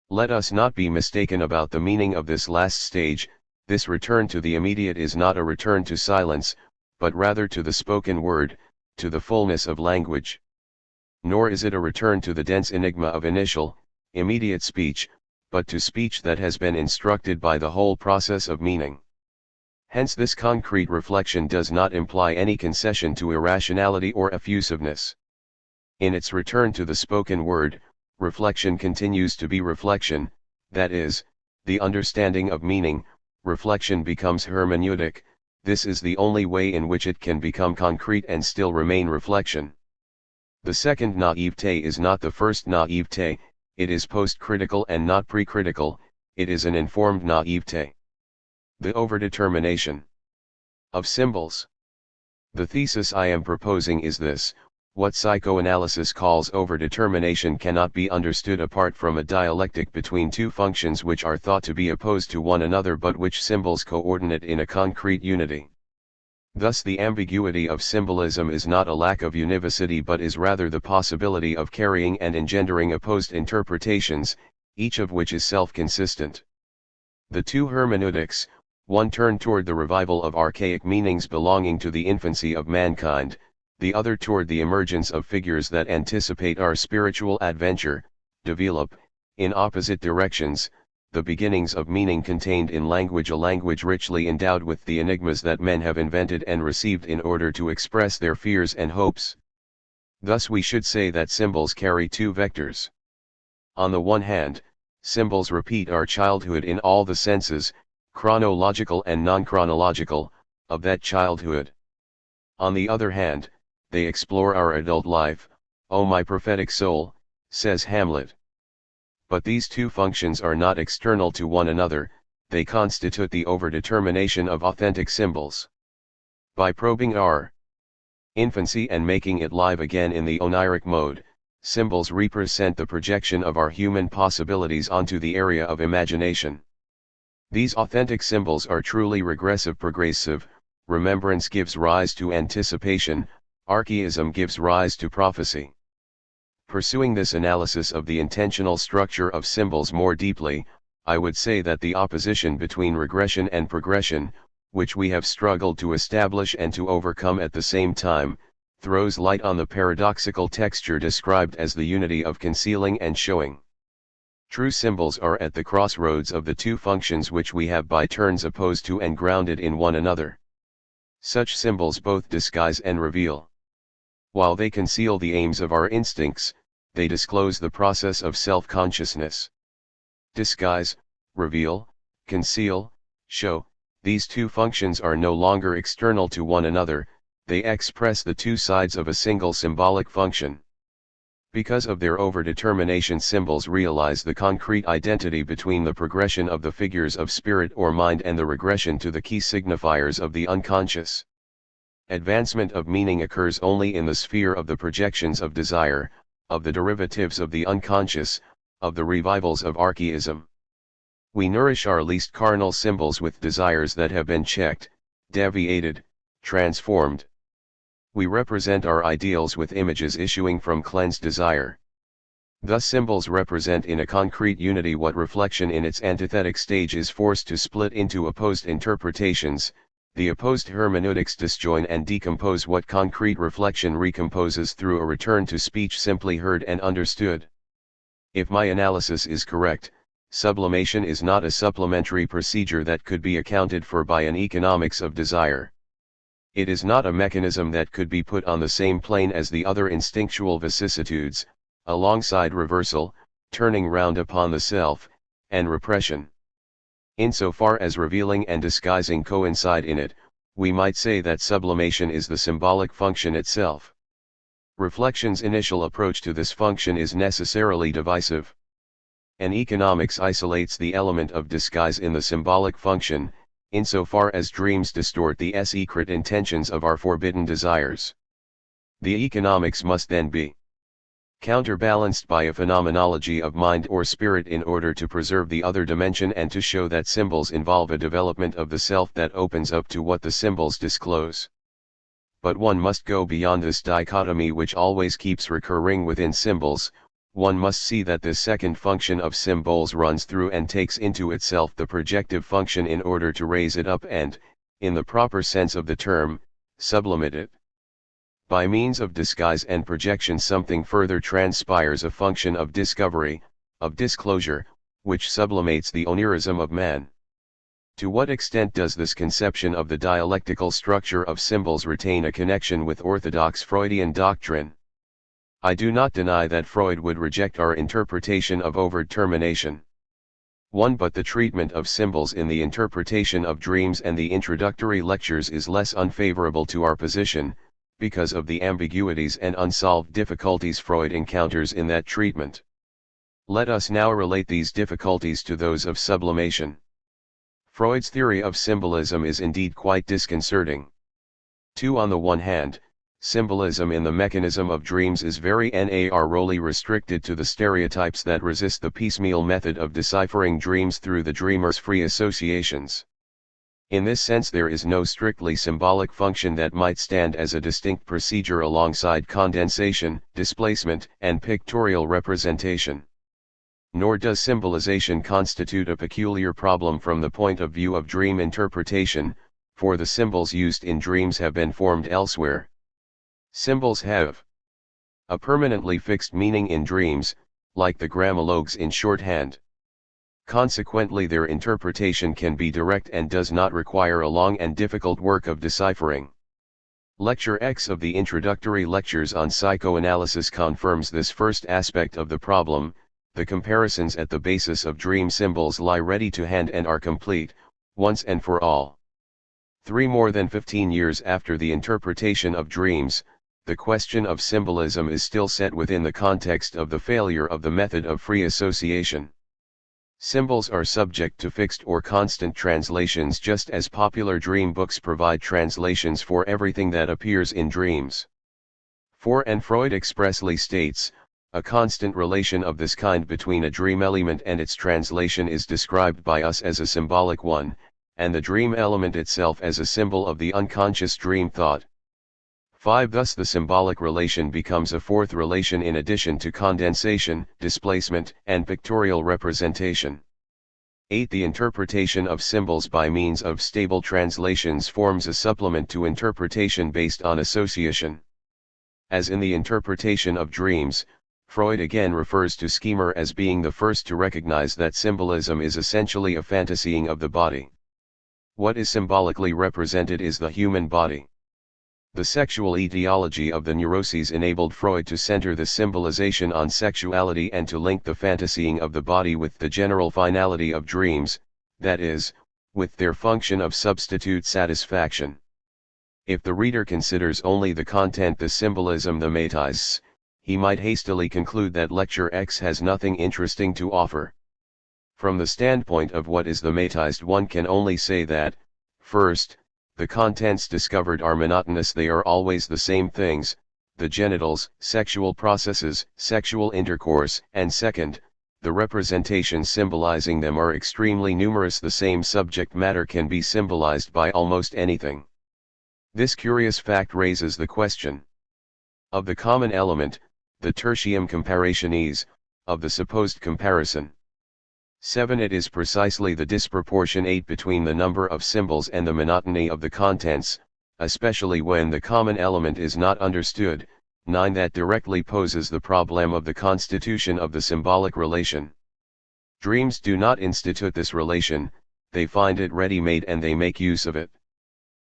Let us not be mistaken about the meaning of this last stage. This return to the immediate is not a return to silence, but rather to the spoken word, to the fullness of language. Nor is it a return to the dense enigma of initial, immediate speech, but to speech that has been instructed by the whole process of meaning. Hence this concrete reflection does not imply any concession to irrationality or effusiveness. In its return to the spoken word, reflection continues to be reflection, that is, the understanding of meaning. Reflection becomes hermeneutic. This is the only way in which it can become concrete and still remain reflection. The second naivete is not the first naivete, it is post-critical and not pre-critical, it is an informed naivete. The overdetermination of symbols. The thesis I am proposing is this: what psychoanalysis calls overdetermination cannot be understood apart from a dialectic between two functions which are thought to be opposed to one another but which symbols coordinate in a concrete unity. Thus the ambiguity of symbolism is not a lack of univocity but is rather the possibility of carrying and engendering opposed interpretations, each of which is self-consistent. The two hermeneutics, one turned toward the revival of archaic meanings belonging to the infancy of mankind, the other toward the emergence of figures that anticipate our spiritual adventure, develop, in opposite directions, the beginnings of meaning contained in language, a language richly endowed with the enigmas that men have invented and received in order to express their fears and hopes. Thus we should say that symbols carry two vectors. On the one hand, symbols repeat our childhood in all the senses, chronological and non-chronological, of that childhood. On the other hand, they explore our adult life. "O my prophetic soul," says Hamlet. But these two functions are not external to one another, they constitute the overdetermination of authentic symbols. By probing our infancy and making it live again in the oniric mode, symbols represent the projection of our human possibilities onto the area of imagination. These authentic symbols are truly progressive, remembrance gives rise to anticipation, archaism gives rise to prophecy. Pursuing this analysis of the intentional structure of symbols more deeply, I would say that the opposition between regression and progression, which we have struggled to establish and to overcome at the same time, throws light on the paradoxical texture described as the unity of concealing and showing. True symbols are at the crossroads of the two functions which we have by turns opposed to and grounded in one another. Such symbols both disguise and reveal. While they conceal the aims of our instincts, they disclose the process of self-consciousness. Disguise, reveal, conceal, show, these two functions are no longer external to one another, they express the two sides of a single symbolic function. Because of their overdetermination, symbols realize the concrete identity between the progression of the figures of spirit or mind and the regression to the key signifiers of the unconscious. Advancement of meaning occurs only in the sphere of the projections of desire, of the derivatives of the unconscious, of the revivals of archaism. We nourish our least carnal symbols with desires that have been checked, deviated, transformed. We represent our ideals with images issuing from cleansed desire. Thus symbols represent in a concrete unity what reflection in its antithetic stage is forced to split into opposed interpretations. The opposed hermeneutics disjoin and decompose what concrete reflection recomposes through a return to speech simply heard and understood. If my analysis is correct, sublimation is not a supplementary procedure that could be accounted for by an economics of desire. It is not a mechanism that could be put on the same plane as the other instinctual vicissitudes, alongside reversal, turning round upon the self, and repression. Insofar as revealing and disguising coincide in it, we might say that sublimation is the symbolic function itself. Reflection's initial approach to this function is necessarily divisive. An economics isolates the element of disguise in the symbolic function, insofar as dreams distort the secret intentions of our forbidden desires. The economics must then be counterbalanced by a phenomenology of mind or spirit in order to preserve the other dimension and to show that symbols involve a development of the self that opens up to what the symbols disclose. But one must go beyond this dichotomy which always keeps recurring within symbols. One must see that this second function of symbols runs through and takes into itself the projective function in order to raise it up and, in the proper sense of the term, sublimate it. By means of disguise and projection something further transpires, a function of discovery, of disclosure, which sublimates the onirism of man. To what extent does this conception of the dialectical structure of symbols retain a connection with orthodox Freudian doctrine? I do not deny that Freud would reject our interpretation of overt termination. But the treatment of symbols in the interpretation of dreams and the introductory lectures is less unfavorable to our position, because of the ambiguities and unsolved difficulties Freud encounters in that treatment. Let us now relate these difficulties to those of sublimation. Freud's theory of symbolism is indeed quite disconcerting. On the one hand, symbolism in the mechanism of dreams is very narrowly restricted to the stereotypes that resist the piecemeal method of deciphering dreams through the dreamer's free associations. In this sense there is no strictly symbolic function that might stand as a distinct procedure alongside condensation, displacement, and pictorial representation. Nor does symbolization constitute a peculiar problem from the point of view of dream interpretation, for the symbols used in dreams have been formed elsewhere. Symbols have a permanently fixed meaning in dreams, like the grammalogues in shorthand. Consequently their interpretation can be direct and does not require a long and difficult work of deciphering. Lecture X of the introductory lectures on psychoanalysis confirms this first aspect of the problem. The comparisons at the basis of dream symbols lie ready to hand and are complete, once and for all. More than 15 years after the interpretation of dreams, the question of symbolism is still set within the context of the failure of the method of free association. Symbols are subject to fixed or constant translations just as popular dream books provide translations for everything that appears in dreams. And Freud expressly states, a constant relation of this kind between a dream element and its translation is described by us as a symbolic one, and the dream element itself as a symbol of the unconscious dream thought. Thus the symbolic relation becomes a fourth relation in addition to condensation, displacement, and pictorial representation. The interpretation of symbols by means of stable translations forms a supplement to interpretation based on association. As in the interpretation of dreams, Freud again refers to Schemmer as being the first to recognize that symbolism is essentially a fantasying of the body. What is symbolically represented is the human body. The sexual etiology of the neuroses enabled Freud to center the symbolization on sexuality and to link the fantasying of the body with the general finality of dreams, that is, with their function of substitute satisfaction. If the reader considers only the content, the symbolism, the métis, he might hastily conclude that Lecture X has nothing interesting to offer. From the standpoint of what is the métis, one can only say that, first, the contents discovered are monotonous, they are always the same things, the genitals, sexual processes, sexual intercourse, and second, the representations symbolizing them are extremely numerous. The same subject matter can be symbolized by almost anything. This curious fact raises the question of the common element, the tertium comparationis, of the supposed comparison. It is precisely the disproportion between the number of symbols and the monotony of the contents, especially when the common element is not understood, that directly poses the problem of the constitution of the symbolic relation. Dreams do not institute this relation, they find it ready-made and they make use of it.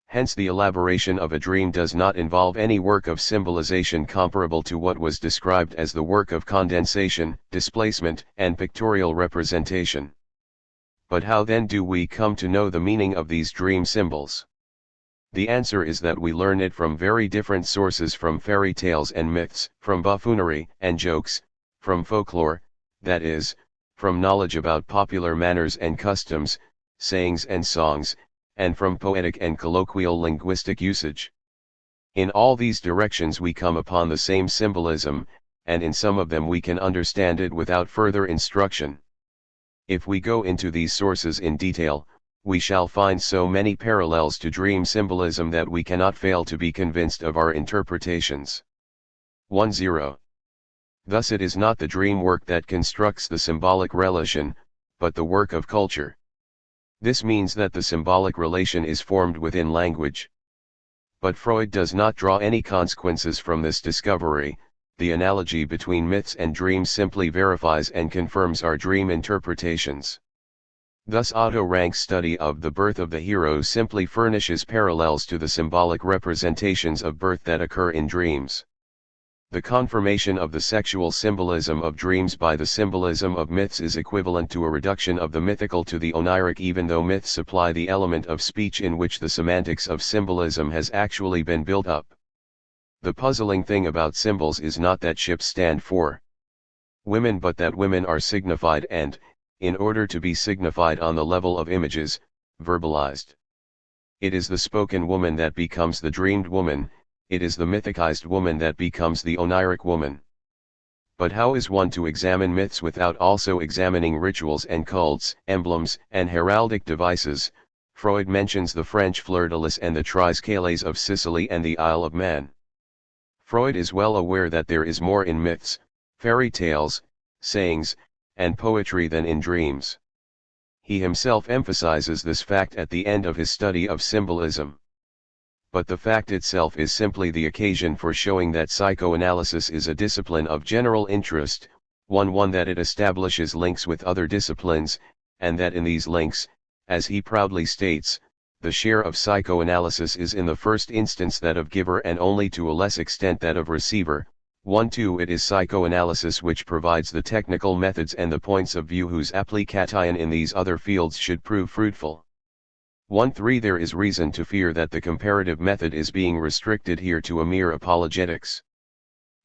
Hence the elaboration of a dream does not involve any work of symbolization comparable to what was described as the work of condensation, displacement, and pictorial representation. But how then do we come to know the meaning of these dream symbols? The answer is that we learn it from very different sources, from fairy tales and myths, from buffoonery and jokes, from folklore, that is, from knowledge about popular manners and customs, sayings and songs, and from poetic and colloquial linguistic usage. In all these directions we come upon the same symbolism, and in some of them we can understand it without further instruction. If we go into these sources in detail, we shall find so many parallels to dream symbolism that we cannot fail to be convinced of our interpretations. 10. Thus it is not the dream work that constructs the symbolic relation, but the work of culture. This means that the symbolic relation is formed within language. But Freud does not draw any consequences from this discovery. The analogy between myths and dreams simply verifies and confirms our dream interpretations. Thus Otto Rank's study of the birth of the hero simply furnishes parallels to the symbolic representations of birth that occur in dreams. The confirmation of the sexual symbolism of dreams by the symbolism of myths is equivalent to a reduction of the mythical to the oniric, even though myths supply the element of speech in which the semantics of symbolism has actually been built up. The puzzling thing about symbols is not that ships stand for women, but that women are signified and, in order to be signified on the level of images, verbalized. It is the spoken woman that becomes the dreamed woman, it is the mythicized woman that becomes the oniric woman. But how is one to examine myths without also examining rituals and cults, emblems and heraldic devices? Freud mentions the French fleur-de-lis and the triskales of Sicily and the Isle of Man. Freud is well aware that there is more in myths, fairy tales, sayings, and poetry than in dreams. He himself emphasizes this fact at the end of his study of symbolism. But the fact itself is simply the occasion for showing that psychoanalysis is a discipline of general interest, one that it establishes links with other disciplines, and that in these links, as he proudly states, the share of psychoanalysis is in the first instance that of giver and only to a less extent that of receiver. 1-2 It is psychoanalysis which provides the technical methods and the points of view whose application in these other fields should prove fruitful. 1-3 There is reason to fear that the comparative method is being restricted here to a mere apologetics.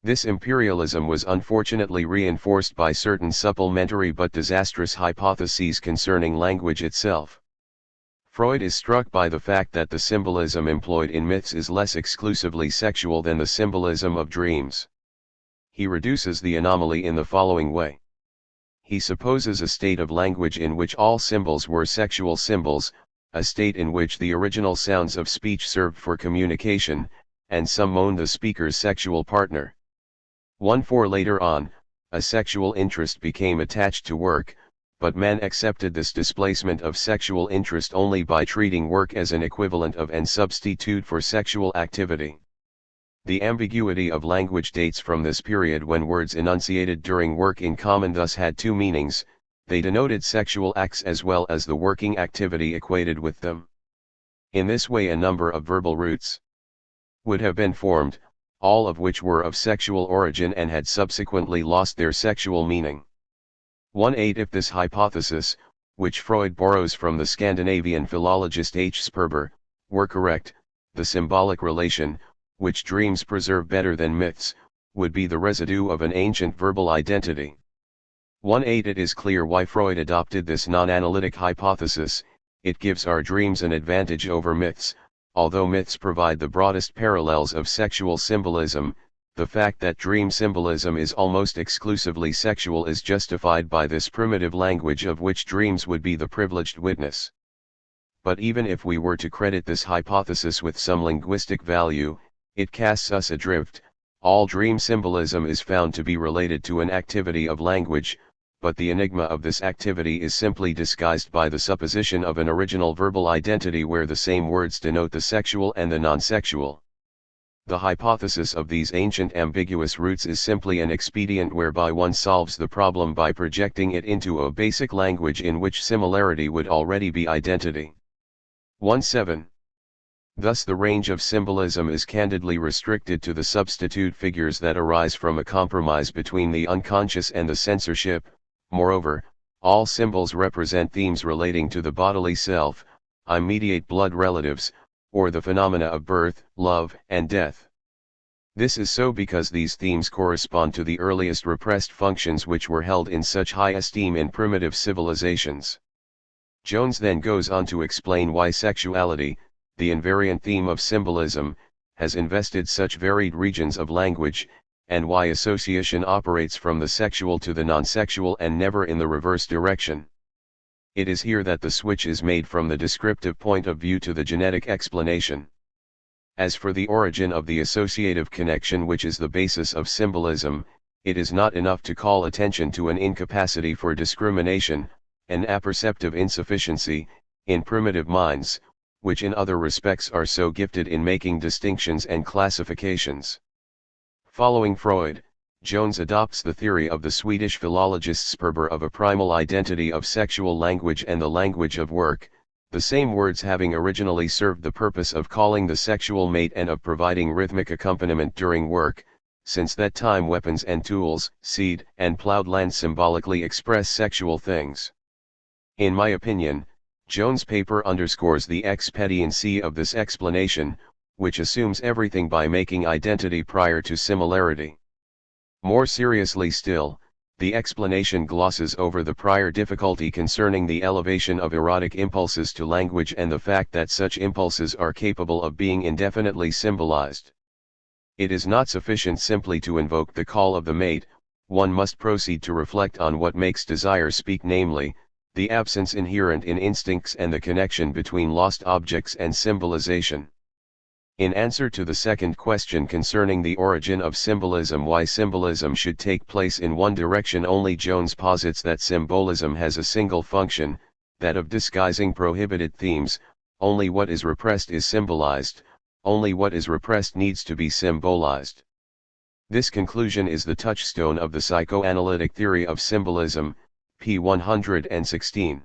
This imperialism was unfortunately reinforced by certain supplementary but disastrous hypotheses concerning language itself. Freud is struck by the fact that the symbolism employed in myths is less exclusively sexual than the symbolism of dreams. He reduces the anomaly in the following way. He supposes a state of language in which all symbols were sexual symbols, a state in which the original sounds of speech served for communication, and some owned the speaker's sexual partner. 1-4 Later on, a sexual interest became attached to work, but man accepted this displacement of sexual interest only by treating work as an equivalent of and substitute for sexual activity. The ambiguity of language dates from this period when words enunciated during work in common thus had two meanings: they denoted sexual acts as well as the working activity equated with them. In this way a number of verbal roots would have been formed, all of which were of sexual origin and had subsequently lost their sexual meaning. 1-8 If this hypothesis, which Freud borrows from the Scandinavian philologist H. Sperber, were correct, the symbolic relation, which dreams preserve better than myths, would be the residue of an ancient verbal identity. 1-8 It is clear why Freud adopted this non-analytic hypothesis. It gives our dreams an advantage over myths. Although myths provide the broadest parallels of sexual symbolism, the fact that dream symbolism is almost exclusively sexual is justified by this primitive language of which dreams would be the privileged witness. But even if we were to credit this hypothesis with some linguistic value, it casts us adrift. All dream symbolism is found to be related to an activity of language, but the enigma of this activity is simply disguised by the supposition of an original verbal identity where the same words denote the sexual and the non-sexual. The hypothesis of these ancient ambiguous roots is simply an expedient whereby one solves the problem by projecting it into a basic language in which similarity would already be identity. 1-7 Thus the range of symbolism is candidly restricted to the substitute figures that arise from a compromise between the unconscious and the censorship. Moreover, all symbols represent themes relating to the bodily self, immediate blood relatives, or the phenomena of birth, love, and death. This is so because these themes correspond to the earliest repressed functions which were held in such high esteem in primitive civilizations. Jones then goes on to explain why sexuality, the invariant theme of symbolism, has invested such varied regions of language, and why association operates from the sexual to the non-sexual and never in the reverse direction. It is here that the switch is made from the descriptive point of view to the genetic explanation. As for the origin of the associative connection, which is the basis of symbolism, it is not enough to call attention to an incapacity for discrimination, an apperceptive insufficiency, in primitive minds, which in other respects are so gifted in making distinctions and classifications. Following Freud, Jones adopts the theory of the Swedish philologist Sperber of a primal identity of sexual language and the language of work, the same words having originally served the purpose of calling the sexual mate and of providing rhythmic accompaniment during work. Since that time weapons and tools, seed and plowed land symbolically express sexual things. In my opinion, Jones' paper underscores the expediency of this explanation, which assumes everything by making identity prior to similarity. More seriously still, the explanation glosses over the prior difficulty concerning the elevation of erotic impulses to language and the fact that such impulses are capable of being indefinitely symbolized. It is not sufficient simply to invoke the call of the mate, one must proceed to reflect on what makes desire speak, namely, the absence inherent in instincts and the connection between lost objects and symbolization. In answer to the second question concerning the origin of symbolism, why symbolism should take place in one direction only, Jones posits that symbolism has a single function, that of disguising prohibited themes. Only what is repressed is symbolized, only what is repressed needs to be symbolized. This conclusion is the touchstone of the psychoanalytic theory of symbolism, p. 116.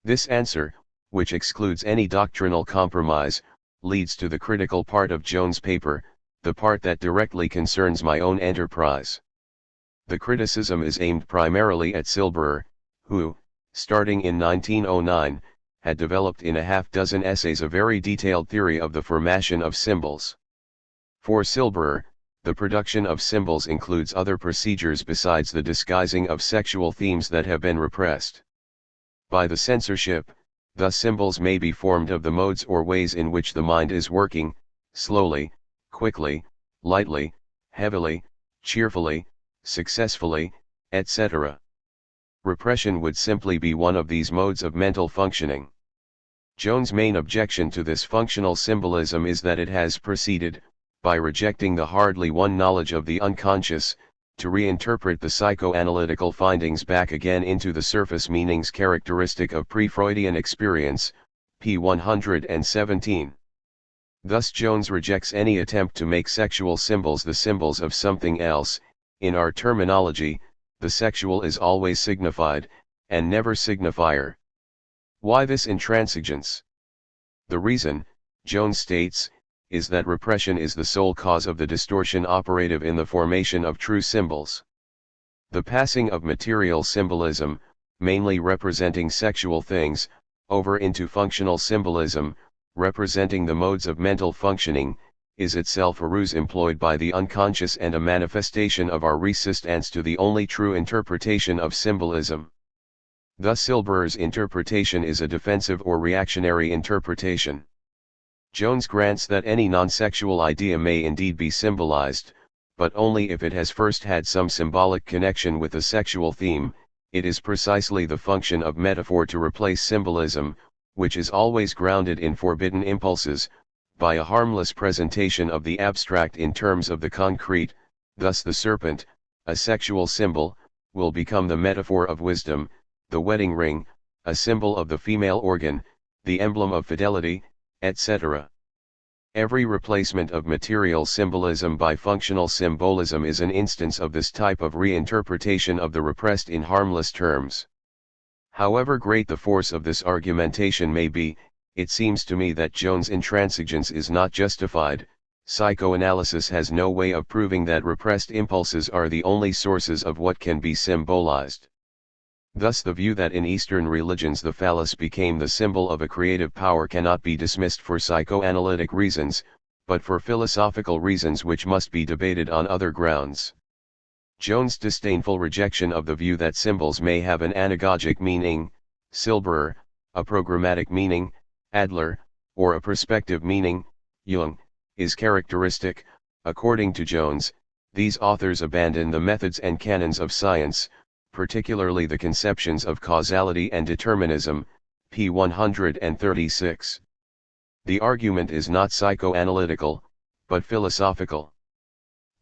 This answer, which excludes any doctrinal compromise, leads to the critical part of Jones' paper, the part that directly concerns my own enterprise. The criticism is aimed primarily at Silberer, who, starting in 1909, had developed in a half-dozen essays a very detailed theory of the formation of symbols. For Silberer, the production of symbols includes other procedures besides the disguising of sexual themes that have been repressed. By the censorship, thus symbols may be formed of the modes or ways in which the mind is working, slowly, quickly, lightly, heavily, cheerfully, successfully, etc. Repression would simply be one of these modes of mental functioning. Jones' main objection to this functional symbolism is that it has proceeded, by rejecting the hardly won knowledge of the unconscious, to reinterpret the psychoanalytical findings back again into the surface meanings characteristic of pre-Freudian experience, p. 117. Thus Jones rejects any attempt to make sexual symbols the symbols of something else. In our terminology, the sexual is always signified, and never signifier. Why this intransigence? The reason, Jones states, is that repression is the sole cause of the distortion operative in the formation of true symbols. The passing of material symbolism, mainly representing sexual things, over into functional symbolism, representing the modes of mental functioning, is itself a ruse employed by the unconscious and a manifestation of our resistance to the only true interpretation of symbolism. Thus Silberer's interpretation is a defensive or reactionary interpretation. Jones grants that any non-sexual idea may indeed be symbolized, but only if it has first had some symbolic connection with a sexual theme. It is precisely the function of metaphor to replace symbolism, which is always grounded in forbidden impulses, by a harmless presentation of the abstract in terms of the concrete. Thus the serpent, a sexual symbol, will become the metaphor of wisdom, the wedding ring, a symbol of the female organ, the emblem of fidelity, etc. Every replacement of material symbolism by functional symbolism is an instance of this type of reinterpretation of the repressed in harmless terms. However great the force of this argumentation may be, it seems to me that Jones' intransigence is not justified. Psychoanalysis has no way of proving that repressed impulses are the only sources of what can be symbolized. Thus the view that in Eastern religions the phallus became the symbol of a creative power cannot be dismissed for psychoanalytic reasons, but for philosophical reasons which must be debated on other grounds. Jones' disdainful rejection of the view that symbols may have an anagogic meaning, Silberer, a programmatic meaning, Adler, or a perspective meaning, Jung, is characteristic. According to Jones, these authors abandon the methods and canons of science, particularly the conceptions of causality and determinism, p. 136. The argument is not psychoanalytical, but philosophical.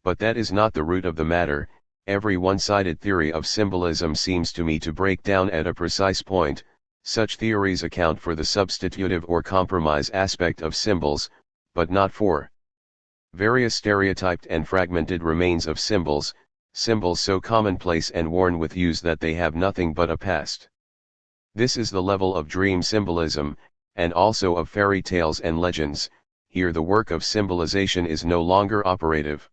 But that is not the root of the matter. Every one-sided theory of symbolism seems to me to break down at a precise point. Such theories account for the substitutive or compromise aspect of symbols, but not for various stereotyped and fragmented remains of symbols, symbols so commonplace and worn with use that they have nothing but a past. This is the level of dream symbolism, and also of fairy tales and legends. Here the work of symbolization is no longer operative.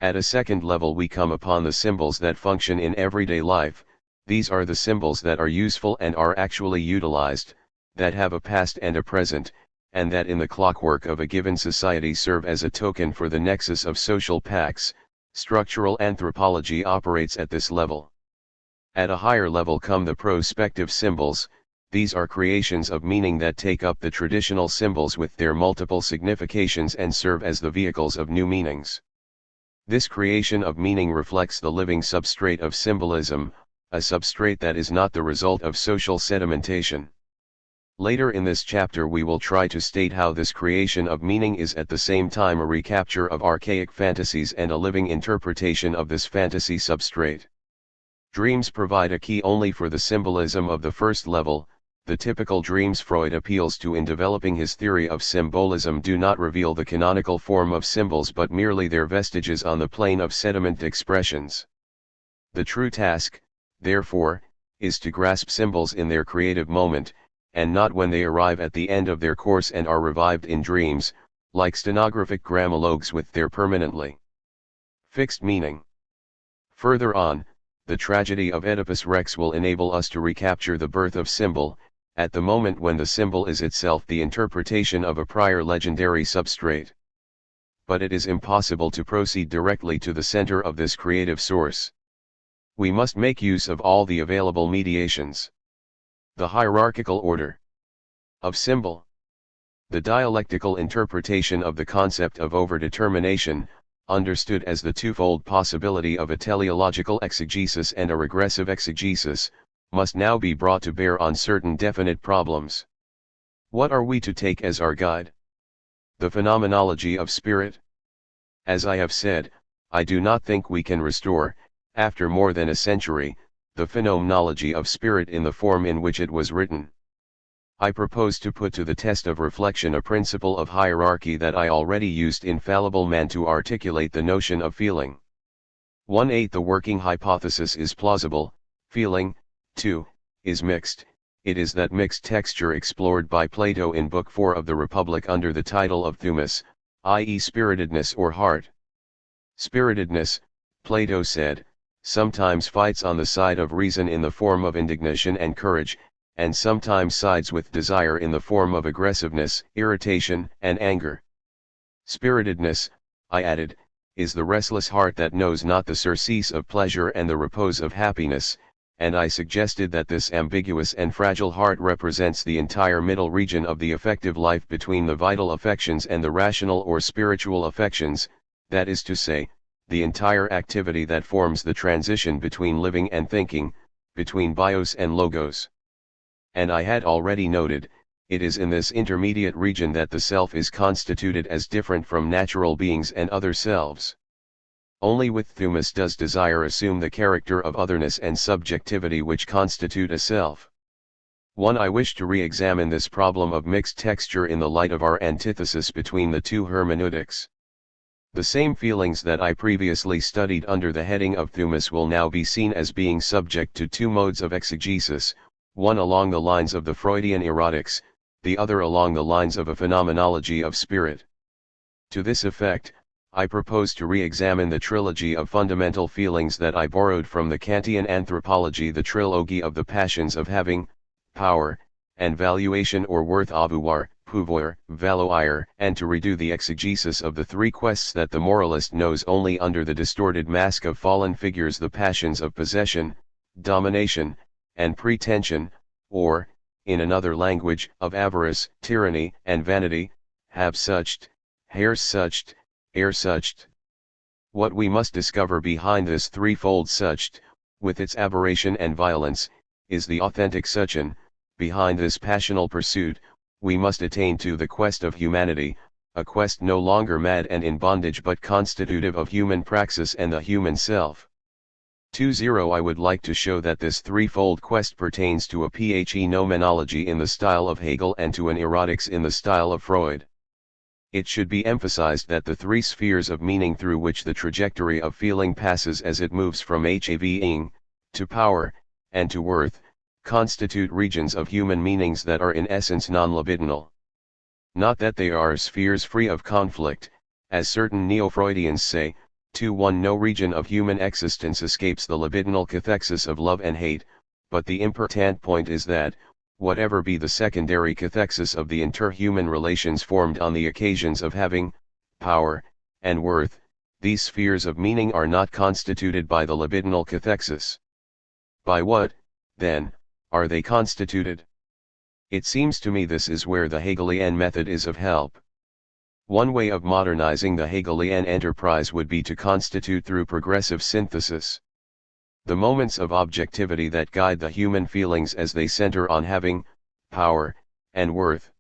At a second level we come upon the symbols that function in everyday life. These are the symbols that are useful and are actually utilized, that have a past and a present, and that in the clockwork of a given society serve as a token for the nexus of social pacts. Structural anthropology operates at this level. At a higher level come the prospective symbols. These are creations of meaning that take up the traditional symbols with their multiple significations and serve as the vehicles of new meanings. This creation of meaning reflects the living substrate of symbolism, a substrate that is not the result of social sedimentation. Later in this chapter we will try to state how this creation of meaning is at the same time a recapture of archaic fantasies and a living interpretation of this fantasy substrate. Dreams provide a key only for the symbolism of the first level. The typical dreams Freud appeals to in developing his theory of symbolism do not reveal the canonical form of symbols but merely their vestiges on the plane of sediment expressions. The true task, therefore, is to grasp symbols in their creative moment, and not when they arrive at the end of their course and are revived in dreams, like stenographic grammalogues with their permanently fixed meaning. Further on, the tragedy of Oedipus Rex will enable us to recapture the birth of symbol, at the moment when the symbol is itself the interpretation of a prior legendary substrate. But it is impossible to proceed directly to the center of this creative source. We must make use of all the available mediations. The hierarchical order of symbol. The dialectical interpretation of the concept of overdetermination, understood as the twofold possibility of a teleological exegesis and a regressive exegesis, must now be brought to bear on certain definite problems. What are we to take as our guide? The phenomenology of spirit? As I have said, I do not think we can restore, after more than a century, the phenomenology of spirit in the form in which it was written. I propose to put to the test of reflection a principle of hierarchy that I already used in Fallible Man to articulate the notion of feeling. 1-8 The working hypothesis is plausible. Feeling, too, is mixed. It is that mixed texture explored by Plato in Book 4 of the Republic under the title of thumos, i.e. spiritedness or heart. Spiritedness, Plato said, sometimes fights on the side of reason in the form of indignation and courage, and sometimes sides with desire in the form of aggressiveness, irritation, and anger. Spiritedness, I added, is the restless heart that knows not the surcease of pleasure and the repose of happiness, and I suggested that this ambiguous and fragile heart represents the entire middle region of the affective life between the vital affections and the rational or spiritual affections, that is to say, the entire activity that forms the transition between living and thinking, between bios and logos. And I had already noted, it is in this intermediate region that the self is constituted as different from natural beings and other selves. Only with thumos does desire assume the character of otherness and subjectivity which constitute a self. I wish to re-examine this problem of mixed texture in the light of our antithesis between the two hermeneutics. The same feelings that I previously studied under the heading of thumos will now be seen as being subject to two modes of exegesis, one along the lines of the Freudian erotics, the other along the lines of a phenomenology of spirit. To this effect, I propose to re-examine the trilogy of fundamental feelings that I borrowed from the Kantian anthropology, the trilogy of the passions of having, power, and valuation or worth, avoir, pouvoir, valoir, and to redo the exegesis of the three quests that the moralist knows only under the distorted mask of fallen figures, the passions of possession, domination, and pretension, or, in another language, of avarice, tyranny, and vanity, Habsucht, Herrsucht, Ehrsucht. What we must discover behind this threefold Sucht, with its aberration and violence, is the authentic Suchen. Behind this passional pursuit, we must attain to the quest of humanity, a quest no longer mad and in bondage but constitutive of human praxis and the human self. 20. I would like to show that this threefold quest pertains to a phenomenology in the style of Hegel and to an erotics in the style of Freud. It should be emphasized that the three spheres of meaning through which the trajectory of feeling passes as it moves from having, to power, and to worth, constitute regions of human meanings that are in essence non-libidinal. Not that they are spheres free of conflict, as certain neo-Freudians say. 2.1 No region of human existence escapes the libidinal cathexis of love and hate, but the important point is that, whatever be the secondary cathexis of the interhuman relations formed on the occasions of having, power, and worth, these spheres of meaning are not constituted by the libidinal cathexis. By what, then, are they constituted? It seems to me this is where the Hegelian method is of help. One way of modernizing the Hegelian enterprise would be to constitute through progressive synthesis the moments of objectivity that guide the human feelings as they center on having, power, and worth.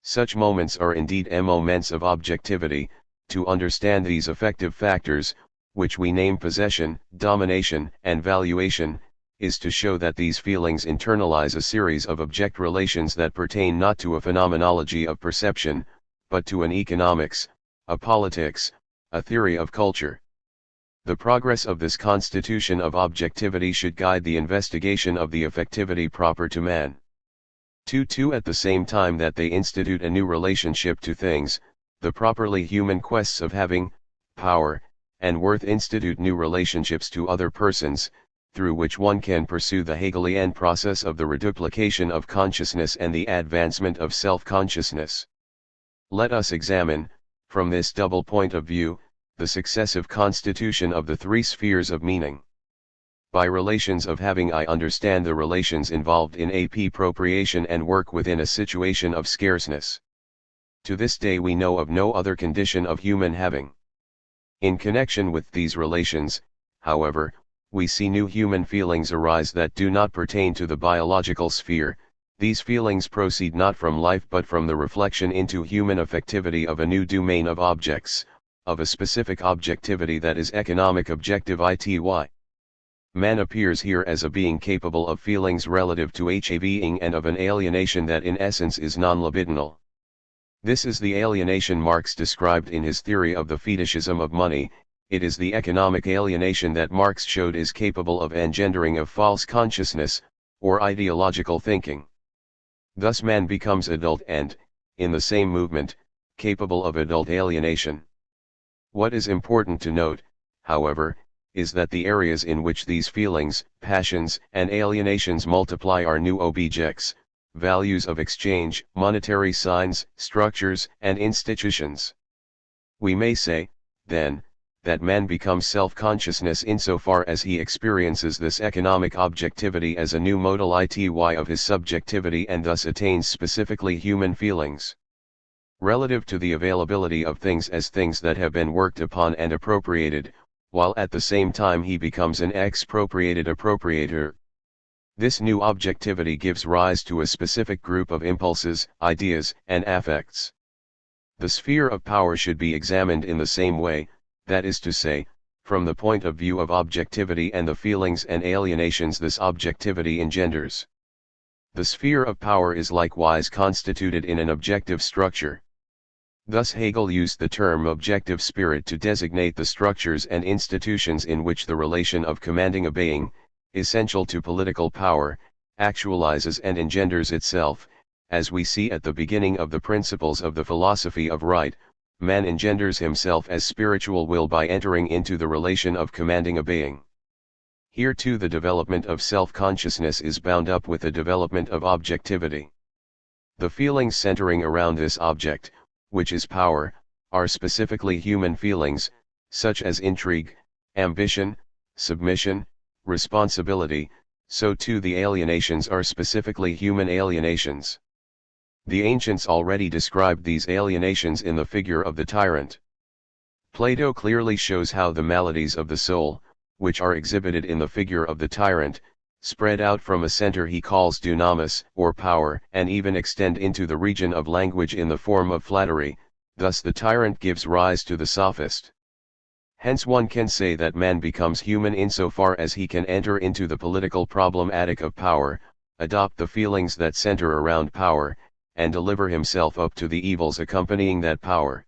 Such moments are indeed moments of objectivity. To understand these affective factors, which we name possession, domination, and valuation, is to show that these feelings internalize a series of object relations that pertain not to a phenomenology of perception, but to an economics, a politics, a theory of culture. The progress of this constitution of objectivity should guide the investigation of the affectivity proper to man. 2. At the same time that they institute a new relationship to things, the properly human quests of having, power, and worth institute new relationships to other persons, through which one can pursue the Hegelian process of the reduplication of consciousness and the advancement of self-consciousness. Let us examine, from this double point of view, the successive constitution of the three spheres of meaning. By relations of having I understand the relations involved in appropriation and work within a situation of scarceness. To this day we know of no other condition of human having. In connection with these relations, however, we see new human feelings arise that do not pertain to the biological sphere. These feelings proceed not from life but from the reflection into human affectivity of a new domain of objects, of a specific objectivity that is economic objective ity. Man appears here as a being capable of feelings relative to having and of an alienation that in essence is non-libidinal. This is the alienation Marx described in his theory of the fetishism of money. It is the economic alienation that Marx showed is capable of engendering a false consciousness, or ideological thinking. Thus man becomes adult and, in the same movement, capable of adult alienation. What is important to note, however, is that the areas in which these feelings, passions, and alienations multiply are new objects, values of exchange, monetary signs, structures, and institutions. We may say, then, that man becomes self-consciousness insofar as he experiences this economic objectivity as a new modal ity of his subjectivity and thus attains specifically human feelings. Relative to the availability of things as things that have been worked upon and appropriated, while at the same time he becomes an expropriated appropriator. This new objectivity gives rise to a specific group of impulses, ideas, and affects. The sphere of power should be examined in the same way, that is to say, from the point of view of objectivity and the feelings and alienations this objectivity engenders. The sphere of power is likewise constituted in an objective structure. Thus Hegel used the term objective spirit to designate the structures and institutions in which the relation of commanding a being, essential to political power, actualizes and engenders itself. As we see at the beginning of the principles of the philosophy of right, man engenders himself as spiritual will by entering into the relation of commanding a being. Here too the development of self-consciousness is bound up with the development of objectivity. The feelings centering around this object, which is power, are specifically human feelings, such as intrigue, ambition, submission, responsibility, so too the alienations are specifically human alienations. The ancients already described these alienations in the figure of the tyrant. Plato clearly shows how the maladies of the soul, which are exhibited in the figure of the tyrant, spread out from a center he calls dunamis, or power, and even extend into the region of language in the form of flattery. Thus the tyrant gives rise to the sophist. Hence one can say that man becomes human insofar as he can enter into the political problematic of power, adopt the feelings that center around power, and deliver himself up to the evils accompanying that power.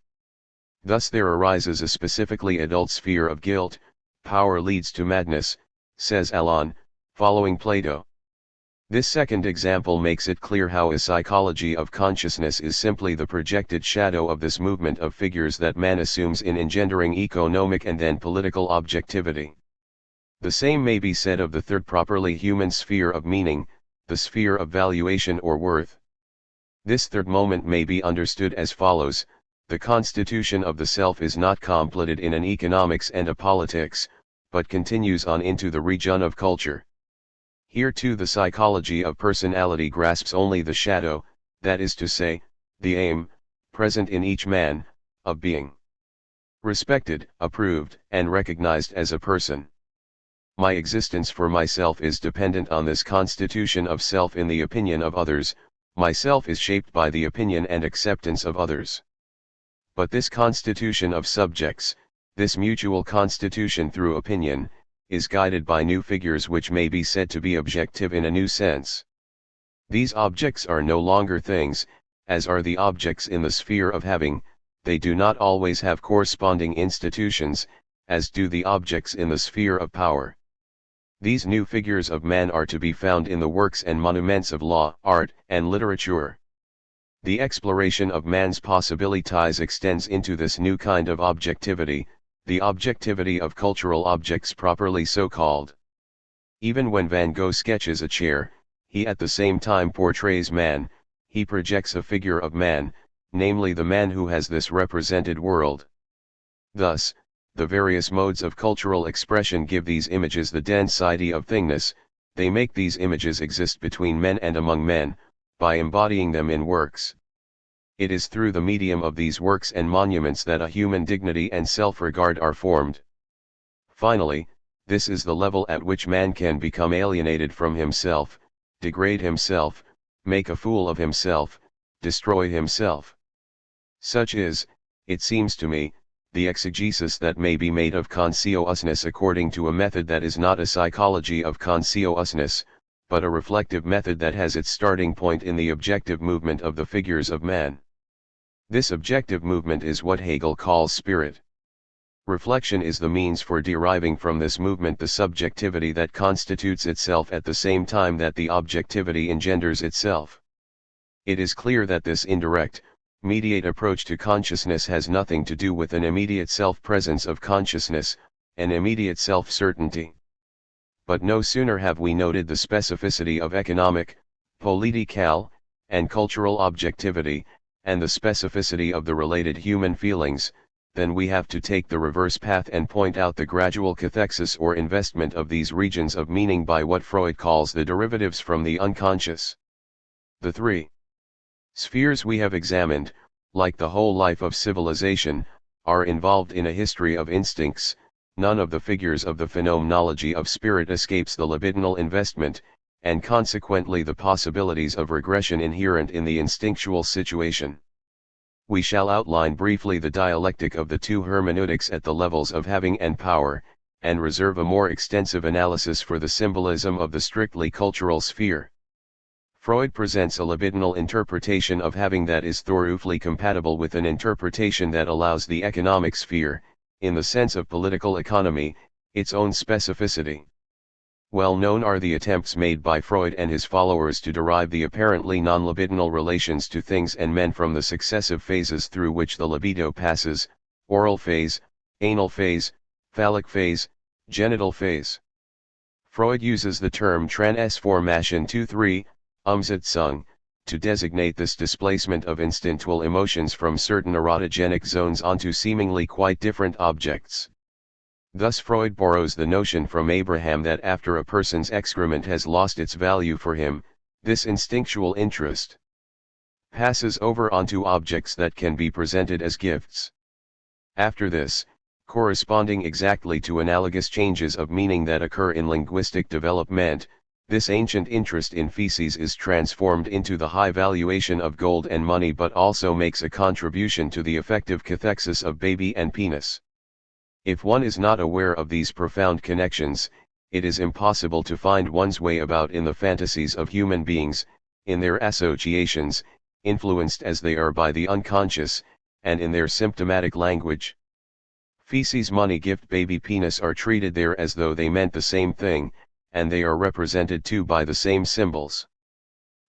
Thus there arises a specifically adult sphere of guilt. Power leads to madness, says Alon, following Plato. This second example makes it clear how a psychology of consciousness is simply the projected shadow of this movement of figures that man assumes in engendering economic and then political objectivity. The same may be said of the third properly human sphere of meaning, the sphere of valuation or worth. This third moment may be understood as follows: the constitution of the self is not completed in an economics and a politics, but continues on into the region of culture. Here too the psychology of personality grasps only the shadow, that is to say, the aim, present in each man, of being respected, approved, and recognized as a person. My existence for myself is dependent on this constitution of self in the opinion of others. Myself is shaped by the opinion and acceptance of others. But this constitution of subjects, this mutual constitution through opinion, is guided by new figures which may be said to be objective in a new sense. These objects are no longer things, as are the objects in the sphere of having. They do not always have corresponding institutions, as do the objects in the sphere of power. These new figures of man are to be found in the works and monuments of law, art, and literature. The exploration of man's possibilities extends into this new kind of objectivity, the objectivity of cultural objects properly so called. Even when Van Gogh sketches a chair, he at the same time portrays man. He projects a figure of man, namely the man who has this represented world. Thus, the various modes of cultural expression give these images the density of thingness. They make these images exist between men and among men, by embodying them in works. It is through the medium of these works and monuments that a human dignity and self-regard are formed. Finally, this is the level at which man can become alienated from himself, degrade himself, make a fool of himself, destroy himself. Such is, it seems to me, the exegesis that may be made of consciousness according to a method that is not a psychology of consciousness, but a reflective method that has its starting point in the objective movement of the figures of man. This objective movement is what Hegel calls spirit. Reflection is the means for deriving from this movement the subjectivity that constitutes itself at the same time that the objectivity engenders itself. It is clear that this indirect, mediate approach to consciousness has nothing to do with an immediate self-presence of consciousness, an immediate self-certainty. But no sooner have we noted the specificity of economic, political, and cultural objectivity, and the specificity of the related human feelings, then we have to take the reverse path and point out the gradual cathexis or investment of these regions of meaning by what Freud calls the derivatives from the unconscious. The three spheres we have examined, like the whole life of civilization, are involved in a history of instincts. None of the figures of the phenomenology of spirit escapes the libidinal investment, and consequently the possibilities of regression inherent in the instinctual situation. We shall outline briefly the dialectic of the two hermeneutics at the levels of having and power, and reserve a more extensive analysis for the symbolism of the strictly cultural sphere. Freud presents a libidinal interpretation of having that is thoroughly compatible with an interpretation that allows the economic sphere, in the sense of political economy, its own specificity. Well known are the attempts made by Freud and his followers to derive the apparently non-libidinal relations to things and men from the successive phases through which the libido passes: oral phase, anal phase, phallic phase, genital phase. Freud uses the term Transformation 2-3, Umsetzung, to designate this displacement of instinctual emotions from certain erotogenic zones onto seemingly quite different objects. Thus Freud borrows the notion from Abraham that after a person's excrement has lost its value for him, this instinctual interest passes over onto objects that can be presented as gifts. After this, corresponding exactly to analogous changes of meaning that occur in linguistic development, this ancient interest in feces is transformed into the high valuation of gold and money, but also makes a contribution to the effective cathexis of baby and penis. If one is not aware of these profound connections, it is impossible to find one's way about in the fantasies of human beings, in their associations, influenced as they are by the unconscious, and in their symptomatic language. Feces, money, gift, baby, penis are treated there as though they meant the same thing, and they are represented too by the same symbols.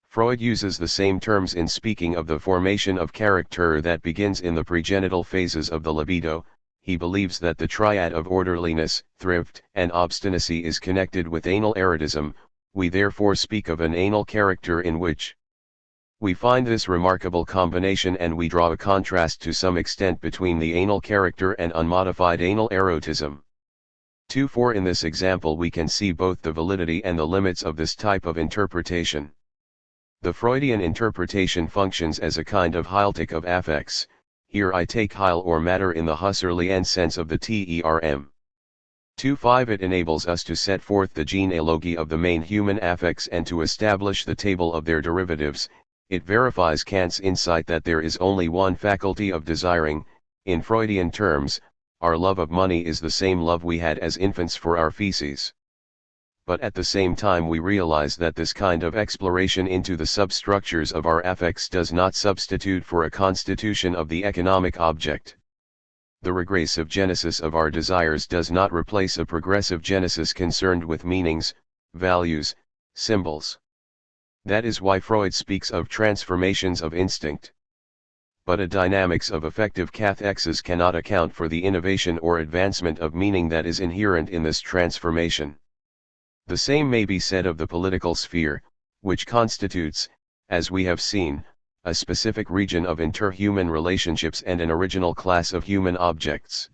Freud uses the same terms in speaking of the formation of character that begins in the pregenital phases of the libido. He believes that the triad of orderliness, thrift, and obstinacy is connected with anal erotism. We therefore speak of an anal character in which we find this remarkable combination, and we draw a contrast to some extent between the anal character and unmodified anal erotism. 2-4 In this example we can see both the validity and the limits of this type of interpretation. The Freudian interpretation functions as a kind of heiltic of affects. Here I take heil or matter in the Husserlian sense of the term. 2-5 It enables us to set forth the genealogy of the main human affects and to establish the table of their derivatives. It verifies Kant's insight that there is only one faculty of desiring. In Freudian terms, our love of money is the same love we had as infants for our feces. But at the same time we realize that this kind of exploration into the substructures of our affects does not substitute for a constitution of the economic object. The regressive genesis of our desires does not replace a progressive genesis concerned with meanings, values, symbols. That is why Freud speaks of transformations of instinct. But a dynamics of effective cathexis cannot account for the innovation or advancement of meaning that is inherent in this transformation. The same may be said of the political sphere, which constitutes, as we have seen, a specific region of interhuman relationships and an original class of human objects.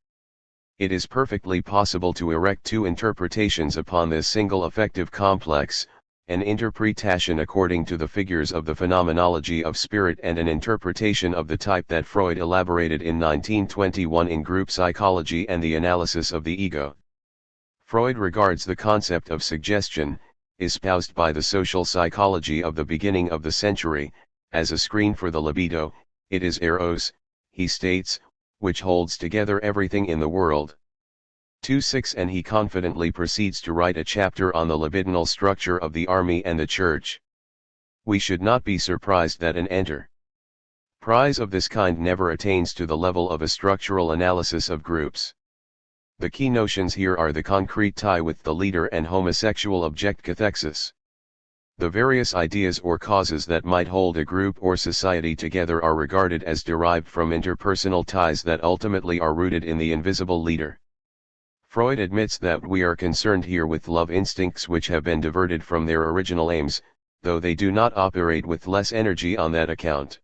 It is perfectly possible to erect two interpretations upon this single affective complex, an interpretation according to the figures of the phenomenology of spirit and an interpretation of the type that Freud elaborated in 1921 in Group Psychology and the Analysis of the Ego. Freud regards the concept of suggestion, espoused by the social psychology of the beginning of the century, as a screen for the libido. It is eros, he states, which holds together everything in the world. 2-6 And he confidently proceeds to write a chapter on the libidinal structure of the army and the church. We should not be surprised that an enterprise of this kind never attains to the level of a structural analysis of groups. The key notions here are the concrete tie with the leader and homosexual object cathexis. The various ideas or causes that might hold a group or society together are regarded as derived from interpersonal ties that ultimately are rooted in the invisible leader. Freud admits that we are concerned here with love instincts which have been diverted from their original aims, though they do not operate with less energy on that account.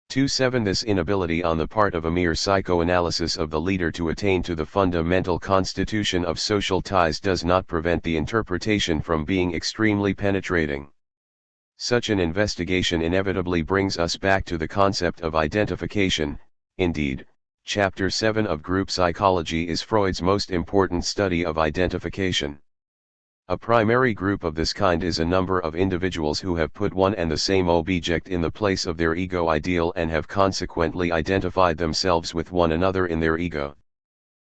2-7 This inability on the part of a mere psychoanalysis of the leader to attain to the fundamental constitution of social ties does not prevent the interpretation from being extremely penetrating. Such an investigation inevitably brings us back to the concept of identification. Indeed, Chapter 7 of Group Psychology is Freud's most important study of identification. A primary group of this kind is a number of individuals who have put one and the same object in the place of their ego ideal and have consequently identified themselves with one another in their ego.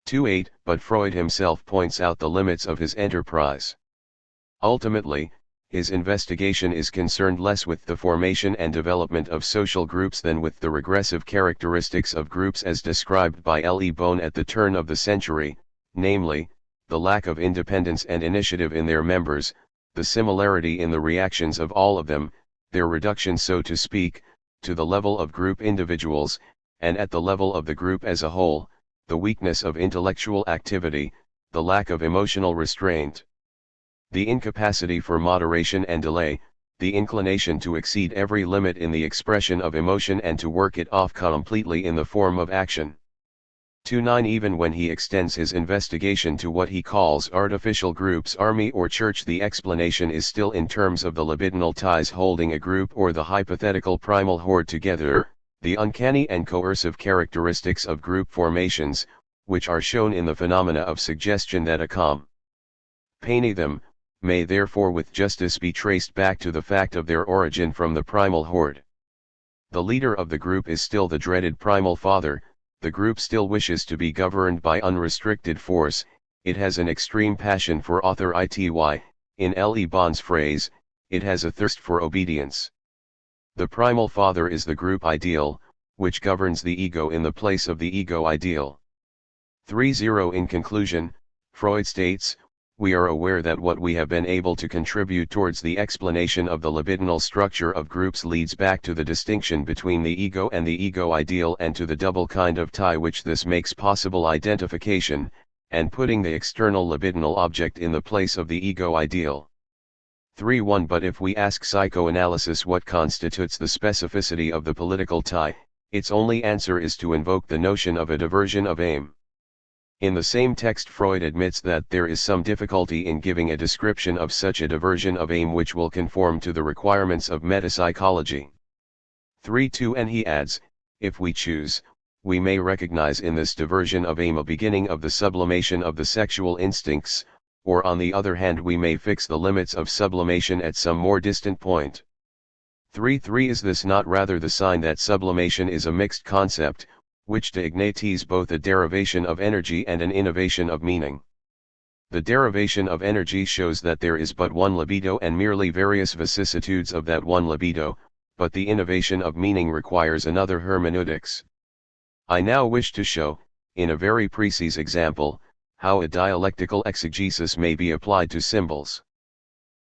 2-8 But Freud himself points out the limits of his enterprise. Ultimately, his investigation is concerned less with the formation and development of social groups than with the regressive characteristics of groups as described by L. E. Bohn at the turn of the century, namely, the lack of independence and initiative in their members, the similarity in the reactions of all of them, their reduction so to speak, to the level of group individuals, and at the level of the group as a whole, the weakness of intellectual activity, the lack of emotional restraint, the incapacity for moderation and delay, the inclination to exceed every limit in the expression of emotion and to work it off completely in the form of action. 2-9 Even when he extends his investigation to what he calls artificial groups, army or church, the explanation is still in terms of the libidinal ties holding a group or the hypothetical primal horde together, the uncanny and coercive characteristics of group formations, which are shown in the phenomena of suggestion that accompany them, may therefore with justice be traced back to the fact of their origin from the primal horde. The leader of the group is still the dreaded primal father. The group still wishes to be governed by unrestricted force, it has an extreme passion for authority, in L. E. Bond's phrase, it has a thirst for obedience. The primal father is the group ideal, which governs the ego in the place of the ego ideal. 3-0 In conclusion, Freud states, we are aware that what we have been able to contribute towards the explanation of the libidinal structure of groups leads back to the distinction between the ego and the ego ideal and to the double kind of tie which this makes possible: identification, and putting the external libidinal object in the place of the ego ideal. 3-1 But if we ask psychoanalysis what constitutes the specificity of the political tie, its only answer is to invoke the notion of a diversion of aim. In the same text, Freud admits that there is some difficulty in giving a description of such a diversion of aim which will conform to the requirements of metapsychology. 3-2 And he adds, if we choose, we may recognize in this diversion of aim a beginning of the sublimation of the sexual instincts, or on the other hand we may fix the limits of sublimation at some more distant point. 3-3 Is this not rather the sign that sublimation is a mixed concept, which designates both a derivation of energy and an innovation of meaning? The derivation of energy shows that there is but one libido and merely various vicissitudes of that one libido, but the innovation of meaning requires another hermeneutics. I now wish to show, in a very precise example, how a dialectical exegesis may be applied to symbols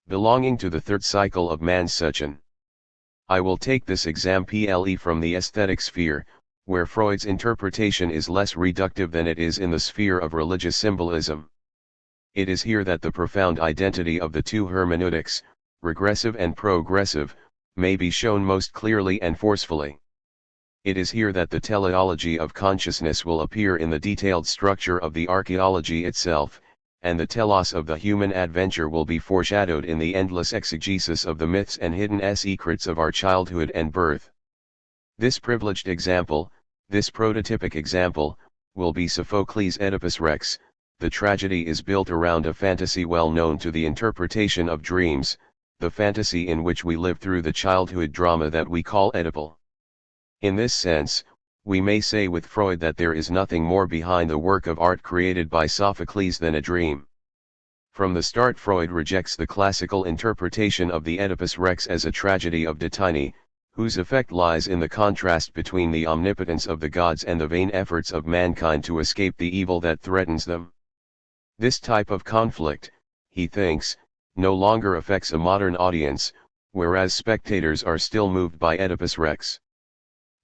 belonging to the third cycle of man's suction. I will take this example from the aesthetic sphere, where Freud's interpretation is less reductive than it is in the sphere of religious symbolism. It is here that the profound identity of the two hermeneutics, regressive and progressive, may be shown most clearly and forcefully. It is here that the teleology of consciousness will appear in the detailed structure of the archaeology itself, and the telos of the human adventure will be foreshadowed in the endless exegesis of the myths and hidden secrets of our childhood and birth. This privileged example, this prototypic example, will be Sophocles' Oedipus Rex. The tragedy is built around a fantasy well known to the interpretation of dreams, the fantasy in which we live through the childhood drama that we call Oedipal. In this sense, we may say with Freud that there is nothing more behind the work of art created by Sophocles than a dream. From the start, Freud rejects the classical interpretation of the Oedipus Rex as a tragedy of Detini, whose effect lies in the contrast between the omnipotence of the gods and the vain efforts of mankind to escape the evil that threatens them. This type of conflict, he thinks, no longer affects a modern audience, whereas spectators are still moved by Oedipus Rex.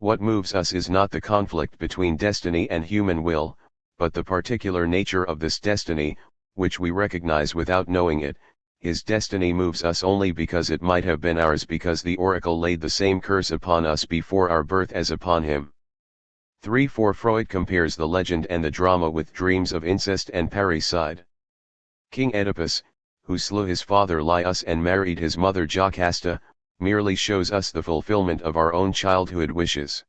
What moves us is not the conflict between destiny and human will, but the particular nature of this destiny, which we recognize without knowing it. His destiny moves us only because it might have been ours, because the oracle laid the same curse upon us before our birth as upon him. 3-4 Freud compares the legend and the drama with dreams of incest and parricide. King Oedipus, who slew his father Laius and married his mother Jocasta, merely shows us the fulfillment of our own childhood wishes.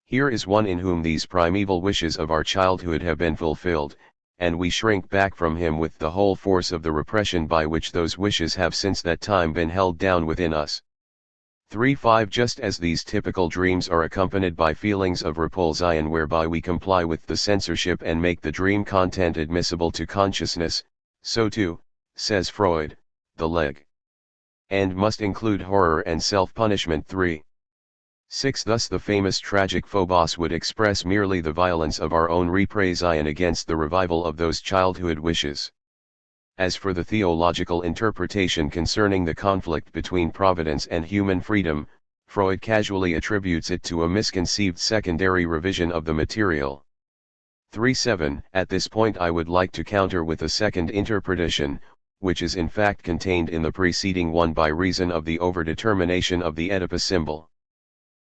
Here is one in whom these primeval wishes of our childhood have been fulfilled, and we shrink back from him with the whole force of the repression by which those wishes have since that time been held down within us. 3-5 Just as these typical dreams are accompanied by feelings of repulsion whereby we comply with the censorship and make the dream content admissible to consciousness, so too, says Freud, the leg and must include horror and self-punishment. 3-6 Thus the famous tragic Phobos would express merely the violence of our own repression against the revival of those childhood wishes. As for the theological interpretation concerning the conflict between providence and human freedom, Freud casually attributes it to a misconceived secondary revision of the material. 3-7 At this point I would like to counter with a second interpretation, which is in fact contained in the preceding one by reason of the overdetermination of the Oedipus symbol.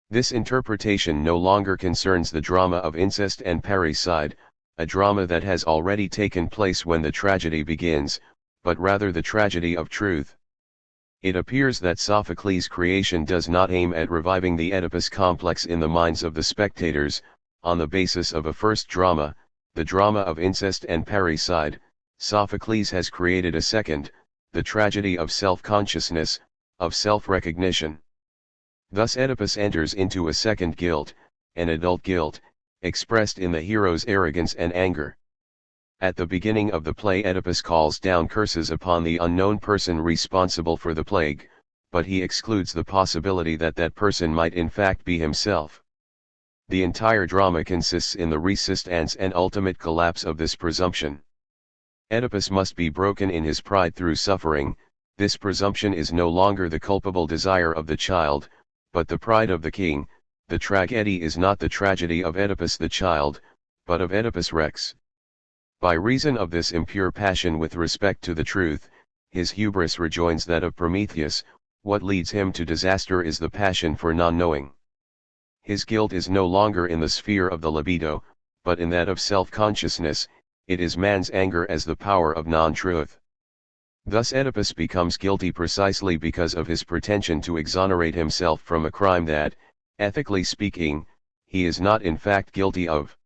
This interpretation no longer concerns the drama of incest and parricide, a drama that has already taken place when the tragedy begins, but rather the tragedy of truth. It appears that Sophocles' creation does not aim at reviving the Oedipus complex in the minds of the spectators. On the basis of a first drama, the drama of incest and parricide, Sophocles has created a second, the tragedy of self-consciousness, of self-recognition. Thus Oedipus enters into a second guilt, an adult guilt, expressed in the hero's arrogance and anger. At the beginning of the play Oedipus calls down curses upon the unknown person responsible for the plague, but he excludes the possibility that that person might in fact be himself. The entire drama consists in the resistance and ultimate collapse of this presumption. Oedipus must be broken in his pride through suffering. This presumption is no longer the culpable desire of the child, but the pride of the king. The tragedy is not the tragedy of Oedipus the child, but of Oedipus Rex. By reason of this impure passion with respect to the truth, his hubris rejoins that of Prometheus. What leads him to disaster is the passion for non-knowing. His guilt is no longer in the sphere of the libido, but in that of self-consciousness. It is man's anger as the power of non-truth. Thus Oedipus becomes guilty precisely because of his pretension to exonerate himself from a crime that, ethically speaking, he is not in fact guilty of.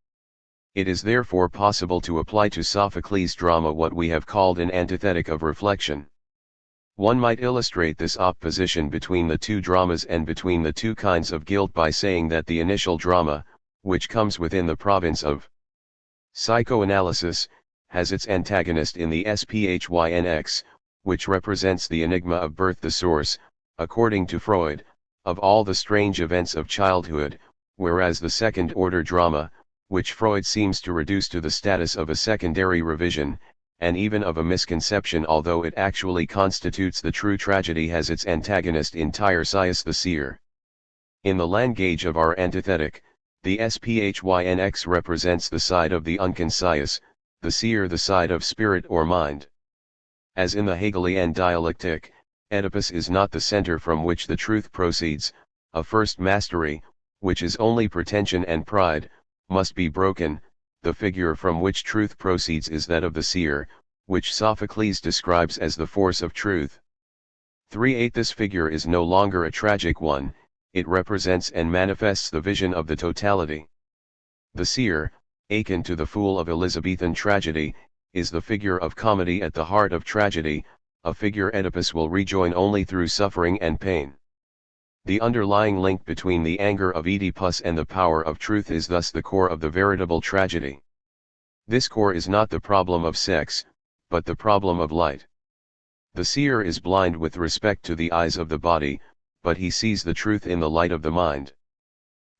It is therefore possible to apply to Sophocles' drama what we have called an antithetic of reflection. One might illustrate this opposition between the two dramas and between the two kinds of guilt by saying that the initial drama, which comes within the province of psychoanalysis, has its antagonist in the SPHYNX, which represents the enigma of birth, the source, according to Freud, of all the strange events of childhood, whereas the second-order drama, which Freud seems to reduce to the status of a secondary revision, and even of a misconception although it actually constitutes the true tragedy, has its antagonist in Tiresias the seer. In the language of our antithetic, the SPHYNX represents the side of the unconscious, the seer the side of spirit or mind. As in the Hegelian dialectic, Oedipus is not the center from which the truth proceeds. A first mastery, which is only pretension and pride, must be broken. The figure from which truth proceeds is that of the seer, which Sophocles describes as the force of truth. 3-8 This figure is no longer a tragic one, it represents and manifests the vision of the totality. The seer, akin to the fool of Elizabethan tragedy, is the figure of comedy at the heart of tragedy, a figure Oedipus will rejoin only through suffering and pain. The underlying link between the anger of Oedipus and the power of truth is thus the core of the veritable tragedy. This core is not the problem of sex, but the problem of light. The seer is blind with respect to the eyes of the body, but he sees the truth in the light of the mind.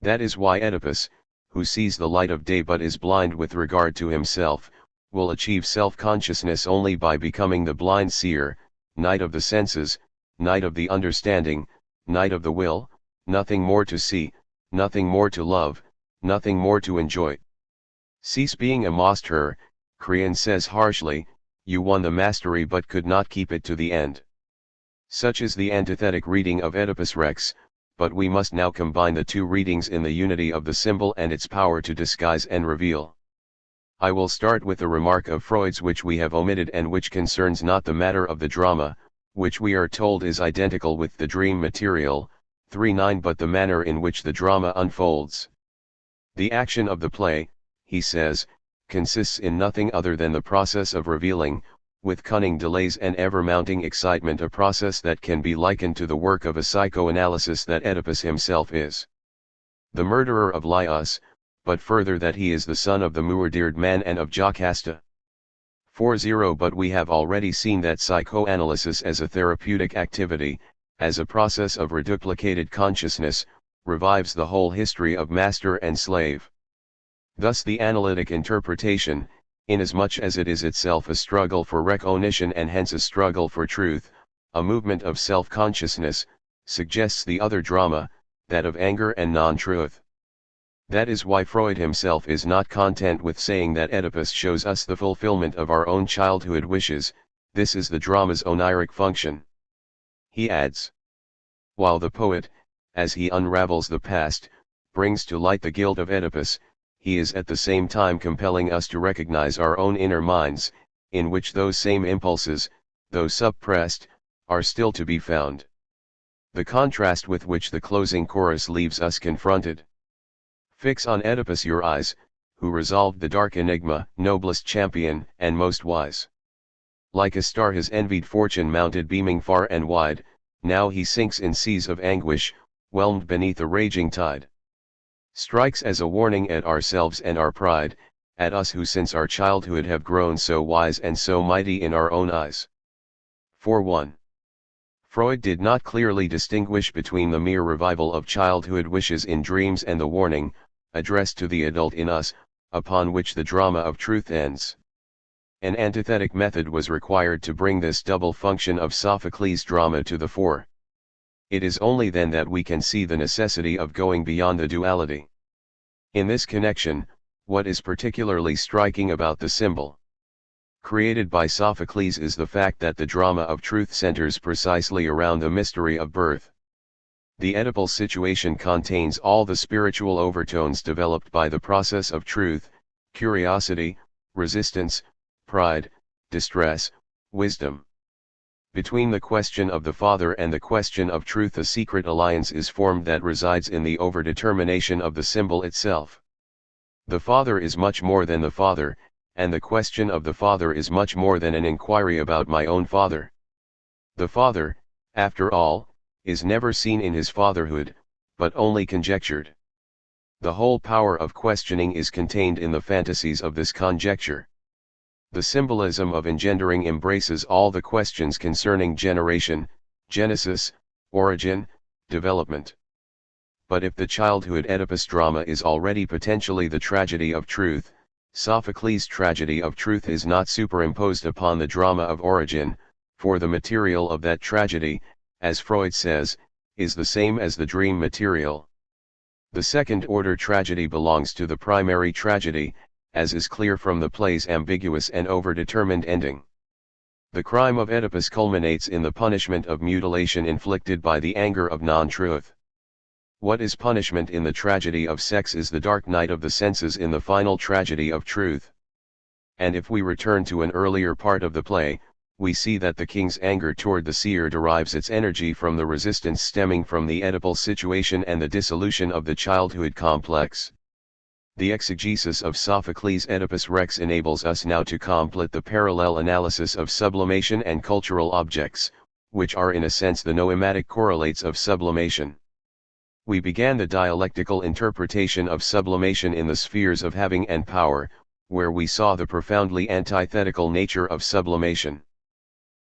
That is why Oedipus, who sees the light of day but is blind with regard to himself, will achieve self-consciousness only by becoming the blind seer, night of the senses, night of the understanding, night of the will, nothing more to see, nothing more to love, nothing more to enjoy. Cease being a master, Creon says harshly, you won the mastery but could not keep it to the end. Such is the antithetic reading of Oedipus Rex, but we must now combine the two readings in the unity of the symbol and its power to disguise and reveal. I will start with a remark of Freud's which we have omitted and which concerns not the matter of the drama, which we are told is identical with the dream material, 3-9, but the manner in which the drama unfolds. The action of the play, he says, consists in nothing other than the process of revealing, with cunning delays and ever-mounting excitement, a process that can be likened to the work of a psychoanalysis that Oedipus himself is the murderer of Laius, but further that he is the son of the murdered man and of Jocasta. 4-0 But we have already seen that psychoanalysis as a therapeutic activity, as a process of reduplicated consciousness, revives the whole history of master and slave. Thus the analytic interpretation, inasmuch as it is itself a struggle for recognition and hence a struggle for truth, a movement of self-consciousness, suggests the other drama, that of anger and non-truth. That is why Freud himself is not content with saying that Oedipus shows us the fulfillment of our own childhood wishes. This is the drama's oniric function. He adds, while the poet, as he unravels the past, brings to light the guilt of Oedipus, he is at the same time compelling us to recognize our own inner minds, in which those same impulses, though suppressed, are still to be found. The contrast with which the closing chorus leaves us confronted. Fix on Oedipus your eyes, who resolved the dark enigma, noblest champion, and most wise. Like a star his envied fortune mounted beaming far and wide, now he sinks in seas of anguish, whelmed beneath a raging tide. Strikes as a warning at ourselves and our pride, at us who since our childhood have grown so wise and so mighty in our own eyes. 4.1. Freud did not clearly distinguish between the mere revival of childhood wishes in dreams and the warning, addressed to the adult in us, upon which the drama of truth ends. An antithetic method was required to bring this double function of Sophocles' drama to the fore. It is only then that we can see the necessity of going beyond the duality. In this connection, what is particularly striking about the symbol created by Sophocles is the fact that the drama of truth centers precisely around the mystery of birth. The Oedipal situation contains all the spiritual overtones developed by the process of truth, curiosity, resistance, pride, distress, wisdom. Between the question of the father and the question of truth a secret alliance is formed that resides in the overdetermination of the symbol itself. The father is much more than the father, and the question of the father is much more than an inquiry about my own father. The father, after all, is never seen in his fatherhood, but only conjectured. The whole power of questioning is contained in the fantasies of this conjecture. The symbolism of engendering embraces all the questions concerning generation, genesis, origin, development. But if the childhood Oedipus drama is already potentially the tragedy of truth, Sophocles' tragedy of truth is not superimposed upon the drama of origin, for the material of that tragedy, as Freud says, is the same as the dream material. The second-order tragedy belongs to the primary tragedy, as is clear from the play's ambiguous and overdetermined ending. The crime of Oedipus culminates in the punishment of mutilation inflicted by the anger of non-truth. What is punishment in the tragedy of sex is the dark night of the senses in the final tragedy of truth. And if we return to an earlier part of the play, we see that the king's anger toward the seer derives its energy from the resistance stemming from the Oedipal situation and the dissolution of the childhood complex. The exegesis of Sophocles' Oedipus Rex enables us now to complete the parallel analysis of sublimation and cultural objects, which are in a sense the noematic correlates of sublimation. We began the dialectical interpretation of sublimation in the spheres of having and power, where we saw the profoundly antithetical nature of sublimation.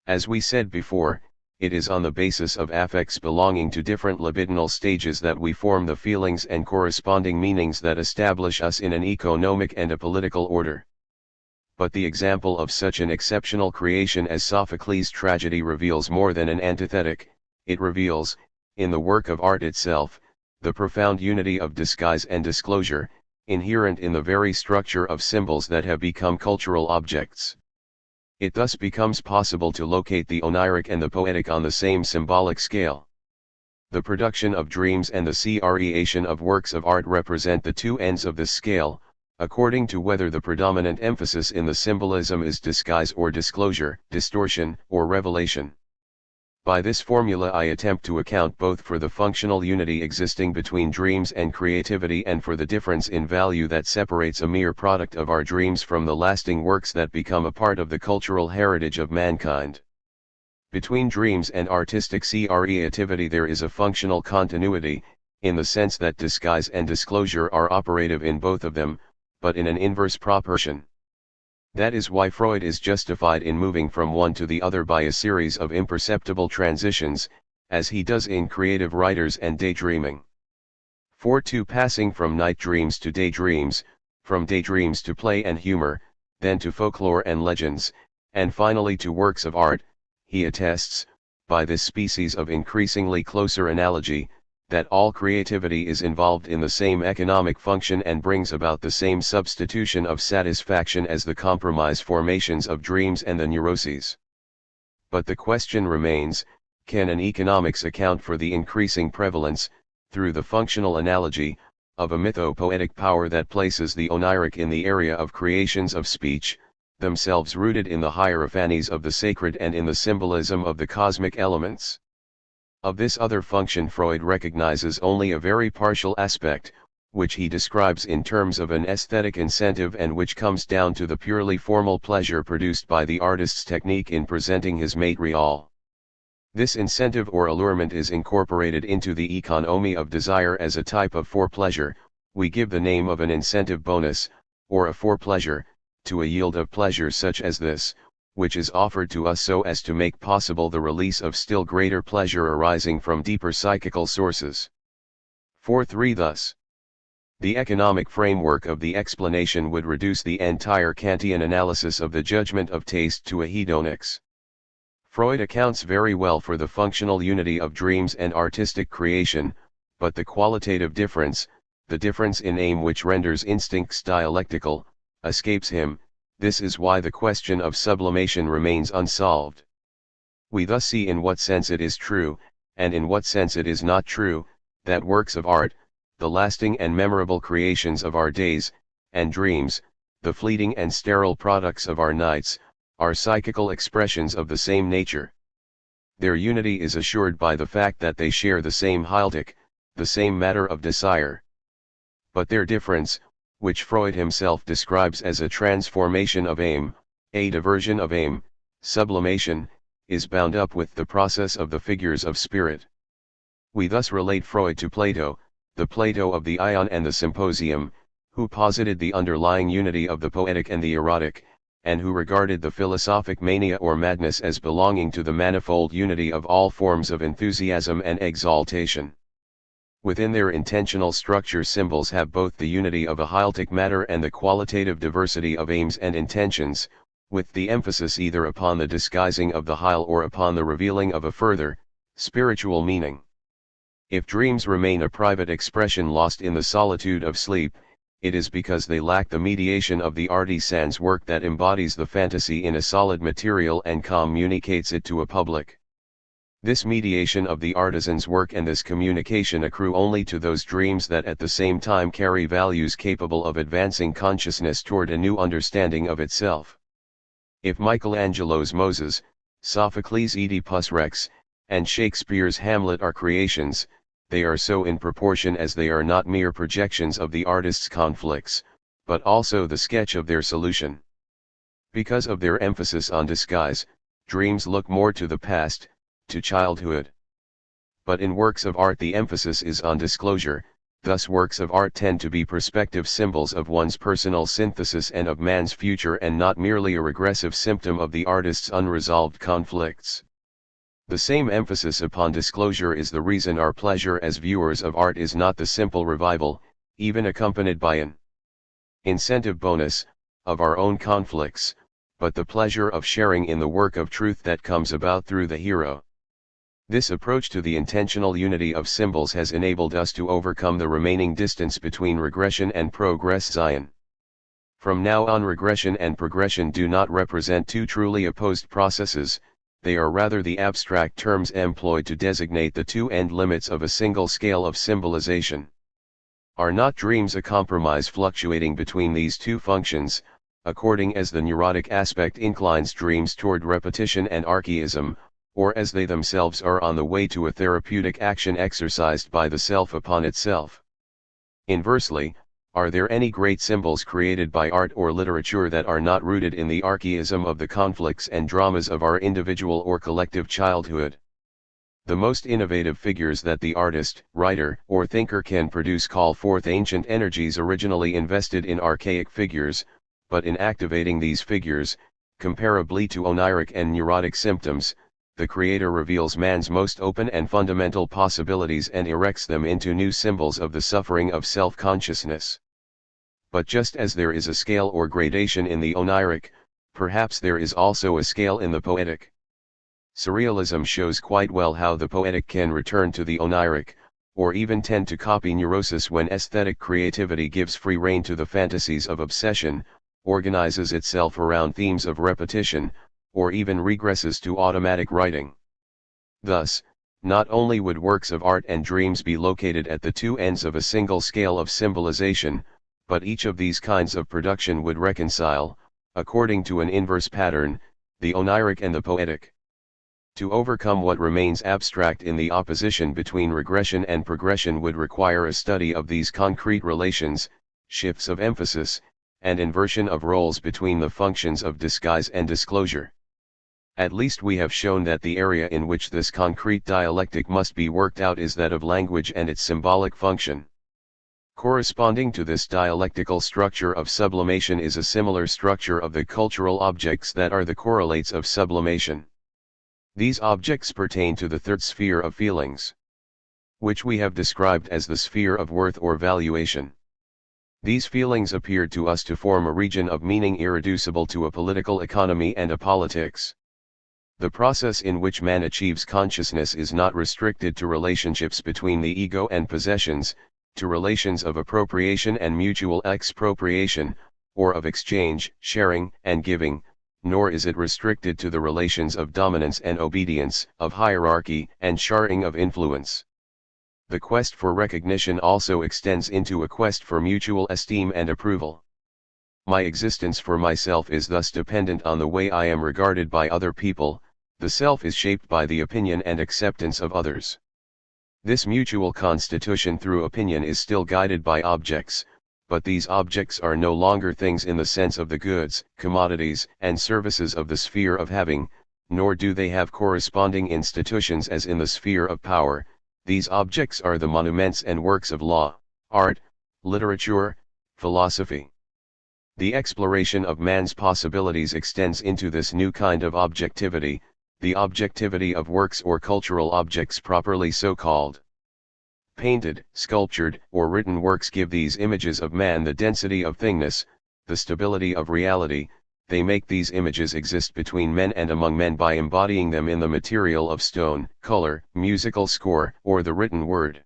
As we said before, it is on the basis of affects belonging to different libidinal stages that we form the feelings and corresponding meanings that establish us in an economic and a political order. But the example of such an exceptional creation as Sophocles' tragedy reveals more than an antithetic, it reveals, in the work of art itself, the profound unity of disguise and disclosure, inherent in the very structure of symbols that have become cultural objects. It thus becomes possible to locate the oniric and the poetic on the same symbolic scale. The production of dreams and the creation of works of art represent the two ends of this scale, according to whether the predominant emphasis in the symbolism is disguise or disclosure, distortion or revelation. By this formula I attempt to account both for the functional unity existing between dreams and creativity and for the difference in value that separates a mere product of our dreams from the lasting works that become a part of the cultural heritage of mankind. Between dreams and artistic creativity there is a functional continuity, in the sense that disguise and disclosure are operative in both of them, but in an inverse proportion. That is why Freud is justified in moving from one to the other by a series of imperceptible transitions, as he does in creative writers and daydreaming. 4.2 Passing from night dreams to daydreams, from daydreams to play and humor, then to folklore and legends, and finally to works of art, he attests, by this species of increasingly closer analogy, that all creativity is involved in the same economic function and brings about the same substitution of satisfaction as the compromise formations of dreams and the neuroses. But the question remains, can an economics account for the increasing prevalence, through the functional analogy, of a mytho-poetic power that places the oniric in the area of creations of speech, themselves rooted in the hierophanies of the sacred and in the symbolism of the cosmic elements. Of this other function Freud recognizes only a very partial aspect, which he describes in terms of an aesthetic incentive and which comes down to the purely formal pleasure produced by the artist's technique in presenting his material. This incentive or allurement is incorporated into the economy of desire as a type of forepleasure. We give the name of an incentive bonus, or a forepleasure, to a yield of pleasure such as this, which is offered to us so as to make possible the release of still greater pleasure arising from deeper psychical sources. 4.3 Thus, the economic framework of the explanation would reduce the entire Kantian analysis of the judgment of taste to a hedonics. Freud accounts very well for the functional unity of dreams and artistic creation, but the qualitative difference, the difference in aim which renders instincts dialectical, escapes him. This is why the question of sublimation remains unsolved. We thus see in what sense it is true, and in what sense it is not true, that works of art, the lasting and memorable creations of our days, and dreams, the fleeting and sterile products of our nights, are psychical expressions of the same nature. Their unity is assured by the fact that they share the same Heiltik, the same matter of desire. But their difference, which Freud himself describes as a transformation of aim, a diversion of aim, sublimation, is bound up with the process of the figures of spirit. We thus relate Freud to Plato, the Plato of the Ion and the Symposium, who posited the underlying unity of the poetic and the erotic, and who regarded the philosophic mania or madness as belonging to the manifold unity of all forms of enthusiasm and exaltation. Within their intentional structure, symbols have both the unity of a Heiltic matter and the qualitative diversity of aims and intentions, with the emphasis either upon the disguising of the Heil or upon the revealing of a further, spiritual meaning. If dreams remain a private expression lost in the solitude of sleep, it is because they lack the mediation of the artisan's work that embodies the fantasy in a solid material and communicates it to a public. This mediation of the artisan's work and this communication accrue only to those dreams that at the same time carry values capable of advancing consciousness toward a new understanding of itself. If Michelangelo's Moses, Sophocles' Oedipus Rex, and Shakespeare's Hamlet are creations, they are so in proportion as they are not mere projections of the artist's conflicts, but also the sketch of their solution. Because of their emphasis on disguise, dreams look more to the past, to childhood. But in works of art the emphasis is on disclosure, thus works of art tend to be perspective symbols of one's personal synthesis and of man's future and not merely a regressive symptom of the artist's unresolved conflicts. The same emphasis upon disclosure is the reason our pleasure as viewers of art is not the simple revival, even accompanied by an incentive bonus, of our own conflicts, but the pleasure of sharing in the work of truth that comes about through the hero. This approach to the intentional unity of symbols has enabled us to overcome the remaining distance between regression and progress. Zion. From now on, regression and progression do not represent two truly opposed processes. They are rather the abstract terms employed to designate the two end limits of a single scale of symbolization. Are not dreams a compromise fluctuating between these two functions, according as the neurotic aspect inclines dreams toward repetition and archaism, or as they themselves are on the way to a therapeutic action exercised by the self upon itself? Inversely, are there any great symbols created by art or literature that are not rooted in the archaism of the conflicts and dramas of our individual or collective childhood? The most innovative figures that the artist, writer, or thinker can produce call forth ancient energies originally invested in archaic figures, but in activating these figures, comparably to oniric and neurotic symptoms, the creator reveals man's most open and fundamental possibilities and erects them into new symbols of the suffering of self-consciousness. But just as there is a scale or gradation in the oniric, perhaps there is also a scale in the poetic. Surrealism shows quite well how the poetic can return to the oniric, or even tend to copy neurosis when aesthetic creativity gives free rein to the fantasies of obsession, organizes itself around themes of repetition, or even regresses to automatic writing. Thus, Not only would works of art and dreams be located at the two ends of a single scale of symbolization, but each of these kinds of production would reconcile, according to an inverse pattern, the oniric and the poetic. To overcome what remains abstract in the opposition between regression and progression would require a study of these concrete relations, shifts of emphasis, and inversion of roles between the functions of disguise and disclosure. At least we have shown that the area in which this concrete dialectic must be worked out is that of language and its symbolic function. Corresponding to this dialectical structure of sublimation is a similar structure of the cultural objects that are the correlates of sublimation. These objects pertain to the third sphere of feelings, which we have described as the sphere of worth or valuation. These feelings appear to us to form a region of meaning irreducible to a political economy and a politics. The process in which man achieves consciousness is not restricted to relationships between the ego and possessions, to relations of appropriation and mutual expropriation, or of exchange, sharing, and giving, nor is it restricted to the relations of dominance and obedience, of hierarchy and sharing of influence. The quest for recognition also extends into a quest for mutual esteem and approval. My existence for myself is thus dependent on the way I am regarded by other people. The self is shaped by the opinion and acceptance of others. This mutual constitution through opinion is still guided by objects, but these objects are no longer things in the sense of the goods, commodities, and services of the sphere of having, nor do they have corresponding institutions as in the sphere of power. These objects are the monuments and works of law, art, literature, philosophy. The exploration of man's possibilities extends into this new kind of objectivity, the objectivity of works or cultural objects properly so called. Painted, sculptured, or written works give these images of man the density of thingness, the stability of reality. They make these images exist between men and among men by embodying them in the material of stone, color, musical score, or the written word.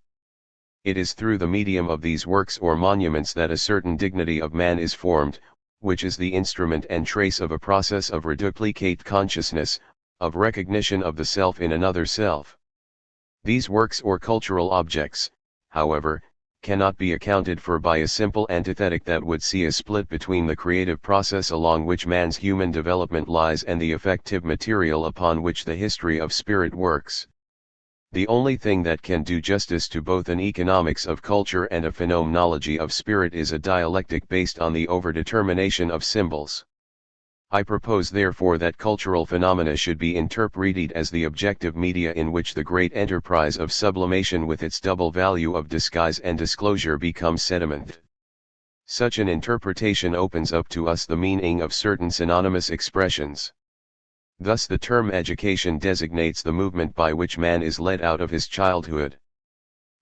It is through the medium of these works or monuments that a certain dignity of man is formed, which is the instrument and trace of a process of reduplicate consciousness, of recognition of the self in another self. These works or cultural objects, however, cannot be accounted for by a simple antithetic that would see a split between the creative process along which man's human development lies and the effective material upon which the history of spirit works. The only thing that can do justice to both an economics of culture and a phenomenology of spirit is a dialectic based on the overdetermination of symbols. I propose therefore that cultural phenomena should be interpreted as the objective media in which the great enterprise of sublimation with its double value of disguise and disclosure becomes sediment. Such an interpretation opens up to us the meaning of certain synonymous expressions. Thus the term education designates the movement by which man is led out of his childhood.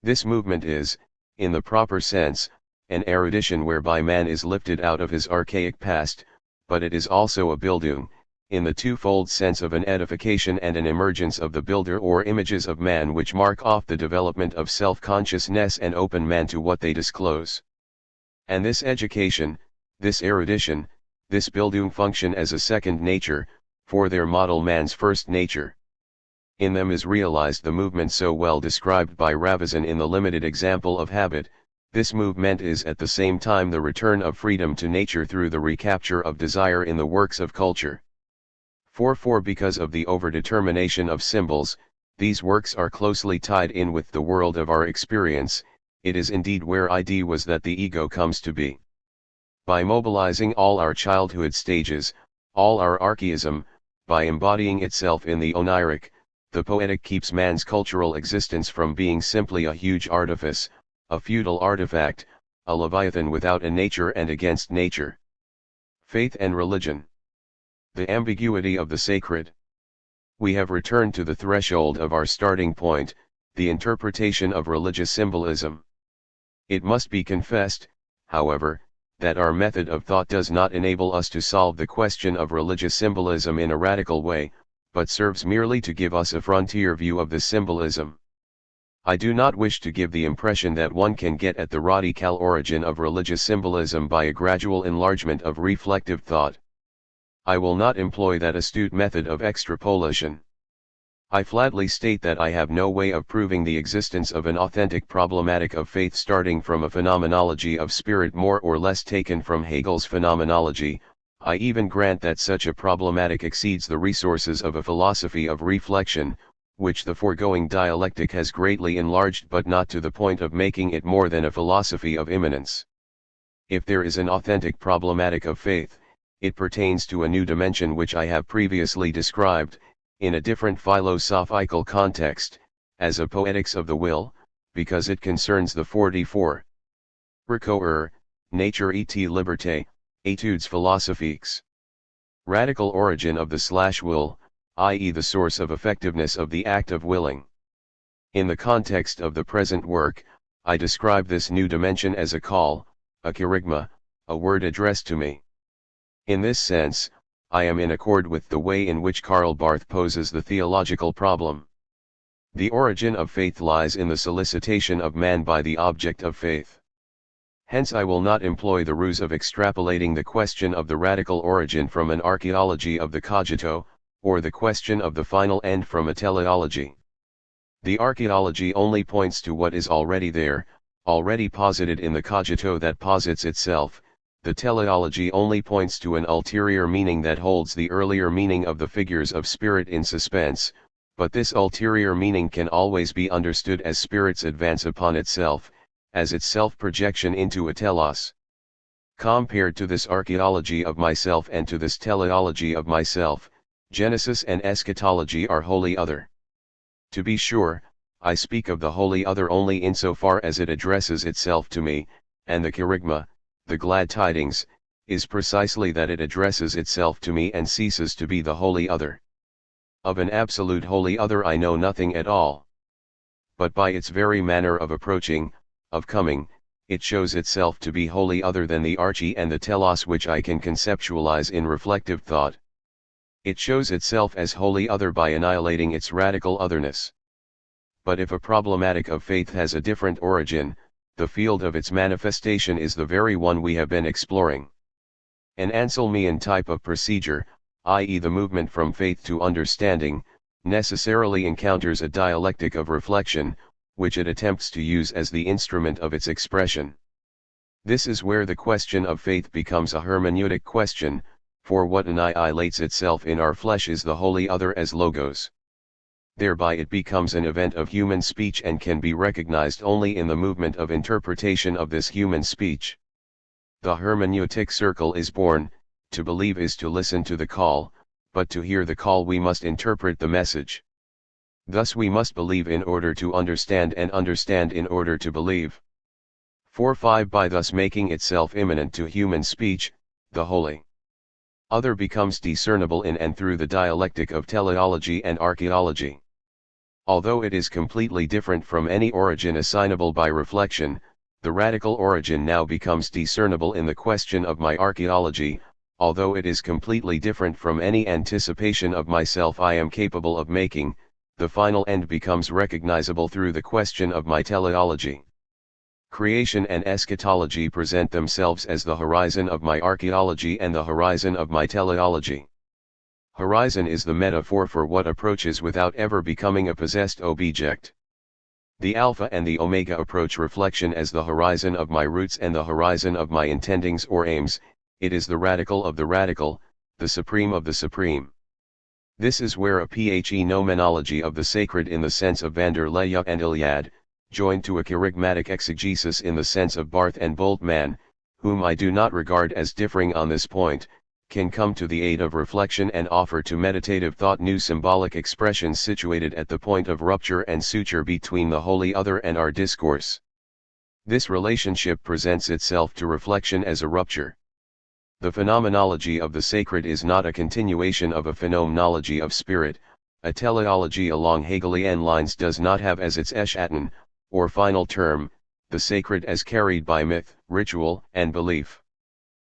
This movement is, in the proper sense, an erudition whereby man is lifted out of his archaic past, but it is also a Bildung, in the twofold sense of an edification and an emergence of the builder or images of man which mark off the development of self-consciousness and open man to what they disclose. And this education, this erudition, this Bildung function as a second nature, for their model man's first nature. In them is realized the movement so well described by Ravizan in the limited example of habit. This movement is at the same time the return of freedom to nature through the recapture of desire in the works of culture. For because of the overdetermination of symbols, these works are closely tied in with the world of our experience. It is indeed where ID was that the ego comes to be. By mobilizing all our childhood stages, all our archaism, by embodying itself in the oniric, the poetic keeps man's cultural existence from being simply a huge artifice, a feudal artifact, a leviathan without a nature and against nature. Faith and religion. The ambiguity of the sacred. We have returned to the threshold of our starting point, the interpretation of religious symbolism. It must be confessed, however, that our method of thought does not enable us to solve the question of religious symbolism in a radical way, but serves merely to give us a frontier view of this symbolism. I do not wish to give the impression that one can get at the radical origin of religious symbolism by a gradual enlargement of reflective thought. I will not employ that astute method of extrapolation. I flatly state that I have no way of proving the existence of an authentic problematic of faith starting from a phenomenology of spirit more or less taken from Hegel's phenomenology. I even grant that such a problematic exceeds the resources of a philosophy of reflection, which the foregoing dialectic has greatly enlarged but not to the point of making it more than a philosophy of immanence. If there is an authentic problematic of faith, it pertains to a new dimension which I have previously described, in a different philosophical context, as a poetics of the will, because it concerns the 44. Ricoeur, Nature et Liberté, Études philosophiques. Radical origin of the will, i.e. the source of effectiveness of the act of willing. In the context of the present work, I describe this new dimension as a call, a kerygma, a word addressed to me. In this sense, I am in accord with the way in which Karl Barth poses the theological problem. The origin of faith lies in the solicitation of man by the object of faith. Hence I will not employ the ruse of extrapolating the question of the radical origin from an archaeology of the cogito, or the question of the final end from a teleology. The archaeology only points to what is already there, already posited in the cogito that posits itself. The teleology only points to an ulterior meaning that holds the earlier meaning of the figures of spirit in suspense, but this ulterior meaning can always be understood as spirit's advance upon itself, as its self-projection into a telos. Compared to this archaeology of myself and to this teleology of myself, Genesis and eschatology are wholly other. To be sure, I speak of the wholly other only insofar as it addresses itself to me, and the kerygma, the glad tidings, is precisely that it addresses itself to me and ceases to be the wholly other. Of an absolute wholly other I know nothing at all. But by its very manner of approaching, of coming, it shows itself to be wholly other than the archie and the telos which I can conceptualize in reflective thought. It shows itself as wholly other by annihilating its radical otherness. But if a problematic of faith has a different origin, the field of its manifestation is the very one we have been exploring. An Anselmian type of procedure, i.e. the movement from faith to understanding, necessarily encounters a dialectic of reflection, which it attempts to use as the instrument of its expression. This is where the question of faith becomes a hermeneutic question, for what annihilates itself in our flesh is the wholly other as logos. Thereby it becomes an event of human speech and can be recognized only in the movement of interpretation of this human speech. The hermeneutic circle is born. To believe is to listen to the call, but to hear the call we must interpret the message. Thus we must believe in order to understand and understand in order to believe. 4-5 By thus making itself immanent to human speech, the wholly other becomes discernible in and through the dialectic of teleology and archaeology. Although it is completely different from any origin assignable by reflection, the radical origin now becomes discernible in the question of my archaeology. Although it is completely different from any anticipation of myself I am capable of making, the final end becomes recognizable through the question of my teleology. Creation and eschatology present themselves as the horizon of my archaeology and the horizon of my teleology. Horizon is the metaphor for what approaches without ever becoming a possessed object. The alpha and the omega approach reflection as the horizon of my roots and the horizon of my intendings or aims. It is the radical of the radical, the supreme of the supreme. This is where a phenomenology of the sacred in the sense of van der Leyen and Iliad, joined to a kerygmatic exegesis in the sense of Barth and Bultmann, whom I do not regard as differing on this point, can come to the aid of reflection and offer to meditative thought new symbolic expressions situated at the point of rupture and suture between the wholly other and our discourse. This relationship presents itself to reflection as a rupture. The phenomenology of the sacred is not a continuation of a phenomenology of spirit. A teleology along Hegelian lines does not have as its Eschaton, or final term, the sacred as carried by myth, ritual, and belief.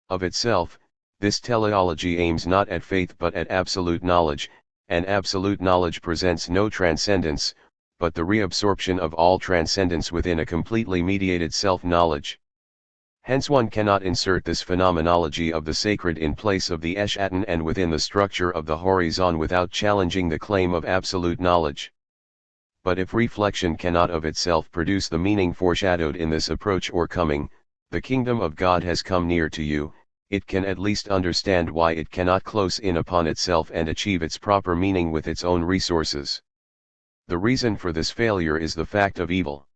Of itself, this teleology aims not at faith but at absolute knowledge, and absolute knowledge presents no transcendence, but the reabsorption of all transcendence within a completely mediated self-knowledge. Hence one cannot insert this phenomenology of the sacred in place of the eschaton and within the structure of the horizon without challenging the claim of absolute knowledge. But if reflection cannot of itself produce the meaning foreshadowed in this approach or coming, the kingdom of God has come near to you, it can at least understand why it cannot close in upon itself and achieve its proper meaning with its own resources. The reason for this failure is the fact of evil.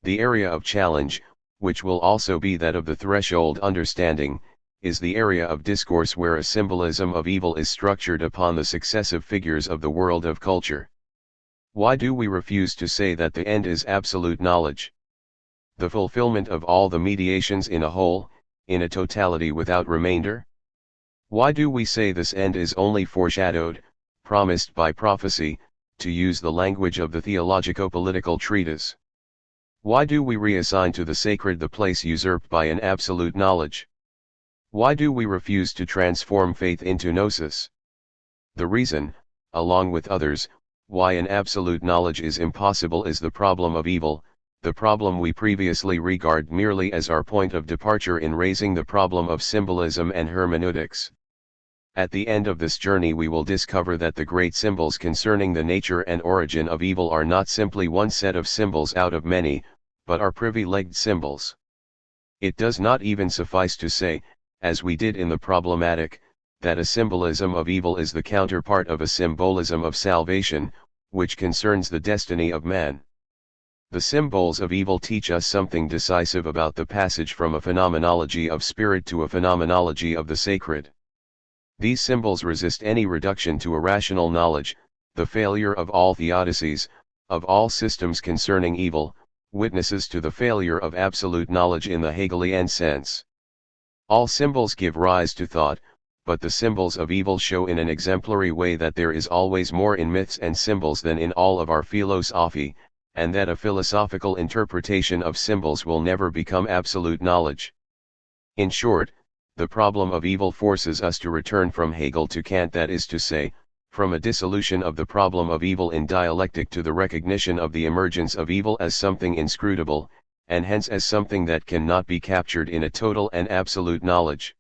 The area of challenge, which will also be that of the threshold understanding, is the area of discourse where a symbolism of evil is structured upon the successive figures of the world of culture. Why do we refuse to say that the end is absolute knowledge? The fulfillment of all the mediations in a whole, in a totality without remainder? Why do we say this end is only foreshadowed, promised by prophecy, to use the language of the theologico-political treatise? Why do we reassign to the sacred the place usurped by an absolute knowledge? Why do we refuse to transform faith into gnosis? The reason, along with others, why an absolute knowledge is impossible is the problem of evil, the problem we previously regard merely as our point of departure in raising the problem of symbolism and hermeneutics. At the end of this journey we will discover that the great symbols concerning the nature and origin of evil are not simply one set of symbols out of many, but are privileged symbols. It does not even suffice to say, as we did in the problematic, that a symbolism of evil is the counterpart of a symbolism of salvation, which concerns the destiny of man. The symbols of evil teach us something decisive about the passage from a phenomenology of spirit to a phenomenology of the sacred. These symbols resist any reduction to a rational knowledge, the failure of all theodicies, of all systems concerning evil, witnesses to the failure of absolute knowledge in the Hegelian sense. All symbols give rise to thought, but the symbols of evil show in an exemplary way that there is always more in myths and symbols than in all of our philosophy, and that a philosophical interpretation of symbols will never become absolute knowledge. In short, the problem of evil forces us to return from Hegel to Kant, that is to say, from a dissolution of the problem of evil in dialectic to the recognition of the emergence of evil as something inscrutable, and hence as something that cannot be captured in a total and absolute knowledge.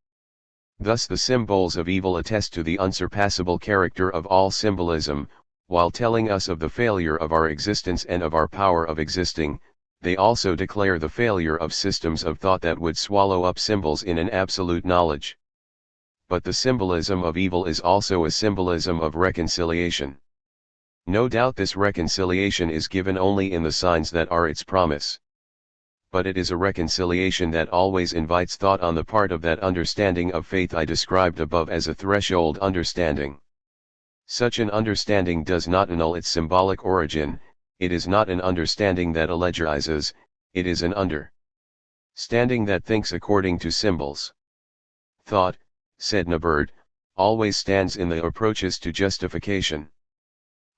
Thus the symbols of evil attest to the unsurpassable character of all symbolism, while telling us of the failure of our existence and of our power of existing. They also declare the failure of systems of thought that would swallow up symbols in an absolute knowledge. But the symbolism of evil is also a symbolism of reconciliation. No doubt this reconciliation is given only in the signs that are its promise. But it is a reconciliation that always invites thought on the part of that understanding of faith I described above as a threshold understanding. Such an understanding does not annul its symbolic origin. It is not an understanding that allegorises, it is an understanding that thinks according to symbols. Thought, said Niebuhr, always stands in the approaches to justification.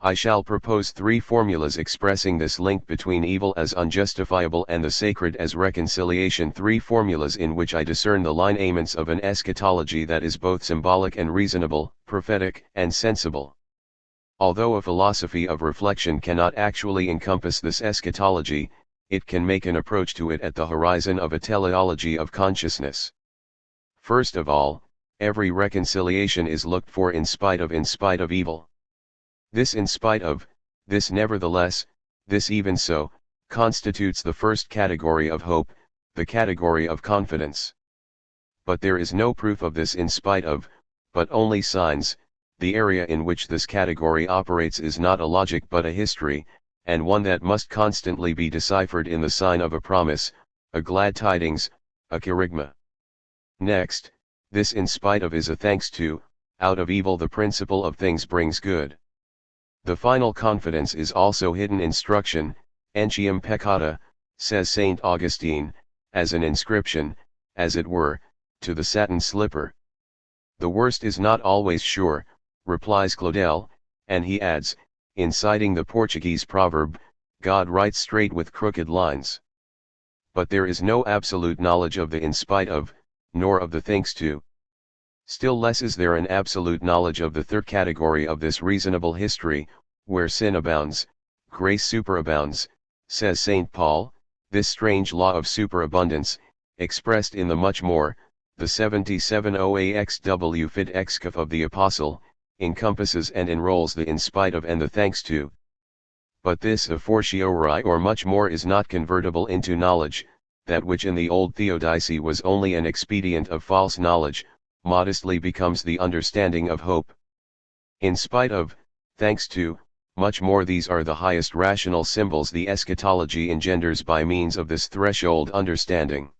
I shall propose 3 formulas expressing this link between evil as unjustifiable and the sacred as reconciliation, 3 formulas in which I discern the lineaments of an eschatology that is both symbolic and reasonable, prophetic and sensible. Although a philosophy of reflection cannot actually encompass this eschatology, it can make an approach to it at the horizon of a teleology of consciousness. First of all, every reconciliation is looked for in spite of evil. This in spite of, this nevertheless, this even so, constitutes the first category of hope, the category of confidence. But there is no proof of this in spite of, but only signs. The area in which this category operates is not a logic but a history, and one that must constantly be deciphered in the sign of a promise, a glad tidings, a kerygma. Next, this in spite of is a thanks to, out of evil the principle of things brings good. The final confidence is also hidden instruction, entium peccata, says Saint Augustine, as an inscription, as it were, to the satin slipper. The worst is not always sure, replies Claudel, and he adds, in citing the Portuguese proverb, God writes straight with crooked lines. But there is no absolute knowledge of the in spite of, nor of the thanks to. Still less is there an absolute knowledge of the third category of this reasonable history, where sin abounds, grace superabounds, says St. Paul. This strange law of superabundance, expressed in the much more, the 77OAXW fit excaf of the Apostle, encompasses and enrolls the in spite of and the thanks to. But this a fortiori or much more is not convertible into knowledge, that which in the old theodicy was only an expedient of false knowledge, modestly becomes the understanding of hope. In spite of, thanks to, much more, these are the highest rational symbols the eschatology engenders by means of this threshold understanding.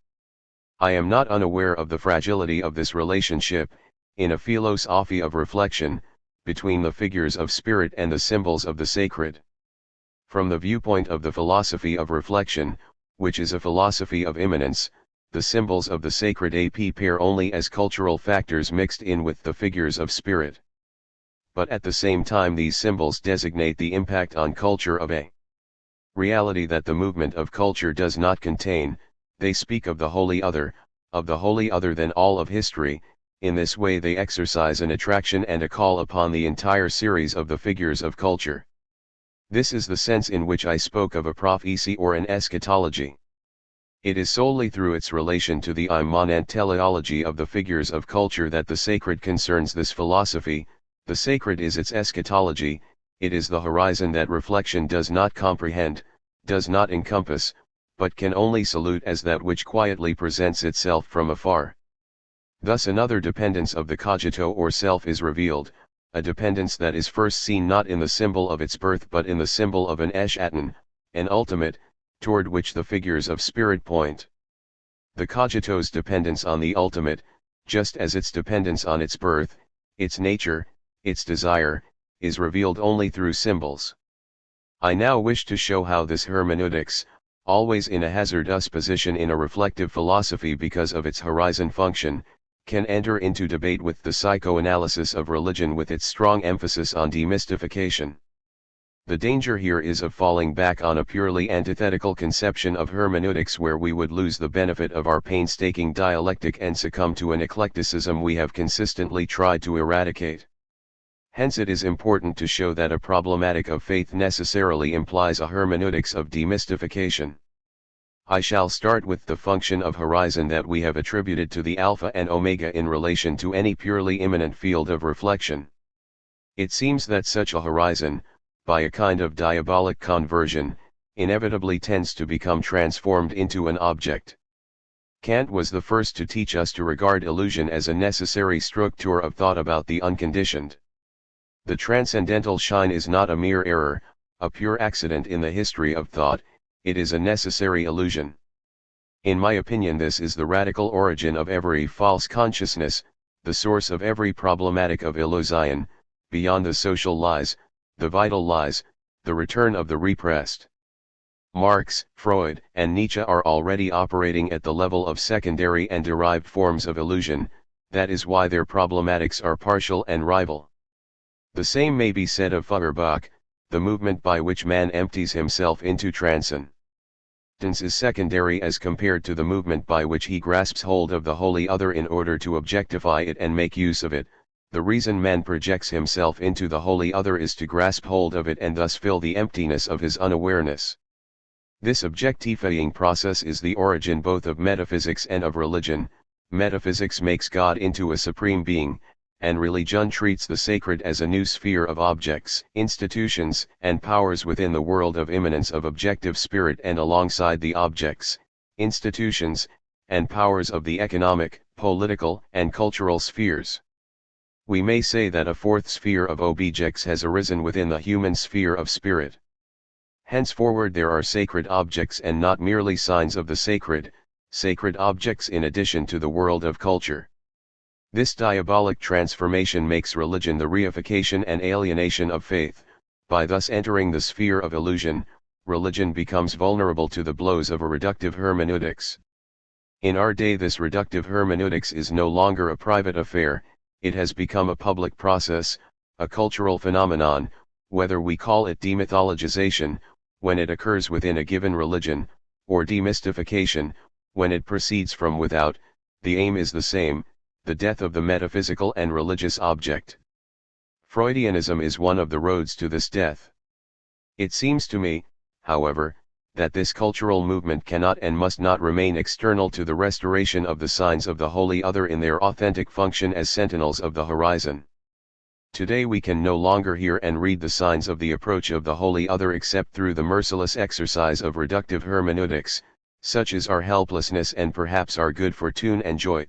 I am not unaware of the fragility of this relationship, in a philosophy of reflection, between the figures of spirit and the symbols of the sacred. From the viewpoint of the philosophy of reflection, which is a philosophy of immanence, the symbols of the sacred appear only as cultural factors mixed in with the figures of spirit. But at the same time these symbols designate the impact on culture of a reality that the movement of culture does not contain. They speak of the wholly other than all of history. In this way they exercise an attraction and a call upon the entire series of the figures of culture. This is the sense in which I spoke of a prophecy or an eschatology. It is solely through its relation to the immanent teleology of the figures of culture that the sacred concerns this philosophy. The sacred is its eschatology, it is the horizon that reflection does not comprehend, does not encompass, but can only salute as that which quietly presents itself from afar. Thus another dependence of the cogito or self is revealed, a dependence that is first seen not in the symbol of its birth but in the symbol of an eschaton, an ultimate, toward which the figures of spirit point. The cogito's dependence on the ultimate, just as its dependence on its birth, its nature, its desire, is revealed only through symbols. I now wish to show how this hermeneutics, always in a hazardous position in a reflective philosophy because of its horizon function, can enter into debate with the psychoanalysis of religion with its strong emphasis on demystification. The danger here is of falling back on a purely antithetical conception of hermeneutics where we would lose the benefit of our painstaking dialectic and succumb to an eclecticism we have consistently tried to eradicate. Hence it is important to show that a problematic of faith necessarily implies a hermeneutics of demystification. I shall start with the function of horizon that we have attributed to the alpha and omega in relation to any purely immanent field of reflection. It seems that such a horizon, by a kind of diabolic conversion, inevitably tends to become transformed into an object. Kant was the first to teach us to regard illusion as a necessary structure of thought about the unconditioned. The transcendental shine is not a mere error, a pure accident in the history of thought, it is a necessary illusion. In my opinion this is the radical origin of every false consciousness, the source of every problematic of illusion, beyond the social lies, the vital lies, the return of the repressed. Marx, Freud, and Nietzsche are already operating at the level of secondary and derived forms of illusion, that is why their problematics are partial and rival. The same may be said of Feuerbach, the movement by which man empties himself into transcendence is secondary as compared to the movement by which he grasps hold of the wholly other in order to objectify it and make use of it. The reason man projects himself into the wholly other is to grasp hold of it and thus fill the emptiness of his unawareness. This objectifying process is the origin both of metaphysics and of religion. Metaphysics makes God into a supreme being, and religion treats the sacred as a new sphere of objects, institutions, and powers within the world of immanence of objective spirit and alongside the objects, institutions, and powers of the economic, political, and cultural spheres. We may say that a fourth sphere of objects has arisen within the human sphere of spirit. Henceforward there are sacred objects and not merely signs of the sacred objects in addition to the world of culture. This diabolic transformation makes religion the reification and alienation of faith. By thus entering the sphere of illusion, religion becomes vulnerable to the blows of a reductive hermeneutics. In our day this reductive hermeneutics is no longer a private affair, it has become a public process, a cultural phenomenon, whether we call it demythologization, when it occurs within a given religion, or demystification, when it proceeds from without, the aim is the same, the death of the metaphysical and religious object. Freudianism is one of the roads to this death. It seems to me, however, that this cultural movement cannot and must not remain external to the restoration of the signs of the Holy Other in their authentic function as sentinels of the horizon. Today we can no longer hear and read the signs of the approach of the Holy Other except through the merciless exercise of reductive hermeneutics, such is our helplessness and perhaps our good fortune and joy.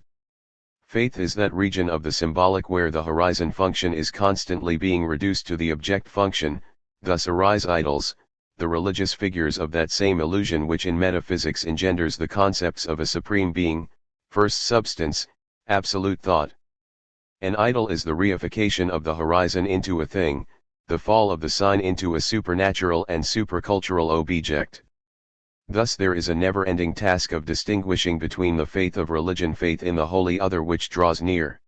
Faith is that region of the symbolic where the horizon function is constantly being reduced to the object function, thus arise idols, the religious figures of that same illusion which in metaphysics engenders the concepts of a supreme being, first substance, absolute thought. An idol is the reification of the horizon into a thing, the fall of the sign into a supernatural and supercultural object. Thus there is a never-ending task of distinguishing between the faith of religion, faith in the Holy Other which draws near,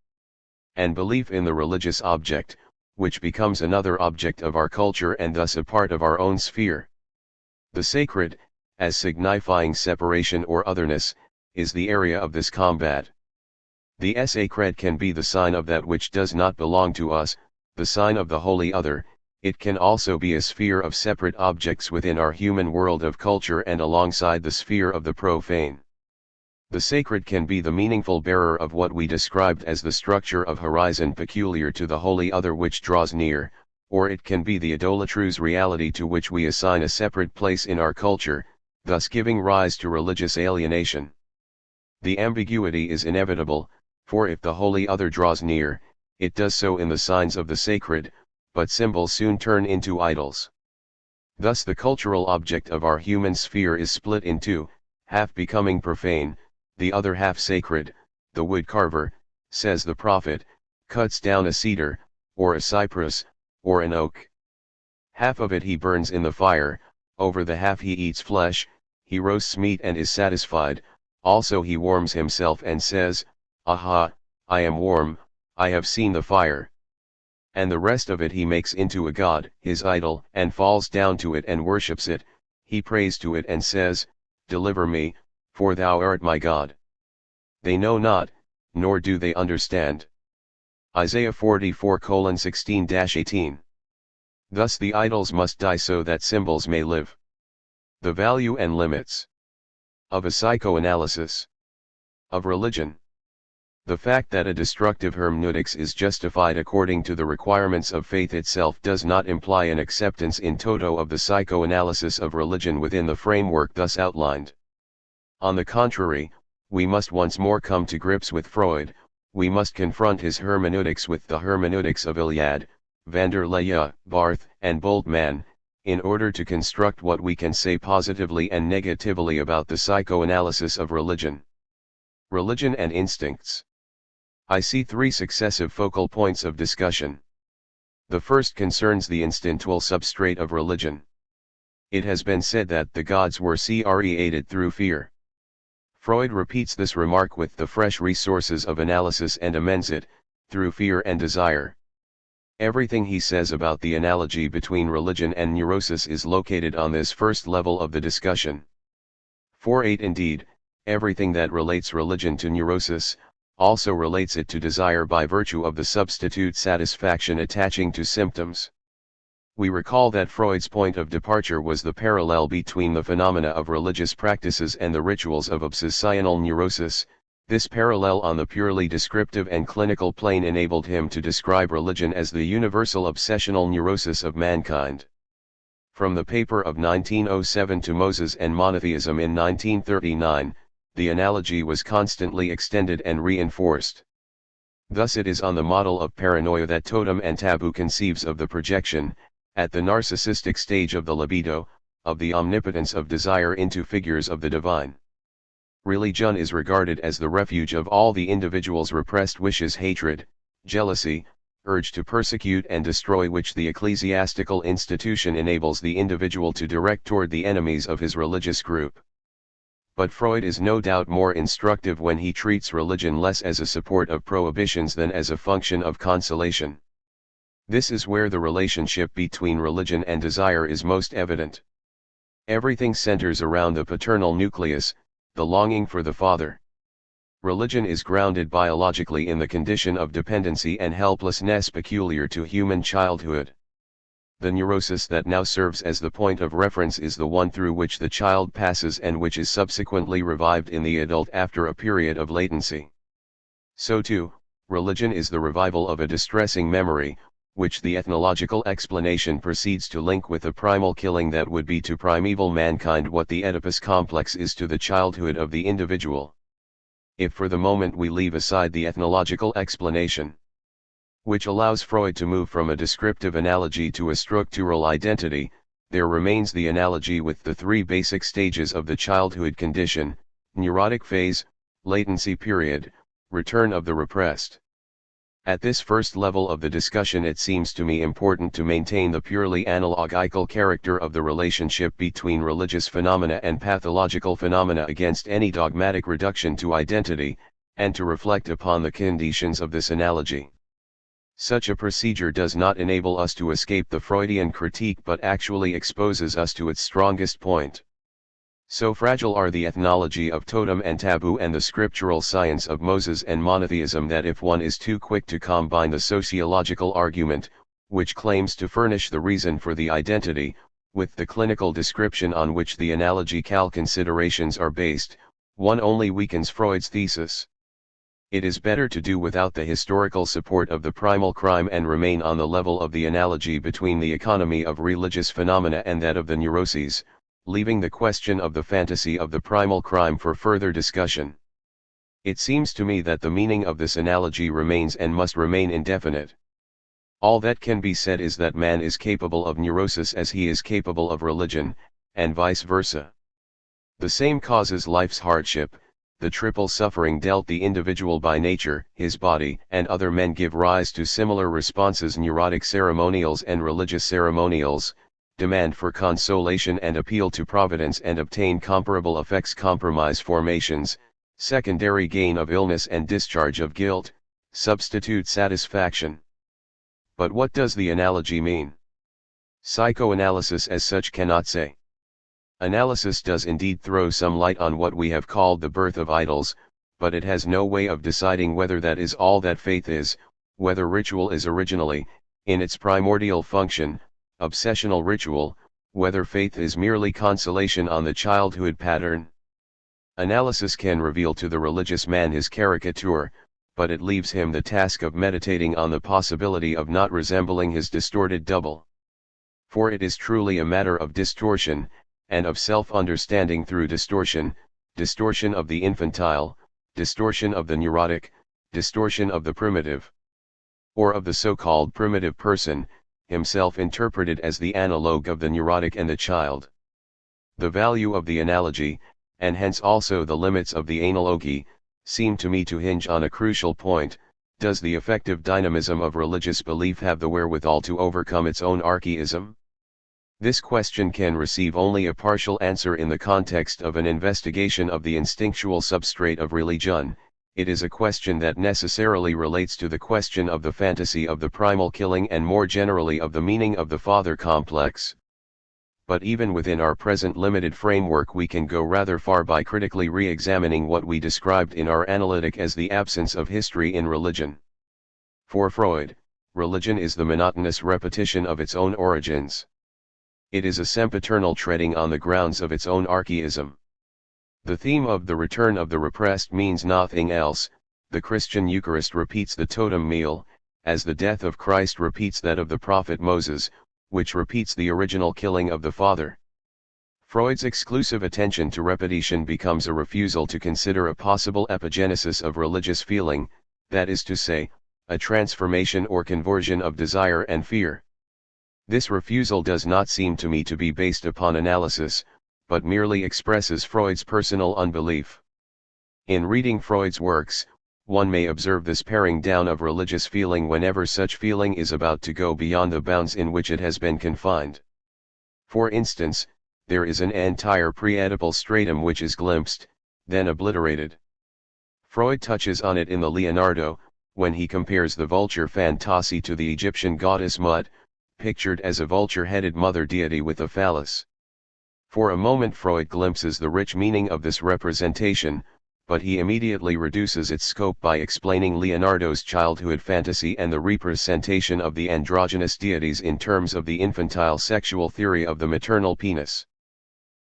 and belief in the religious object, which becomes another object of our culture and thus a part of our own sphere. The sacred, as signifying separation or otherness, is the area of this combat. The sacred can be the sign of that which does not belong to us, the sign of the Holy Other. It can also be a sphere of separate objects within our human world of culture and alongside the sphere of the profane. The sacred can be the meaningful bearer of what we described as the structure of horizon peculiar to the Holy Other which draws near, or it can be the idolatrous reality to which we assign a separate place in our culture, thus giving rise to religious alienation. The ambiguity is inevitable, for if the Holy Other draws near, it does so in the signs of the sacred, but symbols soon turn into idols. Thus the cultural object of our human sphere is split in two, half becoming profane, the other half sacred. The wood carver, says the prophet, cuts down a cedar, or a cypress, or an oak. Half of it he burns in the fire, over the half he eats flesh, he roasts meat and is satisfied, also he warms himself and says, "Aha, I am warm, I have seen the fire." And the rest of it he makes into a god, his idol, and falls down to it and worships it, he prays to it and says, "Deliver me, for thou art my God." They know not, nor do they understand. Isaiah 44:16-18. Thus the idols must die so that symbols may live. The value and limits of a psychoanalysis, of religion. The fact that a destructive hermeneutics is justified according to the requirements of faith itself does not imply an acceptance in toto of the psychoanalysis of religion within the framework thus outlined. On the contrary, we must once more come to grips with Freud, we must confront his hermeneutics with the hermeneutics of Iliad, van der Leyen, Barth, and Bultmann, in order to construct what we can say positively and negatively about the psychoanalysis of religion. Religion and instincts. I see three successive focal points of discussion. The first concerns the instinctual substrate of religion. It has been said that the gods were created through fear. Freud repeats this remark with the fresh resources of analysis and amends it, through fear and desire. Everything he says about the analogy between religion and neurosis is located on this first level of the discussion. 4.8 Indeed, everything that relates religion to neurosis, also relates it to desire by virtue of the substitute satisfaction attaching to symptoms. We recall that Freud's point of departure was the parallel between the phenomena of religious practices and the rituals of obsessional neurosis. This parallel on the purely descriptive and clinical plane enabled him to describe religion as the universal obsessional neurosis of mankind. From the paper of 1907 to Moses and Monotheism in 1939, the analogy was constantly extended and reinforced. Thus it is on the model of paranoia that Totem and Taboo conceives of the projection, at the narcissistic stage of the libido, of the omnipotence of desire into figures of the divine. Religion is regarded as the refuge of all the individual's repressed wishes, hatred, jealousy, urge to persecute and destroy, which the ecclesiastical institution enables the individual to direct toward the enemies of his religious group. But Freud is no doubt more instructive when he treats religion less as a support of prohibitions than as a function of consolation. This is where the relationship between religion and desire is most evident. Everything centers around the paternal nucleus, the longing for the father. Religion is grounded biologically in the condition of dependency and helplessness peculiar to human childhood. The neurosis that now serves as the point of reference is the one through which the child passes and which is subsequently revived in the adult after a period of latency. So too, religion is the revival of a distressing memory, which the ethnological explanation proceeds to link with a primal killing that would be to primeval mankind what the Oedipus complex is to the childhood of the individual. If for the moment we leave aside the ethnological explanation, which allows Freud to move from a descriptive analogy to a structural identity, there remains the analogy with the three basic stages of the childhood condition: neurotic phase, latency period, return of the repressed. At this first level of the discussion, it seems to me important to maintain the purely analogical character of the relationship between religious phenomena and pathological phenomena against any dogmatic reduction to identity, and to reflect upon the conditions of this analogy. Such a procedure does not enable us to escape the Freudian critique but actually exposes us to its strongest point. So fragile are the ethnology of totem and taboo and the scriptural science of Moses and monotheism that if one is too quick to combine the sociological argument, which claims to furnish the reason for the identity, with the clinical description on which the analogical considerations are based, one only weakens Freud's thesis. It is better to do without the historical support of the primal crime and remain on the level of the analogy between the economy of religious phenomena and that of the neuroses, leaving the question of the fantasy of the primal crime for further discussion. It seems to me that the meaning of this analogy remains and must remain indefinite. All that can be said is that man is capable of neurosis as he is capable of religion, and vice versa. The same causes life's hardship, the triple suffering dealt the individual by nature, his body, and other men give rise to similar responses: neurotic ceremonials and religious ceremonials, demand for consolation and appeal to providence and obtain comparable effects, compromise formations, secondary gain of illness and discharge of guilt, substitute satisfaction. But what does the analogy mean? Psychoanalysis as such cannot say. Analysis does indeed throw some light on what we have called the birth of idols, but it has no way of deciding whether that is all that faith is, whether ritual is originally, in its primordial function, obsessional ritual, whether faith is merely consolation on the childhood pattern. Analysis can reveal to the religious man his caricature, but it leaves him the task of meditating on the possibility of not resembling his distorted double. For it is truly a matter of distortion, and of self-understanding through distortion, distortion of the infantile, distortion of the neurotic, distortion of the primitive, or of the so-called primitive person, himself interpreted as the analogue of the neurotic and the child. The value of the analogy, and hence also the limits of the analogy, seem to me to hinge on a crucial point: does the effective dynamism of religious belief have the wherewithal to overcome its own archaism? This question can receive only a partial answer in the context of an investigation of the instinctual substrate of religion. It is a question that necessarily relates to the question of the fantasy of the primal killing and more generally of the meaning of the father complex. But even within our present limited framework we can go rather far by critically re-examining what we described in our analytic as the absence of history in religion. For Freud, religion is the monotonous repetition of its own origins. It is a sempiternal treading on the grounds of its own archaism. The theme of the return of the repressed means nothing else. The Christian Eucharist repeats the totem meal, as the death of Christ repeats that of the prophet Moses, which repeats the original killing of the father. Freud's exclusive attention to repetition becomes a refusal to consider a possible epigenesis of religious feeling, that is to say, a transformation or conversion of desire and fear. This refusal does not seem to me to be based upon analysis, but merely expresses Freud's personal unbelief. In reading Freud's works, one may observe this paring down of religious feeling whenever such feeling is about to go beyond the bounds in which it has been confined. For instance, there is an entire pre-Oedipal stratum which is glimpsed, then obliterated. Freud touches on it in the Leonardo, when he compares the vulture Phantasy to the Egyptian goddess Mut, pictured as a vulture-headed mother deity with a phallus. For a moment Freud glimpses the rich meaning of this representation, but he immediately reduces its scope by explaining Leonardo's childhood fantasy and the representation of the androgynous deities in terms of the infantile sexual theory of the maternal penis.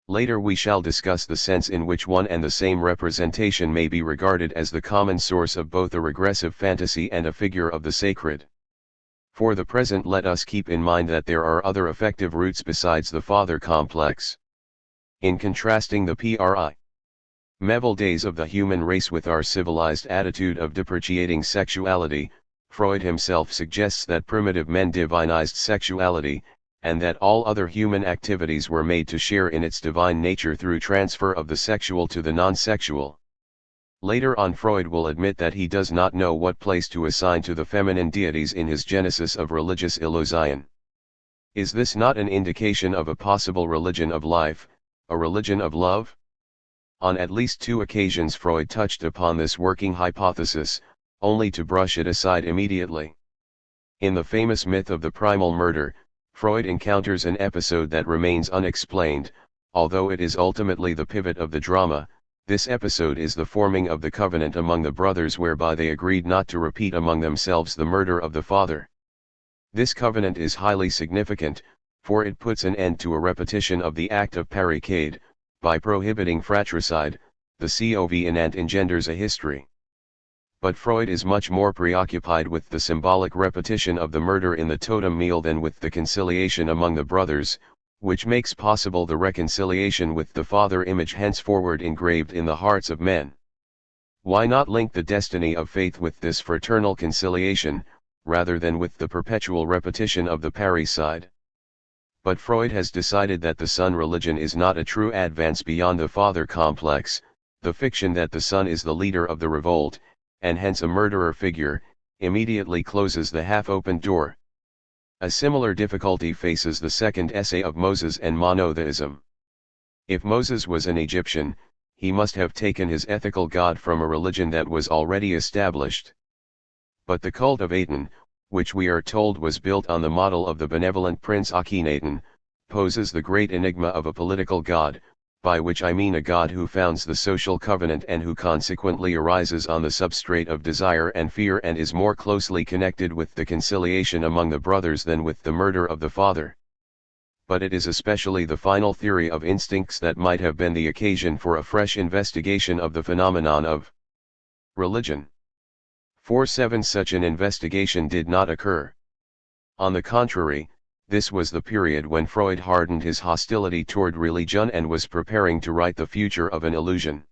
Later we shall discuss the sense in which one and the same representation may be regarded as the common source of both a regressive fantasy and a figure of the sacred. For the present let us keep in mind that there are other effective roots besides the father complex. In contrasting the primeval days of the human race with our civilized attitude of depreciating sexuality, Freud himself suggests that primitive men divinized sexuality, and that all other human activities were made to share in its divine nature through transfer of the sexual to the non-sexual. Later on Freud will admit that he does not know what place to assign to the feminine deities in his genesis of religious illusion. Is this not an indication of a possible religion of life, a religion of love? On at least 2 occasions Freud touched upon this working hypothesis, only to brush it aside immediately. In the famous myth of the primal murder, Freud encounters an episode that remains unexplained, although it is ultimately the pivot of the drama. This episode is the forming of the covenant among the brothers whereby they agreed not to repeat among themselves the murder of the father. This covenant is highly significant, for it puts an end to a repetition of the act of parricide, by prohibiting fratricide, the covenant engenders a history. But Freud is much more preoccupied with the symbolic repetition of the murder in the totem meal than with the conciliation among the brothers, which makes possible the reconciliation with the father image henceforward engraved in the hearts of men. Why not link the destiny of faith with this fraternal conciliation, rather than with the perpetual repetition of the parricide? But Freud has decided that the son religion is not a true advance beyond the father complex, the fiction that the son is the leader of the revolt, and hence a murderer figure, immediately closes the half-opened door. A similar difficulty faces the second essay of Moses and monotheism. If Moses was an Egyptian, he must have taken his ethical god from a religion that was already established. But the cult of Aten, which we are told was built on the model of the benevolent prince Akhenaten, poses the great enigma of a political god, by which I mean a god who founds the social covenant and who consequently arises on the substrate of desire and fear and is more closely connected with the conciliation among the brothers than with the murder of the father. But it is especially the final theory of instincts that might have been the occasion for a fresh investigation of the phenomenon of religion. 4-7 Such an investigation did not occur. On the contrary, this was the period when Freud hardened his hostility toward religion and was preparing to write the future of an illusion.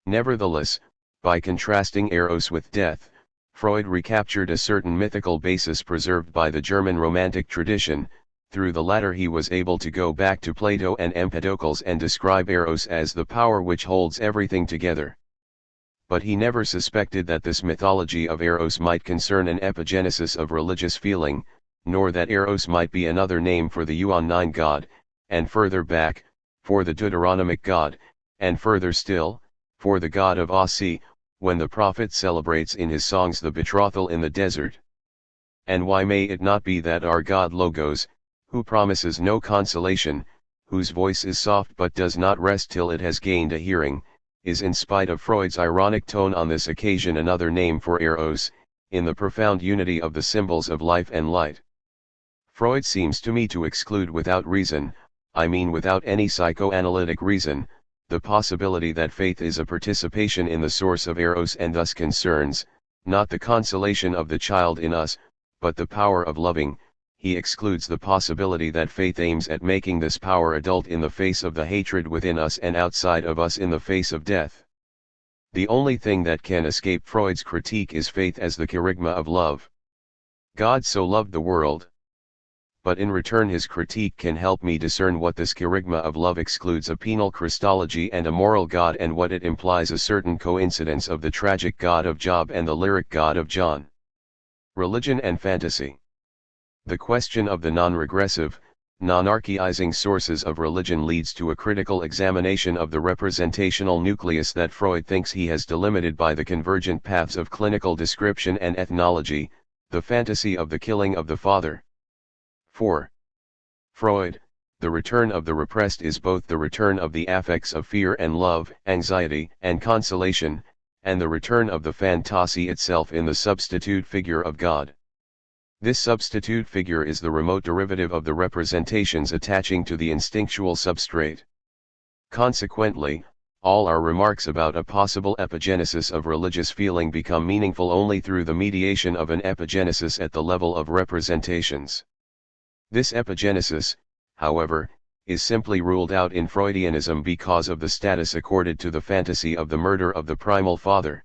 Nevertheless, by contrasting Eros with death, Freud recaptured a certain mythical basis preserved by the German Romantic tradition. Through the latter he was able to go back to Plato and Empedocles and describe Eros as the power which holds everything together. But he never suspected that this mythology of Eros might concern an epigenesis of religious feeling, nor that Eros might be another name for the Yuan god, and further back, for the Deuteronomic god, and further still, for the god of Asi, when the prophet celebrates in his songs the betrothal in the desert. And why may it not be that our god Logos, who promises no consolation, whose voice is soft but does not rest till it has gained a hearing, is in spite of Freud's ironic tone on this occasion another name for Eros, in the profound unity of the symbols of life and light. Freud seems to me to exclude without reason, I mean without any psychoanalytic reason, the possibility that faith is a participation in the source of Eros and thus concerns, not the consolation of the child in us, but the power of loving. He excludes the possibility that faith aims at making this power adult in the face of the hatred within us and outside of us in the face of death. The only thing that can escape Freud's critique is faith as the kerygma of love. God so loved the world. But in return his critique can help me discern what this kerygma of love excludes: a penal Christology and a moral God, and what it implies: a certain coincidence of the tragic God of Job and the lyric God of John. Religion and fantasy. The question of the non-regressive, non-archaizing sources of religion leads to a critical examination of the representational nucleus that Freud thinks he has delimited by the convergent paths of clinical description and ethnology, the fantasy of the killing of the father. 4. Freud, The return of the repressed is both the return of the affects of fear and love, anxiety and consolation, and the return of the fantasy itself in the substitute figure of God. This substitute figure is the remote derivative of the representations attaching to the instinctual substrate. Consequently, all our remarks about a possible epigenesis of religious feeling become meaningful only through the mediation of an epigenesis at the level of representations. This epigenesis, however, is simply ruled out in Freudianism because of the status accorded to the fantasy of the murder of the primal father.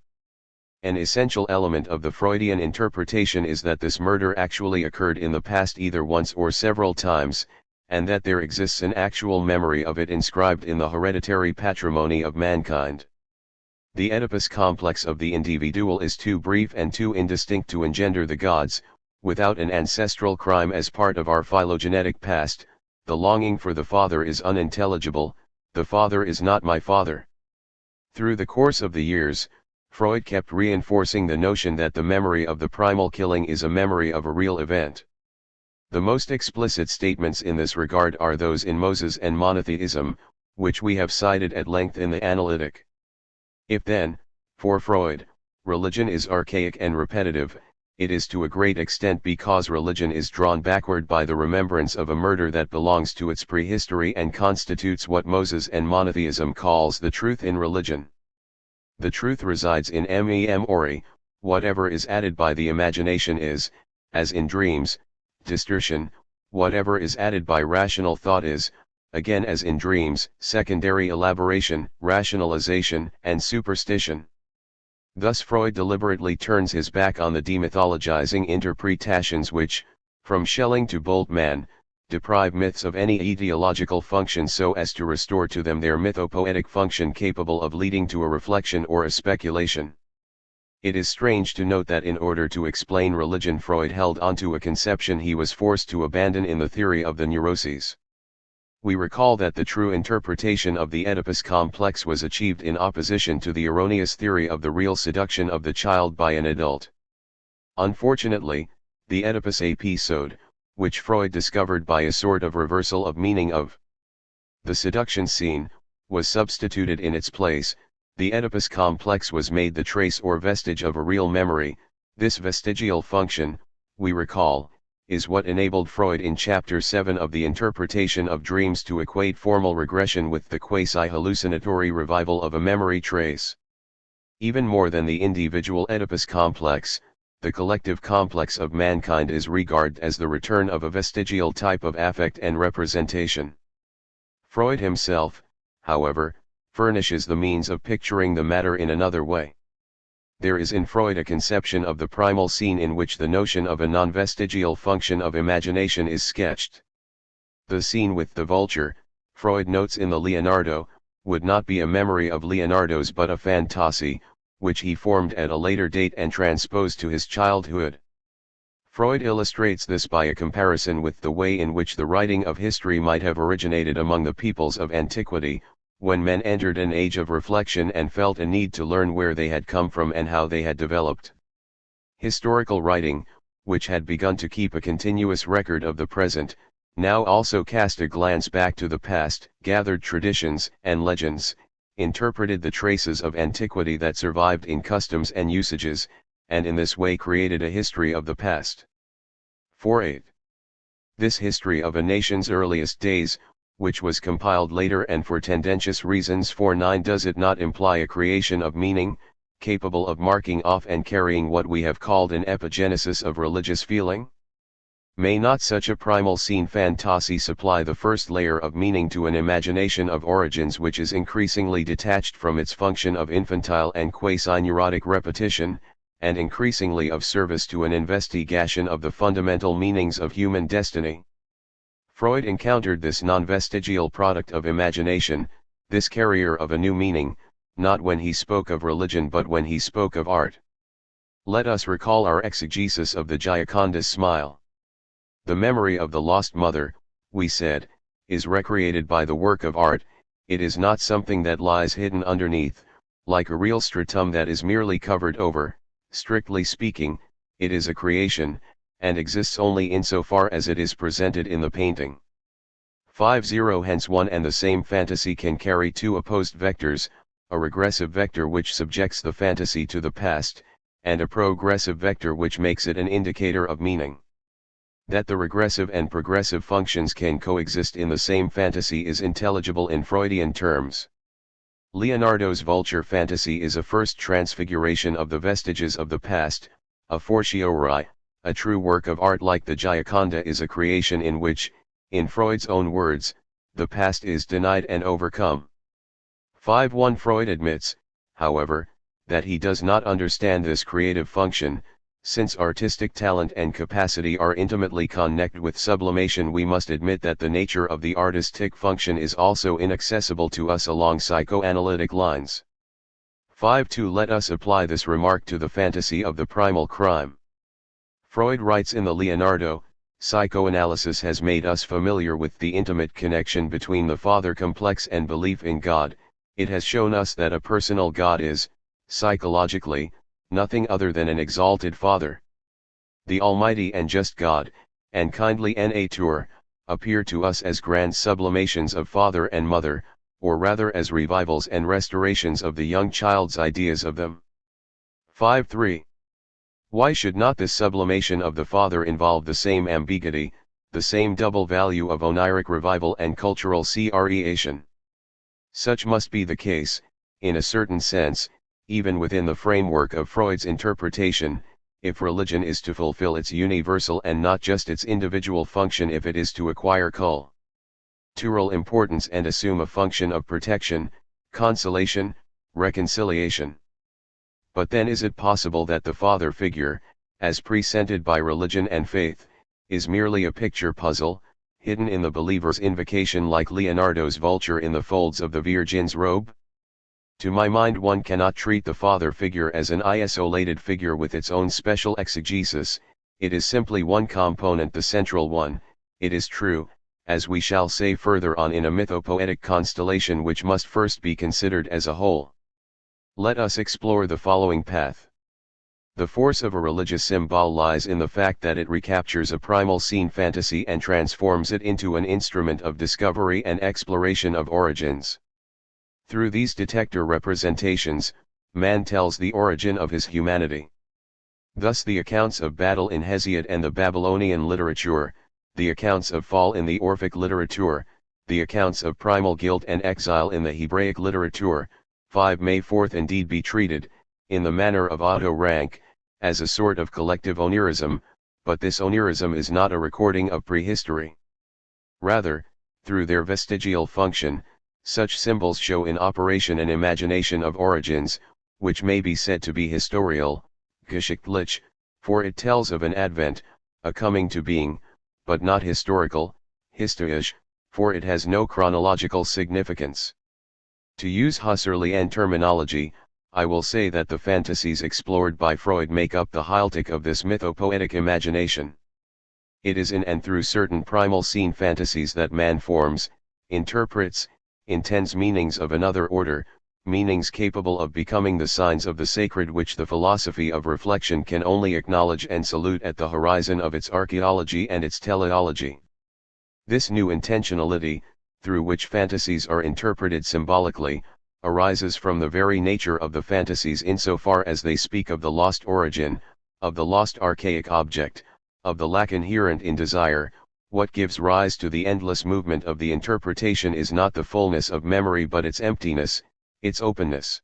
An essential element of the Freudian interpretation is that this murder actually occurred in the past either once or several times, and that there exists an actual memory of it inscribed in the hereditary patrimony of mankind. The Oedipus complex of the individual is too brief and too indistinct to engender the gods. Without an ancestral crime as part of our phylogenetic past, the longing for the father is unintelligible. The father is not my father. Through the course of the years, Freud kept reinforcing the notion that the memory of the primal killing is a memory of a real event. The most explicit statements in this regard are those in Moses and monotheism, which we have cited at length in the analytic. If then, for Freud, religion is archaic and repetitive, it is to a great extent because religion is drawn backward by the remembrance of a murder that belongs to its prehistory and constitutes what Moses and monotheism calls the truth in religion. The truth resides in mem ori, whatever is added by the imagination is, as in dreams, distortion, whatever is added by rational thought is, again as in dreams, secondary elaboration, rationalization, and superstition. Thus Freud deliberately turns his back on the demythologizing interpretations which, from Schelling to Bultmann, deprive myths of any etiological function so as to restore to them their mythopoetic function capable of leading to a reflection or a speculation. It is strange to note that in order to explain religion Freud held onto a conception he was forced to abandon in the theory of the neuroses. We recall that the true interpretation of the Oedipus complex was achieved in opposition to the erroneous theory of the real seduction of the child by an adult. Unfortunately, the Oedipus episode, which Freud discovered by a sort of reversal of meaning of the seduction scene, was substituted in its place. The Oedipus complex was made the trace or vestige of a real memory. This vestigial function, we recall, is what enabled Freud in Chapter 7 of the Interpretation of Dreams to equate formal regression with the quasi-hallucinatory revival of a memory trace. Even more than the individual Oedipus complex, the collective complex of mankind is regarded as the return of a vestigial type of affect and representation. Freud himself, however, furnishes the means of picturing the matter in another way. There is in Freud a conception of the primal scene in which the notion of a non-vestigial function of imagination is sketched. The scene with the vulture, Freud notes in the Leonardo, would not be a memory of Leonardo's but a fantasy, which he formed at a later date and transposed to his childhood. Freud illustrates this by a comparison with the way in which the writing of history might have originated among the peoples of antiquity, when men entered an age of reflection and felt a need to learn where they had come from and how they had developed. Historical writing, which had begun to keep a continuous record of the present, now also cast a glance back to the past, gathered traditions and legends, interpreted the traces of antiquity that survived in customs and usages, and in this way created a history of the past. 4.8. This history of a nation's earliest days, which was compiled later and for tendentious reasons 4.9, does it not imply a creation of meaning, capable of marking off and carrying what we have called an epigenesis of religious feeling? May not such a primal scene fantasy supply the first layer of meaning to an imagination of origins which is increasingly detached from its function of infantile and quasi-neurotic repetition, and increasingly of service to an investigation of the fundamental meanings of human destiny? Freud encountered this non-vestigial product of imagination, this carrier of a new meaning, not when he spoke of religion but when he spoke of art. Let us recall our exegesis of the Gioconda's smile. The memory of the lost mother, we said, is recreated by the work of art. It is not something that lies hidden underneath, like a real stratum that is merely covered over. Strictly speaking, it is a creation, and exists only insofar as it is presented in the painting. 5-0 Hence one and the same fantasy can carry two opposed vectors, a regressive vector which subjects the fantasy to the past, and a progressive vector which makes it an indicator of meaning. That the regressive and progressive functions can coexist in the same fantasy is intelligible in Freudian terms. Leonardo's vulture fantasy is a first transfiguration of the vestiges of the past, a fortiori, a true work of art like the Gioconda is a creation in which, in Freud's own words, the past is denied and overcome. 5-1 Freud admits, however, that he does not understand this creative function. Since artistic talent and capacity are intimately connected with sublimation, we must admit that the nature of the artistic function is also inaccessible to us along psychoanalytic lines. 5-2 Let us apply this remark to the fantasy of the primal crime. Freud writes in the Leonardo, psychoanalysis has made us familiar with the intimate connection between the father complex and belief in God. It has shown us that a personal God is, psychologically, nothing other than an exalted Father. The Almighty and just God, and kindly Nature, appear to us as grand sublimations of Father and Mother, or rather as revivals and restorations of the young child's ideas of them. 5-3 Why should not this sublimation of the Father involve the same ambiguity, the same double value of oniric revival and cultural creation? Such must be the case, in a certain sense, even within the framework of Freud's interpretation, if religion is to fulfill its universal and not just its individual function, if it is to acquire cultural importance and assume a function of protection, consolation, reconciliation. But then is it possible that the father figure, as presented by religion and faith, is merely a picture puzzle, hidden in the believer's invocation like Leonardo's vulture in the folds of the Virgin's robe? To my mind, one cannot treat the father figure as an isolated figure with its own special exegesis. It is simply one component, the central one, it is true, as we shall say further on, in a mythopoetic constellation which must first be considered as a whole. Let us explore the following path. The force of a religious symbol lies in the fact that it recaptures a primal scene fantasy and transforms it into an instrument of discovery and exploration of origins. Through these detector representations, man tells the origin of his humanity. Thus the accounts of battle in Hesiod and the Babylonian literature, the accounts of fall in the Orphic literature, the accounts of primal guilt and exile in the Hebraic literature, 5 may forth indeed be treated, in the manner of Otto Rank, as a sort of collective onirism, but this onirism is not a recording of prehistory. Rather, through their vestigial function, such symbols show in operation an imagination of origins, which may be said to be historial, geschichtlich, for it tells of an advent, a coming to being, but not historical, historisch, for it has no chronological significance. To use Husserlian terminology, I will say that the fantasies explored by Freud make up the Heiltic of this mythopoetic imagination. It is in and through certain primal scene fantasies that man forms, interprets, intends meanings of another order, meanings capable of becoming the signs of the sacred which the philosophy of reflection can only acknowledge and salute at the horizon of its archaeology and its teleology. This new intentionality, through which fantasies are interpreted symbolically, arises from the very nature of the fantasies insofar as they speak of the lost origin, of the lost archaic object, of the lack inherent in desire. What gives rise to the endless movement of the interpretation is not the fullness of memory but its emptiness, its openness.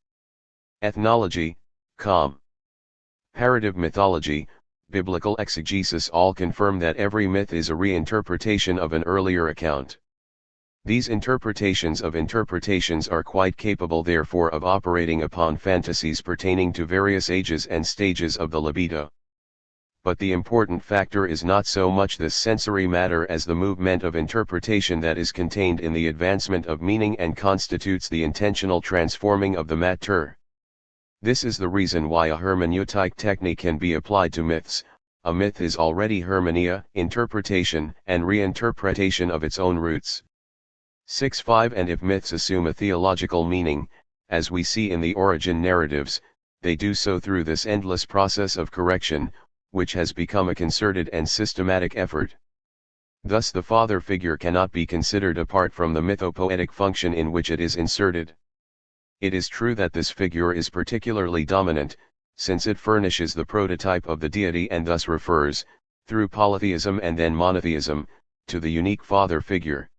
Ethnology, comparative mythology, biblical exegesis all confirm that every myth is a reinterpretation of an earlier account. These interpretations of interpretations are quite capable therefore of operating upon fantasies pertaining to various ages and stages of the libido. But the important factor is not so much this sensory matter as the movement of interpretation that is contained in the advancement of meaning and constitutes the intentional transforming of the matter. This is the reason why a hermeneutic technique can be applied to myths. A myth is already hermeneia, interpretation and reinterpretation of its own roots. 6-5 And if myths assume a theological meaning, as we see in the origin narratives, they do so through this endless process of correction, which has become a concerted and systematic effort. Thus the father figure cannot be considered apart from the mythopoetic function in which it is inserted. It is true that this figure is particularly dominant, since it furnishes the prototype of the deity and thus refers, through polytheism and then monotheism, to the unique father figure.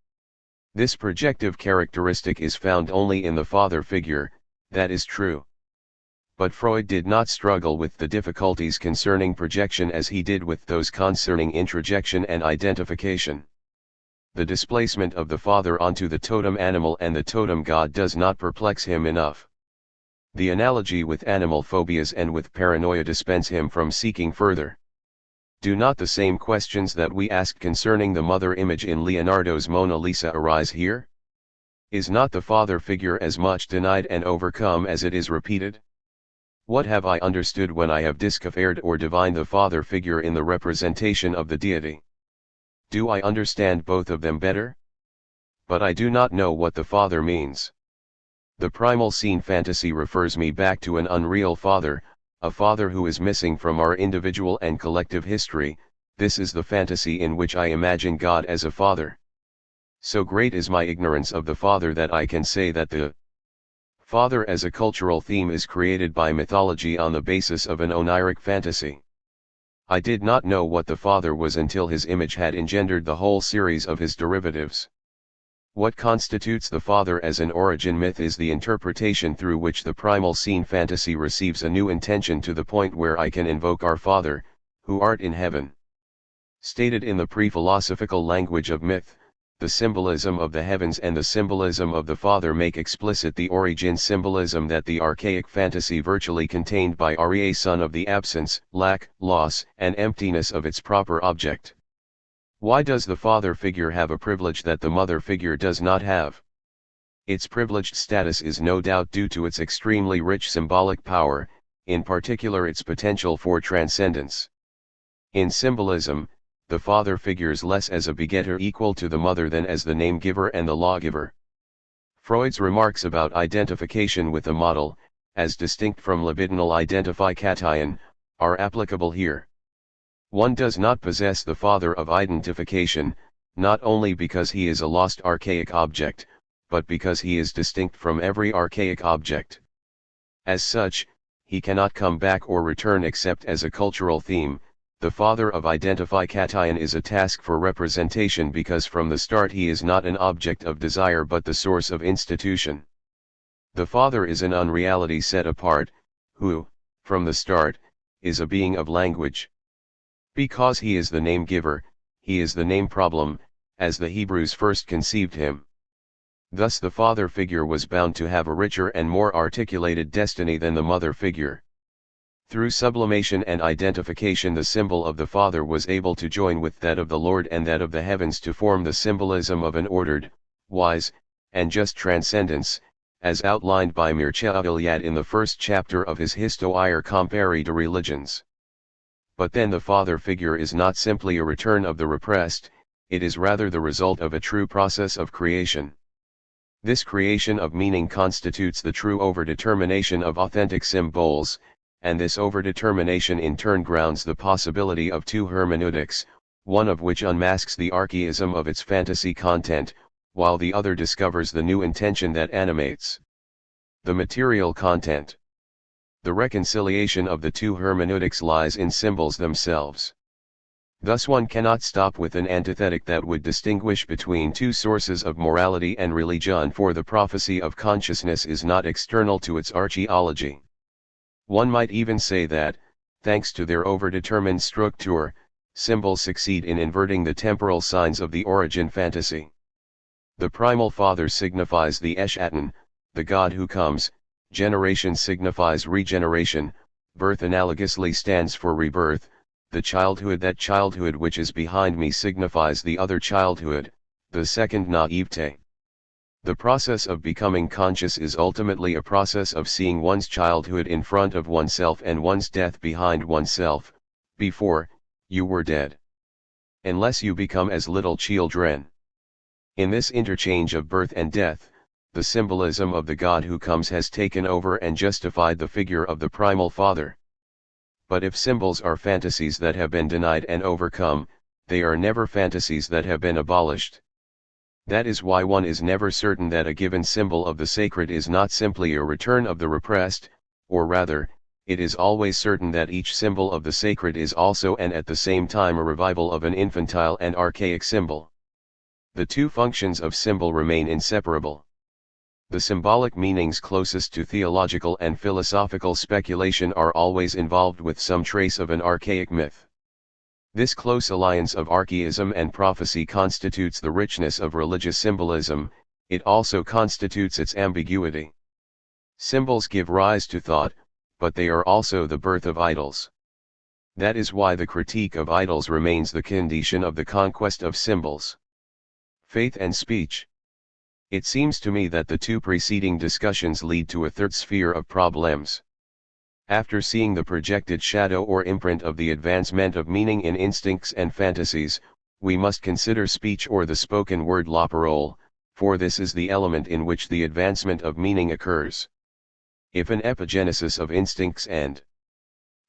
This projective characteristic is found only in the father figure, that is true. But Freud did not struggle with the difficulties concerning projection as he did with those concerning introjection and identification. The displacement of the father onto the totem animal and the totem god does not perplex him enough. The analogy with animal phobias and with paranoia dispense him from seeking further. Do not the same questions that we asked concerning the mother image in Leonardo's Mona Lisa arise here? Is not the father figure as much denied and overcome as it is repeated? What have I understood when I have discovered or divined the father figure in the representation of the deity? Do I understand both of them better? But I do not know what the father means. The primal scene fantasy refers me back to an unreal father, a father who is missing from our individual and collective history. This is the fantasy in which I imagine God as a father. So great is my ignorance of the father that I can say that the father as a cultural theme is created by mythology on the basis of an oniric fantasy. I did not know what the father was until his image had engendered the whole series of his derivatives. What constitutes the father as an origin myth is the interpretation through which the primal scene fantasy receives a new intention to the point where I can invoke our Father, who art in heaven. Stated in the pre-philosophical language of myth, the symbolism of the heavens and the symbolism of the Father make explicit the origin symbolism that the archaic fantasy virtually contained by Arye, son of the absence, lack, loss, and emptiness of its proper object. Why does the father figure have a privilege that the mother figure does not have? Its privileged status is no doubt due to its extremely rich symbolic power, in particular its potential for transcendence. In symbolism, the father figures less as a begetter equal to the mother than as the name-giver and the lawgiver. Freud's remarks about identification with a model, as distinct from libidinal identification, are applicable here. One does not possess the father of identification, not only because he is a lost archaic object, but because he is distinct from every archaic object. As such, he cannot come back or return except as a cultural theme. The father of identification is a task for representation because from the start he is not an object of desire but the source of institution. The father is an unreality set apart, who, from the start, is a being of language. Because he is the name giver, he is the name problem, as the Hebrews first conceived him. Thus the father figure was bound to have a richer and more articulated destiny than the mother figure. Through sublimation and identification the symbol of the Father was able to join with that of the Lord and that of the heavens to form the symbolism of an ordered, wise, and just transcendence, as outlined by Mircea Eliade in the first chapter of his Histoire comparée de religions. But then the Father figure is not simply a return of the repressed, it is rather the result of a true process of creation. This creation of meaning constitutes the true overdetermination of authentic symbols, and this overdetermination in turn grounds the possibility of two hermeneutics, one of which unmasks the archaism of its fantasy content, while the other discovers the new intention that animates the material content. The reconciliation of the two hermeneutics lies in symbols themselves. Thus one cannot stop with an antithetic that would distinguish between two sources of morality and religion, for the prophecy of consciousness is not external to its archaeology. One might even say that, thanks to their overdetermined structure, symbols succeed in inverting the temporal signs of the origin fantasy. The primal father signifies the Eschaton, the God who comes, generation signifies regeneration, birth analogously stands for rebirth, the childhood, that childhood which is behind me, signifies the other childhood, the second naivete. The process of becoming conscious is ultimately a process of seeing one's childhood in front of oneself and one's death behind oneself. Before, you were dead. Unless you become as little children. In this interchange of birth and death, the symbolism of the God who comes has taken over and justified the figure of the primal father. But if symbols are fantasies that have been denied and overcome, they are never fantasies that have been abolished. That is why one is never certain that a given symbol of the sacred is not simply a return of the repressed, or rather, it is always certain that each symbol of the sacred is also and at the same time a revival of an infantile and archaic symbol. The two functions of symbol remain inseparable. The symbolic meanings closest to theological and philosophical speculation are always involved with some trace of an archaic myth. This close alliance of archaism and prophecy constitutes the richness of religious symbolism, it also constitutes its ambiguity. Symbols give rise to thought, but they are also the birth of idols. That is why the critique of idols remains the condition of the conquest of symbols. Faith and speech. It seems to me that the two preceding discussions lead to a third sphere of problems. After seeing the projected shadow or imprint of the advancement of meaning in instincts and fantasies, we must consider speech or the spoken word la parole, for this is the element in which the advancement of meaning occurs. If an epigenesis of instincts and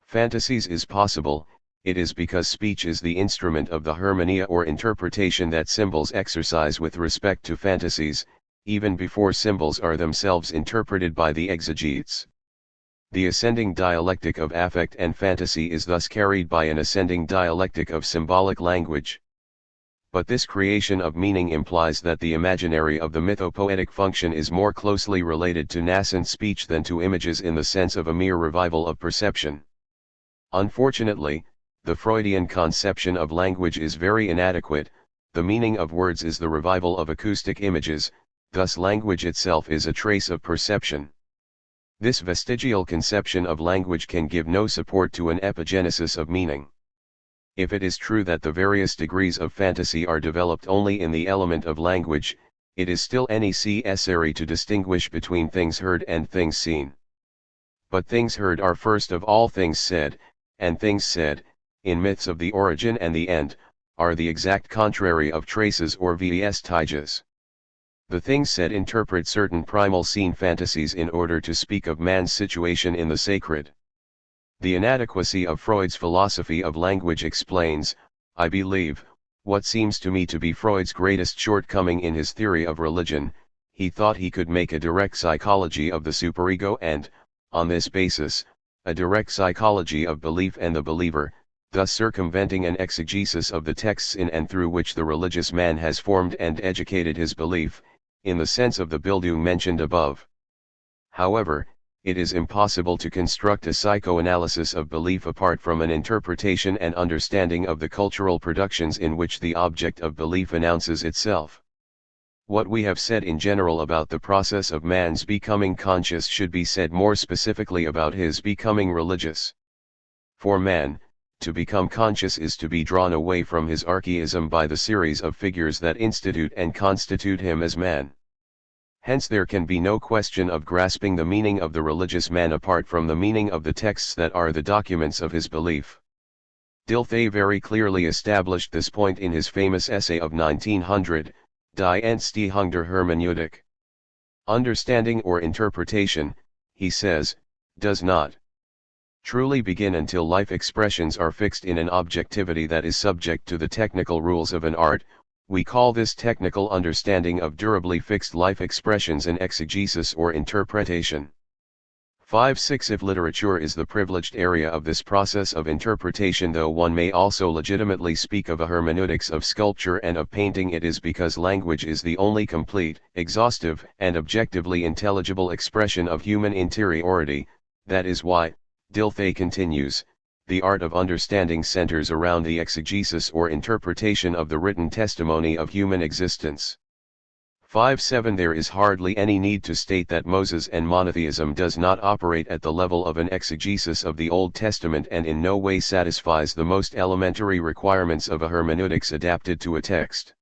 fantasies is possible, it is because speech is the instrument of the hermeneia or interpretation that symbols exercise with respect to fantasies, even before symbols are themselves interpreted by the exegetes. The ascending dialectic of affect and fantasy is thus carried by an ascending dialectic of symbolic language. But this creation of meaning implies that the imaginary of the mythopoetic function is more closely related to nascent speech than to images in the sense of a mere revival of perception. Unfortunately, the Freudian conception of language is very inadequate. The meaning of words is the revival of acoustic images, thus language itself is a trace of perception. This vestigial conception of language can give no support to an epigenesis of meaning. If it is true that the various degrees of fantasy are developed only in the element of language, it is still necessary to distinguish between things heard and things seen. But things heard are first of all things said, and things said, in myths of the origin and the end, are the exact contrary of traces or vestiges. The things said interpret certain primal scene fantasies in order to speak of man's situation in the sacred. The inadequacy of Freud's philosophy of language explains, I believe, what seems to me to be Freud's greatest shortcoming in his theory of religion. He thought he could make a direct psychology of the superego and, on this basis, a direct psychology of belief and the believer, thus circumventing an exegesis of the texts in and through which the religious man has formed and educated his belief, in the sense of the Bildung mentioned above. However, it is impossible to construct a psychoanalysis of belief apart from an interpretation and understanding of the cultural productions in which the object of belief announces itself. What we have said in general about the process of man's becoming conscious should be said more specifically about his becoming religious. For man, to become conscious is to be drawn away from his archaism by the series of figures that institute and constitute him as man. Hence there can be no question of grasping the meaning of the religious man apart from the meaning of the texts that are the documents of his belief. Dilthey very clearly established this point in his famous essay of 1900, Die Entstehung der Hermeneutik. Understanding or interpretation, he says, does not truly begin until life expressions are fixed in an objectivity that is subject to the technical rules of an art. We call this technical understanding of durably fixed life expressions an exegesis or interpretation. 5-6 If literature is the privileged area of this process of interpretation, though one may also legitimately speak of a hermeneutics of sculpture and of painting, it is because language is the only complete, exhaustive, and objectively intelligible expression of human interiority. That is why, Dilthey continues, the art of understanding centers around the exegesis or interpretation of the written testimony of human existence. 5-7 There is hardly any need to state that Moses and monotheism does not operate at the level of an exegesis of the Old Testament and in no way satisfies the most elementary requirements of a hermeneutics adapted to a text.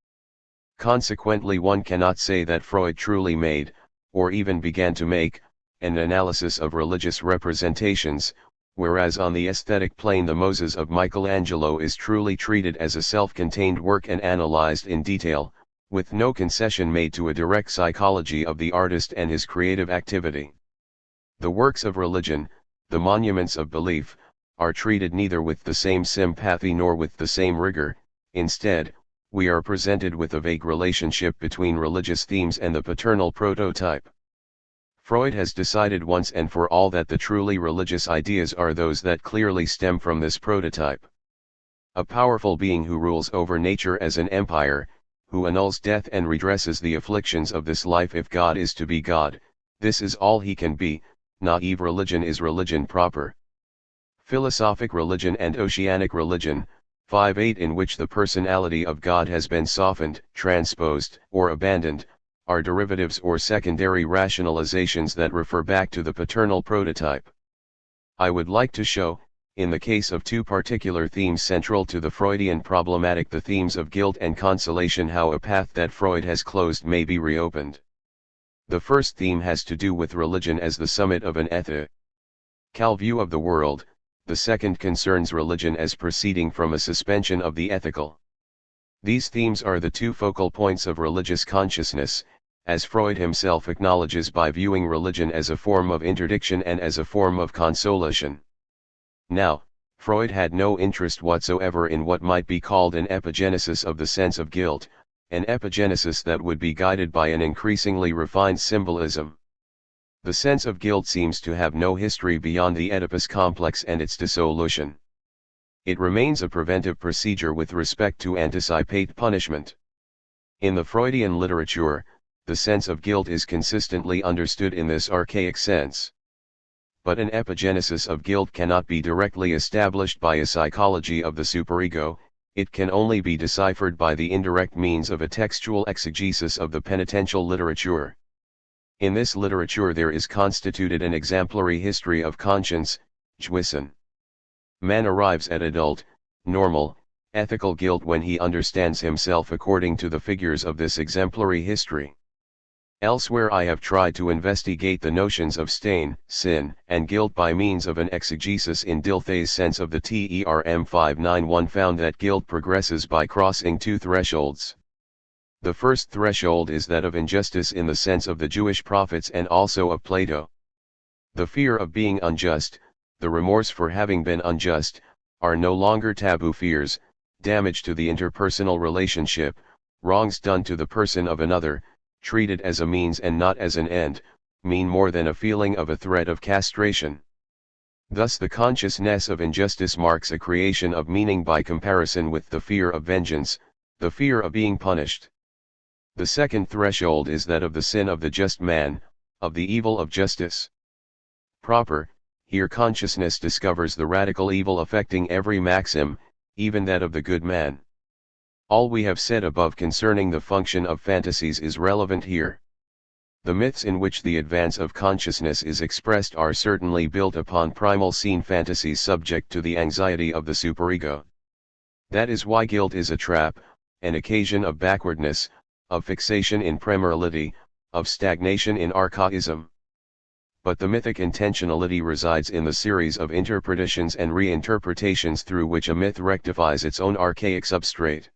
Consequently, one cannot say that Freud truly made, or even began to make, an analysis of religious representations, whereas on the aesthetic plane the Moses of Michelangelo is truly treated as a self-contained work and analyzed in detail, with no concession made to a direct psychology of the artist and his creative activity. The works of religion, the monuments of belief, are treated neither with the same sympathy nor with the same rigor, Instead, we are presented with a vague relationship between religious themes and the paternal prototype. Freud has decided once and for all that the truly religious ideas are those that clearly stem from this prototype. A powerful being who rules over nature as an empire, who annuls death and redresses the afflictions of this life. If God is to be God, this is all he can be. Naive religion is religion proper. Philosophic religion and oceanic religion, 5-8, in which the personality of God has been softened, transposed, or abandoned, are derivatives or secondary rationalizations that refer back to the paternal prototype. I would like to show, in the case of two particular themes central to the Freudian problematic, the themes of guilt and consolation, how a path that Freud has closed may be reopened. The first theme has to do with religion as the summit of an ethical view of the world, the second concerns religion as proceeding from a suspension of the ethical. These themes are the two focal points of religious consciousness, as Freud himself acknowledges, by viewing religion as a form of interdiction and as a form of consolation. Now, Freud had no interest whatsoever in what might be called an epigenesis of the sense of guilt, an epigenesis that would be guided by an increasingly refined symbolism. The sense of guilt seems to have no history beyond the Oedipus complex and its dissolution. It remains a preventive procedure with respect to anticipate punishment. In the Freudian literature, the sense of guilt is consistently understood in this archaic sense. But an epigenesis of guilt cannot be directly established by a psychology of the superego, it can only be deciphered by the indirect means of a textual exegesis of the penitential literature. In this literature there is constituted an exemplary history of conscience, Gewissen. Man arrives at adult, normal, ethical guilt when he understands himself according to the figures of this exemplary history. Elsewhere I have tried to investigate the notions of stain, sin, and guilt by means of an exegesis in Dilthey's sense of the term. 591 found that guilt progresses by crossing two thresholds. The first threshold is that of injustice in the sense of the Jewish prophets and also of Plato. The fear of being unjust, the remorse for having been unjust, are no longer taboo fears. Damage to the interpersonal relationship, wrongs done to the person of another, treated as a means and not as an end, mean more than a feeling of a threat of castration. Thus the consciousness of injustice marks a creation of meaning by comparison with the fear of vengeance, the fear of being punished. The second threshold is that of the sin of the just man, of the evil of justice proper. Here consciousness discovers the radical evil affecting every maxim, even that of the good man. All we have said above concerning the function of fantasies is relevant here. The myths in which the advance of consciousness is expressed are certainly built upon primal scene fantasies subject to the anxiety of the superego. That is why guilt is a trap, an occasion of backwardness, of fixation in premorality, of stagnation in archaism. But the mythic intentionality resides in the series of interpretations and reinterpretations through which a myth rectifies its own archaic substrate.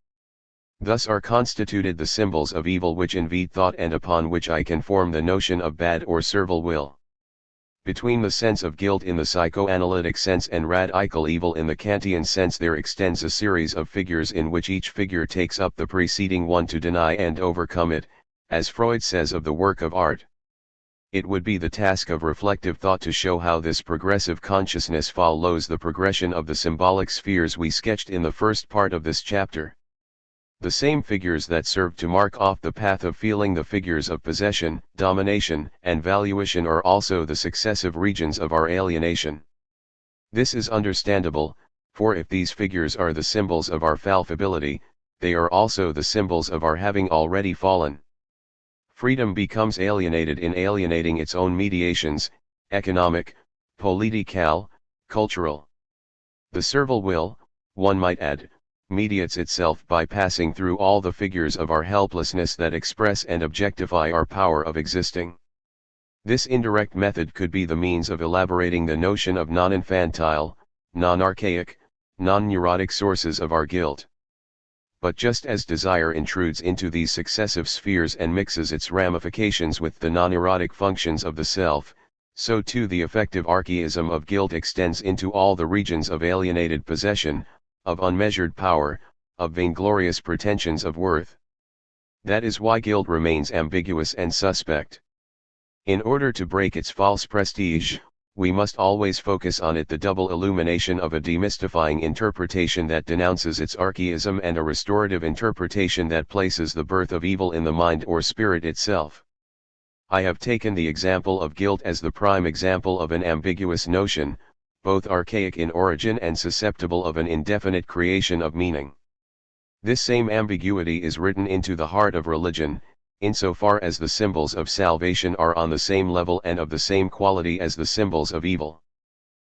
Thus are constituted the symbols of evil which invade thought and upon which I can form the notion of bad or servile will. Between the sense of guilt in the psychoanalytic sense and radical evil in the Kantian sense there extends a series of figures in which each figure takes up the preceding one to deny and overcome it, as Freud says of the work of art. It would be the task of reflective thought to show how this progressive consciousness follows the progression of the symbolic spheres we sketched in the first part of this chapter. The same figures that serve to mark off the path of feeling, the figures of possession, domination, and valuation, are also the successive regions of our alienation. This is understandable, for if these figures are the symbols of our fallibility, they are also the symbols of our having already fallen. Freedom becomes alienated in alienating its own mediations, economic, political, cultural. The servile will, one might add, mediates itself by passing through all the figures of our helplessness that express and objectify our power of existing. This indirect method could be the means of elaborating the notion of non-infantile, non-archaic, non-neurotic sources of our guilt. But just as desire intrudes into these successive spheres and mixes its ramifications with the non-erotic functions of the self, so too the effective archaism of guilt extends into all the regions of alienated possession, of unmeasured power, of vainglorious pretensions of worth. That is why guilt remains ambiguous and suspect. In order to break its false prestige, we must always focus on it the double illumination of a demystifying interpretation that denounces its archaism and a restorative interpretation that places the birth of evil in the mind or spirit itself. I have taken the example of guilt as the prime example of an ambiguous notion, both archaic in origin and susceptible of an indefinite creation of meaning. This same ambiguity is written into the heart of religion, insofar as the symbols of salvation are on the same level and of the same quality as the symbols of evil.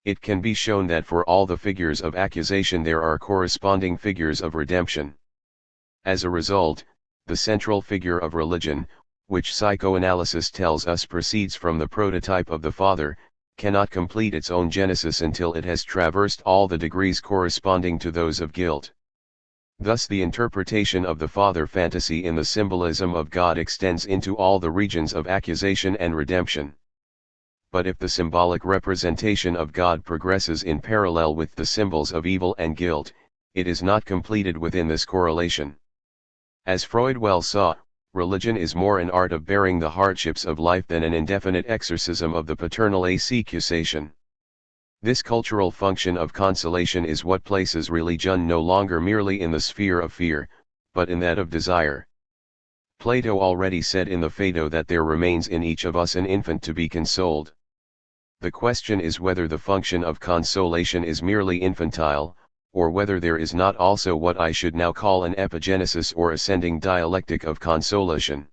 It can be shown that for all the figures of accusation there are corresponding figures of redemption. As a result, the central figure of religion, which psychoanalysis tells us proceeds from the prototype of the Father, cannot complete its own genesis until it has traversed all the degrees corresponding to those of guilt. Thus the interpretation of the Father fantasy in the symbolism of God extends into all the regions of accusation and redemption. But if the symbolic representation of God progresses in parallel with the symbols of evil and guilt, it is not completed within this correlation. As Freud well saw, religion is more an art of bearing the hardships of life than an indefinite exorcism of the paternal accusation. This cultural function of consolation is what places religion no longer merely in the sphere of fear, but in that of desire. Plato already said in the Phaedo that there remains in each of us an infant to be consoled. The question is whether the function of consolation is merely infantile, or whether there is not also what I should now call an epigenesis or ascending dialectic of consolation.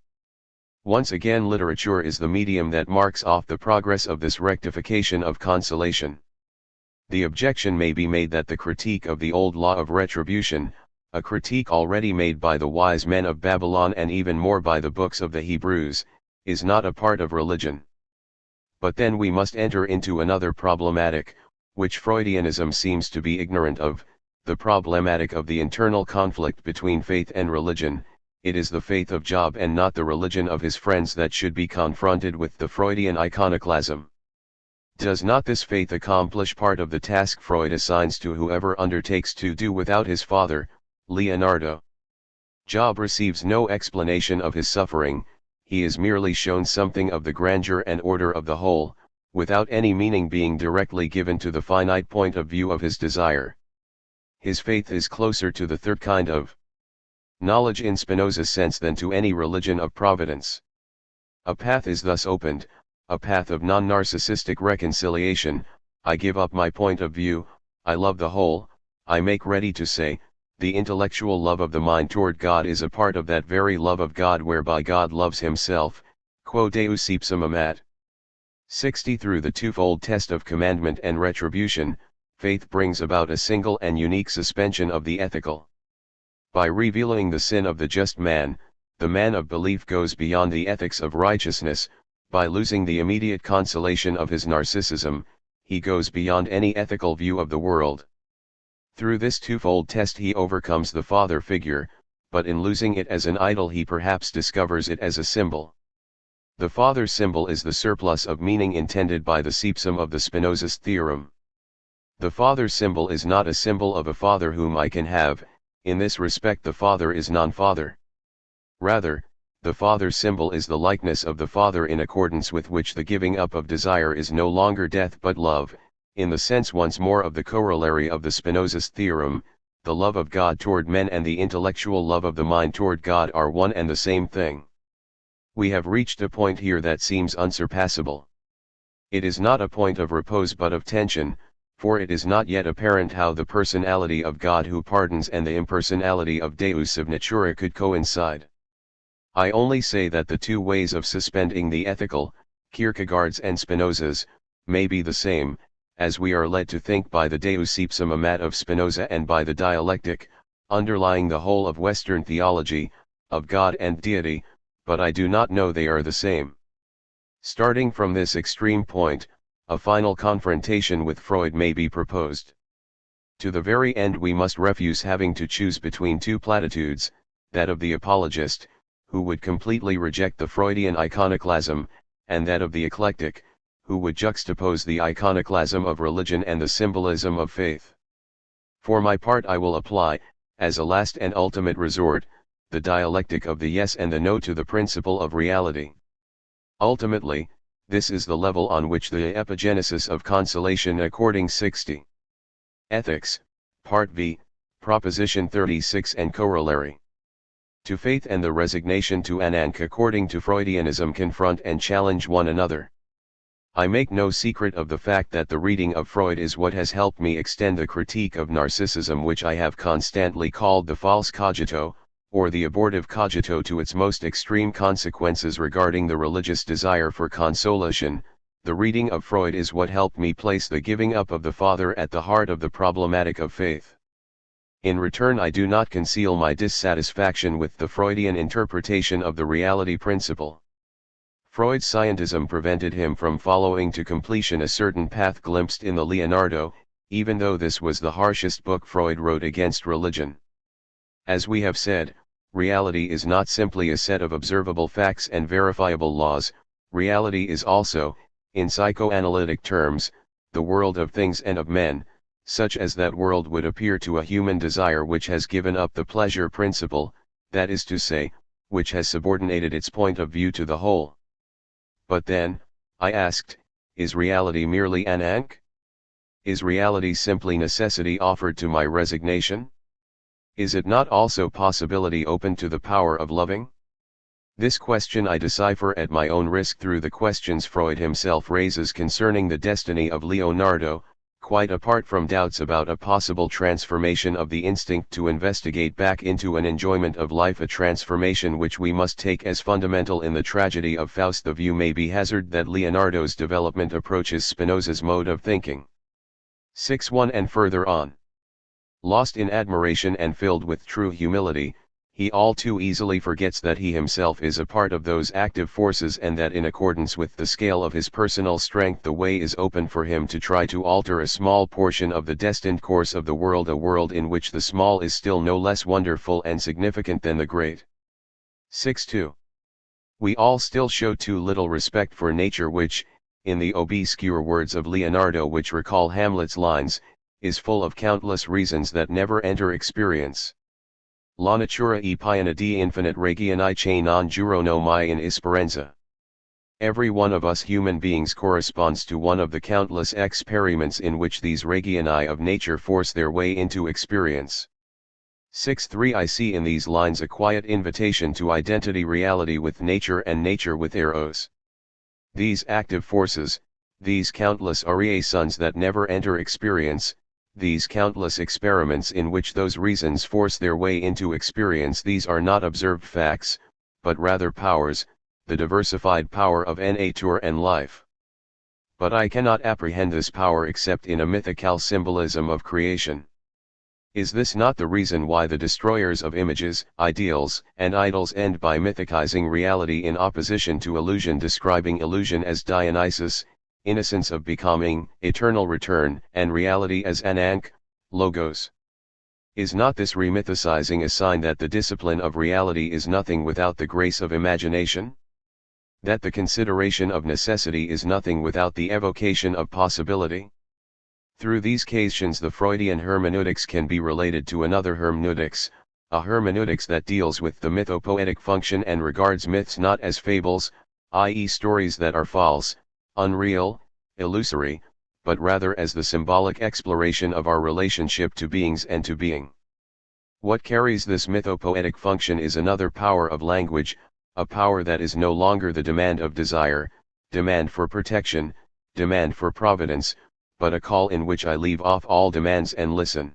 Once again, literature is the medium that marks off the progress of this rectification of consolation. The objection may be made that the critique of the old law of retribution, a critique already made by the wise men of Babylon and even more by the books of the Hebrews, is not a part of religion. But then we must enter into another problematic, which Freudianism seems to be ignorant of, the problematic of the internal conflict between faith and religion. It is the faith of Job and not the religion of his friends that should be confronted with the Freudian iconoclasm. Does not this faith accomplish part of the task Freud assigns to whoever undertakes to do without his father, Leonardo? Job receives no explanation of his suffering, he is merely shown something of the grandeur and order of the whole, without any meaning being directly given to the finite point of view of his desire. His faith is closer to the third kind of knowledge in Spinoza's sense than to any religion of providence. A path is thus opened, a path of non-narcissistic reconciliation. I give up my point of view, I love the whole, I make ready to say, the intellectual love of the mind toward God is a part of that very love of God whereby God loves himself, quo Deus ipsum amat. 60 Through the twofold test of commandment and retribution, faith brings about a single and unique suspension of the ethical. By revealing the sin of the just man, the man of belief goes beyond the ethics of righteousness. By losing the immediate consolation of his narcissism, he goes beyond any ethical view of the world. Through this twofold test he overcomes the father figure, but in losing it as an idol he perhaps discovers it as a symbol. The father symbol is the surplus of meaning intended by the sepsum of the Spinozist theorem. The father symbol is not a symbol of a father whom I can have, in this respect the father is non-father. Rather, the father symbol is the likeness of the Father in accordance with which the giving up of desire is no longer death but love, in the sense once more of the corollary of the Spinozist theorem, the love of God toward men and the intellectual love of the mind toward God are one and the same thing. We have reached a point here that seems unsurpassable. It is not a point of repose but of tension, for it is not yet apparent how the personality of God who pardons and the impersonality of Deus of Natura could coincide. I only say that the two ways of suspending the ethical, Kierkegaard's and Spinoza's, may be the same, as we are led to think by the Deus ipsum amat of Spinoza and by the dialectic, underlying the whole of Western theology, of God and deity, but I do not know they are the same. Starting from this extreme point, a final confrontation with Freud may be proposed. To the very end we must refuse having to choose between two platitudes, that of the apologist, who would completely reject the Freudian iconoclasm, and that of the eclectic, who would juxtapose the iconoclasm of religion and the symbolism of faith. For my part I will apply, as a last and ultimate resort, the dialectic of the yes and the no to the principle of reality. Ultimately, this is the level on which the epigenesis of consolation according 60. Ethics, Part V, Proposition 36 and Corollary. To faith and the resignation to Anank according to Freudianism confront and challenge one another. I make no secret of the fact that the reading of Freud is what has helped me extend the critique of narcissism which I have constantly called the false cogito, or the abortive cogito, to its most extreme consequences regarding the religious desire for consolation. The reading of Freud is what helped me place the giving up of the Father at the heart of the problematic of faith. In return, I do not conceal my dissatisfaction with the Freudian interpretation of the reality principle. Freud's scientism prevented him from following to completion a certain path glimpsed in the Leonardo, even though this was the harshest book Freud wrote against religion. As we have said, reality is not simply a set of observable facts and verifiable laws. Reality is also, in psychoanalytic terms, the world of things and of men, such as that world would appear to a human desire which has given up the pleasure principle, that is to say, which has subordinated its point of view to the whole. But then, I asked, is reality merely Anank? Is reality simply necessity offered to my resignation? Is it not also possibility open to the power of loving? This question I decipher at my own risk through the questions Freud himself raises concerning the destiny of Leonardo, quite apart from doubts about a possible transformation of the instinct to investigate back into an enjoyment of life, a transformation which we must take as fundamental in the tragedy of Faust. The view may be hazarded that Leonardo's development approaches Spinoza's mode of thinking. 6.1 and further on. Lost in admiration and filled with true humility, he all too easily forgets that he himself is a part of those active forces, and that in accordance with the scale of his personal strength the way is open for him to try to alter a small portion of the destined course of the world, a world in which the small is still no less wonderful and significant than the great. 6.2. We all still show too little respect for nature, which, in the obscure words of Leonardo which recall Hamlet's lines, is full of countless reasons that never enter experience. La natura e piena di infinite regioni che non giurono mai in esperanza. Every one of us human beings corresponds to one of the countless experiments in which these regioni of nature force their way into experience. 6.3. I see in these lines a quiet invitation to identity reality with nature and nature with eros. These active forces, these countless ariasons that never enter experience, these countless experiments in which those reasons force their way into experience, these are not observed facts, but rather powers, the diversified power of nature and life. But I cannot apprehend this power except in a mythical symbolism of creation. Is this not the reason why the destroyers of images, ideals, and idols end by mythicizing reality in opposition to illusion, describing illusion as Dionysus, innocence of becoming, eternal return, and reality as Anank, logos? Is not this remythicizing a sign that the discipline of reality is nothing without the grace of imagination? That the consideration of necessity is nothing without the evocation of possibility? Through these questions the Freudian hermeneutics can be related to another hermeneutics, a hermeneutics that deals with the mythopoetic function and regards myths not as fables, i.e. stories that are false, unreal, illusory, but rather as the symbolic exploration of our relationship to beings and to being. What carries this mythopoetic function is another power of language, a power that is no longer the demand of desire, demand for protection, demand for providence, but a call in which I leave off all demands and listen.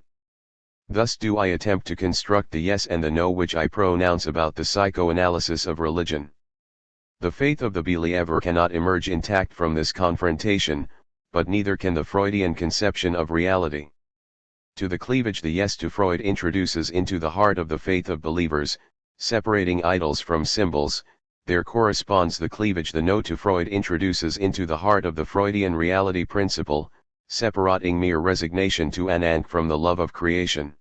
Thus do I attempt to construct the yes and the no which I pronounce about the psychoanalysis of religion. The faith of the believer cannot emerge intact from this confrontation, but neither can the Freudian conception of reality. To the cleavage the yes to Freud introduces into the heart of the faith of believers, separating idols from symbols, there corresponds the cleavage the no to Freud introduces into the heart of the Freudian reality principle, separating mere resignation to Anank from the love of creation.